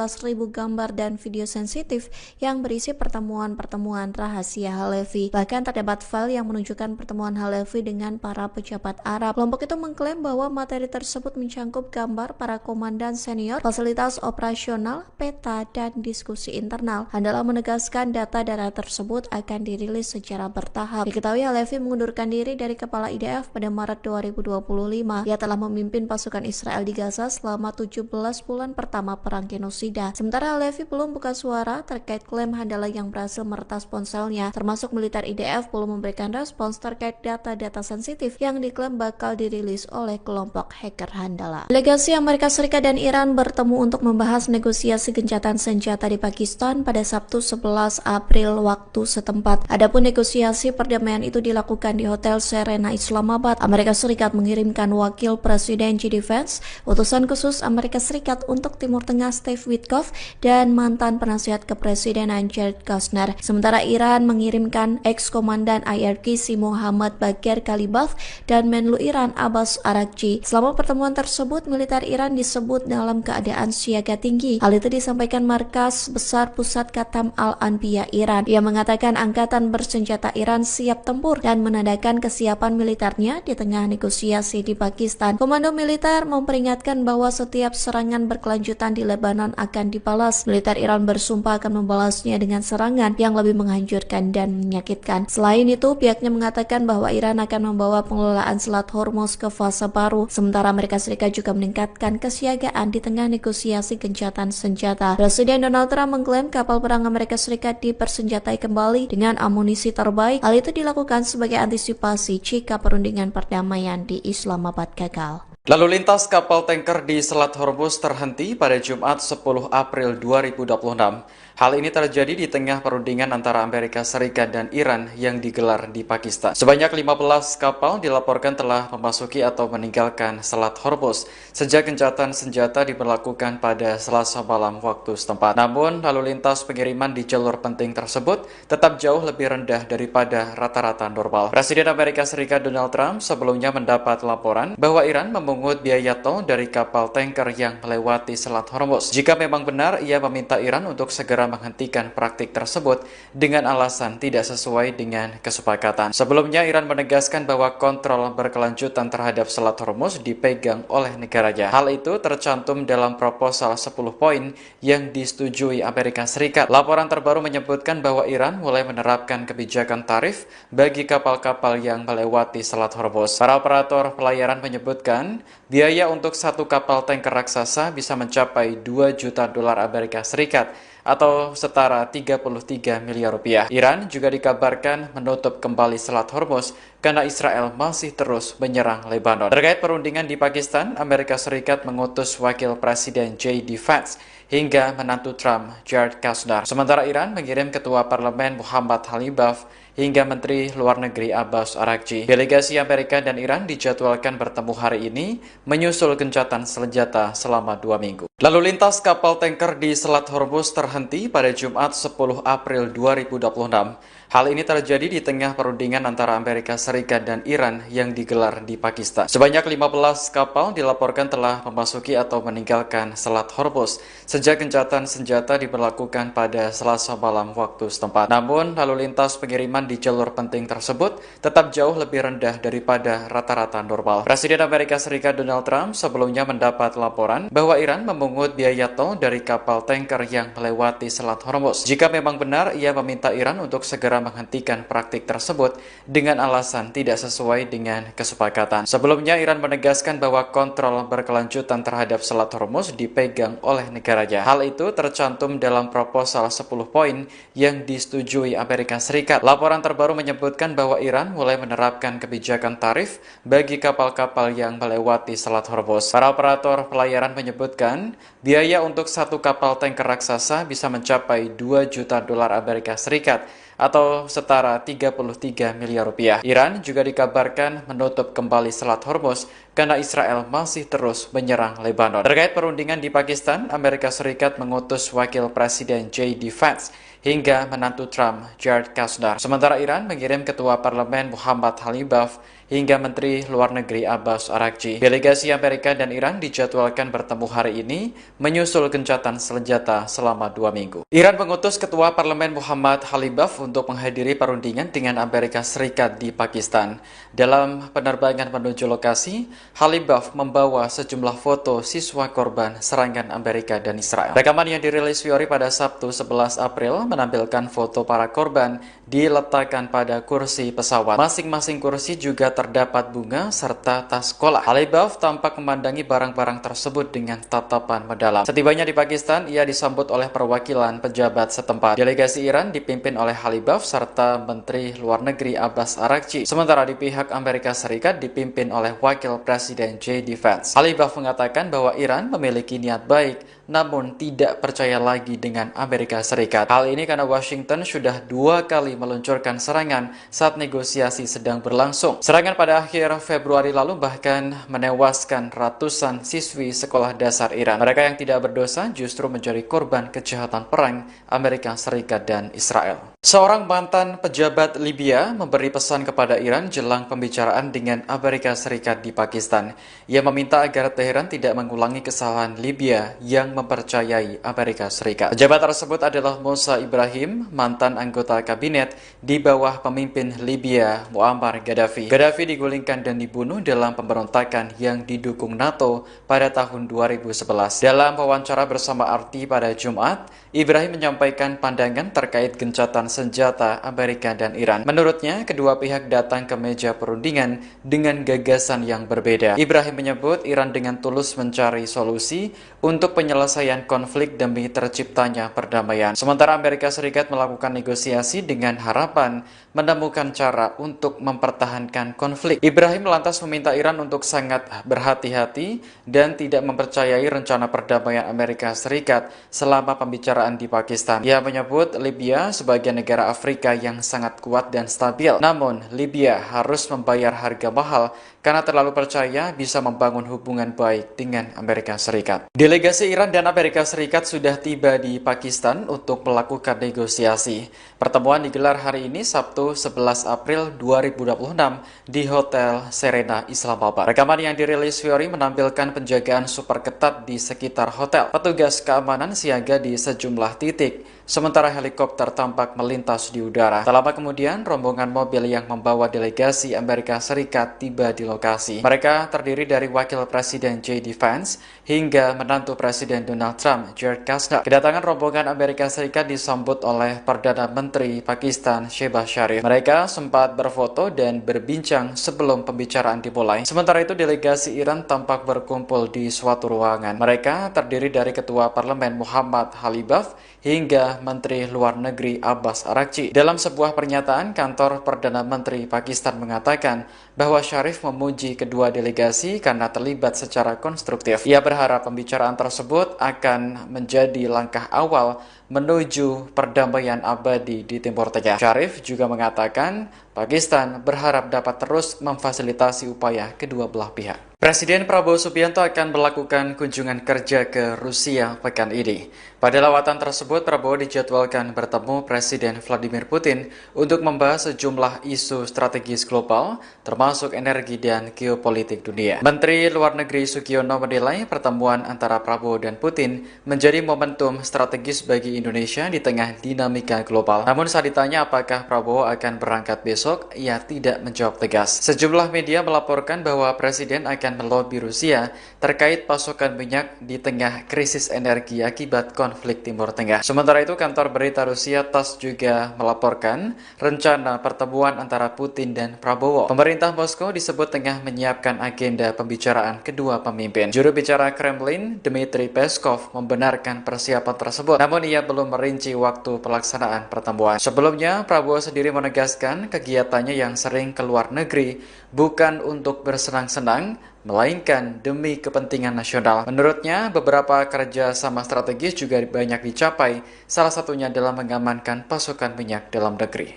gambar dan video sensitif yang berisi pertemuan-pertemuan rahasia Halevi. Bahkan terdapat file yang menunjukkan pertemuan Halevi dengan para pejabat Arab. Kelompok itu mengklaim bahwa materi tersebut mencangkup gambar para komandan senior, fasilitas operasional, peta, dan diskusi internal. Handala menegaskan data tersebut akan dirilis secara bertahap. Diketahui Halevi mengundurkan diri dari kepala IDF pada Maret 2025. Ia telah memimpin pasukan Israel di Gaza selama 17 bulan pertama perang genosida. Sementara Halevi belum buka suara terkait klaim Handala yang berhasil meretas ponselnya, termasuk militer IDF belum memberikan respons terkait data-data sensitif yang diklaim bakal dirilis oleh kelompok hacker Handala. Delegasi Amerika Serikat dan Iran bertemu untuk membahas negosiasi gencatan senjata di Pakistan pada Sabtu 11 April waktu setempat. Adapun negosiasi perdamaian itu dilakukan di Hotel Serena Islamabad. Amerika Serikat mengirimkan Wakil Presiden JD Vance, utusan khusus Amerika Serikat untuk Timur Tengah Steve Witkoff, dan mantan penasihat kepresidenan Jared Kushner. Sementara Iran mengirimkan ex-komandan IRGC Muhammad Bakir Kalibaf dan Menlu Iran Abbas Araghchi. Selama pertemuan tersebut, militer Iran disebut dalam keadaan siaga tinggi. Hal itu disampaikan Markas Besar Pusat Khatam Al-Anbiya Iran. Ia mengatakan angkatan bersenjata Iran siap tempur dan menandakan kesiapan militernya di tengah negosiasi di Pakistan. Komando militer memperingatkan bahwa setiap serangan berkelanjutan di Lebanon akan dibalas. Militer Iran bersumpah akan membalasnya dengan serangan yang lebih menghancurkan dan menyakitkan. Selain itu, pihaknya mengatakan bahwa Iran akan membawa pengelolaan Selat Hormuz ke fase baru. Sementara Amerika Serikat juga meningkatkan kesiagaan di tengah negosiasi gencatan senjata. Presiden Donald Trump mengklaim kapal perang Amerika Serikat dipersenjatai kembali dengan amunisi terbaik. Hal itu dilakukan sebagai antisipasi jika perundingan perdamaian di Islamabad gagal. Lalu lintas kapal tanker di Selat Hormuz terhenti pada Jumat 10 April 2026. Hal ini terjadi di tengah perundingan antara Amerika Serikat dan Iran yang digelar di Pakistan. Sebanyak 15 kapal dilaporkan telah memasuki atau meninggalkan Selat Hormuz sejak gencatan senjata diberlakukan pada Selasa malam waktu setempat. Namun, lalu lintas pengiriman di jalur penting tersebut tetap jauh lebih rendah daripada rata-rata normal. Presiden Amerika Serikat Donald Trump sebelumnya mendapat laporan bahwa Iran memungut biaya tol dari kapal tanker yang melewati Selat Hormuz. Jika memang benar, ia meminta Iran untuk segera menghentikan praktik tersebut dengan alasan tidak sesuai dengan kesepakatan. Sebelumnya, Iran menegaskan bahwa kontrol berkelanjutan terhadap Selat Hormuz dipegang oleh negaranya. Hal itu tercantum dalam proposal 10 poin yang disetujui Amerika Serikat. Laporan terbaru menyebutkan bahwa Iran mulai menerapkan kebijakan tarif bagi kapal-kapal yang melewati Selat Hormuz. Para operator pelayaran menyebutkan biaya untuk satu kapal tanker raksasa bisa mencapai 2 juta dolar Amerika Serikat atau setara 33 miliar rupiah. Iran juga dikabarkan menutup kembali Selat Hormuz karena Israel masih terus menyerang Lebanon. Terkait perundingan di Pakistan, Amerika Serikat mengutus Wakil Presiden J.D. Vance hingga menantu Trump, Jared Kushner. Sementara Iran mengirim Ketua Parlemen Muhammad Khalibaf hingga Menteri Luar Negeri Abbas Araghchi. Delegasi Amerika dan Iran dijadwalkan bertemu hari ini menyusul gencatan senjata selama 2 minggu. Lalu lintas kapal tanker di Selat Hormuz terhenti pada Jumat 10 April 2026. Hal ini terjadi di tengah perundingan antara Amerika Serikat dan Iran yang digelar di Pakistan. Sebanyak 15 kapal dilaporkan telah memasuki atau meninggalkan Selat Hormuz sejak gencatan senjata diberlakukan pada Selasa malam waktu setempat. Namun, lalu lintas pengiriman di jalur penting tersebut tetap jauh lebih rendah daripada rata-rata normal. Presiden Amerika Serikat Donald Trump sebelumnya mendapat laporan bahwa Iran memungut biaya tol dari kapal tanker yang melewati Selat Hormuz. Jika memang benar, ia meminta Iran untuk segera menghentikan praktik tersebut dengan alasan tidak sesuai dengan kesepakatan. Sebelumnya, Iran menegaskan bahwa kontrol berkelanjutan terhadap Selat Hormuz dipegang oleh negaranya. Hal itu tercantum dalam proposal 10 poin yang disetujui Amerika Serikat. Laporan terbaru menyebutkan bahwa Iran mulai menerapkan kebijakan tarif bagi kapal-kapal yang melewati Selat Hormuz. Para operator pelayaran menyebutkan biaya untuk satu kapal tanker raksasa bisa mencapai 2 juta dolar Amerika Serikat atau setara 33 miliar rupiah. Iran juga dikabarkan menutup kembali Selat Hormuz karena Israel masih terus menyerang Lebanon. Terkait perundingan di Pakistan, Amerika Serikat mengutus Wakil Presiden J.D. Vance hingga menantu Trump, Jared Kushner. Sementara Iran mengirim Ketua Parlemen Muhammad Khalibaf hingga Menteri Luar Negeri Abbas Araghchi. Delegasi Amerika dan Iran dijadwalkan bertemu hari ini menyusul gencatan senjata selama 2 minggu. Iran mengutus Ketua Parlemen Muhammad Khalibaf untuk menghadiri perundingan dengan Amerika Serikat di Pakistan. Dalam penerbangan menuju lokasi, Khalibaf membawa sejumlah foto siswa korban serangan Amerika dan Israel. Rekaman yang dirilis Fiori pada Sabtu 11 April menampilkan foto para korban diletakkan pada kursi pesawat. Masing-masing kursi juga terdapat bunga serta tas sekolah. Khalibaf tampak memandangi barang-barang tersebut dengan tatapan mendalam. Setibanya di Pakistan, ia disambut oleh perwakilan pejabat setempat. Delegasi Iran dipimpin oleh Khalibaf serta Menteri Luar Negeri Abbas Araghchi. Sementara di pihak Amerika Serikat dipimpin oleh Wakil Presiden J.D. Vance. Khalibaf mengatakan bahwa Iran memiliki niat baik, namun tidak percaya lagi dengan Amerika Serikat. Hal ini karena Washington sudah 2 kali meluncurkan serangan saat negosiasi sedang berlangsung. Serangan pada akhir Februari lalu bahkan menewaskan ratusan siswi sekolah dasar Iran. Mereka yang tidak berdosa justru menjadi korban kejahatan perang Amerika Serikat dan Israel. Seorang mantan pejabat Libya memberi pesan kepada Iran jelang pembicaraan dengan Amerika Serikat di Pakistan. Ia meminta agar Teheran tidak mengulangi kesalahan Libya yang mempercayai Amerika Serikat. Pejabat tersebut adalah Musa Ibrahim, mantan anggota kabinet di bawah pemimpin Libya Muammar Gaddafi. Gaddafi digulingkan dan dibunuh dalam pemberontakan yang didukung NATO pada tahun 2011. Dalam wawancara bersama RT pada Jumat, Ibrahim menyampaikan pandangan terkait gencatan senjata Amerika dan Iran. Menurutnya, kedua pihak datang ke meja perundingan dengan gagasan yang berbeda. Ibrahim menyebut Iran dengan tulus mencari solusi untuk penyelesaian penyelesaian konflik demi terciptanya perdamaian. Sementara Amerika Serikat melakukan negosiasi dengan harapan menemukan cara untuk mempertahankan konflik. Ibrahim lantas meminta Iran untuk sangat berhati-hati dan tidak mempercayai rencana perdamaian Amerika Serikat selama pembicaraan di Pakistan. Ia menyebut Libya sebagai negara Afrika yang sangat kuat dan stabil. Namun, Libya harus membayar harga mahal karena terlalu percaya bisa membangun hubungan baik dengan Amerika Serikat. Delegasi Iran dan Amerika Serikat sudah tiba di Pakistan untuk melakukan negosiasi. Pertemuan digelar hari ini Sabtu 11 April 2026 di Hotel Serena, Islamabad. Rekaman yang dirilis Fiori menampilkan penjagaan super ketat di sekitar hotel. Petugas keamanan siaga di sejumlah titik, sementara helikopter tampak melintas di udara. Tak lama kemudian, rombongan mobil yang membawa delegasi Amerika Serikat tiba di lokasi. Mereka terdiri dari Wakil Presiden J.D. Vance hingga menantu Presiden Donald Trump, Jared Kushner. Kedatangan rombongan Amerika Serikat disambut oleh Perdana Menteri Pakistan, Shehbaz Sharif. Mereka sempat berfoto dan berbincang sebelum pembicaraan dimulai. Sementara itu, delegasi Iran tampak berkumpul di suatu ruangan. Mereka terdiri dari Ketua Parlemen Muhammad Khalibaf hingga Menteri Luar Negeri Abbas Araghchi. Dalam sebuah pernyataan, kantor Perdana Menteri Pakistan mengatakan bahwa Sharif memuji kedua delegasi karena terlibat secara konstruktif. Ia berharap pembicaraan tersebut akan menjadi langkah awal menuju perdamaian abadi di Timur Tengah. Sharif juga mengatakan Pakistan berharap dapat terus memfasilitasi upaya kedua belah pihak. Presiden Prabowo Subianto akan melakukan kunjungan kerja ke Rusia pekan ini. Pada lawatan tersebut, Prabowo dijadwalkan bertemu Presiden Vladimir Putin untuk membahas sejumlah isu strategis global, termasuk energi dan geopolitik dunia. Menteri Luar Negeri Sugiono menilai pertemuan antara Prabowo dan Putin menjadi momentum strategis bagi Indonesia di tengah dinamika global. Namun saat ditanya apakah Prabowo akan berangkat besok, ia tidak menjawab tegas. Sejumlah media melaporkan bahwa Presiden akan melobi Rusia terkait pasokan minyak di tengah krisis energi akibat konflik Timur Tengah. Sementara itu, kantor berita Rusia TASS juga melaporkan rencana pertemuan antara Putin dan Prabowo. Pemerintah Moskow disebut tengah menyiapkan agenda pembicaraan kedua pemimpin. Juru bicara Kremlin, Dmitry Peskov, membenarkan persiapan tersebut, namun ia belum merinci waktu pelaksanaan pertemuan. Sebelumnya, Prabowo sendiri menegaskan kegiatannya yang sering ke luar negeri bukan untuk bersenang-senang, melainkan demi kepentingan nasional. Menurutnya, beberapa kerja sama strategis juga banyak dicapai, salah satunya dalam mengamankan pasokan minyak dalam negeri.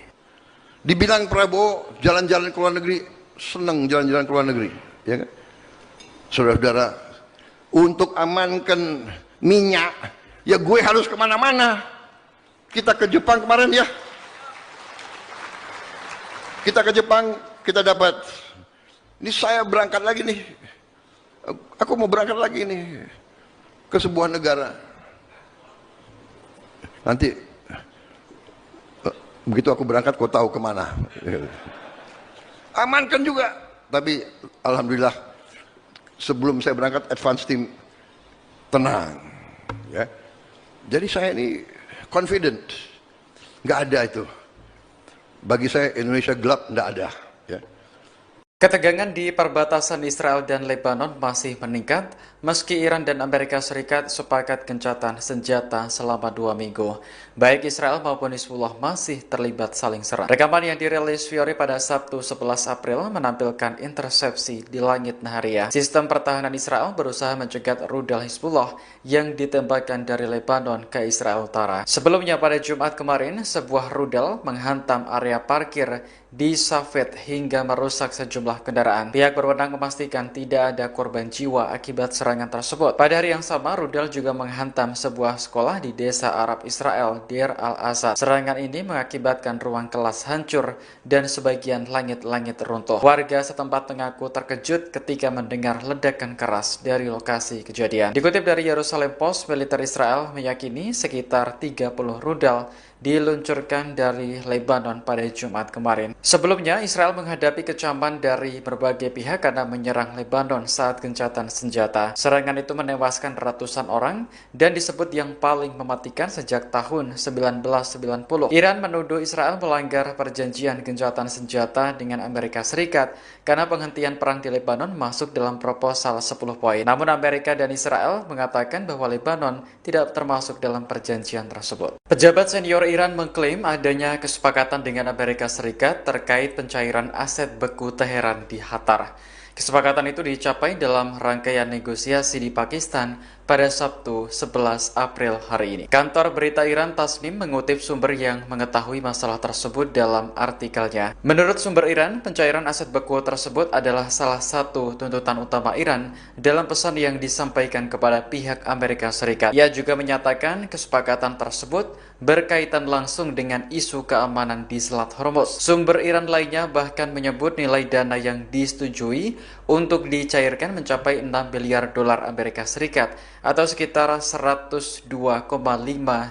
Dibilang Prabowo jalan-jalan ke luar negeri, senang jalan-jalan ke luar negeri, ya kan? Saudara-saudara, untuk amankan minyak, ya gue harus kemana-mana. Kita ke Jepang kemarin ya, kita ke Jepang, kita dapat. Ini saya berangkat lagi nih, aku mau berangkat lagi nih ke sebuah negara. Nanti begitu aku berangkat, kau tahu kemana. Amankan juga. Tapi alhamdulillah sebelum saya berangkat, advance team tenang. Ya. Jadi saya ini confident, nggak ada itu. Bagi saya Indonesia gelap, nggak ada. Ya. Ketegangan di perbatasan Israel dan Lebanon masih meningkat meski Iran dan Amerika Serikat sepakat gencatan senjata selama 2 minggu. Baik Israel maupun Hizbullah masih terlibat saling serang. Rekaman yang dirilis Fiori pada Sabtu 11 April menampilkan intersepsi di langit Nahariya. Sistem pertahanan Israel berusaha mencegat rudal Hizbullah yang ditembakkan dari Lebanon ke Israel Utara. Sebelumnya pada Jumat kemarin, sebuah rudal menghantam area parkir di Safed hingga merusak sejumlah kendaraan. Pihak berwenang memastikan tidak ada korban jiwa akibat serangan tersebut. Pada hari yang sama, rudal juga menghantam sebuah sekolah di desa Arab Israel, Deir al-Asad. Serangan ini mengakibatkan ruang kelas hancur dan sebagian langit-langit runtuh. Warga setempat mengaku terkejut ketika mendengar ledakan keras dari lokasi kejadian. Dikutip dari Yerusalem Post, militer Israel meyakini sekitar 30 rudal diluncurkan dari Lebanon pada Jumat kemarin. Sebelumnya, Israel menghadapi kecaman dari berbagai pihak karena menyerang Lebanon saat gencatan senjata. Serangan itu menewaskan ratusan orang dan disebut yang paling mematikan sejak tahun 1990. Iran menuduh Israel melanggar perjanjian gencatan senjata dengan Amerika Serikat karena penghentian perang di Lebanon masuk dalam proposal 10 poin. Namun Amerika dan Israel mengatakan bahwa Lebanon tidak termasuk dalam perjanjian tersebut. Pejabat senior Iran mengklaim adanya kesepakatan dengan Amerika Serikat terkait pencairan aset beku Teheran di Qatar. Kesepakatan itu dicapai dalam rangkaian negosiasi di Pakistan pada Sabtu 11 April hari ini. Kantor berita Iran Tasnim mengutip sumber yang mengetahui masalah tersebut dalam artikelnya. Menurut sumber Iran, pencairan aset beku tersebut adalah salah satu tuntutan utama Iran dalam pesan yang disampaikan kepada pihak Amerika Serikat. Ia juga menyatakan kesepakatan tersebut berkaitan langsung dengan isu keamanan di Selat Hormuz. Sumber Iran lainnya bahkan menyebut nilai dana yang disetujui untuk dicairkan mencapai 6 miliar dolar Amerika Serikat atau sekitar 102,5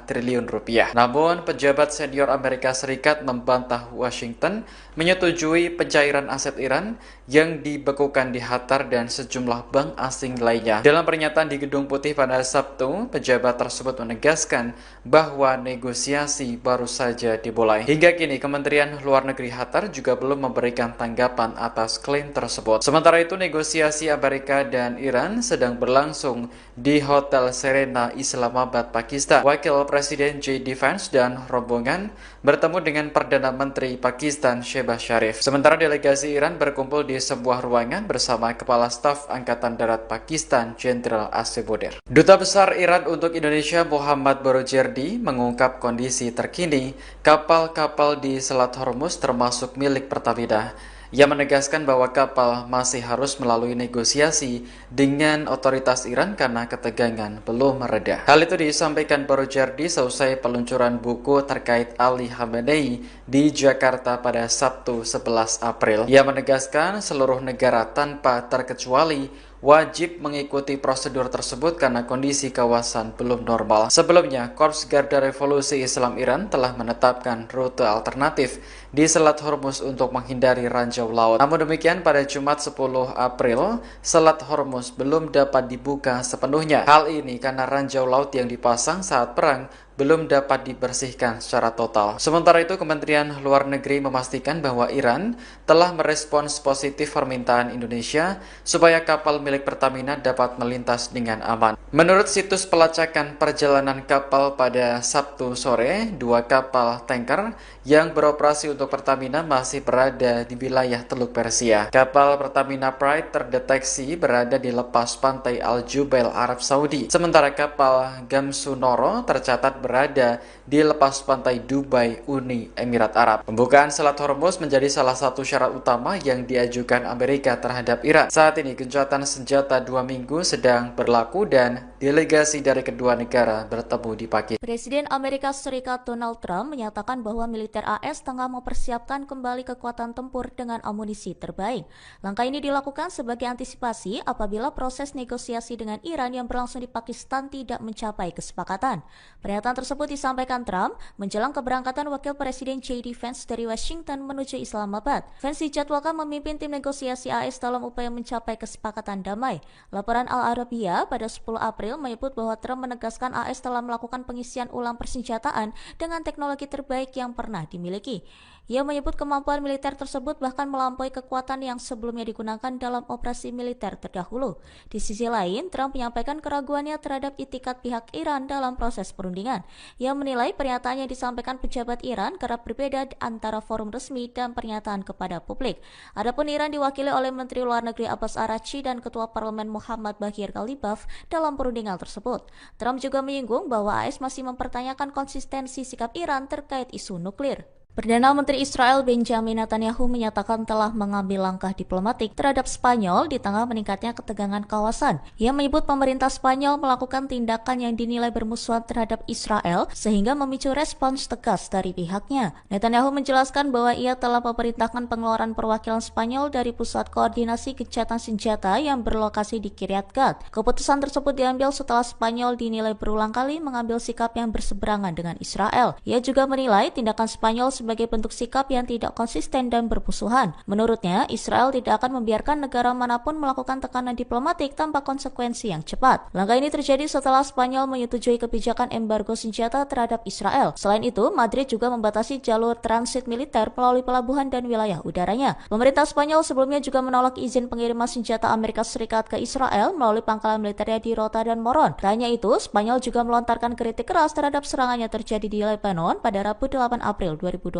triliun rupiah. Namun, pejabat senior Amerika Serikat membantah Washington menyetujui pencairan aset Iran yang dibekukan di Qatar dan sejumlah bank asing lainnya. Dalam pernyataan di Gedung Putih pada Sabtu, pejabat tersebut menegaskan bahwa negosiasi baru saja dimulai. Hingga kini, Kementerian Luar Negeri Qatar juga belum memberikan tanggapan atas klaim tersebut. Sementara itu, negosiasi Amerika dan Iran sedang berlangsung di Hotel Serena, Islamabad, Pakistan. Wakil Presiden J.D. Vance dan rombongan bertemu dengan Perdana Menteri Pakistan Shehbaz Sharif. Sementara delegasi Iran berkumpul di sebuah ruangan bersama Kepala Staf Angkatan Darat Pakistan Jenderal Asif Boder. Duta Besar Iran untuk Indonesia Muhammad Borojerdi mengungkap kondisi terkini kapal-kapal di Selat Hormuz termasuk milik Pertamina. Ia menegaskan bahwa kapal masih harus melalui negosiasi dengan otoritas Iran karena ketegangan belum mereda. Hal itu disampaikan Borojerdi seusai peluncuran buku terkait Ali Khamenei di Jakarta pada Sabtu 11 April. Ia menegaskan seluruh negara tanpa terkecuali wajib mengikuti prosedur tersebut karena kondisi kawasan belum normal. Sebelumnya, Korps Garda Revolusi Islam Iran telah menetapkan rute alternatif di Selat Hormuz untuk menghindari ranjau laut. Namun demikian, pada Jumat 10 April, Selat Hormuz belum dapat dibuka sepenuhnya. Hal ini karena ranjau laut yang dipasang saat perang belum dapat dibersihkan secara total. Sementara itu, Kementerian Luar Negeri memastikan bahwa Iran telah merespons positif permintaan Indonesia supaya kapal milik Pertamina dapat melintas dengan aman. Menurut situs pelacakan perjalanan kapal pada Sabtu sore, 2 kapal tanker yang beroperasi untuk Pertamina masih berada di wilayah Teluk Persia. Kapal Pertamina Pride terdeteksi berada di lepas pantai Al Jubail, Arab Saudi. Sementara kapal Gamsunoro tercatat berada di lepas pantai Dubai, Uni Emirat Arab. Pembukaan Selat Hormuz menjadi salah satu syarat utama yang diajukan Amerika terhadap Iran. Saat ini gencatan senjata 2 minggu sedang berlaku dan delegasi dari kedua negara bertemu di Pakistan. Presiden Amerika Serikat Donald Trump menyatakan bahwa militer AS tengah mempersiapkan kembali kekuatan tempur dengan amunisi terbaik. Langkah ini dilakukan sebagai antisipasi apabila proses negosiasi dengan Iran yang berlangsung di Pakistan tidak mencapai kesepakatan. Pernyataan tersebut disampaikan Trump menjelang keberangkatan Wakil Presiden J.D. Vance dari Washington menuju Islamabad. Vance dijadwalkan memimpin tim negosiasi AS dalam upaya mencapai kesepakatan damai. Laporan Al Arabiya pada 10 April menyebut bahwa Trump menegaskan AS telah melakukan pengisian ulang persenjataan dengan teknologi terbaik yang pernah dimiliki. Ia menyebut kemampuan militer tersebut bahkan melampaui kekuatan yang sebelumnya digunakan dalam operasi militer terdahulu. Di sisi lain, Trump menyampaikan keraguannya terhadap itikat pihak Iran dalam proses perundingan. Ia menilai pernyataan yang disampaikan pejabat Iran kerap berbeda antara forum resmi dan pernyataan kepada publik. Adapun Iran diwakili oleh Menteri Luar Negeri Abbas Araghchi dan Ketua Parlemen Muhammad Baghir Ghalibaf dalam perundingan tersebut. Trump juga menyinggung bahwa AS masih mempertanyakan konsistensi sikap Iran terkait isu nuklir. Perdana Menteri Israel Benjamin Netanyahu menyatakan telah mengambil langkah diplomatik terhadap Spanyol di tengah meningkatnya ketegangan kawasan. Ia menyebut pemerintah Spanyol melakukan tindakan yang dinilai bermusuhan terhadap Israel sehingga memicu respons tegas dari pihaknya. Netanyahu menjelaskan bahwa ia telah memerintahkan pengeluaran perwakilan Spanyol dari Pusat Koordinasi Gencatan Senjata yang berlokasi di Kiryat Gat. Keputusan tersebut diambil setelah Spanyol dinilai berulang kali mengambil sikap yang berseberangan dengan Israel. Ia juga menilai tindakan Spanyol sebagai bentuk sikap yang tidak konsisten dan bermusuhan. Menurutnya, Israel tidak akan membiarkan negara manapun melakukan tekanan diplomatik tanpa konsekuensi yang cepat. Langkah ini terjadi setelah Spanyol menyetujui kebijakan embargo senjata terhadap Israel. Selain itu, Madrid juga membatasi jalur transit militer melalui pelabuhan dan wilayah udaranya. Pemerintah Spanyol sebelumnya juga menolak izin pengiriman senjata Amerika Serikat ke Israel melalui pangkalan militernya di Rota dan Moron. Tak hanya itu, Spanyol juga melontarkan kritik keras terhadap serangan yang terjadi di Lebanon pada Rabu 8 April 2026.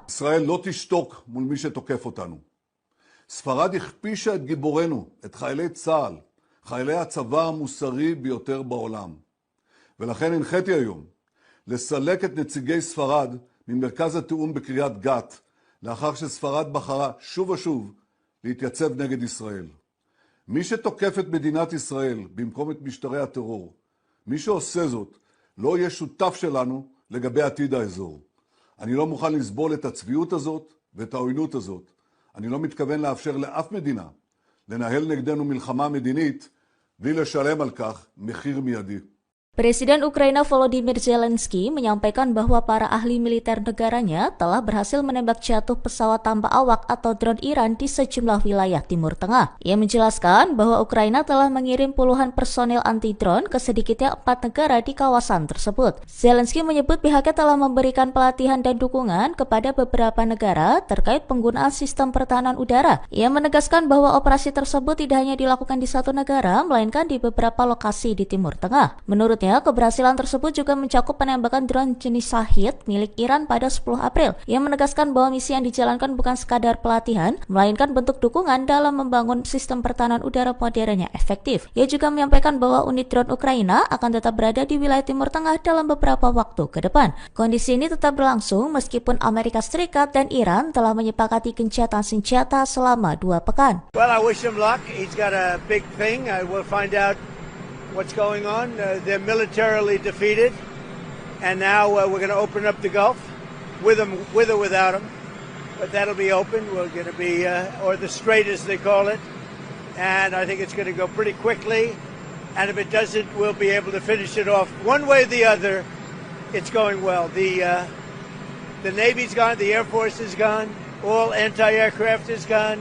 ישראל לא תשתוק מול מי שתוקף אותנו. ספרד הכפישה את גיבורנו, את חיילי צה"ל, חיילי הצבא המוסרי ביותר בעולם. ולכן הנחיתי היום לסלק את נציגי ספרד ממרכז התיאום בקריית גת, לאחר שספרד בחרה שוב ושוב להתייצב נגד ישראל. מי שתוקף את מדינת ישראל במקום את משטרי הטרור, מי שעושה זאת לא יהיה שותף שלנו לגבי עתיד האזור. אני לא מוכן לסבול את הצביעות הזאת ואת העוינות הזאת. אני לא מתכוון לאפשר לאף מדינה לנהל נגדנו מלחמה מדינית בלי לשלם על כך מחיר מיידי. Presiden Ukraina Volodymyr Zelensky menyampaikan bahwa para ahli militer negaranya telah berhasil menembak jatuh pesawat tanpa awak atau drone Iran di sejumlah wilayah Timur Tengah. Ia menjelaskan bahwa Ukraina telah mengirim puluhan personil anti-drone ke sedikitnya 4 negara di kawasan tersebut. Zelensky menyebut pihaknya telah memberikan pelatihan dan dukungan kepada beberapa negara terkait penggunaan sistem pertahanan udara. Ia menegaskan bahwa operasi tersebut tidak hanya dilakukan di satu negara, melainkan di beberapa lokasi di Timur Tengah. Menurut keberhasilan tersebut juga mencakup penembakan drone jenis Shahid milik Iran pada 10 April. Ia menegaskan bahwa misi yang dijalankan bukan sekadar pelatihan, melainkan bentuk dukungan dalam membangun sistem pertahanan udara modern yang efektif. Ia juga menyampaikan bahwa unit drone Ukraina akan tetap berada di wilayah Timur Tengah dalam beberapa waktu ke depan. Kondisi ini tetap berlangsung meskipun Amerika Serikat dan Iran telah menyepakati gencatan senjata selama 2 pekan. Well, I wish him luck. He's got a big thing. We'll find out what's going on. They're militarily defeated, and now we're going to open up the Gulf with or without them. But that'll be open. We're going to be, or the Strait as they call it, and I think it's going to go pretty quickly. And if it doesn't, we'll be able to finish it off one way or the other. It's going well. The Navy's gone, the Air Force is gone, all anti-aircraft is gone,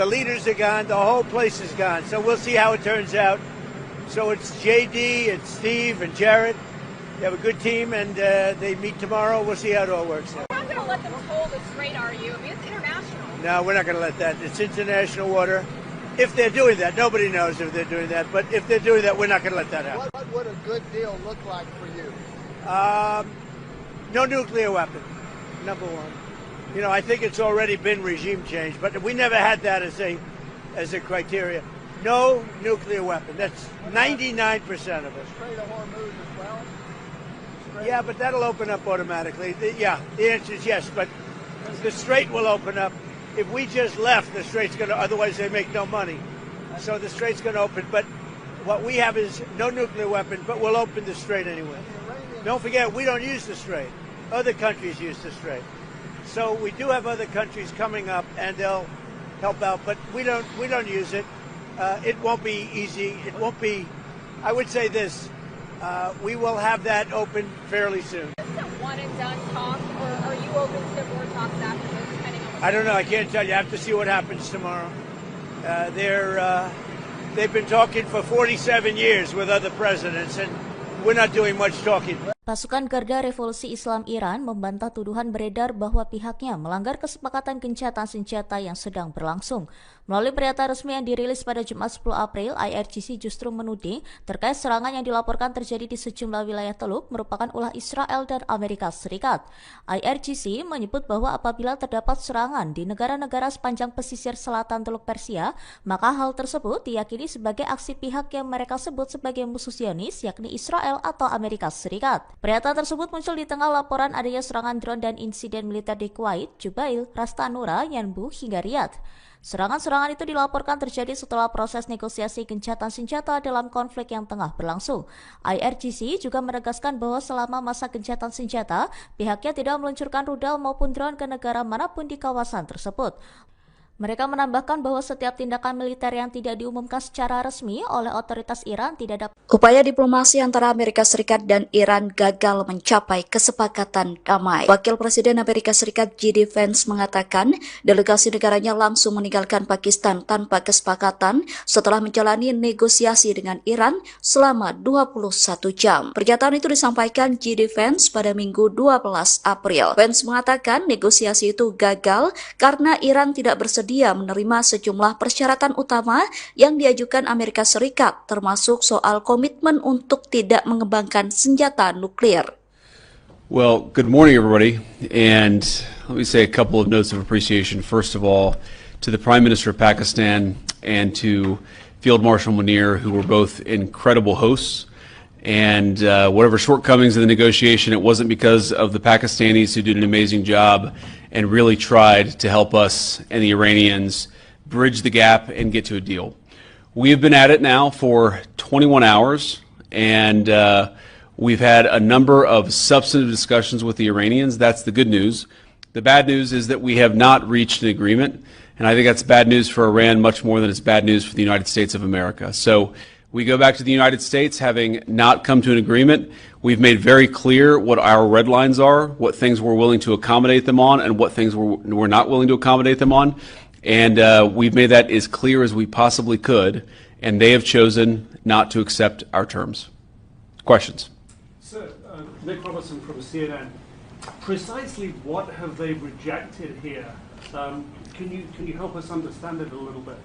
the leaders are gone, the whole place is gone. So we'll see how it turns out. So it's JD, it's Steve, and Jared. They have a good team, and they meet tomorrow. We'll see how it all works out. You're not going to let them toll the strait, are you? I mean, it's international. No, we're not going to let that. It's international water. If they're doing that, nobody knows if they're doing that. But if they're doing that, we're not going to let that happen. What would a good deal look like for you? No nuclear weapon, number one. You know, I think it's already been regime change, but we never had that as a criteria. No nuclear weapon. That's 99% of it. Strait of Hormuz as well? Yeah, but that'll open up automatically. The answer is yes, but the strait will open up. If we just left, the strait's going to, otherwise they make no money. So the strait's going to open. But what we have is no nuclear weapon, but we'll open the strait anyway. Don't forget, we don't use the strait. Other countries use the strait. So we do have other countries coming up, and they'll help out, but we don't use it. It won't be easy. It won't be, I would say this, we will have that open fairly soon. Is this a one and done talk, or are you open to more talks after this, depending on I don't know. I can't tell you. I have to see what happens tomorrow. They've been talking for 47 years with other presidents, and we're not doing much talking. Pasukan Garda Revolusi Islam Iran membantah tuduhan beredar bahwa pihaknya melanggar kesepakatan gencatan senjata yang sedang berlangsung. Melalui pernyataan resmi yang dirilis pada Jumat 10 April, IRGC justru menuding terkait serangan yang dilaporkan terjadi di sejumlah wilayah Teluk merupakan ulah Israel dan Amerika Serikat. IRGC menyebut bahwa apabila terdapat serangan di negara-negara sepanjang pesisir selatan Teluk Persia, maka hal tersebut diyakini sebagai aksi pihak yang mereka sebut sebagai musuh Zionis, yakni Israel atau Amerika Serikat. Pernyataan tersebut muncul di tengah laporan adanya serangan drone dan insiden militer di Kuwait, Jubail, Ras Tanura, Yanbu, hingga Riyadh. Serangan-serangan itu dilaporkan terjadi setelah proses negosiasi gencatan senjata dalam konflik yang tengah berlangsung. IRGC juga menegaskan bahwa selama masa gencatan senjata, pihaknya tidak meluncurkan rudal maupun drone ke negara manapun di kawasan tersebut. Mereka menambahkan bahwa setiap tindakan militer yang tidak diumumkan secara resmi oleh otoritas Iran tidak dapat. Upaya diplomasi antara Amerika Serikat dan Iran gagal mencapai kesepakatan damai. Wakil Presiden Amerika Serikat J.D. Vance mengatakan delegasi negaranya langsung meninggalkan Pakistan tanpa kesepakatan setelah menjalani negosiasi dengan Iran selama 21 jam. Pernyataan itu disampaikan J.D. Vance pada Minggu 12 April. Vance mengatakan negosiasi itu gagal karena Iran tidak bersedia menerima sejumlah persyaratan utama yang diajukan Amerika Serikat, termasuk soal komitmen untuk tidak mengembangkan senjata nuklir. Well, good morning, everybody. And let me say a couple of notes of appreciation. First of all, to the Prime Minister of Pakistan and to Field Marshal Munir, who were both incredible hosts. And whatever shortcomings in the negotiation, it wasn't because of the Pakistanis who did an amazing job and really tried to help us and the Iranians bridge the gap and get to a deal. We have been at it now for 21 hours, and we've had a number of substantive discussions with the Iranians. That's the good news. The bad news is that we have not reached an agreement, and I think that's bad news for Iran much more than it's bad news for the United States of America. So we go back to the United States having not come to an agreement. We've made very clear what our red lines are, what things we're willing to accommodate them on, and what things we're not willing to accommodate them on. And we've made that as clear as we possibly could, and they have chosen not to accept our terms. Questions? Sir, Nick Robertson from CNN. Precisely what have they rejected here? Can you help us understand it a little bit?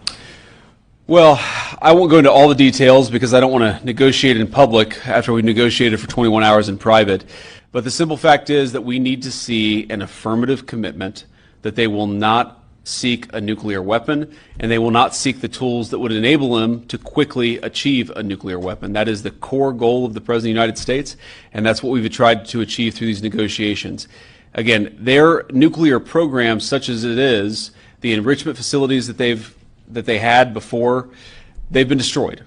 Well, I won't go into all the details because I don't want to negotiate in public after we negotiated for 21 hours in private. But the simple fact is that we need to see an affirmative commitment that they will not seek a nuclear weapon and they will not seek the tools that would enable them to quickly achieve a nuclear weapon. That is the core goal of the President of the United States, and that's what we've tried to achieve through these negotiations. Again, their nuclear program, such as it is, the enrichment facilities that they had before, they've been destroyed.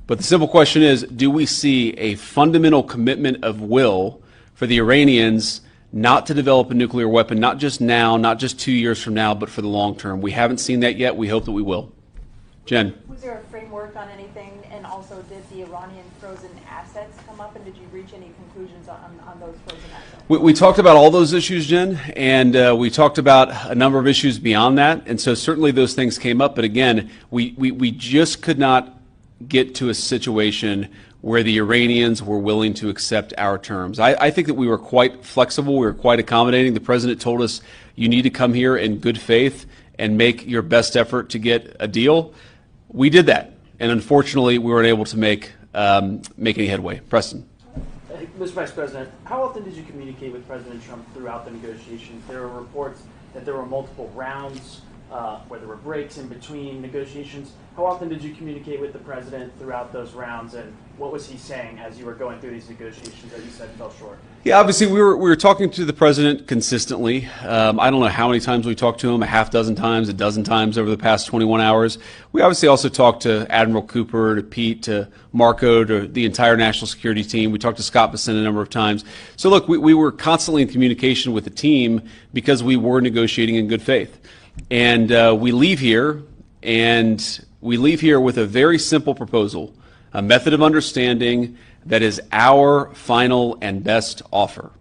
But the simple question is, do we see a fundamental commitment of will for the Iranians not to develop a nuclear weapon, not just now, not just 2 years from now, but for the long term? We haven't seen that yet. We hope that we will. Jen. Was there a framework on anything, and also did the Iranian frozen assets come up, and did you reach any conclusions on those frozen assets? We talked about all those issues, Jen, and we talked about a number of issues beyond that, and so certainly those things came up, but again, we just could not get to a situation where the Iranians were willing to accept our terms. I think that we were quite flexible, we were quite accommodating. The President told us, you need to come here in good faith and make your best effort to get a deal. We did that, and unfortunately, we weren't able to make any headway. Preston. Mr. Vice President, how often did you communicate with President Trump throughout the negotiations? There were reports that there were multiple rounds, where there were breaks in between negotiations. How often did you communicate with the President throughout those rounds, and what was he saying as you were going through these negotiations that you said fell short? Yeah, obviously we were talking to the President consistently. I don't know how many times we talked to him, a half dozen times, a dozen times over the past 21 hours. We obviously also talked to Admiral Cooper, to Pete, to Marco, to the entire national security team. We talked to Scott Bessent a number of times. So look, we were constantly in communication with the team because we were negotiating in good faith. And we leave here with a very simple proposal, a method of understanding that is our final and best offer.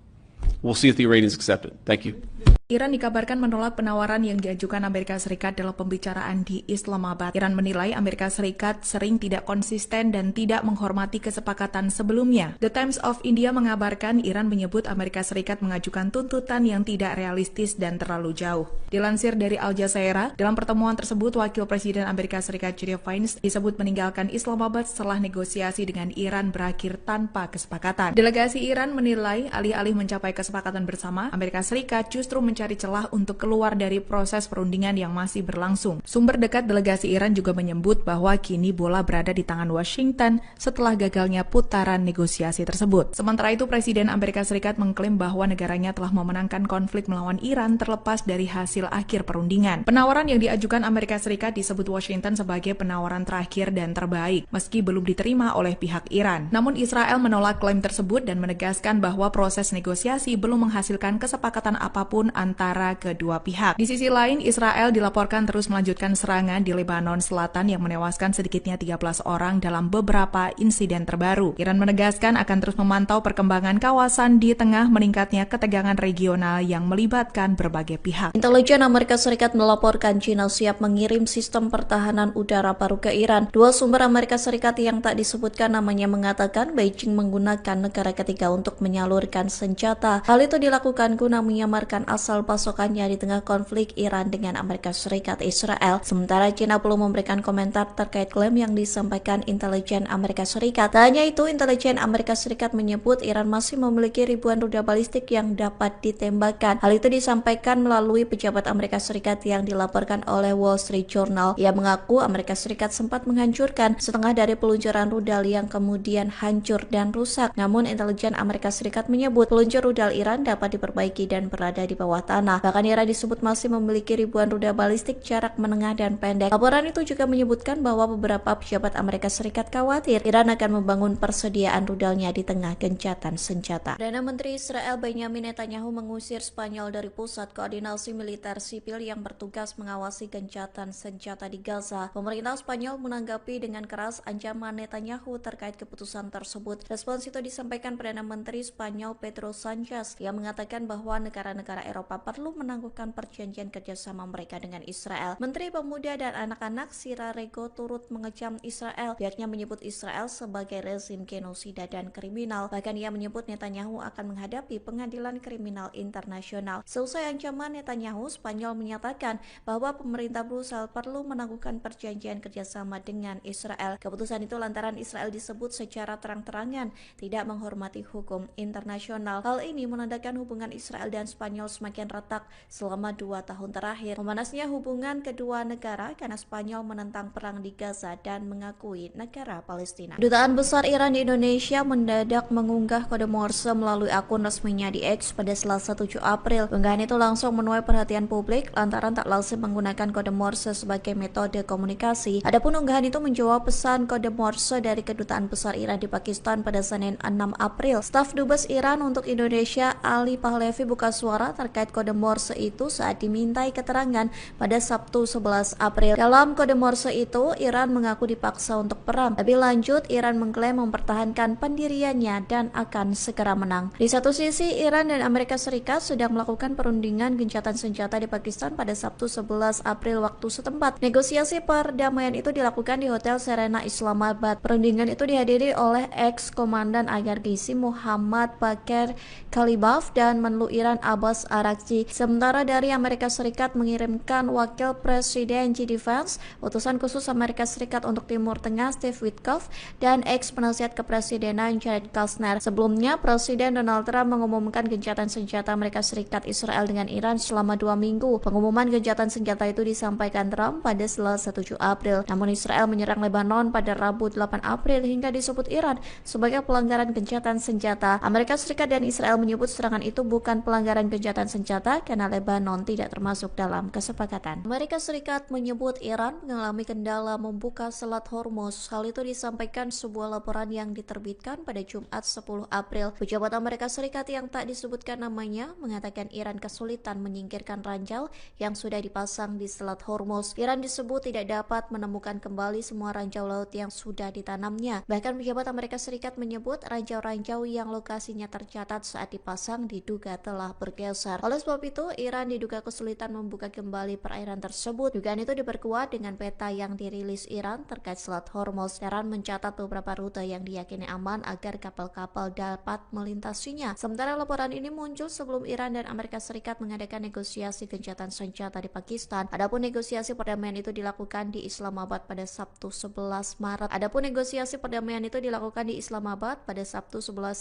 We'll see if the Iranians accept it. Thank you. Iran dikabarkan menolak penawaran yang diajukan Amerika Serikat dalam pembicaraan di Islamabad. Iran menilai Amerika Serikat sering tidak konsisten dan tidak menghormati kesepakatan sebelumnya. The Times of India mengabarkan Iran menyebut Amerika Serikat mengajukan tuntutan yang tidak realistis dan terlalu jauh. Dilansir dari Al Jazeera, dalam pertemuan tersebut Wakil Presiden Amerika Serikat J.D. Vance disebut meninggalkan Islamabad setelah negosiasi dengan Iran berakhir tanpa kesepakatan. Delegasi Iran menilai alih-alih mencapai kesepakatan bersama, Amerika Serikat justru mencari celah untuk keluar dari proses perundingan yang masih berlangsung. Sumber dekat delegasi Iran juga menyebut bahwa kini bola berada di tangan Washington setelah gagalnya putaran negosiasi tersebut. Sementara itu, Presiden Amerika Serikat mengklaim bahwa negaranya telah memenangkan konflik melawan Iran terlepas dari hasil akhir perundingan. Penawaran yang diajukan Amerika Serikat disebut Washington sebagai penawaran terakhir dan terbaik, meski belum diterima oleh pihak Iran. Namun Israel menolak klaim tersebut dan menegaskan bahwa proses negosiasi belum menghasilkan kesepakatan apapun antara kedua pihak. Di sisi lain, Israel dilaporkan terus melanjutkan serangan di Lebanon Selatan yang menewaskan sedikitnya 13 orang dalam beberapa insiden terbaru. Iran menegaskan akan terus memantau perkembangan kawasan di tengah meningkatnya ketegangan regional yang melibatkan berbagai pihak. Intelijen Amerika Serikat melaporkan China siap mengirim sistem pertahanan udara baru ke Iran. Dua sumber Amerika Serikat yang tak disebutkan namanya mengatakan Beijing menggunakan negara ketiga untuk menyalurkan senjata. Hal itu dilakukan guna menyamarkan asal pasokannya di tengah konflik Iran dengan Amerika Serikat Israel. Sementara China belum memberikan komentar terkait klaim yang disampaikan intelijen Amerika Serikat. Tak hanya itu, intelijen Amerika Serikat menyebut Iran masih memiliki ribuan rudal balistik yang dapat ditembakkan. Hal itu disampaikan melalui pejabat Amerika Serikat yang dilaporkan oleh Wall Street Journal. Ia mengaku Amerika Serikat sempat menghancurkan setengah dari peluncuran rudal yang kemudian hancur dan rusak. Namun intelijen Amerika Serikat menyebut peluncur rudal Iran dapat diperbaiki dan berada di bawah tanah. Bahkan Iran disebut masih memiliki ribuan rudal balistik jarak menengah dan pendek. Laporan itu juga menyebutkan bahwa beberapa pejabat Amerika Serikat khawatir Iran akan membangun persediaan rudalnya di tengah gencatan senjata. Perdana Menteri Israel Benjamin Netanyahu mengusir Spanyol dari pusat koordinasi militer sipil yang bertugas mengawasi gencatan senjata di Gaza. Pemerintah Spanyol menanggapi dengan keras ancaman Netanyahu terkait keputusan tersebut. Respons itu disampaikan Perdana Menteri Spanyol Pedro Sanchez yang mengatakan bahwa negara-negara Eropa perlu menangguhkan perjanjian kerjasama mereka dengan Israel. Menteri Pemuda dan Anak-anak Sira Rego turut mengecam Israel. Pihaknya menyebut Israel sebagai rezim genosida dan kriminal. Bahkan ia menyebut Netanyahu akan menghadapi pengadilan kriminal internasional. Seusai ancaman Netanyahu, Spanyol menyatakan bahwa pemerintah Brussel perlu menangguhkan perjanjian kerjasama dengan Israel. Keputusan itu lantaran Israel disebut secara terang-terangan tidak menghormati hukum internasional. Hal ini menandakan hubungan Israel dan Spanyol semakin retak selama 2 tahun terakhir. Memanasnya hubungan kedua negara karena Spanyol menentang perang di Gaza dan mengakui negara Palestina. Dutaan Besar Iran di Indonesia mendadak mengunggah kode Morse melalui akun resminya di X pada Selasa 7 April. Unggahan itu langsung menuai perhatian publik lantaran tak lazim menggunakan kode Morse sebagai metode komunikasi. Adapun unggahan itu menjawab pesan kode Morse dari Kedutaan Besar Iran di Pakistan pada Senin 6 April. Staf Dubes Iran untuk Indonesia Ali Pahlavi buka suara terkait kode Morse itu saat dimintai keterangan pada Sabtu 11 April. Dalam kode Morse itu, Iran mengaku dipaksa untuk perang. Lebih lanjut, Iran mengklaim mempertahankan pendiriannya dan akan segera menang. Di satu sisi, Iran dan Amerika Serikat sedang melakukan perundingan gencatan senjata di Pakistan pada Sabtu 11 April waktu setempat. Negosiasi perdamaian itu dilakukan di Hotel Serena Islamabad. Perundingan itu dihadiri oleh ex-komandan Agar-Gizi Muhammad Bakir Kalibaf dan Menlu Iran Abbas Araghchi. Sementara dari Amerika Serikat mengirimkan Wakil Presiden J.D. Vance, utusan khusus Amerika Serikat untuk Timur Tengah Steve Witkoff, dan ex-penasihat kepresidenan Jared Kushner. Sebelumnya, Presiden Donald Trump mengumumkan gencatan senjata Amerika Serikat Israel dengan Iran selama 2 minggu. Pengumuman gencatan senjata itu disampaikan Trump pada Selasa 7 April. Namun Israel menyerang Lebanon pada Rabu 8 April hingga disebut Iran sebagai pelanggaran gencatan senjata. Amerika Serikat dan Israel menyebut serangan itu bukan pelanggaran gencatan senjata karena Lebanon tidak termasuk dalam kesepakatan. Amerika Serikat menyebut Iran mengalami kendala membuka Selat Hormuz. Hal itu disampaikan sebuah laporan yang diterbitkan pada Jumat 10 April. Pejabat Amerika Serikat yang tak disebutkan namanya mengatakan Iran kesulitan menyingkirkan ranjau yang sudah dipasang di Selat Hormuz. Iran disebut tidak dapat menemukan kembali semua ranjau laut yang sudah ditanamnya. Bahkan pejabat Amerika Serikat menyebut ranjau-ranjau yang lokasinya tercatat saat dipasang diduga telah bergeser. Oleh sebab itu, Iran diduga kesulitan membuka kembali perairan tersebut. Dugaan itu diperkuat dengan peta yang dirilis Iran terkait Selat Hormuz. Iran mencatat beberapa rute yang diyakini aman agar kapal-kapal dapat melintasinya. Sementara laporan ini muncul sebelum Iran dan Amerika Serikat mengadakan negosiasi gencatan senjata di Pakistan. Adapun negosiasi perdamaian itu dilakukan di Islamabad pada Sabtu 11 Maret.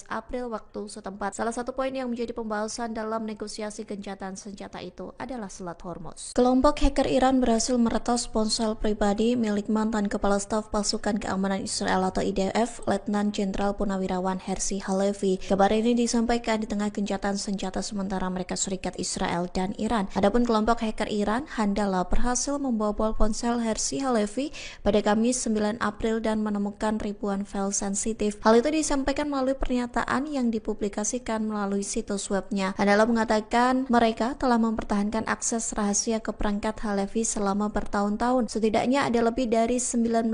April waktu setempat. Salah satu poin yang menjadi pembahasan dalam negosiasi gencatan senjata itu adalah Selat Hormuz. Kelompok hacker Iran berhasil meretas ponsel pribadi milik mantan Kepala Staf Pasukan Keamanan Israel atau IDF, Letnan Jenderal Purnawirawan Herzi Halevi. Kabar ini disampaikan di tengah gencatan senjata sementara Amerika Serikat, Israel, dan Iran. Adapun kelompok hacker Iran, Handala, berhasil membobol ponsel Herzi Halevi pada Kamis 9 April dan menemukan ribuan file sensitif. Hal itu disampaikan melalui pernyataan yang dipublikasikan melalui situs webnya. Handala mengatakan mereka telah mempertahankan akses rahasia ke perangkat Halevi selama bertahun-tahun. Setidaknya ada lebih dari 19.000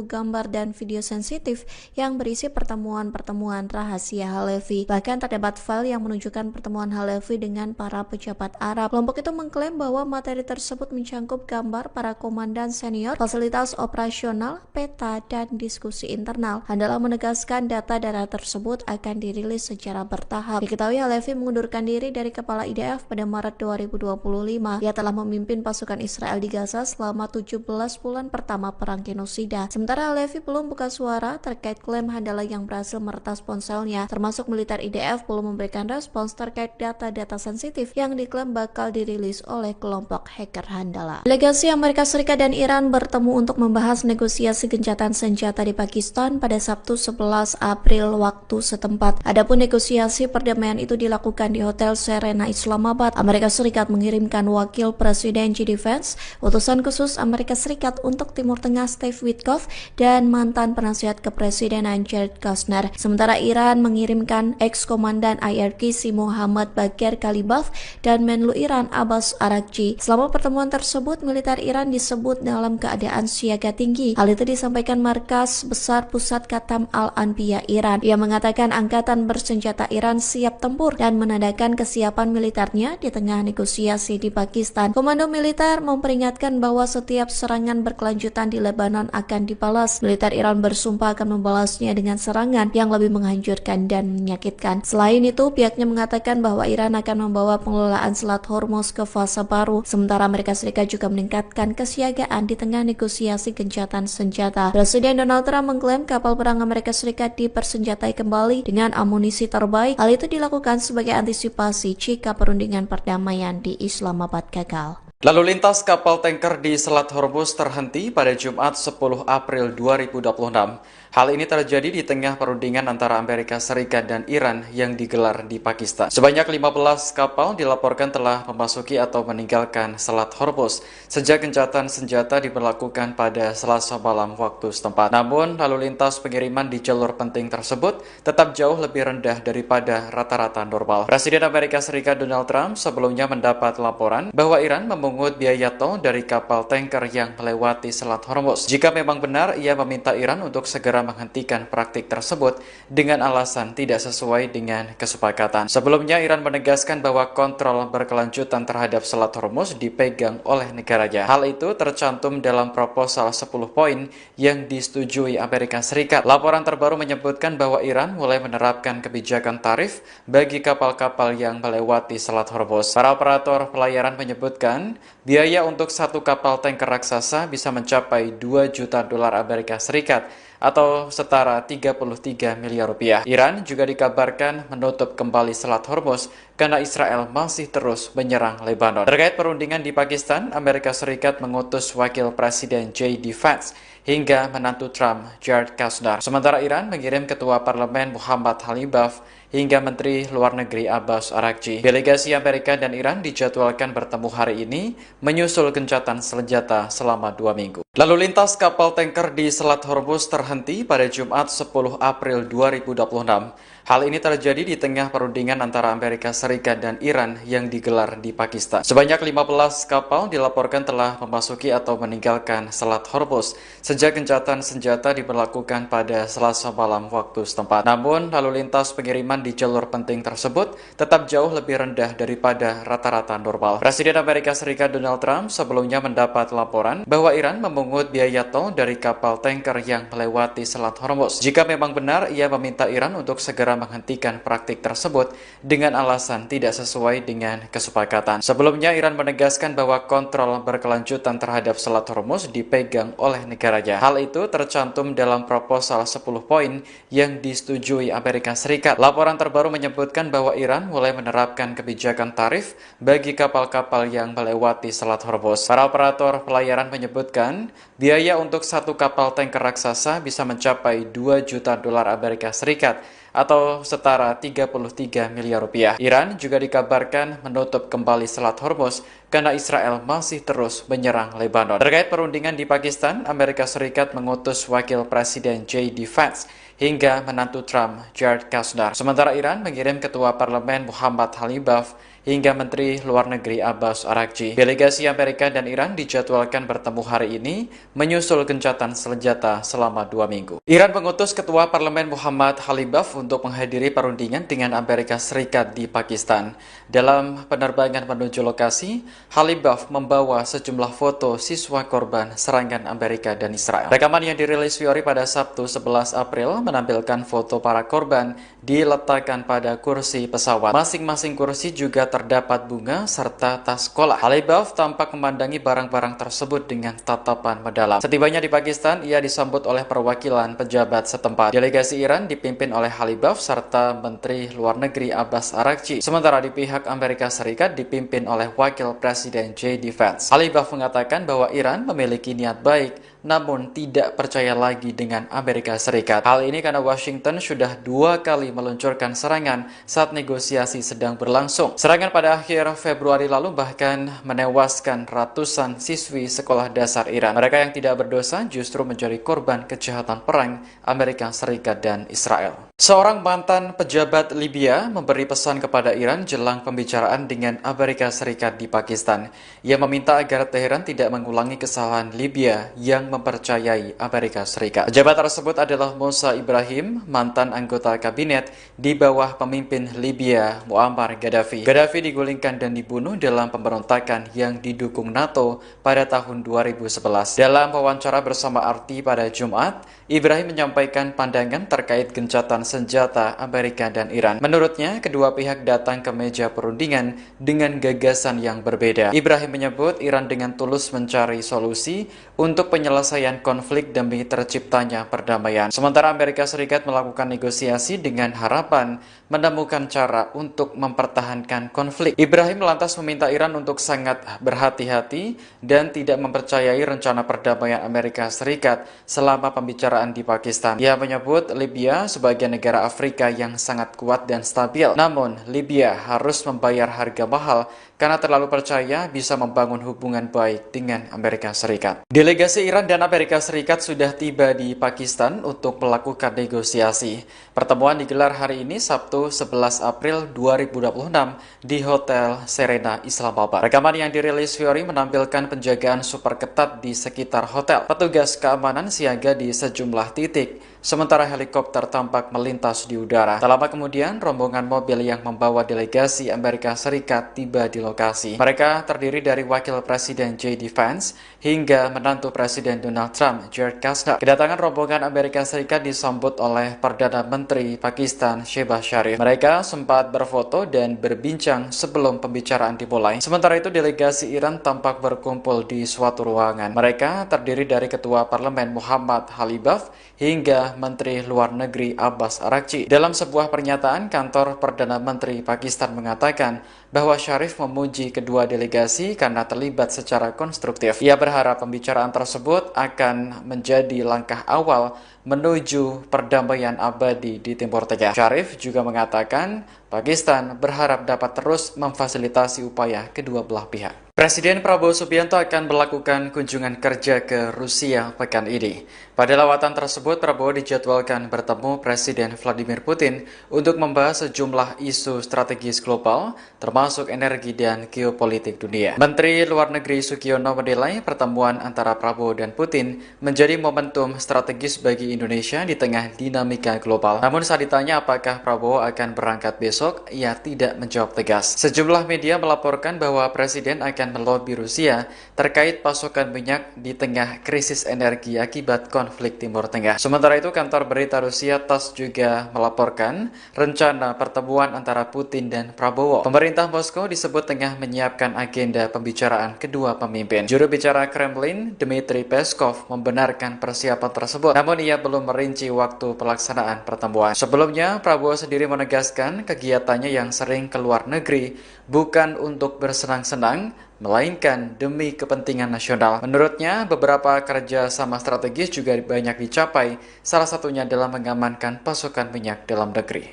gambar dan video sensitif yang berisi pertemuan-pertemuan rahasia Halevi. Bahkan terdapat file yang menunjukkan pertemuan Halevi dengan para pejabat Arab. Kelompok itu mengklaim bahwa materi tersebut mencangkup gambar para komandan senior, fasilitas operasional, peta, dan diskusi internal. Handala menegaskan data tersebut akan dirilis secara bertahap. Diketahui Halevi mengundurkan diri dari kepala IDF pada Maret 2025. Ia telah memimpin pasukan Israel di Gaza selama 17 bulan pertama perang genosida. Sementara Halevi belum buka suara terkait klaim Handala yang berhasil meretas ponselnya, termasuk militer IDF belum memberikan respons terkait data-data sensitif yang diklaim bakal dirilis oleh kelompok hacker Handala. Delegasi Amerika Serikat dan Iran bertemu untuk membahas negosiasi gencatan senjata di Pakistan pada Sabtu 11 April waktu setempat. Adapun negosiasi perdamaian itu dilakukan di Hotel Serena Islamabad. Amerika Serikat mengirimkan wakil Presiden JD Vance, utusan khusus Amerika Serikat untuk Timur Tengah Steve Witkoff, dan mantan penasihat kepresidenan Jared Kushner. Sementara Iran mengirimkan ex-komandan IRGC Muhammad Bagher Ghalibaf dan Menlu Iran Abbas Araghchi. Selama pertemuan tersebut, militer Iran disebut dalam keadaan siaga tinggi. Hal itu disampaikan Markas Besar Pusat Khatam Al-Anbiya Iran. Ia mengatakan angkatan bersenjata Iran siap tempur dan menandakan kesiapan militernya di tengah negosiasi di Pakistan. Komando militer memperingatkan bahwa setiap serangan berkelanjutan di Lebanon akan dibalas. Militer Iran bersumpah akan membalasnya dengan serangan yang lebih menghancurkan dan menyakitkan. Selain itu, pihaknya mengatakan bahwa Iran akan membawa pengelolaan Selat Hormuz ke fase baru. Sementara Amerika Serikat juga meningkatkan kesiagaan di tengah negosiasi gencatan senjata. Presiden Donald Trump mengklaim kapal perang Amerika Serikat dipersenjatai kembali dengan amunisi terbaik. Hal itu dilakukan sebagai antisipasi jika perundingan perdamaian di Islamabad gagal. Lalu lintas kapal tanker di Selat Hormuz terhenti pada Jumat 10 April 2026. Hal ini terjadi di tengah perundingan antara Amerika Serikat dan Iran yang digelar di Pakistan. Sebanyak 15 kapal dilaporkan telah memasuki atau meninggalkan Selat Hormuz sejak gencatan senjata diberlakukan pada Selasa malam waktu setempat. Namun, lalu lintas pengiriman di jalur penting tersebut tetap jauh lebih rendah daripada rata-rata normal. Presiden Amerika Serikat Donald Trump sebelumnya mendapat laporan bahwa Iran memungut biaya tol dari kapal tanker yang melewati Selat Hormuz. Jika memang benar, ia meminta Iran untuk segera menghentikan praktik tersebut dengan alasan tidak sesuai dengan kesepakatan. Sebelumnya, Iran menegaskan bahwa kontrol berkelanjutan terhadap Selat Hormuz dipegang oleh negaranya. Hal itu tercantum dalam proposal 10 poin yang disetujui Amerika Serikat. Laporan terbaru menyebutkan bahwa Iran mulai menerapkan kebijakan tarif bagi kapal-kapal yang melewati Selat Hormuz. Para operator pelayaran menyebutkan biaya untuk satu kapal tanker raksasa bisa mencapai 2 juta dolar Amerika Serikat atau setara 33 miliar rupiah. Iran juga dikabarkan menutup kembali Selat Hormuz karena Israel masih terus menyerang Lebanon. Terkait perundingan di Pakistan, Amerika Serikat mengutus wakil Presiden JD Vance hingga menantu Trump, Jared Kushner. Sementara Iran mengirim Ketua Parlemen Muhammad Ghalibaf hingga Menteri Luar Negeri Abbas Araghchi. Delegasi Amerika dan Iran dijadwalkan bertemu hari ini menyusul gencatan senjata selama 2 minggu. Lalu lintas kapal tanker di Selat Hormuz terhenti pada Jumat 10 April 2026. Hal ini terjadi di tengah perundingan antara Amerika Serikat dan Iran yang digelar di Pakistan. Sebanyak 15 kapal dilaporkan telah memasuki atau meninggalkan Selat Hormuz sejak gencatan senjata diberlakukan pada Selasa malam waktu setempat. Namun, lalu lintas pengiriman di jalur penting tersebut tetap jauh lebih rendah daripada rata-rata normal. Presiden Amerika Serikat Donald Trump sebelumnya mendapat laporan bahwa Iran memungut biaya tol dari kapal tanker yang melewati Selat Hormuz. Jika memang benar, ia meminta Iran untuk segera menghentikan praktik tersebut dengan alasan tidak sesuai dengan kesepakatan. Sebelumnya, Iran menegaskan bahwa kontrol berkelanjutan terhadap Selat Hormuz dipegang oleh negaranya. Hal itu tercantum dalam proposal 10 poin yang disetujui Amerika Serikat. Laporan terbaru menyebutkan bahwa Iran mulai menerapkan kebijakan tarif bagi kapal-kapal yang melewati Selat Hormuz. Para operator pelayaran menyebutkan biaya untuk satu kapal tanker raksasa bisa mencapai 2 juta dolar Amerika Serikat atau setara 33 miliar rupiah. Iran juga dikabarkan menutup kembali Selat Hormuz karena Israel masih terus menyerang Lebanon. Terkait perundingan di Pakistan, Amerika Serikat mengutus Wakil Presiden J.D. Vance hingga menantu Trump, Jared Kushner. Sementara Iran mengirim Ketua Parlemen Muhammad Khalibaf hingga Menteri Luar Negeri Abbas Araghchi. Delegasi Amerika dan Iran dijadwalkan bertemu hari ini menyusul gencatan senjata selama 2 minggu. Iran mengutus Ketua Parlemen Muhammad Khalibaf untuk menghadiri perundingan dengan Amerika Serikat di Pakistan. Dalam penerbangan menuju lokasi, Khalibaf membawa sejumlah foto siswa korban serangan Amerika dan Israel. Rekaman yang dirilis Fiori pada Sabtu 11 April menampilkan foto para korban diletakkan pada kursi pesawat. Masing-masing kursi juga terdapat bunga serta tas sekolah. Khalibaf tampak memandangi barang-barang tersebut dengan tatapan mendalam. Setibanya di Pakistan, ia disambut oleh perwakilan pejabat setempat. Delegasi Iran dipimpin oleh Khalibaf serta Menteri Luar Negeri Abbas Araghchi. Sementara di pihak Amerika Serikat dipimpin oleh Wakil Presiden J.D. Vance. Khalibaf mengatakan bahwa Iran memiliki niat baik namun tidak percaya lagi dengan Amerika Serikat. Hal ini karena Washington sudah 2 kali meluncurkan serangan saat negosiasi sedang berlangsung. Serangan pada akhir Februari lalu bahkan menewaskan ratusan siswi sekolah dasar Iran. Mereka yang tidak berdosa justru menjadi korban kejahatan perang Amerika Serikat dan Israel. Seorang mantan pejabat Libya memberi pesan kepada Iran jelang pembicaraan dengan Amerika Serikat di Pakistan. Ia meminta agar Teheran tidak mengulangi kesalahan Libya yang mempercayai Amerika Serikat. Pejabat tersebut adalah Musa Ibrahim, mantan anggota kabinet di bawah pemimpin Libya Muammar Gaddafi. Gaddafi digulingkan dan dibunuh dalam pemberontakan yang didukung NATO pada tahun 2011. Dalam wawancara bersama RT pada Jumat, Ibrahim menyampaikan pandangan terkait gencatan senjata Amerika dan Iran. Menurutnya, kedua pihak datang ke meja perundingan dengan gagasan yang berbeda. Ibrahim menyebut Iran dengan tulus mencari solusi untuk penyelesaian konflik demi terciptanya perdamaian. Sementara Amerika Serikat melakukan negosiasi dengan harapan menemukan cara untuk mempertahankan konflik. Ibrahim lantas meminta Iran untuk sangat berhati-hati dan tidak mempercayai rencana perdamaian Amerika Serikat selama pembicaraan di Pakistan. Ia menyebut Libya sebagai negara Afrika yang sangat kuat dan stabil. Namun, Libya harus membayar harga mahal karena terlalu percaya bisa membangun hubungan baik dengan Amerika Serikat. Delegasi Iran dan Amerika Serikat sudah tiba di Pakistan untuk melakukan negosiasi. Pertemuan digelar hari ini Sabtu 11 April 2026 di Hotel Serena Islamabad. Rekaman yang dirilis Fiori menampilkan penjagaan super ketat di sekitar hotel. Petugas keamanan siaga di sejumlah titik, sementara helikopter tampak melintas di udara. Tak lama kemudian, rombongan mobil yang membawa delegasi Amerika Serikat tiba di lokasi. Mereka terdiri dari Wakil Presiden J.D. Vance hingga menantu Presiden Donald Trump, Jared Kushner. Kedatangan rombongan Amerika Serikat disambut oleh Perdana Menteri Pakistan, Shehbaz Sharif. Mereka sempat berfoto dan berbincang sebelum pembicaraan dimulai. Sementara itu, delegasi Iran tampak berkumpul di suatu ruangan. Mereka terdiri dari Ketua Parlemen Muhammad Khalibaf hingga Menteri Luar Negeri Abbas Araghchi. Dalam sebuah pernyataan, kantor Perdana Menteri Pakistan mengatakan bahwa Sharif memuji kedua delegasi karena terlibat secara konstruktif. Ia berharap pembicaraan tersebut akan menjadi langkah awal menuju perdamaian abadi di Timur Tengah. Sharif juga mengatakan Pakistan berharap dapat terus memfasilitasi upaya kedua belah pihak. Presiden Prabowo Subianto akan melakukan kunjungan kerja ke Rusia pekan ini. Pada lawatan tersebut, Prabowo dijadwalkan bertemu Presiden Vladimir Putin untuk membahas sejumlah isu strategis global, termasuk energi dan geopolitik dunia. Menteri Luar Negeri Sukiono menilai pertemuan antara Prabowo dan Putin menjadi momentum strategis bagi Indonesia di tengah dinamika global. Namun saat ditanya apakah Prabowo akan berangkat besok, ia tidak menjawab tegas. Sejumlah media melaporkan bahwa Presiden akan dengan melobi Rusia terkait pasokan minyak di tengah krisis energi akibat konflik Timur Tengah. Sementara itu, kantor berita Rusia TASS juga melaporkan rencana pertemuan antara Putin dan Prabowo. Pemerintah Moskow disebut tengah menyiapkan agenda pembicaraan kedua pemimpin. Juru bicara Kremlin, Dmitry Peskov, membenarkan persiapan tersebut, namun ia belum merinci waktu pelaksanaan pertemuan. Sebelumnya, Prabowo sendiri menegaskan kegiatannya yang sering keluar negeri bukan untuk bersenang-senang, melainkan demi kepentingan nasional. Menurutnya, beberapa kerjasama strategis juga banyak dicapai, salah satunya adalah mengamankan pasokan minyak dalam negeri.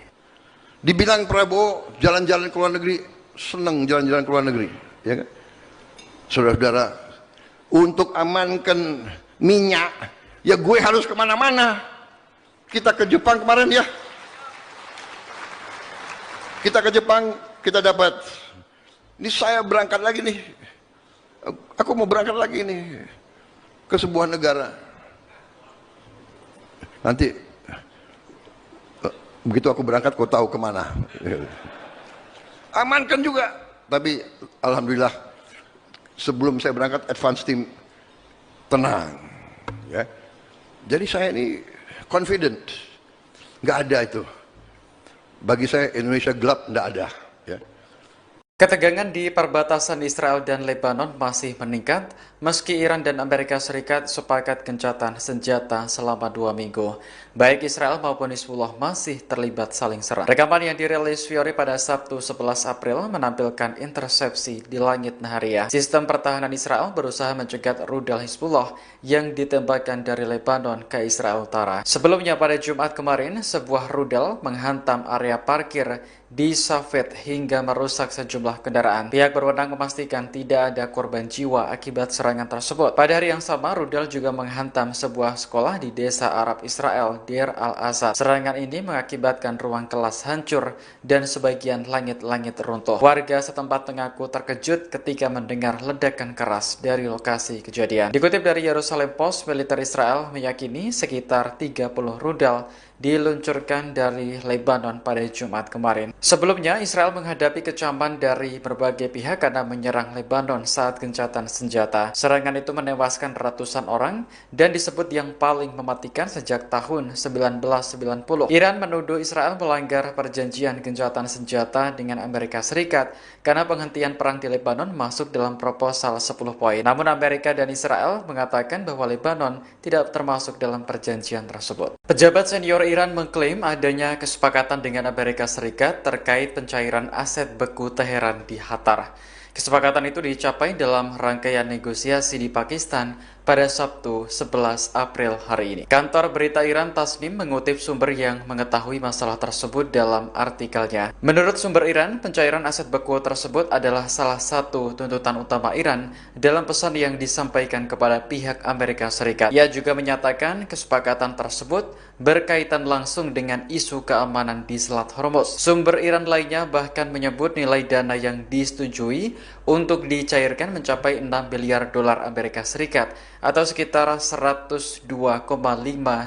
Dibilang Prabowo jalan-jalan ke luar negeri, senang jalan-jalan ke luar negeri, ya kan? Saudara-saudara, untuk amankan minyak, ya gue harus kemana-mana. Kita ke Jepang kemarin ya. Kita ke Jepang, kita dapat. Ini saya berangkat lagi nih. Aku mau berangkat lagi nih ke sebuah negara. Nanti begitu aku berangkat, kau tahu kemana. Amankan juga. Tapi alhamdulillah sebelum saya berangkat, advance team tenang. Ya. Jadi saya ini confident. Nggak ada itu. Bagi saya Indonesia gelap, nggak ada. Ya. Ketegangan di perbatasan Israel dan Lebanon masih meningkat meski Iran dan Amerika Serikat sepakat gencatan senjata selama 2 minggu. Baik Israel maupun Hizbullah masih terlibat saling serang. Rekaman yang dirilis Fiori pada Sabtu 11 April menampilkan intersepsi di langit Nahariya. Sistem pertahanan Israel berusaha mencegat rudal Hizbullah yang ditembakkan dari Lebanon ke Israel Utara. Sebelumnya pada Jumat kemarin, sebuah rudal menghantam area parkir di Safed hingga merusak sejumlah kendaraan. Pihak berwenang memastikan tidak ada korban jiwa akibat serangan tersebut. Pada hari yang sama, rudal juga menghantam sebuah sekolah di desa Arab Israel, Deir al-Asad. Serangan ini mengakibatkan ruang kelas hancur dan sebagian langit-langit runtuh. Warga setempat mengaku terkejut ketika mendengar ledakan keras dari lokasi kejadian. Dikutip dari Jerusalem Post, militer Israel meyakini sekitar 30 rudal diluncurkan dari Lebanon pada Jumat kemarin. Sebelumnya, Israel menghadapi kecaman dari berbagai pihak karena menyerang Lebanon saat gencatan senjata. Serangan itu menewaskan ratusan orang dan disebut yang paling mematikan sejak tahun 1990. Iran menuduh Israel melanggar perjanjian gencatan senjata dengan Amerika Serikat karena penghentian perang di Lebanon masuk dalam proposal 10 poin. Namun Amerika dan Israel mengatakan bahwa Lebanon tidak termasuk dalam perjanjian tersebut. Pejabat senior Iran mengklaim adanya kesepakatan dengan Amerika Serikat terkait pencairan aset beku Teheran di Qatar. Kesepakatan itu dicapai dalam rangkaian negosiasi di Pakistan pada Sabtu 11 April hari ini. Kantor berita Iran Tasnim mengutip sumber yang mengetahui masalah tersebut dalam artikelnya. Menurut sumber Iran, pencairan aset beku tersebut adalah salah satu tuntutan utama Iran dalam pesan yang disampaikan kepada pihak Amerika Serikat. Ia juga menyatakan kesepakatan tersebut berkaitan langsung dengan isu keamanan di Selat Hormuz. Sumber Iran lainnya bahkan menyebut nilai dana yang disetujui untuk dicairkan mencapai 6 miliar dolar Amerika Serikat atau sekitar 102,5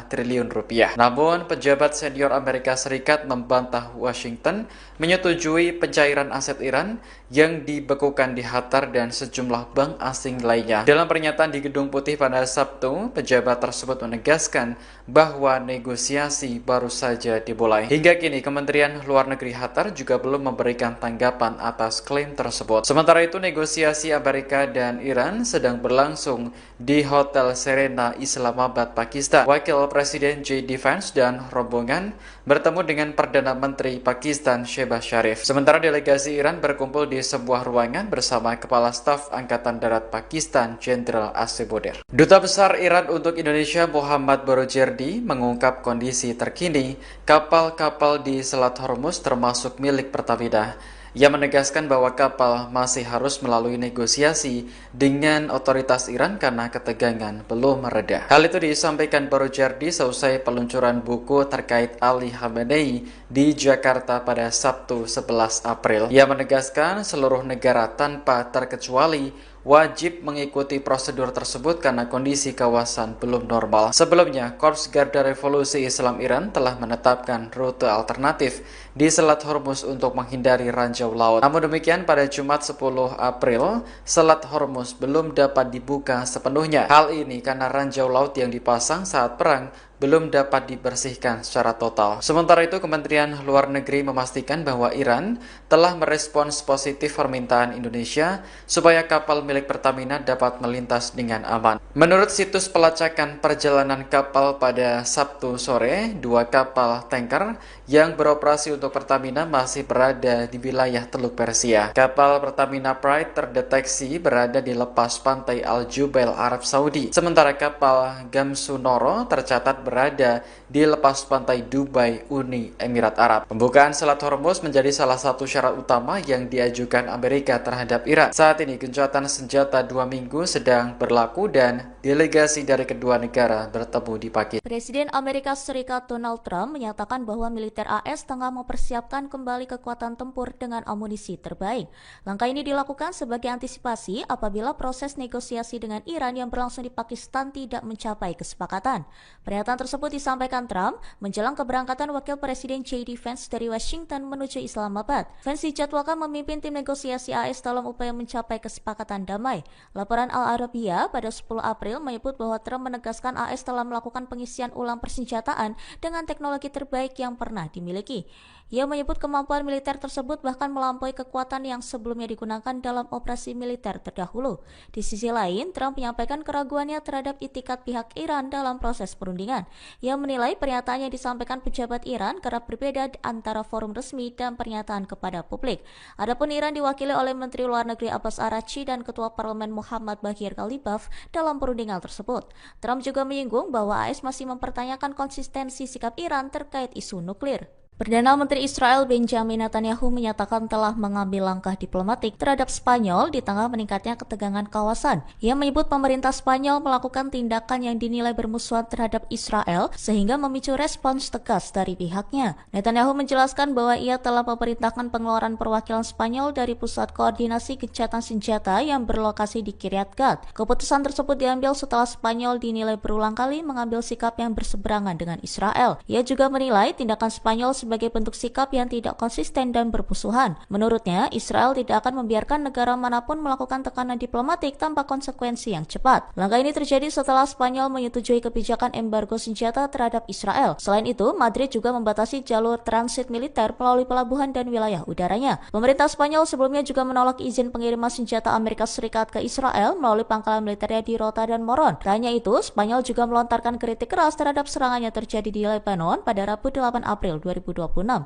triliun rupiah. Namun, pejabat senior Amerika Serikat membantah Washington menyetujui pencairan aset Iran yang dibekukan di Qatar dan sejumlah bank asing lainnya. Dalam pernyataan di Gedung Putih pada Sabtu, pejabat tersebut menegaskan bahwa negosiasi baru saja dimulai. Hingga kini, Kementerian Luar Negeri Qatar juga belum memberikan tanggapan atas klaim tersebut. Sementara itu, negosiasi Amerika dan Iran sedang berlangsung di Hotel Serena, Islamabad, Pakistan. Wakil Presiden J.D. Vance dan rombongan bertemu dengan Perdana Menteri Pakistan Shehbaz Sharif. Sementara delegasi Iran berkumpul di sebuah ruangan bersama Kepala Staf Angkatan Darat Pakistan Jenderal Asif Boder. Duta Besar Iran untuk Indonesia Muhammad Borojerdi mengungkap kondisi terkini kapal-kapal di Selat Hormuz termasuk milik Pertamina. Ia menegaskan bahwa kapal masih harus melalui negosiasi dengan otoritas Iran karena ketegangan belum mereda. Hal itu disampaikan Borojerdi seusai peluncuran buku terkait Ali Khamenei di Jakarta pada Sabtu 11 April. Ia menegaskan seluruh negara tanpa terkecuali wajib mengikuti prosedur tersebut karena kondisi kawasan belum normal. Sebelumnya, Korps Garda Revolusi Islam Iran telah menetapkan rute alternatif di Selat Hormuz untuk menghindari ranjau laut. Namun demikian, pada Jumat 10 April, Selat Hormuz belum dapat dibuka sepenuhnya. Hal ini karena ranjau laut yang dipasang saat perang belum dapat dibersihkan secara total. Sementara itu, Kementerian Luar Negeri memastikan bahwa Iran telah merespons positif permintaan Indonesia supaya kapal milik Pertamina dapat melintas dengan aman. Menurut situs pelacakan perjalanan kapal pada Sabtu sore, 2 kapal tanker yang beroperasi untuk Pertamina masih berada di wilayah Teluk Persia. Kapal Pertamina Pride terdeteksi berada di lepas pantai Al Jubail, Arab Saudi. Sementara kapal Gamsunoro tercatat berada di lepas pantai Dubai, Uni Emirat Arab. Pembukaan Selat Hormuz menjadi salah satu syarat utama yang diajukan Amerika terhadap Iran. Saat ini gencatan senjata 2 minggu sedang berlaku dan delegasi dari kedua negara bertemu di Pakistan. Presiden Amerika Serikat Donald Trump menyatakan bahwa militer AS tengah mempersiapkan kembali kekuatan tempur dengan amunisi terbaik. Langkah ini dilakukan sebagai antisipasi apabila proses negosiasi dengan Iran yang berlangsung di Pakistan tidak mencapai kesepakatan. Pernyataan tersebut disampaikan Trump menjelang keberangkatan Wakil Presiden J.D. Vance dari Washington menuju Islamabad. Vance dijadwalkan memimpin tim negosiasi AS dalam upaya mencapai kesepakatan damai. Laporan Al Arabiya pada 10 April menyebut bahwa Trump menegaskan AS telah melakukan pengisian ulang persenjataan dengan teknologi terbaik yang pernah dimiliki. Ia menyebut kemampuan militer tersebut bahkan melampaui kekuatan yang sebelumnya digunakan dalam operasi militer terdahulu. Di sisi lain, Trump menyampaikan keraguannya terhadap itikat pihak Iran dalam proses perundingan. Ia menilai pernyataan yang disampaikan pejabat Iran kerap berbeda antara forum resmi dan pernyataan kepada publik. Adapun Iran diwakili oleh Menteri Luar Negeri Abbas Araghchi dan Ketua Parlemen Muhammad Baghir Khalibaf dalam perundingan tersebut. Trump juga menyinggung bahwa AS masih mempertanyakan konsistensi sikap Iran terkait isu nuklir. Perdana Menteri Israel Benjamin Netanyahu menyatakan telah mengambil langkah diplomatik terhadap Spanyol di tengah meningkatnya ketegangan kawasan. Ia menyebut pemerintah Spanyol melakukan tindakan yang dinilai bermusuhan terhadap Israel sehingga memicu respons tegas dari pihaknya. Netanyahu menjelaskan bahwa ia telah memerintahkan pengeluaran perwakilan Spanyol dari Pusat Koordinasi Gencatan Senjata yang berlokasi di Kiryat Gat. Keputusan tersebut diambil setelah Spanyol dinilai berulang kali mengambil sikap yang berseberangan dengan Israel. Ia juga menilai tindakan Spanyol sebagai bentuk sikap yang tidak konsisten dan bermusuhan. Menurutnya, Israel tidak akan membiarkan negara manapun melakukan tekanan diplomatik tanpa konsekuensi yang cepat. Langkah ini terjadi setelah Spanyol menyetujui kebijakan embargo senjata terhadap Israel. Selain itu, Madrid juga membatasi jalur transit militer melalui pelabuhan dan wilayah udaranya. Pemerintah Spanyol sebelumnya juga menolak izin pengiriman senjata Amerika Serikat ke Israel melalui pangkalan militernya di Rota dan Moron. Tak hanya itu, Spanyol juga melontarkan kritik keras terhadap serangan yang terjadi di Lebanon pada Rabu 8 April 2026.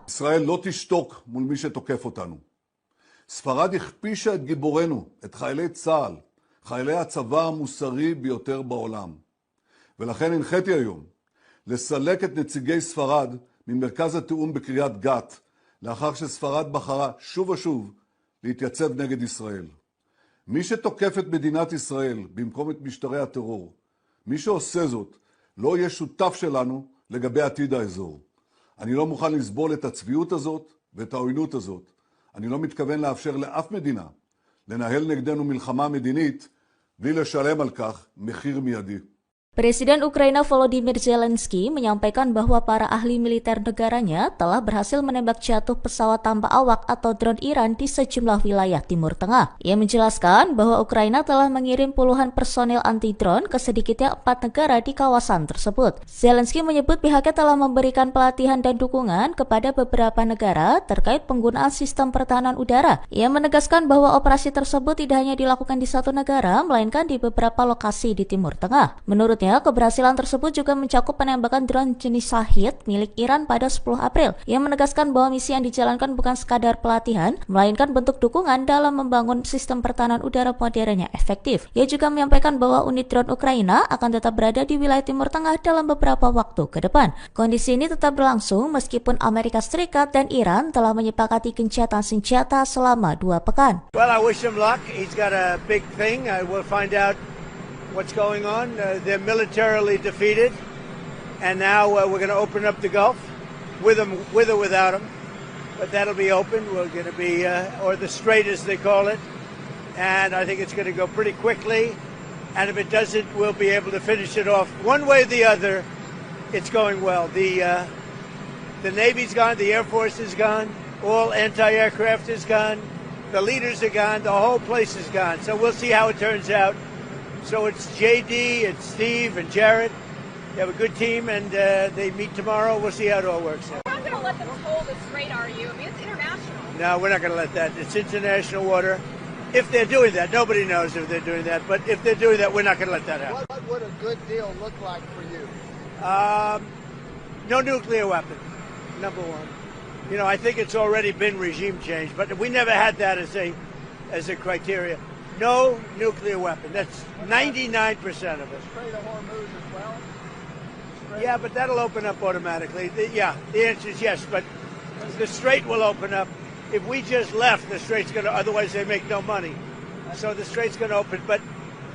ישראל לא תשתוק מול מי שתוקף אותנו. ספרד הכפישה את גיבורנו, את חיילי צה"ל, חיילי הצבא המוסרי ביותר בעולם. ולכן הנחיתי היום לסלק את נציגי ספרד ממרכז התיאום בקריית גת, לאחר שספרד בחרה שוב ושוב להתייצב נגד ישראל. מי שתוקף את מדינת ישראל במקום את משטרי הטרור, מי שעושה זאת לא יהיה שותף שלנו לגבי עתיד האזור. אני לא מוכן לסבול את הצביעות הזאת ואת העוינות הזאת. אני לא מתכוון לאפשר לאף מדינה לנהל נגדנו מלחמה מדינית בלי לשלם על כך מחיר מיידי. Presiden Ukraina Volodymyr Zelensky menyampaikan bahwa para ahli militer negaranya telah berhasil menembak jatuh pesawat tanpa awak atau drone Iran di sejumlah wilayah Timur Tengah. Ia menjelaskan bahwa Ukraina telah mengirim puluhan personil anti-drone ke sedikitnya 4 negara di kawasan tersebut. Zelensky menyebut pihaknya telah memberikan pelatihan dan dukungan kepada beberapa negara terkait penggunaan sistem pertahanan udara. Ia menegaskan bahwa operasi tersebut tidak hanya dilakukan di satu negara, melainkan di beberapa lokasi di Timur Tengah. Menurutnya, keberhasilan tersebut juga mencakup penembakan drone jenis Shahid milik Iran pada 10 April. Ia menegaskan bahwa misi yang dijalankan bukan sekadar pelatihan, melainkan bentuk dukungan dalam membangun sistem pertahanan udara modern yang efektif. Ia juga menyampaikan bahwa unit drone Ukraina akan tetap berada di wilayah Timur Tengah dalam beberapa waktu ke depan. Kondisi ini tetap berlangsung meskipun Amerika Serikat dan Iran telah menyepakati gencatan senjata selama 2 pekan. Well, I wish him luck. He's got a big thing. We'll find out what's going on. They're militarily defeated, and now we're going to open up the Gulf with or without them. But that'll be open. We're going to be, or the Strait as they call it, and I think it's going to go pretty quickly. And if it doesn't, we'll be able to finish it off one way or the other. It's going well. The The Navy's gone, the Air Force is gone, all anti-aircraft is gone, the leaders are gone, the whole place is gone. So we'll see how it turns out. So it's JD, it's Steve, and Jared. They have a good team, and they meet tomorrow. We'll see how it all works out. You're not going to let them toll the strait, are you? I mean, it's international. No, we're not going to let that. It's international water. If they're doing that, nobody knows if they're doing that, but if they're doing that, we're not going to let that happen. What would a good deal look like for you? No nuclear weapon, number one. You know, I think it's already been regime change, but we never had that as a criteria. No nuclear weapon. That's 99% of it. Strait of Hormuz as well? Yeah, but that'll open up automatically. The answer is yes, but the strait will open up. If we just left, the strait's going to, otherwise they make no money. So the strait's going to open, but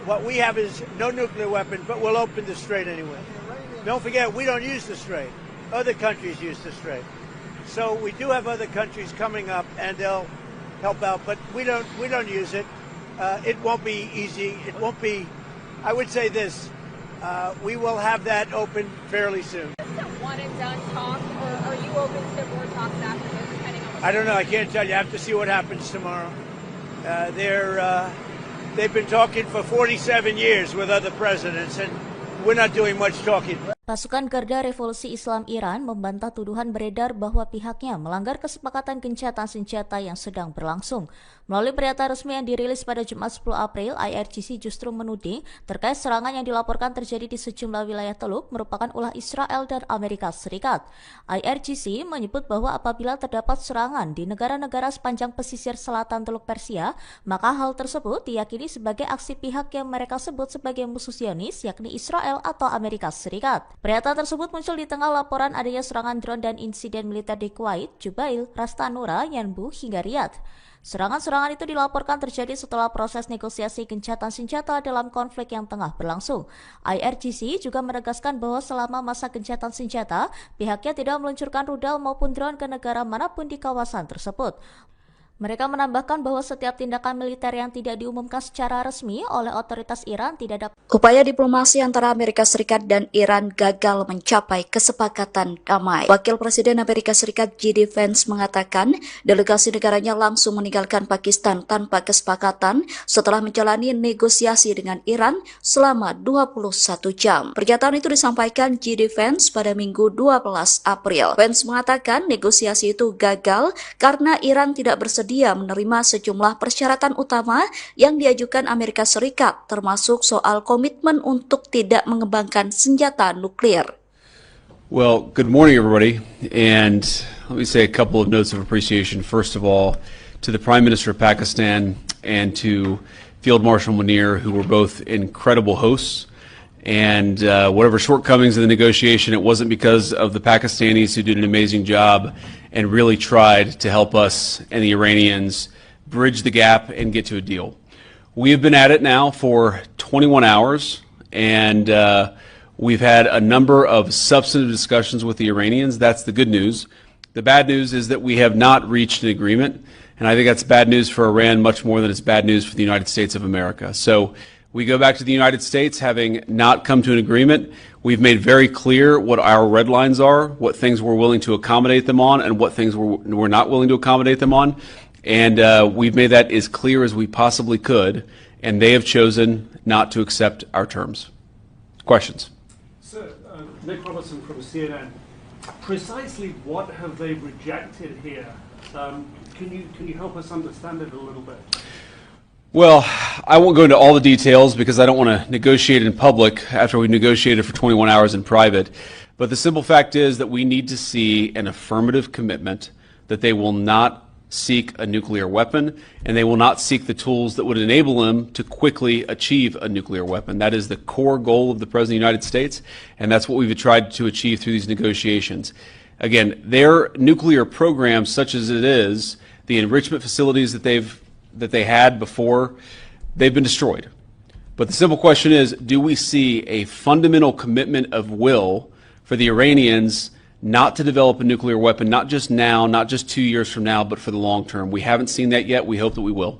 what we have is no nuclear weapon, but we'll open the strait anyway. Don't forget, we don't use the strait. Other countries use the strait. So we do have other countries coming up, and they'll help out, but we don't use it. It won't be easy. It won't be, I would say this, we will have that open fairly soon. Is this a one and done talk, or are you open to more talks after this, depending on I don't know. I can't tell you. I have to see what happens tomorrow. They've been talking for 47 years with other presidents, and we're not doing much talking. Pasukan Garda Revolusi Islam Iran membantah tuduhan beredar bahwa pihaknya melanggar kesepakatan gencatan senjata yang sedang berlangsung. Melalui pernyataan resmi yang dirilis pada Jumat 10 April, IRGC justru menuding terkait serangan yang dilaporkan terjadi di sejumlah wilayah Teluk merupakan ulah Israel dan Amerika Serikat. IRGC menyebut bahwa apabila terdapat serangan di negara-negara sepanjang pesisir selatan Teluk Persia, maka hal tersebut diyakini sebagai aksi pihak yang mereka sebut sebagai musuh Zionis, yakni Israel atau Amerika Serikat. Pernyataan tersebut muncul di tengah laporan adanya serangan drone dan insiden militer di Kuwait, Jubail, Ras Tanura, Yanbu, hingga Riyadh. Serangan-serangan itu dilaporkan terjadi setelah proses negosiasi gencatan senjata dalam konflik yang tengah berlangsung. IRGC juga menegaskan bahwa selama masa gencatan senjata, pihaknya tidak meluncurkan rudal maupun drone ke negara manapun di kawasan tersebut. Mereka menambahkan bahwa setiap tindakan militer yang tidak diumumkan secara resmi oleh otoritas Iran tidak dapat. Upaya diplomasi antara Amerika Serikat dan Iran gagal mencapai kesepakatan damai. Wakil Presiden Amerika Serikat J.D. Vance mengatakan delegasi negaranya langsung meninggalkan Pakistan tanpa kesepakatan setelah menjalani negosiasi dengan Iran selama 21 jam. Pernyataan itu disampaikan J.D. Vance pada Minggu 12 April. Vance mengatakan negosiasi itu gagal karena Iran tidak bersedia menerima sejumlah persyaratan utama yang diajukan Amerika Serikat, termasuk soal komitmen untuk tidak mengembangkan senjata nuklir. Well, good morning, everybody. And let me say a couple of notes of appreciation. First of all, to the Prime Minister of Pakistan and to Field Marshal Munir, who were both incredible hosts. And whatever shortcomings in the negotiation, it wasn't because of the Pakistanis, who did an amazing job and really tried to help us and the Iranians bridge the gap and get to a deal. We have been at it now for 21 hours, and we've had a number of substantive discussions with the Iranians. That's the good news. The bad news is that we have not reached an agreement, and I think that's bad news for Iran much more than it's bad news for the United States of America. So we go back to the United States having not come to an agreement. We've made very clear what our red lines are, what things we're willing to accommodate them on, and what things we're not willing to accommodate them on. And we've made that as clear as we possibly could, and they have chosen not to accept our terms. Questions? Sir, Nick Robertson from CNN. Precisely what have they rejected here? Can you help us understand it a little bit? Well, I won't go into all the details because I don't want to negotiate in public after we've negotiated for 21 hours in private. But the simple fact is that we need to see an affirmative commitment that they will not seek a nuclear weapon and they will not seek the tools that would enable them to quickly achieve a nuclear weapon. That is the core goal of the President of the United States, and that's what we've tried to achieve through these negotiations. Again, their nuclear program, such as it is, the enrichment facilities that they had before, they've been destroyed. But the simple question is, do we see a fundamental commitment of will for the Iranians not to develop a nuclear weapon, not just now, not just 2 years from now, but for the long term? We haven't seen that yet. We hope that we will.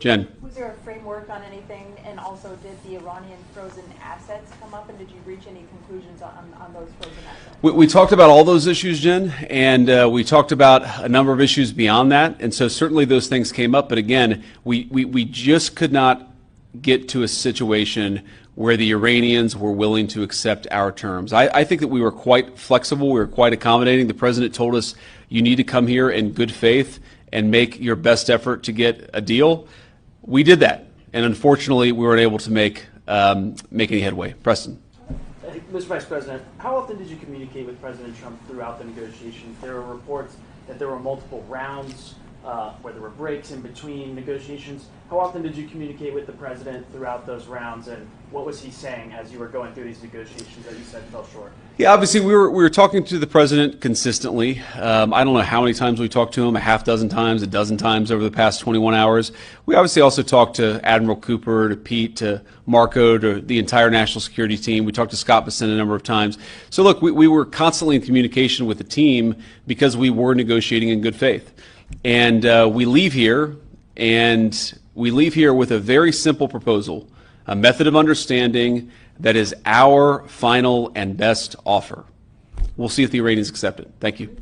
Jen. Was there a framework on anything, and also did the Iranian frozen assets come up, and did you reach any conclusions on those frozen assets? We talked about all those issues, Jen, and we talked about a number of issues beyond that, and so certainly those things came up, but again, we just could not get to a situation where the Iranians were willing to accept our terms. I think that we were quite flexible, we were quite accommodating. The president told us, you need to come here in good faith and make your best effort to get a deal. We did that, and unfortunately, we weren't able to make any headway. Preston. Mr. Vice President, how often did you communicate with President Trump throughout the negotiations? There were reports that there were multiple rounds, where there were breaks in between negotiations. How often did you communicate with the president throughout those rounds, and what was he saying as you were going through these negotiations that you said fell short? Yeah, obviously we were talking to the president consistently. I don't know how many times we talked to him, a half dozen times, a dozen times over the past 21 hours. We obviously also talked to Admiral Cooper, to Pete, to Marco, to the entire national security team. We talked to Scott Bessent a number of times. So look, we were constantly in communication with the team because we were negotiating in good faith. And we leave here with a very simple proposal, a method of understanding that is our final and best offer. We'll see if the Iranians accept it. Thank you.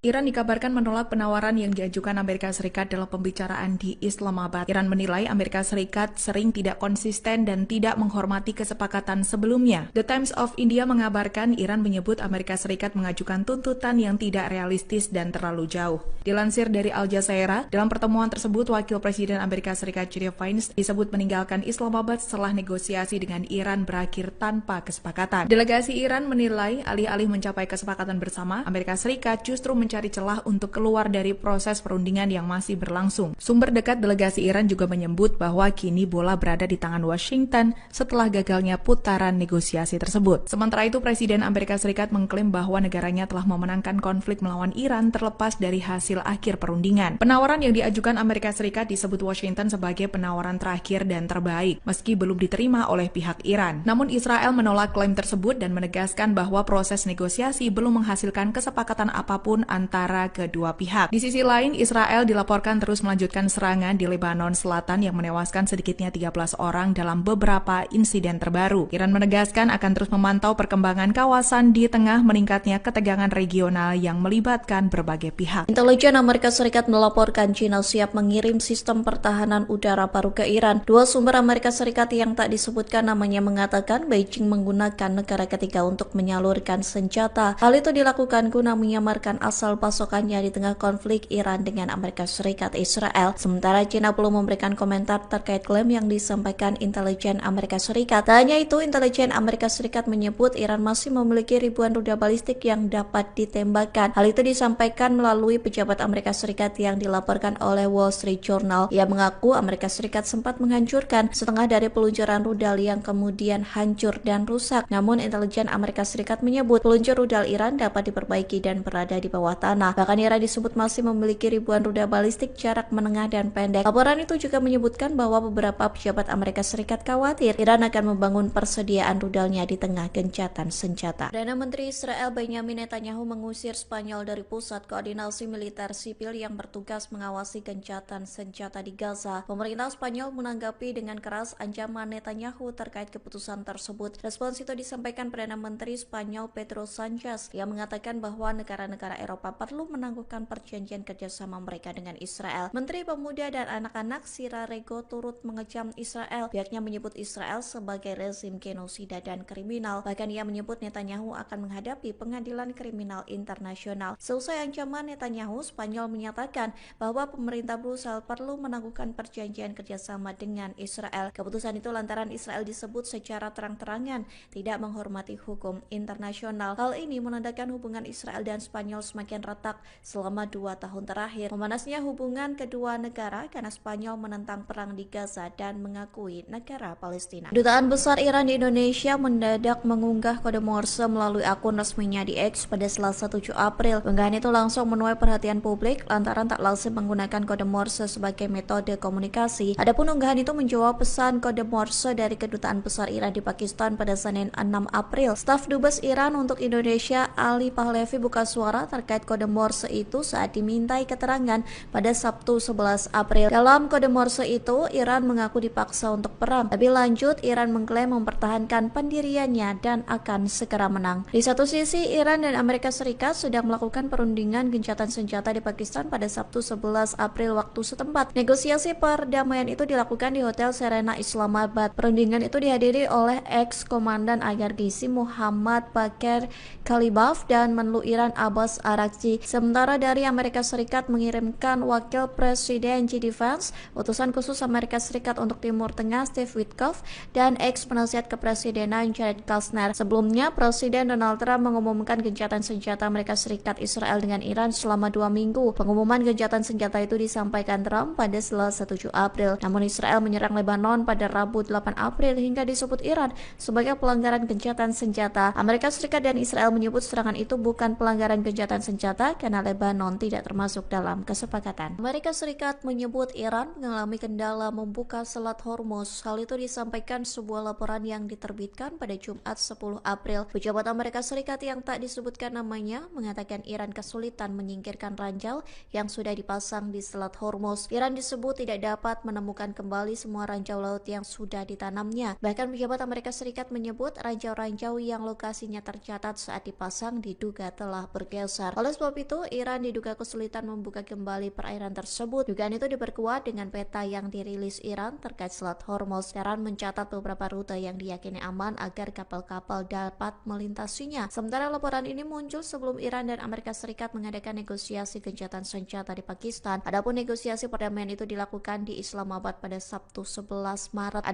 Iran dikabarkan menolak penawaran yang diajukan Amerika Serikat dalam pembicaraan di Islamabad. Iran menilai Amerika Serikat sering tidak konsisten dan tidak menghormati kesepakatan sebelumnya. The Times of India mengabarkan Iran menyebut Amerika Serikat mengajukan tuntutan yang tidak realistis dan terlalu jauh. Dilansir dari Al Jazeera, dalam pertemuan tersebut Wakil Presiden Amerika Serikat J.D. Vance disebut meninggalkan Islamabad setelah negosiasi dengan Iran berakhir tanpa kesepakatan. Delegasi Iran menilai alih-alih mencapai kesepakatan bersama, Amerika Serikat justru mencari celah untuk keluar dari proses perundingan yang masih berlangsung. Sumber dekat delegasi Iran juga menyebut bahwa kini bola berada di tangan Washington setelah gagalnya putaran negosiasi tersebut. Sementara itu, Presiden Amerika Serikat mengklaim bahwa negaranya telah memenangkan konflik melawan Iran terlepas dari hasil akhir perundingan. Penawaran yang diajukan Amerika Serikat disebut Washington sebagai penawaran terakhir dan terbaik, meski belum diterima oleh pihak Iran. Namun Israel menolak klaim tersebut dan menegaskan bahwa proses negosiasi belum menghasilkan kesepakatan apapun antara kedua pihak. Di sisi lain, Israel dilaporkan terus melanjutkan serangan di Lebanon Selatan yang menewaskan sedikitnya 13 orang dalam beberapa insiden terbaru. Iran menegaskan akan terus memantau perkembangan kawasan di tengah meningkatnya ketegangan regional yang melibatkan berbagai pihak. Intelijen Amerika Serikat melaporkan China siap mengirim sistem pertahanan udara baru ke Iran. Dua sumber Amerika Serikat yang tak disebutkan namanya mengatakan Beijing menggunakan negara ketiga untuk menyalurkan senjata. Hal itu dilakukan guna menyamarkan asal pasokannya di tengah konflik Iran dengan Amerika Serikat Israel. Sementara China belum memberikan komentar terkait klaim yang disampaikan intelijen Amerika Serikat. Tak hanya itu, intelijen Amerika Serikat menyebut Iran masih memiliki ribuan rudal balistik yang dapat ditembakkan. Hal itu disampaikan melalui pejabat Amerika Serikat yang dilaporkan oleh Wall Street Journal. Ia mengaku Amerika Serikat sempat menghancurkan setengah dari peluncuran rudal yang kemudian hancur dan rusak. Namun intelijen Amerika Serikat menyebut peluncur rudal Iran dapat diperbaiki dan berada di bawah tanah. Bahkan Iran disebut masih memiliki ribuan rudal balistik jarak menengah dan pendek. Laporan itu juga menyebutkan bahwa beberapa pejabat Amerika Serikat khawatir Iran akan membangun persediaan rudalnya di tengah gencatan senjata. Perdana Menteri Israel Benjamin Netanyahu mengusir Spanyol dari pusat koordinasi militer sipil yang bertugas mengawasi gencatan senjata di Gaza. Pemerintah Spanyol menanggapi dengan keras ancaman Netanyahu terkait keputusan tersebut. Respons itu disampaikan Perdana Menteri Spanyol Pedro Sanchez yang mengatakan bahwa negara-negara Eropa perlu menangguhkan perjanjian kerjasama mereka dengan Israel. Menteri Pemuda dan Anak-anak Sira Rego turut mengecam Israel. Pihaknya menyebut Israel sebagai rezim genosida dan kriminal. Bahkan ia menyebut Netanyahu akan menghadapi pengadilan kriminal internasional. Seusai ancaman Netanyahu, Spanyol menyatakan bahwa pemerintah Brussel perlu menangguhkan perjanjian kerjasama dengan Israel. Keputusan itu lantaran Israel disebut secara terang-terangan tidak menghormati hukum internasional. Hal ini menandakan hubungan Israel dan Spanyol semakin retak selama 2 tahun terakhir. Memanasnya hubungan kedua negara karena Spanyol menentang perang di Gaza dan mengakui negara Palestina. Kedutaan Besar Iran di Indonesia mendadak mengunggah kode Morse melalui akun resminya di X pada Selasa 7 April. Unggahan itu langsung menuai perhatian publik lantaran tak lazim menggunakan kode Morse sebagai metode komunikasi. Adapun unggahan itu menjawab pesan kode Morse dari Kedutaan Besar Iran di Pakistan pada Senin 6 April. Staf Dubes Iran untuk Indonesia Ali Pahlavi buka suara terkait terkait kode Morse itu saat dimintai keterangan pada Sabtu 11 April. Dalam kode Morse itu, Iran mengaku dipaksa untuk perang. Lebih lanjut, Iran mengklaim mempertahankan pendiriannya dan akan segera menang. Di satu sisi, Iran dan Amerika Serikat sudah melakukan perundingan gencatan senjata di Pakistan pada Sabtu 11 April waktu setempat. Negosiasi perdamaian itu dilakukan di Hotel Serena Islamabad. Perundingan itu dihadiri oleh ex-komandan IRGC Muhammad Bakir Kalibaf dan Menlu Iran Abbas Araghchi. Sementara dari Amerika Serikat mengirimkan Wakil Presiden JD Vance, utusan khusus Amerika Serikat untuk Timur Tengah Steve Witkoff, dan ex-penasihat kepresidenan Jared Kushner. Sebelumnya, Presiden Donald Trump mengumumkan gencatan senjata Amerika Serikat Israel dengan Iran selama 2 minggu. Pengumuman gencatan senjata itu disampaikan Trump pada Selasa 7 April. Namun Israel menyerang Lebanon pada Rabu 8 April hingga disebut Iran sebagai pelanggaran gencatan senjata. Amerika Serikat dan Israel menyebut serangan itu bukan pelanggaran gencatan senjata karena Lebanon tidak termasuk dalam kesepakatan. Amerika Serikat menyebut Iran mengalami kendala membuka Selat Hormuz. Hal itu disampaikan sebuah laporan yang diterbitkan pada Jumat 10 April. Pejabat Amerika Serikat yang tak disebutkan namanya mengatakan Iran kesulitan menyingkirkan ranjau yang sudah dipasang di Selat Hormuz. Iran disebut tidak dapat menemukan kembali semua ranjau laut yang sudah ditanamnya. Bahkan pejabat Amerika Serikat menyebut ranjau-ranjau yang lokasinya tercatat saat dipasang diduga telah bergeser. Oleh sebab itu, Iran diduga kesulitan membuka kembali perairan tersebut. Dugaan itu diperkuat dengan peta yang dirilis Iran terkait Selat Hormuz. Iran mencatat beberapa rute yang diyakini aman agar kapal-kapal dapat melintasinya. Sementara laporan ini muncul sebelum Iran dan Amerika Serikat mengadakan negosiasi gencatan senjata di Pakistan. Adapun negosiasi perdamaian itu dilakukan di Islamabad pada Sabtu 11 Maret.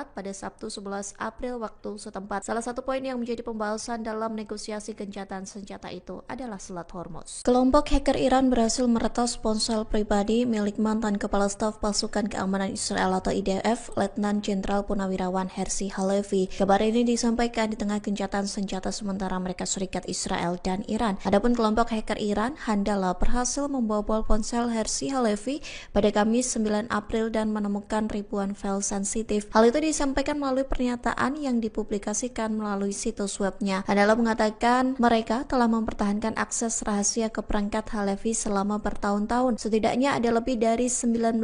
Pada Sabtu 11 April waktu setempat. Salah satu poin yang menjadi pembahasan dalam negosiasi gencatan senjata itu adalah Selat Hormuz. Kelompok hacker Iran berhasil meretas ponsel pribadi milik mantan Kepala Staf Pasukan Keamanan Israel atau IDF, Letnan Jenderal Purnawirawan Herzi Halevi. Kabar ini disampaikan di tengah gencatan senjata sementara Amerika Serikat, Israel, dan Iran. Adapun kelompok hacker Iran, Handala, berhasil membobol ponsel Herzi Halevi pada Kamis 9 April dan menemukan ribuan file sensitif. Hal itu disampaikan melalui pernyataan yang dipublikasikan melalui situs webnya. Handala mengatakan mereka telah mempertahankan akses rahasia ke perangkat Halevi selama bertahun-tahun. Setidaknya ada lebih dari 19.000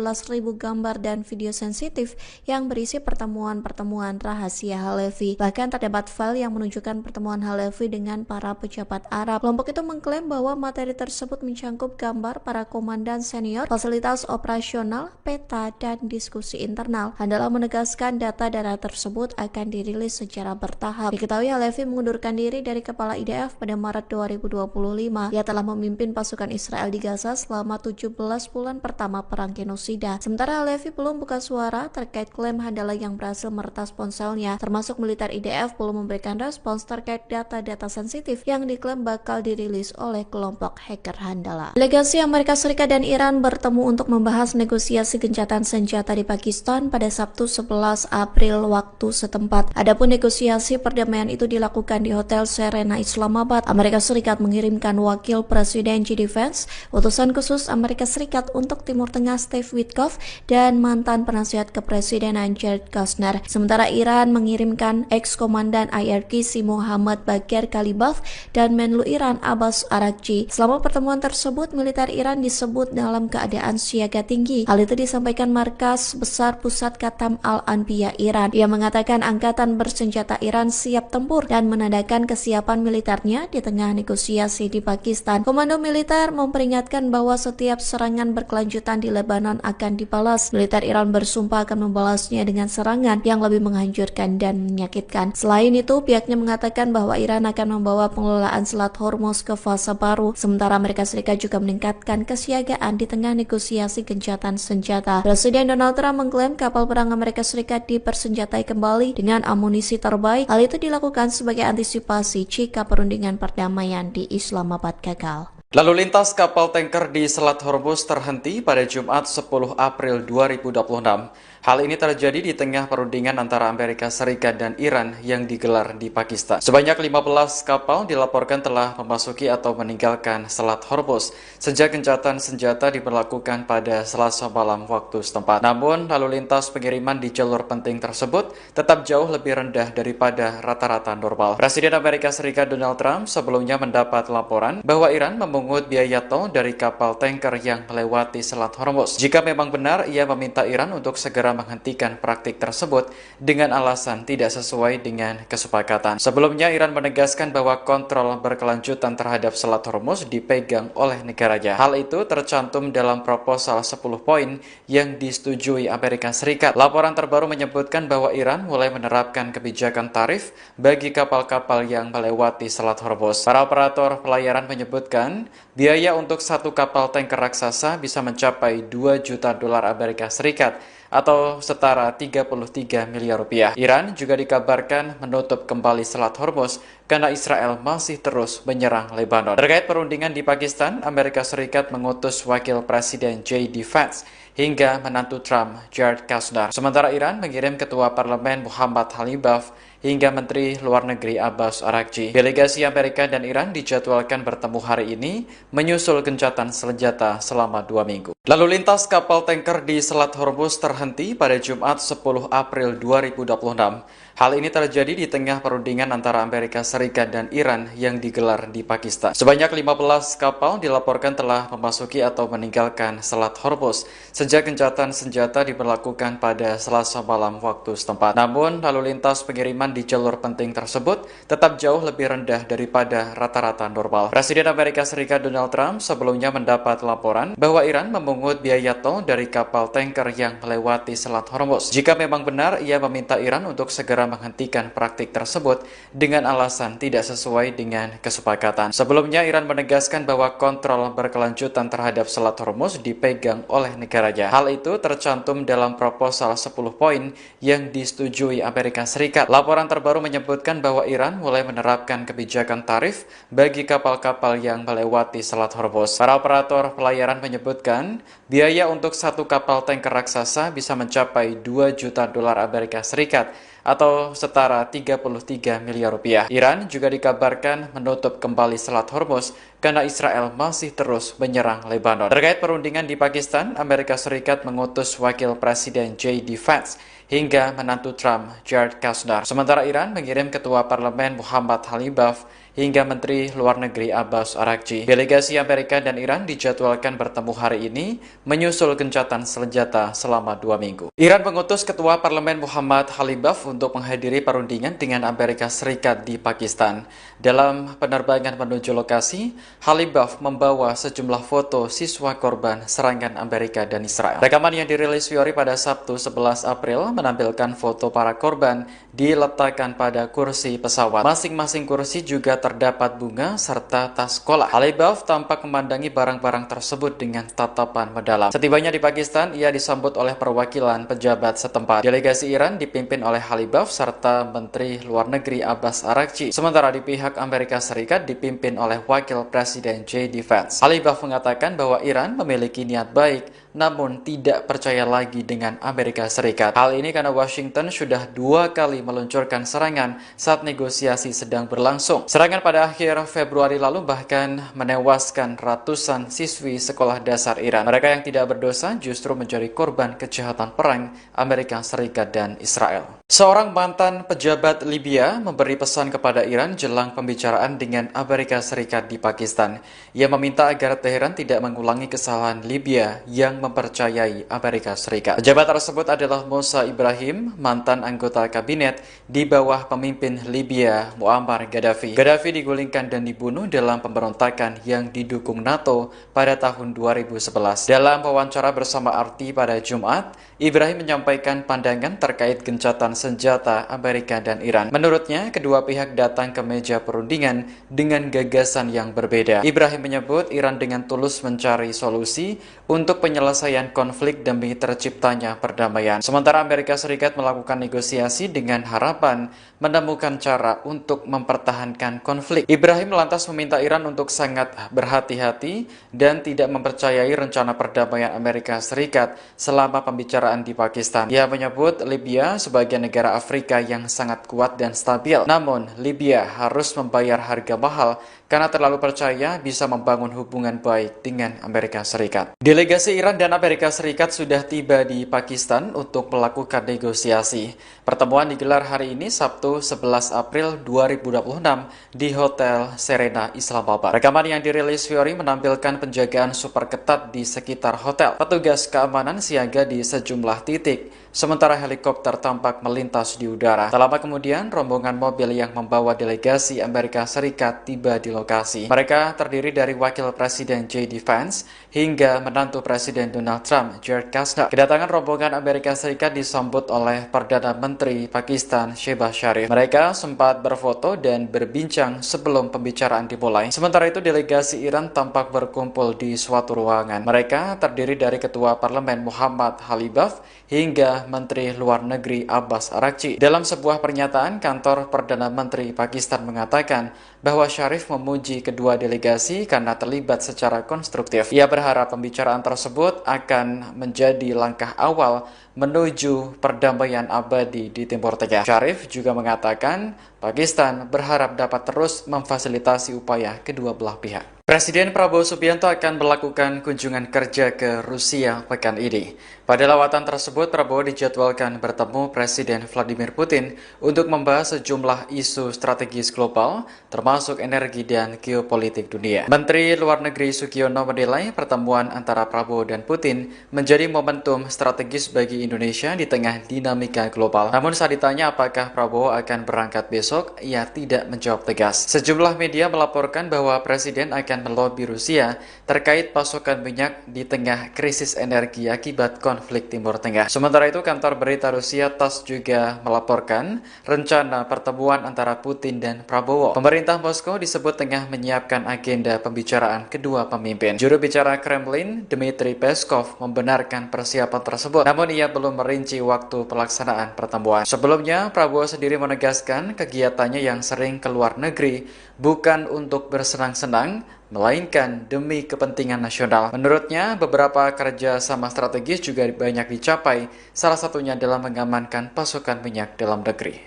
gambar dan video sensitif yang berisi pertemuan-pertemuan rahasia Halevi. Bahkan terdapat file yang menunjukkan pertemuan Halevi dengan para pejabat Arab. Kelompok itu mengklaim bahwa materi tersebut mencangkup gambar para komandan senior, fasilitas operasional, peta, dan diskusi internal. Handala menegaskan data tersebut akan dirilis secara bertahap. Diketahui Halevi mengundurkan diri dari kepala IDF pada Maret 2025. Ia telah memimpin pasukan Israel di Gaza selama 17 bulan pertama perang genosida. Sementara Halevi belum buka suara terkait klaim Handala yang berhasil meretas ponselnya, termasuk militer IDF belum memberikan respons terkait data-data sensitif yang diklaim bakal dirilis oleh kelompok hacker Handala. Delegasi Amerika Serikat dan Iran bertemu untuk membahas negosiasi gencatan senjata di Pakistan pada Sabtu 11 April waktu setempat. Adapun negosiasi perdamaian itu dilakukan di Hotel Serena Islamabad. Amerika Serikat mengirimkan Wakil Presiden JD Vance, utusan khusus Amerika Serikat untuk Timur Tengah Steve Witkoff, dan mantan penasihat kepresidenan Jared Kushner. Sementara Iran mengirimkan ex-komandan IRGC Muhammad Bakir Kalibaf dan Menlu Iran Abbas Araghchi. Selama pertemuan tersebut, militer Iran disebut dalam keadaan siaga tinggi. Hal itu disampaikan Markas Besar Pusat Khatam Al-Anbiya Iran. Ia mengatakan angkatan bersenjata Iran siap tempur dan menandakan kesiapan militernya di tengah negosiasi di Pakistan. Komando militer memperingatkan bahwa setiap serangan berkelanjutan di Lebanon akan dibalas. Militer Iran bersumpah akan membalasnya dengan serangan yang lebih menghancurkan dan menyakitkan. Selain itu, pihaknya mengatakan bahwa Iran akan membawa pengelolaan Selat Hormuz ke fase baru. Sementara Amerika Serikat juga meningkatkan kesiagaan di tengah negosiasi gencatan senjata. Presiden Donald Trump mengklaim kapal perang Amerika Serikat dipersenjatai kembali dengan amunisi terbaik. Hal itu dilakukan sebagai antisipasi jika perundingan perdamaian di Islamabad gagal. Lalu lintas kapal tanker di Selat Hormuz terhenti pada Jumat 10 April 2026. Hal ini terjadi di tengah perundingan antara Amerika Serikat dan Iran yang digelar di Pakistan. Sebanyak 15 kapal dilaporkan telah memasuki atau meninggalkan Selat Hormuz sejak gencatan senjata diberlakukan pada Selasa malam waktu setempat. Namun, lalu lintas pengiriman di jalur penting tersebut tetap jauh lebih rendah daripada rata-rata normal. Presiden Amerika Serikat Donald Trump sebelumnya mendapat laporan bahwa Iran memungut biaya tol dari kapal tanker yang melewati Selat Hormuz. Jika memang benar, ia meminta Iran untuk segera menghentikan praktik tersebut dengan alasan tidak sesuai dengan kesepakatan. Sebelumnya, Iran menegaskan bahwa kontrol berkelanjutan terhadap Selat Hormuz dipegang oleh negaranya. Hal itu tercantum dalam proposal 10 poin yang disetujui Amerika Serikat. Laporan terbaru menyebutkan bahwa Iran mulai menerapkan kebijakan tarif bagi kapal-kapal yang melewati Selat Hormuz. Para operator pelayaran menyebutkan biaya untuk satu kapal tanker raksasa bisa mencapai 2 juta dolar Amerika Serikat atau setara 33 miliar rupiah. Iran juga dikabarkan menutup kembali Selat Hormuz karena Israel masih terus menyerang Lebanon. Terkait perundingan di Pakistan, Amerika Serikat mengutus Wakil Presiden J.D. Vance hingga menantu Trump, Jared Kushner. Sementara Iran mengirim Ketua Parlemen Muhammad Khalibaf hingga Menteri Luar Negeri Abbas Araghchi. Delegasi Amerika dan Iran dijadwalkan bertemu hari ini menyusul gencatan senjata selama 2 minggu. Lalu lintas kapal tanker di Selat Hormuz terhenti pada Jumat 10 April 2026. Hal ini terjadi di tengah perundingan antara Amerika Serikat dan Iran yang digelar di Pakistan. Sebanyak 15 kapal dilaporkan telah memasuki atau meninggalkan Selat Hormuz sejak gencatan senjata diberlakukan pada Selasa malam waktu setempat. Namun, lalu lintas pengiriman di jalur penting tersebut tetap jauh lebih rendah daripada rata-rata normal. Presiden Amerika Serikat Donald Trump sebelumnya mendapat laporan bahwa Iran memungut biaya tol dari kapal tanker yang melewati Selat Hormuz. Jika memang benar, ia meminta Iran untuk segera menghentikan praktik tersebut dengan alasan tidak sesuai dengan kesepakatan. Sebelumnya, Iran menegaskan bahwa kontrol berkelanjutan terhadap Selat Hormuz dipegang oleh negaranya. Hal itu tercantum dalam proposal 10 poin yang disetujui Amerika Serikat. Laporan terbaru menyebutkan bahwa Iran mulai menerapkan kebijakan tarif bagi kapal-kapal yang melewati Selat Hormuz. Para operator pelayaran menyebutkan biaya untuk satu kapal tanker raksasa bisa mencapai 2 juta dolar Amerika Serikat atau setara 33 miliar rupiah. Iran juga dikabarkan menutup kembali Selat Hormuz karena Israel masih terus menyerang Lebanon. Terkait perundingan di Pakistan, Amerika Serikat mengutus Wakil Presiden J.D. Vance hingga menantu Trump, Jared Kushner. Sementara Iran mengirim Ketua Parlemen Muhammad Khalibaf hingga Menteri Luar Negeri Abbas Araghchi. Delegasi Amerika dan Iran dijadwalkan bertemu hari ini menyusul gencatan senjata selama 2 minggu. Iran mengutus Ketua Parlemen Muhammad Khalibaf untuk menghadiri perundingan dengan Amerika Serikat di Pakistan. Dalam penerbangan menuju lokasi, Khalibaf membawa sejumlah foto siswa korban serangan Amerika dan Israel. Rekaman yang dirilis Fiori pada Sabtu 11 April menampilkan foto para korban diletakkan pada kursi pesawat. Masing-masing kursi juga terdapat bunga serta tas sekolah. Khalibaf tampak memandangi barang-barang tersebut dengan tatapan mendalam. Setibanya di Pakistan, ia disambut oleh perwakilan pejabat setempat. Delegasi Iran dipimpin oleh Khalibaf serta Menteri Luar Negeri Abbas Araghchi. Sementara di pihak Amerika Serikat dipimpin oleh Wakil Presiden J.D. Vance. Khalibaf mengatakan bahwa Iran memiliki niat baik, namun tidak percaya lagi dengan Amerika Serikat. Hal ini karena Washington sudah 2 kali meluncurkan serangan saat negosiasi sedang berlangsung. Serangan pada akhir Februari lalu bahkan menewaskan ratusan siswi sekolah dasar Iran. Mereka yang tidak berdosa justru menjadi korban kejahatan perang Amerika Serikat dan Israel. Seorang mantan pejabat Libya memberi pesan kepada Iran jelang pembicaraan dengan Amerika Serikat di Pakistan. Ia meminta agar Teheran tidak mengulangi kesalahan Libya yang mempercayai Amerika Serikat. Pejabat tersebut adalah Musa Ibrahim, mantan anggota kabinet di bawah pemimpin Libya Muammar Gaddafi. Gaddafi digulingkan dan dibunuh dalam pemberontakan yang didukung NATO pada tahun 2011. Dalam wawancara bersama RT pada Jumat, Ibrahim menyampaikan pandangan terkait gencatan gencatan senjata Amerika dan Iran. Menurutnya, kedua pihak datang ke meja perundingan dengan gagasan yang berbeda. Ibrahim menyebut Iran dengan tulus mencari solusi untuk penyelesaian konflik demi terciptanya perdamaian. Sementara Amerika Serikat melakukan negosiasi dengan harapan menemukan cara untuk mempertahankan konflik. Ibrahim lantas meminta Iran untuk sangat berhati-hati dan tidak mempercayai rencana perdamaian Amerika Serikat selama pembicaraan di Pakistan. Ia menyebut Libya sebagai negara Afrika yang sangat kuat dan stabil. Namun, Libya harus membayar harga mahal karena terlalu percaya bisa membangun hubungan baik dengan Amerika Serikat. Delegasi Iran dan Amerika Serikat sudah tiba di Pakistan untuk melakukan negosiasi. Pertemuan digelar hari ini Sabtu 11 April 2026 di Hotel Serena, Islamabad. Rekaman yang dirilis Fiori menampilkan penjagaan super ketat di sekitar hotel. Petugas keamanan siaga di sejumlah titik, sementara helikopter tampak melintas di udara. Tak lama kemudian, rombongan mobil yang membawa delegasi Amerika Serikat tiba di lokasi. Mereka terdiri dari Wakil Presiden J.D. Vance hingga menantu Presiden Donald Trump, Jared Kushner. Kedatangan rombongan Amerika Serikat disambut oleh Perdana Menteri Pakistan, Shehbaz Sharif. Mereka sempat berfoto dan berbincang sebelum pembicaraan dimulai. Sementara itu, delegasi Iran tampak berkumpul di suatu ruangan. Mereka terdiri dari Ketua Parlemen Muhammad Khalibaf hingga Menteri Luar Negeri Abbas Araghchi. Dalam sebuah pernyataan, kantor Perdana Menteri Pakistan mengatakan bahwa Sharif memuji kedua delegasi karena terlibat secara konstruktif. Ia berharap pembicaraan tersebut akan menjadi langkah awal menuju perdamaian abadi di Timur Tengah. Sharif juga mengatakan Pakistan berharap dapat terus memfasilitasi upaya kedua belah pihak. Presiden Prabowo Subianto akan melakukan kunjungan kerja ke Rusia pekan ini. Pada lawatan tersebut, Prabowo dijadwalkan bertemu Presiden Vladimir Putin untuk membahas sejumlah isu strategis global, termasuk energi dan geopolitik dunia. Menteri Luar Negeri Sugiono menilai pertemuan antara Prabowo dan Putin menjadi momentum strategis bagi Indonesia di tengah dinamika global. Namun saat ditanya apakah Prabowo akan berangkat besok, ia tidak menjawab tegas. Sejumlah media melaporkan bahwa Presiden akan melobi Rusia terkait pasokan minyak di tengah krisis energi akibat konflik Timur Tengah. Sementara itu, kantor berita Rusia TASS juga melaporkan rencana pertemuan antara Putin dan Prabowo. Pemerintah Moskow disebut tengah menyiapkan agenda pembicaraan kedua pemimpin. Juru bicara Kremlin, Dmitry Peskov, membenarkan persiapan tersebut, namun ia belum merinci waktu pelaksanaan pertemuan. Sebelumnya, Prabowo sendiri menegaskan kegiatannya yang sering ke luar negeri bukan untuk bersenang-senang, melainkan demi kepentingan nasional. Menurutnya, beberapa kerja sama strategis juga banyak dicapai, salah satunya adalah mengamankan pasokan minyak dalam negeri.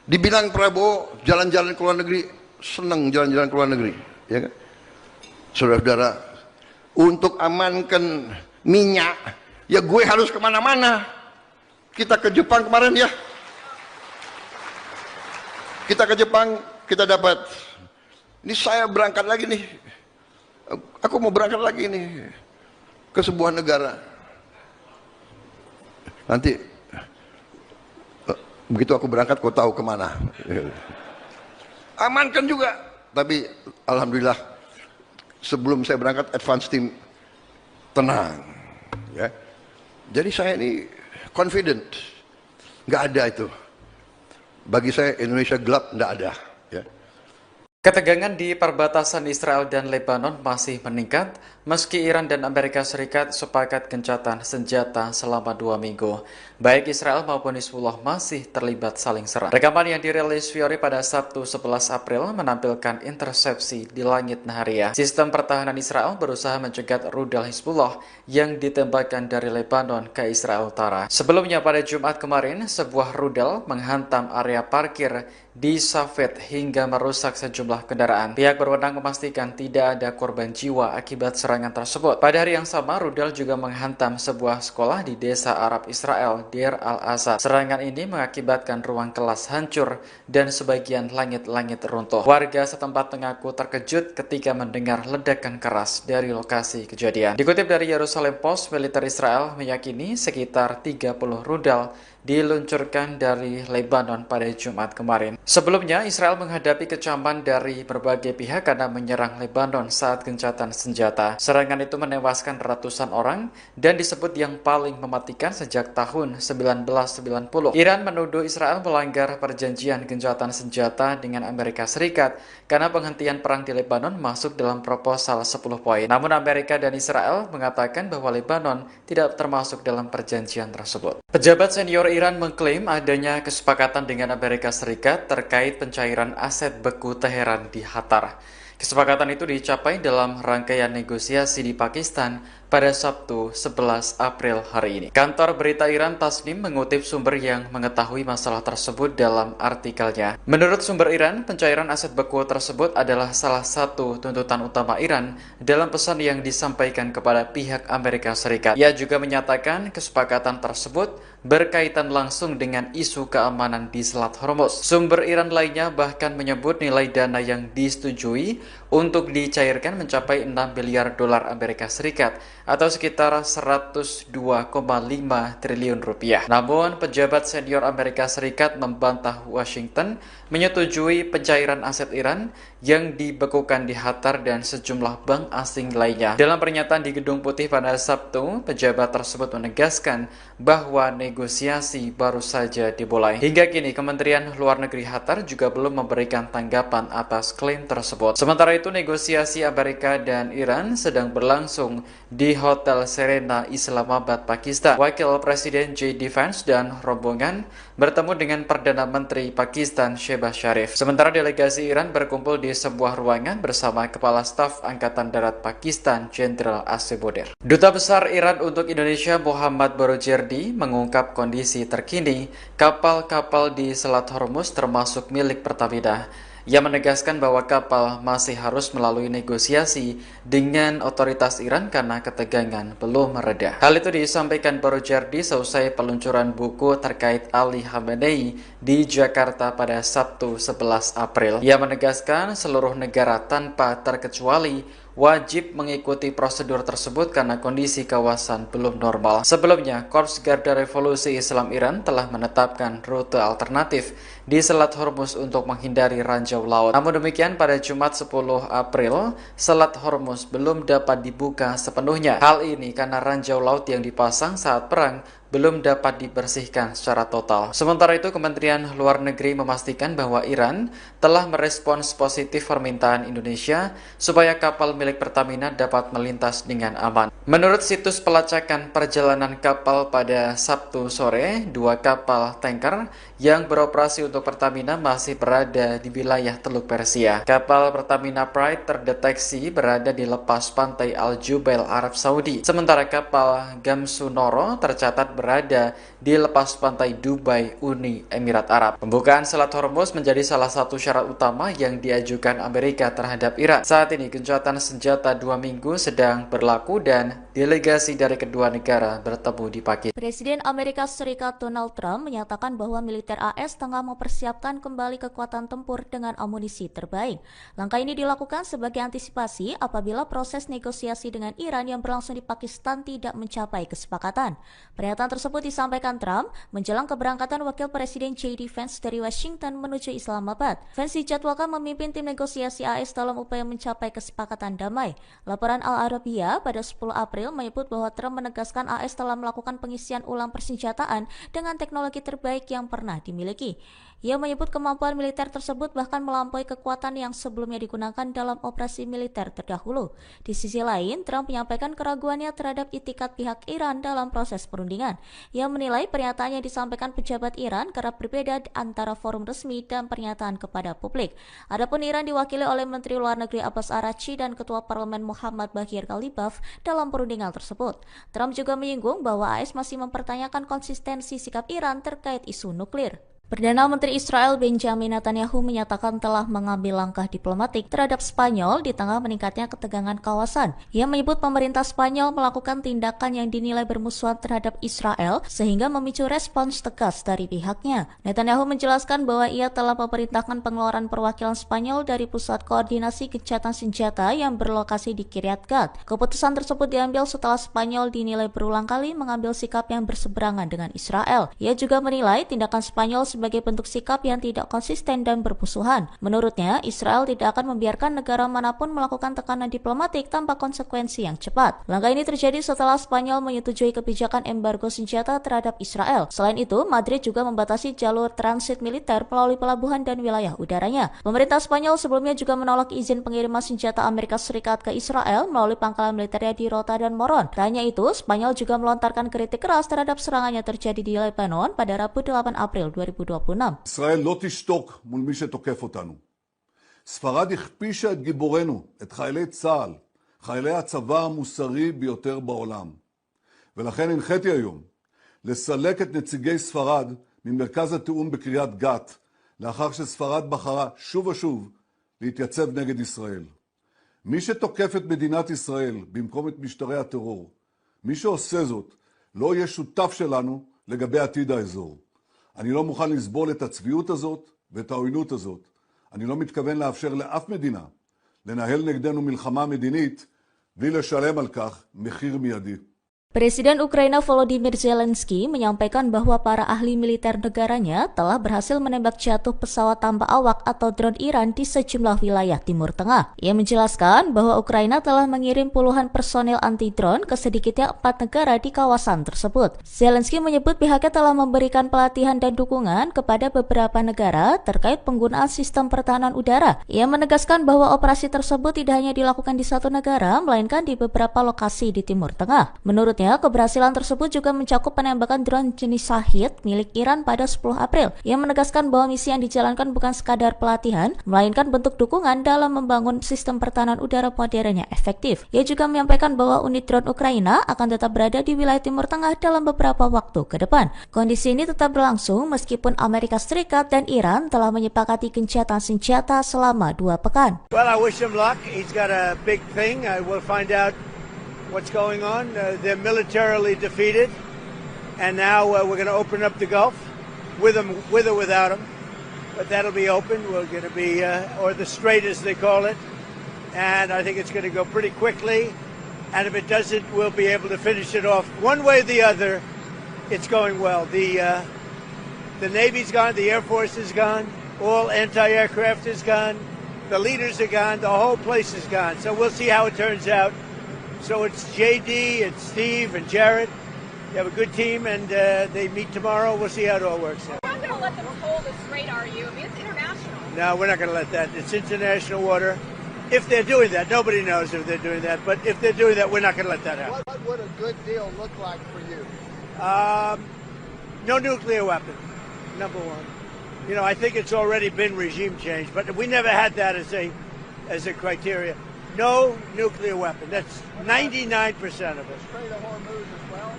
Dibilang Prabowo jalan-jalan ke luar negeri, senang jalan-jalan ke luar negeri, ya kan? Saudara-saudara, untuk amankan minyak, ya gue harus kemana-mana. Kita ke Jepang kemarin ya. Kita ke Jepang, kita dapat. Ini saya berangkat lagi nih. Aku mau berangkat lagi nih ke sebuah negara. Nanti begitu aku berangkat, kau tahu kemana. Amankan juga. Tapi alhamdulillah sebelum saya berangkat, advance team tenang. Ya. Jadi saya ini confident. Nggak ada itu. Bagi saya Indonesia gelap, nggak ada. Ya. Ketegangan di perbatasan Israel dan Lebanon masih meningkat meski Iran dan Amerika Serikat sepakat gencatan senjata selama 2 minggu. Baik Israel maupun Hizbullah masih terlibat saling serang. Rekaman yang dirilis Fiori pada Sabtu 11 April menampilkan intersepsi di langit Nahariya. Sistem pertahanan Israel berusaha mencegat rudal Hizbullah yang ditembakkan dari Lebanon ke Israel Utara. Sebelumnya pada Jumat kemarin, sebuah rudal menghantam area parkir di Safed hingga merusak sejumlah kendaraan. Pihak berwenang memastikan tidak ada korban jiwa akibat serangan tersebut. Pada hari yang sama, rudal juga menghantam sebuah sekolah di desa Arab Israel, Deir al-Asad. Serangan ini mengakibatkan ruang kelas hancur dan sebagian langit-langit runtuh. Warga setempat mengaku terkejut ketika mendengar ledakan keras dari lokasi kejadian. Dikutip dari Jerusalem Post, militer Israel meyakini sekitar 30 rudal diluncurkan dari Lebanon pada Jumat kemarin. Sebelumnya, Israel menghadapi kecaman dari berbagai pihak karena menyerang Lebanon saat gencatan senjata. Serangan itu menewaskan ratusan orang dan disebut yang paling mematikan sejak tahun 1990. Iran menuduh Israel melanggar perjanjian gencatan senjata dengan Amerika Serikat karena penghentian perang di Lebanon masuk dalam proposal 10 poin. Namun Amerika dan Israel mengatakan bahwa Lebanon tidak termasuk dalam perjanjian tersebut. Pejabat senior Iran mengklaim adanya kesepakatan dengan Amerika Serikat terkait pencairan aset beku Teheran di Qatar. Kesepakatan itu dicapai dalam rangkaian negosiasi di Pakistan pada Sabtu 11 April hari ini. Kantor berita Iran Tasnim mengutip sumber yang mengetahui masalah tersebut dalam artikelnya. Menurut sumber Iran, pencairan aset beku tersebut adalah salah satu tuntutan utama Iran dalam pesan yang disampaikan kepada pihak Amerika Serikat. Ia juga menyatakan kesepakatan tersebut berkaitan langsung dengan isu keamanan di Selat Hormuz. Sumber Iran lainnya bahkan menyebut nilai dana yang disetujui untuk dicairkan mencapai 6 miliar dolar Amerika Serikat atau sekitar 102,5 triliun rupiah. Namun, pejabat senior Amerika Serikat membantah Washington menyetujui pencairan aset Iran yang dibekukan di Qatar dan sejumlah bank asing lainnya. Dalam pernyataan di Gedung Putih pada Sabtu, pejabat tersebut menegaskan bahwa negosiasi baru saja dimulai. Hingga kini, Kementerian Luar Negeri Qatar juga belum memberikan tanggapan atas klaim tersebut. Sementara itu, negosiasi Amerika dan Iran sedang berlangsung di Hotel Serena, Islamabad, Pakistan. Wakil Presiden J.D. Vance dan rombongan bertemu dengan Perdana Menteri Pakistan Shehbaz Sharif. Sementara delegasi Iran berkumpul di sebuah ruangan bersama Kepala Staf Angkatan Darat Pakistan Jenderal Asif Boder. Duta Besar Iran untuk Indonesia Muhammad Barojerdi mengungkap kondisi terkini kapal-kapal di Selat Hormuz termasuk milik Pertamina. Ia menegaskan bahwa kapal masih harus melalui negosiasi dengan otoritas Iran karena ketegangan belum mereda. Hal itu disampaikan Barojerdi seusai peluncuran buku terkait Ali Khamenei di Jakarta pada Sabtu 11 April. Ia menegaskan seluruh negara tanpa terkecuali wajib mengikuti prosedur tersebut karena kondisi kawasan belum normal. Sebelumnya, Korps Garda Revolusi Islam Iran telah menetapkan rute alternatif di Selat Hormuz untuk menghindari ranjau laut. Namun demikian, pada Jumat 10 April, Selat Hormuz belum dapat dibuka sepenuhnya. Hal ini karena ranjau laut yang dipasang saat perang belum dapat dibersihkan secara total. Sementara itu, Kementerian Luar Negeri memastikan bahwa Iran telah merespons positif permintaan Indonesia supaya kapal milik Pertamina dapat melintas dengan aman. Menurut situs pelacakan perjalanan kapal pada Sabtu sore, 2 kapal tanker yang beroperasi untuk Pertamina masih berada di wilayah Teluk Persia. Kapal Pertamina Pride terdeteksi berada di lepas pantai Al Jubail, Arab Saudi. Sementara kapal Gamsunoro tercatat berada di lepas pantai Dubai, Uni Emirat Arab. Pembukaan Selat Hormuz menjadi salah satu syarat utama yang diajukan Amerika terhadap Iran. Saat ini gencatan senjata 2 minggu sedang berlaku dan delegasi dari kedua negara bertemu di Pakistan. Presiden Amerika Serikat Donald Trump menyatakan bahwa militer AS tengah mempersiapkan kembali kekuatan tempur dengan amunisi terbaik. Langkah ini dilakukan sebagai antisipasi apabila proses negosiasi dengan Iran yang berlangsung di Pakistan tidak mencapai kesepakatan. Pernyataan tersebut disampaikan Trump menjelang keberangkatan Wakil Presiden J.D. Vance dari Washington menuju Islamabad. Vance dijadwalkan memimpin tim negosiasi AS dalam upaya mencapai kesepakatan damai. Laporan Al Arabiya pada 10 April menyebut bahwa Trump menegaskan AS telah melakukan pengisian ulang persenjataan dengan teknologi terbaik yang pernah dimiliki. Ia menyebut kemampuan militer tersebut bahkan melampaui kekuatan yang sebelumnya digunakan dalam operasi militer terdahulu. Di sisi lain, Trump menyampaikan keraguannya terhadap itikat pihak Iran dalam proses perundingan. Ia menilai pernyataan yang disampaikan pejabat Iran kerap berbeda antara forum resmi dan pernyataan kepada publik. Adapun Iran diwakili oleh Menteri Luar Negeri Abbas Araghchi dan Ketua Parlemen Muhammad Baghir Ghalibaf dalam perundingan tersebut. Trump juga menyinggung bahwa AS masih mempertanyakan konsistensi sikap Iran terkait isu nuklir. Perdana Menteri Israel Benjamin Netanyahu menyatakan telah mengambil langkah diplomatik terhadap Spanyol di tengah meningkatnya ketegangan kawasan. Ia menyebut pemerintah Spanyol melakukan tindakan yang dinilai bermusuhan terhadap Israel sehingga memicu respons tegas dari pihaknya. Netanyahu menjelaskan bahwa ia telah memerintahkan pengeluaran perwakilan Spanyol dari pusat koordinasi gencatan senjata yang berlokasi di Kiryat Gat. Keputusan tersebut diambil setelah Spanyol dinilai berulang kali mengambil sikap yang berseberangan dengan Israel. Ia juga menilai tindakan Spanyol sebagai bentuk sikap yang tidak konsisten dan bermusuhan. Menurutnya, Israel tidak akan membiarkan negara manapun melakukan tekanan diplomatik tanpa konsekuensi yang cepat. Langkah ini terjadi setelah Spanyol menyetujui kebijakan embargo senjata terhadap Israel. Selain itu, Madrid juga membatasi jalur transit militer melalui pelabuhan dan wilayah udaranya. Pemerintah Spanyol sebelumnya juga menolak izin pengiriman senjata Amerika Serikat ke Israel melalui pangkalan militernya di Rota dan Moron. Tak hanya itu, Spanyol juga melontarkan kritik keras terhadap serangan yang terjadi di Lebanon pada Rabu 8 April 2026. ישראל לא תשתוק מול מי שתוקף אותנו. ספרד הכפישה את גיבורנו, את חיילי צה"ל, חיילי הצבא המוסרי ביותר בעולם. ולכן הנחיתי היום לסלק את נציגי ספרד ממרכז התיאום בקריית גת, לאחר שספרד בחרה שוב ושוב להתייצב נגד ישראל. מי שתוקף את מדינת ישראל במקום את משטרי הטרור, מי שעושה זאת לא יהיה שותף שלנו לגבי עתיד האזור. אני לא מוכן לסבול את הצביעות הזאת ואת העוינות הזאת. אני לא מתכוון לאפשר לאף מדינה לנהל נגדנו מלחמה מדינית בלי לשלם על כך מחיר מיידי. Presiden Ukraina Volodymyr Zelensky menyampaikan bahwa para ahli militer negaranya telah berhasil menembak jatuh pesawat tanpa awak atau drone Iran di sejumlah wilayah Timur Tengah. Ia menjelaskan bahwa Ukraina telah mengirim puluhan personel anti-drone ke sedikitnya 4 negara di kawasan tersebut. Zelensky menyebut pihaknya telah memberikan pelatihan dan dukungan kepada beberapa negara terkait penggunaan sistem pertahanan udara. Ia menegaskan bahwa operasi tersebut tidak hanya dilakukan di satu negara, melainkan di beberapa lokasi di Timur Tengah. Menurutnya, keberhasilan tersebut juga mencakup penembakan drone jenis Shahid milik Iran pada 10 April. Ia menegaskan bahwa misi yang dijalankan bukan sekadar pelatihan, melainkan bentuk dukungan dalam membangun sistem pertahanan udara modern yang efektif. Ia juga menyampaikan bahwa unit drone Ukraina akan tetap berada di wilayah Timur Tengah dalam beberapa waktu ke depan. Kondisi ini tetap berlangsung meskipun Amerika Serikat dan Iran telah menyepakati gencatan senjata selama 2 pekan. Well, I wish him luck. He's got a big thing. We'll find out what's going on. They're militarily defeated, and now we're going to open up the Gulf with or without them. But that'll be open. We're going to be, or the Strait as they call it, and I think it's going to go pretty quickly. And if it doesn't, we'll be able to finish it off one way or the other. It's going well. The Navy's gone, the Air Force is gone, all anti-aircraft is gone, the leaders are gone, the whole place is gone. So we'll see how it turns out. So it's JD, it's Steve, and Jared. They have a good team, and they meet tomorrow. We'll see how it all works out. You're not going to let them toll the Strait, are you? I mean, it's international. No, we're not going to let that. It's international water. If they're doing that, nobody knows if they're doing that. But if they're doing that, we're not going to let that happen. What would a good deal look like for you? No nuclear weapon, number one. You know, I think it's already been regime change, but we never had that as a criteria. No nuclear weapon. That's 99% of it. Strait of Hormuz as well?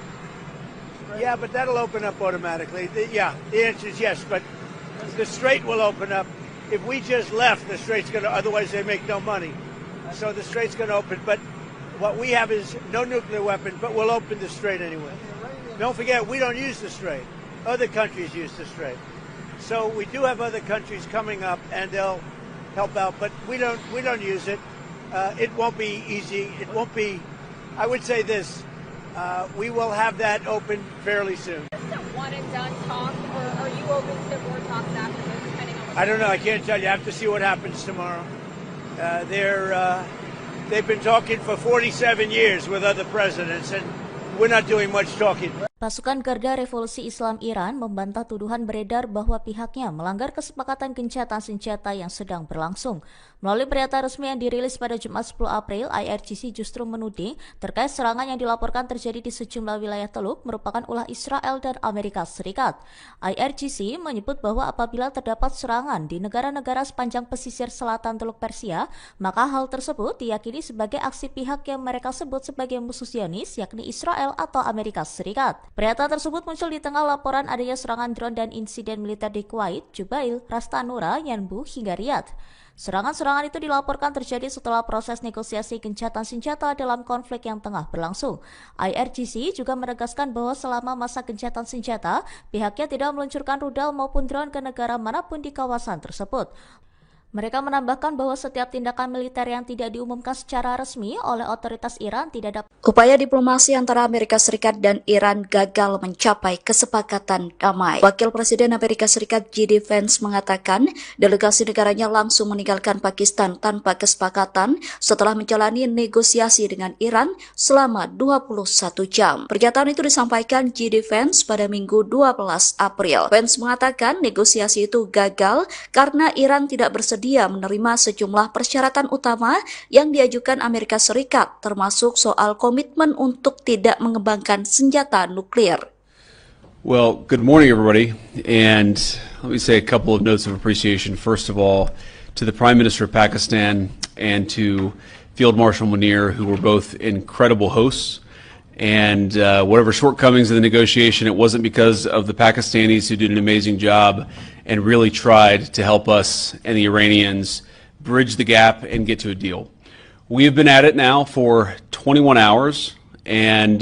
Yeah, but that'll open up automatically. The answer is yes, but the Strait will open up. If we just left, the Strait's going to, otherwise they make no money. So the Strait's going to open, but what we have is no nuclear weapon, but we'll open the Strait anyway. Don't forget, we don't use the Strait. Other countries use the Strait. So we do have other countries coming up, and they'll help out, but we don't use it. It won't be easy. It won't be, I would say this, we will have that open fairly soon. Is this a one and done talk, or are you open to more talks after this, depending on what I don't know. I can't tell you. I have to see what happens tomorrow. They've been talking for 47 years with other presidents, and we're not doing much talking. Pasukan Garda Revolusi Islam Iran membantah tuduhan beredar bahwa pihaknya melanggar kesepakatan gencatan senjata yang sedang berlangsung. Melalui pernyataan resmi yang dirilis pada Jumat 10 April, IRGC justru menuding terkait serangan yang dilaporkan terjadi di sejumlah wilayah Teluk merupakan ulah Israel dan Amerika Serikat. IRGC menyebut bahwa apabila terdapat serangan di negara-negara sepanjang pesisir selatan Teluk Persia, maka hal tersebut diyakini sebagai aksi pihak yang mereka sebut sebagai musuh Zionis, yakni Israel atau Amerika Serikat. Pernyataan tersebut muncul di tengah laporan adanya serangan drone dan insiden militer di Kuwait, Jubail, Ras Tanura, Yanbu, hingga Riyadh. Serangan-serangan itu dilaporkan terjadi setelah proses negosiasi gencatan senjata dalam konflik yang tengah berlangsung. IRGC juga menegaskan bahwa selama masa gencatan senjata, pihaknya tidak meluncurkan rudal maupun drone ke negara manapun di kawasan tersebut. Mereka menambahkan bahwa setiap tindakan militer yang tidak diumumkan secara resmi oleh otoritas Iran tidak dapat. Upaya diplomasi antara Amerika Serikat dan Iran gagal mencapai kesepakatan damai. Wakil Presiden Amerika Serikat J.D. Vance mengatakan delegasi negaranya langsung meninggalkan Pakistan tanpa kesepakatan setelah menjalani negosiasi dengan Iran selama 21 jam. Pernyataan itu disampaikan J.D. Vance pada Minggu 12 April. Vance mengatakan negosiasi itu gagal karena Iran tidak bersedia menerima sejumlah persyaratan utama yang diajukan Amerika Serikat, termasuk soal komitmen untuk tidak mengembangkan senjata nuklir. Well, good morning, everybody. And let me say a couple of notes of appreciation. First of all, to the Prime Minister of Pakistan and to Field Marshal Munir, who were both incredible hosts. And whatever shortcomings in the negotiation, it wasn't because of the Pakistanis who did an amazing job and really tried to help us and the Iranians bridge the gap and get to a deal. We have been at it now for 21 hours, and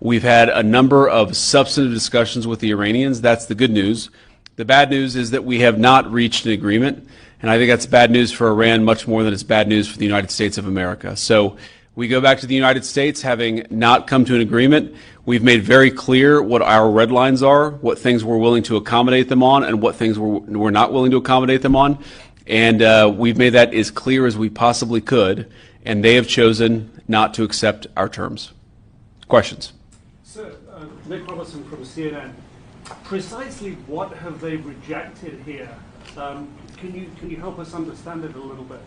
we've had a number of substantive discussions with the Iranians. That's the good news. The bad news is that we have not reached an agreement, and I think that's bad news for Iran much more than it's bad news for the United States of America. So we go back to the United States having not come to an agreement. We've made very clear what our red lines are, what things we're willing to accommodate them on, and what things we're not willing to accommodate them on. And we've made that as clear as we possibly could, and they have chosen not to accept our terms. Questions? Sir, Nick Robertson from CNN. Precisely what have they rejected here? Can you help us understand it a little bit?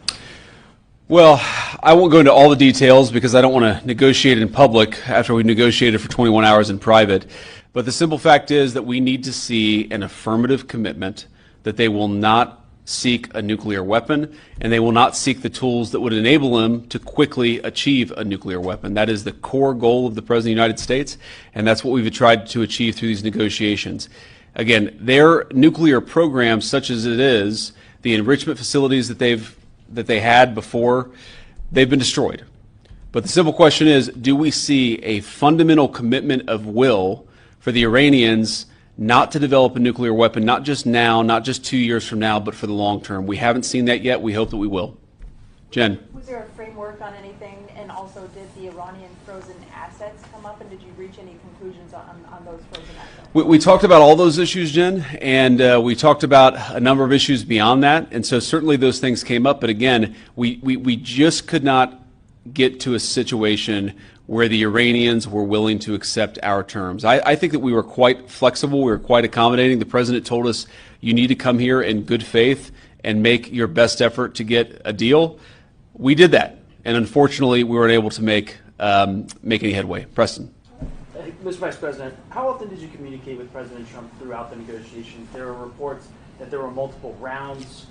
Well, I won't go into all the details because I don't want to negotiate in public after we've negotiated for 21 hours in private. But the simple fact is that we need to see an affirmative commitment that they will not seek a nuclear weapon and they will not seek the tools that would enable them to quickly achieve a nuclear weapon. That is the core goal of the President of the United States, and that's what we've tried to achieve through these negotiations. Again, their nuclear program, such as it is, the enrichment facilities that they had before, they've been destroyed. But the simple question is, do we see a fundamental commitment of will for the Iranians not to develop a nuclear weapon, not just now, not just 2 years from now, but for the long term? We haven't seen that yet. We hope that we will. Jen. Was there a framework on anything, and also did the Iranian frozen assets come up, and did you reach any conclusions on those frozen assets? We talked about all those issues, Jen, and we talked about a number of issues beyond that, and so certainly those things came up, but again, we just could not get to a situation where the Iranians were willing to accept our terms. I think that we were quite flexible, we were quite accommodating. The President told us, you need to come here in good faith and make your best effort to get a deal. We did that, and unfortunately, we weren't able to make any headway. Preston. Mr. Vice President, how often did you communicate with President Trump throughout the negotiations? There were reports that there were multiple rounds,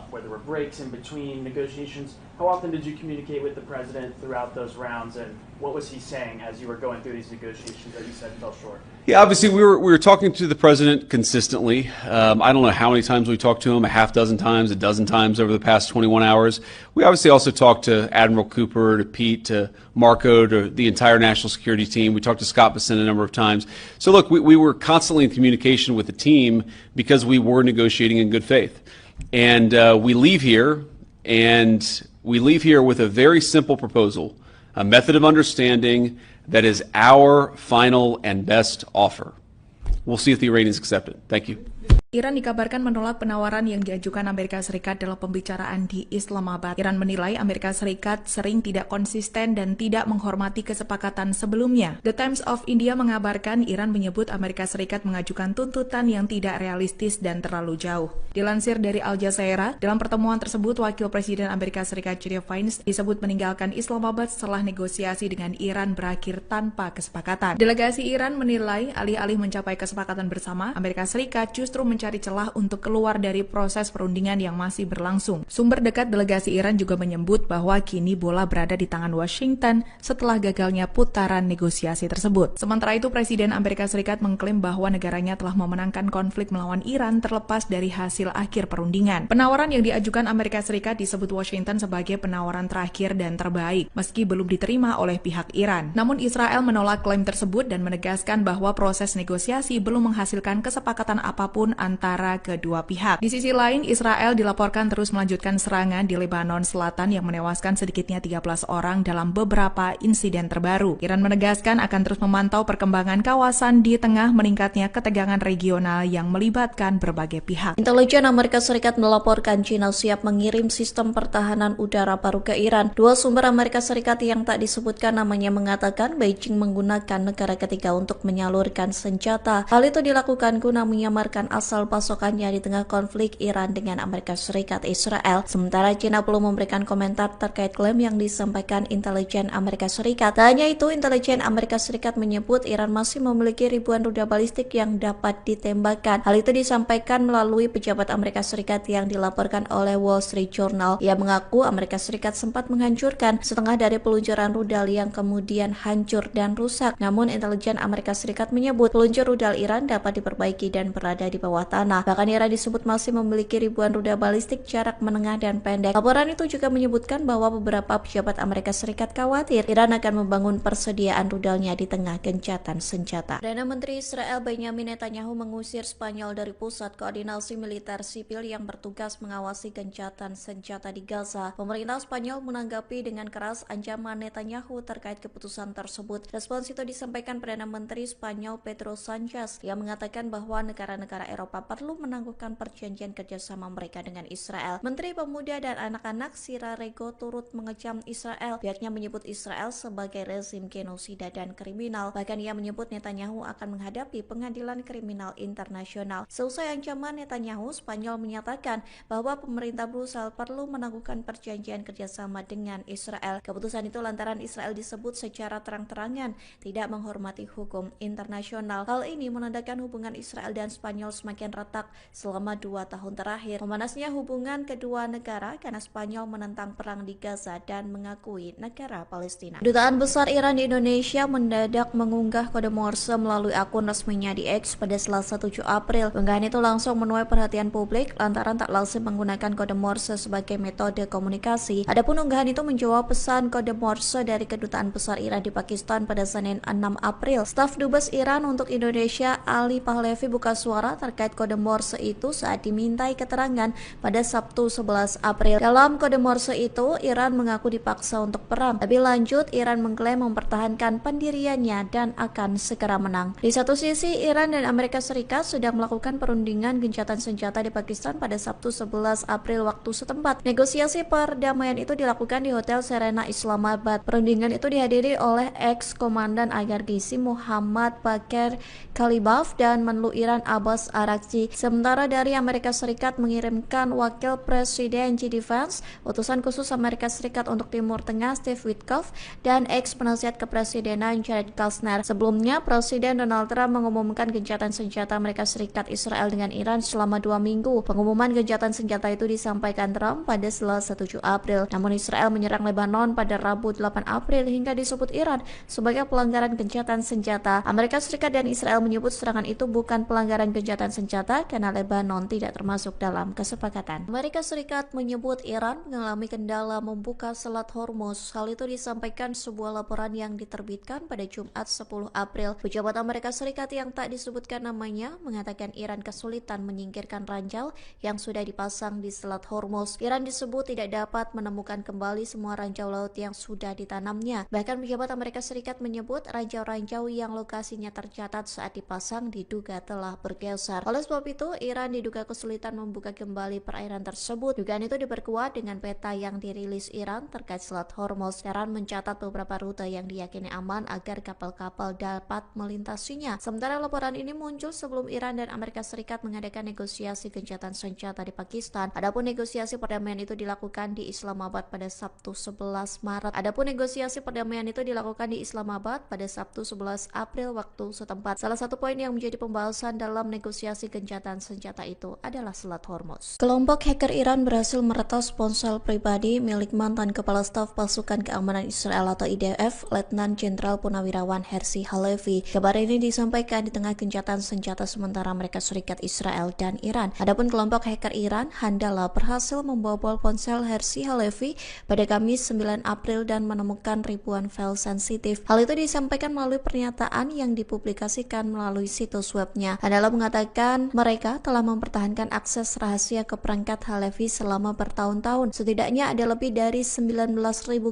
where there were breaks in between negotiations. How often did you communicate with the President throughout those rounds, and what was he saying as you were going through these negotiations that you said fell short? Yeah, obviously we were talking to the President consistently. I don't know how many times we talked to him, a half dozen times, a dozen times over the past 21 hours. We obviously also talked to Admiral Cooper, to Pete, to Marco, to the entire national security team. We talked to Scott Bessent a number of times. So look, we were constantly in communication with the team because we were negotiating in good faith. And we leave here with a very simple proposal, a method of understanding that is our final and best offer. We'll see if the Iranians accept it. Thank you. Iran dikabarkan menolak penawaran yang diajukan Amerika Serikat dalam pembicaraan di Islamabad. Iran menilai Amerika Serikat sering tidak konsisten dan tidak menghormati kesepakatan sebelumnya. The Times of India mengabarkan Iran menyebut Amerika Serikat mengajukan tuntutan yang tidak realistis dan terlalu jauh. Dilansir dari Al Jazeera, dalam pertemuan tersebut Wakil Presiden Amerika Serikat J.D. Vance disebut meninggalkan Islamabad setelah negosiasi dengan Iran berakhir tanpa kesepakatan. Delegasi Iran menilai alih-alih mencapai kesepakatan bersama, Amerika Serikat justru mencapai mencari celah untuk keluar dari proses perundingan yang masih berlangsung. Sumber dekat delegasi Iran juga menyebut bahwa kini bola berada di tangan Washington setelah gagalnya putaran negosiasi tersebut. Sementara itu, Presiden Amerika Serikat mengklaim bahwa negaranya telah memenangkan konflik melawan Iran terlepas dari hasil akhir perundingan. Penawaran yang diajukan Amerika Serikat disebut Washington sebagai penawaran terakhir dan terbaik, meski belum diterima oleh pihak Iran. Namun Israel menolak klaim tersebut dan menegaskan bahwa proses negosiasi belum menghasilkan kesepakatan apapun antara kedua pihak. Di sisi lain, Israel dilaporkan terus melanjutkan serangan di Lebanon Selatan yang menewaskan sedikitnya 13 orang dalam beberapa insiden terbaru. Iran menegaskan akan terus memantau perkembangan kawasan di tengah meningkatnya ketegangan regional yang melibatkan berbagai pihak. Intelijen Amerika Serikat melaporkan China siap mengirim sistem pertahanan udara baru ke Iran. Dua sumber Amerika Serikat yang tak disebutkan namanya mengatakan Beijing menggunakan negara ketiga untuk menyalurkan senjata. Hal itu dilakukan guna menyamarkan asal pasokannya di tengah konflik Iran dengan Amerika Serikat Israel. Sementara China belum memberikan komentar terkait klaim yang disampaikan intelijen Amerika Serikat. Tak hanya itu, intelijen Amerika Serikat menyebut Iran masih memiliki ribuan rudal balistik yang dapat ditembakkan. Hal itu disampaikan melalui pejabat Amerika Serikat yang dilaporkan oleh Wall Street Journal. Ia mengaku Amerika Serikat sempat menghancurkan setengah dari peluncuran rudal yang kemudian hancur dan rusak. Namun intelijen Amerika Serikat menyebut peluncur rudal Iran dapat diperbaiki dan berada di bawah tanah. Bahkan Iran disebut masih memiliki ribuan rudal balistik jarak menengah dan pendek. Laporan itu juga menyebutkan bahwa beberapa pejabat Amerika Serikat khawatir Iran akan membangun persediaan rudalnya di tengah gencatan senjata. Perdana Menteri Israel Benjamin Netanyahu mengusir Spanyol dari pusat koordinasi militer sipil yang bertugas mengawasi gencatan senjata di Gaza. Pemerintah Spanyol menanggapi dengan keras ancaman Netanyahu terkait keputusan tersebut. Respons itu disampaikan Perdana Menteri Spanyol Pedro Sanchez yang mengatakan bahwa negara-negara Eropa perlu menangguhkan perjanjian kerjasama mereka dengan Israel. Menteri Pemuda dan Anak-anak Sira Rego turut mengecam Israel. Pihaknya menyebut Israel sebagai rezim genosida dan kriminal. Bahkan ia menyebut Netanyahu akan menghadapi pengadilan kriminal internasional. Seusai ancaman Netanyahu, Spanyol menyatakan bahwa pemerintah Brussel perlu menangguhkan perjanjian kerjasama dengan Israel. Keputusan itu lantaran Israel disebut secara terang-terangan tidak menghormati hukum internasional. Hal ini menandakan hubungan Israel dan Spanyol semakin retak selama 2 tahun terakhir. Memanasnya hubungan kedua negara karena Spanyol menentang perang di Gaza dan mengakui negara Palestina. Kedutaan Besar Iran di Indonesia mendadak mengunggah kode Morse melalui akun resminya di X pada Selasa 7 April. Unggahan itu langsung menuai perhatian publik lantaran tak lazim menggunakan kode Morse sebagai metode komunikasi. Adapun unggahan itu menjawab pesan kode Morse dari Kedutaan Besar Iran di Pakistan pada Senin 6 April. Staf Dubes Iran untuk Indonesia Ali Pahlavi buka suara terkait kode Morse itu saat dimintai keterangan pada Sabtu 11 April. Dalam kode Morse itu, Iran mengaku dipaksa untuk perang. Lebih lanjut, Iran mengklaim mempertahankan pendiriannya dan akan segera menang. Di satu sisi, Iran dan Amerika Serikat sedang melakukan perundingan gencatan senjata di Pakistan pada Sabtu 11 April waktu setempat. Negosiasi perdamaian itu dilakukan di Hotel Serena Islamabad. Perundingan itu dihadiri oleh ex-komandan IRGC Muhammad Bakir Kalibaf dan Menlu Iran Abbas Araghchi. Sementara dari Amerika Serikat mengirimkan Wakil Presiden JD Vance, utusan khusus Amerika Serikat untuk Timur Tengah Steve Witkoff, dan ex-penasihat kepresidenan Jared Kushner. Sebelumnya, Presiden Donald Trump mengumumkan gencatan senjata Amerika Serikat Israel dengan Iran selama 2 minggu. Pengumuman gencatan senjata itu disampaikan Trump pada Selasa 7 April. Namun Israel menyerang Lebanon pada Rabu 8 April hingga disebut Iran sebagai pelanggaran gencatan senjata. Amerika Serikat dan Israel menyebut serangan itu bukan pelanggaran gencatan senjata karena Lebanon tidak termasuk dalam kesepakatan. Amerika Serikat menyebut Iran mengalami kendala membuka Selat Hormuz. Hal itu disampaikan sebuah laporan yang diterbitkan pada Jumat 10 April. Pejabat Amerika Serikat yang tak disebutkan namanya mengatakan Iran kesulitan menyingkirkan ranjau yang sudah dipasang di Selat Hormuz. Iran disebut tidak dapat menemukan kembali semua ranjau laut yang sudah ditanamnya. Bahkan pejabat Amerika Serikat menyebut ranjau-ranjau yang lokasinya tercatat saat dipasang diduga telah bergeser. Oleh sebab itu, Iran diduga kesulitan membuka kembali perairan tersebut. Dugaan itu diperkuat dengan peta yang dirilis Iran terkait Selat Hormuz. Iran mencatat beberapa rute yang diyakini aman agar kapal-kapal dapat melintasinya. Sementara laporan ini muncul sebelum Iran dan Amerika Serikat mengadakan negosiasi gencatan senjata di Pakistan. Adapun negosiasi perdamaian itu dilakukan di Islamabad pada Sabtu 11 Maret. April waktu setempat. Salah satu poin yang menjadi pembahasan dalam negosiasi negosiasi gencatan senjata itu adalah Selat Hormuz. Kelompok hacker Iran berhasil meretas ponsel pribadi milik mantan Kepala Staf Pasukan Keamanan Israel atau IDF, Letnan Jenderal Purnawirawan Herzi Halevi. Kabar ini disampaikan di tengah gencatan senjata sementara Amerika Serikat, Israel, dan Iran. Adapun kelompok hacker Iran, Handala, berhasil membobol ponsel Herzi Halevi pada Kamis 9 April dan menemukan ribuan file sensitif. Hal itu disampaikan melalui pernyataan yang dipublikasikan melalui situs webnya. Handala mengatakan mereka telah mempertahankan akses rahasia ke perangkat Halevi selama bertahun-tahun. Setidaknya ada lebih dari 19.000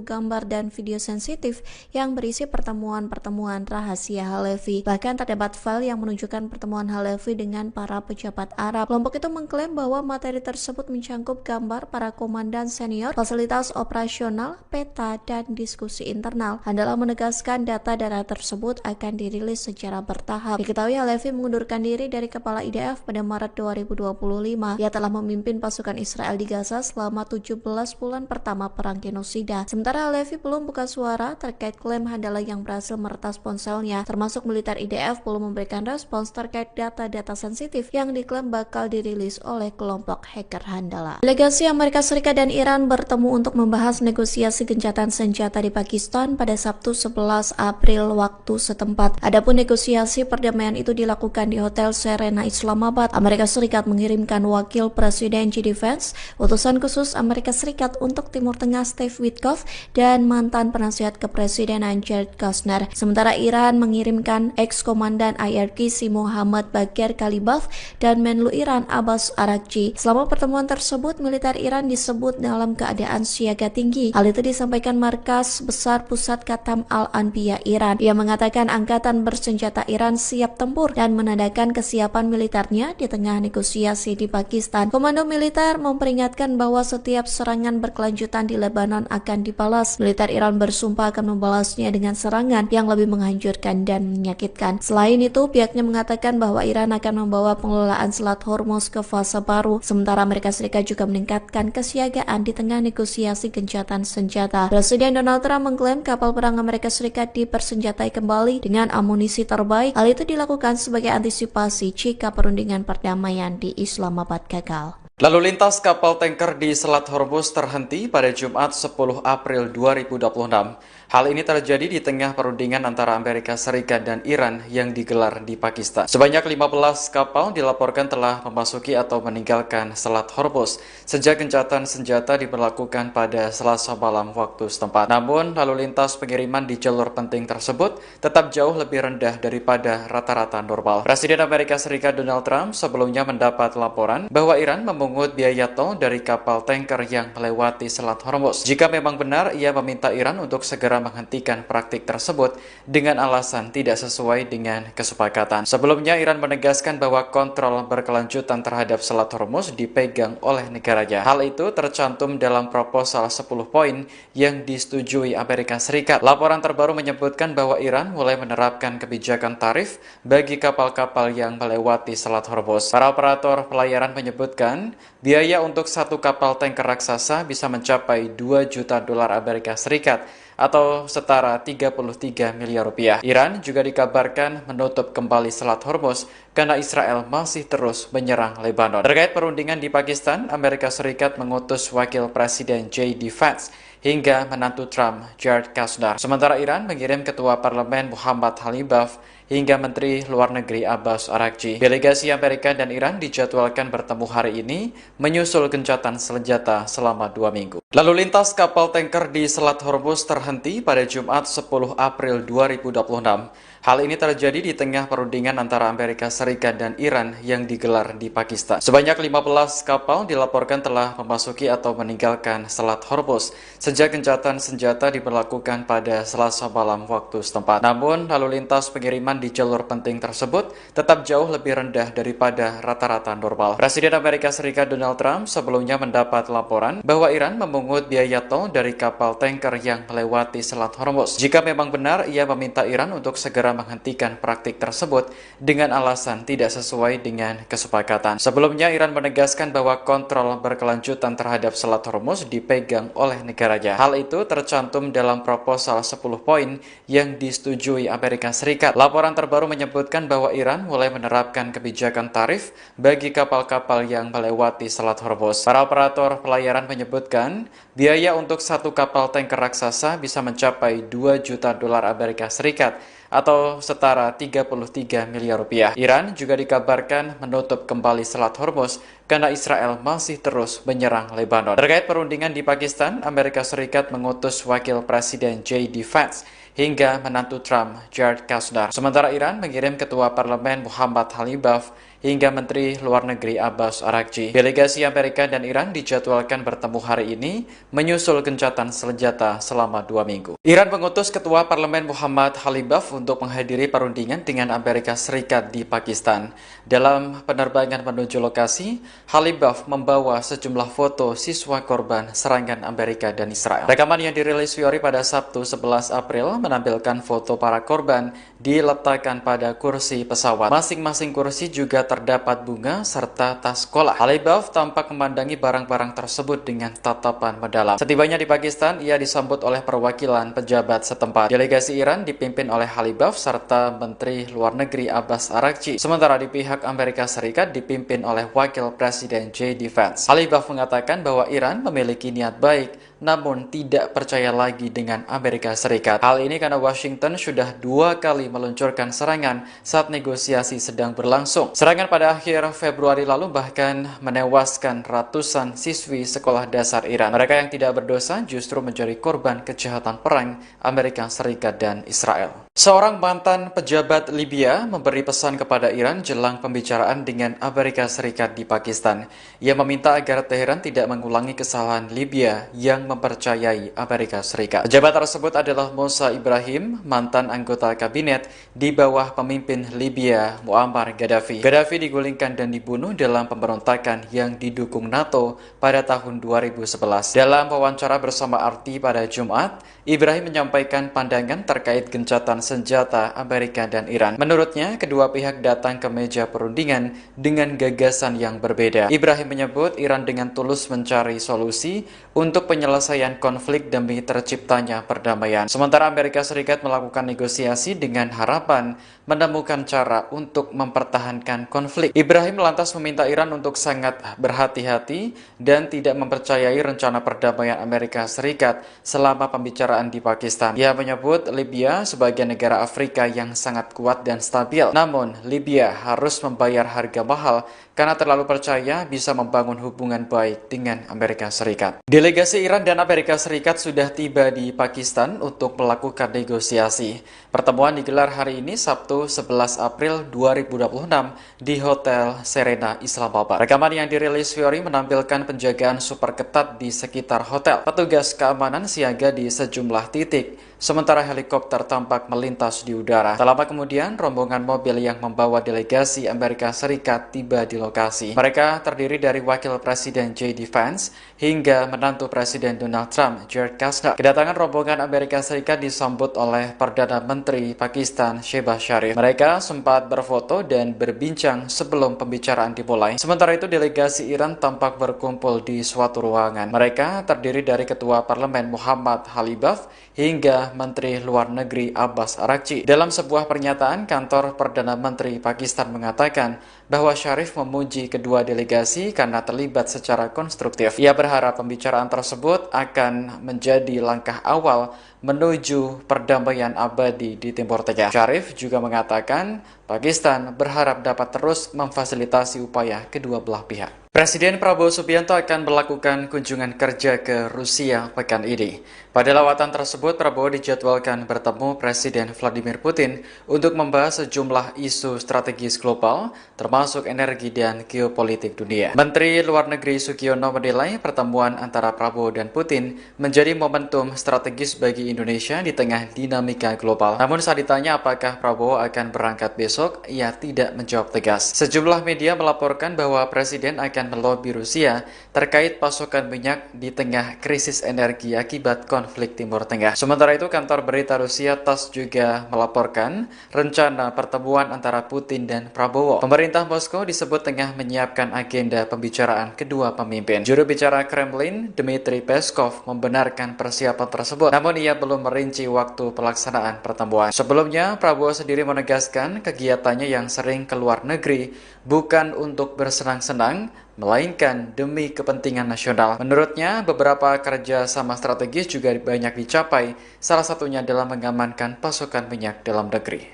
gambar dan video sensitif yang berisi pertemuan-pertemuan rahasia Halevi. Bahkan terdapat file yang menunjukkan pertemuan Halevi dengan para pejabat Arab. Kelompok itu mengklaim bahwa materi tersebut mencangkup gambar para komandan senior, fasilitas operasional, peta, dan diskusi internal. Handala menegaskan data tersebut akan dirilis secara bertahap. Diketahui Halevi mengundurkan diri dari kepala IDF pada Maret 2025. Ia telah memimpin pasukan Israel di Gaza selama 17 bulan pertama perang genosida. Sementara Halevi belum buka suara terkait klaim Handala yang berhasil meretas ponselnya. Termasuk militer IDF belum memberikan respons terkait data-data sensitif yang diklaim bakal dirilis oleh kelompok hacker Handala. Delegasi Amerika Serikat dan Iran bertemu untuk membahas negosiasi gencatan senjata di Pakistan pada Sabtu 11 April waktu setempat. Adapun negosiasi perdamaian itu dilakukan di Hotel Serena Islamabad. Amerika Serikat mengirimkan wakil Presiden JD Vance, utusan khusus Amerika Serikat untuk Timur Tengah Steve Witkoff, dan mantan penasihat kepresidenan Jared Kushner. Sementara Iran mengirimkan ex-komandan IRGC Mohammad Bagher Ghalibaf dan Menlu Iran Abbas Araghchi. Selama pertemuan tersebut, militer Iran disebut dalam keadaan siaga tinggi. Hal itu disampaikan Markas Besar Pusat Khatam Al-Anbiya Iran. Ia mengatakan angkatan bersenjata Iran siap tempur dan menandakan kesiapan militernya di tengah negosiasi di Pakistan. Komando militer memperingatkan bahwa setiap serangan berkelanjutan di Lebanon akan dibalas. Militer Iran bersumpah akan membalasnya dengan serangan yang lebih menghancurkan dan menyakitkan. Selain itu, pihaknya mengatakan bahwa Iran akan membawa pengelolaan Selat Hormuz ke fase baru. Sementara Amerika Serikat juga meningkatkan kesiagaan di tengah negosiasi gencatan senjata. Presiden Donald Trump mengklaim kapal perang Amerika Serikat dipersenjatai kembali dengan amunisi terbaik. Hal itu dilakukan sebagai antisipasi jika perundingan perdamaian di Islamabad gagal. Lalu lintas kapal tanker di Selat Hormuz terhenti pada Jumat 10 April 2026. Hal ini terjadi di tengah perundingan antara Amerika Serikat dan Iran yang digelar di Pakistan. Sebanyak 15 kapal dilaporkan telah memasuki atau meninggalkan Selat Hormuz sejak gencatan senjata diberlakukan pada Selasa malam waktu setempat. Namun, lalu lintas pengiriman di jalur penting tersebut tetap jauh lebih rendah daripada rata-rata normal. Presiden Amerika Serikat Donald Trump sebelumnya mendapat laporan bahwa Iran memungut biaya tol dari kapal tanker yang melewati Selat Hormuz. Jika memang benar, ia meminta Iran untuk segera menghentikan praktik tersebut dengan alasan tidak sesuai dengan kesepakatan. Sebelumnya, Iran menegaskan bahwa kontrol berkelanjutan terhadap Selat Hormuz dipegang oleh negaranya. Hal itu tercantum dalam proposal 10 poin yang disetujui Amerika Serikat. Laporan terbaru menyebutkan bahwa Iran mulai menerapkan kebijakan tarif bagi kapal-kapal yang melewati Selat Hormuz. Para operator pelayaran menyebutkan biaya untuk satu kapal tanker raksasa bisa mencapai 2 juta dolar Amerika Serikat atau setara 33 miliar rupiah. Iran juga dikabarkan menutup kembali Selat Hormuz karena Israel masih terus menyerang Lebanon. Terkait perundingan di Pakistan, Amerika Serikat mengutus wakil Presiden JD Vance hingga menantu Trump, Jared Kushner. Sementara Iran mengirim Ketua Parlemen Mohammad Ghalibaf hingga Menteri Luar Negeri Abbas Araghchi. Delegasi Amerika dan Iran dijadwalkan bertemu hari ini menyusul gencatan senjata selama 2 minggu. Lalu lintas kapal tanker di Selat Hormuz terhenti pada Jumat 10 April 2026. Hal ini terjadi di tengah perundingan antara Amerika Serikat dan Iran yang digelar di Pakistan. Sebanyak 15 kapal dilaporkan telah memasuki atau meninggalkan Selat Hormuz sejak gencatan senjata diberlakukan pada Selasa malam waktu setempat. Namun, lalu lintas pengiriman di jalur penting tersebut tetap jauh lebih rendah daripada rata-rata normal. Presiden Amerika Serikat Donald Trump sebelumnya mendapat laporan bahwa Iran memungut biaya tol dari kapal tanker yang melewati Selat Hormuz. Jika memang benar, ia meminta Iran untuk segera menghentikan praktik tersebut dengan alasan tidak sesuai dengan kesepakatan. Sebelumnya, Iran menegaskan bahwa kontrol berkelanjutan terhadap Selat Hormuz dipegang oleh negaranya. saja. Hal itu tercantum dalam proposal 10 poin yang disetujui Amerika Serikat. Laporan terbaru menyebutkan bahwa Iran mulai menerapkan kebijakan tarif bagi kapal-kapal yang melewati Selat Hormuz. Para operator pelayaran menyebutkan biaya untuk satu kapal tanker raksasa bisa mencapai 2 juta dolar Amerika Serikat atau setara 33 miliar rupiah. Iran juga dikabarkan menutup kembali Selat Hormuz karena Israel masih terus menyerang Lebanon. Terkait perundingan di Pakistan, Amerika Serikat mengutus Wakil Presiden J.D. Vance hingga menantu Trump, Jared Kushner. Sementara Iran mengirim Ketua Parlemen Muhammad Khalibaf hingga Menteri Luar Negeri Abbas Araghchi. Delegasi Amerika dan Iran dijadwalkan bertemu hari ini menyusul gencatan senjata selama 2 minggu. Iran mengutus Ketua Parlemen Muhammad Khalibaf untuk menghadiri perundingan dengan Amerika Serikat di Pakistan. Dalam penerbangan menuju lokasi, Khalibaf membawa sejumlah foto siswa korban serangan Amerika dan Israel. Rekaman yang dirilis Fiori pada Sabtu 11 April menampilkan foto para korban diletakkan pada kursi pesawat. Masing-masing kursi juga terdapat bunga serta tas sekolah. Khalibaf tampak memandangi barang-barang tersebut dengan tatapan mendalam. Setibanya di Pakistan, ia disambut oleh perwakilan pejabat setempat. Delegasi Iran dipimpin oleh Khalibaf serta Menteri Luar Negeri Abbas Araghchi. Sementara di pihak Amerika Serikat dipimpin oleh Wakil Presiden J.D. Vance. Khalibaf mengatakan bahwa Iran memiliki niat baik, namun tidak percaya lagi dengan Amerika Serikat. Hal ini karena Washington sudah 2 kali meluncurkan serangan saat negosiasi sedang berlangsung. Serangan pada akhir Februari lalu bahkan menewaskan ratusan siswi sekolah dasar Iran. Mereka yang tidak berdosa justru menjadi korban kejahatan perang Amerika Serikat dan Israel. Seorang mantan pejabat Libya memberi pesan kepada Iran jelang pembicaraan dengan Amerika Serikat di Pakistan. Ia meminta agar Teheran tidak mengulangi kesalahan Libya yang mempercayai Amerika Serikat. Pejabat tersebut adalah Musa Ibrahim, mantan anggota kabinet di bawah pemimpin Libya Muammar Gaddafi. Gaddafi digulingkan dan dibunuh dalam pemberontakan yang didukung NATO pada tahun 2011. Dalam wawancara bersama RT pada Jumat, Ibrahim menyampaikan pandangan terkait gencatan senjata Amerika dan Iran. Menurutnya, kedua pihak datang ke meja perundingan dengan gagasan yang berbeda. Ibrahim menyebut Iran dengan tulus mencari solusi untuk penyelesaian konflik demi terciptanya perdamaian. Sementara Amerika Serikat melakukan negosiasi dengan harapan menemukan cara untuk mempertahankan konflik. Ibrahim lantas meminta Iran untuk sangat berhati-hati dan tidak mempercayai rencana perdamaian Amerika Serikat selama pembicaraan di Pakistan. Ia menyebut Libya sebagai negara Afrika yang sangat kuat dan stabil. Namun, Libya harus membayar harga mahal karena terlalu percaya bisa membangun hubungan baik dengan Amerika Serikat. Delegasi Iran dan Amerika Serikat sudah tiba di Pakistan untuk melakukan negosiasi. Pertemuan digelar hari ini Sabtu 11 April 2026 di Hotel Serena Islamabad. Rekaman yang dirilis Fiori menampilkan penjagaan super ketat di sekitar hotel. Petugas keamanan siaga di sejumlah titik, sementara helikopter tampak melintas di udara. Tak lama kemudian, rombongan mobil yang membawa delegasi Amerika Serikat tiba di lokasi. Mereka terdiri dari Wakil Presiden J.D. Vance hingga menantu Presiden Donald Trump, Jared Kushner. Kedatangan rombongan Amerika Serikat disambut oleh Perdana Menteri Pakistan, Shehbaz Sharif. Mereka sempat berfoto dan berbincang sebelum pembicaraan dimulai. Sementara itu, delegasi Iran tampak berkumpul di suatu ruangan. Mereka terdiri dari Ketua Parlemen Muhammad Khalibaf hingga Menteri Luar Negeri Abbas Araghchi. Dalam sebuah pernyataan, kantor Perdana Menteri Pakistan mengatakan bahwa Sharif memuji kedua delegasi karena terlibat secara konstruktif. Ia berharap pembicaraan tersebut akan menjadi langkah awal menuju perdamaian abadi di Timur Tengah. Sharif juga mengatakan Pakistan berharap dapat terus memfasilitasi upaya kedua belah pihak. Presiden Prabowo Subianto akan melakukan kunjungan kerja ke Rusia pekan ini. Pada lawatan tersebut, Prabowo dijadwalkan bertemu Presiden Vladimir Putin untuk membahas sejumlah isu strategis global, termasuk energi dan geopolitik dunia. Menteri Luar Negeri Sugiono menilai pertemuan antara Prabowo dan Putin menjadi momentum strategis bagi Indonesia di tengah dinamika global. Namun saat ditanya apakah Prabowo akan berangkat besok, ia tidak menjawab tegas. Sejumlah media melaporkan bahwa Presiden akan akan melobi Rusia terkait pasokan minyak di tengah krisis energi akibat konflik Timur Tengah. Sementara itu, kantor berita Rusia TASS juga melaporkan rencana pertemuan antara Putin dan Prabowo. Pemerintah Moskow disebut tengah menyiapkan agenda pembicaraan kedua pemimpin. Juru bicara Kremlin, Dmitry Peskov, membenarkan persiapan tersebut, namun ia belum merinci waktu pelaksanaan pertemuan. Sebelumnya, Prabowo sendiri menegaskan kegiatannya yang sering keluar negeri bukan untuk bersenang-senang, melainkan demi kepentingan nasional. Menurutnya, beberapa kerja sama strategis juga banyak dicapai, salah satunya dalam mengamankan pasokan minyak dalam negeri.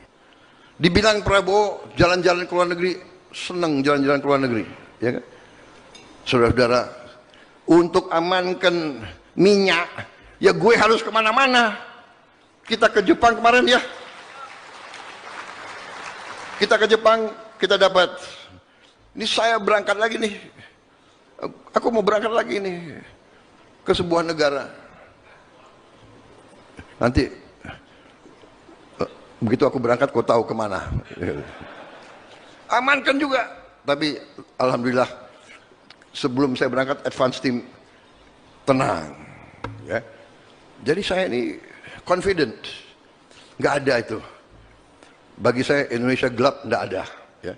Dibilang Prabowo jalan-jalan ke luar negeri, senang jalan-jalan ke luar negeri, ya kan? Saudara-saudara, untuk amankan minyak, ya gue harus kemana-mana. Kita ke Jepang kemarin ya. Kita ke Jepang, kita dapat. Ini saya berangkat lagi nih. Aku mau berangkat lagi nih ke sebuah negara. Nanti begitu aku berangkat, kau tahu kemana. Amankan juga. Tapi alhamdulillah sebelum saya berangkat, advance team tenang. Ya. Jadi saya ini confident. Nggak ada itu. Bagi saya Indonesia gelap, nggak ada. Ya.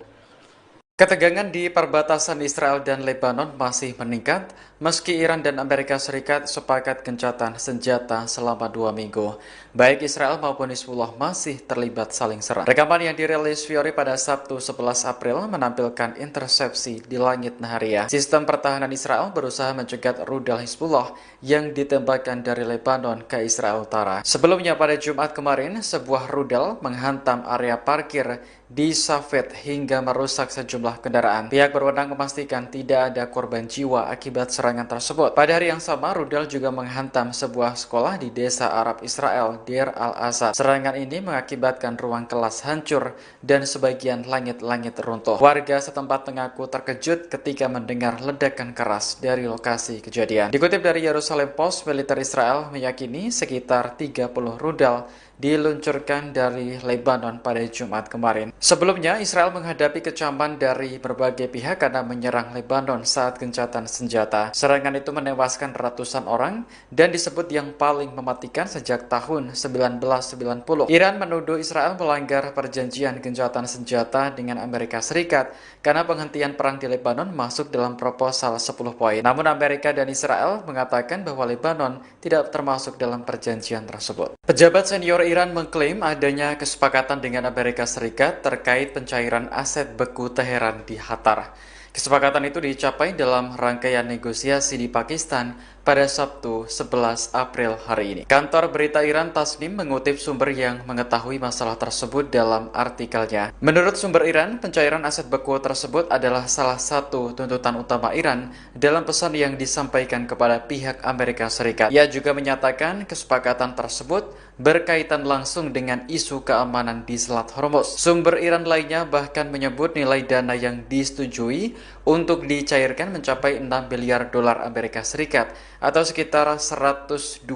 Ketegangan di perbatasan Israel dan Lebanon masih meningkat, meski Iran dan Amerika Serikat sepakat gencatan senjata selama 2 minggu. Baik Israel maupun Hizbullah masih terlibat saling serang. Rekaman yang dirilis Fiori pada Sabtu 11 April menampilkan intersepsi di langit Nahariya. Sistem pertahanan Israel berusaha mencegat rudal Hizbullah yang ditembakkan dari Lebanon ke Israel Utara. Sebelumnya pada Jumat kemarin, sebuah rudal menghantam area parkir di Safed hingga merusak sejumlah kendaraan. Pihak berwenang memastikan tidak ada korban jiwa akibat serangan tersebut. Pada hari yang sama, rudal juga menghantam sebuah sekolah di desa Arab Israel, Deir al-Asad. Serangan ini mengakibatkan ruang kelas hancur dan sebagian langit-langit runtuh. Warga setempat mengaku terkejut ketika mendengar ledakan keras dari lokasi kejadian. Dikutip dari Jerusalem Post, militer Israel meyakini sekitar 30 rudal diluncurkan dari Lebanon pada Jumat kemarin. Sebelumnya, Israel menghadapi kecaman dari berbagai pihak karena menyerang Lebanon saat gencatan senjata. Serangan itu menewaskan ratusan orang dan disebut yang paling mematikan sejak tahun 1990. Iran menuduh Israel melanggar perjanjian gencatan senjata dengan Amerika Serikat karena penghentian perang di Lebanon masuk dalam proposal 10 poin. Namun Amerika dan Israel mengatakan bahwa Lebanon tidak termasuk dalam perjanjian tersebut. Pejabat senior Iran mengklaim adanya kesepakatan dengan Amerika Serikat terkait pencairan aset beku Teheran di Qatar. Kesepakatan itu dicapai dalam rangkaian negosiasi di Pakistan pada Sabtu 11 April hari ini. Kantor berita Iran Tasnim mengutip sumber yang mengetahui masalah tersebut dalam artikelnya. Menurut sumber Iran, pencairan aset beku tersebut adalah salah satu tuntutan utama Iran dalam pesan yang disampaikan kepada pihak Amerika Serikat. Ia juga menyatakan kesepakatan tersebut berkaitan langsung dengan isu keamanan di Selat Hormuz. Sumber Iran lainnya bahkan menyebut nilai dana yang disetujui untuk dicairkan mencapai 6 miliar dolar Amerika Serikat atau sekitar 102,5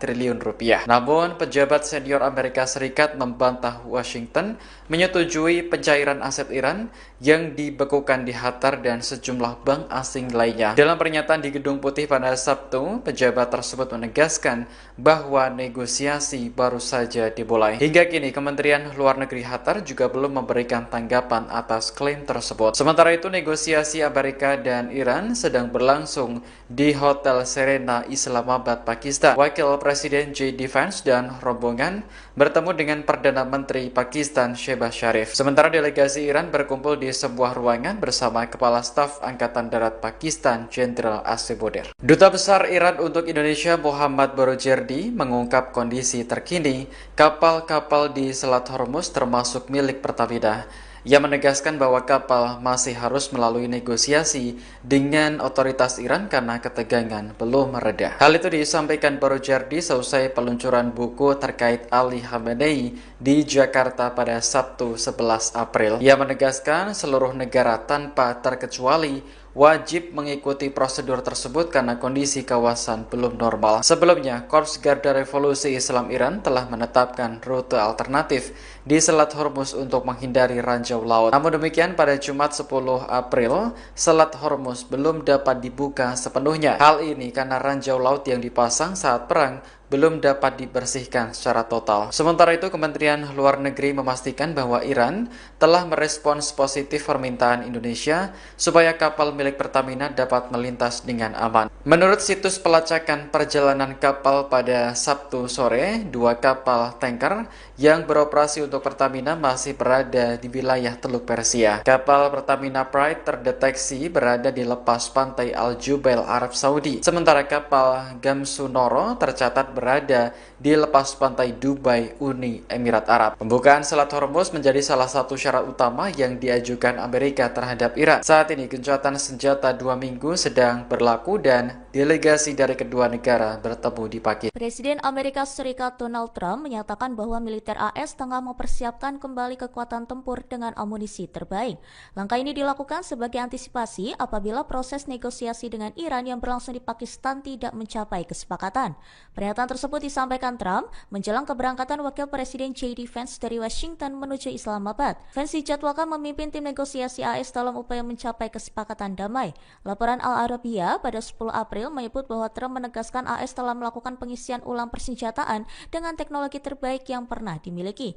triliun rupiah. Namun, pejabat senior Amerika Serikat membantah Washington menyetujui pencairan aset Iran yang dibekukan di Qatar dan sejumlah bank asing lainnya. Dalam pernyataan di Gedung Putih pada Sabtu, pejabat tersebut menegaskan bahwa negosiasi baru saja dimulai. Hingga kini, Kementerian Luar Negeri Qatar juga belum memberikan tanggapan atas klaim tersebut. Sementara itu, negosiasi Amerika dan Iran sedang berlangsung di Hotel Serena, Islamabad, Pakistan. Wakil Presiden J.D. Vance dan rombongan bertemu dengan Perdana Menteri Pakistan Shehbaz Sharif. Sementara delegasi Iran berkumpul di sebuah ruangan bersama Kepala Staf Angkatan Darat Pakistan Jenderal Asif Boder. Duta Besar Iran untuk Indonesia Muhammad Barojerdi mengungkap kondisi terkini kapal-kapal di Selat Hormuz termasuk milik Pertamina. Ia menegaskan bahwa kapal masih harus melalui negosiasi dengan otoritas Iran karena ketegangan belum mereda. Hal itu disampaikan Barojerdi seusai peluncuran buku terkait Ali Khamenei di Jakarta pada Sabtu 11 April. Ia menegaskan seluruh negara tanpa terkecuali wajib mengikuti prosedur tersebut karena kondisi kawasan belum normal. Sebelumnya, Korps Garda Revolusi Islam Iran telah menetapkan rute alternatif di Selat Hormuz untuk menghindari ranjau laut. Namun demikian, pada Jumat 10 April, Selat Hormuz belum dapat dibuka sepenuhnya. Hal ini karena ranjau laut yang dipasang saat perang belum dapat dibersihkan secara total. Sementara itu, Kementerian Luar Negeri memastikan bahwa Iran telah merespons positif permintaan Indonesia supaya kapal milik Pertamina dapat melintas dengan aman. Menurut situs pelacakan perjalanan kapal pada Sabtu sore, 2 kapal tanker yang beroperasi untuk Pertamina masih berada di wilayah Teluk Persia. Kapal Pertamina Pride terdeteksi berada di lepas pantai Al Jubail, Arab Saudi. Sementara kapal Gamsunoro tercatat berada di lepas pantai Dubai, Uni Emirat Arab. Pembukaan Selat Hormuz menjadi salah satu syarat utama yang diajukan Amerika terhadap Iran. Saat ini gencatan senjata 2 minggu sedang berlaku dan delegasi dari kedua negara bertemu di Pakistan. Presiden Amerika Serikat Donald Trump menyatakan bahwa militer AS tengah mempersiapkan kembali kekuatan tempur dengan amunisi terbaik. Langkah ini dilakukan sebagai antisipasi apabila proses negosiasi dengan Iran yang berlangsung di Pakistan tidak mencapai kesepakatan. Pernyataan tersebut disampaikan Trump menjelang keberangkatan Wakil Presiden J.D. Vance dari Washington menuju Islamabad. Vance dijadwalkan memimpin tim negosiasi AS dalam upaya mencapai kesepakatan damai. Laporan Al Arabiya pada 10 April menyebut bahwa Trump menegaskan AS telah melakukan pengisian ulang persenjataan dengan teknologi terbaik yang pernah dimiliki.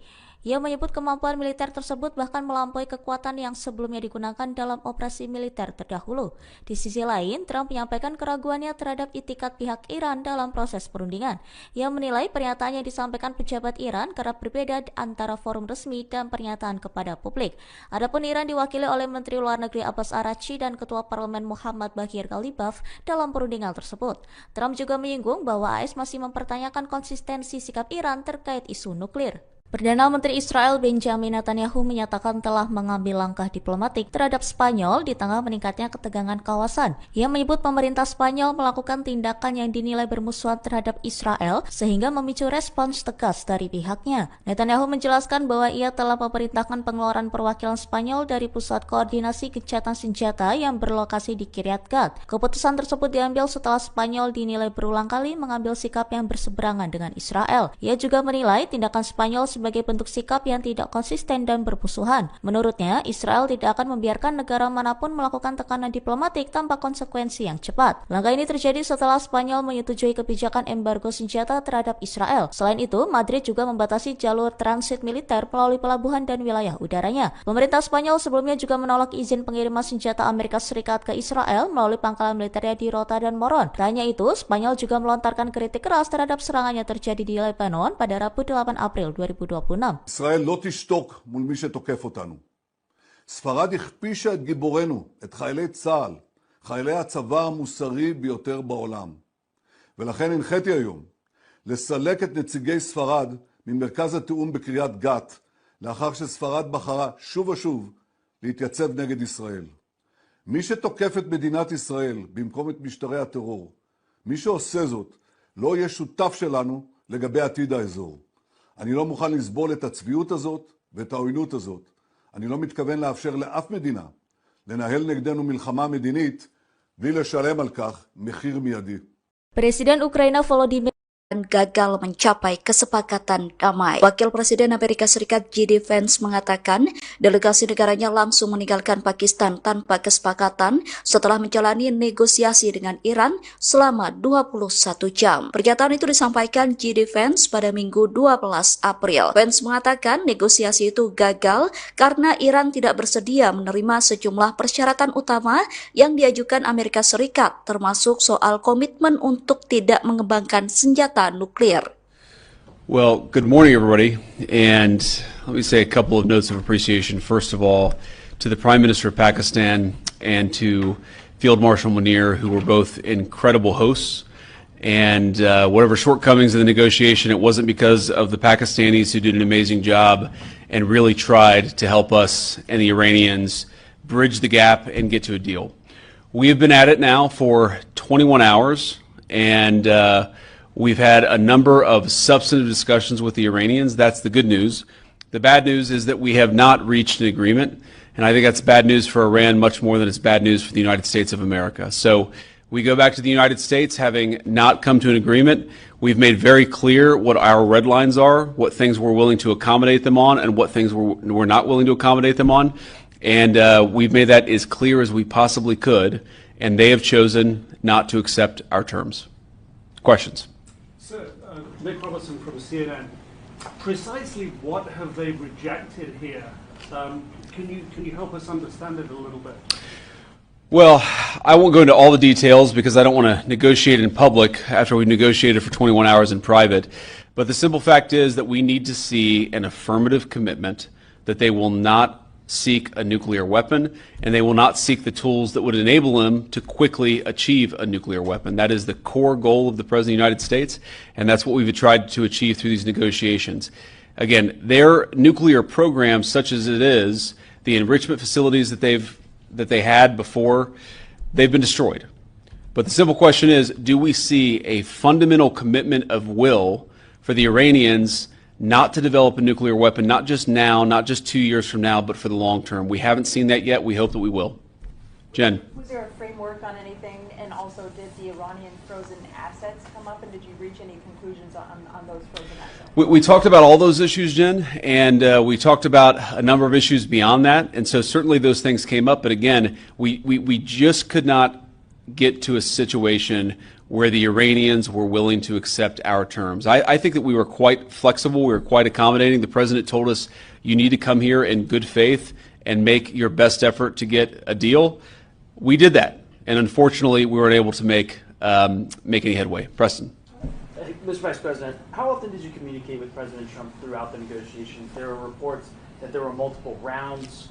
Ia menyebut kemampuan militer tersebut bahkan melampaui kekuatan yang sebelumnya digunakan dalam operasi militer terdahulu. Di sisi lain, Trump menyampaikan keraguannya terhadap itikat pihak Iran dalam proses perundingan. Ia menilai pernyataan yang disampaikan pejabat Iran kerap berbeda antara forum resmi dan pernyataan kepada publik. Adapun Iran diwakili oleh Menteri Luar Negeri Abbas Araghchi dan Ketua Parlemen Muhammad Baghir Ghalibaf dalam perundingan tersebut. Trump juga menyinggung bahwa AS masih mempertanyakan konsistensi sikap Iran terkait isu nuklir. Perdana Menteri Israel Benjamin Netanyahu menyatakan telah mengambil langkah diplomatik terhadap Spanyol di tengah meningkatnya ketegangan kawasan. Ia menyebut pemerintah Spanyol melakukan tindakan yang dinilai bermusuhan terhadap Israel sehingga memicu respons tegas dari pihaknya. Netanyahu menjelaskan bahwa ia telah memerintahkan pengeluaran perwakilan Spanyol dari pusat koordinasi gencatan senjata yang berlokasi di Kiryat Gat. Keputusan tersebut diambil setelah Spanyol dinilai berulang kali mengambil sikap yang berseberangan dengan Israel. Ia juga menilai tindakan Spanyol sebagai bentuk sikap yang tidak konsisten dan bermusuhan. Menurutnya, Israel tidak akan membiarkan negara manapun melakukan tekanan diplomatik tanpa konsekuensi yang cepat. Langkah ini terjadi setelah Spanyol menyetujui kebijakan embargo senjata terhadap Israel. Selain itu, Madrid juga membatasi jalur transit militer melalui pelabuhan dan wilayah udaranya. Pemerintah Spanyol sebelumnya juga menolak izin pengiriman senjata Amerika Serikat ke Israel melalui pangkalan militernya di Rota dan Moron. Tak hanya itu, Spanyol juga melontarkan kritik keras terhadap serangan yang terjadi di Lebanon pada Rabu 8 April 2026. ישראל לא תשתוק מול מי שתוקף אותנו. ספרד הכפישה את גיבורנו, את חיילי צה"ל, חיילי הצבא המוסרי ביותר בעולם. ולכן הנחיתי היום לסלק את נציגי ספרד ממרכז התיאום בקריית גת, לאחר שספרד בחרה שוב ושוב להתייצב נגד ישראל. מי שתוקף את מדינת ישראל במקום את משטרי הטרור, מי שעושה זאת לא יהיה שותף שלנו לגבי עתיד האזור. אני לא מוכן לסבול את הצביעות הזאת ואת העוינות הזאת. אני לא מתכוון לאפשר לאף מדינה לנהל נגדנו מלחמה מדינית בלי לשלם על כך מחיר מיידי. Presiden Ukraina Volodymyr gagal mencapai kesepakatan damai. Wakil Presiden Amerika Serikat J.D. Vance mengatakan delegasi negaranya langsung meninggalkan Pakistan tanpa kesepakatan setelah menjalani negosiasi dengan Iran selama 21 jam. Pernyataan itu disampaikan J.D. Vance pada Minggu 12 April. Vance mengatakan negosiasi itu gagal karena Iran tidak bersedia menerima sejumlah persyaratan utama yang diajukan Amerika Serikat, termasuk soal komitmen untuk tidak mengembangkan senjata nuklir. Well, good morning, everybody. And let me say a couple of notes of appreciation. First of all, to the Prime Minister of Pakistan and to Field Marshal Munir, who were both incredible hosts. And whatever shortcomings in the negotiation, it wasn't because of the Pakistanis who did an amazing job and really tried to help us and the Iranians bridge the gap and get to a deal. We have been at it now for 21 hours, and we've had a number of substantive discussions with the Iranians. That's the good news. The bad news is that we have not reached an agreement, and I think that's bad news for Iran much more than it's bad news for the United States of America. So we go back to the United States having not come to an agreement. We've made very clear what our red lines are, what things we're willing to accommodate them on, and what things we're not willing to accommodate them on. And we've made that as clear as we possibly could, and they have chosen not to accept our terms. Questions? Sir, Nick Robertson from CNN. Precisely what have they rejected here? Can you help us understand it a little bit? Well, I won't go into all the details because I don't want to negotiate in public after we've negotiated for 21 hours in private. But the simple fact is that we need to see an affirmative commitment that they will not seek a nuclear weapon, and they will not seek the tools that would enable them to quickly achieve a nuclear weapon. That is the core goal of the President of the United States, and that's what we've tried to achieve through these negotiations. Again, their nuclear program, such as it is, the enrichment facilities that they had before, they've been destroyed. But the simple question is, do we see a fundamental commitment of will for the Iranians not to develop a nuclear weapon, not just now, not just 2 years from now, but for the long term? We haven't seen that yet. We hope that we will. Jen. Was there a framework on anything, and also did the Iranian frozen assets come up, and did you reach any conclusions on those frozen assets? We talked about all those issues, Jen, and we talked about a number of issues beyond that, and so certainly those things came up, but again, we just could not get to a situation where the Iranians were willing to accept our terms. I think that we were quite flexible, we were quite accommodating. The President told us, you need to come here in good faith and make your best effort to get a deal. We did that, and unfortunately we weren't able to make any headway. Preston. Mr. Vice President, how often did you communicate with President Trump throughout the negotiations? There were reports that there were multiple rounds,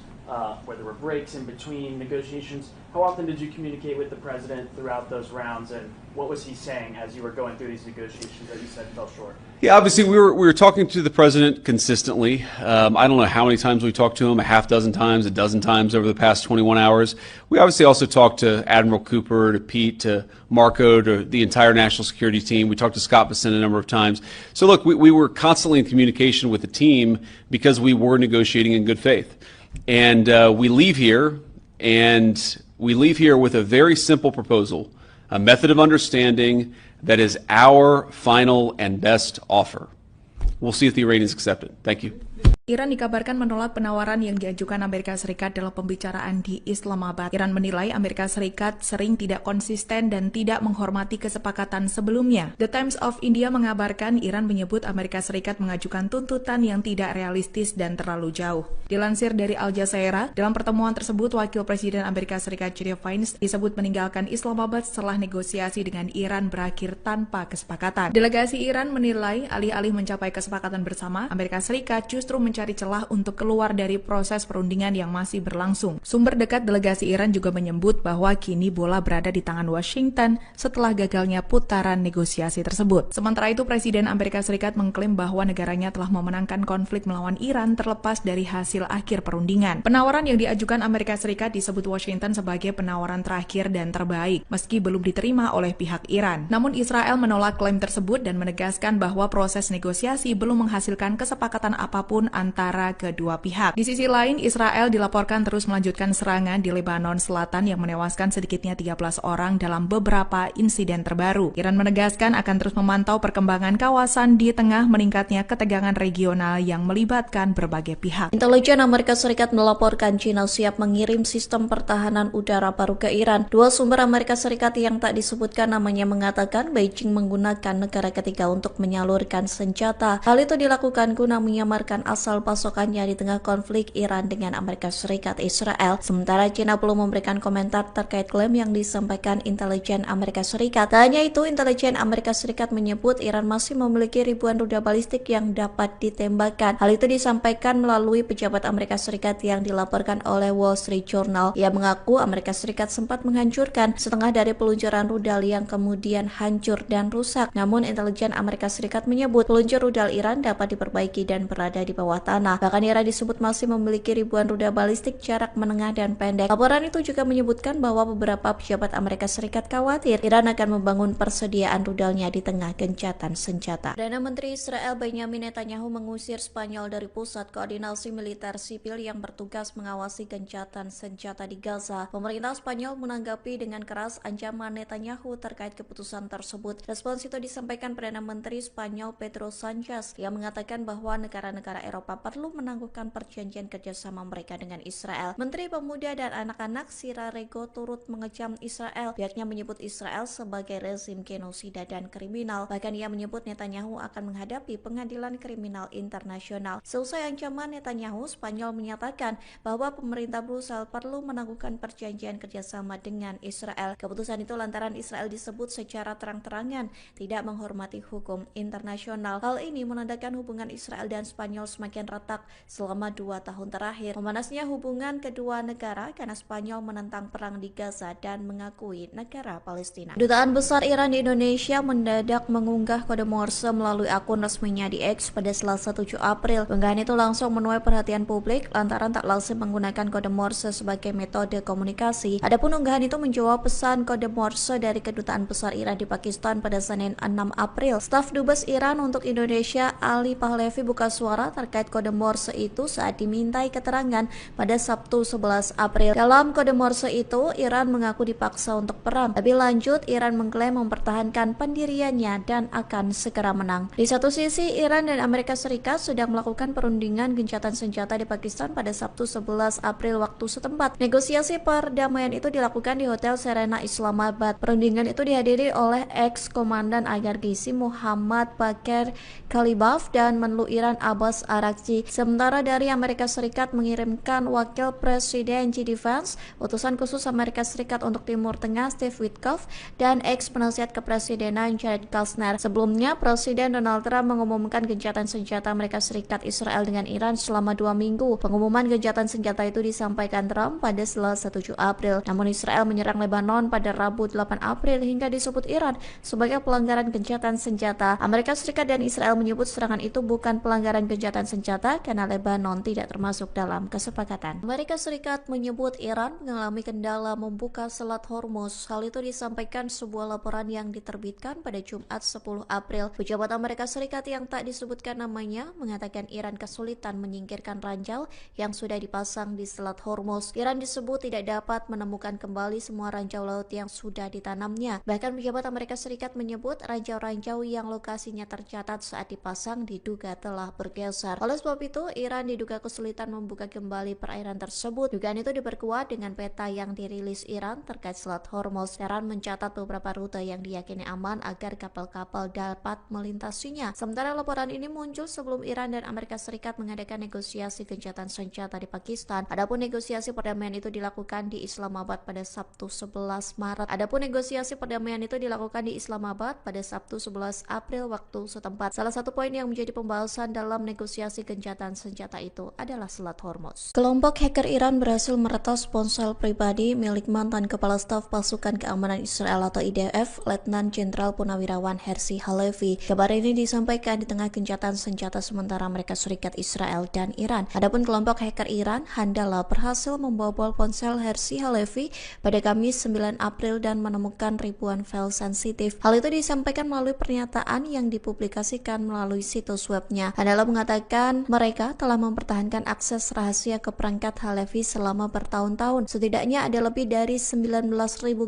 where there were breaks in between negotiations. How often did you communicate with the President throughout those rounds, and what was he saying as you were going through these negotiations that you said fell short? Yeah, obviously we were talking to the President consistently. I don't know how many times we talked to him, a half dozen times, a dozen times over the past 21 hours. We obviously also talked to Admiral Cooper, to Pete, to Marco, to the entire national security team. We talked to Scott Bessent a number of times. So look, we were constantly in communication with the team because we were negotiating in good faith. And we leave here with a very simple proposal, a method of understanding that is our final and best offer. We'll see if the Iranians accept it. Thank you. Iran dikabarkan menolak penawaran yang diajukan Amerika Serikat dalam pembicaraan di Islamabad. Iran menilai Amerika Serikat sering tidak konsisten dan tidak menghormati kesepakatan sebelumnya. The Times of India mengabarkan Iran menyebut Amerika Serikat mengajukan tuntutan yang tidak realistis dan terlalu jauh. Dilansir dari Al Jazeera, dalam pertemuan tersebut Wakil Presiden Amerika Serikat J.D. Vance disebut meninggalkan Islamabad setelah negosiasi dengan Iran berakhir tanpa kesepakatan. Delegasi Iran menilai alih-alih mencapai kesepakatan bersama, Amerika Serikat justru mencari celah untuk keluar dari proses perundingan yang masih berlangsung. Sumber dekat delegasi Iran juga menyebut bahwa kini bola berada di tangan Washington setelah gagalnya putaran negosiasi tersebut. Sementara itu, Presiden Amerika Serikat mengklaim bahwa negaranya telah memenangkan konflik melawan Iran terlepas dari hasil akhir perundingan. Penawaran yang diajukan Amerika Serikat disebut Washington sebagai penawaran terakhir dan terbaik, meski belum diterima oleh pihak Iran. Namun Israel menolak klaim tersebut dan menegaskan bahwa proses negosiasi belum menghasilkan kesepakatan apapun antara kedua pihak. Di sisi lain, Israel dilaporkan terus melanjutkan serangan di Lebanon Selatan yang menewaskan sedikitnya 13 orang dalam beberapa insiden terbaru. Iran menegaskan akan terus memantau perkembangan kawasan di tengah meningkatnya ketegangan regional yang melibatkan berbagai pihak. Intelijen Amerika Serikat melaporkan China siap mengirim sistem pertahanan udara baru ke Iran. Dua sumber Amerika Serikat yang tak disebutkan namanya mengatakan Beijing menggunakan negara ketiga untuk menyalurkan senjata. Hal itu dilakukan guna menyamarkan asal pasokannya di tengah konflik Iran dengan Amerika Serikat Israel. Sementara China belum memberikan komentar terkait klaim yang disampaikan intelijen Amerika Serikat. Tak hanya itu, intelijen Amerika Serikat menyebut Iran masih memiliki ribuan rudal balistik yang dapat ditembakkan. Hal itu disampaikan melalui pejabat Amerika Serikat yang dilaporkan oleh Wall Street Journal. Ia mengaku Amerika Serikat sempat menghancurkan setengah dari peluncuran rudal yang kemudian hancur dan rusak. Namun intelijen Amerika Serikat menyebut peluncur rudal Iran dapat diperbaiki dan berada di bawah bawah tanah. Bahkan Iran disebut masih memiliki ribuan rudal balistik jarak menengah dan pendek. Laporan itu juga menyebutkan bahwa beberapa pejabat Amerika Serikat khawatir Iran akan membangun persediaan rudalnya di tengah gencatan senjata. Perdana Menteri Israel Benjamin Netanyahu mengusir Spanyol dari pusat koordinasi militer sipil yang bertugas mengawasi gencatan senjata di Gaza. Pemerintah Spanyol menanggapi dengan keras ancaman Netanyahu terkait keputusan tersebut. Respons itu disampaikan Perdana Menteri Spanyol Pedro Sanchez yang mengatakan bahwa negara-negara Eropa perlu menangguhkan perjanjian kerjasama mereka dengan Israel. Menteri Pemuda dan Anak-anak Sira Rego turut mengecam Israel. Pihaknya menyebut Israel sebagai rezim genosida dan kriminal. Bahkan ia menyebut Netanyahu akan menghadapi pengadilan kriminal internasional. Seusai ancaman Netanyahu, Spanyol menyatakan bahwa pemerintah Brussel perlu menangguhkan perjanjian kerjasama dengan Israel. Keputusan itu lantaran Israel disebut secara terang-terangan tidak menghormati hukum internasional. Hal ini menandakan hubungan Israel dan Spanyol semakin retak selama 2 tahun terakhir. Memanasnya hubungan kedua negara karena Spanyol menentang perang di Gaza dan mengakui negara Palestina. Kedutaan Besar Iran di Indonesia mendadak mengunggah kode Morse melalui akun resminya di X pada Selasa 7 April. Unggahan itu langsung menuai perhatian publik lantaran tak lazim menggunakan kode Morse sebagai metode komunikasi. Adapun unggahan itu menjawab pesan kode Morse dari Kedutaan Besar Iran di Pakistan pada Senin 6 April. Staf Dubes Iran untuk Indonesia Ali Pahlavi buka suara terkait kode Morse itu saat dimintai keterangan pada Sabtu 11 April. Dalam kode Morse itu, Iran mengaku dipaksa untuk perang. Lebih lanjut, Iran mengklaim mempertahankan pendiriannya dan akan segera menang. Di satu sisi, Iran dan Amerika Serikat sedang melakukan perundingan gencatan senjata di Pakistan pada Sabtu 11 April waktu setempat. Negosiasi perdamaian itu dilakukan di Hotel Serena Islamabad. Perundingan itu dihadiri oleh ex-komandan Agar-Gizi Muhammad Bakir Kalibaf dan Menlu Iran Abbas Araghchi. Sementara dari Amerika Serikat mengirimkan Wakil Presiden J.D. Vance, utusan khusus Amerika Serikat untuk Timur Tengah Steve Witkoff, dan ex-penasihat kepresidenan Jared Kushner. Sebelumnya, Presiden Donald Trump mengumumkan gencatan senjata Amerika Serikat Israel dengan Iran selama 2 minggu. Pengumuman gencatan senjata itu disampaikan Trump pada Selasa 7 April. Namun Israel menyerang Lebanon pada Rabu 8 April hingga disebut Iran sebagai pelanggaran gencatan senjata. Amerika Serikat dan Israel menyebut serangan itu bukan pelanggaran gencatan senjata karena Lebanon tidak termasuk dalam kesepakatan. Amerika Serikat menyebut Iran mengalami kendala membuka Selat Hormuz. Hal itu disampaikan sebuah laporan yang diterbitkan pada Jumat 10 April. Pejabat Amerika Serikat yang tak disebutkan namanya mengatakan Iran kesulitan menyingkirkan ranjau yang sudah dipasang di Selat Hormuz. Iran disebut tidak dapat menemukan kembali semua ranjau laut yang sudah ditanamnya. Bahkan pejabat Amerika Serikat menyebut ranjau-ranjau yang lokasinya tercatat saat dipasang diduga telah bergeser. Oleh sebab itu, Iran diduga kesulitan membuka kembali perairan tersebut. Dugaan itu diperkuat dengan peta yang dirilis Iran terkait Selat Hormuz. Iran mencatat beberapa rute yang diyakini aman agar kapal-kapal dapat melintasinya. Sementara laporan ini muncul sebelum Iran dan Amerika Serikat mengadakan negosiasi gencatan senjata di Pakistan. Adapun negosiasi perdamaian itu dilakukan di Islamabad pada Sabtu 11 Maret. Pada Sabtu 11 April waktu setempat. Salah satu poin yang menjadi pembahasan dalam negosiasi gencatan senjata itu adalah Selat Hormuz. Kelompok hacker Iran berhasil meretas ponsel pribadi milik mantan Kepala Staf Pasukan Keamanan Israel atau IDF, Letnan Jenderal Purnawirawan Herzi Halevi. Kabar ini disampaikan di tengah gencatan senjata sementara Amerika Serikat, Israel, dan Iran. Adapun kelompok hacker Iran, Handala, berhasil membobol ponsel Herzi Halevi pada Kamis 9 April dan menemukan ribuan file sensitif. Hal itu disampaikan melalui pernyataan yang dipublikasikan melalui situs webnya. Handala mengatakan mereka telah mempertahankan akses rahasia ke perangkat Halevi selama bertahun-tahun. Setidaknya ada lebih dari 19.000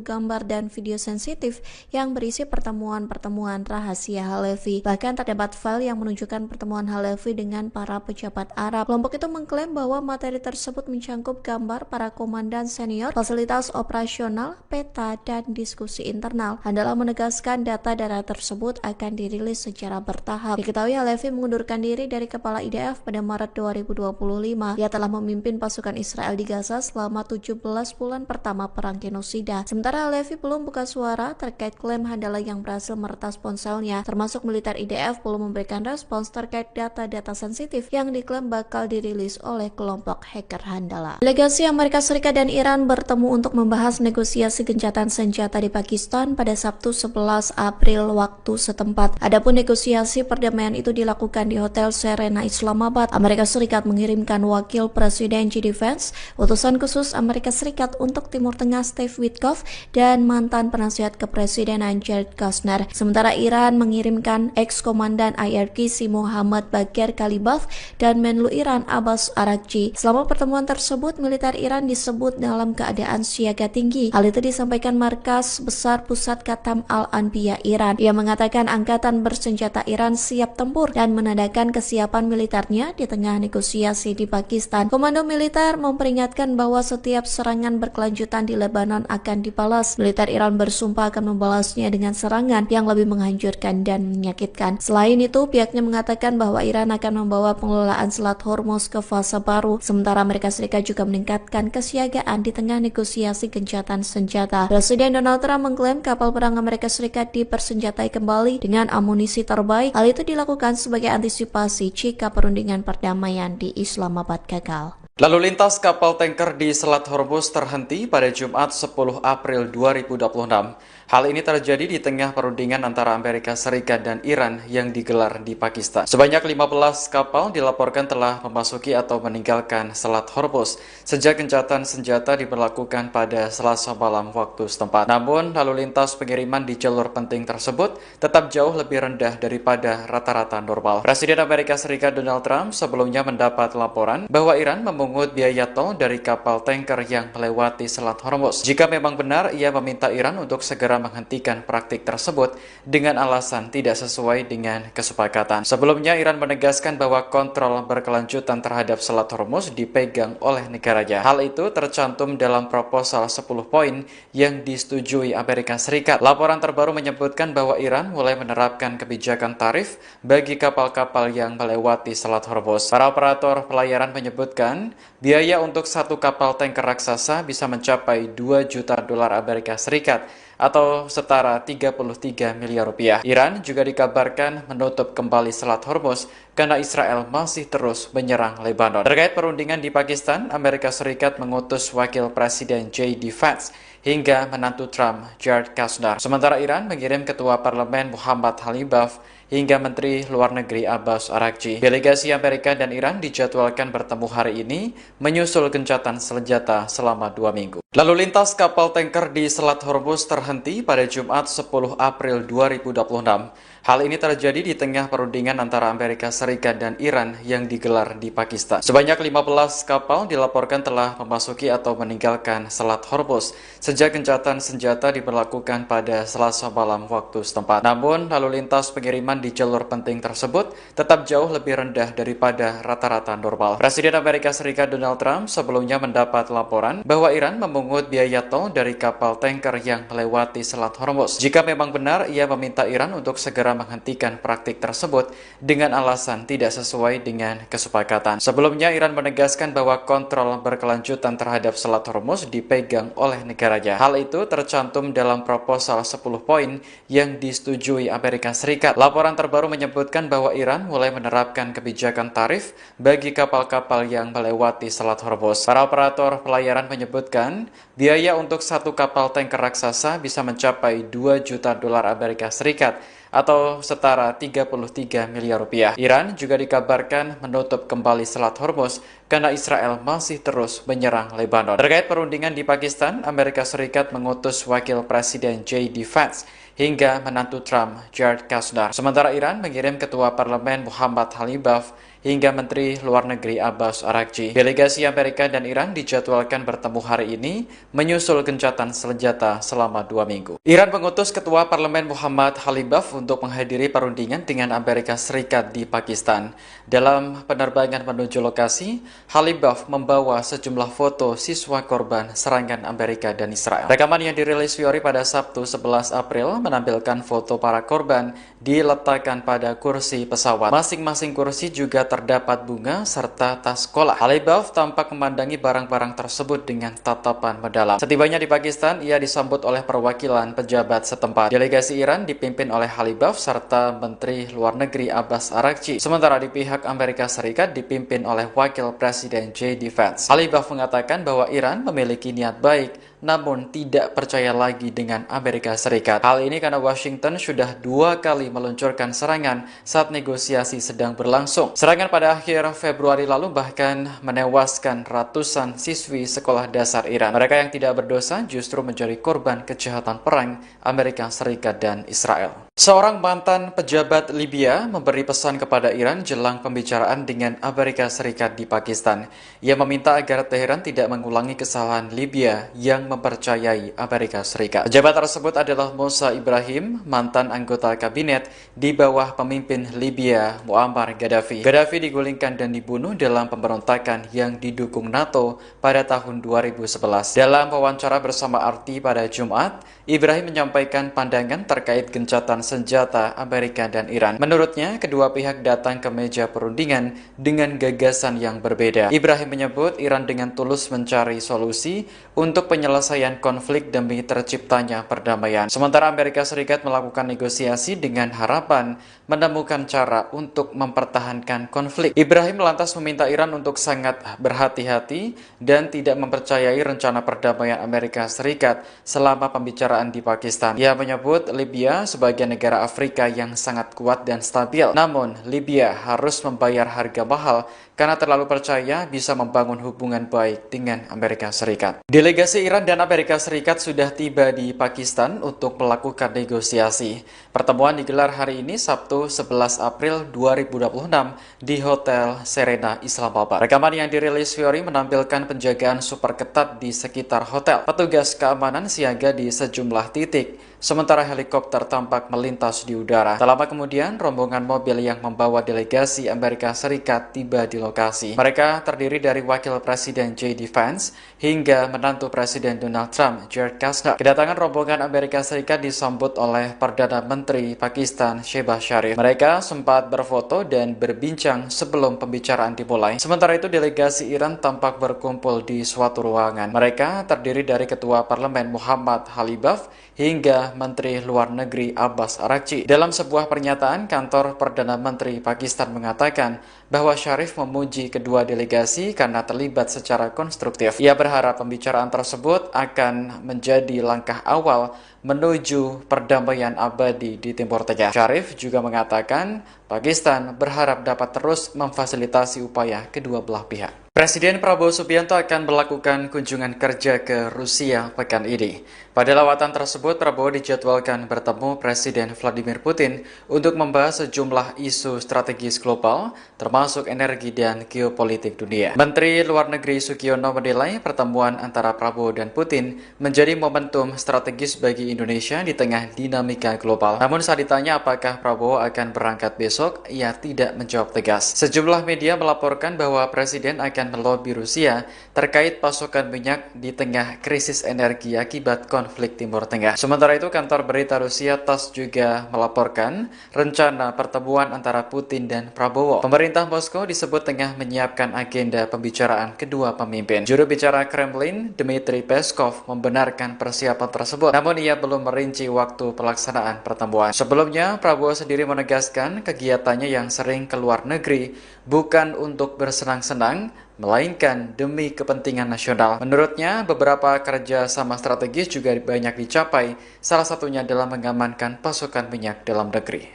gambar dan video sensitif yang berisi pertemuan-pertemuan rahasia Halevi. Bahkan terdapat file yang menunjukkan pertemuan Halevi dengan para pejabat Arab. Kelompok itu mengklaim bahwa materi tersebut mencangkup gambar para komandan senior, fasilitas operasional, peta, dan diskusi internal. Handala menegaskan data tersebut akan dirilis secara bertahap. Diketahui Halevi mengundurkan diri dari kepala IDF pada Maret 2025. Ia telah memimpin pasukan Israel di Gaza selama 17 bulan pertama perang genosida. Sementara Halevi belum buka suara terkait klaim Handala yang berhasil meretas ponselnya, termasuk militer IDF belum memberikan respons terkait data-data sensitif yang diklaim bakal dirilis oleh kelompok hacker Handala. Delegasi Amerika Serikat dan Iran bertemu untuk membahas negosiasi gencatan senjata di Pakistan pada Sabtu 11 April waktu setempat. Adapun negosiasi perdamaian itu dilakukan di Hotel Serena Islamabad Islamabad, Amerika Serikat mengirimkan Wakil Presiden JD Vance, utusan khusus Amerika Serikat untuk Timur Tengah Steve Witkoff, dan mantan penasihat kepresidenan Jared Kushner. Sementara Iran mengirimkan ex-komandan IRGC Muhammad Bagher Ghalibaf dan Menlu Iran Abbas Araghchi. Selama pertemuan tersebut, militer Iran disebut dalam keadaan siaga tinggi. Hal itu disampaikan Markas Besar Pusat Khatam Al-Anbiya Iran. Ia mengatakan angkatan bersenjata Iran siap tempur dan menandakan kesiapan militernya di tengah negosiasi di Pakistan. Komando militer memperingatkan bahwa setiap serangan berkelanjutan di Lebanon akan dibalas. Militer Iran bersumpah akan membalasnya dengan serangan yang lebih menghancurkan dan menyakitkan. Selain itu, pihaknya mengatakan bahwa Iran akan membawa pengelolaan Selat Hormuz ke fase baru. Sementara Amerika Serikat juga meningkatkan kesiagaan di tengah negosiasi gencatan senjata. Presiden Donald Trump mengklaim kapal perang Amerika Serikat dipersenjatai kembali dengan amunisi terbaik. Hal itu dilakukan sebagai antisipasi jika perundingan perdamaian di Islamabad gagal. Lalu lintas kapal tanker di Selat Hormuz terhenti pada Jumat 10 April 2026. Hal ini terjadi di tengah perundingan antara Amerika Serikat dan Iran yang digelar di Pakistan. Sebanyak 15 kapal dilaporkan telah memasuki atau meninggalkan Selat Hormuz sejak gencatan senjata diberlakukan pada Selasa malam waktu setempat. Namun, lalu lintas pengiriman di jalur penting tersebut tetap jauh lebih rendah daripada rata-rata normal. Presiden Amerika Serikat Donald Trump sebelumnya mendapat laporan bahwa Iran memungut biaya tol dari kapal tanker yang melewati Selat Hormuz. Jika memang benar, ia meminta Iran untuk segera menghentikan praktik tersebut dengan alasan tidak sesuai dengan kesepakatan. Sebelumnya, Iran menegaskan bahwa kontrol berkelanjutan terhadap Selat Hormuz dipegang oleh negaranya. Hal itu tercantum dalam proposal 10 poin yang disetujui Amerika Serikat. Laporan terbaru menyebutkan bahwa Iran mulai menerapkan kebijakan tarif bagi kapal-kapal yang melewati Selat Hormuz. Para operator pelayaran menyebutkan biaya untuk satu kapal tanker raksasa bisa mencapai 2 juta dolar Amerika Serikat atau setara 33 miliar rupiah. Iran juga dikabarkan menutup kembali Selat Hormuz karena Israel masih terus menyerang Lebanon. Terkait perundingan di Pakistan, Amerika Serikat mengutus Wakil Presiden JD Vance hingga menantu Trump, Jared Kushner. Sementara Iran mengirim Ketua Parlemen Muhammad Ghalibaf hingga Menteri Luar Negeri Abbas Araghchi. Delegasi Amerika dan Iran dijadwalkan bertemu hari ini menyusul gencatan senjata selama 2 minggu. Lalu lintas kapal tanker di Selat Hormuz terhenti pada Jumat 10 April 2026. Hal ini terjadi di tengah perundingan antara Amerika Serikat dan Iran yang digelar di Pakistan. Sebanyak 15 kapal dilaporkan telah memasuki atau meninggalkan Selat Hormuz sejak gencatan senjata diberlakukan pada Selasa malam waktu setempat. Namun, lalu lintas pengiriman di jalur penting tersebut tetap jauh lebih rendah daripada rata-rata normal. Presiden Amerika Serikat Donald Trump sebelumnya mendapat laporan bahwa Iran memungut biaya tol dari kapal tanker yang melewati Selat Hormuz. Jika memang benar, ia meminta Iran untuk segera menghentikan praktik tersebut dengan alasan tidak sesuai dengan kesepakatan. Sebelumnya, Iran menegaskan bahwa kontrol berkelanjutan terhadap Selat Hormuz dipegang oleh negaranya. Hal itu tercantum dalam proposal 10 poin yang disetujui Amerika Serikat. Laporan terbaru menyebutkan bahwa Iran mulai menerapkan kebijakan tarif bagi kapal-kapal yang melewati Selat Hormuz. Para operator pelayaran menyebutkan biaya untuk satu kapal tanker raksasa bisa mencapai 2 juta dolar Amerika Serikat atau setara 33 miliar rupiah. Iran juga dikabarkan menutup kembali Selat Hormuz karena Israel masih terus menyerang Lebanon. Terkait perundingan di Pakistan, Amerika Serikat mengutus Wakil Presiden JD Vance hingga menantu Trump, Jared Kushner. Sementara Iran mengirim Ketua Parlemen Muhammad Ghalibaf hingga Menteri Luar Negeri Abbas Araghchi. Delegasi Amerika dan Iran dijadwalkan bertemu hari ini menyusul gencatan senjata selama 2 minggu. Iran mengutus Ketua Parlemen Muhammad Ghalibaf untuk menghadiri perundingan dengan Amerika Serikat di Pakistan. Dalam penerbangan menuju lokasi, Ghalibaf membawa sejumlah foto siswa korban serangan Amerika dan Israel. Rekaman yang dirilis Fiori pada Sabtu 11 April menampilkan foto para korban diletakkan pada kursi pesawat. Masing-masing kursi juga terdapat bunga serta tas sekolah. Ghalibaf tampak memandangi barang-barang tersebut dengan tatapan mendalam. Setibanya di Pakistan, ia disambut oleh perwakilan pejabat setempat. Delegasi Iran dipimpin oleh Ghalibaf serta Menteri Luar Negeri Abbas Araghchi. Sementara di pihak Amerika Serikat dipimpin oleh Wakil Presiden JD Vance. Ghalibaf mengatakan bahwa Iran memiliki niat baik namun tidak percaya lagi dengan Amerika Serikat. Hal ini karena Washington sudah 2 kali meluncurkan serangan saat negosiasi sedang berlangsung. Serangan pada akhir Februari lalu bahkan menewaskan ratusan siswi sekolah dasar Iran. Mereka yang tidak berdosa justru menjadi korban kejahatan perang Amerika Serikat dan Israel. Seorang mantan pejabat Libya memberi pesan kepada Iran jelang pembicaraan dengan Amerika Serikat di Pakistan. Ia meminta agar Teheran tidak mengulangi kesalahan Libya yang mempercayai Amerika Serikat. Pejabat tersebut adalah Musa Ibrahim, mantan anggota kabinet di bawah pemimpin Libya Muammar Gaddafi. Gaddafi digulingkan dan dibunuh dalam pemberontakan yang didukung NATO pada tahun 2011. Dalam wawancara bersama RT pada Jumat, Ibrahim menyampaikan pandangan terkait gencatan senjata Amerika dan Iran. Menurutnya, kedua pihak datang ke meja perundingan dengan gagasan yang berbeda. Ibrahim menyebut Iran dengan tulus mencari solusi untuk penyelesaian konflik demi terciptanya perdamaian. Sementara Amerika Serikat melakukan negosiasi dengan harapan menemukan cara untuk mempertahankan konflik. Ibrahim lantas meminta Iran untuk sangat berhati-hati dan tidak mempercayai rencana perdamaian Amerika Serikat selama pembicaraan di Pakistan. Ia menyebut Libya sebagai negara Afrika yang sangat kuat dan stabil. Namun, Libya harus membayar harga mahal karena terlalu percaya bisa membangun hubungan baik dengan Amerika Serikat. Delegasi Iran dan Amerika Serikat sudah tiba di Pakistan untuk melakukan negosiasi. Pertemuan digelar hari ini Sabtu 11 April 2026 di Hotel Serena Islamabad. Rekaman yang dirilis Fiori menampilkan penjagaan super ketat di sekitar hotel. Petugas keamanan siaga di sejumlah titik, sementara helikopter tampak melintas di udara. Tak lama kemudian, rombongan mobil yang membawa delegasi Amerika Serikat tiba di lokasi. Mereka terdiri dari Wakil Presiden J.D. Vance hingga menantu Presiden Donald Trump, Jared Kushner. Kedatangan rombongan Amerika Serikat disambut oleh Perdana Menteri Pakistan, Shehbaz Sharif. Mereka sempat berfoto dan berbincang sebelum pembicaraan dimulai. Sementara itu, delegasi Iran tampak berkumpul di suatu ruangan. Mereka terdiri dari Ketua Parlemen Muhammad Khalibaf hingga Menteri Luar Negeri Abbas Araghchi. Dalam sebuah pernyataan, kantor Perdana Menteri Pakistan mengatakan bahwa Sharif memuji kedua delegasi karena terlibat secara konstruktif. Ia berharap pembicaraan tersebut akan menjadi langkah awal menuju perdamaian abadi di Timur Tengah. Sharif juga mengatakan Pakistan berharap dapat terus memfasilitasi upaya kedua belah pihak. Presiden Prabowo Subianto akan melakukan kunjungan kerja ke Rusia pekan ini. Pada lawatan tersebut, Prabowo dijadwalkan bertemu Presiden Vladimir Putin untuk membahas sejumlah isu strategis global, termasuk energi dan geopolitik dunia. Menteri Luar Negeri Sugiono menilai pertemuan antara Prabowo dan Putin menjadi momentum strategis bagi Indonesia di tengah dinamika global. Namun saat ditanya apakah Prabowo akan berangkat besok, ia tidak menjawab tegas. Sejumlah media melaporkan bahwa Presiden akan melobi Rusia terkait pasokan minyak di tengah krisis energi akibat konflik Timur Tengah. Sementara itu, kantor berita Rusia TASS juga melaporkan rencana pertemuan antara Putin dan Prabowo. Pemerintah Moskow disebut tengah menyiapkan agenda pembicaraan kedua pemimpin. Juru bicara Kremlin, Dmitry Peskov, membenarkan persiapan tersebut, namun ia belum merinci waktu pelaksanaan pertemuan. Sebelumnya, Prabowo sendiri menegaskan kegiatannya yang sering ke luar negeri bukan untuk bersenang-senang, melainkan demi kepentingan nasional. Menurutnya, beberapa kerja sama strategis juga banyak dicapai, salah satunya adalah mengamankan pasokan minyak dalam negeri.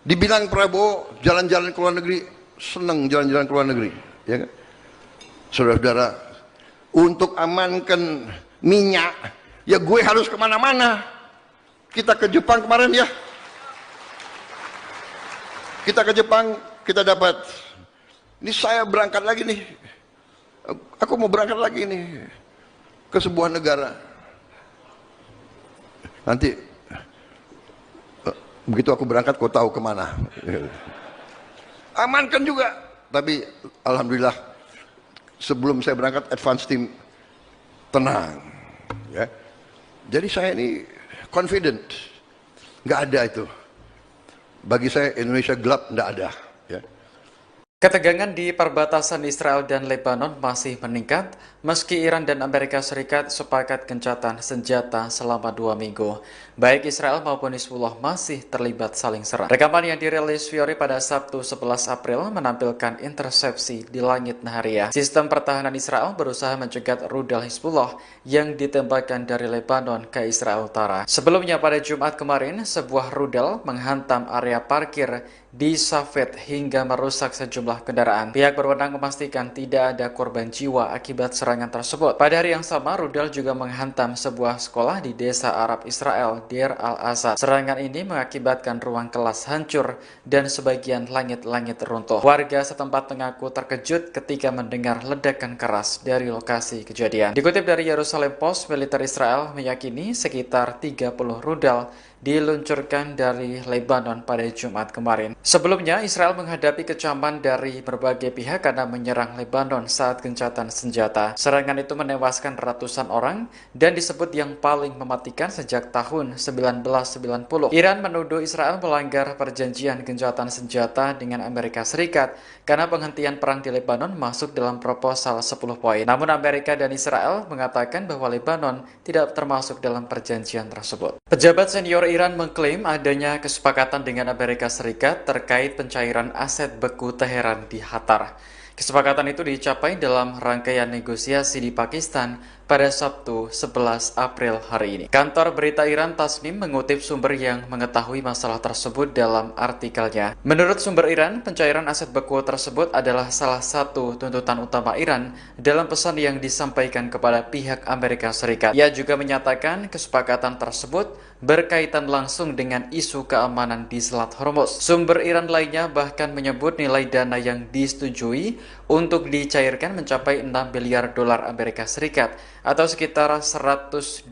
Dibilang Prabowo jalan-jalan ke luar negeri, senang jalan-jalan ke luar negeri, ya kan? Saudara-saudara, untuk amankan minyak, ya gue harus kemana-mana. Kita ke Jepang kemarin ya. Kita ke Jepang, kita dapat. Ini saya berangkat lagi nih. Aku mau berangkat lagi nih ke sebuah negara. Nanti begitu aku berangkat, kau tahu kemana. Amankan juga. Tapi alhamdulillah sebelum saya berangkat, advance team tenang. Ya. Jadi saya ini confident. Nggak ada itu. Bagi saya Indonesia gelap, nggak ada. Ketegangan di perbatasan Israel dan Lebanon masih meningkat meski Iran dan Amerika Serikat sepakat gencatan senjata selama 2 minggu. Baik Israel maupun Hizbullah masih terlibat saling serang. Rekaman yang dirilis Fiori pada Sabtu 11 April menampilkan intersepsi di langit Nahariya. Sistem pertahanan Israel berusaha mencegat rudal Hizbullah yang ditembakkan dari Lebanon ke Israel Utara. Sebelumnya pada Jumat kemarin, sebuah rudal menghantam area parkir di Safed hingga merusak sejumlah kendaraan. Pihak berwenang memastikan tidak ada korban jiwa akibat serangan tersebut. Pada hari yang sama, rudal juga menghantam sebuah sekolah di desa Arab Israel, Deir al-Asad. Serangan ini mengakibatkan ruang kelas hancur dan sebagian langit-langit runtuh. Warga setempat mengaku terkejut ketika mendengar ledakan keras dari lokasi kejadian. Dikutip dari Jerusalem Post, militer Israel meyakini sekitar 30 rudal diluncurkan dari Lebanon pada Jumat kemarin. Sebelumnya, Israel menghadapi kecaman dari berbagai pihak karena menyerang Lebanon saat gencatan senjata. Serangan itu menewaskan ratusan orang dan disebut yang paling mematikan sejak tahun 1990. Iran menuduh Israel melanggar perjanjian gencatan senjata dengan Amerika Serikat karena penghentian perang di Lebanon masuk dalam proposal 10 poin. Namun Amerika dan Israel mengatakan bahwa Lebanon tidak termasuk dalam perjanjian tersebut. Pejabat senior Iran mengklaim adanya kesepakatan dengan Amerika Serikat terkait pencairan aset beku Teheran di Qatar. Kesepakatan itu dicapai dalam rangkaian negosiasi di Pakistan pada Sabtu 11 April hari ini. Kantor berita Iran Tasnim mengutip sumber yang mengetahui masalah tersebut dalam artikelnya. Menurut sumber Iran, pencairan aset beku tersebut adalah salah satu tuntutan utama Iran dalam pesan yang disampaikan kepada pihak Amerika Serikat. Ia juga menyatakan kesepakatan tersebut berkaitan langsung dengan isu keamanan di Selat Hormuz. Sumber Iran lainnya bahkan menyebut nilai dana yang disetujui untuk dicairkan mencapai 6 miliar dolar Amerika Serikat atau sekitar 102,5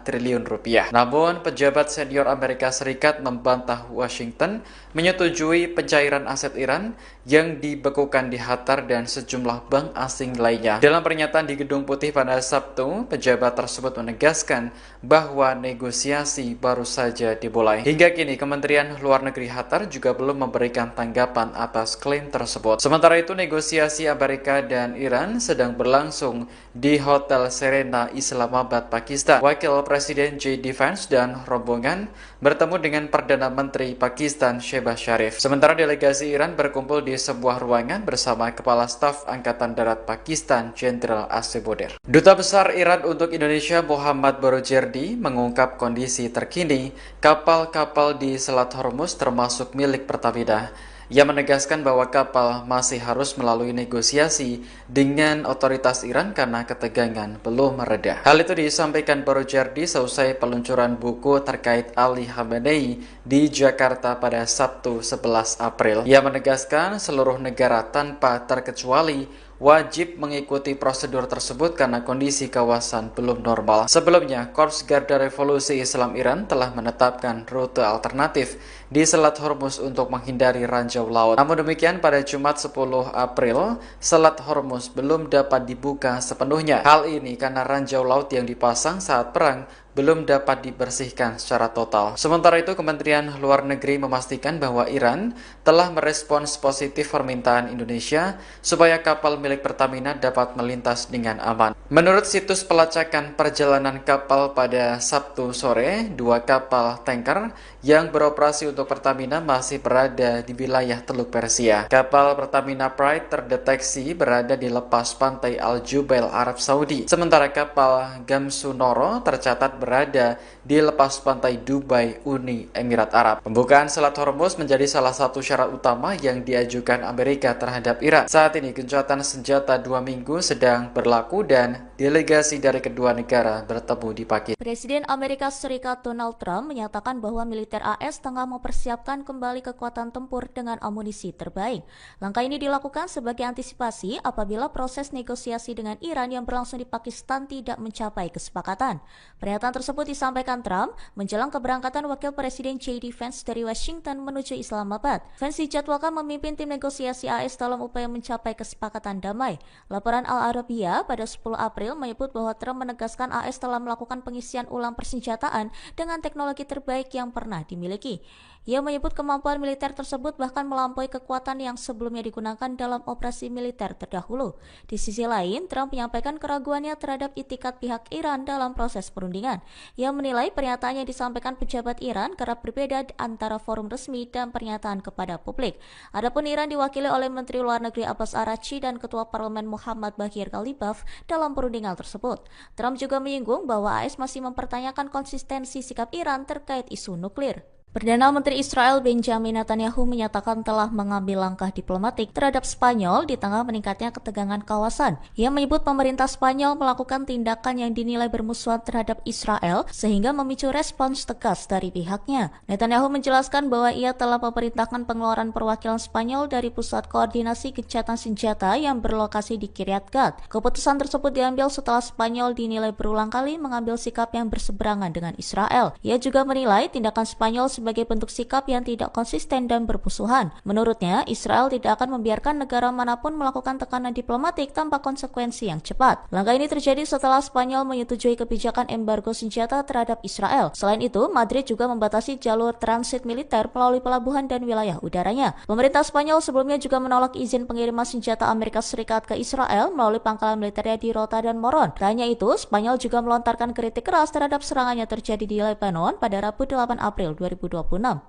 triliun rupiah. Namun, pejabat senior Amerika Serikat membantah Washington menyetujui pencairan aset Iran yang dibekukan di Qatar dan sejumlah bank asing lainnya. Dalam pernyataan di Gedung Putih pada Sabtu, pejabat tersebut menegaskan bahwa negosiasi baru saja dimulai. Hingga kini, Kementerian Luar Negeri Qatar juga belum memberikan tanggapan atas klaim tersebut. Sementara itu, negosiasi Amerika dan Iran sedang berlangsung di Hotel Serena, Islamabad, Pakistan. Wakil Presiden J.D. Vance dan rombongan bertemu dengan Perdana Menteri Pakistan Shehbaz Sharif. Sementara delegasi Iran berkumpul di sebuah ruangan bersama Kepala Staf Angkatan Darat Pakistan Jenderal Asif Boder. Duta Besar Iran untuk Indonesia Muhammad Barojerdi mengungkap kondisi terkini kapal-kapal di Selat Hormuz termasuk milik Pertamina. Ia menegaskan bahwa kapal masih harus melalui negosiasi dengan otoritas Iran karena ketegangan belum mereda. Hal itu disampaikan Barojerdi seusai peluncuran buku terkait Ali Khamenei di Jakarta pada Sabtu 11 April. Ia menegaskan seluruh negara tanpa terkecuali wajib mengikuti prosedur tersebut karena kondisi kawasan belum normal. Sebelumnya, Korps Garda Revolusi Islam Iran telah menetapkan rute alternatif di Selat Hormuz untuk menghindari ranjau laut. Namun demikian, pada Jumat 10 April, Selat Hormuz belum dapat dibuka sepenuhnya. Hal ini karena ranjau laut yang dipasang saat perang belum dapat dibersihkan secara total. Sementara itu, Kementerian Luar Negeri memastikan bahwa Iran telah merespons positif permintaan Indonesia supaya kapal milik Pertamina dapat melintas dengan aman. Menurut situs pelacakan perjalanan kapal pada Sabtu sore, 2 kapal tanker yang beroperasi untuk Pertamina masih berada di wilayah Teluk Persia. Kapal Pertamina Pride terdeteksi berada di lepas pantai Al Jubail, Arab Saudi. Sementara kapal Gamsunoro tercatat berada di lepas pantai Dubai, Uni Emirat Arab. Pembukaan Selat Hormuz menjadi salah satu syarat utama yang diajukan Amerika terhadap Iran. Saat ini gencatan senjata 2 minggu sedang berlaku dan delegasi dari kedua negara bertemu di Pakistan. Presiden Amerika Serikat Donald Trump menyatakan bahwa militer AS tengah mempersiapkan kembali kekuatan tempur dengan amunisi terbaik. Langkah ini dilakukan sebagai antisipasi apabila proses negosiasi dengan Iran yang berlangsung di Pakistan tidak mencapai kesepakatan. Pernyataan tersebut disampaikan Trump menjelang keberangkatan Wakil Presiden J.D. Vance dari Washington menuju Islamabad. Vance dijadwalkan memimpin tim negosiasi AS dalam upaya mencapai kesepakatan damai. Laporan Al Arabiya pada 10 April menyebut bahwa Trump menegaskan AS telah melakukan pengisian ulang persenjataan dengan teknologi terbaik yang pernah dimiliki. Ia menyebut kemampuan militer tersebut bahkan melampaui kekuatan yang sebelumnya digunakan dalam operasi militer terdahulu. Di sisi lain, Trump menyampaikan keraguannya terhadap itikat pihak Iran dalam proses perundingan. Ia menilai pernyataan yang disampaikan pejabat Iran kerap berbeda antara forum resmi dan pernyataan kepada publik. Adapun Iran diwakili oleh Menteri Luar Negeri Abbas Araghchi dan Ketua Parlemen Muhammad Baghir Ghalibaf dalam perundingan tersebut. Trump juga menyinggung bahwa AS masih mempertanyakan konsistensi sikap Iran terkait isu nuklir. Perdana Menteri Israel Benjamin Netanyahu menyatakan telah mengambil langkah diplomatik terhadap Spanyol di tengah meningkatnya ketegangan kawasan. Ia menyebut pemerintah Spanyol melakukan tindakan yang dinilai bermusuhan terhadap Israel sehingga memicu respons tegas dari pihaknya. Netanyahu menjelaskan bahwa ia telah memerintahkan pengeluaran perwakilan Spanyol dari Pusat Koordinasi Gencatan Senjata yang berlokasi di Kiryat Gat. Keputusan tersebut diambil setelah Spanyol dinilai berulang kali mengambil sikap yang berseberangan dengan Israel. Ia juga menilai tindakan Spanyol sebagai bentuk sikap yang tidak konsisten dan bermusuhan. Menurutnya, Israel tidak akan membiarkan negara manapun melakukan tekanan diplomatik tanpa konsekuensi yang cepat. Langkah ini terjadi setelah Spanyol menyetujui kebijakan embargo senjata terhadap Israel. Selain itu, Madrid juga membatasi jalur transit militer melalui pelabuhan dan wilayah udaranya. Pemerintah Spanyol sebelumnya juga menolak izin pengiriman senjata Amerika Serikat ke Israel melalui pangkalan militernya di Rota dan Moron. Tak hanya itu, Spanyol juga melontarkan kritik keras terhadap serangan yang terjadi di Lebanon pada Rabu 8 April 2026.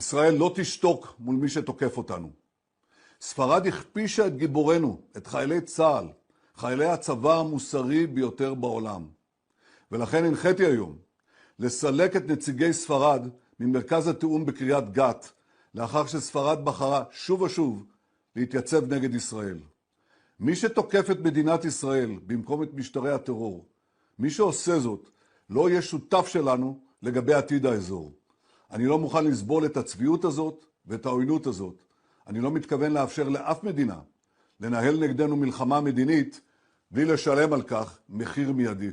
ישראל לא תשתוק מול מי שתוקף אותנו. ספרד הכפישה את גיבורנו, את חיילי צה"ל, חיילי הצבא המוסרי ביותר בעולם. ולכן הנחיתי היום לסלק את נציגי ספרד ממרכז התיאום בקריית גת, לאחר שספרד בחרה שוב ושוב להתייצב נגד ישראל. מי שתוקף את מדינת ישראל במקום את משטרי הטרור, מי שעושה זאת לא יהיה שותף שלנו לגבי עתיד האזור. אני לא מוכן לסבול את הצביעות הזאת ואת העוינות הזאת. אני לא מתכוון לאפשר לאף מדינה לנהל נגדנו מלחמה מדינית בלי לשלם על כך מחיר מיידי.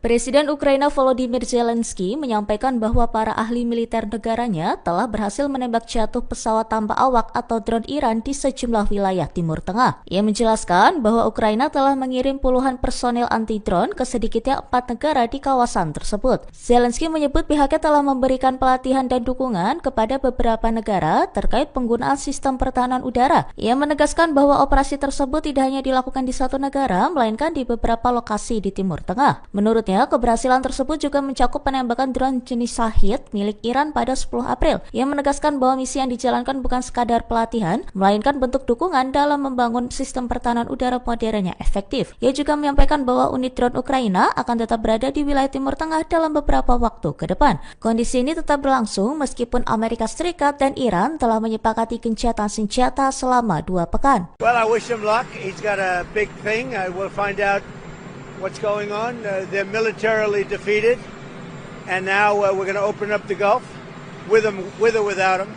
Presiden Ukraina Volodymyr Zelensky menyampaikan bahwa para ahli militer negaranya telah berhasil menembak jatuh pesawat tanpa awak atau drone Iran di sejumlah wilayah Timur Tengah. Ia menjelaskan bahwa Ukraina telah mengirim puluhan personil anti-drone ke sedikitnya 4 negara di kawasan tersebut. Zelensky menyebut pihaknya telah memberikan pelatihan dan dukungan kepada beberapa negara terkait penggunaan sistem pertahanan udara. Ia menegaskan bahwa operasi tersebut tidak hanya dilakukan di satu negara, melainkan di beberapa lokasi di Timur Tengah. Menurutnya, keberhasilan tersebut juga mencakup penembakan drone jenis Shahid milik Iran pada 10 April. Ia menegaskan bahwa misi yang dijalankan bukan sekadar pelatihan, melainkan bentuk dukungan dalam membangun sistem pertahanan udara modern yang efektif. Ia juga menyampaikan bahwa unit drone Ukraina akan tetap berada di wilayah Timur Tengah dalam beberapa waktu ke depan. Kondisi ini tetap berlangsung meskipun Amerika Serikat dan Iran telah menyepakati gencatan senjata selama 2 pekan. Well, I wish him luck. He's got a big thing. We'll find out what's going on. They're militarily defeated, and now we're going to open up the Gulf with or without them.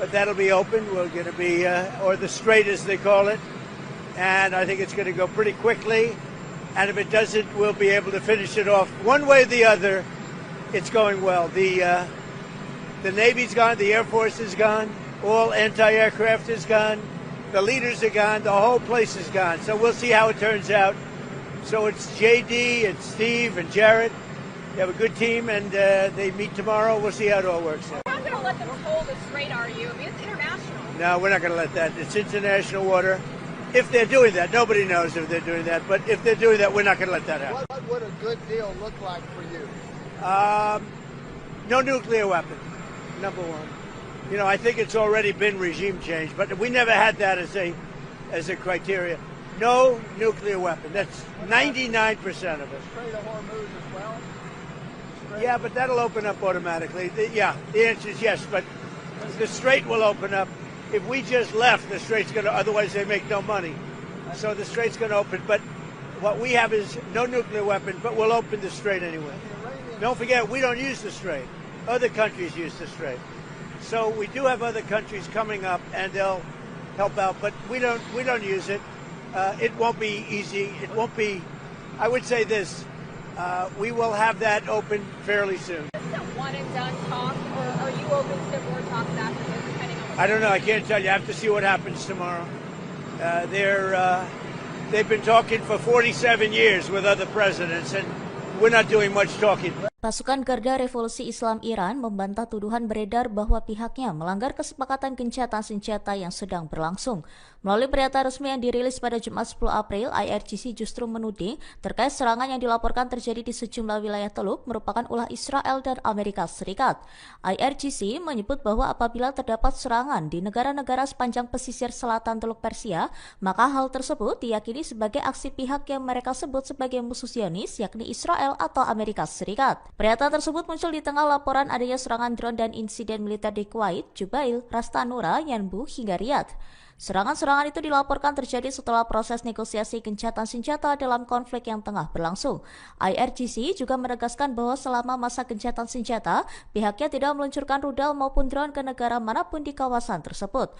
But that'll be open. We're going to be, or the Strait as they call it, and I think it's going to go pretty quickly. And if it doesn't, we'll be able to finish it off one way or the other. It's going well. The Navy's gone, the Air Force is gone, all anti-aircraft is gone, the leaders are gone, the whole place is gone. So we'll see how it turns out. So it's JD, it's Steve, and Jared. They have a good team, and they meet tomorrow. We'll see how it all works out. You're not going to let them toll the Strait, are you? I mean, it's international. No, we're not going to let that. It's international water. If they're doing that, nobody knows if they're doing that. But if they're doing that, we're not going to let that happen. What would a good deal look like for you? No nuclear weapon, number one. You know, I think it's already been regime change, but we never had that as a criteria. No nuclear weapon. That's 99% of it. Strait of Hormuz as well? Yeah, but that'll open up automatically. The answer is yes, but the Strait will open up. If we just left, the Strait's going to, otherwise they make no money. So the Strait's going to open, but what we have is no nuclear weapon, but we'll open the Strait anyway. Don't forget, we don't use the Strait. Other countries use the Strait. So we do have other countries coming up, and they'll help out, but we don't use it. It won't be easy. It won't be, I would say this, we will have that open fairly soon. Is this a one and done talk, or are you open to more talks after this, depending on what I don't know. I can't tell you. I have to see what happens tomorrow. They've been talking for 47 years with other presidents, and we're not doing much talking. Pasukan Garda Revolusi Islam Iran membantah tuduhan beredar bahwa pihaknya melanggar kesepakatan gencatan senjata yang sedang berlangsung. Melalui pernyataan resmi yang dirilis pada Jumat 10 April, IRGC justru menuding terkait serangan yang dilaporkan terjadi di sejumlah wilayah Teluk merupakan ulah Israel dan Amerika Serikat. IRGC menyebut bahwa apabila terdapat serangan di negara-negara sepanjang pesisir selatan Teluk Persia, maka hal tersebut diyakini sebagai aksi pihak yang mereka sebut sebagai musuh Zionis, yakni Israel atau Amerika Serikat. Pernyataan tersebut muncul di tengah laporan adanya serangan drone dan insiden militer di Kuwait, Jubail, Ras Tanura, Yanbu, hingga Riyadh. Serangan-serangan itu dilaporkan terjadi setelah proses negosiasi gencatan senjata dalam konflik yang tengah berlangsung. IRGC juga menegaskan bahwa selama masa gencatan senjata, pihaknya tidak meluncurkan rudal maupun drone ke negara manapun di kawasan tersebut.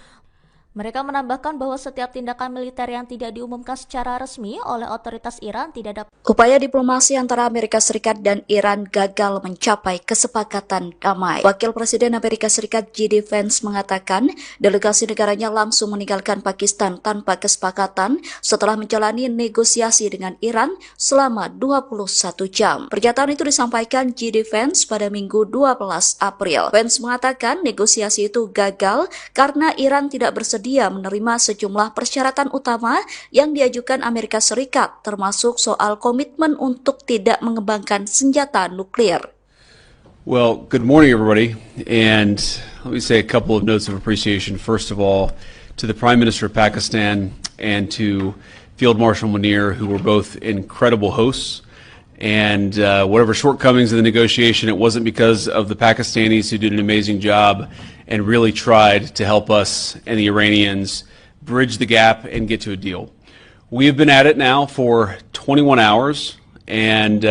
Mereka menambahkan bahwa setiap tindakan militer yang tidak diumumkan secara resmi oleh otoritas Iran tidak dapat. Upaya diplomasi antara Amerika Serikat dan Iran gagal mencapai kesepakatan damai. Wakil Presiden Amerika Serikat J.D. Vance mengatakan delegasi negaranya langsung meninggalkan Pakistan tanpa kesepakatan setelah menjalani negosiasi dengan Iran selama 21 jam. Pernyataan itu disampaikan J.D. Vance pada Minggu 12 April. Vance mengatakan negosiasi itu gagal karena Iran tidak bersedia menerima sejumlah persyaratan utama yang diajukan Amerika Serikat, termasuk soal komitmen untuk tidak mengembangkan senjata nuklir. Well, good morning, everybody. And let me say a couple of notes of appreciation. First of all, to the Prime Minister of Pakistan and to Field Marshal Munir, who were both incredible hosts. And whatever shortcomings in the negotiation, it wasn't because of the Pakistanis who did an amazing job and really tried to help us and the Iranians bridge the gap and get to a deal. We have been at it now for 21 hours, and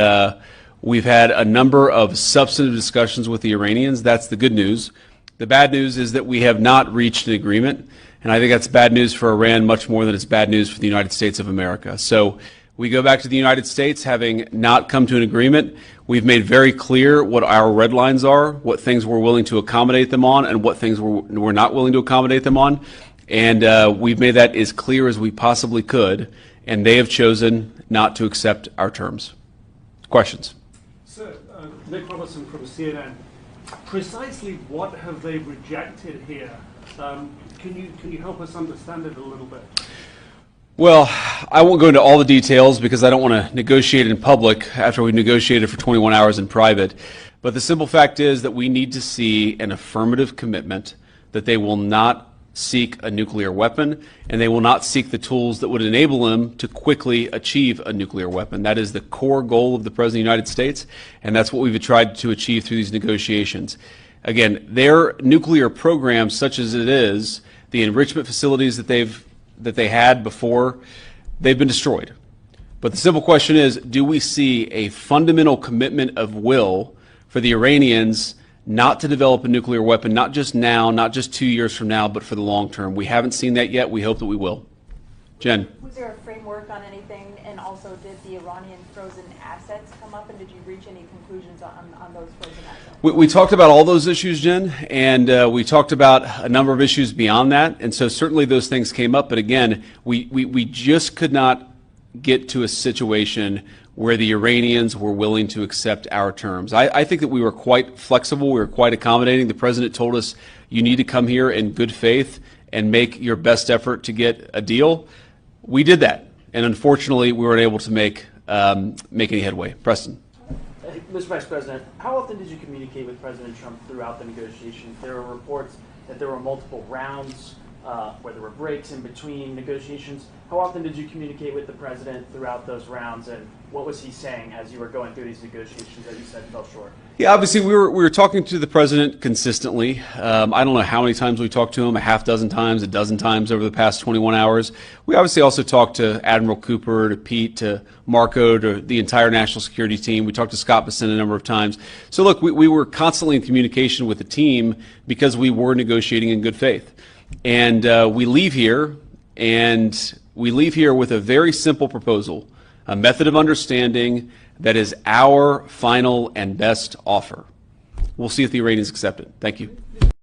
we've had a number of substantive discussions with the Iranians. That's the good news. The bad news is that we have not reached an agreement, and I think that's bad news for Iran much more than it's bad news for the United States of America. So we go back to the United States having not come to an agreement. We've made very clear what our red lines are, what things we're willing to accommodate them on, and what things we're not willing to accommodate them on. And we've made that as clear as we possibly could, and they have chosen not to accept our terms. Questions? Sir, Nick Robertson from CNN. Precisely what have they rejected here? Can you help us understand it a little bit? Well, I won't go into all the details because I don't want to negotiate in public after we've negotiated for 21 hours in private. But the simple fact is that we need to see an affirmative commitment that they will not seek a nuclear weapon and they will not seek the tools that would enable them to quickly achieve a nuclear weapon. That is the core goal of the President of the United States, and that's what we've tried to achieve through these negotiations. Again, their nuclear program, such as it is, the enrichment facilities that they had before, they've been destroyed. But the simple question is, do we see a fundamental commitment of will for the Iranians not to develop a nuclear weapon, not just now, not just 2 years from now, but for the long term? We haven't seen that yet. We hope that we will. Jen. Was there a framework on anything, and also did the Iranian frozen assets come up, and did you reach any conclusions on those frozen assets? We talked about all those issues, Jen, and we talked about a number of issues beyond that, and so certainly those things came up, but again, we just could not get to a situation where the Iranians were willing to accept our terms. I think that we were quite flexible, we were quite accommodating. The President told us, you need to come here in good faith and make your best effort to get a deal. We did that, and unfortunately, we weren't able to make any headway. Preston. Mr. Vice President, how often did you communicate with President Trump throughout the negotiations? There were reports that there were multiple rounds, where there were breaks in between negotiations. How often did you communicate with the President throughout those rounds, and what was he saying as you were going through these negotiations that you said fell short? Yeah, obviously we were talking to the President consistently. I don't know how many times we talked to him, a half dozen times, a dozen times over the past 21 hours. We obviously also talked to Admiral Cooper, to Pete, to Marco, to the entire national security team. We talked to Scott Bessent a number of times. So look, we were constantly in communication with the team because we were negotiating in good faith. And we leave here with a very simple proposal, a method of understanding that is our final and best offer. We'll see if the Iranians accept it. Thank you.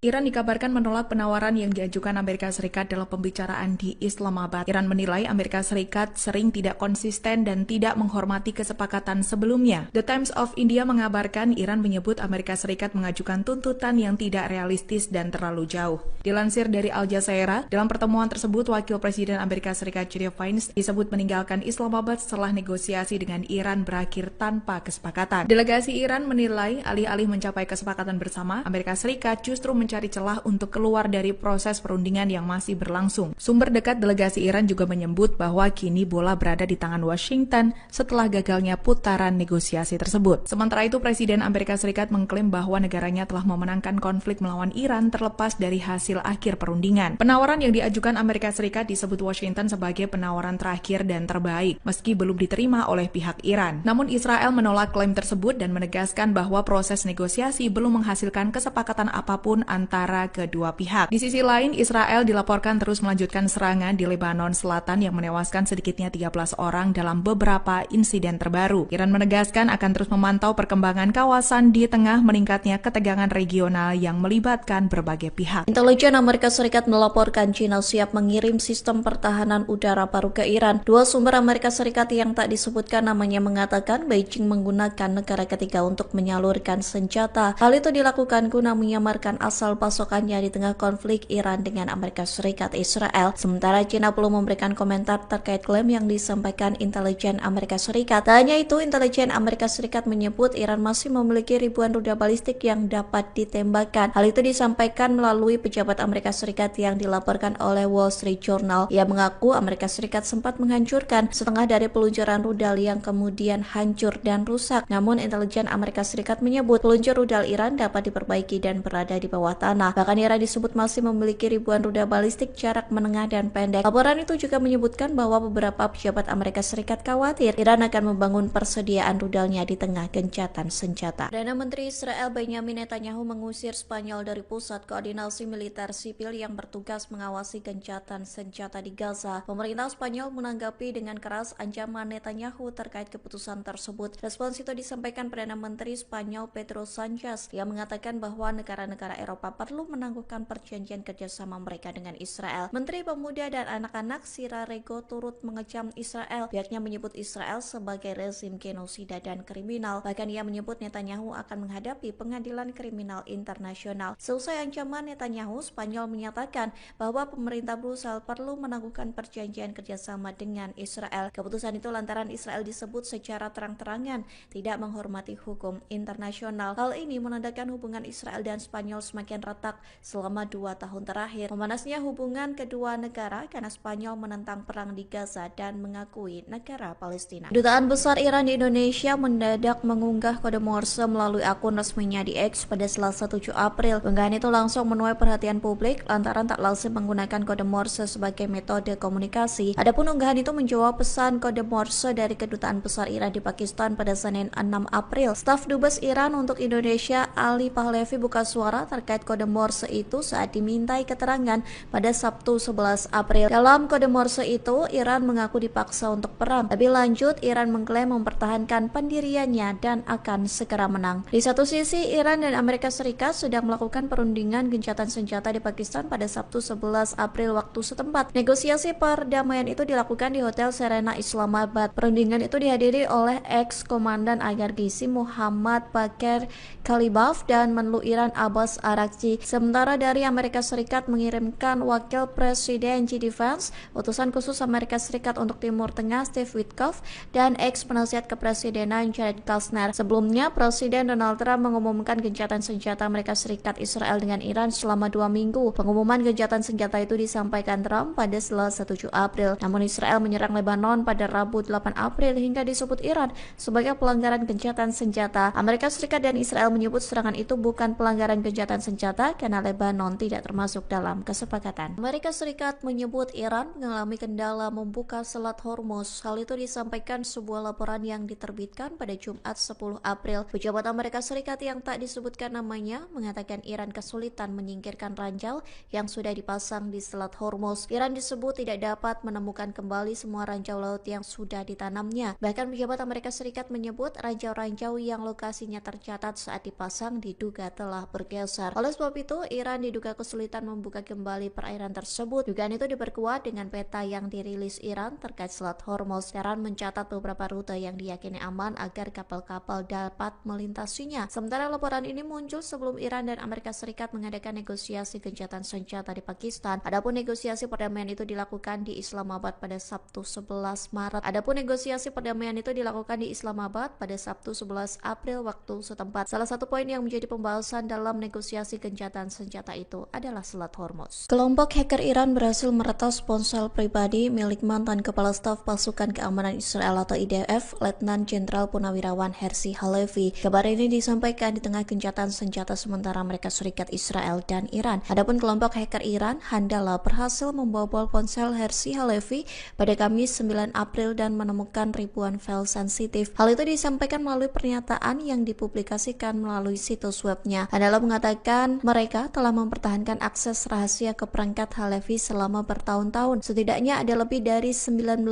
Iran dikabarkan menolak penawaran yang diajukan Amerika Serikat dalam pembicaraan di Islamabad. Iran menilai Amerika Serikat sering tidak konsisten dan tidak menghormati kesepakatan sebelumnya. The Times of India mengabarkan Iran menyebut Amerika Serikat mengajukan tuntutan yang tidak realistis dan terlalu jauh. Dilansir dari Al Jazeera, dalam pertemuan tersebut Wakil Presiden Amerika Serikat J.D. Vance disebut meninggalkan Islamabad setelah negosiasi dengan Iran berakhir tanpa kesepakatan. Delegasi Iran menilai alih-alih mencapai kesepakatan bersama, Amerika Serikat justru mencari celah untuk keluar dari proses perundingan yang masih berlangsung. Sumber dekat delegasi Iran juga menyebut bahwa kini bola berada di tangan Washington setelah gagalnya putaran negosiasi tersebut. Sementara itu, Presiden Amerika Serikat mengklaim bahwa negaranya telah memenangkan konflik melawan Iran terlepas dari hasil akhir perundingan. Penawaran yang diajukan Amerika Serikat disebut Washington sebagai penawaran terakhir dan terbaik, meski belum diterima oleh pihak Iran. Namun Israel menolak klaim tersebut dan menegaskan bahwa proses negosiasi belum menghasilkan kesepakatan apapun antara kedua pihak. Di sisi lain, Israel dilaporkan terus melanjutkan serangan di Lebanon Selatan yang menewaskan sedikitnya 13 orang dalam beberapa insiden terbaru. Iran menegaskan akan terus memantau perkembangan kawasan di tengah meningkatnya ketegangan regional yang melibatkan berbagai pihak. Intelijen Amerika Serikat melaporkan China siap mengirim sistem pertahanan udara baru ke Iran. Dua sumber Amerika Serikat yang tak disebutkan namanya mengatakan Beijing menggunakan negara ketiga untuk menyalurkan senjata. Hal itu dilakukan guna menyamarkan asal pasokannya di tengah konflik Iran dengan Amerika Serikat Israel. Sementara China belum memberikan komentar terkait klaim yang disampaikan intelijen Amerika Serikat. Tak hanya itu, intelijen Amerika Serikat menyebut Iran masih memiliki ribuan rudal balistik yang dapat ditembakkan. Hal itu disampaikan melalui pejabat Amerika Serikat yang dilaporkan oleh Wall Street Journal. Ia mengaku Amerika Serikat sempat menghancurkan setengah dari peluncuran rudal yang kemudian hancur dan rusak. Namun intelijen Amerika Serikat menyebut peluncur rudal Iran dapat diperbaiki dan berada di bawah tanah. Bahkan Iran disebut masih memiliki ribuan rudal balistik jarak menengah dan pendek. Laporan itu juga menyebutkan bahwa beberapa pejabat Amerika Serikat khawatir Iran akan membangun persediaan rudalnya di tengah gencatan senjata. Perdana Menteri Israel Benjamin Netanyahu mengusir Spanyol dari pusat koordinasi militer sipil yang bertugas mengawasi gencatan senjata di Gaza. Pemerintah Spanyol menanggapi dengan keras ancaman Netanyahu terkait keputusan tersebut. Respons itu disampaikan Perdana Menteri Spanyol Pedro Sanchez yang mengatakan bahwa negara-negara Eropa perlu menangguhkan perjanjian kerjasama mereka dengan Israel. Menteri Pemuda dan Anak-anak Sira Rego turut mengecam Israel. Pihaknya menyebut Israel sebagai rezim genosida dan kriminal. Bahkan ia menyebut Netanyahu akan menghadapi pengadilan kriminal internasional. Seusai ancaman Netanyahu, Spanyol menyatakan bahwa pemerintah Brussel perlu menangguhkan perjanjian kerjasama dengan Israel. Keputusan itu lantaran Israel disebut secara terang-terangan tidak menghormati hukum internasional. Hal ini menandakan hubungan Israel dan Spanyol semakin retak selama 2 tahun terakhir. Memanasnya hubungan kedua negara karena Spanyol menentang perang di Gaza dan mengakui negara Palestina. Kedutaan Besar Iran di Indonesia mendadak mengunggah kode Morse melalui akun resminya di X pada Selasa 7 April. Unggahan itu langsung menuai perhatian publik lantaran tak lazim menggunakan kode Morse sebagai metode komunikasi. Adapun unggahan itu menjawab pesan kode Morse dari Kedutaan Besar Iran di Pakistan pada Senin 6 April. Staf Dubes Iran untuk Indonesia Ali Pahlavi buka suara terkait kode Morse itu saat dimintai keterangan pada Sabtu 11 April. Dalam kode Morse itu, Iran mengaku dipaksa untuk perang. Lebih lanjut, Iran mengklaim mempertahankan pendiriannya dan akan segera menang. Di satu sisi, Iran dan Amerika Serikat sedang melakukan perundingan gencatan senjata di Pakistan pada Sabtu 11 April waktu setempat. Negosiasi perdamaian itu dilakukan di Hotel Serena Islamabad. Perundingan itu dihadiri oleh ex-komandan IRGC Muhammad Bakir Kalibaf dan Menlu Iran Abbas Araghchi. Sementara dari Amerika Serikat mengirimkan Wakil Presiden J.D. Vance, utusan khusus Amerika Serikat untuk Timur Tengah Steve Witkoff, dan ex-penasihat kepresidenan Jared Kushner. Sebelumnya, Presiden Donald Trump mengumumkan gencatan senjata Amerika Serikat Israel dengan Iran selama 2 minggu. Pengumuman gencatan senjata itu disampaikan Trump pada Selasa 7 April. Namun Israel menyerang Lebanon pada Rabu 8 April hingga disebut Iran sebagai pelanggaran gencatan senjata. Amerika Serikat dan Israel menyebut serangan itu bukan pelanggaran gencatan senjata karena Lebanon tidak termasuk dalam kesepakatan. Amerika Serikat menyebut Iran mengalami kendala membuka Selat Hormuz. Hal itu disampaikan sebuah laporan yang diterbitkan pada Jumat 10 April. Pejabat Amerika Serikat yang tak disebutkan namanya mengatakan Iran kesulitan menyingkirkan ranjau yang sudah dipasang di Selat Hormuz. Iran disebut tidak dapat menemukan kembali semua ranjau laut yang sudah ditanamnya. Bahkan pejabat Amerika Serikat menyebut ranjau-ranjau yang lokasinya tercatat saat dipasang diduga telah bergeser. Oleh Oleh sebab itu, Iran diduga kesulitan membuka kembali perairan tersebut. Dugaan itu diperkuat dengan peta yang dirilis Iran terkait Selat Hormuz. Iran mencatat beberapa rute yang diyakini aman agar kapal-kapal dapat melintasinya. Sementara laporan ini muncul sebelum Iran dan Amerika Serikat mengadakan negosiasi gencatan senjata di Pakistan. Adapun negosiasi perdamaian itu dilakukan di Islamabad pada Sabtu 11 Maret. Adapun negosiasi perdamaian itu dilakukan di Islamabad pada Sabtu 11 April waktu setempat. Salah satu poin yang menjadi pembahasan dalam negosiasi gencatan senjata itu adalah Selat Hormuz. Kelompok hacker Iran berhasil meretas ponsel pribadi milik mantan Kepala Staf Pasukan Keamanan Israel atau IDF, Letnan Jenderal Purnawirawan Herzi Halevi. Kabar ini disampaikan di tengah gencatan senjata sementara Amerika Serikat, Israel, dan Iran. Adapun kelompok hacker Iran, Handala, berhasil membobol ponsel Herzi Halevi pada Kamis 9 April dan menemukan ribuan file sensitif. Hal itu disampaikan melalui pernyataan yang dipublikasikan melalui situs webnya. Handala mengatakan mereka telah mempertahankan akses rahasia ke perangkat Halevi selama bertahun-tahun. Setidaknya ada lebih dari 19.000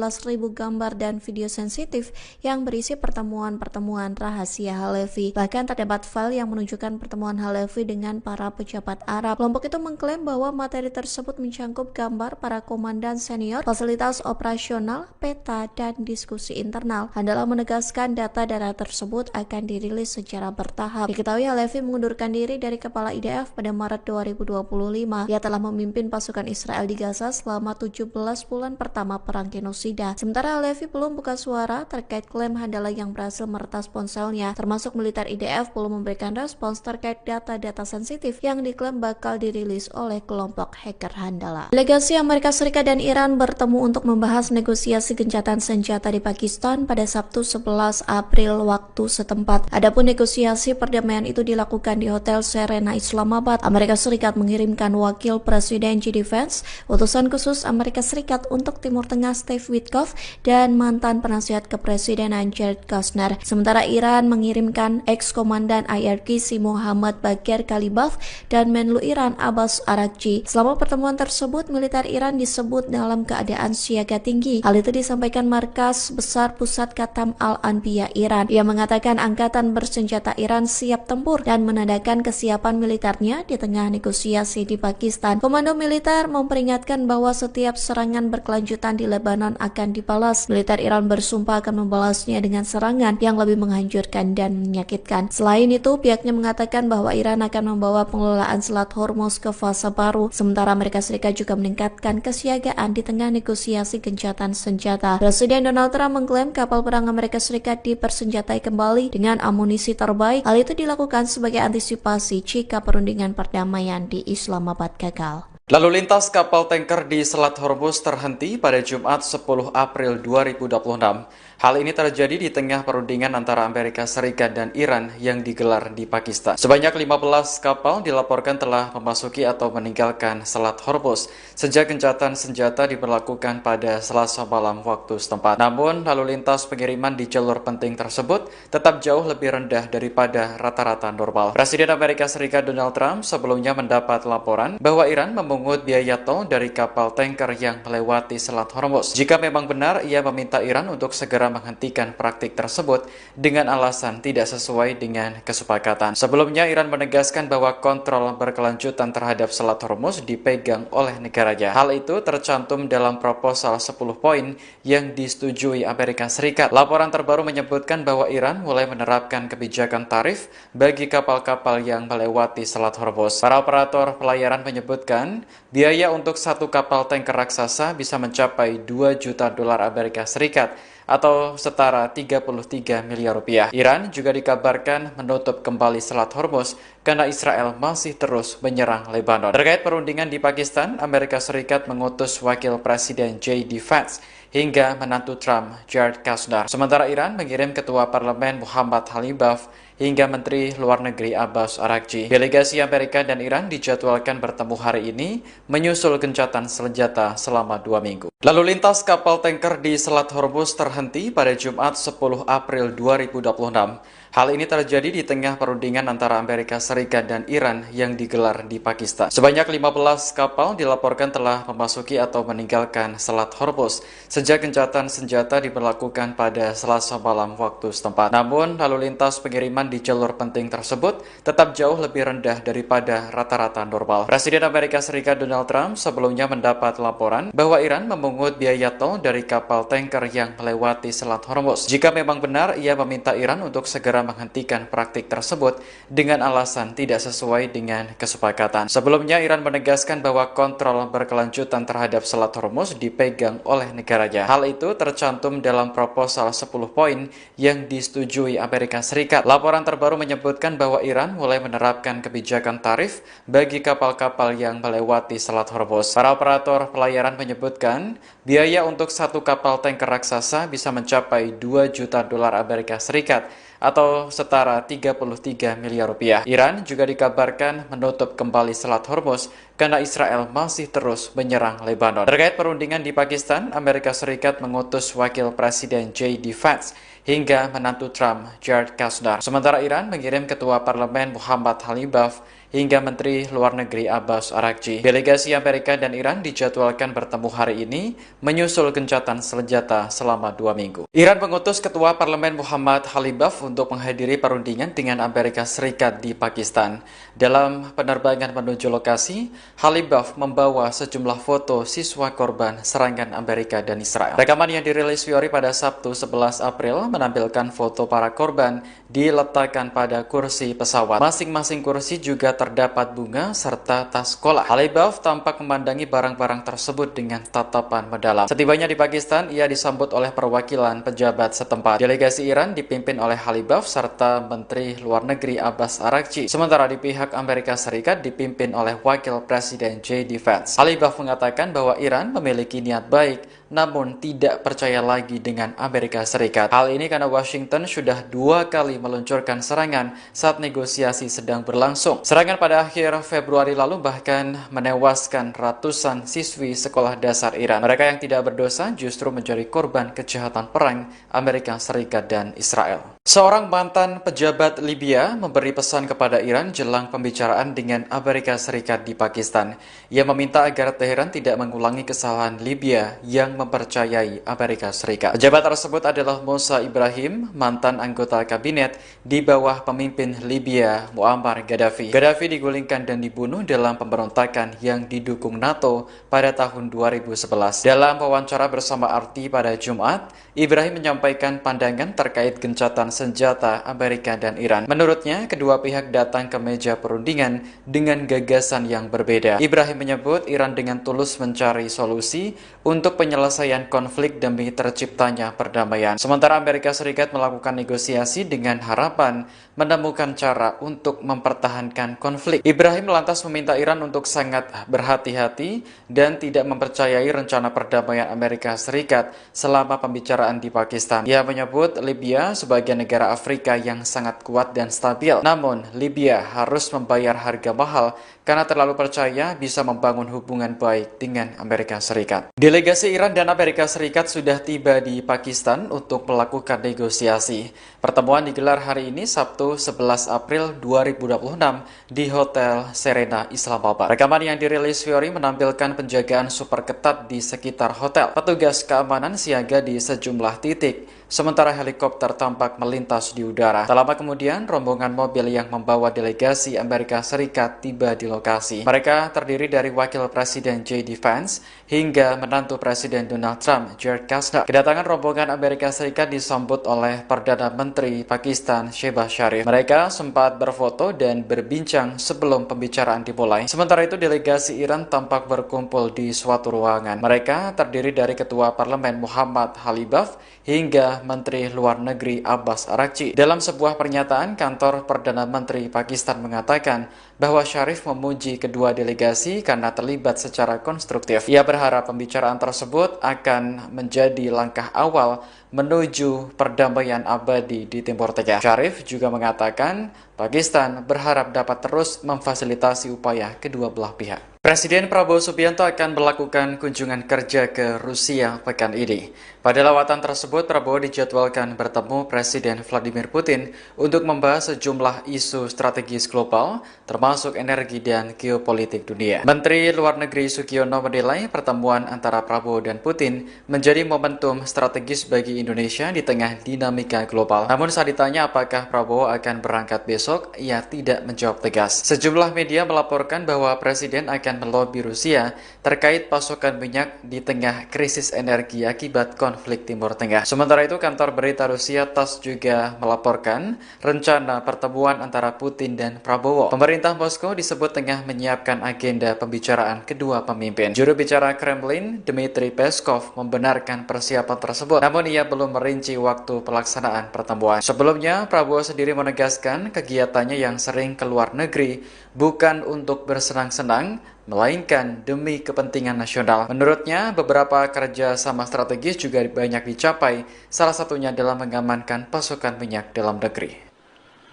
gambar dan video sensitif yang berisi pertemuan-pertemuan rahasia Halevi. Bahkan terdapat file yang menunjukkan pertemuan Halevi dengan para pejabat Arab. Kelompok itu mengklaim bahwa materi tersebut mencangkup gambar para komandan senior, fasilitas operasional, peta, dan diskusi internal. Handala menegaskan data-data tersebut akan dirilis secara bertahap. Diketahui Halevi mengundurkan diri dari kepala IDF pada Maret 2025. Ia telah memimpin pasukan Israel di Gaza selama 17 bulan pertama perang genosida. Sementara Halevi belum buka suara terkait klaim Handala yang berhasil meretas ponselnya, termasuk militer IDF belum memberikan respons terkait data-data sensitif yang diklaim bakal dirilis oleh kelompok hacker Handala. Delegasi Amerika Serikat dan Iran bertemu untuk membahas negosiasi gencatan senjata di Pakistan pada Sabtu 11 April waktu setempat. Adapun negosiasi perdamaian itu dilakukan di Hotel Serena Islamabad. Amerika Serikat mengirimkan wakil Presiden JD Vance, utusan khusus Amerika Serikat untuk Timur Tengah Steve Witkoff, dan mantan penasihat kepresidenan Jared Kushner. Sementara Iran mengirimkan ex-komandan IRGC Muhammad Bagher Ghalibaf dan Menlu Iran Abbas Araghchi. Selama pertemuan tersebut, militer Iran disebut dalam keadaan siaga tinggi. Hal itu disampaikan Markas Besar Pusat Khatam Al-Anbiya Iran. Ia mengatakan angkatan bersenjata Iran siap tempur dan menandakan kesiapan militernya di tengah negosiasi di Pakistan. Komando militer memperingatkan bahwa setiap serangan berkelanjutan di Lebanon akan dibalas. Militer Iran bersumpah akan membalasnya dengan serangan yang lebih menghancurkan dan menyakitkan. Selain itu, pihaknya mengatakan bahwa Iran akan membawa pengelolaan Selat Hormuz ke fase baru. Sementara Amerika Serikat juga meningkatkan kesiagaan di tengah negosiasi gencatan senjata. Presiden Donald Trump mengklaim kapal perang Amerika Serikat dipersenjatai kembali dengan amunisi terbaik. Hal itu dilakukan sebagai antisipasi jika perundingan perdamaian di Islamabad gagal. Lalu lintas kapal tanker di Selat Hormuz terhenti pada Jumat 10 April 2026. Hal ini terjadi di tengah perundingan antara Amerika Serikat dan Iran yang digelar di Pakistan. Sebanyak 15 kapal dilaporkan telah memasuki atau meninggalkan Selat Hormuz sejak gencatan senjata diberlakukan pada Selasa malam waktu setempat. Namun, lalu lintas pengiriman di jalur penting tersebut tetap jauh lebih rendah daripada rata-rata normal. Presiden Amerika Serikat Donald Trump sebelumnya mendapat laporan bahwa Iran memungut biaya tol dari kapal tanker yang melewati Selat Hormuz. Jika memang benar, ia meminta Iran untuk segera menghentikan praktik tersebut dengan alasan tidak sesuai dengan kesepakatan. Sebelumnya, Iran menegaskan bahwa kontrol berkelanjutan terhadap Selat Hormuz dipegang oleh negaranya. Hal itu tercantum dalam proposal 10 poin yang disetujui Amerika Serikat. Laporan terbaru menyebutkan bahwa Iran mulai menerapkan kebijakan tarif bagi kapal-kapal yang melewati Selat Hormuz. Para operator pelayaran menyebutkan biaya untuk satu kapal tanker raksasa bisa mencapai 2 juta dolar Amerika Serikat atau setara 33 miliar rupiah. Iran juga dikabarkan menutup kembali Selat Hormuz karena Israel masih terus menyerang Lebanon. Terkait perundingan di Pakistan, Amerika Serikat mengutus Wakil Presiden JD Vance hingga menantu Trump, Jared Kushner. Sementara Iran mengirim Ketua Parlemen Muhammad Ghalibaf hingga Menteri Luar Negeri Abbas Araghchi. Delegasi Amerika dan Iran dijadwalkan bertemu hari ini menyusul gencatan senjata selama 2 minggu. Lalu lintas kapal tanker di Selat Hormuz terhenti pada Jumat 10 April 2026. Hal ini terjadi di tengah perundingan antara Amerika Serikat dan Iran yang digelar di Pakistan. Sebanyak 15 kapal dilaporkan telah memasuki atau meninggalkan Selat Hormuz sejak gencatan senjata diberlakukan pada Selasa malam waktu setempat. Namun, lalu lintas pengiriman di jalur penting tersebut tetap jauh lebih rendah daripada rata-rata normal. Presiden Amerika Serikat Donald Trump sebelumnya mendapat laporan bahwa Iran memungut biaya tol dari kapal tanker yang melewati Selat Hormuz. Jika memang benar, ia meminta Iran untuk segera menghentikan praktik tersebut dengan alasan tidak sesuai dengan kesepakatan. Sebelumnya, Iran menegaskan bahwa kontrol berkelanjutan terhadap Selat Hormuz dipegang oleh negaranya. Hal itu tercantum dalam proposal 10 poin yang disetujui Amerika Serikat. Laporan terbaru menyebutkan bahwa Iran mulai menerapkan kebijakan tarif bagi kapal-kapal yang melewati Selat Hormuz. Para operator pelayaran menyebutkan biaya untuk satu kapal tanker raksasa bisa mencapai 2 juta dolar Amerika Serikat atau setara 33 miliar rupiah. Iran juga dikabarkan menutup kembali Selat Hormuz karena Israel masih terus menyerang Lebanon. Terkait perundingan di Pakistan, Amerika Serikat mengutus Wakil Presiden J.D. Vance hingga menantu Trump, Jared Kushner. Sementara Iran mengirim Ketua Parlemen Muhammad Khalibaf hingga Menteri Luar Negeri Abbas Araghchi. Delegasi Amerika dan Iran dijadwalkan bertemu hari ini menyusul gencatan senjata selama 2 minggu. Iran mengutus Ketua Parlemen Muhammad Khalibaf untuk menghadiri perundingan dengan Amerika Serikat di Pakistan. Dalam penerbangan menuju lokasi, Khalibaf membawa sejumlah foto siswa korban serangan Amerika dan Israel. Rekaman yang dirilis Fiori pada Sabtu 11 April menampilkan foto para korban diletakkan pada kursi pesawat. Masing-masing kursi juga terdapat bunga serta tas sekolah. Khalibaf tampak memandangi barang-barang tersebut dengan tatapan mendalam. Setibanya di Pakistan, ia disambut oleh perwakilan pejabat setempat. Delegasi Iran dipimpin oleh Khalibaf serta Menteri Luar Negeri Abbas Araghchi. Sementara di pihak Amerika Serikat dipimpin oleh Wakil Presiden J.D. Vance. Khalibaf mengatakan bahwa Iran memiliki niat baik, namun tidak percaya lagi dengan Amerika Serikat. Hal ini karena Washington sudah 2 kali meluncurkan serangan saat negosiasi sedang berlangsung. Serangan pada akhir Februari lalu bahkan menewaskan ratusan siswi sekolah dasar Iran. Mereka yang tidak berdosa justru menjadi korban kejahatan perang Amerika Serikat dan Israel. Seorang mantan pejabat Libya memberi pesan kepada Iran jelang pembicaraan dengan Amerika Serikat di Pakistan. Ia meminta agar Teheran tidak mengulangi kesalahan Libya yang mempercayai Amerika Serikat. Pejabat tersebut adalah Musa Ibrahim, mantan anggota kabinet di bawah pemimpin Libya Muammar Gaddafi. Gaddafi digulingkan dan dibunuh dalam pemberontakan yang didukung NATO pada tahun 2011. Dalam wawancara bersama RT pada Jumat, Ibrahim menyampaikan pandangan terkait gencatan senjata Amerika dan Iran. Menurutnya, kedua pihak datang ke meja perundingan dengan gagasan yang berbeda. Ibrahim menyebut Iran dengan tulus mencari solusi untuk penyelesaian konflik demi terciptanya perdamaian. Sementara Amerika Serikat melakukan negosiasi dengan harapan menemukan cara untuk mempertahankan konflik. Ibrahim lantas meminta Iran untuk sangat berhati-hati dan tidak mempercayai rencana perdamaian Amerika Serikat selama pembicaraan di Pakistan. Ia menyebut Libya sebagai negara Afrika yang sangat kuat dan stabil. Namun, Libya harus membayar harga mahal karena terlalu percaya bisa membangun hubungan baik dengan Amerika Serikat. Delegasi Iran dan Amerika Serikat sudah tiba di Pakistan untuk melakukan negosiasi. Pertemuan digelar hari ini Sabtu 11 April 2026 di Hotel Serena Islamabad. Rekaman yang dirilis Fiori menampilkan penjagaan super ketat di sekitar hotel. Petugas keamanan siaga di sejumlah titik, sementara helikopter tampak melintas di udara. Tak lama kemudian, rombongan mobil yang membawa delegasi Amerika Serikat tiba di lokasi. Mereka terdiri dari Wakil Presiden J.D. Vance hingga menantu Presiden Donald Trump, Jared Kushner. Kedatangan rombongan Amerika Serikat disambut oleh Perdana Menteri Pakistan, Shehbaz Sharif. Mereka sempat berfoto dan berbincang sebelum pembicaraan dimulai. Sementara itu, delegasi Iran tampak berkumpul di suatu ruangan. Mereka terdiri dari Ketua Parlemen Muhammad Khalibaf hingga Menteri Luar Negeri Abbas Araghchi. Dalam sebuah pernyataan, kantor Perdana Menteri Pakistan mengatakan bahwa Sharif memuji kedua delegasi karena terlibat secara konstruktif. Ia berharap pembicaraan tersebut akan menjadi langkah awal menuju perdamaian abadi di Timur Tengah. Sharif juga mengatakan Pakistan berharap dapat terus memfasilitasi upaya kedua belah pihak. Presiden Prabowo Subianto akan melakukan kunjungan kerja ke Rusia pekan ini. Pada lawatan tersebut, Prabowo dijadwalkan bertemu Presiden Vladimir Putin untuk membahas sejumlah isu strategis global, termasuk energi dan geopolitik dunia. Menteri Luar Negeri Sugiono menilai pertemuan antara Prabowo dan Putin menjadi momentum strategis bagi Indonesia di tengah dinamika global. Namun saat ditanya apakah Prabowo akan berangkat besok, ia tidak menjawab tegas. Sejumlah media melaporkan bahwa Presiden akan melobi Rusia terkait pasokan minyak di tengah krisis energi akibat konflik Timur Tengah. Sementara itu, kantor berita Rusia TASS juga melaporkan rencana pertemuan antara Putin dan Prabowo. Pemerintah Moskow disebut tengah menyiapkan agenda pembicaraan kedua pemimpin. Juru bicara Kremlin, Dmitry Peskov, membenarkan persiapan tersebut, namun ia belum merinci waktu pelaksanaan pertemuan. Sebelumnya, Prabowo sendiri menegaskan kegiatannya yang sering ke luar negeri bukan untuk bersenang-senang, melainkan demi kepentingan nasional. Menurutnya, beberapa kerja sama strategis juga banyak dicapai, salah satunya adalah mengamankan pasokan minyak dalam negeri.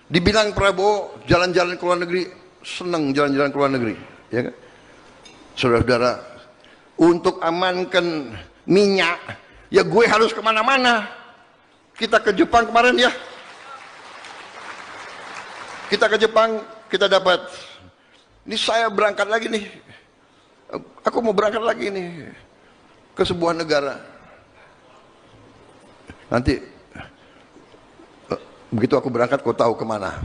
Dibilang Prabowo jalan-jalan ke luar negeri, senang jalan-jalan ke luar negeri, ya kan? Saudara-saudara, untuk amankan minyak, ya gue harus kemana-mana. Kita ke Jepang kemarin ya, kita ke Jepang, kita dapat. Ini saya berangkat lagi nih, aku mau berangkat lagi nih ke sebuah negara. Nanti begitu aku berangkat, kau tahu kemana.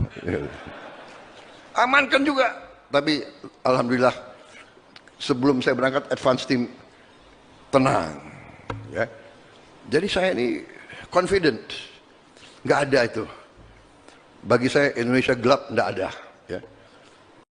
Amankan juga. Tapi alhamdulillah sebelum saya berangkat, advance team tenang. Ya. Jadi saya ini confident, nggak ada itu. Bagi saya Indonesia gelap, nggak ada. Ya.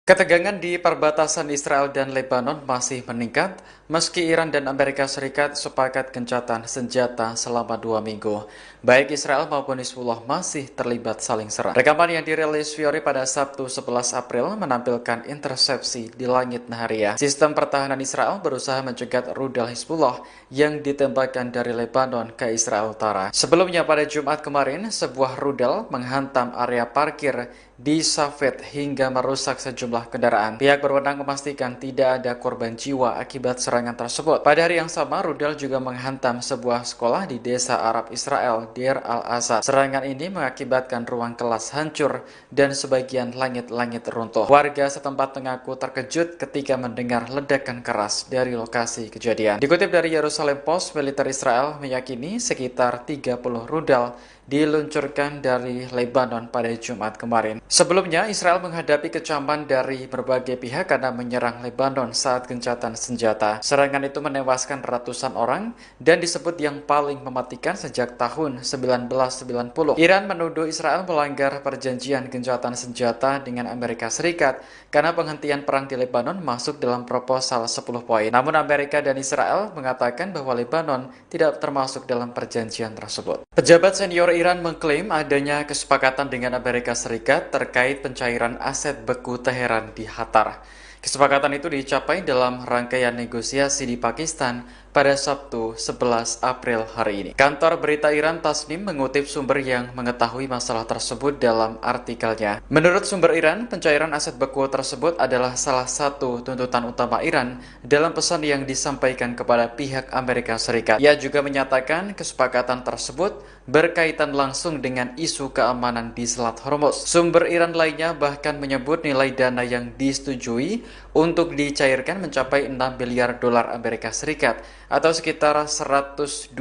Ketegangan di perbatasan Israel dan Lebanon masih meningkat, meski Iran dan Amerika Serikat sepakat gencatan senjata selama 2 minggu. Baik Israel maupun Hizbullah masih terlibat saling serang. Rekaman yang dirilis Fiori pada Sabtu 11 April menampilkan intersepsi di langit Nahariya. Sistem pertahanan Israel berusaha mencegat rudal Hizbullah yang ditembakkan dari Lebanon ke Israel Utara. Sebelumnya pada Jumat kemarin, sebuah rudal menghantam area parkir di Safed hingga merusak sejumlah kendaraan. Pihak berwenang memastikan tidak ada korban jiwa akibat serangan tersebut. Pada hari yang sama, rudal juga menghantam sebuah sekolah di desa Arab Israel, Deir al-Asad. Serangan ini mengakibatkan ruang kelas hancur dan sebagian langit-langit runtuh. Warga setempat mengaku terkejut ketika mendengar ledakan keras dari lokasi kejadian. Dikutip dari Jerusalem Post, militer Israel meyakini sekitar 30 rudal diluncurkan dari Lebanon pada Jumat kemarin. Sebelumnya, Israel menghadapi kecaman dari berbagai pihak karena menyerang Lebanon saat gencatan senjata. Serangan itu menewaskan ratusan orang dan disebut yang paling mematikan sejak tahun 1990. Iran menuduh Israel melanggar perjanjian gencatan senjata dengan Amerika Serikat karena penghentian perang di Lebanon masuk dalam proposal 10 poin. Namun Amerika dan Israel mengatakan bahwa Lebanon tidak termasuk dalam perjanjian tersebut. Pejabat senior Iran mengklaim adanya kesepakatan dengan Amerika Serikat terkait pencairan aset beku Teheran di Qatar. Kesepakatan itu dicapai dalam rangkaian negosiasi di Pakistan pada Sabtu 11 April hari ini. Kantor berita Iran Tasnim mengutip sumber yang mengetahui masalah tersebut dalam artikelnya. Menurut sumber Iran, pencairan aset beku tersebut adalah salah satu tuntutan utama Iran dalam pesan yang disampaikan kepada pihak Amerika Serikat. Ia juga menyatakan kesepakatan tersebut berkaitan langsung dengan isu keamanan di Selat Hormuz. Sumber Iran lainnya bahkan menyebut nilai dana yang disetujui untuk dicairkan mencapai 6 miliar dolar Amerika Serikat atau sekitar 102,5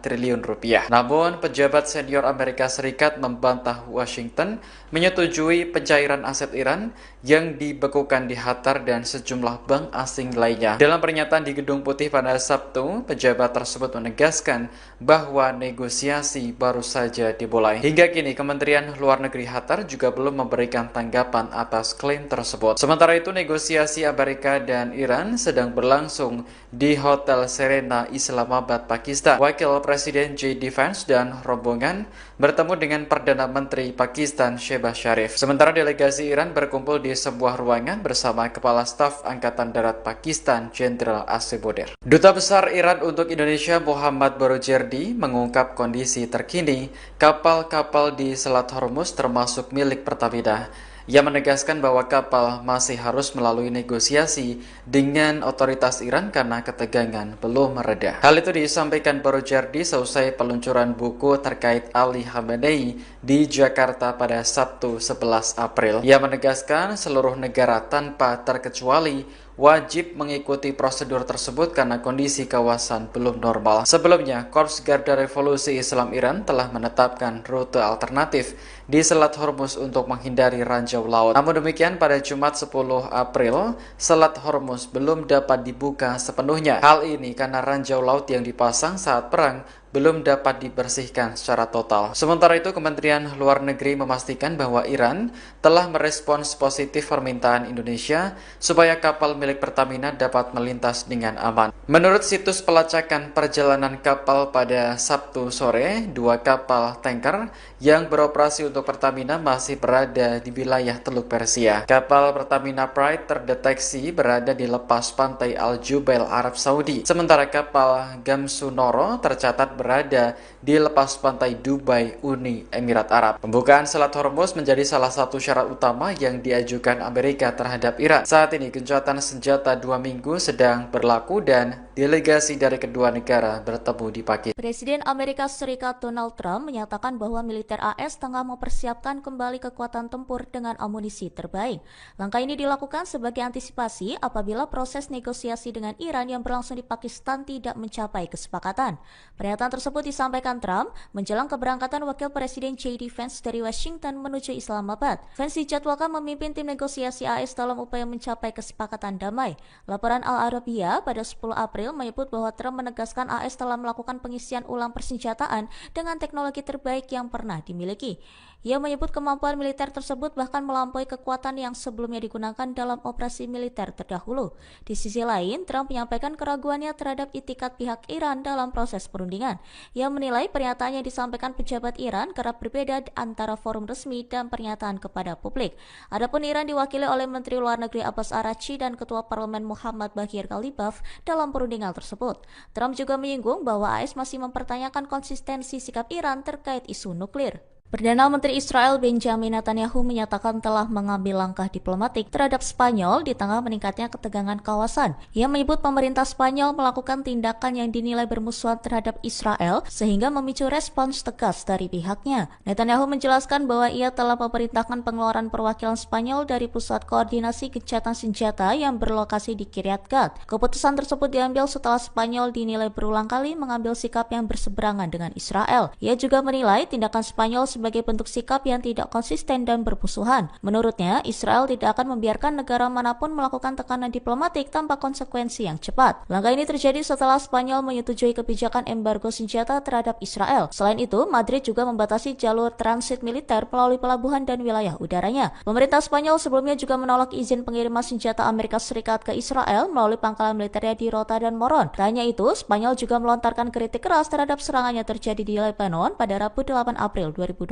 triliun rupiah. Namun, pejabat senior Amerika Serikat membantah Washington menyetujui pencairan aset Iran yang dibekukan di Qatar dan sejumlah bank asing lainnya. Dalam pernyataan di Gedung Putih pada Sabtu, pejabat tersebut menegaskan bahwa negosiasi baru saja dimulai. Hingga kini, Kementerian Luar Negeri Qatar juga belum memberikan tanggapan atas klaim tersebut. Sementara itu, negosiasi Amerika dan Iran sedang berlangsung di Hotel Serena, Islamabad, Pakistan. Wakil Presiden J.D. Vance dan rombongan bertemu dengan Perdana Menteri Pakistan Shehbaz Sharif. Sementara delegasi Iran berkumpul di sebuah ruangan bersama Kepala Staf Angkatan Darat Pakistan Jenderal Asif Boder. Duta Besar Iran untuk Indonesia Muhammad Barojerdi mengungkap kondisi terkini kapal-kapal di Selat Hormuz termasuk milik Pertamina. Ia menegaskan bahwa kapal masih harus melalui negosiasi dengan otoritas Iran karena ketegangan belum mereda. Hal itu disampaikan Barojardi seusai peluncuran buku terkait Ali Khamenei di Jakarta pada Sabtu 11 April. Ia menegaskan seluruh negara tanpa terkecuali wajib mengikuti prosedur tersebut karena kondisi kawasan belum normal. Sebelumnya, Korps Garda Revolusi Islam Iran telah menetapkan rute alternatif di Selat Hormuz untuk menghindari ranjau laut. Namun demikian, pada Jumat 10 April, Selat Hormuz belum dapat dibuka sepenuhnya. Hal ini karena ranjau laut yang dipasang saat perang belum dapat dibersihkan secara total. Sementara itu, Kementerian Luar Negeri memastikan bahwa Iran telah merespons positif permintaan Indonesia supaya kapal milik Pertamina dapat melintas dengan aman. Menurut situs pelacakan perjalanan kapal pada Sabtu sore, 2 kapal tanker yang beroperasi untuk Pertamina masih berada di wilayah Teluk Persia. Kapal Pertamina Pride terdeteksi berada di lepas pantai Al Jubail, Arab Saudi. Sementara kapal Gamsunoro tercatat berada di lepas pantai Dubai, Uni Emirat Arab. Pembukaan Selat Hormuz menjadi salah satu syarat utama yang diajukan Amerika terhadap Iran. Saat ini gencatan senjata 2 minggu sedang berlaku dan delegasi dari kedua negara bertemu di Pakistan. Presiden Amerika Serikat Donald Trump menyatakan bahwa militer AS tengah mempersiapkan kembali kekuatan tempur dengan amunisi terbaik. Langkah ini dilakukan sebagai antisipasi apabila proses negosiasi dengan Iran yang berlangsung di Pakistan tidak mencapai kesepakatan. Pernyataan tersebut disampaikan Trump menjelang keberangkatan Wakil Presiden J.D. Vance dari Washington menuju Islamabad. Vance dijadwalkan memimpin tim negosiasi AS dalam upaya mencapai kesepakatan damai. Laporan Al Arabiya pada 10 April menyebut bahwa Trump menegaskan AS telah melakukan pengisian ulang persenjataan dengan teknologi terbaik yang pernah dimiliki. Ia menyebut kemampuan militer tersebut bahkan melampaui kekuatan yang sebelumnya digunakan dalam operasi militer terdahulu. Di sisi lain, Trump menyampaikan keraguannya terhadap itikat pihak Iran dalam proses perundingan. Ia menilai pernyataan yang disampaikan pejabat Iran kerap berbeda antara forum resmi dan pernyataan kepada publik. Adapun Iran diwakili oleh Menteri Luar Negeri Abbas Araghchi dan Ketua Parlemen Muhammad Baghir Ghalibaf dalam perundingan tersebut. Trump juga menyinggung bahwa AS masih mempertanyakan konsistensi sikap Iran terkait isu nuklir. Perdana Menteri Israel Benjamin Netanyahu menyatakan telah mengambil langkah diplomatik terhadap Spanyol di tengah meningkatnya ketegangan kawasan. Ia menyebut pemerintah Spanyol melakukan tindakan yang dinilai bermusuhan terhadap Israel sehingga memicu respons tegas dari pihaknya. Netanyahu menjelaskan bahwa ia telah memerintahkan pengeluaran perwakilan Spanyol dari pusat koordinasi gencatan senjata yang berlokasi di Kiryat Gat. Keputusan tersebut diambil setelah Spanyol dinilai berulang kali mengambil sikap yang berseberangan dengan Israel. Ia juga menilai tindakan Spanyol sebagai bentuk sikap yang tidak konsisten dan bermusuhan. Menurutnya, Israel tidak akan membiarkan negara manapun melakukan tekanan diplomatik tanpa konsekuensi yang cepat. Langkah ini terjadi setelah Spanyol menyetujui kebijakan embargo senjata terhadap Israel. Selain itu, Madrid juga membatasi jalur transit militer melalui pelabuhan dan wilayah udaranya. Pemerintah Spanyol sebelumnya juga menolak izin pengiriman senjata Amerika Serikat ke Israel melalui pangkalan militernya di Rota dan Moron. Tak hanya itu, Spanyol juga melontarkan kritik keras terhadap serangan yang terjadi di Lebanon pada Rabu 8 April 2026.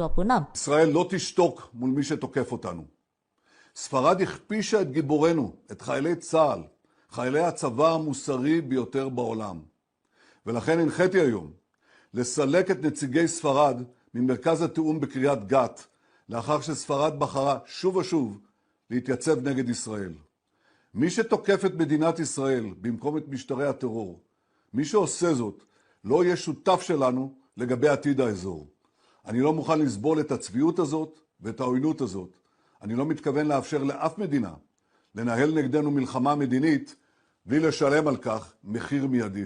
ישראל לא תשתוק מול מי שתוקף אותנו. ספרד הכפישה את גיבורנו, את חיילי צה"ל, חיילי הצבא המוסרי ביותר בעולם. ולכן הנחיתי היום לסלק את נציגי ספרד ממרכז התיאום בקריית גת, לאחר שספרד בחרה שוב ושוב להתייצב נגד ישראל. מי שתוקף את מדינת ישראל במקום את משטרי הטרור, מי שעושה זאת, לא יהיה שותף שלנו לגבי עתיד האזור. אני לא מוכן לסבול את הצביעות הזאת ואת העוינות הזאת. אני לא מתכוון לאפשר לאף מדינה לנהל נגדנו מלחמה מדינית בלי לשלם על כך מחיר מיידי.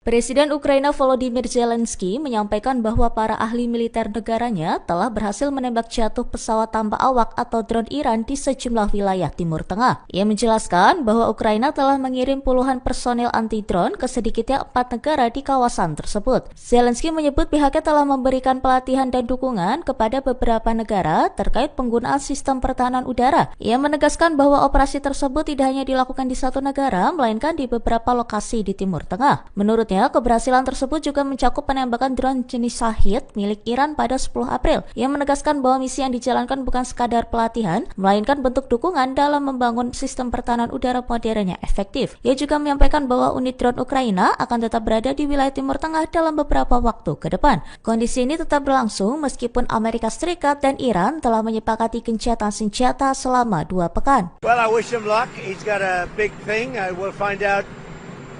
Presiden Ukraina Volodymyr Zelensky menyampaikan bahwa para ahli militer negaranya telah berhasil menembak jatuh pesawat tanpa awak atau drone Iran di sejumlah wilayah Timur Tengah. Ia menjelaskan bahwa Ukraina telah mengirim puluhan personel anti-drone ke sedikitnya 4 negara di kawasan tersebut. Zelensky menyebut pihaknya telah memberikan pelatihan dan dukungan kepada beberapa negara terkait penggunaan sistem pertahanan udara. Ia menegaskan bahwa operasi tersebut tidak hanya dilakukan di satu negara, melainkan di beberapa lokasi di Timur Tengah. Menurutnya, Menariknya, keberhasilan tersebut juga mencakup penembakan drone jenis Shahid milik Iran pada 10 April. Ia menegaskan bahwa misi yang dijalankan bukan sekadar pelatihan, melainkan bentuk dukungan dalam membangun sistem pertahanan udara modern yang efektif. Ia juga menyampaikan bahwa unit drone Ukraina akan tetap berada di wilayah Timur Tengah dalam beberapa waktu ke depan. Kondisi ini tetap berlangsung meskipun Amerika Serikat dan Iran telah menyepakati gencatan senjata selama 2 pekan. Well, I wish him luck. He's got a big thing. We'll find out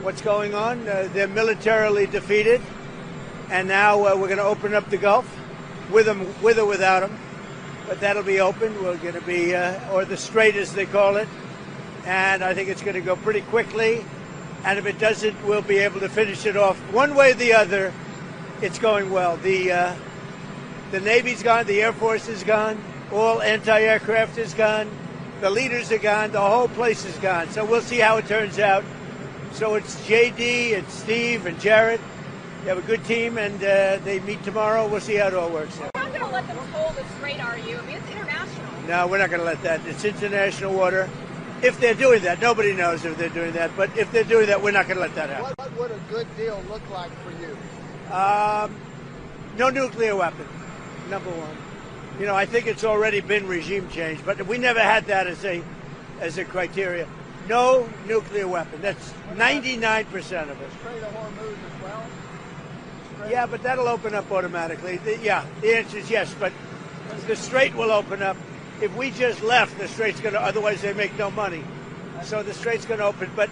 what's going on. They're militarily defeated, and now we're going to open up the Gulf with or without them. But that'll be open. We're going to be, or the Strait as they call it, and I think it's going to go pretty quickly. And if it doesn't, we'll be able to finish it off one way or the other. It's going well. The Navy's gone. The Air Force is gone. All anti-aircraft is gone. The leaders are gone. The whole place is gone. So we'll see how it turns out. So it's JD, it's Steve, and Jared. They have a good team, and they meet tomorrow. We'll see how it all works out. You're not going to let them toll the strait, are you? I mean, it's international. No, we're not going to let that. It's international water. If they're doing that, nobody knows if they're doing that. But if they're doing that, we're not going to let that happen. What would a good deal look like for you? No nuclear weapon, number one. You know, I think it's already been regime change, but we never had that as a criteria. No nuclear weapon. That's 99% of it. Strait of Hormuz as well? Yeah, but that'll open up automatically. The answer is yes, but the strait will open up. If we just left, the strait's going to, otherwise they make no money. So the strait's going to open, but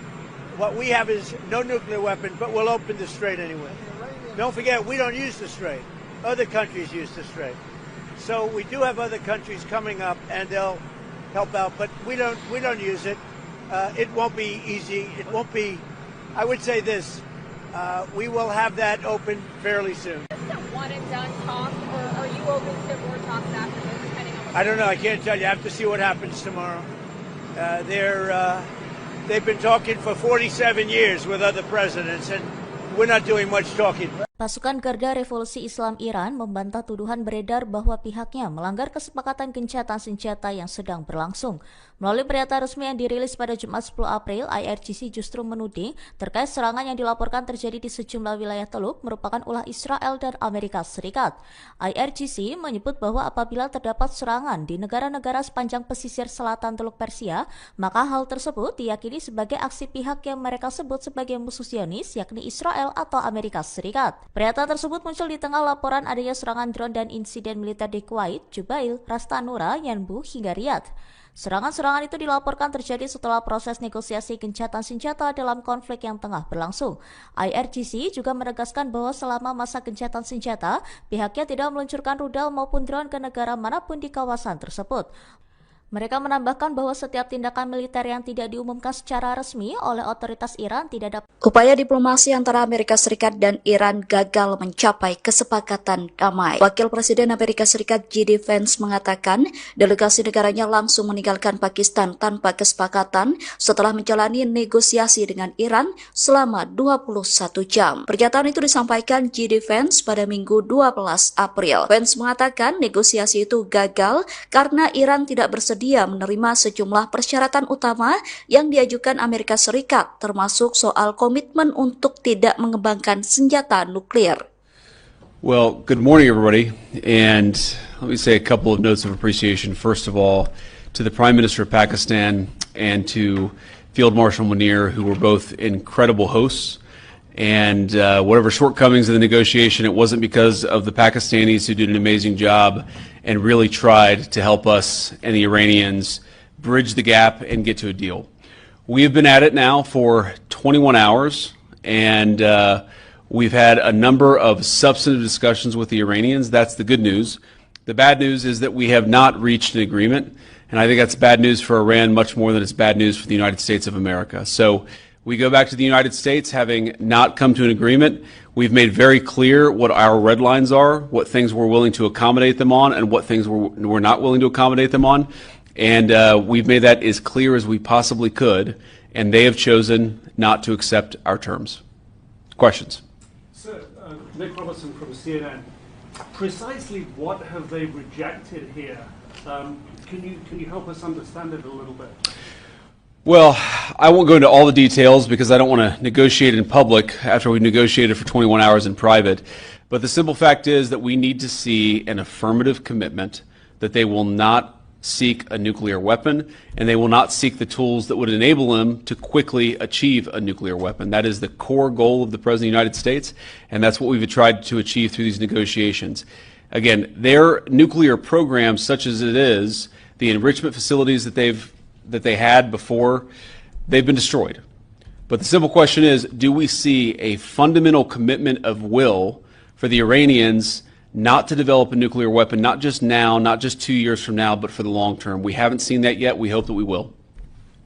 what we have is no nuclear weapon, but we'll open the strait anyway. Don't forget, we don't use the strait. Other countries use the strait. So we do have other countries coming up, and they'll help out, but we don't use it. It won't be easy. It won't be, I would say this, we will have that open fairly soon. Is this a one and done talk, or are you open to more talks after this, depending on what I don't know. I can't tell you. I have to see what happens tomorrow. They've been talking for 47 years with other presidents, and we're not doing much talking. Pasukan Garda Revolusi Islam Iran membantah tuduhan beredar bahwa pihaknya melanggar kesepakatan gencatan senjata yang sedang berlangsung. Melalui pernyataan resmi yang dirilis pada Jumat 10 April, IRGC justru menuding terkait serangan yang dilaporkan terjadi di sejumlah wilayah Teluk merupakan ulah Israel dan Amerika Serikat. IRGC menyebut bahwa apabila terdapat serangan di negara-negara sepanjang pesisir selatan Teluk Persia, maka hal tersebut diyakini sebagai aksi pihak yang mereka sebut sebagai musuh Zionis, yakni Israel atau Amerika Serikat. Pernyataan tersebut muncul di tengah laporan adanya serangan drone dan insiden militer di Kuwait, Jubail, Ras Tanura, Yanbu, hingga Riyadh. Serangan-serangan itu dilaporkan terjadi setelah proses negosiasi gencatan senjata dalam konflik yang tengah berlangsung. IRGC juga menegaskan bahwa selama masa gencatan senjata, pihaknya tidak meluncurkan rudal maupun drone ke negara manapun di kawasan tersebut. Mereka menambahkan bahwa setiap tindakan militer yang tidak diumumkan secara resmi oleh otoritas Iran tidak dapat. Upaya diplomasi antara Amerika Serikat dan Iran gagal mencapai kesepakatan damai. Wakil Presiden Amerika Serikat J.D. Vance mengatakan delegasi negaranya langsung meninggalkan Pakistan tanpa kesepakatan setelah menjalani negosiasi dengan Iran selama 21 jam. Pernyataan itu disampaikan J.D. Vance pada Minggu 12 April. Vance mengatakan negosiasi itu gagal karena Iran tidak bersedia menerima sejumlah persyaratan utama yang diajukan Amerika Serikat, termasuk soal komitmen untuk tidak mengembangkan senjata nuklir. Well, good morning, everybody. And let me say a couple of notes of appreciation. First of all, to the Prime Minister of Pakistan and to Field Marshal Munir, who were both incredible hosts. And whatever shortcomings in the negotiation, it wasn't because of the Pakistanis who did an amazing job and really tried to help us and the Iranians bridge the gap and get to a deal. We have been at it now for 21 hours, and we've had a number of substantive discussions with the Iranians. That's the good news. The bad news is that we have not reached an agreement, and I think that's bad news for Iran much more than it's bad news for the United States of America. So we go back to the United States having not come to an agreement. We've made very clear what our red lines are, what things we're willing to accommodate them on, and what things we're not willing to accommodate them on. And we've made that as clear as we possibly could, and they have chosen not to accept our terms. Questions? Sir, Nick Robertson from CNN. Precisely what have they rejected here? Can you help us understand it a little bit? Well, I won't go into all the details because I don't want to negotiate in public after we negotiated for 21 hours in private. But the simple fact is that we need to see an affirmative commitment that they will not seek a nuclear weapon and they will not seek the tools that would enable them to quickly achieve a nuclear weapon. That is the core goal of the President of the United States, and that's what we've tried to achieve through these negotiations. Again, their nuclear program, such as it is, the enrichment facilities that they had before, they've been destroyed. But the simple question is, do we see a fundamental commitment of will for the Iranians not to develop a nuclear weapon, not just now, not just 2 years from now, but for the long term? We haven't seen that yet. We hope that we will.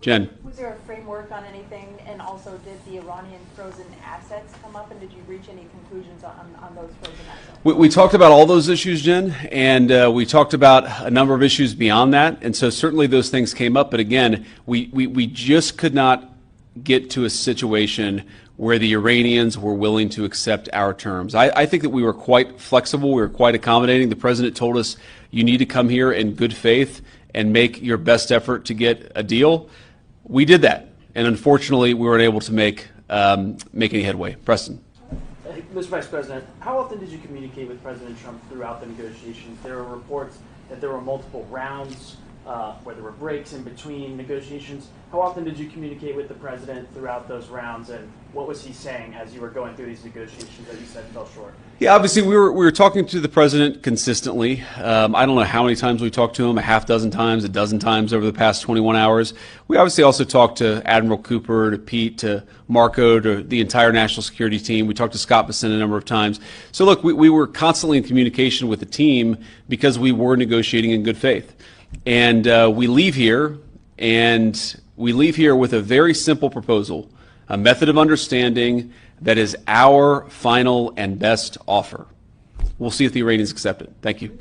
Jen. Was there a framework on anything, and also did the Iranian frozen assets come up, and did you reach any conclusions on those frozen assets? We talked about all those issues, Jen, and we talked about a number of issues beyond that, and so certainly those things came up, but again, we just could not get to a situation where the Iranians were willing to accept our terms. I think that we were quite flexible, we were quite accommodating. The President told us, you need to come here in good faith and make your best effort to get a deal. We did that, and unfortunately, we weren't able to make any headway. Preston. Mr. Vice President, how often did you communicate with President Trump throughout the negotiations? There were reports that there were multiple rounds, where there were breaks in between negotiations. How often did you communicate with the President throughout those rounds, and what was he saying as you were going through these negotiations that you said fell short? Yeah, obviously we were talking to the President consistently. I don't know how many times we talked to him, a half dozen times, a dozen times over the past 21 hours. We obviously also talked to Admiral Cooper, to Pete, to Marco, to the entire national security team. We talked to Scott Bessent a number of times. So look, we were constantly in communication with the team because we were negotiating in good faith. And we leave here with a very simple proposal, a method of understanding that is our final and best offer. We'll see if the Iranians accept it. Thank you.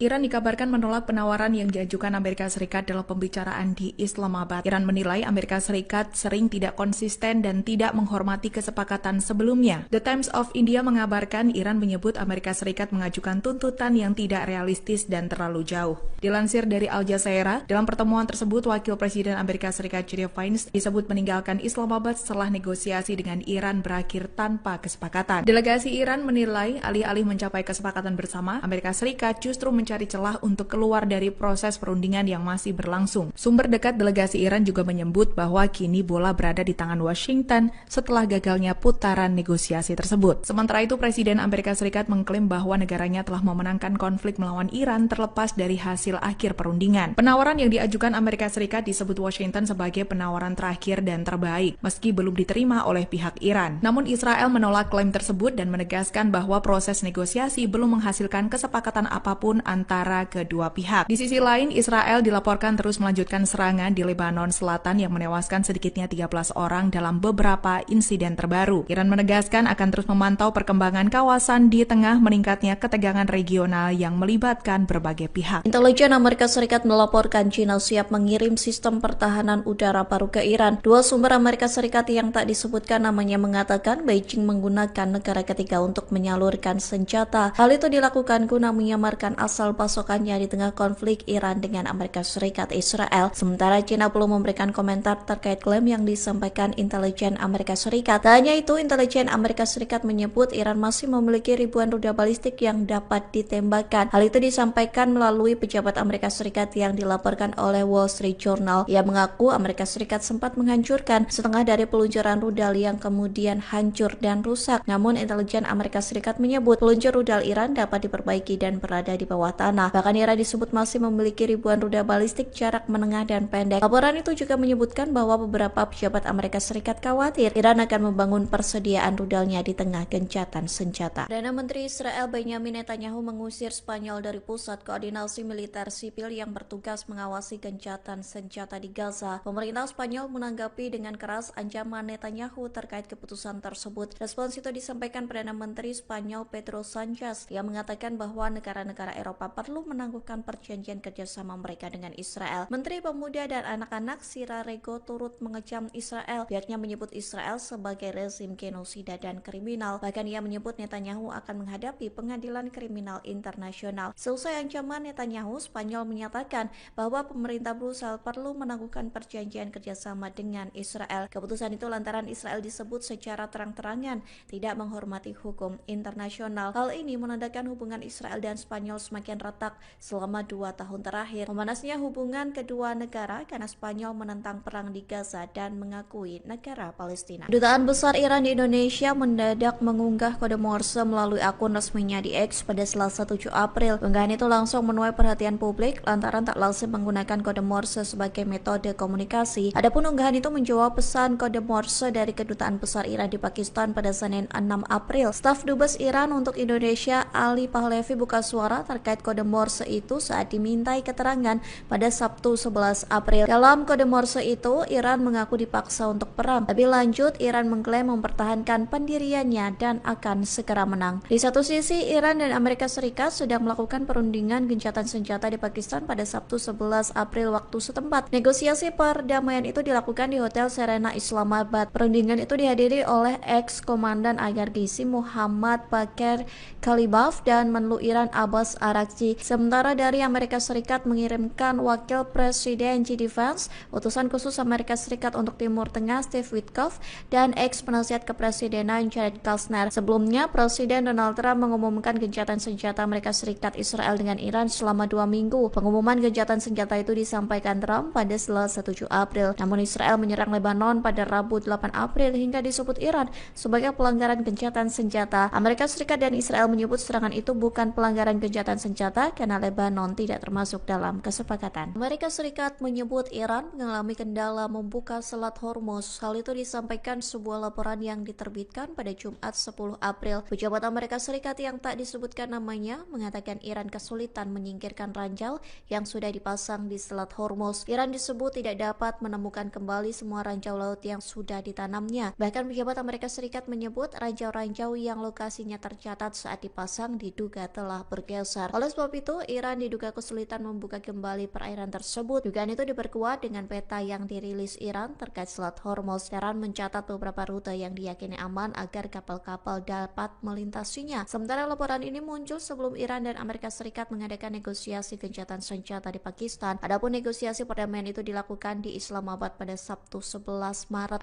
Iran dikabarkan menolak penawaran yang diajukan Amerika Serikat dalam pembicaraan di Islamabad. Iran menilai Amerika Serikat sering tidak konsisten dan tidak menghormati kesepakatan sebelumnya. The Times of India mengabarkan Iran menyebut Amerika Serikat mengajukan tuntutan yang tidak realistis dan terlalu jauh. Dilansir dari Al Jazeera, dalam pertemuan tersebut Wakil Presiden Amerika Serikat J.D. Vance disebut meninggalkan Islamabad setelah negosiasi dengan Iran berakhir tanpa kesepakatan. Delegasi Iran menilai alih-alih mencapai kesepakatan bersama, Amerika Serikat justru mencari celah untuk keluar dari proses perundingan yang masih berlangsung. Sumber dekat delegasi Iran juga menyebut bahwa kini bola berada di tangan Washington setelah gagalnya putaran negosiasi tersebut. Sementara itu, Presiden Amerika Serikat mengklaim bahwa negaranya telah memenangkan konflik melawan Iran terlepas dari hasil akhir perundingan. Penawaran yang diajukan Amerika Serikat disebut Washington sebagai penawaran terakhir dan terbaik, meski belum diterima oleh pihak Iran. Namun Israel menolak klaim tersebut dan menegaskan bahwa proses negosiasi belum menghasilkan kesepakatan apapun antara kedua pihak. Di sisi lain, Israel dilaporkan terus melanjutkan serangan di Lebanon Selatan yang menewaskan sedikitnya 13 orang dalam beberapa insiden terbaru. Iran menegaskan akan terus memantau perkembangan kawasan di tengah meningkatnya ketegangan regional yang melibatkan berbagai pihak. Intelijen Amerika Serikat melaporkan China siap mengirim sistem pertahanan udara baru ke Iran. Dua sumber Amerika Serikat yang tak disebutkan namanya mengatakan Beijing menggunakan negara ketiga untuk menyalurkan senjata. Hal itu dilakukan guna menyamarkan asal pasokannya di tengah konflik Iran dengan Amerika Serikat Israel. Sementara China belum memberikan komentar terkait klaim yang disampaikan intelijen Amerika Serikat. Tak hanya itu, intelijen Amerika Serikat menyebut Iran masih memiliki ribuan rudal balistik yang dapat ditembakkan. Hal itu disampaikan melalui pejabat Amerika Serikat yang dilaporkan oleh Wall Street Journal. Ia mengaku Amerika Serikat sempat menghancurkan setengah dari peluncuran rudal yang kemudian hancur dan rusak. Namun intelijen Amerika Serikat menyebut peluncur rudal Iran dapat diperbaiki dan berada di bawah tanah. Bahkan Iran disebut masih memiliki ribuan rudal balistik jarak menengah dan pendek. Laporan itu juga menyebutkan bahwa beberapa pejabat Amerika Serikat khawatir Iran akan membangun persediaan rudalnya di tengah gencatan senjata. Perdana Menteri Israel Benjamin Netanyahu mengusir Spanyol dari pusat koordinasi militer sipil yang bertugas mengawasi gencatan senjata di Gaza. Pemerintah Spanyol menanggapi dengan keras ancaman Netanyahu terkait keputusan tersebut. Respons itu disampaikan Perdana Menteri Spanyol Pedro Sanchez yang mengatakan bahwa negara-negara Eropa perlu menangguhkan perjanjian kerjasama mereka dengan Israel. Menteri Pemuda dan Anak-anak Sira Rego turut mengecam Israel. Pihaknya menyebut Israel sebagai rezim genosida dan kriminal. Bahkan ia menyebut Netanyahu akan menghadapi pengadilan kriminal internasional. Seusai ancaman Netanyahu, Spanyol menyatakan bahwa pemerintah Brussels perlu menangguhkan perjanjian kerjasama dengan Israel. Keputusan itu lantaran Israel disebut secara terang-terangan tidak menghormati hukum internasional. Hal ini menandakan hubungan Israel dan Spanyol semakin retak selama 2 tahun terakhir. Memanasnya hubungan kedua negara karena Spanyol menentang perang di Gaza dan mengakui negara Palestina. Kedutaan Besar Iran di Indonesia mendadak mengunggah kode Morse melalui akun resminya di X pada Selasa 7 April. Unggahan itu langsung menuai perhatian publik lantaran tak lazim menggunakan kode Morse sebagai metode komunikasi. Adapun unggahan itu menjawab pesan kode Morse dari Kedutaan Besar Iran di Pakistan pada Senin 6 April. Staf Dubes Iran untuk Indonesia Ali Pahlavi buka suara terkait kode Morse itu saat dimintai keterangan pada Sabtu 11 April. Dalam kode Morse itu, Iran mengaku dipaksa untuk perang. Lebih lanjut, Iran mengklaim mempertahankan pendiriannya dan akan segera menang. Di satu sisi, Iran dan Amerika Serikat sedang melakukan perundingan gencatan senjata di Pakistan pada Sabtu 11 April waktu setempat. Negosiasi perdamaian itu dilakukan di Hotel Serena Islamabad. Perundingan itu dihadiri oleh ex-komandan IRGC Muhammad Bakir Kalibaf dan Menlu Iran Abbas Araghchi. Sementara dari Amerika Serikat mengirimkan Wakil Presiden J.D. Vance, utusan khusus Amerika Serikat untuk Timur Tengah Steve Witkoff, dan ex-penasihat kepresidenan Jared Kushner. Sebelumnya, Presiden Donald Trump mengumumkan gencatan senjata Amerika Serikat Israel dengan Iran selama 2 minggu. Pengumuman gencatan senjata itu disampaikan Trump pada Selasa 7 April. Namun Israel menyerang Lebanon pada Rabu 8 April hingga disebut Iran sebagai pelanggaran gencatan senjata. Amerika Serikat dan Israel menyebut serangan itu bukan pelanggaran gencatan senjata karena Lebanon tidak termasuk dalam kesepakatan. Amerika Serikat menyebut Iran mengalami kendala membuka Selat Hormuz. Hal itu disampaikan sebuah laporan yang diterbitkan pada Jumat 10 April. Pejabat Amerika Serikat yang tak disebutkan namanya mengatakan Iran kesulitan menyingkirkan ranjau yang sudah dipasang di Selat Hormuz. Iran disebut tidak dapat menemukan kembali semua ranjau laut yang sudah ditanamnya. Bahkan pejabat Amerika Serikat menyebut ranjau-ranjau yang lokasinya tercatat saat dipasang diduga telah bergeser. Oleh sebab itu, Iran diduga kesulitan membuka kembali perairan tersebut. Dugaan itu diperkuat dengan peta yang dirilis Iran terkait Selat Hormuz. Iran mencatat beberapa rute yang diyakini aman agar kapal-kapal dapat melintasinya. Sementara laporan ini muncul sebelum Iran dan Amerika Serikat mengadakan negosiasi gencatan senjata di Pakistan. Adapun negosiasi perdamaian itu dilakukan di Islamabad pada Sabtu 11 Maret.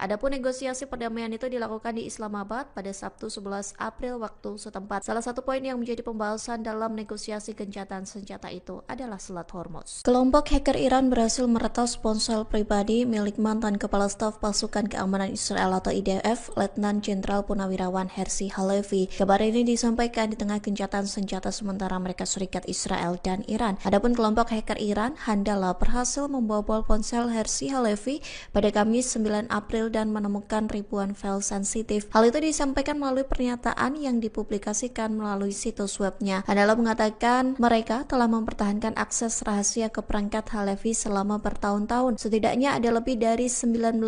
April waktu setempat. Salah satu poin yang menjadi pembahasan dalam negosiasi gencatan senjata itu adalah Selat Hormuz. Kelompok hacker Iran berhasil meretas ponsel pribadi milik mantan Kepala Staf Pasukan Keamanan Israel atau IDF, Letnan Jenderal Purnawirawan Herzi Halevi. Kabar ini disampaikan di tengah gencatan senjata sementara Amerika Serikat, Israel, dan Iran. Adapun kelompok hacker Iran, Handala, berhasil membobol ponsel Herzi Halevi pada Kamis 9 April dan menemukan ribuan file sensitif. Hal itu disampaikan melalui pernyataan yang dipublikasikan melalui situs webnya. Handala mengatakan mereka telah mempertahankan akses rahasia ke perangkat Halevi selama bertahun-tahun. Setidaknya ada lebih dari 19.000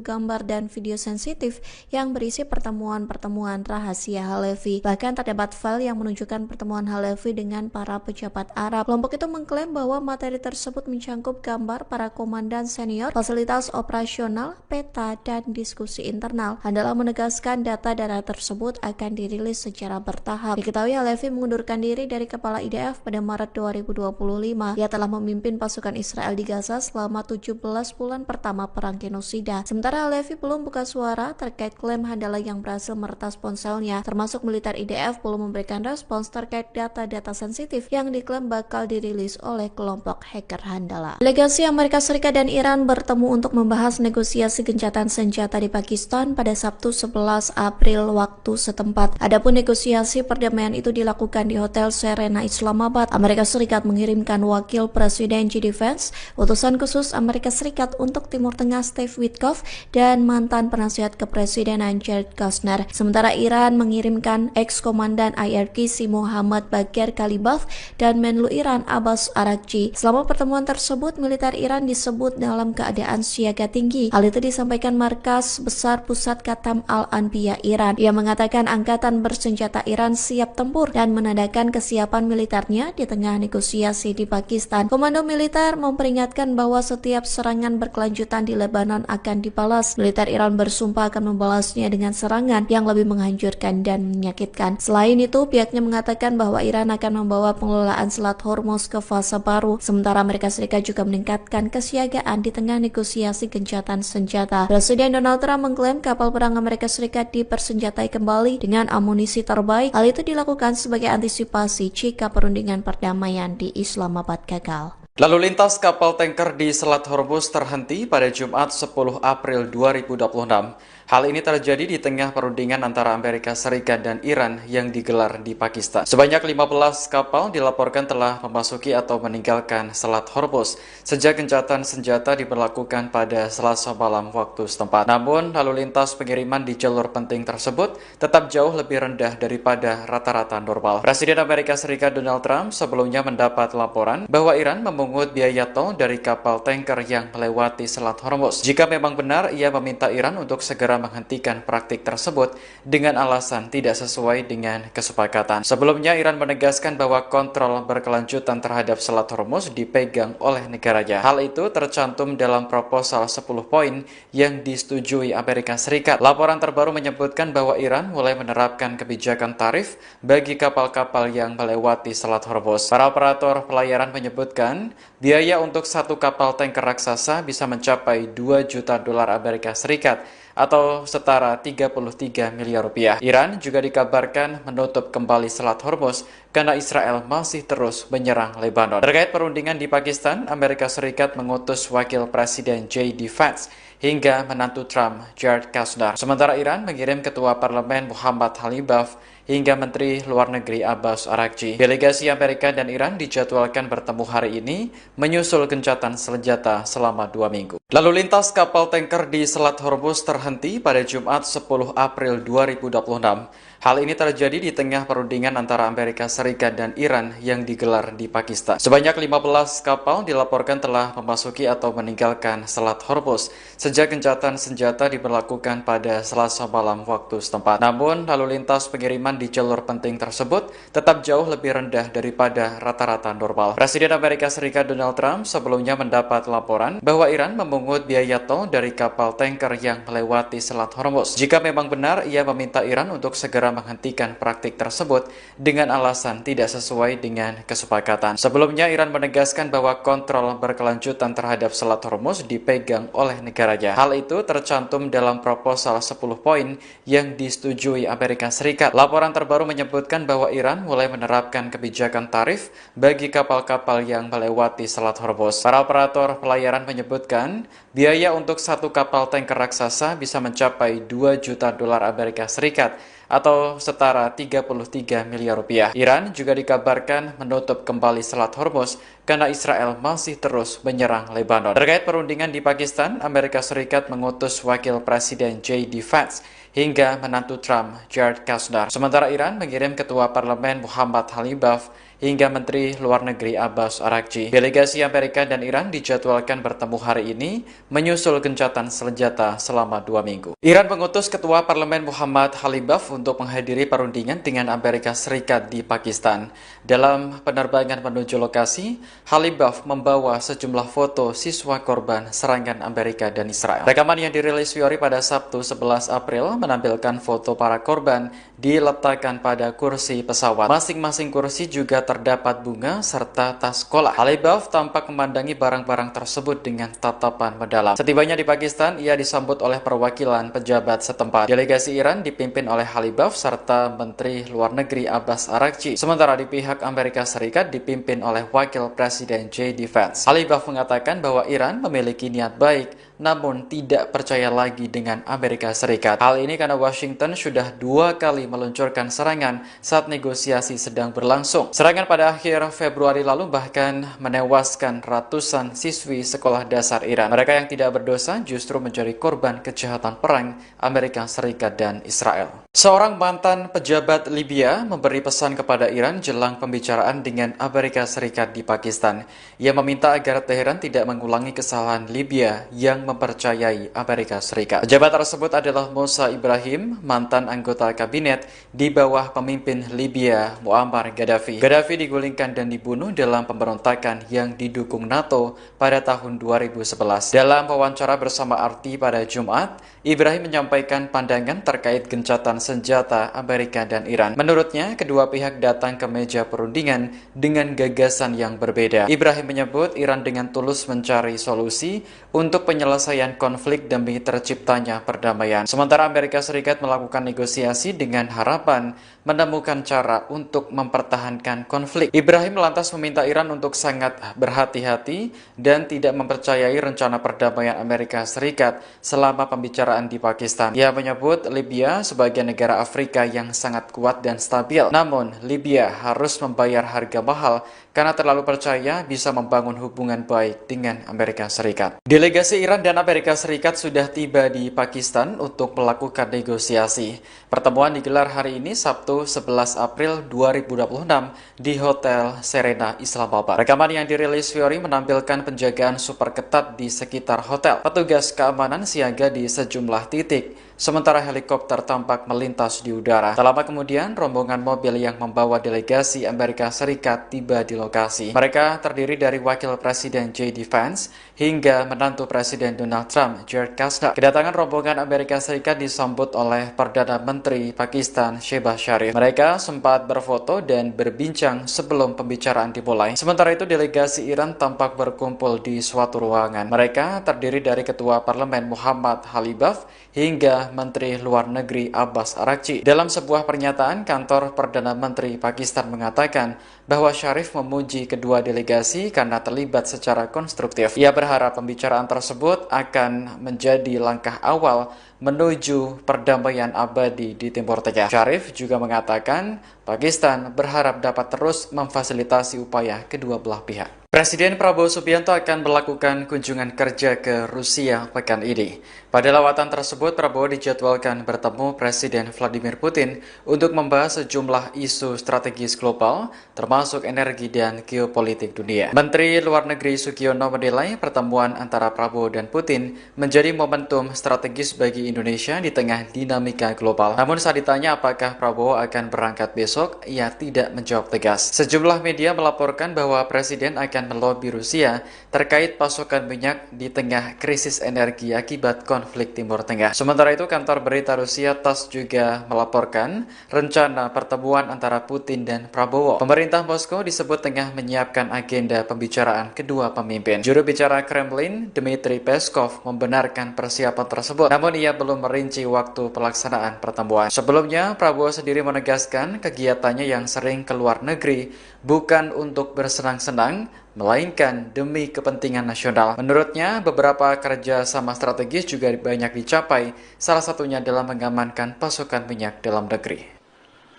gambar dan video sensitif yang berisi pertemuan-pertemuan rahasia Halevi. Bahkan terdapat file yang menunjukkan pertemuan Halevi dengan para pejabat Arab. Kelompok itu mengklaim bahwa materi tersebut mencangkup gambar para komandan senior, fasilitas operasional, peta, dan diskusi internal. Handala menegaskan data-data tersebut akan dirilis secara bertahap. Diketahui Halevi mengundurkan diri dari kepala IDF pada Maret 2025. Ia telah memimpin pasukan Israel di Gaza selama 17 bulan pertama perang genosida. Sementara Halevi belum buka suara terkait klaim Handala yang berhasil meretas ponselnya, termasuk militer IDF belum memberikan respons terkait data-data sensitif yang diklaim bakal dirilis oleh kelompok hacker Handala. Delegasi Amerika Serikat dan Iran bertemu untuk membahas negosiasi gencatan senjata di Pakistan pada Sabtu 11 April waktu setempat. Adapun negosiasi perdamaian itu dilakukan di Hotel Serena Islamabad. Amerika Serikat mengirimkan Wakil Presiden J.D. Vance, utusan khusus Amerika Serikat untuk Timur Tengah Steve Witkoff, dan mantan penasihat kepresidenan Jared Kushner. Sementara Iran mengirimkan ex-komandan IRGC Muhammad Bakir Kalibaf dan Menlu Iran Abbas Araghchi. Selama pertemuan tersebut, militer Iran disebut dalam keadaan siaga tinggi. Hal itu disampaikan Markas Besar Pusat Khatam Al-Anbiya Iran. Ia mengatakan angkatan bersenjata Iran siap tempur dan menandakan kesiapan militernya di tengah negosiasi di Pakistan. Komando militer memperingatkan bahwa setiap serangan berkelanjutan di Lebanon akan dibalas. Militer Iran bersumpah akan membalasnya dengan serangan yang lebih menghancurkan dan menyakitkan. Selain itu, pihaknya mengatakan bahwa Iran akan membawa pengelolaan Selat Hormuz Hormuz ke fase baru, sementara Amerika Serikat juga meningkatkan kesiagaan di tengah negosiasi gencatan senjata. Presiden Donald Trump mengklaim kapal perang Amerika Serikat dipersenjatai kembali dengan amunisi terbaik. Hal itu dilakukan sebagai antisipasi jika perundingan perdamaian di Islamabad gagal. Lalu lintas kapal tanker di Selat Hormuz terhenti pada Jumat 10 April 2026. Hal ini terjadi di tengah perundingan antara Amerika Serikat dan Iran yang digelar di Pakistan. Sebanyak 15 kapal dilaporkan telah memasuki atau meninggalkan Selat Hormuz sejak gencatan senjata diberlakukan pada Selasa malam waktu setempat. Namun, lalu lintas pengiriman di jalur penting tersebut tetap jauh lebih rendah daripada rata-rata normal. Presiden Amerika Serikat Donald Trump sebelumnya mendapat laporan bahwa Iran memungut biaya tol dari kapal tanker yang melewati Selat Hormuz. Jika memang benar, ia meminta Iran untuk segera menghentikan praktik tersebut dengan alasan tidak sesuai dengan kesepakatan. Sebelumnya, Iran menegaskan bahwa kontrol berkelanjutan terhadap Selat Hormuz dipegang oleh negaranya. Hal itu tercantum dalam proposal 10 poin yang disetujui Amerika Serikat. Laporan terbaru menyebutkan bahwa Iran mulai menerapkan kebijakan tarif bagi kapal-kapal yang melewati Selat Hormuz. Para operator pelayaran menyebutkan biaya untuk satu kapal tanker raksasa bisa mencapai 2 juta dolar Amerika Serikat atau setara 33 miliar rupiah. Iran juga dikabarkan menutup kembali Selat Hormuz karena Israel masih terus menyerang Lebanon. Terkait perundingan di Pakistan, Amerika Serikat mengutus Wakil Presiden J.D. Vance hingga menantu Trump, Jared Kushner. Sementara Iran mengirim Ketua Parlemen Muhammad Khalibaf hingga Menteri Luar Negeri Abbas Araghchi. Delegasi Amerika dan Iran dijadwalkan bertemu hari ini menyusul gencatan senjata selama 2 minggu. Lalu lintas kapal tanker di Selat Hormuz terhenti pada Jumat 10 April 2026. Hal ini terjadi di tengah perundingan antara Amerika Serikat dan Iran yang digelar di Pakistan. Sebanyak 15 kapal dilaporkan telah memasuki atau meninggalkan Selat Hormuz sejak gencatan senjata diberlakukan pada Selasa malam waktu setempat. Namun, lalu lintas pengiriman di jalur penting tersebut tetap jauh lebih rendah daripada rata-rata normal. Presiden Amerika Serikat Donald Trump sebelumnya mendapat laporan bahwa Iran memungut biaya tol dari kapal tanker yang melewati Selat Hormuz. Jika memang benar, ia meminta Iran untuk segera menghentikan praktik tersebut dengan alasan tidak sesuai dengan kesepakatan. Sebelumnya, Iran menegaskan bahwa kontrol berkelanjutan terhadap Selat Hormuz dipegang oleh negaranya. Hal itu tercantum dalam proposal 10 poin yang disetujui Amerika Serikat. Laporan terbaru menyebutkan bahwa Iran mulai menerapkan kebijakan tarif bagi kapal-kapal yang melewati Selat Hormuz. Para operator pelayaran menyebutkan biaya untuk satu kapal tanker raksasa bisa mencapai 2 juta dolar Amerika Serikat atau setara 33 miliar rupiah. Iran juga dikabarkan menutup kembali Selat Hormuz karena Israel masih terus menyerang Lebanon. Terkait perundingan di Pakistan, Amerika Serikat mengutus Wakil Presiden J.D. Vance hingga menantu Trump, Jared Kushner. Sementara Iran mengirim Ketua Parlemen Muhammad Khalibaf hingga Menteri Luar Negeri Abbas Araghchi. Delegasi Amerika dan Iran dijadwalkan bertemu hari ini menyusul gencatan senjata selama 2 minggu. Iran mengutus Ketua Parlemen Muhammad Khalibaf untuk menghadiri perundingan dengan Amerika Serikat di Pakistan. Dalam penerbangan menuju lokasi, Khalibaf membawa sejumlah foto siswa korban serangan Amerika dan Israel. Rekaman yang dirilis Fiori pada Sabtu 11 April menampilkan foto para korban diletakkan pada kursi pesawat. Masing-masing kursi juga terdapat bunga serta tas sekolah. Khalibaf tampak memandangi barang-barang tersebut dengan tatapan mendalam. Setibanya di Pakistan, ia disambut oleh perwakilan pejabat setempat. Delegasi Iran dipimpin oleh Khalibaf serta Menteri Luar Negeri Abbas Araghchi. Sementara di pihak Amerika Serikat dipimpin oleh Wakil Presiden J.D. Vance. Khalibaf mengatakan bahwa Iran memiliki niat baik, namun tidak percaya lagi dengan Amerika Serikat. Hal ini karena Washington sudah 2 kali meluncurkan serangan saat negosiasi sedang berlangsung. Serangan pada akhir Februari lalu bahkan menewaskan ratusan siswi sekolah dasar Iran. Mereka yang tidak berdosa justru menjadi korban kejahatan perang Amerika Serikat dan Israel. Seorang mantan pejabat Libya memberi pesan kepada Iran jelang pembicaraan dengan Amerika Serikat di Pakistan. Ia meminta agar Teheran tidak mengulangi kesalahan Libya yang mempercayai Amerika Serikat. Pejabat tersebut adalah Musa Ibrahim, mantan anggota kabinet kabinet di bawah pemimpin Libya Muammar Gaddafi. Gaddafi digulingkan dan dibunuh dalam pemberontakan yang didukung NATO pada tahun 2011. Dalam wawancara bersama RT pada Jumat, Ibrahim menyampaikan pandangan terkait gencatan senjata Amerika dan Iran. Menurutnya, kedua pihak datang ke meja perundingan dengan gagasan yang berbeda. Ibrahim menyebut Iran dengan tulus mencari solusi untuk penyelesaian konflik demi terciptanya perdamaian. Sementara Amerika Serikat melakukan negosiasi dengan harapan menemukan cara untuk mempertahankan konflik. Ibrahim lantas meminta Iran untuk sangat berhati-hati dan tidak mempercayai rencana perdamaian Amerika Serikat selama pembicaraan di Pakistan. Ia menyebut Libya sebagai negara Afrika yang sangat kuat dan stabil. Namun, Libya harus membayar harga mahal karena terlalu percaya bisa membangun hubungan baik dengan Amerika Serikat. Delegasi Iran dan Amerika Serikat sudah tiba di Pakistan untuk melakukan negosiasi. Pertemuan digelar hari ini Sabtu 11 April 2026 di Hotel Serena, Islamabad. Rekaman yang dirilis Fiori menampilkan penjagaan super ketat di sekitar hotel. Petugas keamanan siaga di sejumlah titik, sementara helikopter tampak melintas di udara. Tak lama kemudian, rombongan mobil yang membawa delegasi Amerika Serikat tiba di lokasi. Mereka terdiri dari Wakil Presiden J.D. Vance hingga menantu Presiden Donald Trump, Jared Kushner. Kedatangan rombongan Amerika Serikat disambut oleh Perdana Menteri Pakistan, Shehbaz Sharif. Mereka sempat berfoto dan berbincang sebelum pembicaraan dimulai. Sementara itu, delegasi Iran tampak berkumpul di suatu ruangan. Mereka terdiri dari Ketua Parlemen Muhammad Khalibaf hingga Menteri Luar Negeri Abbas Araghchi. Dalam sebuah pernyataan, kantor Perdana Menteri Pakistan mengatakan bahwa Sharif memuji kedua delegasi karena terlibat secara konstruktif. Ia berharap pembicaraan tersebut akan menjadi langkah awal menuju perdamaian abadi di Timur Tengah. Sharif juga mengatakan Pakistan berharap dapat terus memfasilitasi upaya kedua belah pihak. Presiden Prabowo Subianto akan melakukan kunjungan kerja ke Rusia pekan ini. Pada lawatan tersebut, Prabowo dijadwalkan bertemu Presiden Vladimir Putin untuk membahas sejumlah isu strategis global, termasuk energi dan geopolitik dunia. Menteri Luar Negeri Sugiono menilai pertemuan antara Prabowo dan Putin menjadi momentum strategis bagi Indonesia di tengah dinamika global. Namun saat ditanya apakah Prabowo akan berangkat besok, ia tidak menjawab tegas. Sejumlah media melaporkan bahwa Presiden akan melobi Rusia terkait pasokan minyak di tengah krisis energi akibat konflik Timur Tengah. Sementara itu, kantor berita Rusia TASS juga melaporkan rencana pertemuan antara Putin dan Prabowo. Pemerintah Moskow disebut tengah menyiapkan agenda pembicaraan kedua pemimpin. Juru bicara Kremlin, Dmitry Peskov, membenarkan persiapan tersebut, namun ia belum merinci waktu pelaksanaan pertemuan. Sebelumnya, Prabowo sendiri menegaskan kegiatannya yang sering ke luar negeri bukan untuk bersenang-senang, melainkan demi kepentingan nasional. Menurutnya, beberapa kerja sama strategis juga banyak dicapai, salah satunya dalam mengamankan pasokan minyak dalam negeri.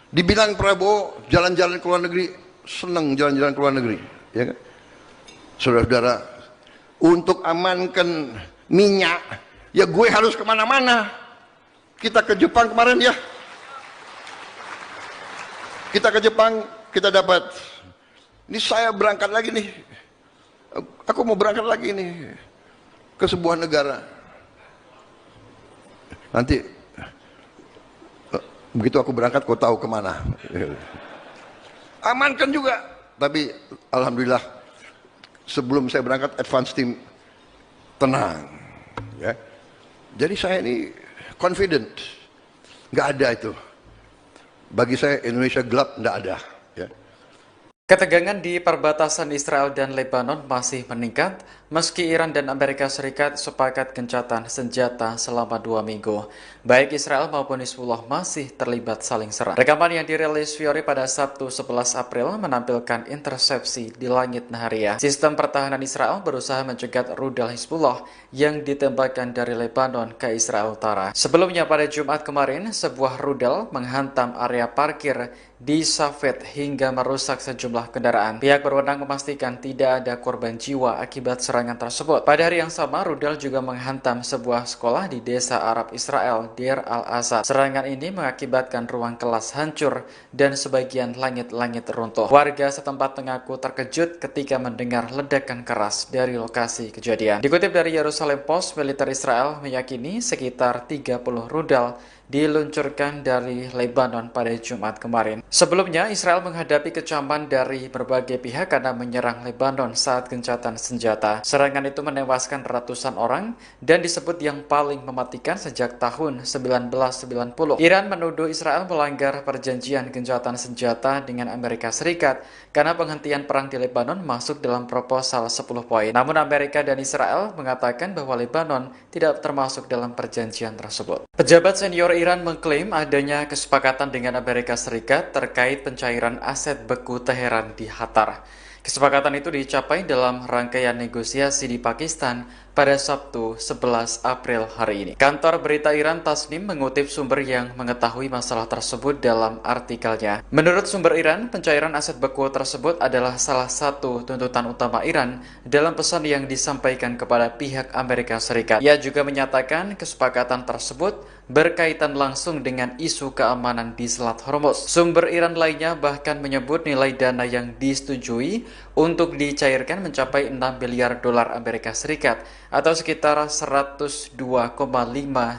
Dibilang Prabowo jalan-jalan ke luar negeri, senang jalan-jalan ke luar negeri, ya kan? Saudara-saudara, untuk amankan minyak, ya gue harus kemana-mana. Kita ke Jepang kemarin ya, kita ke Jepang, kita dapat. Ini saya berangkat lagi nih, aku mau berangkat lagi nih ke sebuah negara. Nanti begitu aku berangkat, kau tahu kemana. Amankan juga. Tapi alhamdulillah sebelum saya berangkat, advance team tenang. Ya. Jadi saya ini confident, nggak ada itu. Bagi saya Indonesia gelap, nggak ada. Ya. Ketegangan di perbatasan Israel dan Lebanon masih meningkat meski Iran dan Amerika Serikat sepakat gencatan senjata selama 2 minggu. Baik Israel maupun Hizbullah masih terlibat saling serang. Rekaman yang dirilis Fiori pada Sabtu 11 April menampilkan intersepsi di langit Nahariya. Sistem pertahanan Israel berusaha mencegat rudal Hizbullah yang ditembakkan dari Lebanon ke Israel Utara. Sebelumnya pada Jumat kemarin, sebuah rudal menghantam area parkir di Safed hingga merusak sejumlah kendaraan. Pihak berwenang memastikan tidak ada korban jiwa akibat serangan serangan tersebut. Pada hari yang sama, rudal juga menghantam sebuah sekolah di desa Arab Israel, Deir al-Asad. Serangan ini mengakibatkan ruang kelas hancur dan sebagian langit-langit runtuh. Warga setempat mengaku terkejut ketika mendengar ledakan keras dari lokasi kejadian. Dikutip dari Jerusalem Post, militer Israel meyakini sekitar 30 rudal diluncurkan dari Lebanon pada Jumat kemarin. Sebelumnya, Israel menghadapi kecaman dari berbagai pihak karena menyerang Lebanon saat gencatan senjata. Serangan itu menewaskan ratusan orang dan disebut yang paling mematikan sejak tahun 1990. Iran menuduh Israel melanggar perjanjian gencatan senjata dengan Amerika Serikat karena penghentian perang di Lebanon masuk dalam proposal 10 poin. Namun Amerika dan Israel mengatakan bahwa Lebanon tidak termasuk dalam perjanjian tersebut. Pejabat senior Iran mengklaim adanya kesepakatan dengan Amerika Serikat terkait pencairan aset beku Teheran di Qatar. Kesepakatan itu dicapai dalam rangkaian negosiasi di Pakistan pada Sabtu 11 April hari ini. Kantor berita Iran Tasnim mengutip sumber yang mengetahui masalah tersebut dalam artikelnya. Menurut sumber Iran, pencairan aset beku tersebut adalah salah satu tuntutan utama Iran dalam pesan yang disampaikan kepada pihak Amerika Serikat. Ia juga menyatakan kesepakatan tersebut berkaitan langsung dengan isu keamanan di Selat Hormuz. Sumber Iran lainnya bahkan menyebut nilai dana yang disetujui untuk dicairkan mencapai 6 miliar dolar Amerika Serikat atau sekitar 102,5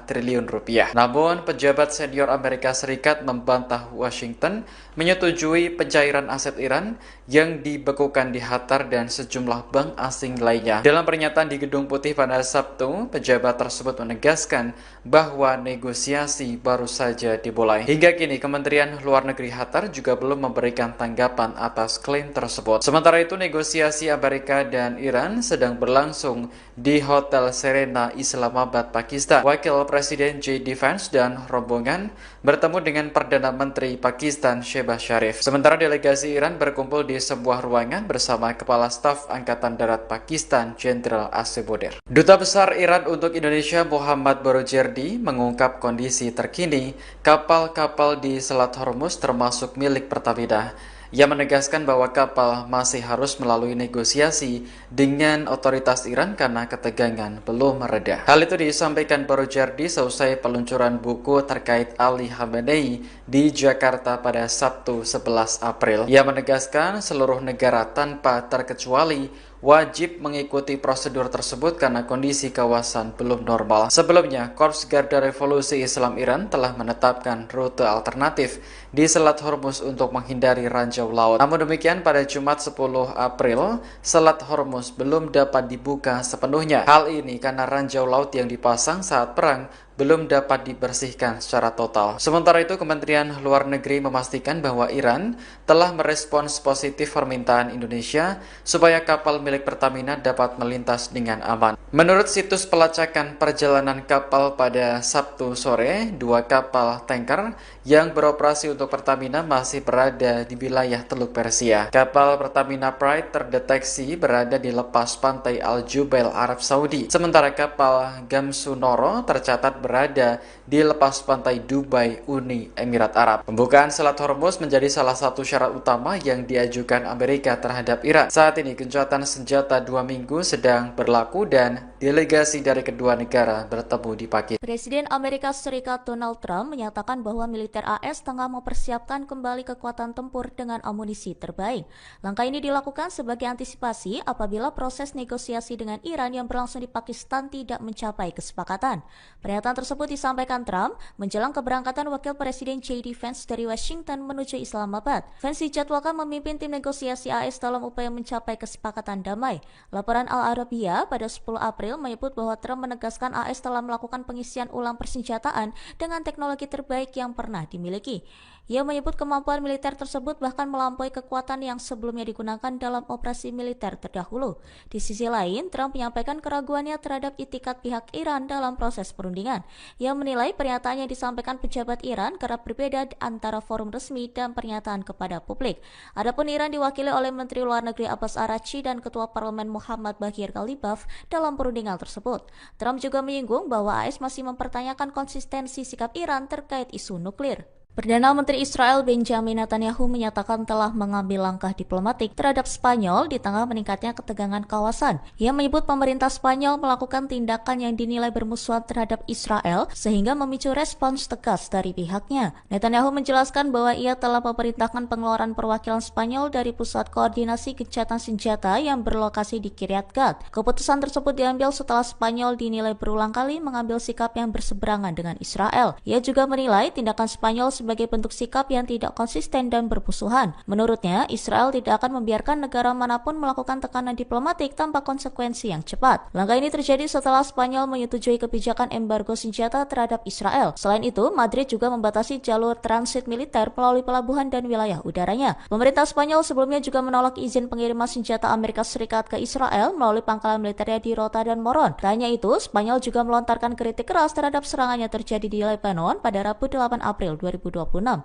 triliun rupiah. Namun, pejabat senior Amerika Serikat membantah Washington menyetujui pencairan aset Iran yang dibekukan di Qatar dan sejumlah bank asing lainnya. Dalam pernyataan di Gedung Putih pada Sabtu, pejabat tersebut menegaskan bahwa negosiasi baru saja dimulai. Hingga kini, Kementerian Luar Negeri Qatar juga belum memberikan tanggapan atas klaim tersebut. Sementara itu, negosiasi Amerika dan Iran sedang berlangsung di Hotel Serena, Islamabad, Pakistan. Wakil Presiden J.D. Vance dan rombongan bertemu dengan Perdana Menteri Pakistan Shehbaz Sharif. Sementara delegasi Iran berkumpul di sebuah ruangan bersama Kepala Staf Angkatan Darat Pakistan Jenderal Asif Boder. Duta Besar Iran untuk Indonesia Muhammad Barojerdi mengungkap kondisi terkini kapal-kapal di Selat Hormuz termasuk milik Pertamina. Ia menegaskan bahwa kapal masih harus melalui negosiasi dengan otoritas Iran karena ketegangan belum mereda. Hal itu disampaikan Barojerdi seusai peluncuran buku terkait Ali Khamenei di Jakarta pada Sabtu 11 April. Ia menegaskan seluruh negara tanpa terkecuali wajib mengikuti prosedur tersebut karena kondisi kawasan belum normal. Sebelumnya, Korps Garda Revolusi Islam Iran telah menetapkan rute alternatif di Selat Hormuz untuk menghindari ranjau laut. Namun demikian, pada Jumat 10 April, Selat Hormuz belum dapat dibuka sepenuhnya. Hal ini karena ranjau laut yang dipasang saat perang belum dapat dibersihkan secara total. Sementara itu, Kementerian Luar Negeri memastikan bahwa Iran telah merespons positif permintaan Indonesia supaya kapal milik Pertamina dapat melintas dengan aman. Menurut situs pelacakan perjalanan kapal pada Sabtu sore, 2 kapal tanker yang beroperasi untuk Pertamina masih berada di wilayah Teluk Persia. Kapal Pertamina Pride terdeteksi berada di lepas pantai Al Jubail, Arab Saudi. Sementara kapal Gamsunoro tercatat berada di lepas pantai Dubai, Uni Emirat Arab. Pembukaan Selat Hormuz menjadi salah satu syarat utama yang diajukan Amerika terhadap Iran. Saat ini gencatan senjata 2 minggu sedang berlaku dan delegasi dari kedua negara bertemu di Pakistan. Presiden Amerika Serikat Donald Trump menyatakan bahwa militer AS tengah mempersiapkan kembali kekuatan tempur dengan amunisi terbaik. Langkah ini dilakukan sebagai antisipasi apabila proses negosiasi dengan Iran yang berlangsung di Pakistan tidak mencapai kesepakatan. Pernyataan tersebut disampaikan Trump menjelang keberangkatan Wakil Presiden J.D. Vance dari Washington menuju Islamabad. Vance dijadwalkan memimpin tim negosiasi AS dalam upaya mencapai kesepakatan damai. Laporan Al Arabiya pada 10 April menyebut bahwa Trump menegaskan AS telah melakukan pengisian ulang persenjataan dengan teknologi terbaik yang pernah dimiliki. Ia menyebut kemampuan militer tersebut bahkan melampaui kekuatan yang sebelumnya digunakan dalam operasi militer terdahulu. Di sisi lain, Trump menyampaikan keraguannya terhadap itikat pihak Iran dalam proses perundingan. Ia menilai pernyataan yang disampaikan pejabat Iran kerap berbeda antara forum resmi dan pernyataan kepada publik. Adapun Iran diwakili oleh Menteri Luar Negeri Abbas Araghchi dan Ketua Parlemen Muhammad Baghir Ghalibaf dalam perundingan tersebut. Trump juga menyinggung bahwa AS masih mempertanyakan konsistensi sikap Iran terkait isu nuklir. Perdana Menteri Israel Benjamin Netanyahu menyatakan telah mengambil langkah diplomatik terhadap Spanyol di tengah meningkatnya ketegangan kawasan. Ia menyebut pemerintah Spanyol melakukan tindakan yang dinilai bermusuhan terhadap Israel sehingga memicu respons tegas dari pihaknya. Netanyahu menjelaskan bahwa ia telah memerintahkan pengeluaran perwakilan Spanyol dari pusat koordinasi gencatan senjata yang berlokasi di Kiryat Gat. Keputusan tersebut diambil setelah Spanyol dinilai berulang kali mengambil sikap yang berseberangan dengan Israel. Ia juga menilai tindakan Spanyol sebagai bentuk sikap yang tidak konsisten dan bermusuhan. Menurutnya, Israel tidak akan membiarkan negara manapun melakukan tekanan diplomatik tanpa konsekuensi yang cepat. Langkah ini terjadi setelah Spanyol menyetujui kebijakan embargo senjata terhadap Israel. Selain itu, Madrid juga membatasi jalur transit militer melalui pelabuhan dan wilayah udaranya. Pemerintah Spanyol sebelumnya juga menolak izin pengiriman senjata Amerika Serikat ke Israel melalui pangkalan militernya di Rota dan Moron. Tak hanya itu, Spanyol juga melontarkan kritik keras terhadap serangan yang terjadi di Lebanon pada Rabu 8 April 2026.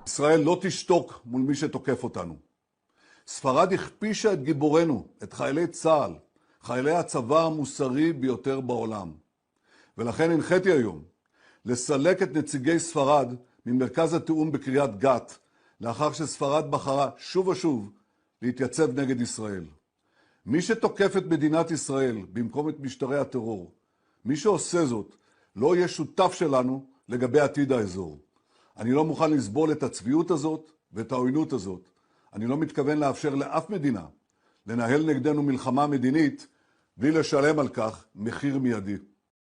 ישראל לא תשתוק מול מי שתוקף אותנו. ספרד הכפישה את גיבורנו, את חיילי צה"ל, חיילי הצבא המוסרי ביותר בעולם. ולכן הנחיתי היום לסלק את נציגי ספרד ממרכז התיאום בקריית גת, לאחר שספרד בחרה שוב ושוב להתייצב נגד ישראל. מי שתוקף את מדינת ישראל במקום את משטרי הטרור, מי שעושה זאת לא יהיה שותף שלנו לגבי עתיד האזור. אני לא מוכן לסבול את הצביעות הזאת ואת העוינות הזאת. אני לא מתכוון לאפשר לאף מדינה לנהל נגדנו מלחמה מדינית בלי לשלם על כך מחיר מיידי.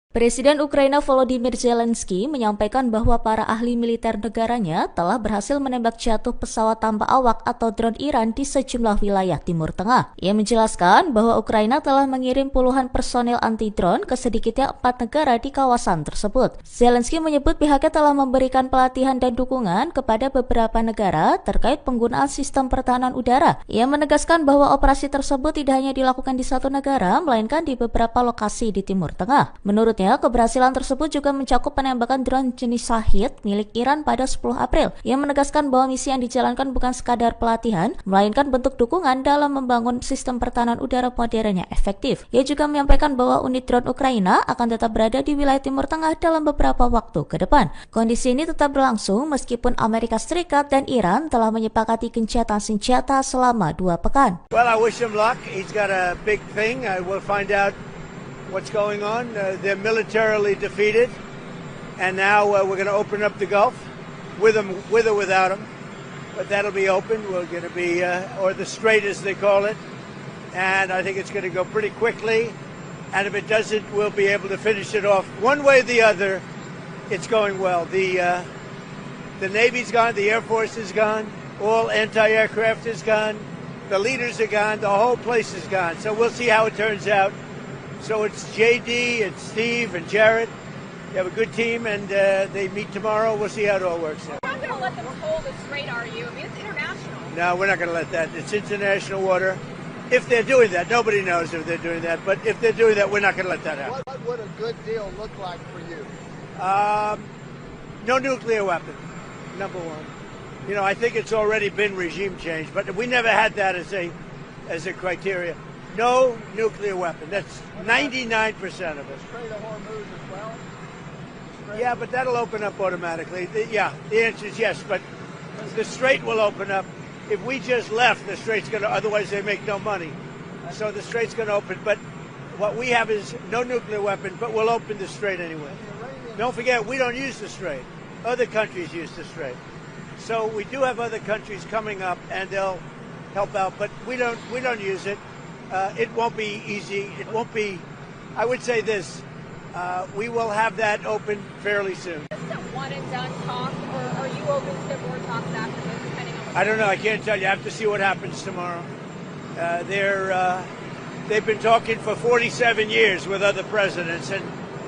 Presiden Ukraina Volodymyr Zelensky menyampaikan bahwa para ahli militer negaranya telah berhasil menembak jatuh pesawat tanpa awak atau drone Iran di sejumlah wilayah Timur Tengah. Ia menjelaskan bahwa Ukraina telah mengirim puluhan personil anti-drone ke sedikitnya 4 negara di kawasan tersebut. Zelensky menyebut pihaknya telah memberikan pelatihan dan dukungan kepada beberapa negara terkait penggunaan sistem pertahanan udara. Ia menegaskan bahwa operasi tersebut tidak hanya dilakukan di satu negara, melainkan di beberapa lokasi di Timur Tengah. Menurutnya, keberhasilan tersebut juga mencakup penembakan drone jenis Shahid milik Iran pada 10 April. Ia menegaskan bahwa misi yang dijalankan bukan sekadar pelatihan, melainkan bentuk dukungan dalam membangun sistem pertahanan udara modern yang efektif. Ia juga menyampaikan bahwa unit drone Ukraina akan tetap berada di wilayah Timur Tengah dalam beberapa waktu ke depan. Kondisi ini tetap berlangsung meskipun Amerika Serikat dan Iran telah menyepakati gencatan senjata selama 2 pekan. Well, I wish him luck. He's got a big thing. We'll find out what's going on. They're militarily defeated, and now we're going to open up the Gulf with or without them. But that'll be open. We're going to be, or the Strait as they call it, and I think it's going to go pretty quickly. And if it doesn't, we'll be able to finish it off one way or the other. It's going well. The Navy's gone, the Air Force is gone, all anti-aircraft is gone, the leaders are gone, the whole place is gone. So we'll see how it turns out. So it's JD and Steve and Jared. They have a good team, and they meet tomorrow. We'll see how it all works out. You're not going to let them hold the strait, are you? I mean, it's international. No, we're not going to let that. It's international water. If they're doing that, nobody knows if they're doing that. But if they're doing that, we're not going to let that happen. What would a good deal look like for you? No nuclear weapon, number one. You know, I think it's already been regime change, but we never had that as a criteria. No nuclear weapon. That's 99% of it. Strait of Hormuz as well? Yeah, but that'll open up automatically. The answer is yes, but the strait will open up. If we just left, the strait's going to, otherwise they make no money. So the strait's going to open. But what we have is no nuclear weapon, but we'll open the strait anyway. Don't forget, we don't use the strait. Other countries use the strait. So we do have other countries coming up, and they'll help out, but we don't use it. It won't be easy. It won't be, I would say this, we will have that open fairly soon. Is this a one and done talk, or are you open to more talks after this, depending on I don't know. I can't tell you. I have to see what happens tomorrow. They've been talking for 47 years with other presidents, and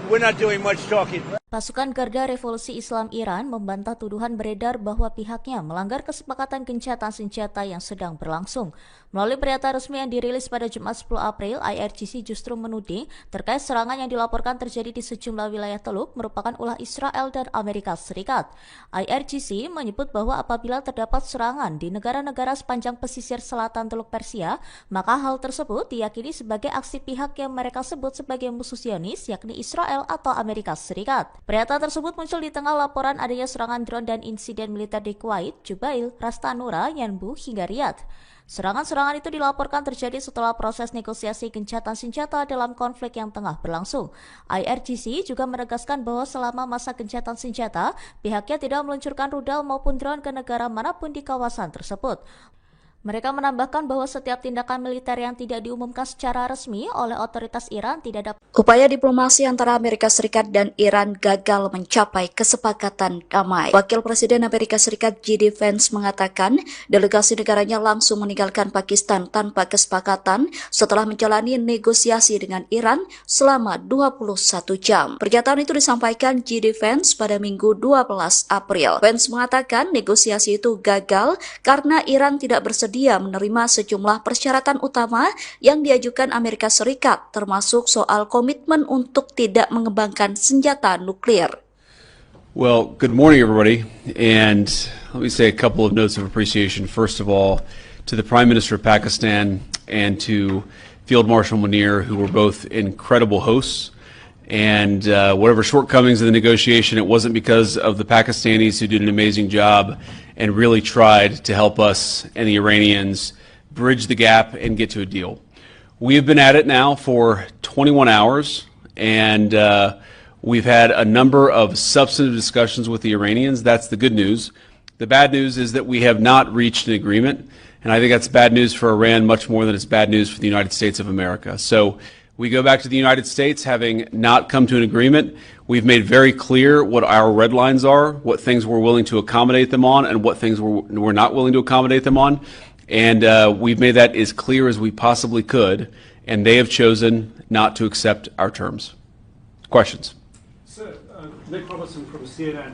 we're not doing much talking. Pasukan Garda Revolusi Islam Iran membantah tuduhan beredar bahwa pihaknya melanggar kesepakatan gencatan senjata yang sedang berlangsung. Melalui pernyataan resmi yang dirilis pada Jumat 10 April, IRGC justru menuding terkait serangan yang dilaporkan terjadi di sejumlah wilayah Teluk merupakan ulah Israel dan Amerika Serikat. IRGC menyebut bahwa apabila terdapat serangan di negara-negara sepanjang pesisir selatan Teluk Persia, maka hal tersebut diyakini sebagai aksi pihak yang mereka sebut sebagai musuh Zionis, yakni Israel atau Amerika Serikat. Pernyataan tersebut muncul di tengah laporan adanya serangan drone dan insiden militer di Kuwait, Jubail, Ras Tanura, Yanbu, hingga Riyadh. Serangan-serangan itu dilaporkan terjadi setelah proses negosiasi gencatan senjata dalam konflik yang tengah berlangsung. IRGC juga menegaskan bahwa selama masa gencatan senjata, pihaknya tidak meluncurkan rudal maupun drone ke negara manapun di kawasan tersebut. Mereka menambahkan bahwa setiap tindakan militer yang tidak diumumkan secara resmi oleh otoritas Iran tidak dapat. Upaya diplomasi antara Amerika Serikat dan Iran gagal mencapai kesepakatan damai. Wakil Presiden Amerika Serikat J.D. Vance mengatakan delegasi negaranya langsung meninggalkan Pakistan tanpa kesepakatan setelah menjalani negosiasi dengan Iran selama 21 jam. Pernyataan itu disampaikan J.D. Vance pada Minggu 12 April. Vance mengatakan negosiasi itu gagal karena Iran tidak bersedia menerima sejumlah persyaratan utama yang diajukan Amerika Serikat, termasuk soal komitmen untuk tidak mengembangkan senjata nuklir. Well, good morning, everybody. And let me say a couple of notes of appreciation. First of all, to the Prime Minister of Pakistan and to Field Marshal Munir, who were both incredible hosts. And whatever shortcomings in the negotiation, it wasn't because of the Pakistanis who did an amazing job and really tried to help us and the Iranians bridge the gap and get to a deal. We have been at it now for 21 hours, and we've had a number of substantive discussions with the Iranians. That's the good news. The bad news is that we have not reached an agreement, and I think that's bad news for Iran much more than it's bad news for the United States of America. So we go back to the United States having not come to an agreement. We've made very clear what our red lines are, what things we're willing to accommodate them on, and what things we're not willing to accommodate them on. And we've made that as clear as we possibly could, and they have chosen not to accept our terms. Questions? Sir, Nick Robertson from CNN.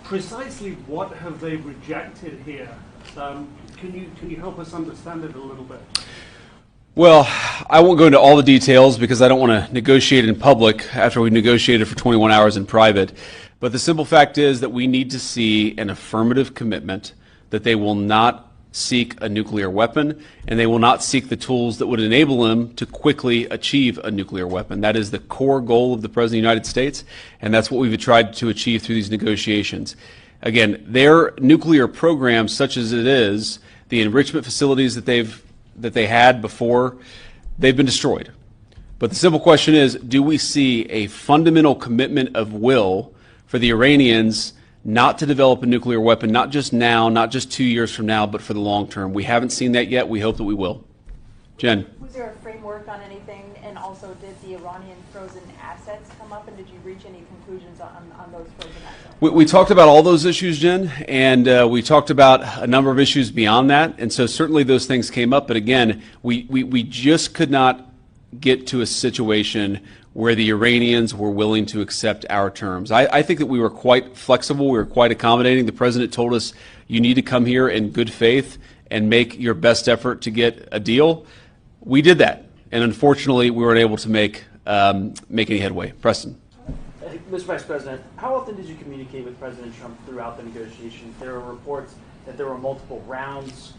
Precisely what have they rejected here? Can you help us understand it a little bit? Well, I won't go into all the details because I don't want to negotiate in public after we negotiated for 21 hours in private. But the simple fact is that we need to see an affirmative commitment that they will not seek a nuclear weapon and they will not seek the tools that would enable them to quickly achieve a nuclear weapon. That is the core goal of the President of the United States, and that's what we've tried to achieve through these negotiations. Again, their nuclear program, such as it is, the enrichment facilities that they had before, they've been destroyed. But the simple question is, do we see a fundamental commitment of will for the Iranians not to develop a nuclear weapon, not just now, not just 2 years from now, but for the long term? We haven't seen that yet. We hope that we will. Jen. Was there a framework on anything, and also did the Iranian frozen assets come up, and did you reach any conclusions on those frozen assets? We talked about all those issues, Jen, and we talked about a number of issues beyond that, and so certainly those things came up, but again, we just could not get to a situation where the Iranians were willing to accept our terms. I think that we were quite flexible, we were quite accommodating. The President told us, you need to come here in good faith and make your best effort to get a deal. We did that, and unfortunately, we weren't able to make any headway. Preston. Mr. Vice President, how often did you communicate with President Trump throughout the negotiations? There were reports that there were multiple rounds,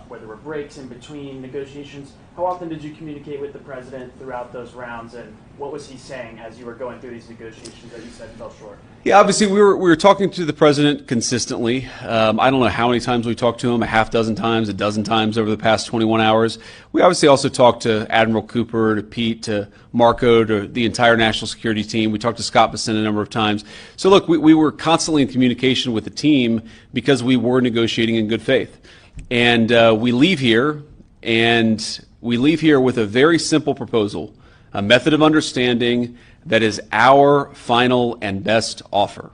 where there were breaks in between negotiations. How often did you communicate with the President throughout those rounds, and what was he saying as you were going through these negotiations that you said fell short? Yeah, obviously we were talking to the President consistently. I don't know how many times we talked to him, a half dozen times, a dozen times over the past 21 hours. We obviously also talked to Admiral Cooper, to Pete, to Marco, to the entire national security team. We talked to Scott Bessent a number of times. So look, we were constantly in communication with the team because we were negotiating in good faith. And we leave here with a very simple proposal, a method of understanding that is our final and best offer.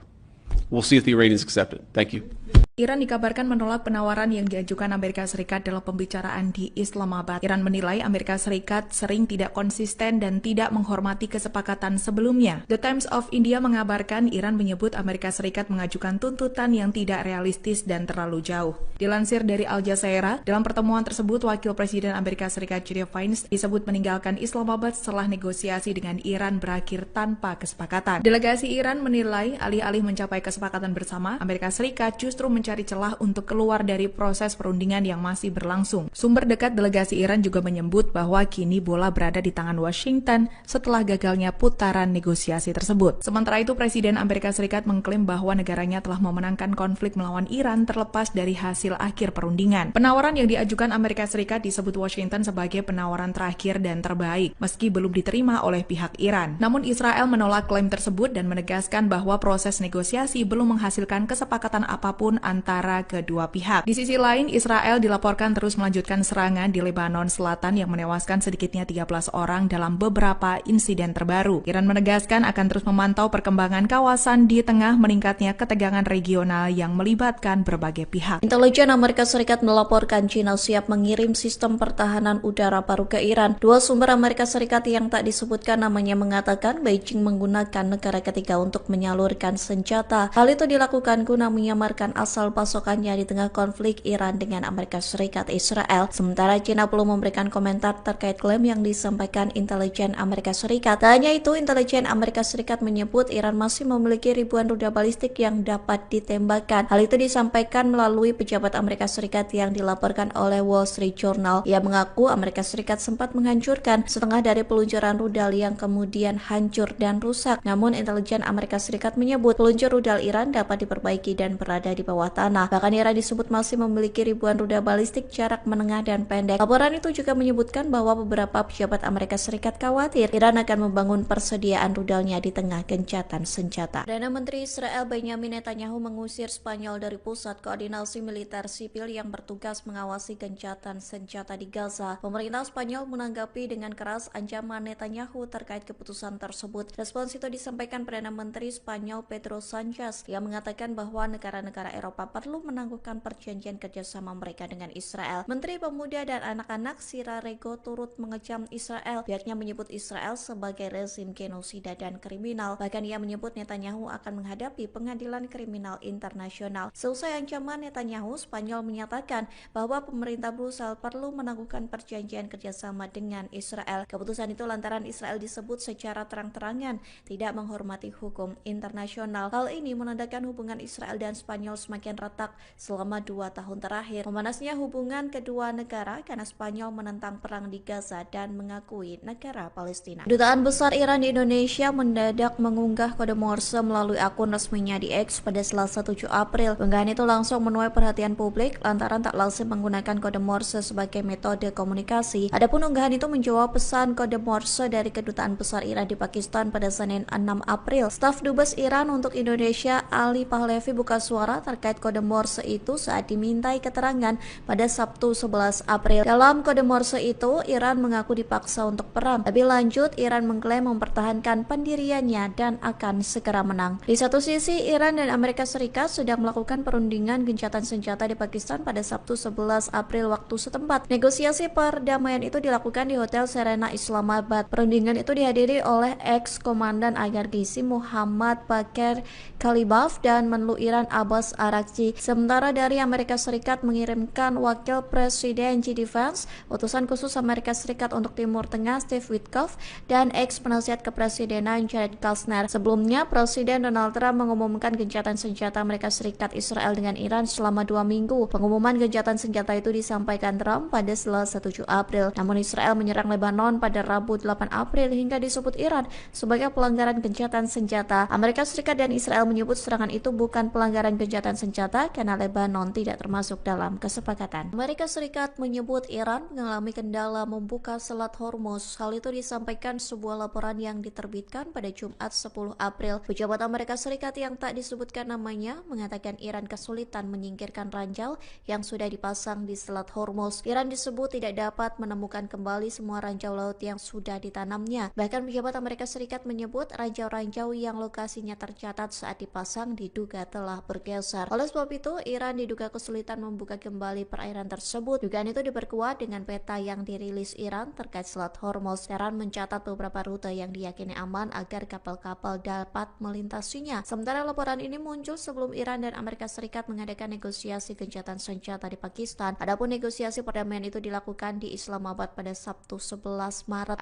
We'll see if the Iranians accept it. Thank you. Iran dikabarkan menolak penawaran yang diajukan Amerika Serikat dalam pembicaraan di Islamabad. Iran menilai Amerika Serikat sering tidak konsisten dan tidak menghormati kesepakatan sebelumnya. The Times of India mengabarkan Iran menyebut Amerika Serikat mengajukan tuntutan yang tidak realistis dan terlalu jauh. Dilansir dari Al Jazeera, dalam pertemuan tersebut Wakil Presiden Amerika Serikat J.D. Vance disebut meninggalkan Islamabad setelah negosiasi dengan Iran berakhir tanpa kesepakatan. Delegasi Iran menilai alih-alih mencapai kesepakatan bersama, Amerika Serikat justru mencari celah untuk keluar dari proses perundingan yang masih berlangsung. Sumber dekat delegasi Iran juga menyebut bahwa kini bola berada di tangan Washington setelah gagalnya putaran negosiasi tersebut. Sementara itu, Presiden Amerika Serikat mengklaim bahwa negaranya telah memenangkan konflik melawan Iran terlepas dari hasil akhir perundingan. Penawaran yang diajukan Amerika Serikat disebut Washington sebagai penawaran terakhir dan terbaik, meski belum diterima oleh pihak Iran. Namun Israel menolak klaim tersebut dan menegaskan bahwa proses negosiasi belum menghasilkan kesepakatan apapun antara kedua pihak. Di sisi lain, Israel dilaporkan terus melanjutkan serangan di Lebanon Selatan yang menewaskan sedikitnya 13 orang dalam beberapa insiden terbaru. Iran menegaskan akan terus memantau perkembangan kawasan di tengah meningkatnya ketegangan regional yang melibatkan berbagai pihak. Intelijen Amerika Serikat melaporkan China siap mengirim sistem pertahanan udara baru ke Iran. Dua sumber Amerika Serikat yang tak disebutkan namanya mengatakan Beijing menggunakan negara ketiga untuk menyalurkan senjata. Hal itu dilakukan guna menyamarkan asal pasokannya di tengah konflik Iran dengan Amerika Serikat Israel. Sementara China belum memberikan komentar terkait klaim yang disampaikan intelijen Amerika Serikat. Tak hanya itu, intelijen Amerika Serikat menyebut Iran masih memiliki ribuan rudal balistik yang dapat ditembakkan. Hal itu disampaikan melalui pejabat Amerika Serikat yang dilaporkan oleh Wall Street Journal. Ia mengaku Amerika Serikat sempat menghancurkan setengah dari peluncuran rudal yang kemudian hancur dan rusak. Namun intelijen Amerika Serikat menyebut peluncur rudal Iran dapat diperbaiki dan berada di bawah tanah. Bahkan Iran disebut masih memiliki ribuan rudal balistik jarak menengah dan pendek. Laporan itu juga menyebutkan bahwa beberapa pejabat Amerika Serikat khawatir Iran akan membangun persediaan rudalnya di tengah gencatan senjata. Perdana Menteri Israel Benjamin Netanyahu mengusir Spanyol dari pusat koordinasi militer sipil yang bertugas mengawasi gencatan senjata di Gaza. Pemerintah Spanyol menanggapi dengan keras ancaman Netanyahu terkait keputusan tersebut. Respons itu disampaikan Perdana Menteri Spanyol Pedro Sanchez yang mengatakan bahwa negara-negara Eropa perlu menangguhkan perjanjian kerjasama mereka dengan Israel. Menteri Pemuda dan Anak-anak Sira Rego turut mengecam Israel. Pihaknya menyebut Israel sebagai rezim genosida dan kriminal. Bahkan ia menyebut Netanyahu akan menghadapi pengadilan kriminal internasional. Seusai ancaman Netanyahu, Spanyol menyatakan bahwa pemerintah Brussel perlu menangguhkan perjanjian kerjasama dengan Israel. Keputusan itu lantaran Israel disebut secara terang-terangan tidak menghormati hukum internasional. Hal ini menandakan hubungan Israel dan Spanyol semakin retak selama 2 tahun terakhir. Memanasnya hubungan kedua negara karena Spanyol menentang perang di Gaza dan mengakui negara Palestina. Dutaan Besar Iran di Indonesia mendadak mengunggah kode Morse melalui akun resminya di X pada Selasa 7 April. Unggahan itu langsung menuai perhatian publik lantaran tak lazim menggunakan kode Morse sebagai metode komunikasi. Adapun unggahan itu menjawab pesan kode Morse dari Kedutaan Besar Iran di Pakistan pada Senin 6 April. Staf Dubes Iran untuk Indonesia Ali Pahlavi buka suara terkait kode Morse itu saat dimintai keterangan pada Sabtu 11 April. Dalam kode Morse itu, Iran mengaku dipaksa untuk perang. Lebih lanjut, Iran mengklaim mempertahankan pendiriannya dan akan segera menang. Di satu sisi, Iran dan Amerika Serikat sedang melakukan perundingan gencatan senjata di Pakistan pada Sabtu 11 April waktu setempat. Negosiasi perdamaian itu dilakukan di Hotel Serena Islamabad. Perundingan itu dihadiri oleh ex-komandan Agar-Gizi Muhammad Bakir Kalibaf dan Menlu Iran Abbas Araghchi. Sementara dari Amerika Serikat mengirimkan Wakil Presiden J.D. Vance, utusan khusus Amerika Serikat untuk Timur Tengah Steve Witkoff, dan ex-penasihat kepresidenan Jared Kushner. Sebelumnya, Presiden Donald Trump mengumumkan gencatan senjata Amerika Serikat Israel dengan Iran selama 2 minggu. Pengumuman gencatan senjata itu disampaikan Trump pada Selasa 7 April. Namun Israel menyerang Lebanon pada Rabu 8 April hingga disebut Iran sebagai pelanggaran gencatan senjata. Amerika Serikat dan Israel menyebut serangan itu bukan pelanggaran gencatan senjata karena Lebanon tidak termasuk dalam kesepakatan. Amerika Serikat menyebut Iran mengalami kendala membuka Selat Hormuz. Hal itu disampaikan sebuah laporan yang diterbitkan pada Jumat 10 April. Pejabat Amerika Serikat yang tak disebutkan namanya mengatakan Iran kesulitan menyingkirkan ranjau yang sudah dipasang di Selat Hormuz. Iran disebut tidak dapat menemukan kembali semua ranjau laut yang sudah ditanamnya. Bahkan pejabat Amerika Serikat menyebut ranjau-ranjau yang lokasinya tercatat saat dipasang diduga telah bergeser. Oleh sebab itu, Iran diduga kesulitan membuka kembali perairan tersebut. Dugaan itu diperkuat dengan peta yang dirilis Iran terkait Selat Hormuz. Iran mencatat beberapa rute yang diyakini aman agar kapal-kapal dapat melintasinya. Sementara laporan ini muncul sebelum Iran dan Amerika Serikat mengadakan negosiasi gencatan senjata di Pakistan. Adapun negosiasi perdamaian itu dilakukan di Islamabad pada Sabtu 11 Maret.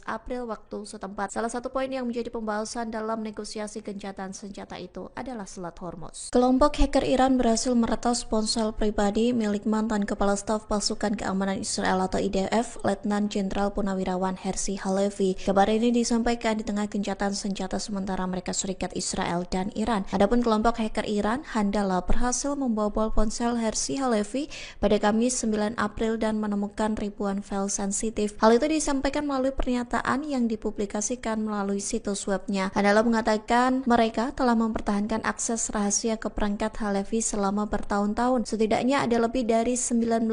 April waktu setempat. Salah satu poin yang menjadi pembahasan dalam negosiasi negosiasi gencatan senjata itu adalah Selat Hormuz. Kelompok hacker Iran berhasil meretas ponsel pribadi milik mantan Kepala Staf Pasukan Keamanan Israel atau IDF, Letnan Jenderal Purnawirawan Herzi Halevi. Kabar ini disampaikan di tengah gencatan senjata sementara Amerika Serikat, Israel, dan Iran. Adapun kelompok hacker Iran, Handala, berhasil membobol ponsel Herzi Halevi pada Kamis 9 April dan menemukan ribuan file sensitif. Hal itu disampaikan melalui pernyataan yang dipublikasikan melalui situs webnya. Handala mengatakan mereka telah mempertahankan akses rahasia ke perangkat Halevi selama bertahun-tahun. Setidaknya ada lebih dari 19.000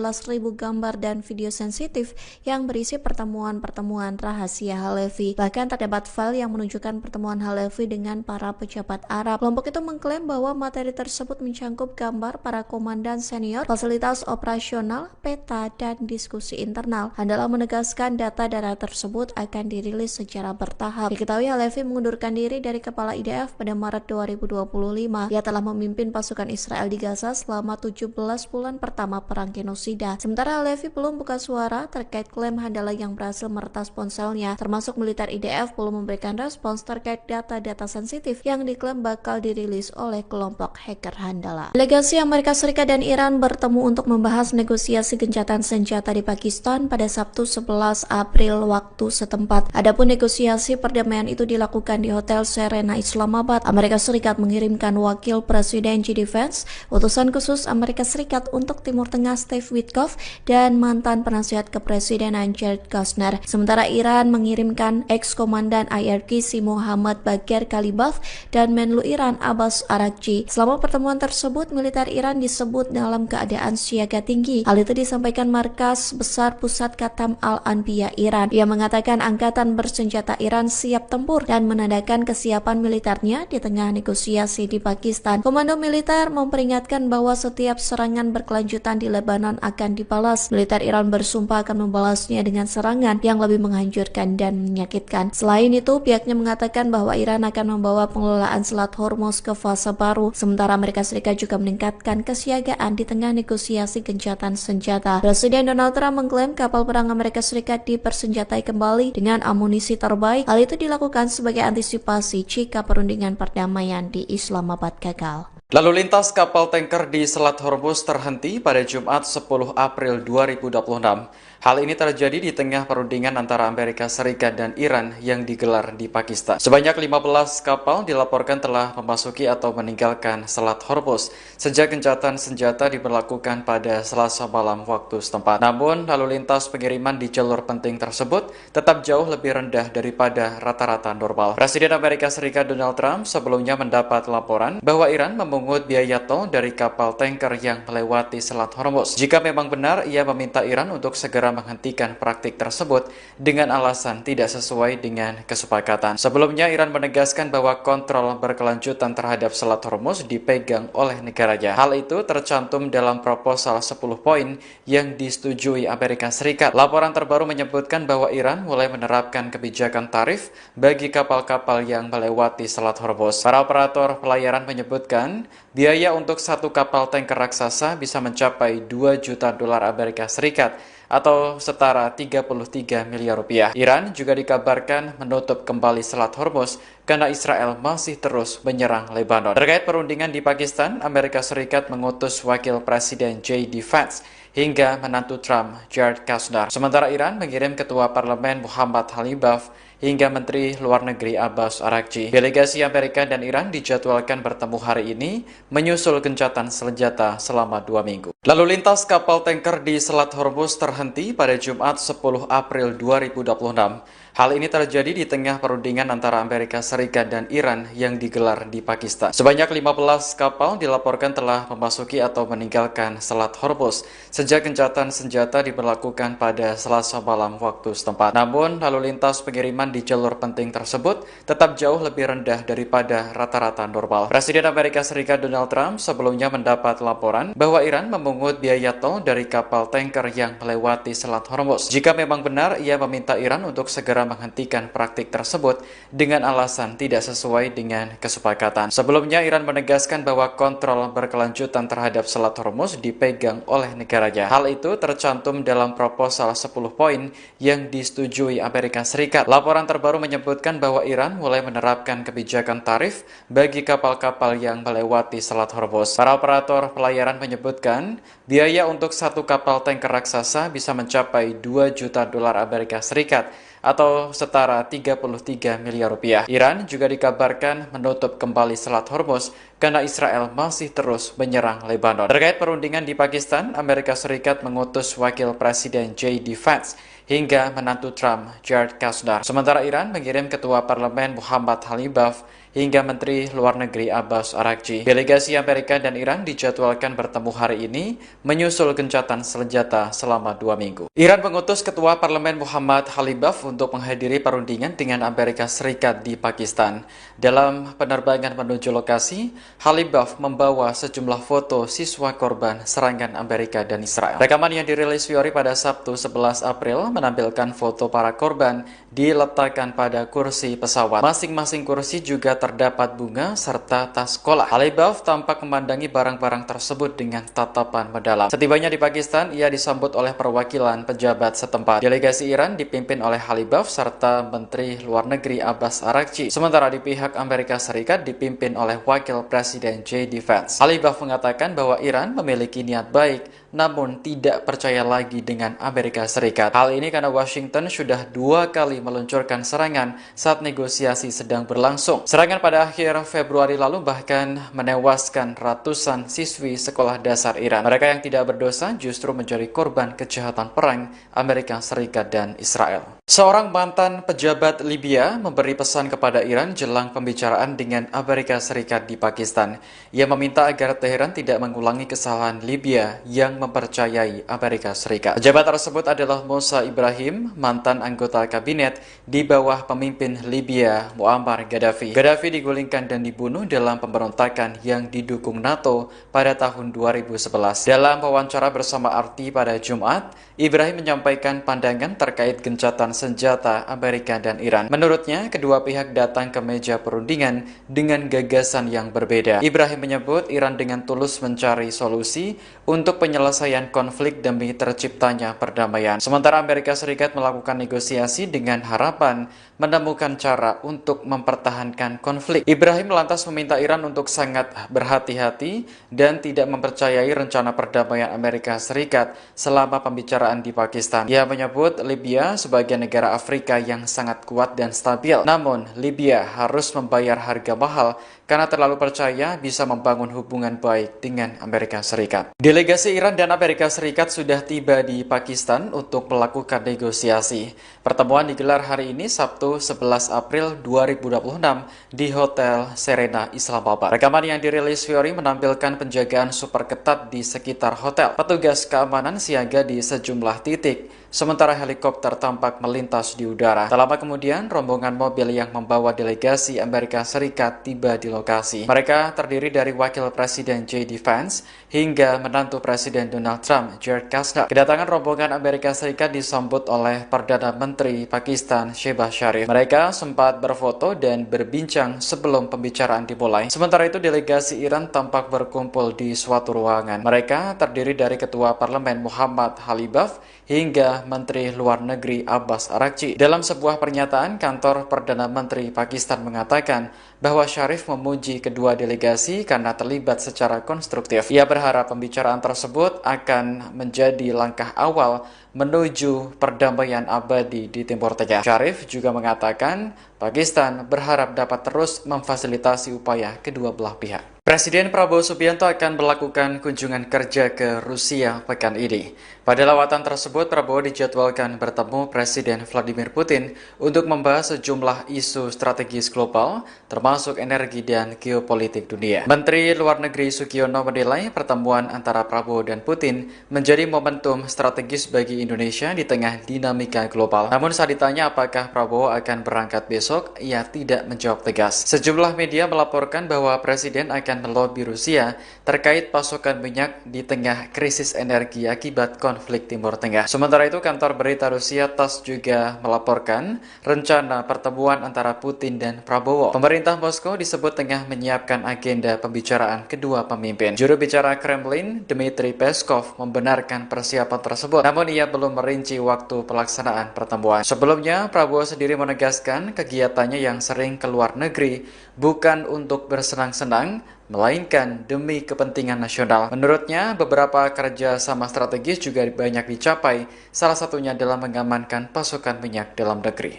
gambar dan video sensitif yang berisi pertemuan-pertemuan rahasia Halevi. Bahkan terdapat file yang menunjukkan pertemuan Halevi dengan para pejabat Arab. Kelompok itu mengklaim bahwa materi tersebut mencangkup gambar para komandan senior, fasilitas operasional, peta, dan diskusi internal. Handala menegaskan data tersebut akan dirilis secara bertahap. Diketahui Halevi mengundurkan diri dari kepala IDF pada Maret 2025. Ia telah memimpin pasukan Israel di Gaza selama 17 bulan pertama perang genosida. Sementara Halevi belum buka suara terkait klaim Handala yang berhasil meretas ponselnya, termasuk militer IDF belum memberikan respons terkait data-data sensitif yang diklaim bakal dirilis oleh kelompok hacker Handala. Delegasi Amerika Serikat dan Iran bertemu untuk membahas negosiasi gencatan senjata di Pakistan pada Sabtu 11 April waktu setempat. Adapun negosiasi perdamaian itu dilakukan di Hotel Serena Islamabad. Amerika Serikat mengirimkan wakil Presiden JD Vance, utusan khusus Amerika Serikat untuk Timur Tengah Steve Witkoff, dan mantan penasihat kepresidenan Jared Kushner. Sementara Iran mengirimkan ex-komandan IRGC Muhammad Bagher Ghalibaf dan Menlu Iran Abbas Araghchi. Selama pertemuan tersebut, militer Iran disebut dalam keadaan siaga tinggi. Hal itu disampaikan Markas Besar Pusat Khatam Al-Anbiya Iran. Ia mengatakan angkatan bersenjata Iran siap tempur dan menandakan kesiapan militernya di tengah negosiasi di Pakistan. Komando militer memperingatkan bahwa setiap serangan berkelanjutan di Lebanon akan dibalas. Militer Iran bersumpah akan membalasnya dengan serangan yang lebih menghancurkan dan menyakitkan. Selain itu, pihaknya mengatakan bahwa Iran akan membawa pengelolaan Selat Hormuz ke fase baru. Sementara Amerika Serikat juga meningkatkan kesiagaan di tengah negosiasi gencatan senjata. Presiden Donald Trump mengklaim kapal perang Amerika Serikat dipersenjatai kembali dengan amunisi terbaik. Hal itu dilakukan sebagai antisipasi jika perundingan perdamaian di Islamabad gagal. Lalu lintas kapal tanker di Selat Hormuz terhenti pada Jumat 10 April 2026. Hal ini terjadi di tengah perundingan antara Amerika Serikat dan Iran yang digelar di Pakistan. Sebanyak 15 kapal dilaporkan telah memasuki atau meninggalkan Selat Hormuz sejak gencatan senjata diberlakukan pada Selasa malam waktu setempat. Namun, lalu lintas pengiriman di jalur penting tersebut tetap jauh lebih rendah daripada rata-rata normal. Presiden Amerika Serikat Donald Trump sebelumnya mendapat laporan bahwa Iran memungut biaya tol dari kapal tanker yang melewati Selat Hormuz. Jika memang benar, ia meminta Iran untuk segera menghentikan praktik tersebut dengan alasan tidak sesuai dengan kesepakatan. Sebelumnya, Iran menegaskan bahwa kontrol berkelanjutan terhadap Selat Hormuz dipegang oleh negaranya. Hal itu tercantum dalam proposal 10 poin yang disetujui Amerika Serikat. Laporan terbaru menyebutkan bahwa Iran mulai menerapkan kebijakan tarif bagi kapal-kapal yang melewati Selat Hormuz. Para operator pelayaran menyebutkan biaya untuk satu kapal tanker raksasa bisa mencapai 2 juta dolar Amerika Serikat atau setara 33 miliar rupiah. Iran juga dikabarkan menutup kembali Selat Hormuz karena Israel masih terus menyerang Lebanon. Terkait perundingan di Pakistan, Amerika Serikat mengutus wakil Presiden JD Vance hingga menantu Trump, Jared Kushner. Sementara Iran mengirim Ketua Parlemen Muhammad Ghalibaf hingga Menteri Luar Negeri Abbas Araghchi. Delegasi Amerika dan Iran dijadwalkan bertemu hari ini menyusul gencatan senjata selama 2 minggu. Lalu lintas kapal tanker di Selat Hormuz terhenti pada Jumat 10 April 2026. Hal ini terjadi di tengah perundingan antara Amerika Serikat dan Iran yang digelar di Pakistan. Sebanyak 15 kapal dilaporkan telah memasuki atau meninggalkan Selat Hormuz sejak gencatan senjata diberlakukan pada Selasa malam waktu setempat. Namun, lalu lintas pengiriman di jalur penting tersebut tetap jauh lebih rendah daripada rata-rata normal. Presiden Amerika Serikat Donald Trump sebelumnya mendapat laporan bahwa Iran memungut biaya tol dari kapal tanker yang melewati Selat Hormuz. Jika memang benar, ia meminta Iran untuk segera menghentikan praktik tersebut dengan alasan tidak sesuai dengan kesepakatan. Sebelumnya, Iran menegaskan bahwa kontrol berkelanjutan terhadap Selat Hormuz dipegang oleh negaranya. Hal itu tercantum dalam proposal 10 poin yang disetujui Amerika Serikat. Laporan Laporan terbaru menyebutkan bahwa Iran mulai menerapkan kebijakan tarif bagi kapal-kapal yang melewati Selat Hormuz. Para operator pelayaran menyebutkan biaya untuk satu kapal tanker raksasa bisa mencapai 2 juta dolar Amerika Serikat atau setara 33 miliar rupiah. Iran juga dikabarkan menutup kembali Selat Hormuz karena Israel masih terus menyerang Lebanon. Terkait perundingan di Pakistan, Amerika Serikat mengutus Wakil Presiden J.D. Vance hingga menantu Trump, Jared Kushner. Sementara Iran mengirim Ketua Parlemen Muhammad Khalibaf hingga Menteri Luar Negeri Abbas Araghchi. Delegasi Amerika dan Iran dijadwalkan bertemu hari ini menyusul gencatan senjata selama 2 minggu. Iran mengutus Ketua Parlemen Muhammad Khalibaf untuk menghadiri perundingan dengan Amerika Serikat di Pakistan. Dalam penerbangan menuju lokasi, Khalibaf membawa sejumlah foto siswa korban serangan Amerika dan Israel. Rekaman yang dirilis Fiori pada Sabtu 11 April menampilkan foto para korban diletakkan pada kursi pesawat. Masing-masing kursi juga terdapat bunga serta tas sekolah. Khalibaf tampak memandangi barang-barang tersebut dengan tatapan mendalam. Setibanya di Pakistan, ia disambut oleh perwakilan pejabat setempat. Delegasi Iran dipimpin oleh Khalibaf serta Menteri Luar Negeri Abbas Araghchi. Sementara di pihak Amerika Serikat dipimpin oleh Wakil Presiden J.D. Vance. Khalibaf mengatakan bahwa Iran memiliki niat baik, namun tidak percaya lagi dengan Amerika Serikat. Hal ini karena Washington sudah 2 kali meluncurkan serangan saat negosiasi sedang berlangsung. Serangan pada akhir Februari lalu bahkan menewaskan ratusan siswi sekolah dasar Iran. Mereka yang tidak berdosa justru menjadi korban kejahatan perang Amerika Serikat dan Israel. Seorang mantan pejabat Libya memberi pesan kepada Iran jelang pembicaraan dengan Amerika Serikat di Pakistan. Ia meminta agar Teheran tidak mengulangi kesalahan Libya yang mempercayai Amerika Serikat. Pejabat tersebut adalah Musa Ibrahim, mantan anggota kabinet di bawah pemimpin Libya Muammar Gaddafi. Gaddafi digulingkan dan dibunuh dalam pemberontakan yang didukung NATO pada tahun 2011. Dalam wawancara bersama RT pada Jumat, Ibrahim menyampaikan pandangan terkait gencatan senjata Amerika dan Iran. Menurutnya, kedua pihak datang ke meja perundingan dengan gagasan yang berbeda. Ibrahim menyebut Iran dengan tulus mencari solusi untuk penyelesaian konflik demi terciptanya perdamaian. Sementara Amerika Serikat melakukan negosiasi dengan harapan menemukan cara untuk mempertahankan konflik. Ibrahim lantas meminta Iran untuk sangat berhati-hati dan tidak mempercayai rencana perdamaian Amerika Serikat selama pembicaraan di Pakistan. Ia menyebut Libya sebagai negara Afrika yang sangat kuat dan stabil. Namun, Libya harus membayar harga mahal karena terlalu percaya bisa membangun hubungan baik dengan Amerika Serikat. Delegasi Iran dan Amerika Serikat sudah tiba di Pakistan untuk melakukan negosiasi. Pertemuan digelar hari ini Sabtu 11 April 2026 di Hotel Serena Islamabad. Rekaman yang dirilis Fiori menampilkan penjagaan super ketat di sekitar hotel. Petugas keamanan siaga di sejumlah titik, sementara helikopter tampak melintas di udara. Tak lama kemudian, rombongan mobil yang membawa delegasi Amerika Serikat tiba di lokasi. Mereka terdiri dari Wakil Presiden J.D. Vance hingga menantu Presiden Donald Trump, Jared Kushner. Kedatangan rombongan Amerika Serikat disambut oleh Perdana Menteri Pakistan, Shehbaz Sharif. Mereka sempat berfoto dan berbincang sebelum pembicaraan dimulai. Sementara itu, delegasi Iran tampak berkumpul di suatu ruangan. Mereka terdiri dari Ketua Parlemen Muhammad Khalibaf hingga Menteri Luar Negeri Abbas Araghchi. Dalam sebuah pernyataan, kantor Perdana Menteri Pakistan mengatakan bahwa Sharif memuji kedua delegasi karena terlibat secara konstruktif. Ia berharap pembicaraan tersebut akan menjadi langkah awal menuju perdamaian abadi di Timur Tengah. Sharif juga mengatakan Pakistan berharap dapat terus memfasilitasi upaya kedua belah pihak. Presiden Prabowo Subianto akan melakukan kunjungan kerja ke Rusia pekan ini. Pada lawatan tersebut, Prabowo dijadwalkan bertemu Presiden Vladimir Putin untuk membahas sejumlah isu strategis global, termasuk energi dan geopolitik dunia. Menteri Luar Negeri Sugiono menilai pertemuan antara Prabowo dan Putin menjadi momentum strategis bagi Indonesia di tengah dinamika global. Namun saat ditanya apakah Prabowo akan berangkat besok, ia tidak menjawab tegas. Sejumlah media melaporkan bahwa Presiden akan melobi Rusia terkait pasokan minyak di tengah krisis energi akibat konflik konflik Timur Tengah. Sementara itu, kantor berita Rusia TASS juga melaporkan rencana pertemuan antara Putin dan Prabowo. Pemerintah Moskow disebut tengah menyiapkan agenda pembicaraan kedua pemimpin. Juru bicara Kremlin, Dmitry Peskov, membenarkan persiapan tersebut, namun ia belum merinci waktu pelaksanaan pertemuan. Sebelumnya, Prabowo sendiri menegaskan kegiatannya yang sering keluar negeri bukan untuk bersenang-senang, melainkan demi kepentingan nasional. Menurutnya, beberapa kerjasama strategis juga banyak dicapai, salah satunya dalam mengamankan pasokan minyak dalam negeri.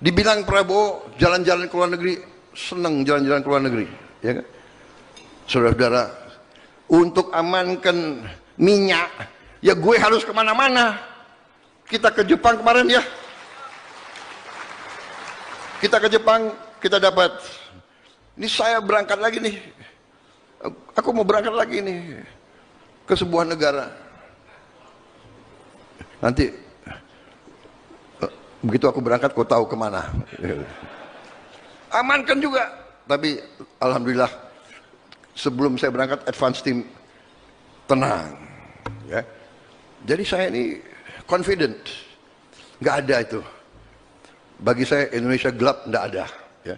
Dibilang Prabowo jalan-jalan ke luar negeri, senang jalan-jalan ke luar negeri, ya kan? Saudara-saudara, untuk amankan minyak, ya gue harus kemana-mana. Kita ke Jepang kemarin ya, kita ke Jepang, kita dapat. Ini saya berangkat lagi nih, aku mau berangkat lagi nih ke sebuah negara. Nanti begitu aku berangkat, kau tahu kemana. Amankan juga. Tapi alhamdulillah sebelum saya berangkat, advance team tenang. Ya. Jadi saya ini confident, nggak ada itu. Bagi saya Indonesia gelap, nggak ada. Ya.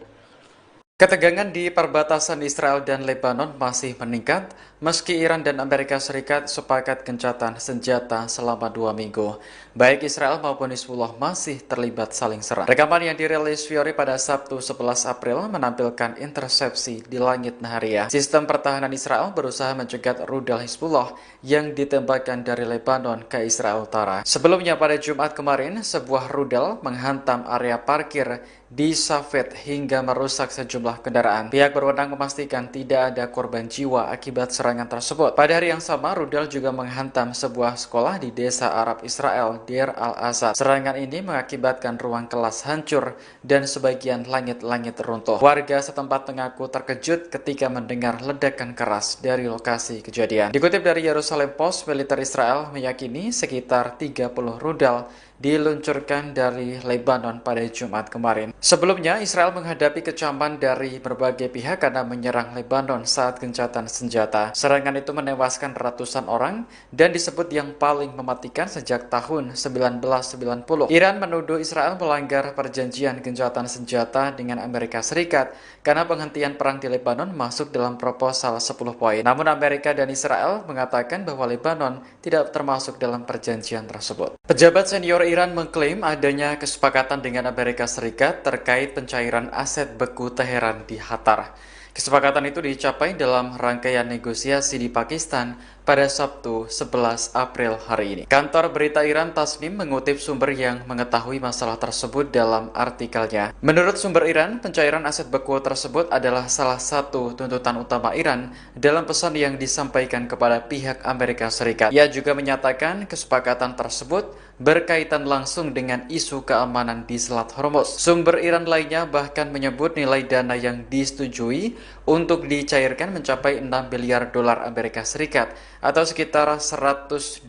Ketegangan di perbatasan Israel dan Lebanon masih meningkat meski Iran dan Amerika Serikat sepakat gencatan senjata selama 2 minggu. Baik Israel maupun Hizbullah masih terlibat saling serang. Rekaman yang dirilis Fiori pada Sabtu 11 April menampilkan intersepsi di langit Nahariya. Sistem pertahanan Israel berusaha mencegat rudal Hizbullah yang ditembakkan dari Lebanon ke Israel Utara. Sebelumnya pada Jumat kemarin, sebuah rudal menghantam area parkir di Safed hingga merusak sejumlah kendaraan. Pihak berwenang memastikan tidak ada korban jiwa akibat serangan tersebut. Pada hari yang sama, rudal juga menghantam sebuah sekolah di desa Arab Israel, Deir al-Asad. Serangan ini mengakibatkan ruang kelas hancur dan sebagian langit-langit runtuh. Warga setempat mengaku terkejut ketika mendengar ledakan keras dari lokasi kejadian. Dikutip dari Jerusalem Post, militer Israel meyakini sekitar 30 rudal diluncurkan dari Lebanon pada Jumat kemarin. Sebelumnya, Israel menghadapi kecaman dari berbagai pihak karena menyerang Lebanon saat gencatan senjata. Serangan itu menewaskan ratusan orang dan disebut yang paling mematikan sejak tahun 1990. Iran menuduh Israel melanggar perjanjian gencatan senjata dengan Amerika Serikat karena penghentian perang di Lebanon masuk dalam proposal 10 poin. Namun Amerika dan Israel mengatakan bahwa Lebanon tidak termasuk dalam perjanjian tersebut. Pejabat senior Iran mengklaim adanya kesepakatan dengan Amerika Serikat terkait pencairan aset beku Teheran di Qatar. Kesepakatan itu dicapai dalam rangkaian negosiasi di Pakistan pada Sabtu 11 April hari ini. Kantor berita Iran Tasnim mengutip sumber yang mengetahui masalah tersebut dalam artikelnya. Menurut sumber Iran, pencairan aset beku tersebut adalah salah satu tuntutan utama Iran dalam pesan yang disampaikan kepada pihak Amerika Serikat. Ia juga menyatakan kesepakatan tersebut berkaitan langsung dengan isu keamanan di Selat Hormuz. Sumber Iran lainnya bahkan menyebut nilai dana yang disetujui untuk dicairkan mencapai 6 miliar dolar Amerika Serikat atau sekitar 102,5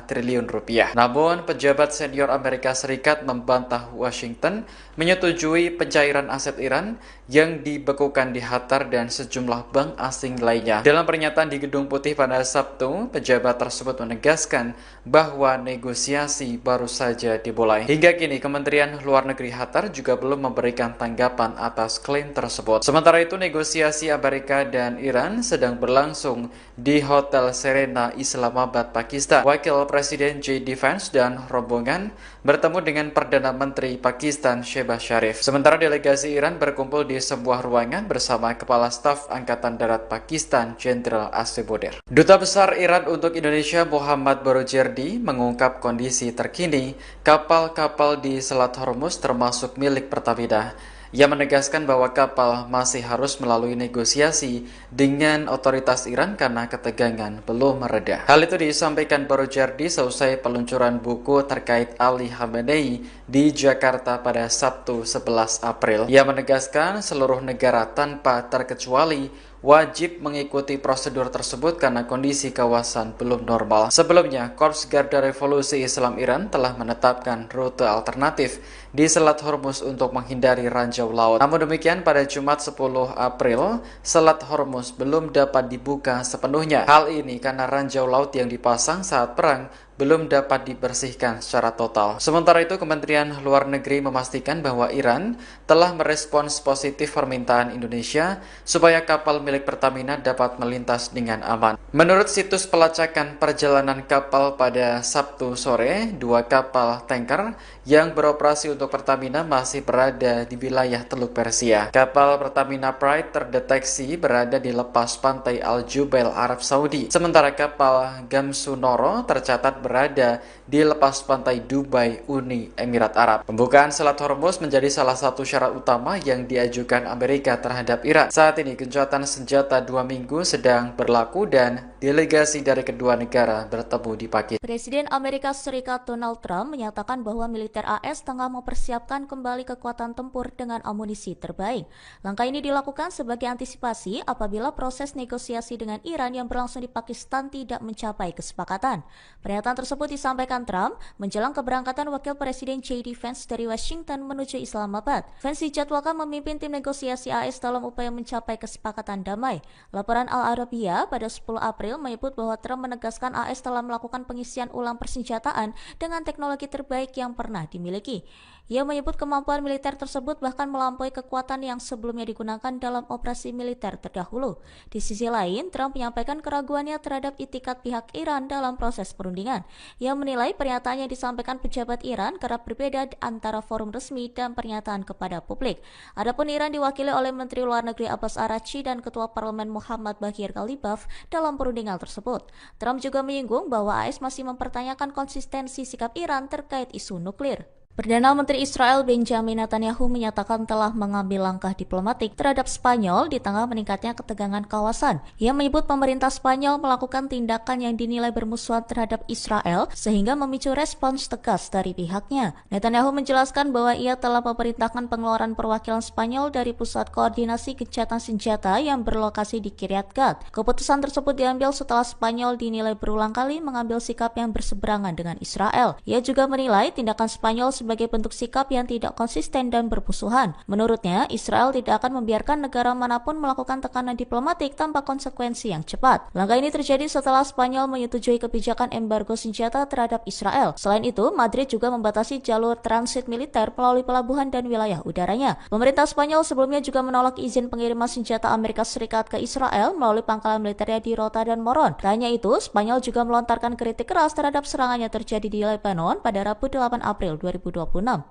triliun rupiah. Namun, pejabat senior Amerika Serikat membantah Washington menyetujui pencairan aset Iran yang dibekukan di Qatar dan sejumlah bank asing lainnya. Dalam pernyataan di Gedung Putih pada Sabtu, pejabat tersebut menegaskan bahwa negosiasi baru saja dimulai. Hingga kini, Kementerian Luar Negeri Qatar juga belum memberikan tanggapan atas klaim tersebut. Sementara itu, negosiasi Amerika dan Iran sedang berlangsung di Hotel Serena, Islamabad, Pakistan. Wakil Presiden J.D. Vance dan rombongan bertemu dengan Perdana Menteri Pakistan Shehbaz Sharif. Sementara delegasi Iran berkumpul di sebuah ruangan bersama Kepala Staf Angkatan Darat Pakistan Jenderal Asibudir. Duta Besar Iran untuk Indonesia Muhammad Barojerdi mengungkap kondisi terkini kapal-kapal di Selat Hormuz termasuk milik Pertamina. Ia menegaskan bahwa kapal masih harus melalui negosiasi dengan otoritas Iran karena ketegangan belum mereda. Hal itu disampaikan Barojerdi seusai peluncuran buku terkait Ali Khamenei di Jakarta pada Sabtu 11 April. Ia menegaskan seluruh negara tanpa terkecuali wajib mengikuti prosedur tersebut karena kondisi kawasan belum normal. Sebelumnya, Korps Garda Revolusi Islam Iran telah menetapkan rute alternatif di Selat Hormuz untuk menghindari ranjau laut. Namun demikian, pada Jumat 10 April, Selat Hormuz belum dapat dibuka sepenuhnya. Hal ini karena ranjau laut yang dipasang saat perang belum dapat dibersihkan secara total. Sementara itu, Kementerian Luar Negeri memastikan bahwa Iran telah merespons positif permintaan Indonesia supaya kapal milik Pertamina dapat melintas dengan aman. Menurut situs pelacakan perjalanan kapal pada Sabtu sore, 2 kapal tanker yang beroperasi untuk Pertamina masih berada di wilayah Teluk Persia. Kapal Pertamina Pride terdeteksi berada di lepas pantai Al Jubail, Arab Saudi. Sementara kapal Gamsunoro tercatat berada di lepas pantai Dubai, Uni Emirat Arab. Pembukaan Selat Hormuz menjadi salah satu syarat utama yang diajukan Amerika terhadap Iran. Saat ini gencatan senjata 2 minggu sedang berlaku dan delegasi dari kedua negara bertemu di Pakistan. Presiden Amerika Serikat Donald Trump menyatakan bahwa militer AS tengah mempersiapkan kembali kekuatan tempur dengan amunisi terbaik. Langkah ini dilakukan sebagai antisipasi apabila proses negosiasi dengan Iran yang berlangsung di Pakistan tidak mencapai kesepakatan. Pernyataan tersebut disampaikan Trump menjelang keberangkatan Wakil Presiden J.D. Vance dari Washington menuju Islamabad. Vance dijadwalkan memimpin tim negosiasi AS dalam upaya mencapai kesepakatan damai. Laporan Al Arabiya pada 10 April menyebut bahwa Trump menegaskan AS telah melakukan pengisian ulang persenjataan dengan teknologi terbaik yang pernah dimiliki. Ia menyebut kemampuan militer tersebut bahkan melampaui kekuatan yang sebelumnya digunakan dalam operasi militer terdahulu. Di sisi lain, Trump menyampaikan keraguannya terhadap itikat pihak Iran dalam proses perundingan. Ia menilai pernyataan yang disampaikan pejabat Iran kerap berbeda antara forum resmi dan pernyataan kepada publik. Adapun Iran diwakili oleh Menteri Luar Negeri Abbas Araghchi dan Ketua Parlemen Muhammad Baghir Ghalibaf dalam perundingan tersebut. Trump juga menyinggung bahwa AS masih mempertanyakan konsistensi sikap Iran terkait isu nuklir. Perdana Menteri Israel Benjamin Netanyahu menyatakan telah mengambil langkah diplomatik terhadap Spanyol di tengah meningkatnya ketegangan kawasan. Ia menyebut pemerintah Spanyol melakukan tindakan yang dinilai bermusuhan terhadap Israel sehingga memicu respons tegas dari pihaknya. Netanyahu menjelaskan bahwa ia telah memerintahkan pengeluaran perwakilan Spanyol dari pusat koordinasi gencatan senjata yang berlokasi di Kiryat Gat. Keputusan tersebut diambil setelah Spanyol dinilai berulang kali mengambil sikap yang berseberangan dengan Israel. Ia juga menilai tindakan Spanyol sebagai bentuk sikap yang tidak konsisten dan bermusuhan. Menurutnya, Israel tidak akan membiarkan negara manapun melakukan tekanan diplomatik tanpa konsekuensi yang cepat. Langkah ini terjadi setelah Spanyol menyetujui kebijakan embargo senjata terhadap Israel. Selain itu, Madrid juga membatasi jalur transit militer melalui pelabuhan dan wilayah udaranya. Pemerintah Spanyol sebelumnya juga menolak izin pengiriman senjata Amerika Serikat ke Israel melalui pangkalan militernya di Rota dan Moron. Tak hanya itu, Spanyol juga melontarkan kritik keras terhadap serangan yang terjadi di Lebanon pada Rabu 8 April 2026.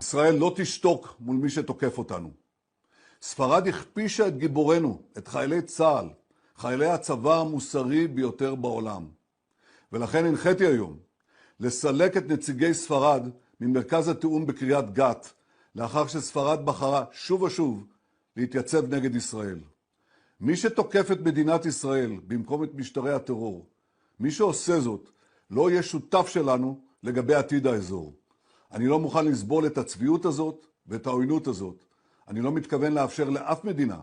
ישראל לא תשתוק מול מי שתוקף אותנו. ספרד הכפישה את גיבורנו, את חיילי צה"ל, חיילי הצבא המוסרי ביותר בעולם. ולכן הנחיתי היום לסלק את נציגי ספרד ממרכז התיאום בקריית גת, לאחר שספרד בחרה שוב ושוב להתייצב נגד ישראל. מי שתוקף את מדינת ישראל במקום את משטרי הטרור, מי שעושה זאת לא יהיה שותף שלנו לגבי עתיד האזור. אני לא מוכן לסבול את הצביעות הזאת ואת העוינות הזאת. אני לא מתכוון לאפשר לאף מדינה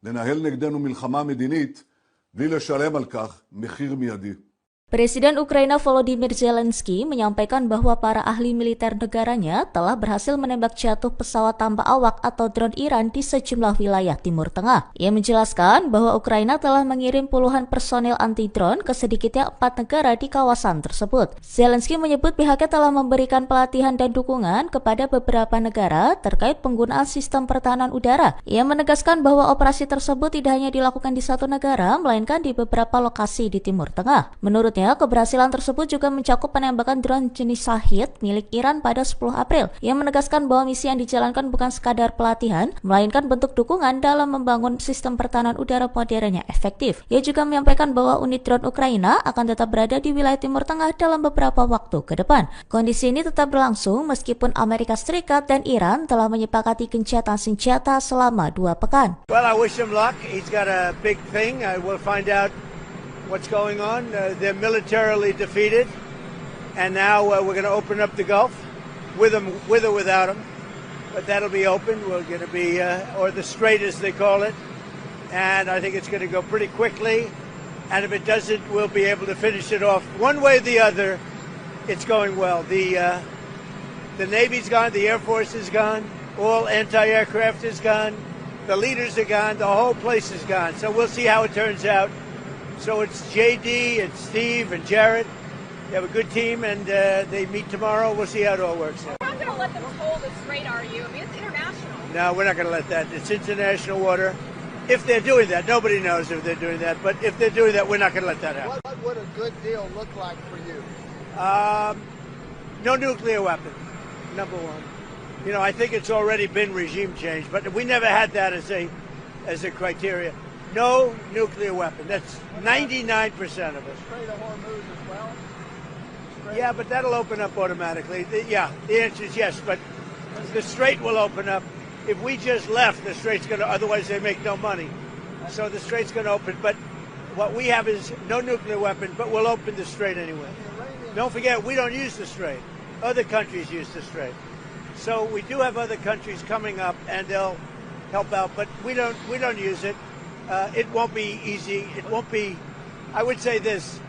לנהל נגדנו מלחמה מדינית בלי לשלם על כך מחיר מיידי. Presiden Ukraina Volodymyr Zelensky menyampaikan bahwa para ahli militer negaranya telah berhasil menembak jatuh pesawat tanpa awak atau drone Iran di sejumlah wilayah Timur Tengah. Ia menjelaskan bahwa Ukraina telah mengirim puluhan personil anti-drone ke sedikitnya 4 negara di kawasan tersebut. Zelensky menyebut pihaknya telah memberikan pelatihan dan dukungan kepada beberapa negara terkait penggunaan sistem pertahanan udara. Ia menegaskan bahwa operasi tersebut tidak hanya dilakukan di satu negara, melainkan di beberapa lokasi di Timur Tengah. Menurut keberhasilan tersebut juga mencakup penembakan drone jenis Shahid milik Iran pada 10 April. Ia menegaskan bahwa misi yang dijalankan bukan sekadar pelatihan, melainkan bentuk dukungan dalam membangun sistem pertahanan udara modern yang efektif. Ia juga menyampaikan bahwa unit drone Ukraina akan tetap berada di wilayah Timur Tengah dalam beberapa waktu ke depan. Kondisi ini tetap berlangsung meskipun Amerika Serikat dan Iran telah menyepakati gencatan senjata selama 2 pekan. Well, I wish him luck. He's got a big thing. We'll find out what's going on. They're militarily defeated, and now we're going to open up the Gulf with or without them. But that'll be open. We're going to be, or the Strait as they call it, and I think it's going to go pretty quickly. And if it doesn't, we'll be able to finish it off one way or the other. It's going well. The Navy's gone, the Air Force is gone, all anti-aircraft is gone, the leaders are gone, the whole place is gone. So we'll see how it turns out. So it's JD and Steve and Jared. They have a good team, and they meet tomorrow. We'll see how it all works out. You're not going to let them toll the strait, are you? I mean, it's international. No, we're not going to let that. It's international water. If they're doing that, nobody knows if they're doing that, but if they're doing that, we're not going to let that happen. What would a good deal look like for you? No nuclear weapon, number one. You know, I think it's already been regime change, but we never had that as a criteria. No nuclear weapon. That's 99% of it. Strait of Hormuz as well? Yeah, but that'll open up automatically. The answer is yes, but the strait will open up. If we just left, the strait's going to, otherwise they make no money. So the strait's going to open, but what we have is no nuclear weapon, but we'll open the strait anyway. Don't forget, we don't use the strait. Other countries use the strait. So we do have other countries coming up, and they'll help out, but we don't use it. It won't be easy. It won't be, I would say this,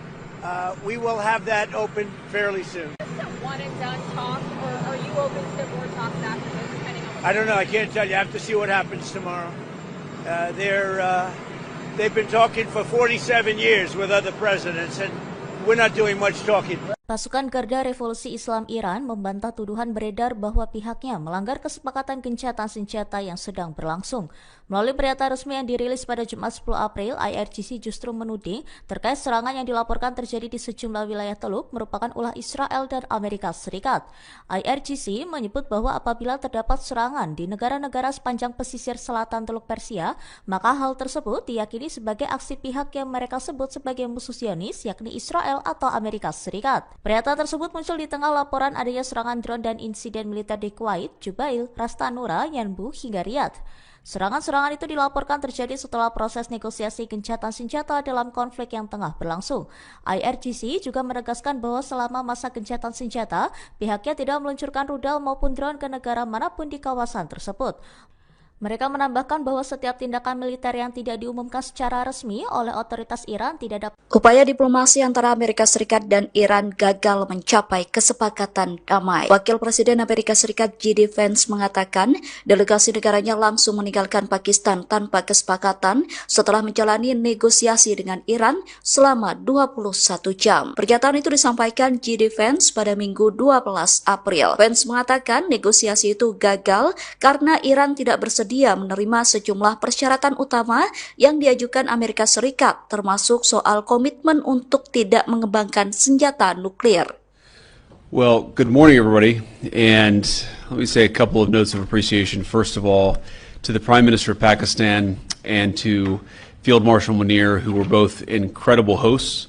we will have that open fairly soon. Is this a one and done talk, or are you open to more talks after this, depending on I don't know. I can't tell you. I have to see what happens tomorrow. They've been talking for 47 years with other presidents, and we're not doing much talking. Pasukan Garda Revolusi Islam Iran membantah tuduhan beredar bahwa pihaknya melanggar kesepakatan gencatan senjata yang sedang berlangsung. Melalui pernyataan resmi yang dirilis pada Jumat 10 April, IRGC justru menuding terkait serangan yang dilaporkan terjadi di sejumlah wilayah Teluk merupakan ulah Israel dan Amerika Serikat. IRGC menyebut bahwa apabila terdapat serangan di negara-negara sepanjang pesisir selatan Teluk Persia, maka hal tersebut diyakini sebagai aksi pihak yang mereka sebut sebagai musuh Zionis, yakni Israel atau Amerika Serikat. Pernyataan tersebut muncul di tengah laporan adanya serangan drone dan insiden militer di Kuwait, Jubail, Ras Tanura, Yanbu, hingga Riyadh. Serangan-serangan itu dilaporkan terjadi setelah proses negosiasi gencatan senjata dalam konflik yang tengah berlangsung. IRGC juga menegaskan bahwa selama masa gencatan senjata, pihaknya tidak meluncurkan rudal maupun drone ke negara manapun di kawasan tersebut. Mereka menambahkan bahwa setiap tindakan militer yang tidak diumumkan secara resmi oleh otoritas Iran tidak dapat. Upaya diplomasi antara Amerika Serikat dan Iran gagal mencapai kesepakatan damai. Wakil Presiden Amerika Serikat J.D. Vance mengatakan delegasi negaranya langsung meninggalkan Pakistan tanpa kesepakatan setelah menjalani negosiasi dengan Iran selama 21 jam. Pernyataan itu disampaikan J.D. Vance pada Minggu 12 April. Vance mengatakan negosiasi itu gagal karena Iran tidak bersedia menerima sejumlah persyaratan utama yang diajukan Amerika Serikat, termasuk soal komitmen untuk tidak mengembangkan senjata nuklir. Well, good morning, everybody. And let me say a couple of notes of appreciation. First of all, to the Prime Minister of Pakistan and to Field Marshal Munir, who were both incredible hosts.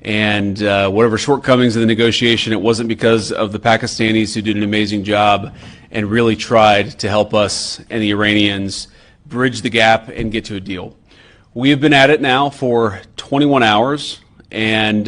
And whatever shortcomings in the negotiation, it wasn't because of the Pakistanis who did an amazing job and really tried to help us and the Iranians bridge the gap and get to a deal. We have been at it now for 21 hours, and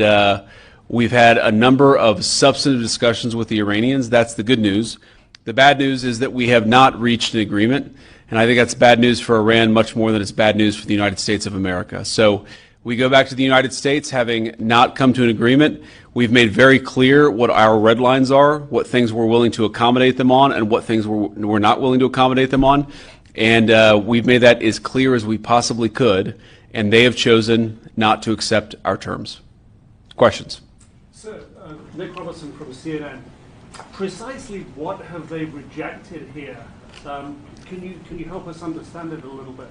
we've had a number of substantive discussions with the Iranians. That's the good news. The bad news is that we have not reached an agreement, and I think that's bad news for Iran much more than it's bad news for the United States of America. So we go back to the United States having not come to an agreement. We've made very clear what our red lines are, what things we're willing to accommodate them on, and what things we're not willing to accommodate them on. And we've made that as clear as we possibly could, and they have chosen not to accept our terms. Questions? Sir, Nick Robertson from CNN. Precisely what have they rejected here? Can you help us understand it a little bit?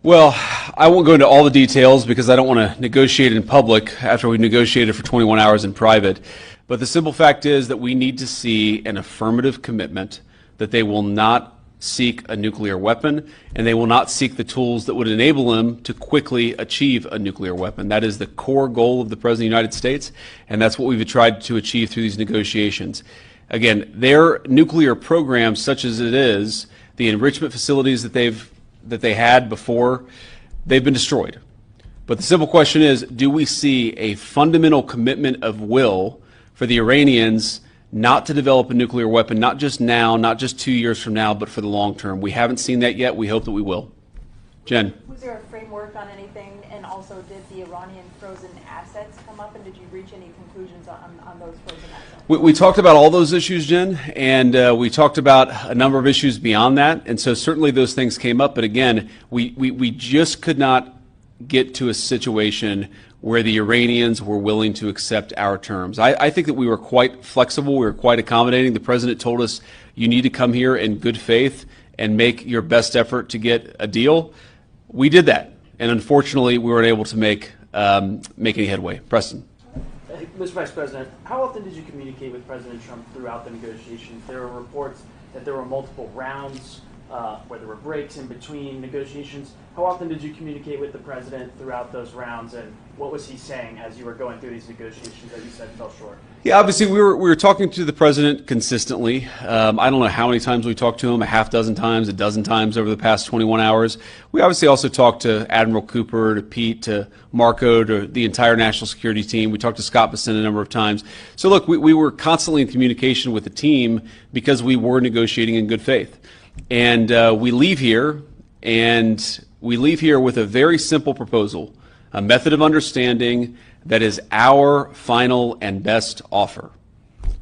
Well, I won't go into all the details because I don't want to negotiate in public after we've negotiated for 21 hours in private. But the simple fact is that we need to see an affirmative commitment that they will not seek a nuclear weapon and they will not seek the tools that would enable them to quickly achieve a nuclear weapon. That is the core goal of the President of the United States, and that's what we've tried to achieve through these negotiations. Again, their nuclear program, such as it is, the enrichment facilities that they had before, they've been destroyed. But the simple question is, do we see a fundamental commitment of will for the Iranians not to develop a nuclear weapon, not just now, not just 2 years from now, but for the long term? We haven't seen that yet. We hope that we will. Jen. Was there a framework on anything, and also did the Iranian frozen assets come up, and did you reach any conclusions on those frozen assets? We talked about all those issues, Jen, and we talked about a number of issues beyond that, and so certainly those things came up, but again, we just could not get to a situation where the Iranians were willing to accept our terms. I think that we were quite flexible, we were quite accommodating. The president told us, you need to come here in good faith and make your best effort to get a deal. We did that, and unfortunately, we weren't able to make any headway. Preston. Mr. Vice President, how often did you communicate with President Trump throughout the negotiations? There were reports that there were multiple rounds, where there were breaks in between negotiations. How often did you communicate with the president throughout those rounds, and what was he saying as you were going through these negotiations that you said fell short? Yeah, obviously we were talking to the president consistently. I don't know how many times we talked to him, a half dozen times, a dozen times over the past 21 hours. We obviously also talked to Admiral Cooper, to Pete, to Marco, to the entire national security team. We talked to Scott Bessent a number of times. So look, we were constantly in communication with the team because we were negotiating in good faith. And we leave here with a very simple proposal, a method of understanding that is our final and best offer.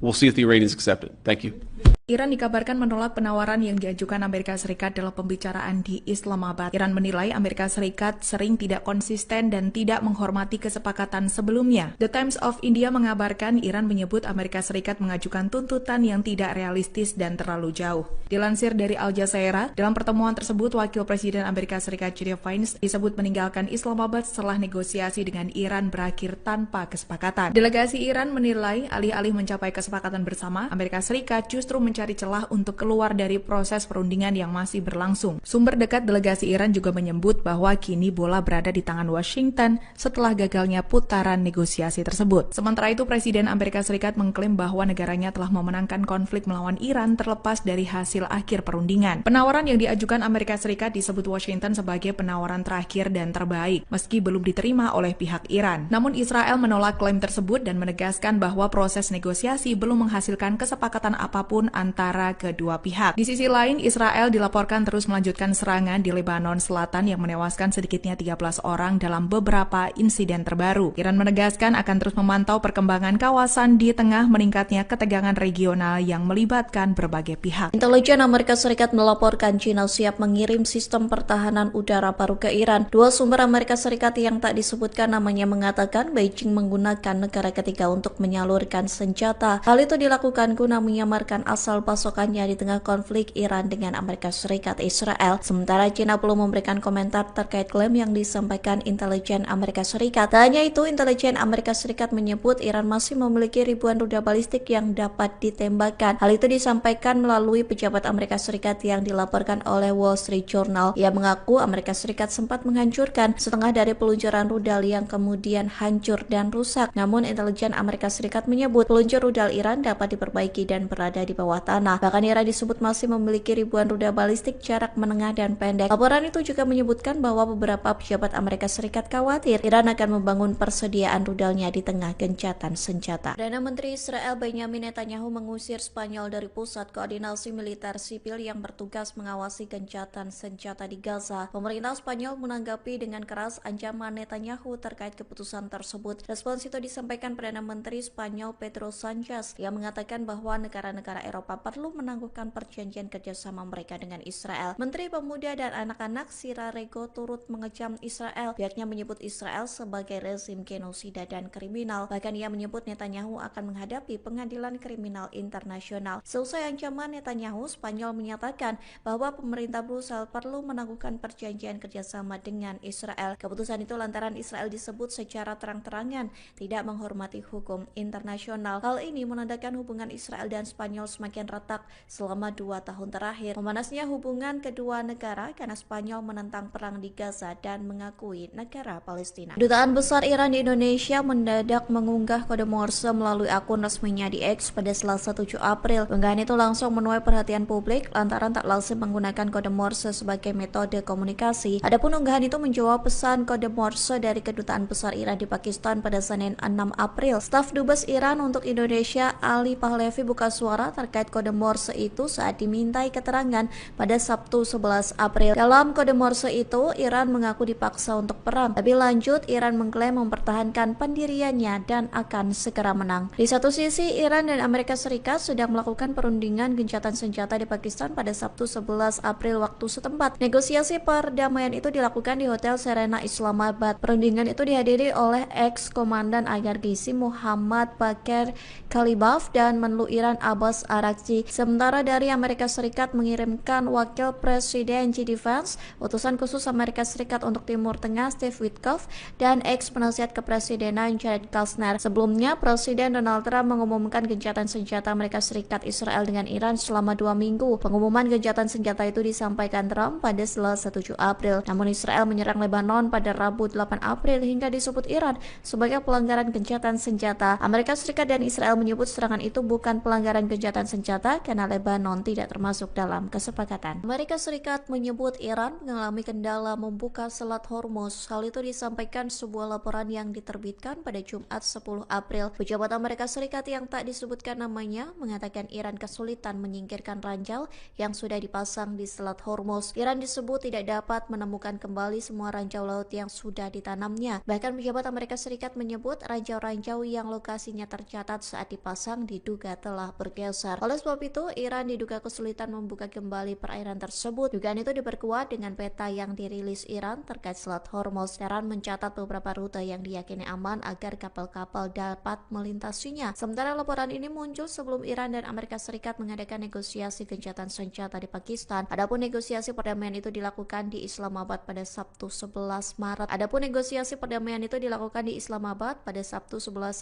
We'll see if the Iranians accept it. Thank you. Iran dikabarkan menolak penawaran yang diajukan Amerika Serikat dalam pembicaraan di Islamabad. Iran menilai Amerika Serikat sering tidak konsisten dan tidak menghormati kesepakatan sebelumnya. The Times of India mengabarkan Iran menyebut Amerika Serikat mengajukan tuntutan yang tidak realistis dan terlalu jauh. Dilansir dari Al Jazeera, dalam pertemuan tersebut Wakil Presiden Amerika Serikat J.D. Vance disebut meninggalkan Islamabad setelah negosiasi dengan Iran berakhir tanpa kesepakatan. Delegasi Iran menilai alih-alih mencapai kesepakatan bersama, Amerika Serikat justru mencari celah untuk keluar dari proses perundingan yang masih berlangsung. Sumber dekat delegasi Iran juga menyebut bahwa kini bola berada di tangan Washington setelah gagalnya putaran negosiasi tersebut. Sementara itu, Presiden Amerika Serikat mengklaim bahwa negaranya telah memenangkan konflik melawan Iran terlepas dari hasil akhir perundingan. Penawaran yang diajukan Amerika Serikat disebut Washington sebagai penawaran terakhir dan terbaik, meski belum diterima oleh pihak Iran. Namun Israel menolak klaim tersebut dan menegaskan bahwa proses negosiasi belum menghasilkan kesepakatan apapun antara kedua pihak. Di sisi lain, Israel dilaporkan terus melanjutkan serangan di Lebanon Selatan yang menewaskan sedikitnya 13 orang dalam beberapa insiden terbaru. Iran menegaskan akan terus memantau perkembangan kawasan di tengah meningkatnya ketegangan regional yang melibatkan berbagai pihak. Intelijen Amerika Serikat melaporkan China siap mengirim sistem pertahanan udara baru ke Iran. Dua sumber Amerika Serikat yang tak disebutkan namanya mengatakan Beijing menggunakan negara ketiga untuk menyalurkan senjata. Hal itu dilakukan guna menyamarkan asal pasokannya di tengah konflik Iran dengan Amerika Serikat Israel. Sementara China belum memberikan komentar terkait klaim yang disampaikan intelijen Amerika Serikat. Tak hanya itu, intelijen Amerika Serikat menyebut Iran masih memiliki ribuan rudal balistik yang dapat ditembakkan. Hal itu disampaikan melalui pejabat Amerika Serikat yang dilaporkan oleh Wall Street Journal. Ia mengaku Amerika Serikat sempat menghancurkan setengah dari peluncuran rudal yang kemudian hancur dan rusak. Namun intelijen Amerika Serikat menyebut peluncur rudal Iran dapat diperbaiki dan berada di bawah tanah. Bahkan Iran disebut masih memiliki ribuan rudal balistik jarak menengah dan pendek. Laporan itu juga menyebutkan bahwa beberapa pejabat Amerika Serikat khawatir Iran akan membangun persediaan rudalnya di tengah gencatan senjata. Perdana Menteri Israel Benjamin Netanyahu mengusir Spanyol dari pusat koordinasi militer sipil yang bertugas mengawasi gencatan senjata di Gaza. Pemerintah Spanyol menanggapi dengan keras ancaman Netanyahu terkait keputusan tersebut. Respons itu disampaikan Perdana Menteri Spanyol Pedro Sanchez yang mengatakan bahwa negara-negara Eropa perlu menangguhkan perjanjian kerjasama mereka dengan Israel. Menteri Pemuda dan Anak-anak Sira Rego turut mengecam Israel. Pihaknya menyebut Israel sebagai rezim genosida dan kriminal. Bahkan ia menyebut Netanyahu akan menghadapi pengadilan kriminal internasional. Seusai ancaman Netanyahu, Spanyol menyatakan bahwa pemerintah Brussel perlu menangguhkan perjanjian kerjasama dengan Israel. Keputusan itu lantaran Israel disebut secara terang-terangan tidak menghormati hukum internasional. Hal ini menandakan hubungan Israel dan Spanyol semakin retak selama 2 tahun terakhir. Memanasnya hubungan kedua negara karena Spanyol menentang perang di Gaza dan mengakui negara Palestina. Dutaan Besar Iran di Indonesia mendadak mengunggah kode Morse melalui akun resminya di X pada Selasa 7 April. Unggahan itu langsung menuai perhatian perhatian publik lantaran tak lazim menggunakan kode Morse sebagai metode komunikasi. Adapun unggahan itu menjawab pesan kode Morse dari Kedutaan Besar Iran di Pakistan pada Senin 6 April. Staf Dubes Iran untuk Indonesia Ali Pahlavi buka suara terkait kode Morse itu saat dimintai keterangan pada Sabtu 11 April. Dalam kode Morse itu, Iran mengaku dipaksa untuk perang. Lebih lanjut, Iran mengklaim mempertahankan pendiriannya dan akan segera menang. Di satu sisi, Iran dan Amerika Serikat sedang melakukan perundingan gencatan senjata di Pakistan pada Sabtu 11 April waktu setempat. Negosiasi perdamaian itu dilakukan di Hotel Serena Islamabad. Perundingan itu dihadiri oleh ex-komandan IRGC Muhammad Bakir Kalibaf dan Menlu Iran Abbas Araghchi. Sementara dari Amerika Serikat mengirimkan Wakil Presiden JD Vance, utusan khusus Amerika Serikat untuk Timur Tengah Steve Witkoff, dan ex-penasihat kepresidenan Jared Kushner. Sebelumnya, Presiden Donald Trump mengumumkan gencatan senjata Amerika Serikat Israel dengan Iran selama 2 minggu. Pengumuman gencatan senjata itu disampaikan Trump pada Selasa 7 April. Namun Israel menyerang Lebanon pada Rabu 8 April hingga disebut Iran sebagai pelanggaran gencatan senjata. Amerika Serikat dan Israel menyebut serangan itu bukan pelanggaran gencatan senjata karena Lebanon tidak termasuk dalam kesepakatan. Amerika Serikat menyebut Iran mengalami kendala membuka Selat Hormuz. Hal itu disampaikan sebuah laporan yang diterbitkan pada Jumat 10 April. Pejabat Amerika Serikat yang tak disebutkan namanya mengatakan Iran kesulitan menyingkirkan ranjau yang sudah dipasang di Selat Hormuz. Iran disebut tidak dapat menemukan kembali semua ranjau laut yang sudah ditanamnya. Bahkan pejabat Amerika Serikat menyebut ranjau-ranjau yang lokasinya tercatat saat dipasang diduga telah bergeser. Oleh sebab itu, Iran diduga kesulitan membuka kembali perairan tersebut. Dugaan itu diperkuat dengan peta yang dirilis Iran terkait Selat Hormuz. Iran mencatat beberapa rute yang diyakini aman agar kapal-kapal dapat melintasinya. Sementara laporan ini muncul sebelum Iran dan Amerika Serikat mengadakan negosiasi gencatan senjata di Pakistan. Adapun negosiasi perdamaian itu dilakukan di Islamabad pada Sabtu 11 Maret.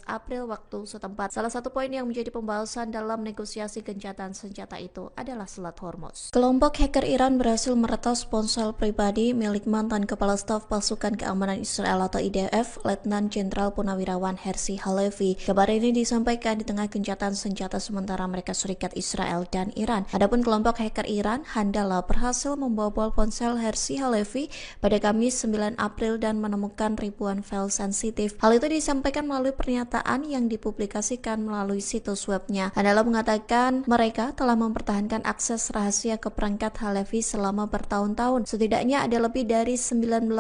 April waktu setempat. Salah satu poin yang menjadi pembahasan dalam negosiasi gencatan senjata itu adalah Selat Hormuz. Kelompok hacker Iran berhasil meretas ponsel pribadi milik mantan Kepala Staf Pasukan Keamanan Israel atau IDF, Letnan Jenderal Purnawirawan Herzi Halevi. Kabar ini disampaikan di tengah gencatan senjata sementara Amerika Serikat, Israel, dan Iran. Adapun kelompok hacker Iran, Handala, berhasil membobol ponsel Herzi Halevi pada Kamis 9 April dan menemukan ribuan file sensitif. Hal itu disampaikan melalui pernyataan yang dipublikasikan melalui situs webnya. Handala mengatakan mereka telah mempertahankan akses rahasia ke perangkat Halevi selama bertahun-tahun. Setidaknya ada lebih dari 19.000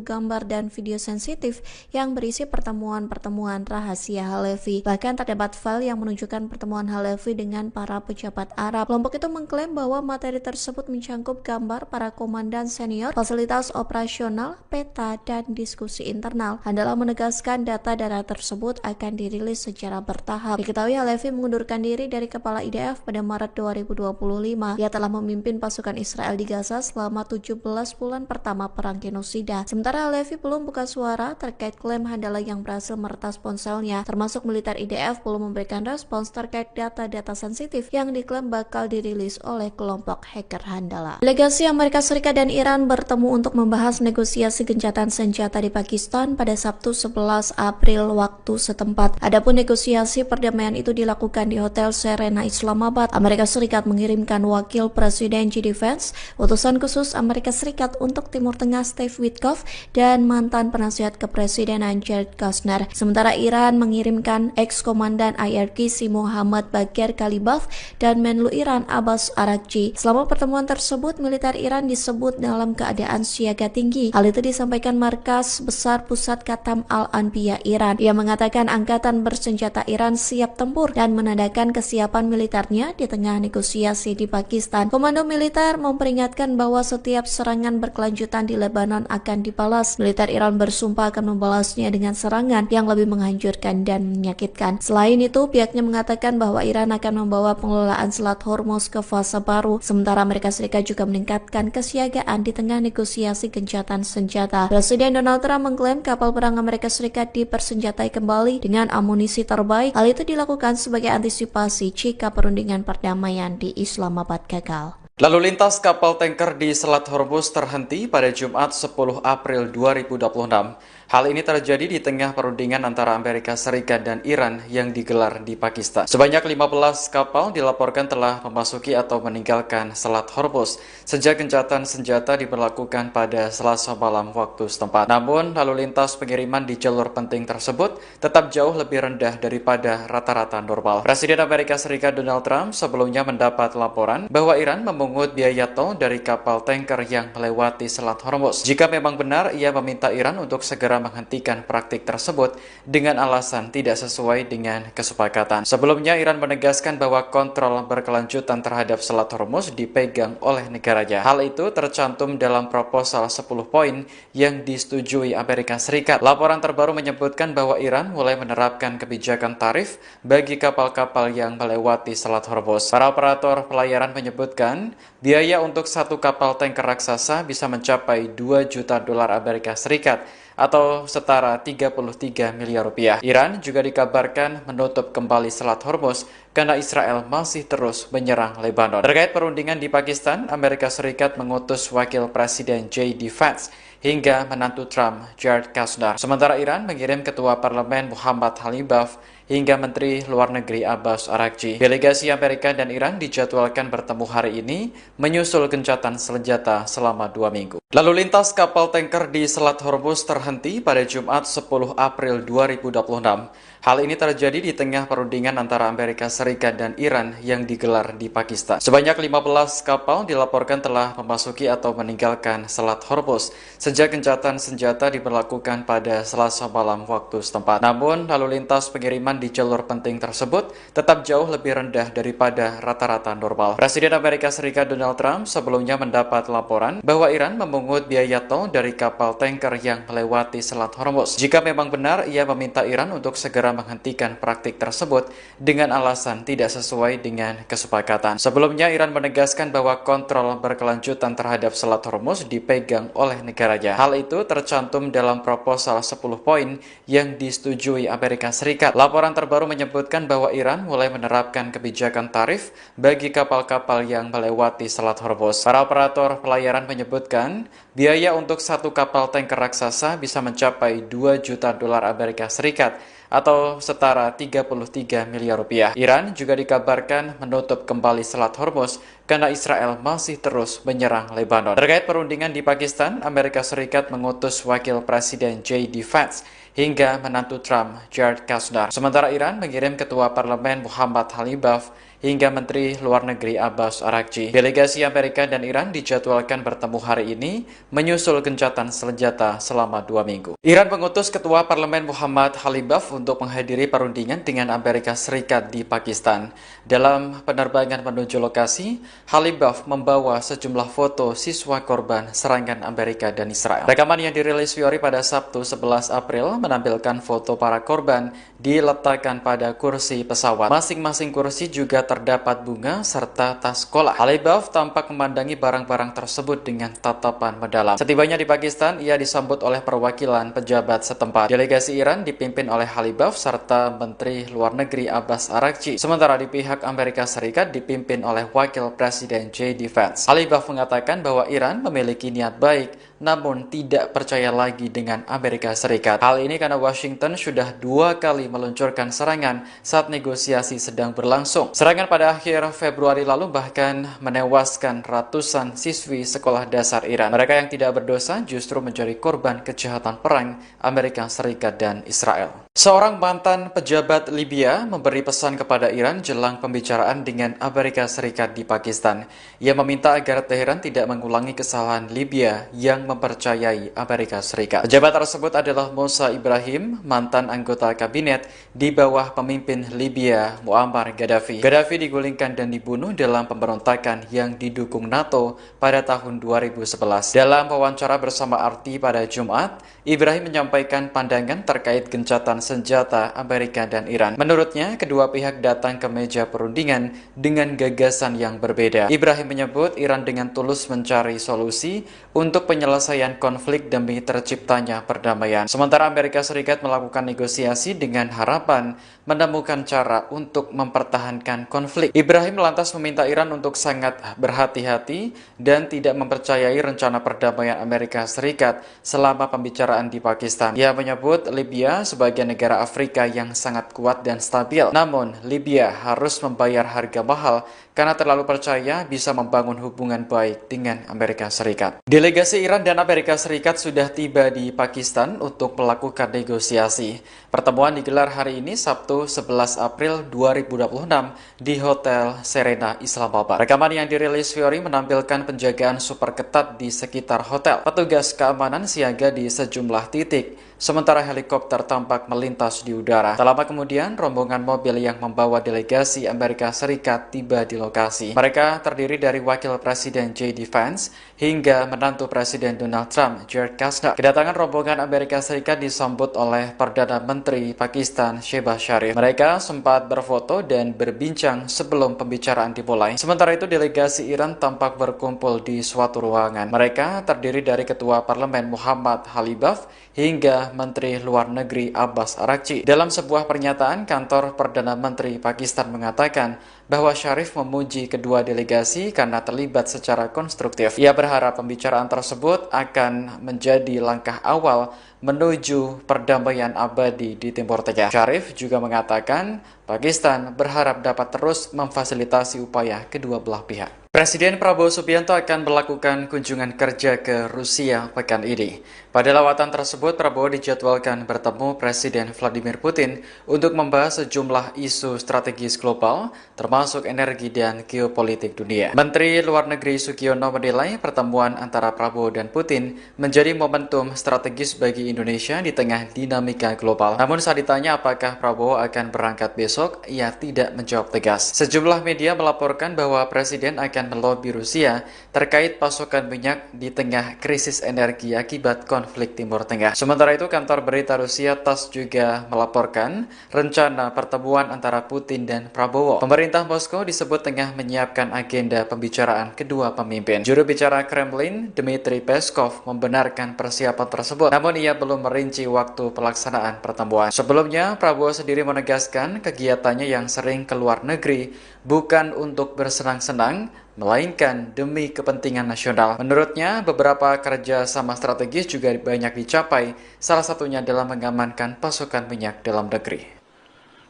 gambar dan video sensitif yang berisi pertemuan-pertemuan rahasia Halevi. Bahkan terdapat file yang menunjukkan pertemuan Halevi dengan para pejabat Arab. Kelompok itu mengklaim bahwa materi tersebut mencangkup gambar para komandan senior, fasilitas operasional, peta, dan diskusi internal. Handala menegaskan data-data tersebut akan dirilis secara bertahap. Diketahui Halevi mengundurkan diri dari kepala IDF pada Maret 2025. Ia telah memimpin pasukan Israel di Gaza selama 17 bulan pertama perang genosida. Sementara Halevi belum buka suara terkait klaim Handala yang berhasil meretas ponselnya, termasuk militer IDF belum memberikan respons terkait data-data sensitif yang diklaim bakal dirilis oleh kelompok hacker Handala. Delegasi Amerika Serikat dan Iran bertemu untuk membahas negosiasi gencatan senjata di Pakistan pada Sabtu 11 April waktu setempat. Adapun negosiasi perdamaian itu dilakukan di Hotel Serena Islamabad. Amerika Serikat mengirimkan Wakil Presiden JD Vance, utusan khusus Amerika Serikat untuk Timur Tengah Steve Witkoff, dan mantan penasihat kepresidenan Jared Kushner. Sementara Iran mengirimkan ex-komandan IRGC Muhammad Bakir Kalibaf dan Menlu Iran Abbas Araghchi. Selama pertemuan tersebut, militer Iran disebut dalam keadaan siaga tinggi. Hal itu disampaikan Markas Besar Pusat Khatam Al-Anbiya Iran. Ia mengatakan angkatan bersenjata Iran siap tempur dan menandakan kesiapan militernya di tengah negosiasi di Pakistan. Komando militer memperingatkan bahwa setiap serangan berkelanjutan di Lebanon akan dibalas. Militer Iran bersumpah akan membalasnya dengan serangan yang lebih menghancurkan dan menyakitkan. Selain itu, pihaknya mengatakan bahwa Iran akan membawa pengelolaan Selat Hormuz ke fase baru. Sementara Amerika Serikat juga meningkatkan kesiagaan di tengah negosiasi gencatan senjata. Presiden Donald Trump mengklaim kapal perang Amerika Serikat dipersenjatai kembali dengan amunisi terbaik. Hal itu dilakukan sebagai antisipasi jika perundingan perdamaian di Islamabad gagal. Lalu lintas kapal tanker di Selat Hormuz terhenti pada Jumat 10 April 2026. Hal ini terjadi di tengah perundingan antara Amerika Serikat dan Iran yang digelar di Pakistan. Sebanyak 15 kapal dilaporkan telah memasuki atau meninggalkan Selat Hormuz sejak gencatan senjata diberlakukan pada Selasa malam waktu setempat. Namun, lalu lintas pengiriman di jalur penting tersebut tetap jauh lebih rendah daripada rata-rata normal. Presiden Amerika Serikat Donald Trump sebelumnya mendapat laporan bahwa Iran memungut biaya tol dari kapal tanker yang melewati Selat Hormuz. Jika memang benar, ia meminta Iran untuk segera menghentikan praktik tersebut dengan alasan tidak sesuai dengan kesepakatan. Sebelumnya, Iran menegaskan bahwa kontrol berkelanjutan terhadap Selat Hormuz dipegang oleh negaranya. Hal itu tercantum dalam proposal 10 poin yang disetujui Amerika Serikat. Laporan terbaru menyebutkan bahwa Iran mulai menerapkan kebijakan tarif bagi kapal-kapal yang melewati Selat Hormuz. Para operator pelayaran menyebutkan biaya untuk satu kapal tanker raksasa bisa mencapai 2 juta dolar Amerika Serikat atau setara 33 miliar rupiah. Iran juga dikabarkan menutup kembali Selat Hormuz karena Israel masih terus menyerang Lebanon. Terkait perundingan di Pakistan, Amerika Serikat mengutus Wakil Presiden J.D. Vance hingga menantu Trump, Jared Kushner. Sementara Iran mengirim Ketua Parlemen Muhammad Khalibaf hingga Menteri Luar Negeri Abbas Araghchi. Delegasi Amerika dan Iran dijadwalkan bertemu hari ini menyusul gencatan senjata selama 2 minggu. Lalu lintas kapal tanker di Selat Hormuz terhenti pada Jumat 10 April 2026. Hal ini terjadi di tengah perundingan antara Amerika Serikat dan Iran yang digelar di Pakistan. Sebanyak 15 kapal dilaporkan telah memasuki atau meninggalkan Selat Hormuz sejak gencatan senjata diberlakukan pada Selasa malam waktu setempat. Namun, lalu lintas pengiriman di jalur penting tersebut tetap jauh lebih rendah daripada rata-rata normal. Presiden Amerika Serikat Donald Trump sebelumnya mendapat laporan bahwa Iran memungut biaya tol dari kapal tanker yang melewati Selat Hormuz. Jika memang benar, ia meminta Iran untuk segera menghentikan praktik tersebut dengan alasan tidak sesuai dengan kesepakatan. Sebelumnya, Iran menegaskan bahwa kontrol berkelanjutan terhadap Selat Hormuz dipegang oleh negaranya. Hal itu tercantum dalam proposal 10 poin yang disetujui Amerika Serikat. Laporan terbaru menyebutkan bahwa Iran mulai menerapkan kebijakan tarif bagi kapal-kapal yang melewati Selat Hormuz. Para operator pelayaran menyebutkan biaya untuk satu kapal tanker raksasa bisa mencapai 2 juta dolar Amerika Serikat atau setara 33 miliar rupiah. Iran juga dikabarkan menutup kembali Selat Hormuz karena Israel masih terus menyerang Lebanon. Terkait perundingan di Pakistan, Amerika Serikat mengutus Wakil Presiden J.D. Vance hingga menantu Trump, Jared Kushner. Sementara Iran mengirim Ketua Parlemen Muhammad Khalibaf hingga Menteri Luar Negeri Abbas Araghchi. Delegasi Amerika dan Iran dijadwalkan bertemu hari ini menyusul gencatan senjata selama 2 minggu. Iran mengutus Ketua Parlemen Muhammad Khalibaf untuk menghadiri perundingan dengan Amerika Serikat di Pakistan. Dalam penerbangan menuju lokasi, Khalibaf membawa sejumlah foto siswa korban serangan Amerika dan Israel. Rekaman yang dirilis Fiori pada Sabtu 11 April menampilkan foto para korban diletakkan pada kursi pesawat. Masing-masing kursi juga terdapat bunga serta tas sekolah. Khalibaf tampak memandangi barang-barang tersebut dengan tatapan mendalam. Setibanya di Pakistan, ia disambut oleh perwakilan pejabat setempat. Delegasi Iran dipimpin oleh Khalibaf serta Menteri Luar Negeri Abbas Araghchi. Sementara di pihak Amerika Serikat dipimpin oleh Wakil Presiden J.D. Vance. Khalibaf mengatakan bahwa Iran memiliki niat baik, namun tidak percaya lagi dengan Amerika Serikat. Hal ini karena Washington sudah 2 kali meluncurkan serangan saat negosiasi sedang berlangsung. Serangan pada akhir Februari lalu bahkan menewaskan ratusan siswi sekolah dasar Iran. Mereka yang tidak berdosa justru menjadi korban kejahatan perang Amerika Serikat dan Israel. Seorang mantan pejabat Libya memberi pesan kepada Iran jelang pembicaraan dengan Amerika Serikat di Pakistan. Ia meminta agar Teheran tidak mengulangi kesalahan Libya yang mempercayai Amerika Serikat. Pejabat tersebut adalah Musa Ibrahim, mantan anggota kabinet di bawah pemimpin Libya Muammar Gaddafi. Gaddafi digulingkan dan dibunuh dalam pemberontakan yang didukung NATO pada tahun 2011. Dalam wawancara bersama RT pada Jumat, Ibrahim menyampaikan pandangan terkait gencatan senjata Amerika dan Iran. Menurutnya, kedua pihak datang ke meja perundingan dengan gagasan yang berbeda. Ibrahim menyebut Iran dengan tulus mencari solusi untuk penyelesaian konflik demi terciptanya perdamaian. Sementara Amerika Serikat melakukan negosiasi dengan harapan menemukan cara untuk mempertahankan konflik. Ibrahim lantas meminta Iran untuk sangat berhati-hati dan tidak mempercayai rencana perdamaian Amerika Serikat selama pembicaraan di Pakistan. Ia menyebut Libya sebagai negara Afrika yang sangat kuat dan stabil. Namun, Libya harus membayar harga mahal karena terlalu percaya bisa membangun hubungan baik dengan Amerika Serikat. Delegasi Iran dan Amerika Serikat sudah tiba di Pakistan untuk melakukan negosiasi. Pertemuan digelar hari ini Sabtu 11 April 2026 di Hotel Serena Islamabad. Rekaman yang dirilis Fiori menampilkan penjagaan super ketat di sekitar hotel. Petugas keamanan siaga di sejumlah titik, sementara helikopter tampak melintas di udara. Tak lama kemudian, rombongan mobil yang membawa delegasi Amerika Serikat tiba di lokasi. Mereka terdiri dari Wakil Presiden J.D. Vance hingga menantu Presiden Donald Trump, Jared Kushner. Kedatangan rombongan Amerika Serikat disambut oleh Perdana Menteri Pakistan, Shehbaz Sharif. Mereka sempat berfoto dan berbincang sebelum pembicaraan dimulai. Sementara itu, delegasi Iran tampak berkumpul di suatu ruangan. Mereka terdiri dari Ketua Parlemen Muhammad Khalibaf hingga Menteri Luar Negeri Abbas Araghchi. Dalam sebuah pernyataan, kantor Perdana Menteri Pakistan mengatakan bahwa Sharif memuji kedua delegasi karena terlibat secara konstruktif. Ia berharap pembicaraan tersebut akan menjadi langkah awal menuju perdamaian abadi di Timur Tengah. Sharif juga mengatakan Pakistan berharap dapat terus memfasilitasi upaya kedua belah pihak. Presiden Prabowo Subianto akan melakukan kunjungan kerja ke Rusia pekan ini. Pada lawatan tersebut, Prabowo dijadwalkan bertemu Presiden Vladimir Putin untuk membahas sejumlah isu strategis global, termasuk energi dan geopolitik dunia. Menteri Luar Negeri Sugiono menilai pertemuan antara Prabowo dan Putin menjadi momentum strategis bagi Indonesia di tengah dinamika global. Namun saat ditanya apakah Prabowo akan berangkat besok, ia tidak menjawab tegas. Sejumlah media melaporkan bahwa Presiden akan melobi Rusia terkait pasokan minyak di tengah krisis energi akibat konflik Timur Tengah. Sementara itu, kantor berita Rusia TASS juga melaporkan rencana pertemuan antara Putin dan Prabowo. Pemerintah Moskow disebut tengah menyiapkan agenda pembicaraan kedua pemimpin. Juru bicara Kremlin, Dmitry Peskov, membenarkan persiapan tersebut, namun ia belum merinci waktu pelaksanaan pertemuan. Sebelumnya, Prabowo sendiri menegaskan kegiatannya yang sering ke luar negeri bukan untuk bersenang-senang, melainkan demi kepentingan nasional. Menurutnya, beberapa kerja sama strategis juga banyak dicapai, salah satunya dalam mengamankan pasokan minyak dalam negeri.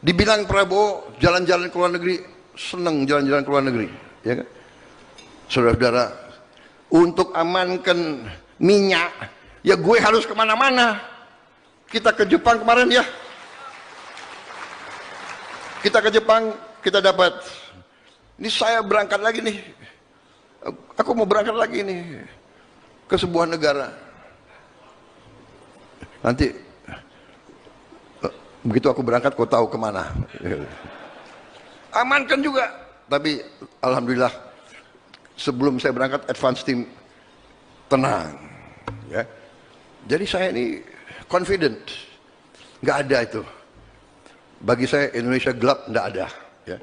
Dibilang Prabowo jalan-jalan ke luar negeri, senang jalan-jalan ke luar negeri, ya kan? Saudara-saudara, untuk amankan minyak, ya gue harus kemana-mana. Kita ke Jepang kemarin ya. Kita ke Jepang, kita dapat. Ini saya berangkat lagi nih. Aku mau berangkat lagi nih ke sebuah negara. Nanti begitu aku berangkat, kau tahu kemana. Amankan juga. Tapi alhamdulillah sebelum saya berangkat, advance team tenang. Ya. Jadi saya ini confident. Nggak ada itu. Bagi saya Indonesia gelap, nggak ada. Ya.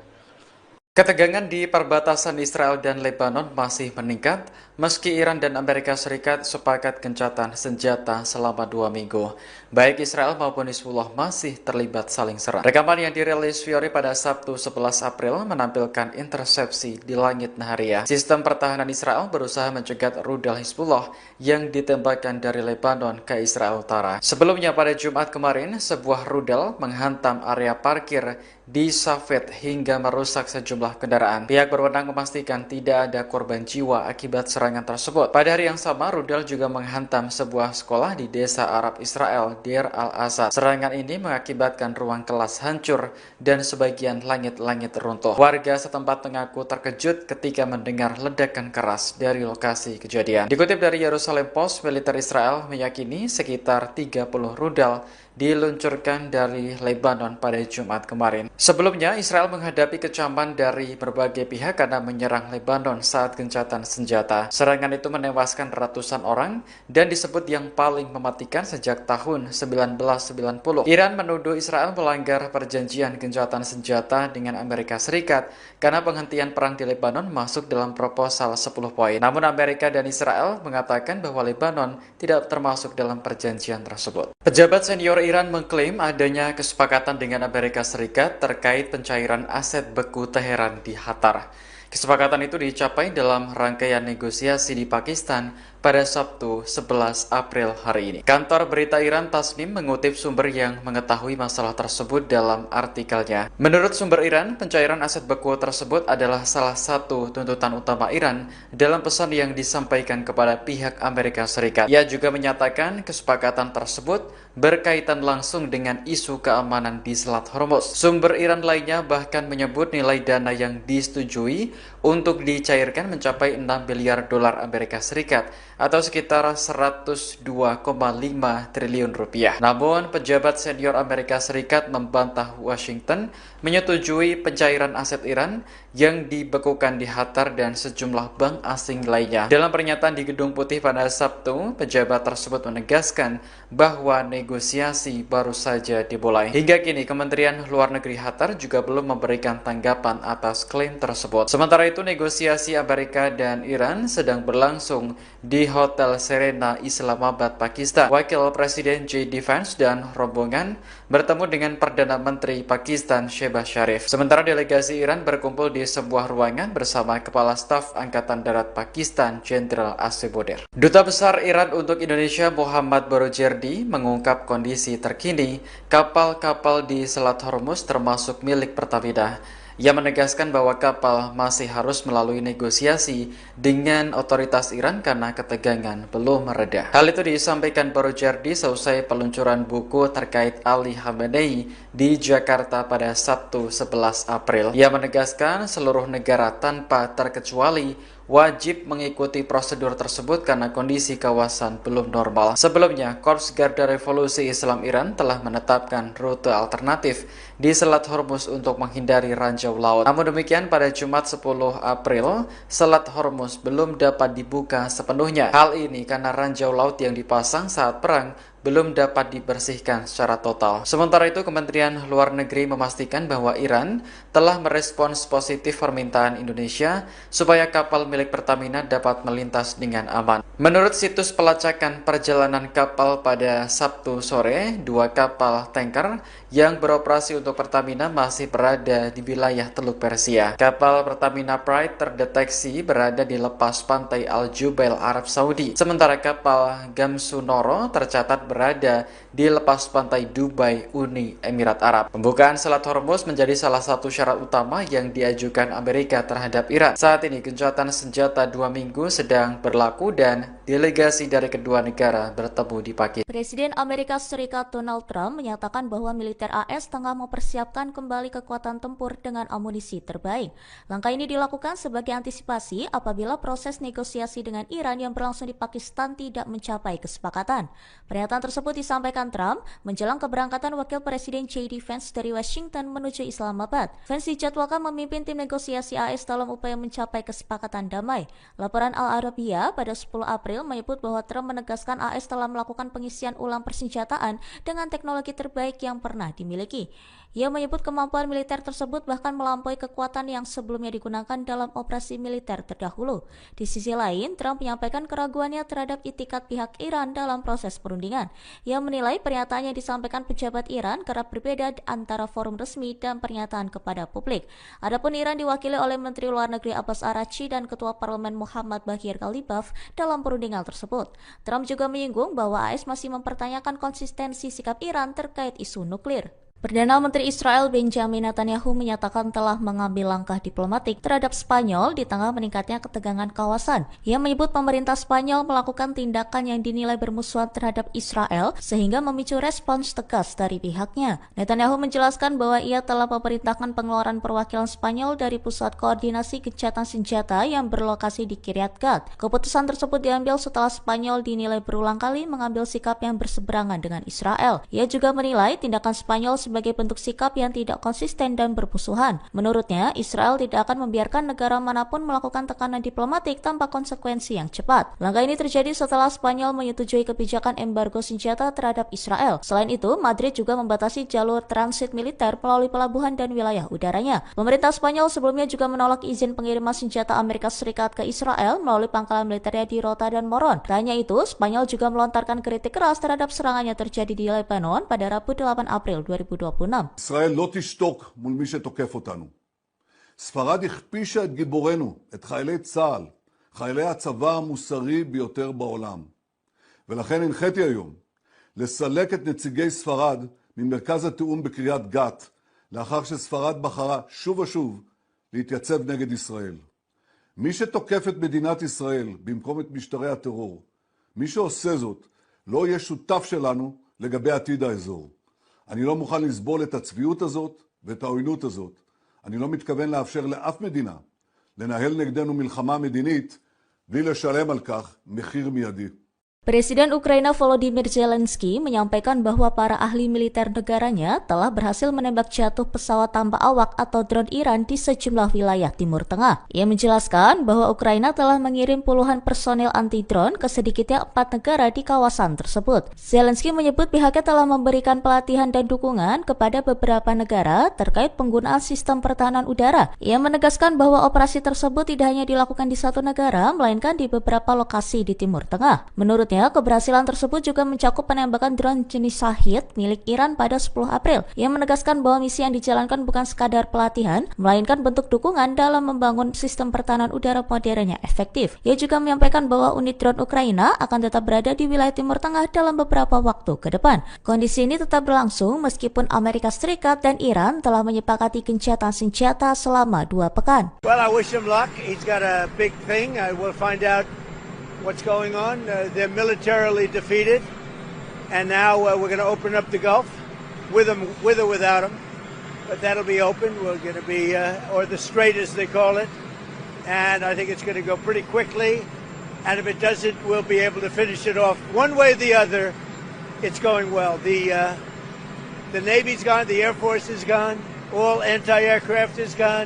Ketegangan di perbatasan Israel dan Lebanon masih meningkat meski Iran dan Amerika Serikat sepakat gencatan senjata selama 2 minggu. Baik Israel maupun Hizbullah masih terlibat saling serang. Rekaman yang dirilis Fiori pada Sabtu 11 April menampilkan intersepsi di langit Nahariya. Sistem pertahanan Israel berusaha mencegat rudal Hizbullah yang ditembakkan dari Lebanon ke Israel Utara. Sebelumnya pada Jumat kemarin, sebuah rudal menghantam area parkir di Safed hingga merusak sejumlah kendaraan. Pihak berwenang memastikan tidak ada korban jiwa akibat serangan tersebut. Pada hari yang sama, rudal juga menghantam sebuah sekolah di desa Arab Israel, Deir al-Asad. Serangan ini mengakibatkan ruang kelas hancur dan sebagian langit-langit runtuh. Warga setempat mengaku terkejut ketika mendengar ledakan keras dari lokasi kejadian. Dikutip dari Jerusalem Post, militer Israel meyakini sekitar 30 rudal diluncurkan dari Lebanon pada Jumat kemarin. Sebelumnya, Israel menghadapi kecaman dari dari berbagai pihak karena menyerang Lebanon saat gencatan senjata. Serangan itu menewaskan ratusan orang dan disebut yang paling mematikan sejak tahun 1990. Iran menuduh Israel melanggar perjanjian gencatan senjata dengan Amerika Serikat karena penghentian perang di Lebanon masuk dalam proposal 10 poin. Namun Amerika dan Israel mengatakan bahwa Lebanon tidak termasuk dalam perjanjian tersebut. Pejabat senior Iran mengklaim adanya kesepakatan dengan Amerika Serikat terkait pencairan aset beku Teheran di Qatar. Kesepakatan itu dicapai dalam rangkaian negosiasi di Pakistan pada Sabtu 11 April hari ini. Kantor berita Iran Tasnim mengutip sumber yang mengetahui masalah tersebut dalam artikelnya. Menurut sumber Iran, pencairan aset beku tersebut adalah salah satu tuntutan utama Iran dalam pesan yang disampaikan kepada pihak Amerika Serikat. Ia juga menyatakan kesepakatan tersebut berkaitan langsung dengan isu keamanan di Selat Hormuz. Sumber Iran lainnya bahkan menyebut nilai dana yang disetujui untuk dicairkan mencapai 6 miliar dolar Amerika Serikat atau sekitar 102,5 triliun rupiah. Namun, pejabat senior Amerika Serikat membantah Washington menyetujui pencairan aset Iran yang dibekukan di Qatar dan sejumlah bank asing lainnya. Dalam pernyataan di Gedung Putih pada Sabtu, pejabat tersebut menegaskan bahwa negosiasi baru saja dimulai. Hingga kini, Kementerian Luar Negeri Qatar juga belum memberikan tanggapan atas klaim tersebut. Sementara itu, negosiasi Amerika dan Iran sedang berlangsung di Hotel Serena, Islamabad, Pakistan. Wakil Presiden J.D. Vance dan rombongan bertemu dengan Perdana Menteri Pakistan Shehbaz Sharif. Sementara delegasi Iran berkumpul di sebuah ruangan bersama Kepala Staf Angkatan Darat Pakistan Jenderal Asif Boder. Duta Besar Iran untuk Indonesia Muhammad Borojerdi mengungkap kondisi terkini kapal-kapal di Selat Hormuz termasuk milik Pertamina. Ia menegaskan bahwa kapal masih harus melalui negosiasi dengan otoritas Iran karena ketegangan belum mereda. Hal itu disampaikan Borojerdi seusai peluncuran buku terkait Ali Khamenei di Jakarta pada Sabtu 11 April. Ia menegaskan seluruh negara tanpa terkecuali wajib mengikuti prosedur tersebut karena kondisi kawasan belum normal. Sebelumnya, Korps Garda Revolusi Islam Iran telah menetapkan rute alternatif di Selat Hormuz untuk menghindari ranjau laut. Namun demikian, pada Jumat 10 April, Selat Hormuz belum dapat dibuka sepenuhnya. Hal ini karena ranjau laut yang dipasang saat perang belum dapat dibersihkan secara total. Sementara itu, Kementerian Luar Negeri memastikan bahwa Iran telah merespons positif permintaan Indonesia supaya kapal milik Pertamina dapat melintas dengan aman. Menurut situs pelacakan perjalanan kapal pada Sabtu sore, 2 kapal tanker yang beroperasi untuk Pertamina masih berada di wilayah Teluk Persia. Kapal Pertamina Pride terdeteksi berada di lepas pantai Al Jubail, Arab Saudi. Sementara kapal Gamsunoro tercatat berada di lepas pantai Dubai, Uni Emirat Arab. Pembukaan Selat Hormuz menjadi salah satu syarat utama yang diajukan Amerika terhadap Iran. Saat ini gencatan senjata 2 minggu sedang berlaku dan delegasi dari kedua negara bertemu di Pakistan. Presiden Amerika Serikat Donald Trump menyatakan bahwa militer AS tengah mempersiapkan kembali kekuatan tempur dengan amunisi terbaik. Langkah ini dilakukan sebagai antisipasi apabila proses negosiasi dengan Iran yang berlangsung di Pakistan tidak mencapai kesepakatan. Pernyataan tersebut disampaikan Trump menjelang keberangkatan Wakil Presiden J.D. Vance dari Washington menuju Islamabad. Vance dijadwalkan memimpin tim negosiasi AS dalam upaya mencapai kesepakatan damai. Laporan Al Arabiya pada 10 April menyebut bahwa Trump menegaskan AS telah melakukan pengisian ulang persenjataan dengan teknologi terbaik yang pernah dimiliki. Ia menyebut kemampuan militer tersebut bahkan melampaui kekuatan yang sebelumnya digunakan dalam operasi militer terdahulu. Di sisi lain, Trump menyampaikan keraguannya terhadap itikat pihak Iran dalam proses perundingan. Ia menilai pernyataan yang disampaikan pejabat Iran kerap berbeda antara forum resmi dan pernyataan kepada publik. Adapun Iran diwakili oleh Menteri Luar Negeri Abbas Araghchi dan Ketua Parlemen Muhammad Baghir Ghalibaf dalam perundingan tersebut. Trump juga menyinggung bahwa AS masih mempertanyakan konsistensi sikap Iran terkait isu nuklir. Perdana Menteri Israel Benjamin Netanyahu menyatakan telah mengambil langkah diplomatik terhadap Spanyol di tengah meningkatnya ketegangan kawasan. Ia menyebut pemerintah Spanyol melakukan tindakan yang dinilai bermusuhan terhadap Israel sehingga memicu respons tegas dari pihaknya. Netanyahu menjelaskan bahwa ia telah memerintahkan pengeluaran perwakilan Spanyol dari pusat koordinasi gencatan senjata yang berlokasi di Kiryat Gat. Keputusan tersebut diambil setelah Spanyol dinilai berulang kali mengambil sikap yang berseberangan dengan Israel. Ia juga menilai tindakan Spanyol sebagai sebagai bentuk sikap yang tidak konsisten dan bermusuhan. Menurutnya, Israel tidak akan membiarkan negara manapun melakukan tekanan diplomatik tanpa konsekuensi yang cepat. Langkah ini terjadi setelah Spanyol menyetujui kebijakan embargo senjata terhadap Israel. Selain itu, Madrid juga membatasi jalur transit militer melalui pelabuhan dan wilayah udaranya. Pemerintah Spanyol sebelumnya juga menolak izin pengiriman senjata Amerika Serikat ke Israel melalui pangkalan militernya di Rota dan Moron. Tak hanya itu, Spanyol juga melontarkan kritik keras terhadap serangan yang terjadi di Lebanon pada Rabu 8 April 2026. ישראל לא תשתוק מול מי שתוקף אותנו. ספרד הכפישה את גיבורנו, את חיילי צה"ל, חיילי הצבא המוסרי ביותר בעולם. ולכן הנחיתי היום לסלק את נציגי ספרד ממרכז התיאום בקריית גת, לאחר שספרד בחרה שוב ושוב להתייצב נגד ישראל. מי שתוקף את מדינת ישראל במקום את משטרי הטרור, מי שעושה זאת לא יהיה שותף שלנו לגבי עתיד האזור. אני לא מוכן לסבול את הצביעות הזאת ואת העוינות הזאת. אני לא מתכוון לאפשר לאף מדינה לנהל נגדנו מלחמה מדינית בלי לשלם על כך מחיר מיידי. Presiden Ukraina Volodymyr Zelensky menyampaikan bahwa para ahli militer negaranya telah berhasil menembak jatuh pesawat tanpa awak atau drone Iran di sejumlah wilayah Timur Tengah. Ia menjelaskan bahwa Ukraina telah mengirim puluhan personel anti-drone ke sedikitnya 4 negara di kawasan tersebut. Zelensky menyebut pihaknya telah memberikan pelatihan dan dukungan kepada beberapa negara terkait penggunaan sistem pertahanan udara. Ia menegaskan bahwa operasi tersebut tidak hanya dilakukan di satu negara, melainkan di beberapa lokasi di Timur Tengah. Menurutnya, keberhasilan tersebut juga mencakup penembakan drone jenis Shahid milik Iran pada 10 April. Ia menegaskan bahwa misi yang dijalankan bukan sekadar pelatihan, melainkan bentuk dukungan dalam membangun sistem pertahanan udara modern yang efektif. Ia juga menyampaikan bahwa unit drone Ukraina akan tetap berada di wilayah Timur Tengah dalam beberapa waktu ke depan. Kondisi ini tetap berlangsung meskipun Amerika Serikat dan Iran telah menyepakati gencatan senjata selama 2 pekan. Well, I wish him luck. He's got a big thing. I will find out what's going on. They're militarily defeated, and now we're going to open up the Gulf with or without them. But that'll be open. We're going to be, or the Strait as they call it, and I think it's going to go pretty quickly. And if it doesn't, we'll be able to finish it off one way or the other. It's going well. The Navy's gone, the Air Force is gone, all anti-aircraft is gone,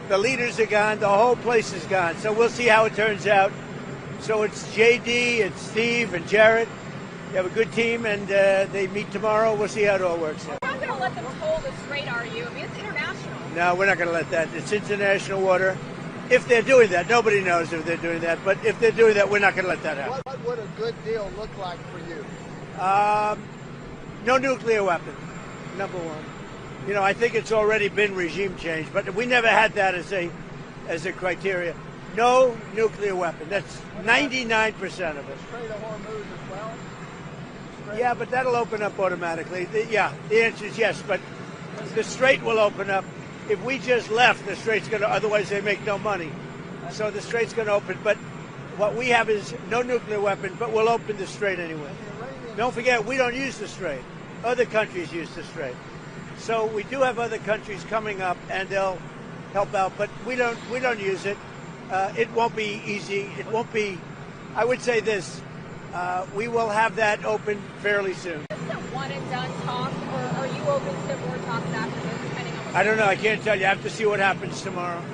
the leaders are gone, the whole place is gone. So we'll see how it turns out. So it's JD, it's Steve, and Jared. You have a good team, and they meet tomorrow. We'll see how it all works out. You're not going to let them toll the Strait, are you? I mean, it's international. No, we're not going to let that. It's international water. If they're doing that, nobody knows if they're doing that. But if they're doing that, we're not going to let that happen. What would a good deal look like for you? No nuclear weapon, number one. You know, I think it's already been regime change, but we never had that as a criteria. No nuclear weapon. That's 99% of it. Strait of Hormuz as well? Yeah, but that'll open up automatically. The answer is yes, but the Strait will open up. If we just left, the Strait's going to, otherwise they make no money. So the Strait's going to open, but what we have is no nuclear weapon, but we'll open the Strait anyway. Don't forget, we don't use the Strait. Other countries use the Strait. So we do have other countries coming up, and they'll help out, but we don't use it. It won't be easy. It won't be, I would say this, we will have that open fairly soon. Is this a one and done talk, or are you open to more talks after this, depending on what I don't know. I can't tell you. I have to see what happens tomorrow.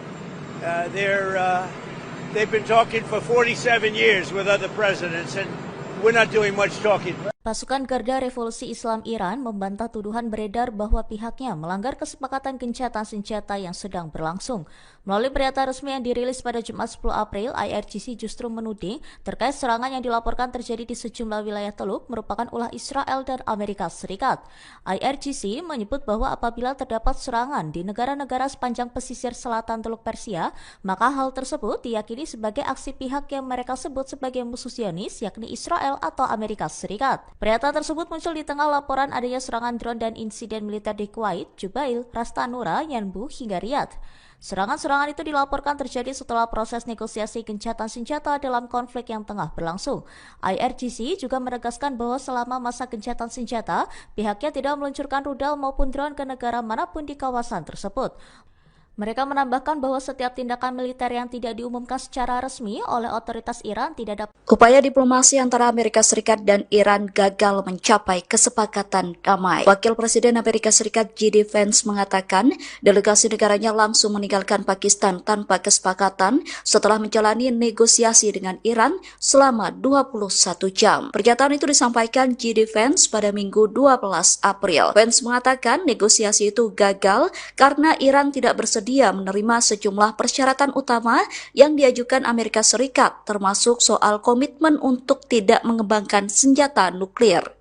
They've been talking for 47 years with other presidents, and we're not doing much talking. Pasukan Garda Revolusi Islam Iran membantah tuduhan beredar bahwa pihaknya melanggar kesepakatan gencatan senjata yang sedang berlangsung. Melalui pernyataan resmi yang dirilis pada Jumat 10 April, IRGC justru menuding terkait serangan yang dilaporkan terjadi di sejumlah wilayah Teluk merupakan ulah Israel dan Amerika Serikat. IRGC menyebut bahwa apabila terdapat serangan di negara-negara sepanjang pesisir selatan Teluk Persia, maka hal tersebut diyakini sebagai aksi pihak yang mereka sebut sebagai musuh Zionis, yakni Israel atau Amerika Serikat. Pernyataan tersebut muncul di tengah laporan adanya serangan drone dan insiden militer di Kuwait, Jubail, Ras Tanura, Yanbu, hingga Riyadh. Serangan-serangan itu dilaporkan terjadi setelah proses negosiasi gencatan senjata dalam konflik yang tengah berlangsung. IRGC juga menegaskan bahwa selama masa gencatan senjata, pihaknya tidak meluncurkan rudal maupun drone ke negara manapun di kawasan tersebut. Mereka menambahkan bahwa setiap tindakan militer yang tidak diumumkan secara resmi oleh otoritas Iran tidak dapat. Upaya diplomasi antara Amerika Serikat dan Iran gagal mencapai kesepakatan damai. Wakil Presiden Amerika Serikat J.D. Vance mengatakan delegasi negaranya langsung meninggalkan Pakistan tanpa kesepakatan setelah menjalani negosiasi dengan Iran selama 21 jam. Pernyataan itu disampaikan J.D. Vance pada Minggu 12 April. Vance mengatakan negosiasi itu gagal karena Iran tidak bersedia menerima sejumlah persyaratan utama yang diajukan Amerika Serikat, termasuk soal komitmen untuk tidak mengembangkan senjata nuklir.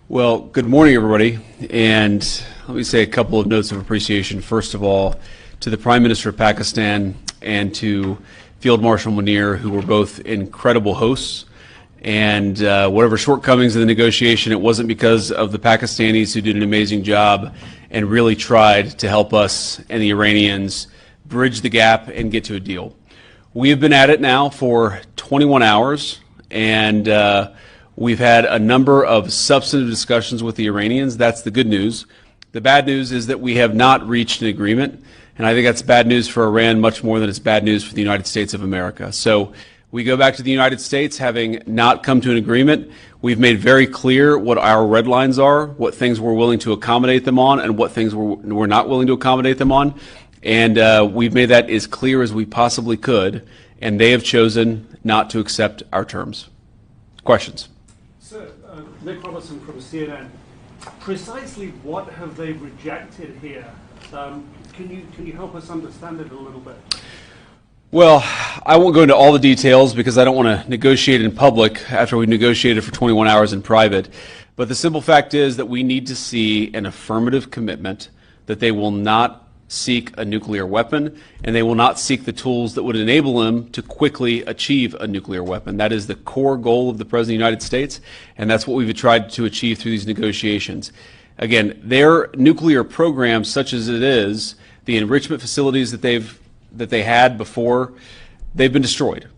Well, good morning, everybody. And let me say a couple of notes of appreciation. First of all, to the Prime Minister of Pakistan and to Field Marshal Munir, who were both incredible hosts. And whatever shortcomings in the negotiation, it wasn't because of the Pakistanis who did an amazing job and really tried to help us and the Iranians bridge the gap and get to a deal. We have been at it now for 21 hours, and we've had a number of substantive discussions with the Iranians. That's the good news. The bad news is that we have not reached an agreement, and I think that's bad news for Iran much more than it's bad news for the United States of America. So we go back to the United States having not come to an agreement. We've made very clear what our red lines are, what things we're willing to accommodate them on, and what things we're not willing to accommodate them on. And we've made that as clear as we possibly could, and they have chosen not to accept our terms. Questions? Sir, Nick Robertson from CNN. Precisely what have they rejected here? Can you help us understand it a little bit? Well, I won't go into all the details because I don't want to negotiate in public after we've negotiated for 21 hours in private. But the simple fact is that we need to see an affirmative commitment that they will not seek a nuclear weapon and they will not seek the tools that would enable them to quickly achieve a nuclear weapon. That is the core goal of the President of the United States, and that's what we've tried to achieve through these negotiations. Again, their nuclear program, such as it is, the enrichment facilities that they had before, they've been destroyed.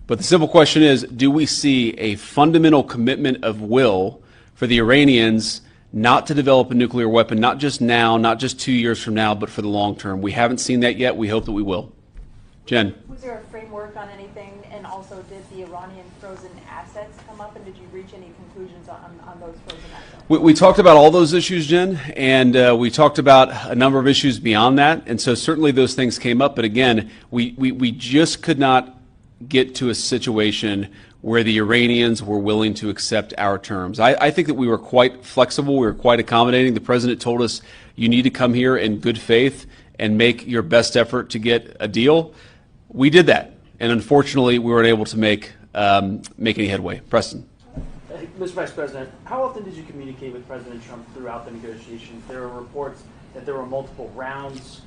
But the simple question is, do we see a fundamental commitment of will for the Iranians not to develop a nuclear weapon, not just now, not just 2 years from now, but for the long term? We haven't seen that yet. We hope that we will. Jen. Was there a framework on anything, and also did the Iranian frozen assets come up, and did you reach any conclusions on those frozen assets? We talked about all those issues, Jen, and we talked about a number of issues beyond that, and so certainly those things came up, but again, we just could not get to a situation where the Iranians were willing to accept our terms. I think that we were quite flexible, we were quite accommodating. The President told us, you need to come here in good faith and make your best effort to get a deal. We did that, and unfortunately, we weren't able to make any headway. Preston. Mr. Vice President, how often did you communicate with President Trump throughout the negotiations? There were reports that there were multiple rounds,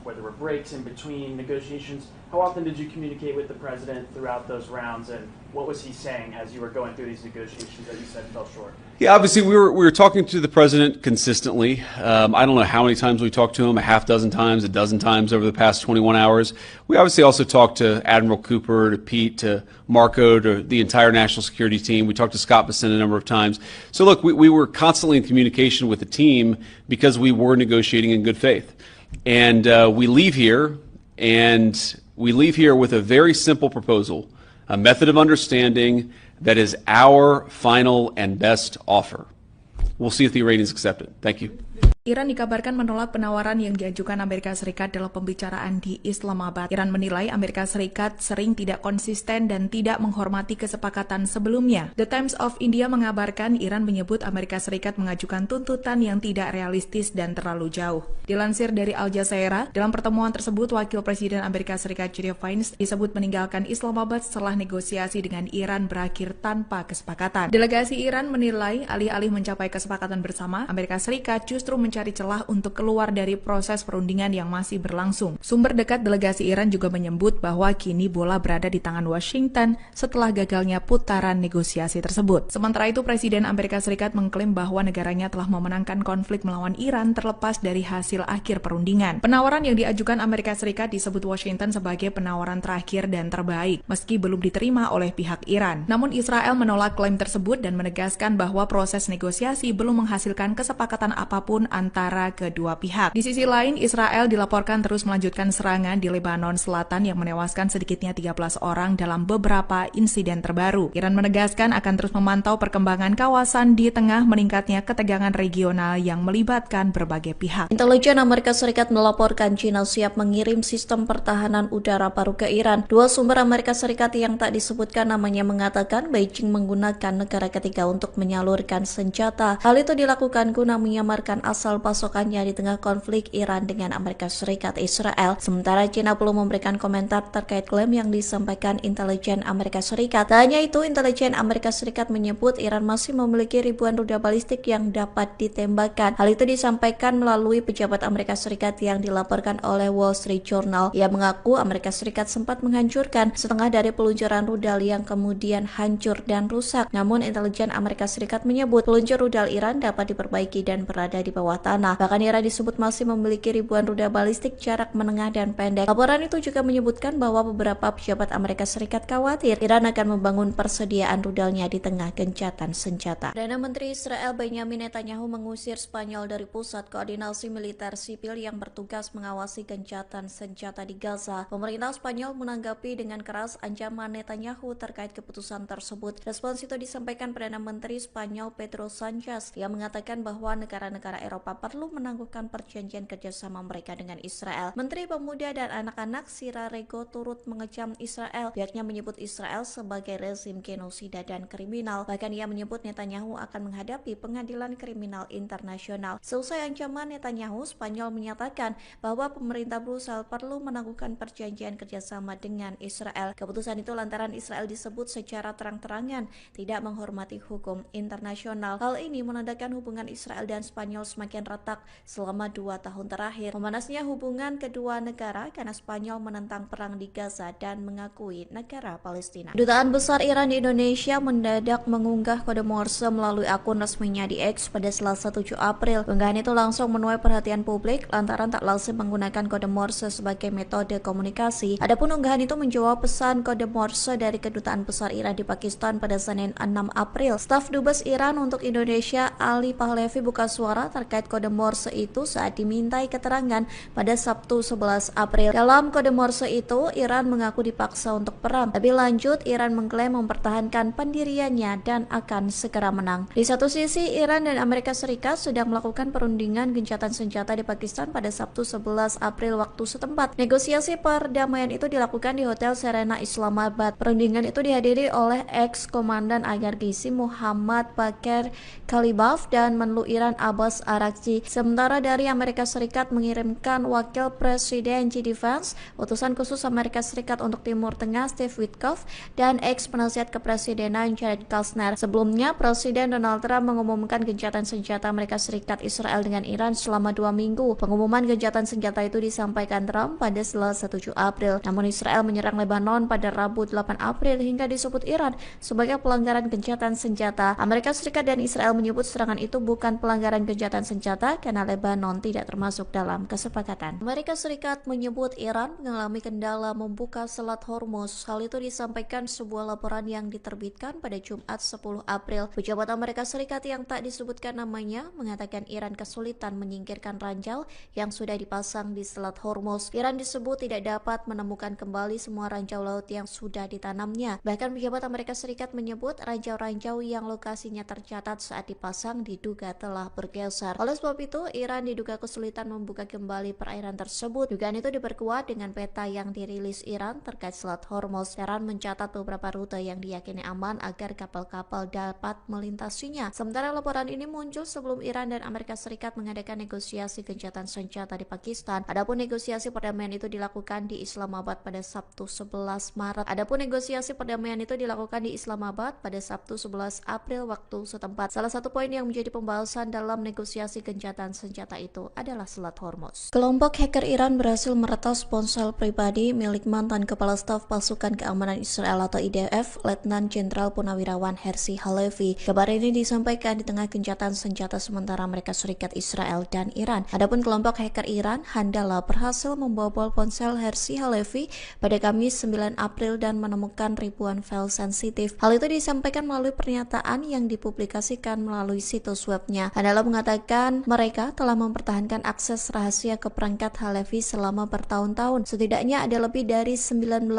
where there were breaks in between negotiations. How often did you communicate with the President throughout those rounds, and what was he saying as you were going through these negotiations that you said fell short? Yeah, obviously we were talking to the President consistently. I don't know how many times we talked to him, a half dozen times, a dozen times over the past 21 hours. We obviously also talked to Admiral Cooper, to Pete, to Marco, to the entire national security team. We talked to Scott Bessent a number of times. So look, we were constantly in communication with the team because we were negotiating in good faith. And we leave here with a very simple proposal, a method of understanding that is our final and best offer. We'll see if the Iranians accept it. Thank you. Iran dikabarkan menolak penawaran yang diajukan Amerika Serikat dalam pembicaraan di Islamabad. Iran menilai Amerika Serikat sering tidak konsisten dan tidak menghormati kesepakatan sebelumnya. The Times of India mengabarkan Iran menyebut Amerika Serikat mengajukan tuntutan yang tidak realistis dan terlalu jauh. Dilansir dari Al Jazeera, dalam pertemuan tersebut Wakil Presiden Amerika Serikat J.D. Vance disebut meninggalkan Islamabad setelah negosiasi dengan Iran berakhir tanpa kesepakatan. Delegasi Iran menilai alih-alih mencapai kesepakatan bersama, Amerika Serikat justru mencari celah untuk keluar dari proses perundingan yang masih berlangsung. Sumber dekat delegasi Iran juga menyebut bahwa kini bola berada di tangan Washington setelah gagalnya putaran negosiasi tersebut. Sementara itu, Presiden Amerika Serikat mengklaim bahwa negaranya telah memenangkan konflik melawan Iran terlepas dari hasil akhir perundingan. Penawaran yang diajukan Amerika Serikat disebut Washington sebagai penawaran terakhir dan terbaik, meski belum diterima oleh pihak Iran. Namun Israel menolak klaim tersebut dan menegaskan bahwa proses negosiasi belum menghasilkan kesepakatan apapun antara kedua pihak. Di sisi lain, Israel dilaporkan terus melanjutkan serangan di Lebanon Selatan yang menewaskan sedikitnya 13 orang dalam beberapa insiden terbaru. Iran menegaskan akan terus memantau perkembangan kawasan di tengah meningkatnya ketegangan regional yang melibatkan berbagai pihak. Intelijen Amerika Serikat melaporkan China siap mengirim sistem pertahanan udara baru ke Iran. Dua sumber Amerika Serikat yang tak disebutkan namanya mengatakan Beijing menggunakan negara ketiga untuk menyalurkan senjata. Hal itu dilakukan guna menyamarkan asal pasokannya di tengah konflik Iran dengan Amerika Serikat Israel. Sementara China belum memberikan komentar terkait klaim yang disampaikan intelijen Amerika Serikat. Tak hanya itu, intelijen Amerika Serikat menyebut Iran masih memiliki ribuan rudal balistik yang dapat ditembakkan. Hal itu disampaikan melalui pejabat Amerika Serikat yang dilaporkan oleh Wall Street Journal. Ia mengaku Amerika Serikat sempat menghancurkan setengah dari peluncuran rudal yang kemudian hancur dan rusak. Namun intelijen Amerika Serikat menyebut peluncur rudal Iran dapat diperbaiki dan berada di bawah tanah. Bahkan Iran disebut masih memiliki ribuan rudal balistik jarak menengah dan pendek. Laporan itu juga menyebutkan bahwa beberapa pejabat Amerika Serikat khawatir Iran akan membangun persediaan rudalnya di tengah gencatan senjata. Perdana Menteri Israel Benjamin Netanyahu mengusir Spanyol dari pusat koordinasi militer sipil yang bertugas mengawasi gencatan senjata di Gaza. Pemerintah Spanyol menanggapi dengan keras ancaman Netanyahu terkait keputusan tersebut. Respons itu disampaikan Perdana Menteri Spanyol Pedro Sanchez yang mengatakan bahwa negara-negara Eropa perlu menangguhkan perjanjian kerjasama mereka dengan Israel. Menteri Pemuda dan Anak-anak Sira Rego turut mengecam Israel. Pihaknya menyebut Israel sebagai rezim genosida dan kriminal. Bahkan ia menyebut Netanyahu akan menghadapi pengadilan kriminal internasional. Seusai ancaman Netanyahu, Spanyol menyatakan bahwa pemerintah Brussel perlu menangguhkan perjanjian kerjasama dengan Israel. Keputusan itu lantaran Israel disebut secara terang-terangan tidak menghormati hukum internasional. Hal ini menandakan hubungan Israel dan Spanyol semakin retak selama 2 tahun terakhir. Memanasnya hubungan kedua negara karena Spanyol menentang perang di Gaza dan mengakui negara Palestina. Kedutaan Besar Iran di Indonesia mendadak mengunggah kode Morse melalui akun resminya di X pada Selasa 7 April. Unggahan itu langsung menuai perhatian publik lantaran tak lazim menggunakan kode Morse sebagai metode komunikasi. Adapun unggahan itu menjawab pesan kode Morse dari Kedutaan Besar Iran di Pakistan pada Senin 6 April. Staf Dubes Iran untuk Indonesia Ali Pahlavi buka suara terkait kode Morse itu saat dimintai keterangan pada Sabtu 11 April. Dalam kode Morse itu, Iran mengaku dipaksa untuk perang. Lebih lanjut, Iran mengklaim mempertahankan pendiriannya dan akan segera menang. Di satu sisi, Iran dan Amerika Serikat sedang melakukan perundingan gencatan senjata di Pakistan pada Sabtu 11 April waktu setempat. Negosiasi perdamaian itu dilakukan di Hotel Serena Islamabad. Perundingan itu dihadiri oleh ex-komandan Agar-Gizi Muhammad Bakir Kalibaf dan Menlu Iran Abbas Araghchi. Sementara dari Amerika Serikat mengirimkan Wakil Presiden J.D. Vance, utusan khusus Amerika Serikat untuk Timur Tengah Steve Witkoff, dan ex-penasihat kepresidenan Jared Kushner. Sebelumnya, Presiden Donald Trump mengumumkan gencatan senjata Amerika Serikat Israel dengan Iran selama 2 minggu. Pengumuman gencatan senjata itu disampaikan Trump pada Selasa 7 April. Namun Israel menyerang Lebanon pada Rabu 8 April hingga disebut Iran sebagai pelanggaran gencatan senjata. Amerika Serikat dan Israel menyebut serangan itu bukan pelanggaran gencatan senjata karena Lebanon tidak termasuk dalam kesepakatan. Amerika Serikat menyebut Iran mengalami kendala membuka Selat Hormuz. Hal itu disampaikan sebuah laporan yang diterbitkan pada Jumat 10 April. Pejabat Amerika Serikat yang tak disebutkan namanya mengatakan Iran kesulitan menyingkirkan ranjau yang sudah dipasang di Selat Hormuz. Iran disebut tidak dapat menemukan kembali semua ranjau laut yang sudah ditanamnya. Bahkan pejabat Amerika Serikat menyebut ranjau-ranjau yang lokasinya tercatat saat dipasang diduga telah bergeser. Oleh sebab itu, Iran diduga kesulitan membuka kembali perairan tersebut. Dugaan itu diperkuat dengan peta yang dirilis Iran terkait Selat Hormuz. Iran mencatat beberapa rute yang diyakini aman agar kapal-kapal dapat melintasinya. Sementara laporan ini muncul sebelum Iran dan Amerika Serikat mengadakan negosiasi gencatan senjata di Pakistan. Adapun negosiasi perdamaian itu dilakukan di Islamabad pada Sabtu 11 Maret. Adapun negosiasi perdamaian itu dilakukan di Islamabad pada Sabtu 11 April waktu setempat. Salah satu poin yang menjadi pembahasan dalam negosiasi gencatan senjata itu adalah Selat Hormuz. Kelompok hacker Iran berhasil meretas ponsel pribadi milik mantan Kepala Staf Pasukan Keamanan Israel atau IDF, Letnan Jenderal Purnawirawan Herzi Halevi. Kabar ini disampaikan di tengah gencatan senjata sementara Amerika Serikat, Israel, dan Iran. Adapun kelompok hacker Iran, Handala, berhasil membobol ponsel Herzi Halevi pada Kamis 9 April dan menemukan ribuan file sensitif. Hal itu disampaikan melalui pernyataan yang dipublikasikan melalui situs webnya. Handala mengatakan mengatakan mereka telah mempertahankan akses rahasia ke perangkat Halevi selama bertahun-tahun. Setidaknya ada lebih dari 19.000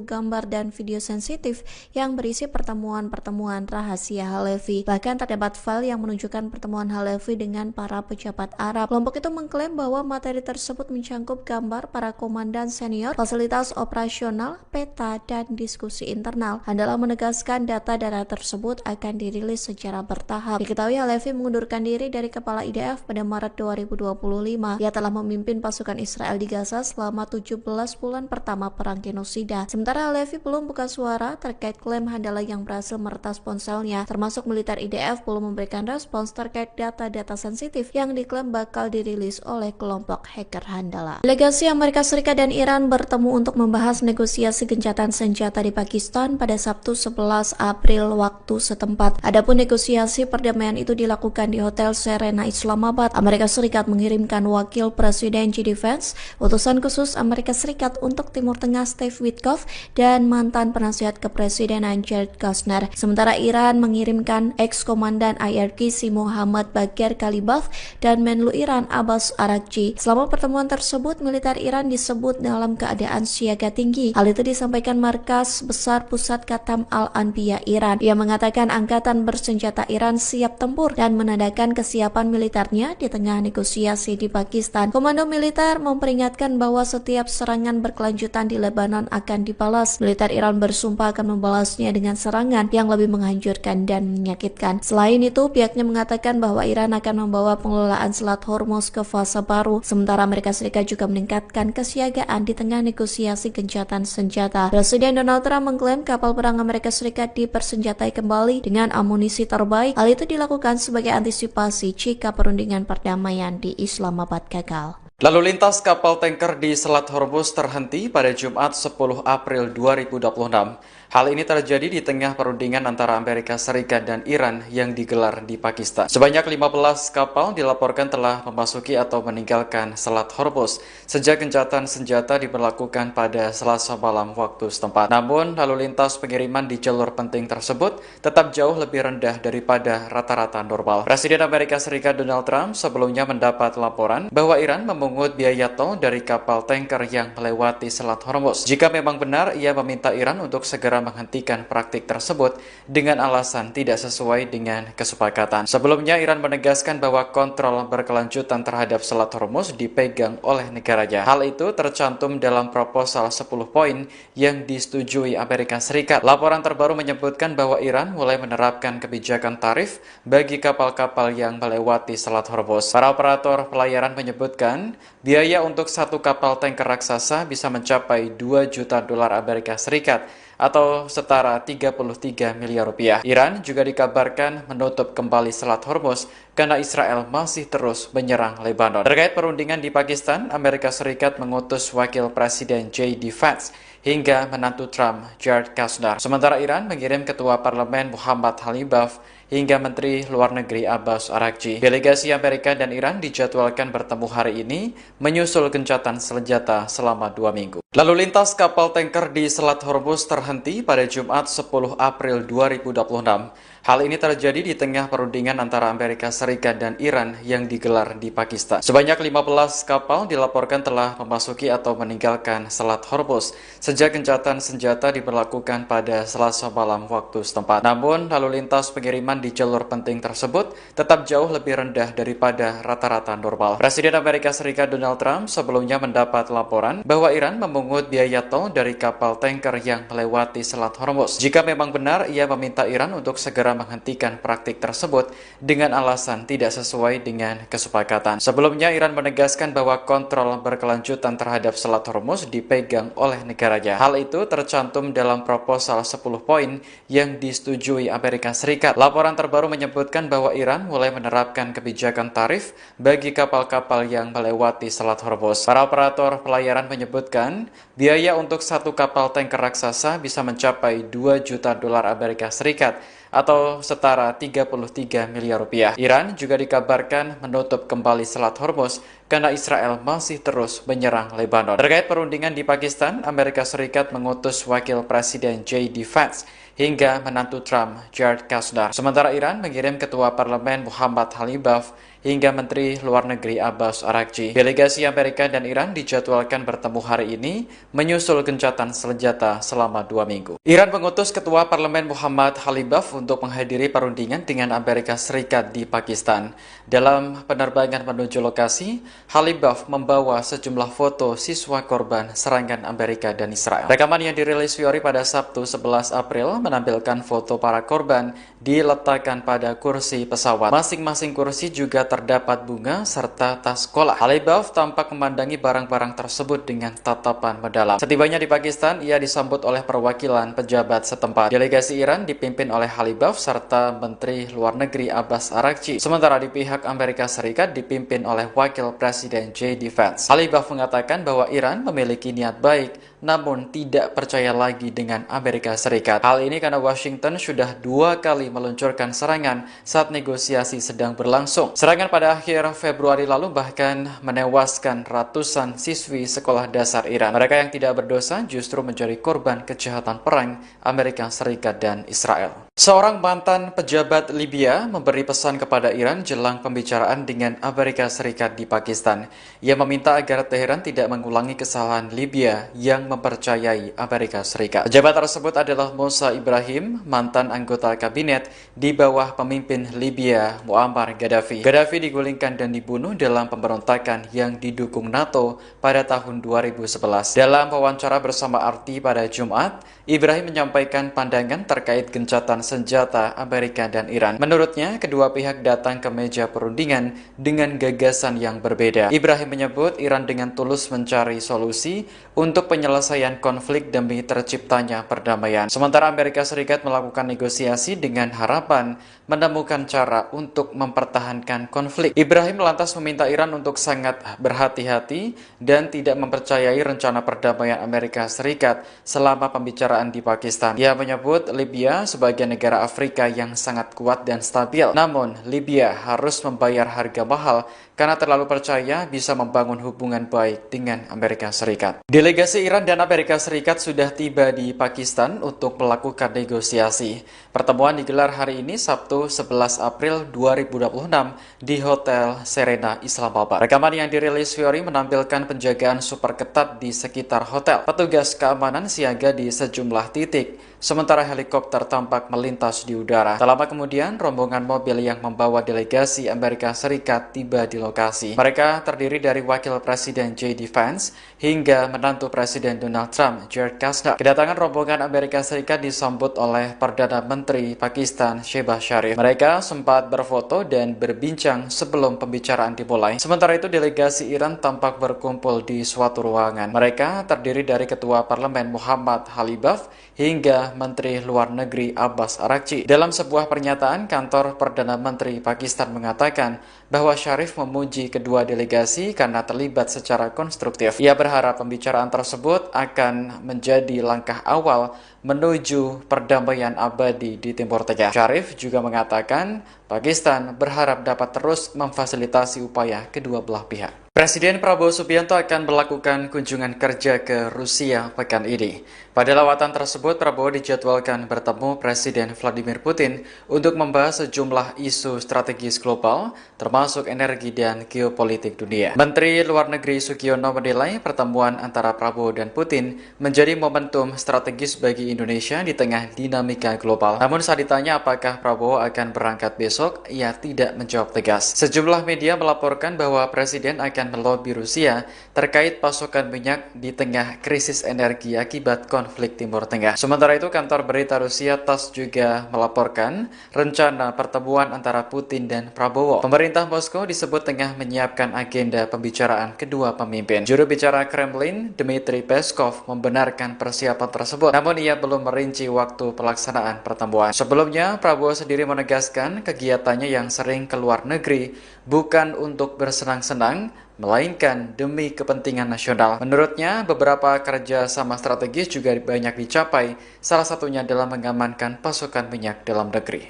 gambar dan video sensitif yang berisi pertemuan-pertemuan rahasia Halevi. Bahkan terdapat file yang menunjukkan pertemuan Halevi dengan para pejabat Arab. Kelompok itu mengklaim bahwa materi tersebut mencangkup gambar para komandan senior, fasilitas operasional, peta, dan diskusi internal. Handala menegaskan data-data tersebut akan dirilis secara bertahap. Diketahui Halevi mengundurkan diri dari kepala IDF pada Maret 2025. Ia telah memimpin pasukan Israel di Gaza selama 17 bulan pertama perang genosida. Sementara Halevi belum buka suara terkait klaim Handala yang berhasil meretas ponselnya, termasuk militer IDF belum memberikan respons terkait data-data sensitif yang diklaim bakal dirilis oleh kelompok hacker Handala. Delegasi Amerika Serikat dan Iran bertemu untuk membahas negosiasi gencatan senjata di Pakistan pada Sabtu 11 April waktu setempat. Adapun negosiasi perdamaian itu dilakukan di Hotel Serena Islamabad. Amerika Serikat mengirimkan wakil Presiden JD Vance, utusan khusus Amerika Serikat untuk Timur Tengah Steve Witkoff, dan mantan penasihat kepresidenan Jared Kushner. Sementara Iran mengirimkan ex-komandan IRGC Mohammad Bagher Ghalibaf dan Menlu Iran Abbas Araghchi. Selama pertemuan tersebut, militer Iran disebut dalam keadaan siaga tinggi. Hal itu disampaikan Markas Besar Pusat Khatam Al-Anbiya Iran. Ia mengatakan angkatan bersenjata Iran siap tempur dan menandakan kesiapan militernya di tengah negosiasi di Pakistan. Komando militer memperingatkan bahwa setiap serangan berkelanjutan di Lebanon akan dibalas. Militer Iran bersumpah akan membalasnya dengan serangan yang lebih menghancurkan dan menyakitkan. Selain itu, pihaknya mengatakan bahwa Iran akan membawa pengelolaan Selat Hormuz ke fase baru. Sementara Amerika Serikat juga meningkatkan kesiagaan di tengah negosiasi gencatan senjata. Presiden Donald Trump mengklaim kapal perang Amerika Serikat dipersenjatai kembali dengan amunisi terbaik. Hal itu dilakukan sebagai antisipasi jika perundingan perdamaian di Islamabad gagal. Lalu lintas kapal tanker di Selat Hormuz terhenti pada Jumat 10 April 2026. Hal ini terjadi di tengah perundingan antara Amerika Serikat dan Iran yang digelar di Pakistan. Sebanyak 15 kapal dilaporkan telah memasuki atau meninggalkan Selat Hormuz sejak gencatan senjata diberlakukan pada Selasa malam waktu setempat. Namun, lalu lintas pengiriman di jalur penting tersebut tetap jauh lebih rendah daripada rata-rata normal. Presiden Amerika Serikat Donald Trump sebelumnya mendapat laporan bahwa Iran memungut biaya tol dari kapal tanker yang melewati Selat Hormuz. Jika memang benar, ia meminta Iran untuk segera menghentikan praktik tersebut dengan alasan tidak sesuai dengan kesepakatan. Sebelumnya, Iran menegaskan bahwa kontrol berkelanjutan terhadap Selat Hormuz dipegang oleh negaranya. Hal itu tercantum dalam proposal 10 poin yang disetujui Amerika Serikat. Laporan terbaru menyebutkan bahwa Iran mulai menerapkan kebijakan tarif bagi kapal-kapal yang melewati Selat Hormuz. Para operator pelayaran menyebutkan biaya untuk satu kapal tanker raksasa bisa mencapai 2 juta dolar Amerika Serikat atau setara 33 miliar rupiah. Iran juga dikabarkan menutup kembali Selat Hormuz karena Israel masih terus menyerang Lebanon. Terkait perundingan di Pakistan, Amerika Serikat mengutus wakil Presiden JD Vance hingga menantu Trump, Jared Kushner. Sementara Iran mengirim Ketua Parlemen Mohammad Ghalibaf hingga Menteri Luar Negeri Abbas Araghchi. Delegasi Amerika dan Iran dijadwalkan bertemu hari ini menyusul gencatan senjata selama 2 minggu. Lalu lintas kapal tanker di Selat Hormuz terhenti pada Jumat 10 April 2026. Hal ini terjadi di tengah perundingan antara Amerika Serikat dan Iran yang digelar di Pakistan. Sebanyak 15 kapal dilaporkan telah memasuki atau meninggalkan Selat Hormuz sejak gencatan senjata diberlakukan pada Selasa malam waktu setempat. Namun, lalu lintas pengiriman di jalur penting tersebut tetap jauh lebih rendah daripada rata-rata normal. Presiden Amerika Serikat Donald Trump sebelumnya mendapat laporan bahwa Iran memungut biaya tol dari kapal tanker yang melewati Selat Hormuz. Jika memang benar, ia meminta Iran untuk segera menghentikan praktik tersebut dengan alasan tidak sesuai dengan kesepakatan. Sebelumnya, Iran menegaskan bahwa kontrol berkelanjutan terhadap Selat Hormuz dipegang oleh negaranya. Hal itu tercantum dalam proposal 10 poin yang disetujui Amerika Serikat. Laporan terbaru menyebutkan bahwa Iran mulai menerapkan kebijakan tarif bagi kapal-kapal yang melewati Selat Hormuz. Para operator pelayaran menyebutkan biaya untuk satu kapal tanker raksasa bisa mencapai 2 juta dolar Amerika Serikat atau setara 33 miliar rupiah. Iran juga dikabarkan menutup kembali Selat Hormuz karena Israel masih terus menyerang Lebanon. Terkait perundingan di Pakistan, Amerika Serikat mengutus wakil Presiden JD Vance hingga menantu Trump, Jared Kushner. Sementara Iran mengirim Ketua Parlemen Mohammad Ghalibaf hingga Menteri Luar Negeri Abbas Araghchi. Delegasi Amerika dan Iran dijadwalkan bertemu hari ini menyusul gencatan senjata selama 2 minggu. Iran mengutus Ketua Parlemen Muhammad Khalibaf untuk menghadiri perundingan dengan Amerika Serikat di Pakistan. Dalam penerbangan menuju lokasi, Khalibaf membawa sejumlah foto siswa korban serangan Amerika dan Israel. Rekaman yang dirilis Fiori pada Sabtu 11 April menampilkan foto para korban diletakkan pada kursi pesawat. Masing-masing kursi juga terdapat bunga serta tas sekolah. Khalibaf tampak memandangi barang-barang tersebut dengan tatapan mendalam. Setibanya di Pakistan, ia disambut oleh perwakilan pejabat setempat. Delegasi Iran dipimpin oleh Khalibaf serta Menteri Luar Negeri Abbas Araghchi. Sementara di pihak Amerika Serikat dipimpin oleh Wakil Presiden J.D. Vance. Khalibaf mengatakan bahwa Iran memiliki niat baik, namun tidak percaya lagi dengan Amerika Serikat. Hal ini karena Washington sudah 2 kali meluncurkan serangan saat negosiasi sedang berlangsung. Serangan pada akhir Februari lalu bahkan menewaskan ratusan siswi sekolah dasar Iran. Mereka yang tidak berdosa justru menjadi korban kejahatan perang Amerika Serikat dan Israel. Seorang mantan pejabat Libya memberi pesan kepada Iran jelang pembicaraan dengan Amerika Serikat di Pakistan. Ia meminta agar Teheran tidak mengulangi kesalahan Libya yang mempercayai Amerika Serikat. Pejabat tersebut adalah Musa Ibrahim, mantan anggota kabinet di bawah pemimpin Libya Muammar Gaddafi. Gaddafi digulingkan dan dibunuh dalam pemberontakan yang didukung NATO pada tahun 2011. Dalam wawancara bersama RT pada Jumat, Ibrahim menyampaikan pandangan terkait gencatan senjata Amerika dan Iran. Menurutnya, kedua pihak datang ke meja perundingan dengan gagasan yang berbeda. Ibrahim menyebut Iran dengan tulus mencari solusi untuk penyelesaian konflik demi terciptanya perdamaian. Sementara Amerika Serikat melakukan negosiasi dengan harapan menemukan cara untuk mempertahankan konflik. Ibrahim lantas meminta Iran untuk sangat berhati-hati dan tidak mempercayai rencana perdamaian Amerika Serikat selama pembicaraan di Pakistan. Ia menyebut Libya sebagai negara Afrika yang sangat kuat dan stabil. Namun, Libya harus membayar harga mahal karena terlalu percaya bisa membangun hubungan baik dengan Amerika Serikat. Delegasi Iran dan Amerika Serikat sudah tiba di Pakistan untuk melakukan negosiasi. Pertemuan digelar hari ini Sabtu 11 April 2026 di Hotel Serena Islamabad. Rekaman yang dirilis Fiori menampilkan penjagaan super ketat di sekitar hotel. Petugas keamanan siaga di sejumlah titik, sementara helikopter tampak melintas di udara. Tak lama kemudian, rombongan mobil yang membawa delegasi Amerika Serikat tiba di lokasi. Mereka terdiri dari Wakil Presiden J.D. Vance hingga menantu Presiden Donald Trump, Jared Kushner. Kedatangan rombongan Amerika Serikat disambut oleh Perdana Menteri Pakistan, Shehbaz Sharif. Mereka sempat berfoto dan berbincang sebelum pembicaraan dimulai. Sementara itu, delegasi Iran tampak berkumpul di suatu ruangan. Mereka terdiri dari Ketua Parlemen Muhammad Khalibaf hingga Menteri Luar Negeri Abbas Araghchi. Dalam sebuah pernyataan, kantor Perdana Menteri Pakistan mengatakan bahwa Sharif memuji kedua delegasi karena terlibat secara konstruktif. Ia berharap pembicaraan tersebut akan menjadi langkah awal menuju perdamaian abadi di Timur Tengah. Sharif juga mengatakan Pakistan berharap dapat terus memfasilitasi upaya kedua belah pihak. Presiden Prabowo Subianto akan melakukan kunjungan kerja ke Rusia pekan ini. Pada lawatan tersebut, Prabowo dijadwalkan bertemu Presiden Vladimir Putin untuk membahas sejumlah isu strategis global, termasuk energi dan geopolitik dunia. Menteri Luar Negeri Sugiono menilai pertemuan antara Prabowo dan Putin menjadi momentum strategis bagi Indonesia di tengah dinamika global. Namun saat ditanya apakah Prabowo akan berangkat besok, ia tidak menjawab tegas. Sejumlah media melaporkan bahwa Presiden akan melobi Rusia terkait pasokan minyak di tengah krisis energi akibat konflik Timur Tengah. Sementara itu, kantor berita Rusia TASS juga melaporkan rencana pertemuan antara Putin dan Prabowo. Pemerintah Moskow disebut tengah menyiapkan agenda pembicaraan kedua pemimpin. Juru bicara Kremlin, Dmitry Peskov, membenarkan persiapan tersebut, namun ia belum merinci waktu pelaksanaan pertemuan. Sebelumnya, Prabowo sendiri menegaskan kegiatannya yang sering ke luar negeri bukan untuk bersenang-senang, melainkan demi kepentingan nasional. Menurutnya, beberapa kerja sama strategis juga banyak dicapai, salah satunya adalah mengamankan pasokan minyak dalam negeri.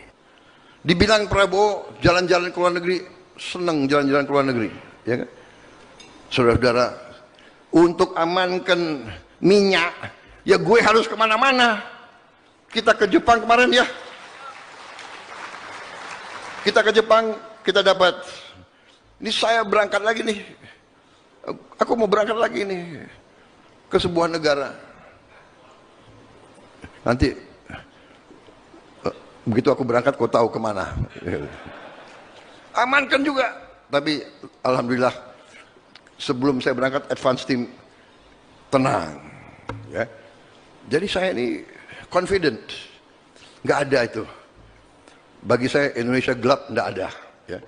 Dibilang Prabowo jalan-jalan ke luar negeri, senang jalan-jalan ke luar negeri, ya kan? Saudara-saudara, untuk amankan minyak, ya gue harus kemana-mana. Kita ke Jepang kemarin ya. Kita ke Jepang, kita dapat Ini saya berangkat lagi nih. Aku mau berangkat lagi nih ke sebuah negara. Nanti begitu aku berangkat, kau tahu kemana. Amankan juga. Tapi alhamdulillah sebelum saya berangkat, advance team tenang. Ya. Jadi saya ini confident. Nggak ada itu. Bagi saya Indonesia gelap, nggak ada. Ya.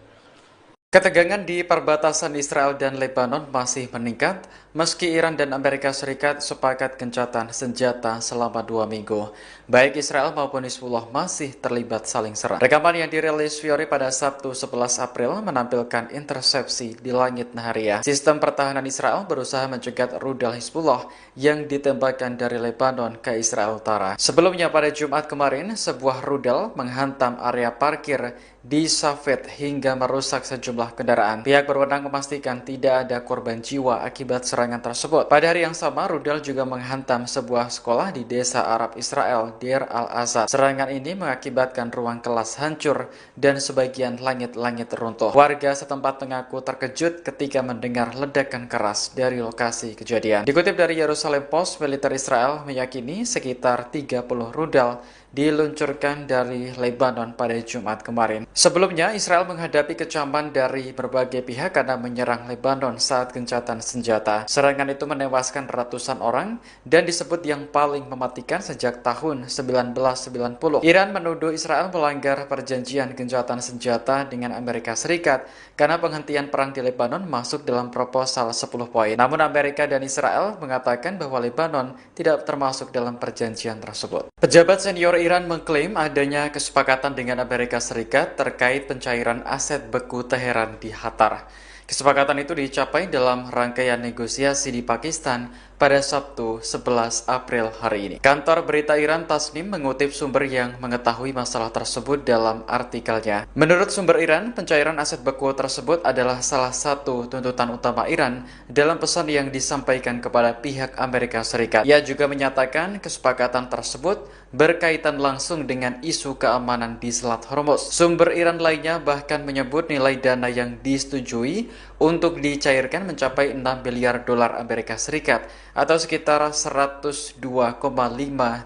Ketegangan di perbatasan Israel dan Lebanon masih meningkat meski Iran dan Amerika Serikat sepakat gencatan senjata selama 2 minggu. Baik Israel maupun Hizbullah masih terlibat saling serang. Rekaman yang dirilis Fiori pada Sabtu 11 April menampilkan intersepsi di langit Nahariya. Sistem pertahanan Israel berusaha mencegat rudal Hizbullah yang ditembakkan dari Lebanon ke Israel Utara. Sebelumnya pada Jumat kemarin, sebuah rudal menghantam area parkir di Safed hingga merusak sejumlah kendaraan. Pihak berwenang memastikan tidak ada korban jiwa akibat serangan tersebut. Pada hari yang sama, rudal juga menghantam sebuah sekolah di desa Arab Israel, Deir al-Asad. Serangan ini mengakibatkan ruang kelas hancur dan sebagian langit-langit runtuh. Warga setempat mengaku terkejut ketika mendengar ledakan keras dari lokasi kejadian. Dikutip dari Jerusalem Post, militer Israel meyakini sekitar 30 rudal diluncurkan dari Lebanon pada Jumat kemarin. Sebelumnya, Israel menghadapi kecaman dari berbagai pihak karena menyerang Lebanon saat gencatan senjata. Serangan itu menewaskan ratusan orang dan disebut yang paling mematikan sejak tahun 1990. Iran menuduh Israel melanggar perjanjian gencatan senjata dengan Amerika Serikat karena penghentian perang di Lebanon masuk dalam proposal 10 poin. Namun Amerika dan Israel mengatakan bahwa Lebanon tidak termasuk dalam perjanjian tersebut. Pejabat senior Iran mengklaim adanya kesepakatan dengan Amerika Serikat terkait pencairan aset beku Teheran di Qatar. Kesepakatan itu dicapai dalam rangkaian negosiasi di Pakistan pada Sabtu 11 April hari ini. Kantor berita Iran Tasnim mengutip sumber yang mengetahui masalah tersebut dalam artikelnya. Menurut sumber Iran, pencairan aset beku tersebut adalah salah satu tuntutan utama Iran dalam pesan yang disampaikan kepada pihak Amerika Serikat. Ia juga menyatakan kesepakatan tersebut berkaitan langsung dengan isu keamanan di Selat Hormuz. Sumber Iran lainnya bahkan menyebut nilai dana yang disetujui untuk dicairkan mencapai 6 miliar dolar Amerika Serikat atau sekitar 102,5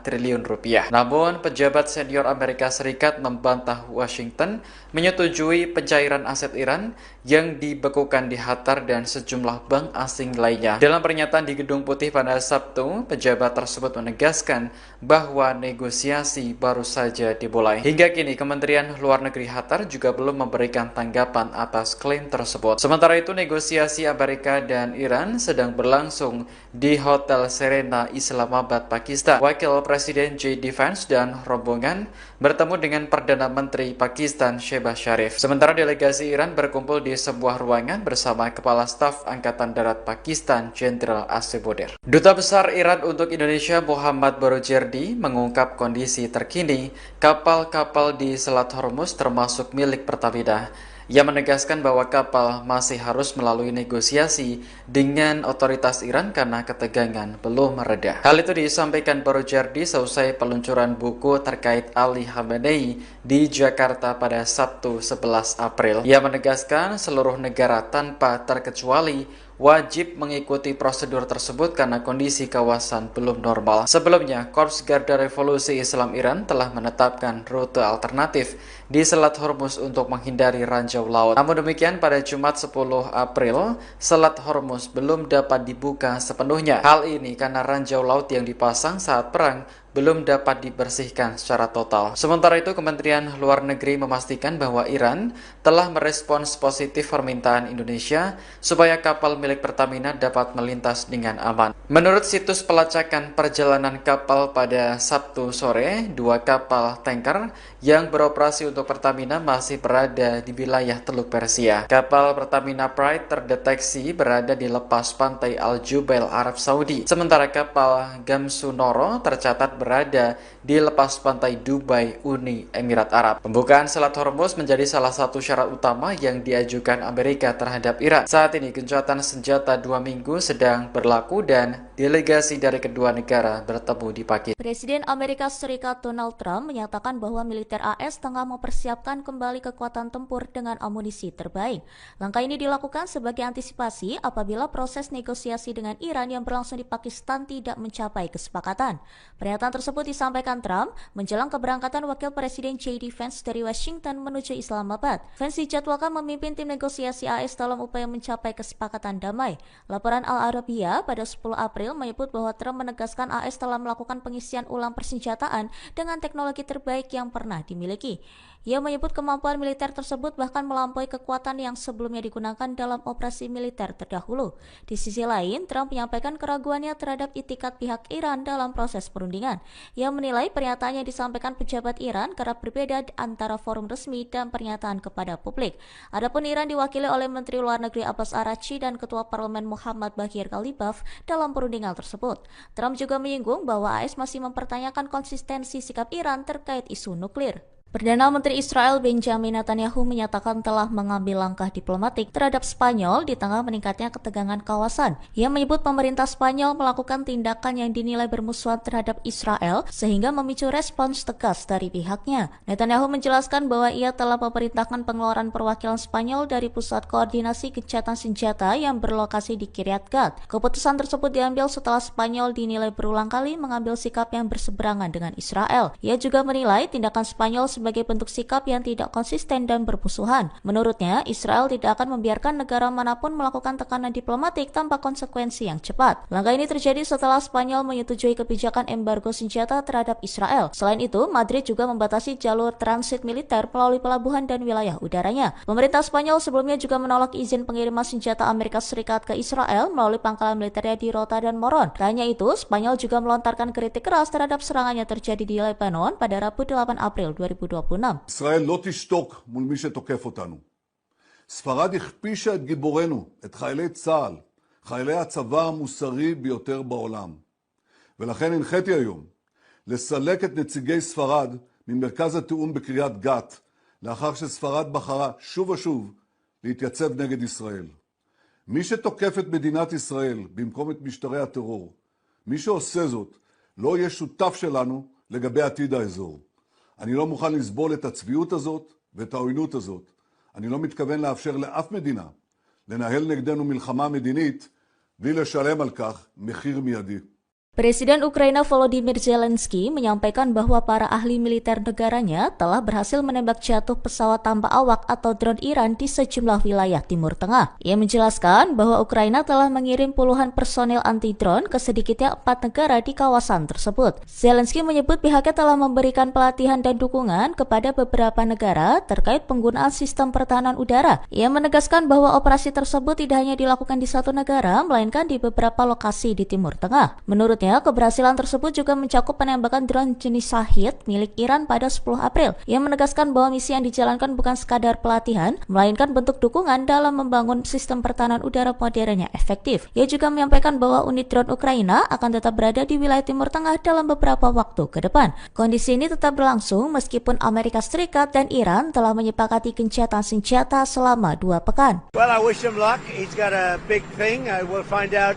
triliun rupiah. Namun, pejabat senior Amerika Serikat membantah Washington menyetujui pencairan aset Iran yang dibekukan di Qatar dan sejumlah bank asing lainnya. Dalam pernyataan di Gedung Putih pada Sabtu, pejabat tersebut menegaskan bahwa negosiasi baru saja dimulai. Hingga kini, Kementerian Luar Negeri Qatar juga belum memberikan tanggapan atas klaim tersebut. Sementara itu, negosiasi Amerika dan Iran sedang berlangsung di Hotel Serena, Islamabad, Pakistan. Wakil Presiden J.D. Vance dan rombongan bertemu dengan Perdana Menteri Pakistan Shehbaz Sharif. Sementara delegasi Iran berkumpul di sebuah ruangan bersama Kepala Staf Angkatan Darat Pakistan Jenderal Asif Boder. Duta Besar Iran untuk Indonesia Muhammad Barojerdi mengungkap kondisi terkini kapal-kapal di Selat Hormuz termasuk milik Pertamina. Ia menegaskan bahwa kapal masih harus melalui negosiasi dengan otoritas Iran karena ketegangan belum mereda. Hal itu disampaikan Barojerdi seusai peluncuran buku terkait Ali Khamenei di Jakarta pada Sabtu 11 April. Ia menegaskan seluruh negara tanpa terkecuali wajib mengikuti prosedur tersebut karena kondisi kawasan belum normal. Sebelumnya, Korps Garda Revolusi Islam Iran telah menetapkan rute alternatif di Selat Hormuz untuk menghindari ranjau laut. Namun demikian, pada Jumat 10 April, Selat Hormuz belum dapat dibuka sepenuhnya. Hal ini karena ranjau laut yang dipasang saat perang belum dapat dibersihkan secara total. Sementara itu, Kementerian Luar Negeri memastikan bahwa Iran telah merespons positif permintaan Indonesia supaya kapal milik Pertamina dapat melintas dengan aman. Menurut situs pelacakan perjalanan kapal pada Sabtu sore, 2 kapal tanker yang beroperasi untuk Pertamina masih berada di wilayah Teluk Persia. Kapal Pertamina Pride terdeteksi berada di lepas pantai Al Jubail, Arab Saudi. Sementara kapal Gamsunoro tercatat berada berada di lepas pantai Dubai, Uni Emirat Arab. Pembukaan Selat Hormuz menjadi salah satu syarat utama yang diajukan Amerika terhadap Iran. Saat ini gencatan senjata 2 minggu sedang berlaku dan delegasi dari kedua negara bertemu di Pakistan. Presiden Amerika Serikat Donald Trump menyatakan bahwa militer AS tengah mempersiapkan kembali kekuatan tempur dengan amunisi terbaik. Langkah ini dilakukan sebagai antisipasi apabila proses negosiasi dengan Iran yang berlangsung di Pakistan tidak mencapai kesepakatan. Pernyataan tersebut disampaikan Trump menjelang keberangkatan Wakil Presiden J.D. Vance dari Washington menuju Islamabad. Vance dijadwalkan memimpin tim negosiasi AS dalam upaya mencapai kesepakatan damai. Laporan Al Arabiya pada 10 April menyebut bahwa Trump menegaskan AS telah melakukan pengisian ulang persenjataan dengan teknologi terbaik yang pernah dimiliki. Ia menyebut kemampuan militer tersebut bahkan melampaui kekuatan yang sebelumnya digunakan dalam operasi militer terdahulu. Di sisi lain, Trump menyampaikan keraguannya terhadap itikat pihak Iran dalam proses perundingan. Ia menilai pernyataan yang disampaikan pejabat Iran kerap berbeda antara forum resmi dan pernyataan kepada publik. Adapun Iran diwakili oleh Menteri Luar Negeri Abbas Araghchi dan Ketua Parlemen Muhammad Baghir Ghalibaf dalam perundingan tersebut. Trump juga menyinggung bahwa AS masih mempertanyakan konsistensi sikap Iran terkait isu nuklir. Perdana Menteri Israel Benjamin Netanyahu menyatakan telah mengambil langkah diplomatik terhadap Spanyol di tengah meningkatnya ketegangan kawasan. Ia menyebut pemerintah Spanyol melakukan tindakan yang dinilai bermusuhan terhadap Israel sehingga memicu respons tegas dari pihaknya. Netanyahu menjelaskan bahwa ia telah memerintahkan pengeluaran perwakilan Spanyol dari pusat koordinasi gencatan senjata yang berlokasi di Kiryat Gat. Keputusan tersebut diambil setelah Spanyol dinilai berulang kali mengambil sikap yang berseberangan dengan Israel. Ia juga menilai tindakan Spanyol sebagai bentuk sikap yang tidak konsisten dan bermusuhan. Menurutnya, Israel tidak akan membiarkan negara manapun melakukan tekanan diplomatik tanpa konsekuensi yang cepat. Langkah ini terjadi setelah Spanyol menyetujui kebijakan embargo senjata terhadap Israel. Selain itu, Madrid juga membatasi jalur transit militer melalui pelabuhan dan wilayah udaranya. Pemerintah Spanyol sebelumnya juga menolak izin pengiriman senjata Amerika Serikat ke Israel melalui pangkalan militernya di Rota dan Moron. Tak hanya itu, Spanyol juga melontarkan kritik keras terhadap serangan yang terjadi di Lebanon pada Rabu 8 April 2026. ישראל לא תשתוק מול מי שתוקף אותנו. ספרד הכפישה את גיבורנו, את חיילי צה"ל, חיילי הצבא המוסרי ביותר בעולם. ולכן הנחיתי היום לסלק את נציגי ספרד ממרכז התיאום בקריית גת, לאחר שספרד בחרה שוב ושוב להתייצב נגד ישראל. מי שתוקף את מדינת ישראל במקום את משטרי הטרור, מי שעושה זאת לא יהיה שותף שלנו לגבי עתיד האזור. אני לא מוכן לסבול את הצביעות הזאת ואת העוינות הזאת. אני לא מתכוון לאפשר לאף מדינה לנהל נגדנו מלחמה מדינית בלי לשלם על כך מחיר מיידי. Presiden Ukraina Volodymyr Zelensky menyampaikan bahwa para ahli militer negaranya telah berhasil menembak jatuh pesawat tanpa awak atau drone Iran di sejumlah wilayah Timur Tengah. Ia menjelaskan bahwa Ukraina telah mengirim puluhan personel anti-drone ke sedikitnya 4 negara di kawasan tersebut. Zelensky menyebut pihaknya telah memberikan pelatihan dan dukungan kepada beberapa negara terkait penggunaan sistem pertahanan udara. Ia menegaskan bahwa operasi tersebut tidak hanya dilakukan di satu negara, melainkan di beberapa lokasi di Timur Tengah. Menurutnya, keberhasilan tersebut juga mencakup penembakan drone jenis Shahid milik Iran pada 10 April. Ia menegaskan bahwa misi yang dijalankan bukan sekadar pelatihan, melainkan bentuk dukungan dalam membangun sistem pertahanan udara modern yang efektif. Ia juga menyampaikan bahwa unit drone Ukraina akan tetap berada di wilayah Timur Tengah dalam beberapa waktu ke depan. Kondisi ini tetap berlangsung meskipun Amerika Serikat dan Iran telah menyepakati gencatan senjata selama 2 pekan. Well, I wish him luck. He's got a big thing. We'll find out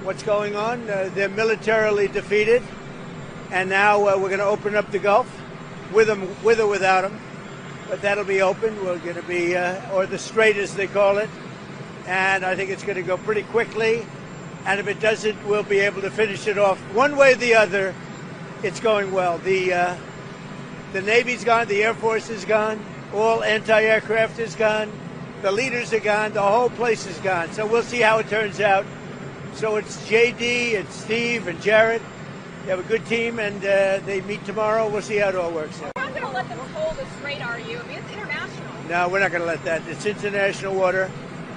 what's going on. They're militarily defeated, and now we're going to open up the Gulf with or without them. But that'll be open. We're going to be, or the Strait as they call it, and I think it's going to go pretty quickly. And if it doesn't, we'll be able to finish it off one way or the other. It's going well. The Navy's gone. The Air Force is gone. All anti-aircraft is gone. The leaders are gone. The whole place is gone. So we'll see how it turns out. So it's JD, it's Steve, and Jared. They have a good team, and they meet tomorrow. We'll see how it all works out. You're not going to let them hold the Strait, are you? I mean, it's international. No, we're not going to let that. It's international water.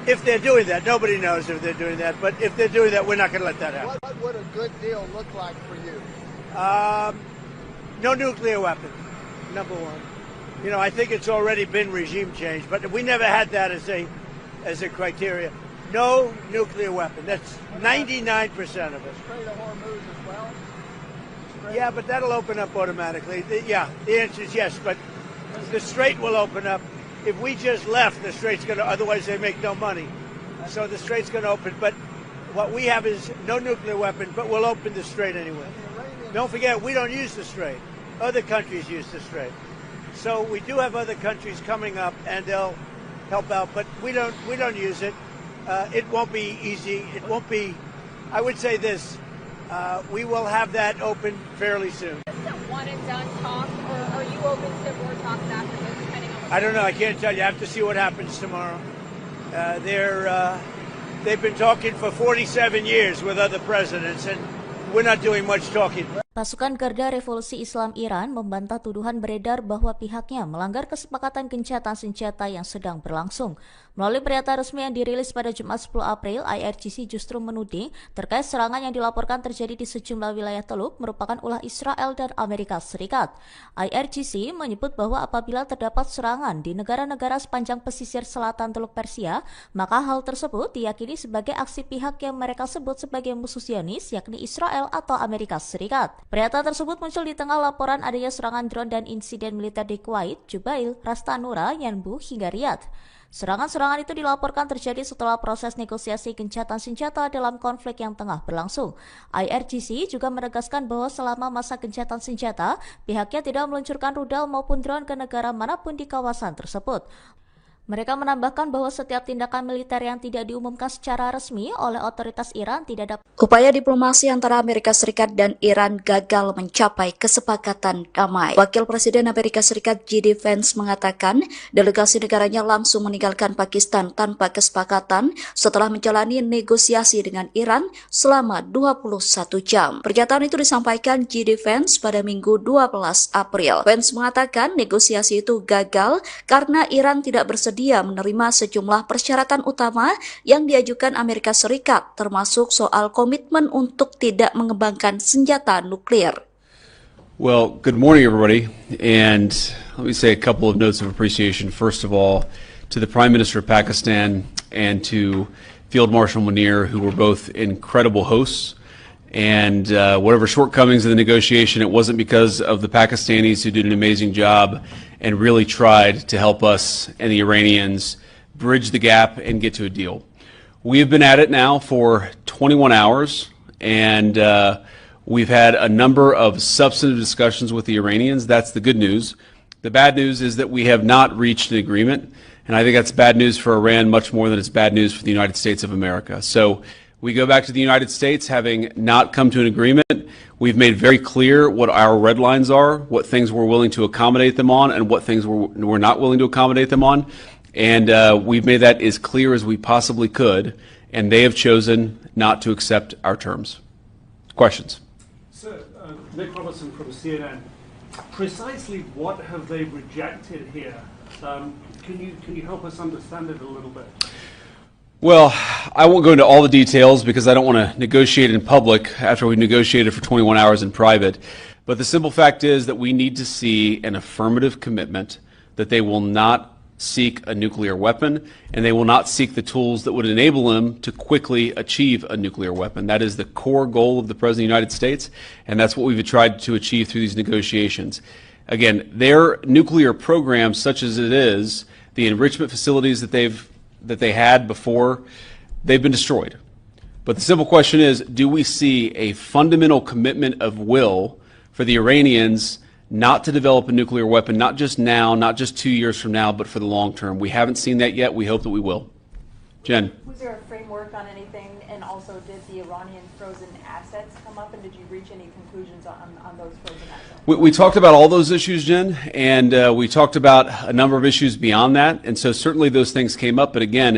If they're doing that, nobody knows if they're doing that. But if they're doing that, we're not going to let that happen. What would a good deal look like for you? No nuclear weapon, number one. You know, I think it's already been regime change, but we never had that as a criteria. No nuclear weapon. That's 99% of it. Strait of Hormuz as well? Yeah, but that'll open up automatically. The answer is yes, but the strait will open up. If we just left, the strait's going to, otherwise they make no money. So the strait's going to open, but what we have is no nuclear weapon, but we'll open the strait anyway. Don't forget, we don't use the strait. Other countries use the strait. So we do have other countries coming up, and they'll help out, but we don't use it. It won't be easy. It won't be, I would say this, we will have that open fairly soon. Is this a one and done talk, or are you open to more talks after this, depending on what I don't know. I can't tell you. I have to see what happens tomorrow. They've been talking for 47 years with other presidents, and we're not doing much talking. Pasukan Garda Revolusi Islam Iran membantah tuduhan beredar bahwa pihaknya melanggar kesepakatan gencatan senjata yang sedang berlangsung. Melalui pernyataan resmi yang dirilis pada Jumat 10 April, IRGC justru menuding terkait serangan yang dilaporkan terjadi di sejumlah wilayah Teluk merupakan ulah Israel dan Amerika Serikat. IRGC menyebut bahwa apabila terdapat serangan di negara-negara sepanjang pesisir selatan Teluk Persia, maka hal tersebut diyakini sebagai aksi pihak yang mereka sebut sebagai musuh Zionis, yakni Israel atau Amerika Serikat. Pernyataan tersebut muncul di tengah laporan adanya serangan drone dan insiden militer di Kuwait, Jubail, Ras Tanura, Yanbu, hingga Riyadh. Serangan-serangan itu dilaporkan terjadi setelah proses negosiasi gencatan senjata dalam konflik yang tengah berlangsung. IRGC juga menegaskan bahwa selama masa gencatan senjata, pihaknya tidak meluncurkan rudal maupun drone ke negara manapun di kawasan tersebut. Mereka menambahkan bahwa setiap tindakan militer yang tidak diumumkan secara resmi oleh otoritas Iran tidak dapat. Upaya diplomasi antara Amerika Serikat dan Iran gagal mencapai kesepakatan damai. Wakil Presiden Amerika Serikat J.D. Vance mengatakan delegasi negaranya langsung meninggalkan Pakistan tanpa kesepakatan setelah menjalani negosiasi dengan Iran selama 21 jam. Pernyataan itu disampaikan J.D. Vance pada Minggu 12 April. Vance mengatakan negosiasi itu gagal karena Iran tidak bersedia menerima sejumlah persyaratan utama yang diajukan Amerika Serikat, termasuk soal komitmen untuk tidak mengembangkan senjata nuklir. Well, good morning, everybody. And let me say a couple of notes of appreciation. First of all, to the Prime Minister of Pakistan and to Field Marshal Munir, who were both incredible hosts. And whatever shortcomings in the negotiation, it wasn't because of the Pakistanis who did an amazing job and really tried to help us and the Iranians bridge the gap and get to a deal. We have been at it now for 21 hours, and we've had a number of substantive discussions with the Iranians. That's the good news. The bad news is that we have not reached an agreement, and I think that's bad news for Iran much more than it's bad news for the United States of America. So we go back to the United States having not come to an agreement. We've made very clear what our red lines are, what things we're willing to accommodate them on, and what things we're not willing to accommodate them on. And we've made that as clear as we possibly could, and they have chosen not to accept our terms. Questions? Sir, Nick Robertson from CNN. Precisely what have they rejected here? Can you help us understand it a little bit? Well, I won't go into all the details because I don't want to negotiate in public after we negotiated for 21 hours in private. But the simple fact is that we need to see an affirmative commitment that they will not seek a nuclear weapon and they will not seek the tools that would enable them to quickly achieve a nuclear weapon. That is the core goal of the President of the United States, and that's what we've tried to achieve through these negotiations. Again, their nuclear program, such as it is, the enrichment facilities that they had before, they've been destroyed. But the simple question is, do we see a fundamental commitment of will for the Iranians not to develop a nuclear weapon, not just now, not just 2 years from now, but for the long term? We haven't seen that yet. We hope that we will. Jen. Was there a framework on anything, and also did the Iranian frozen assets come up, and did you reach any conclusions on those frozen assets? We talked about all those issues, Jen, and we talked about a number of issues beyond that, and so certainly those things came up, but again,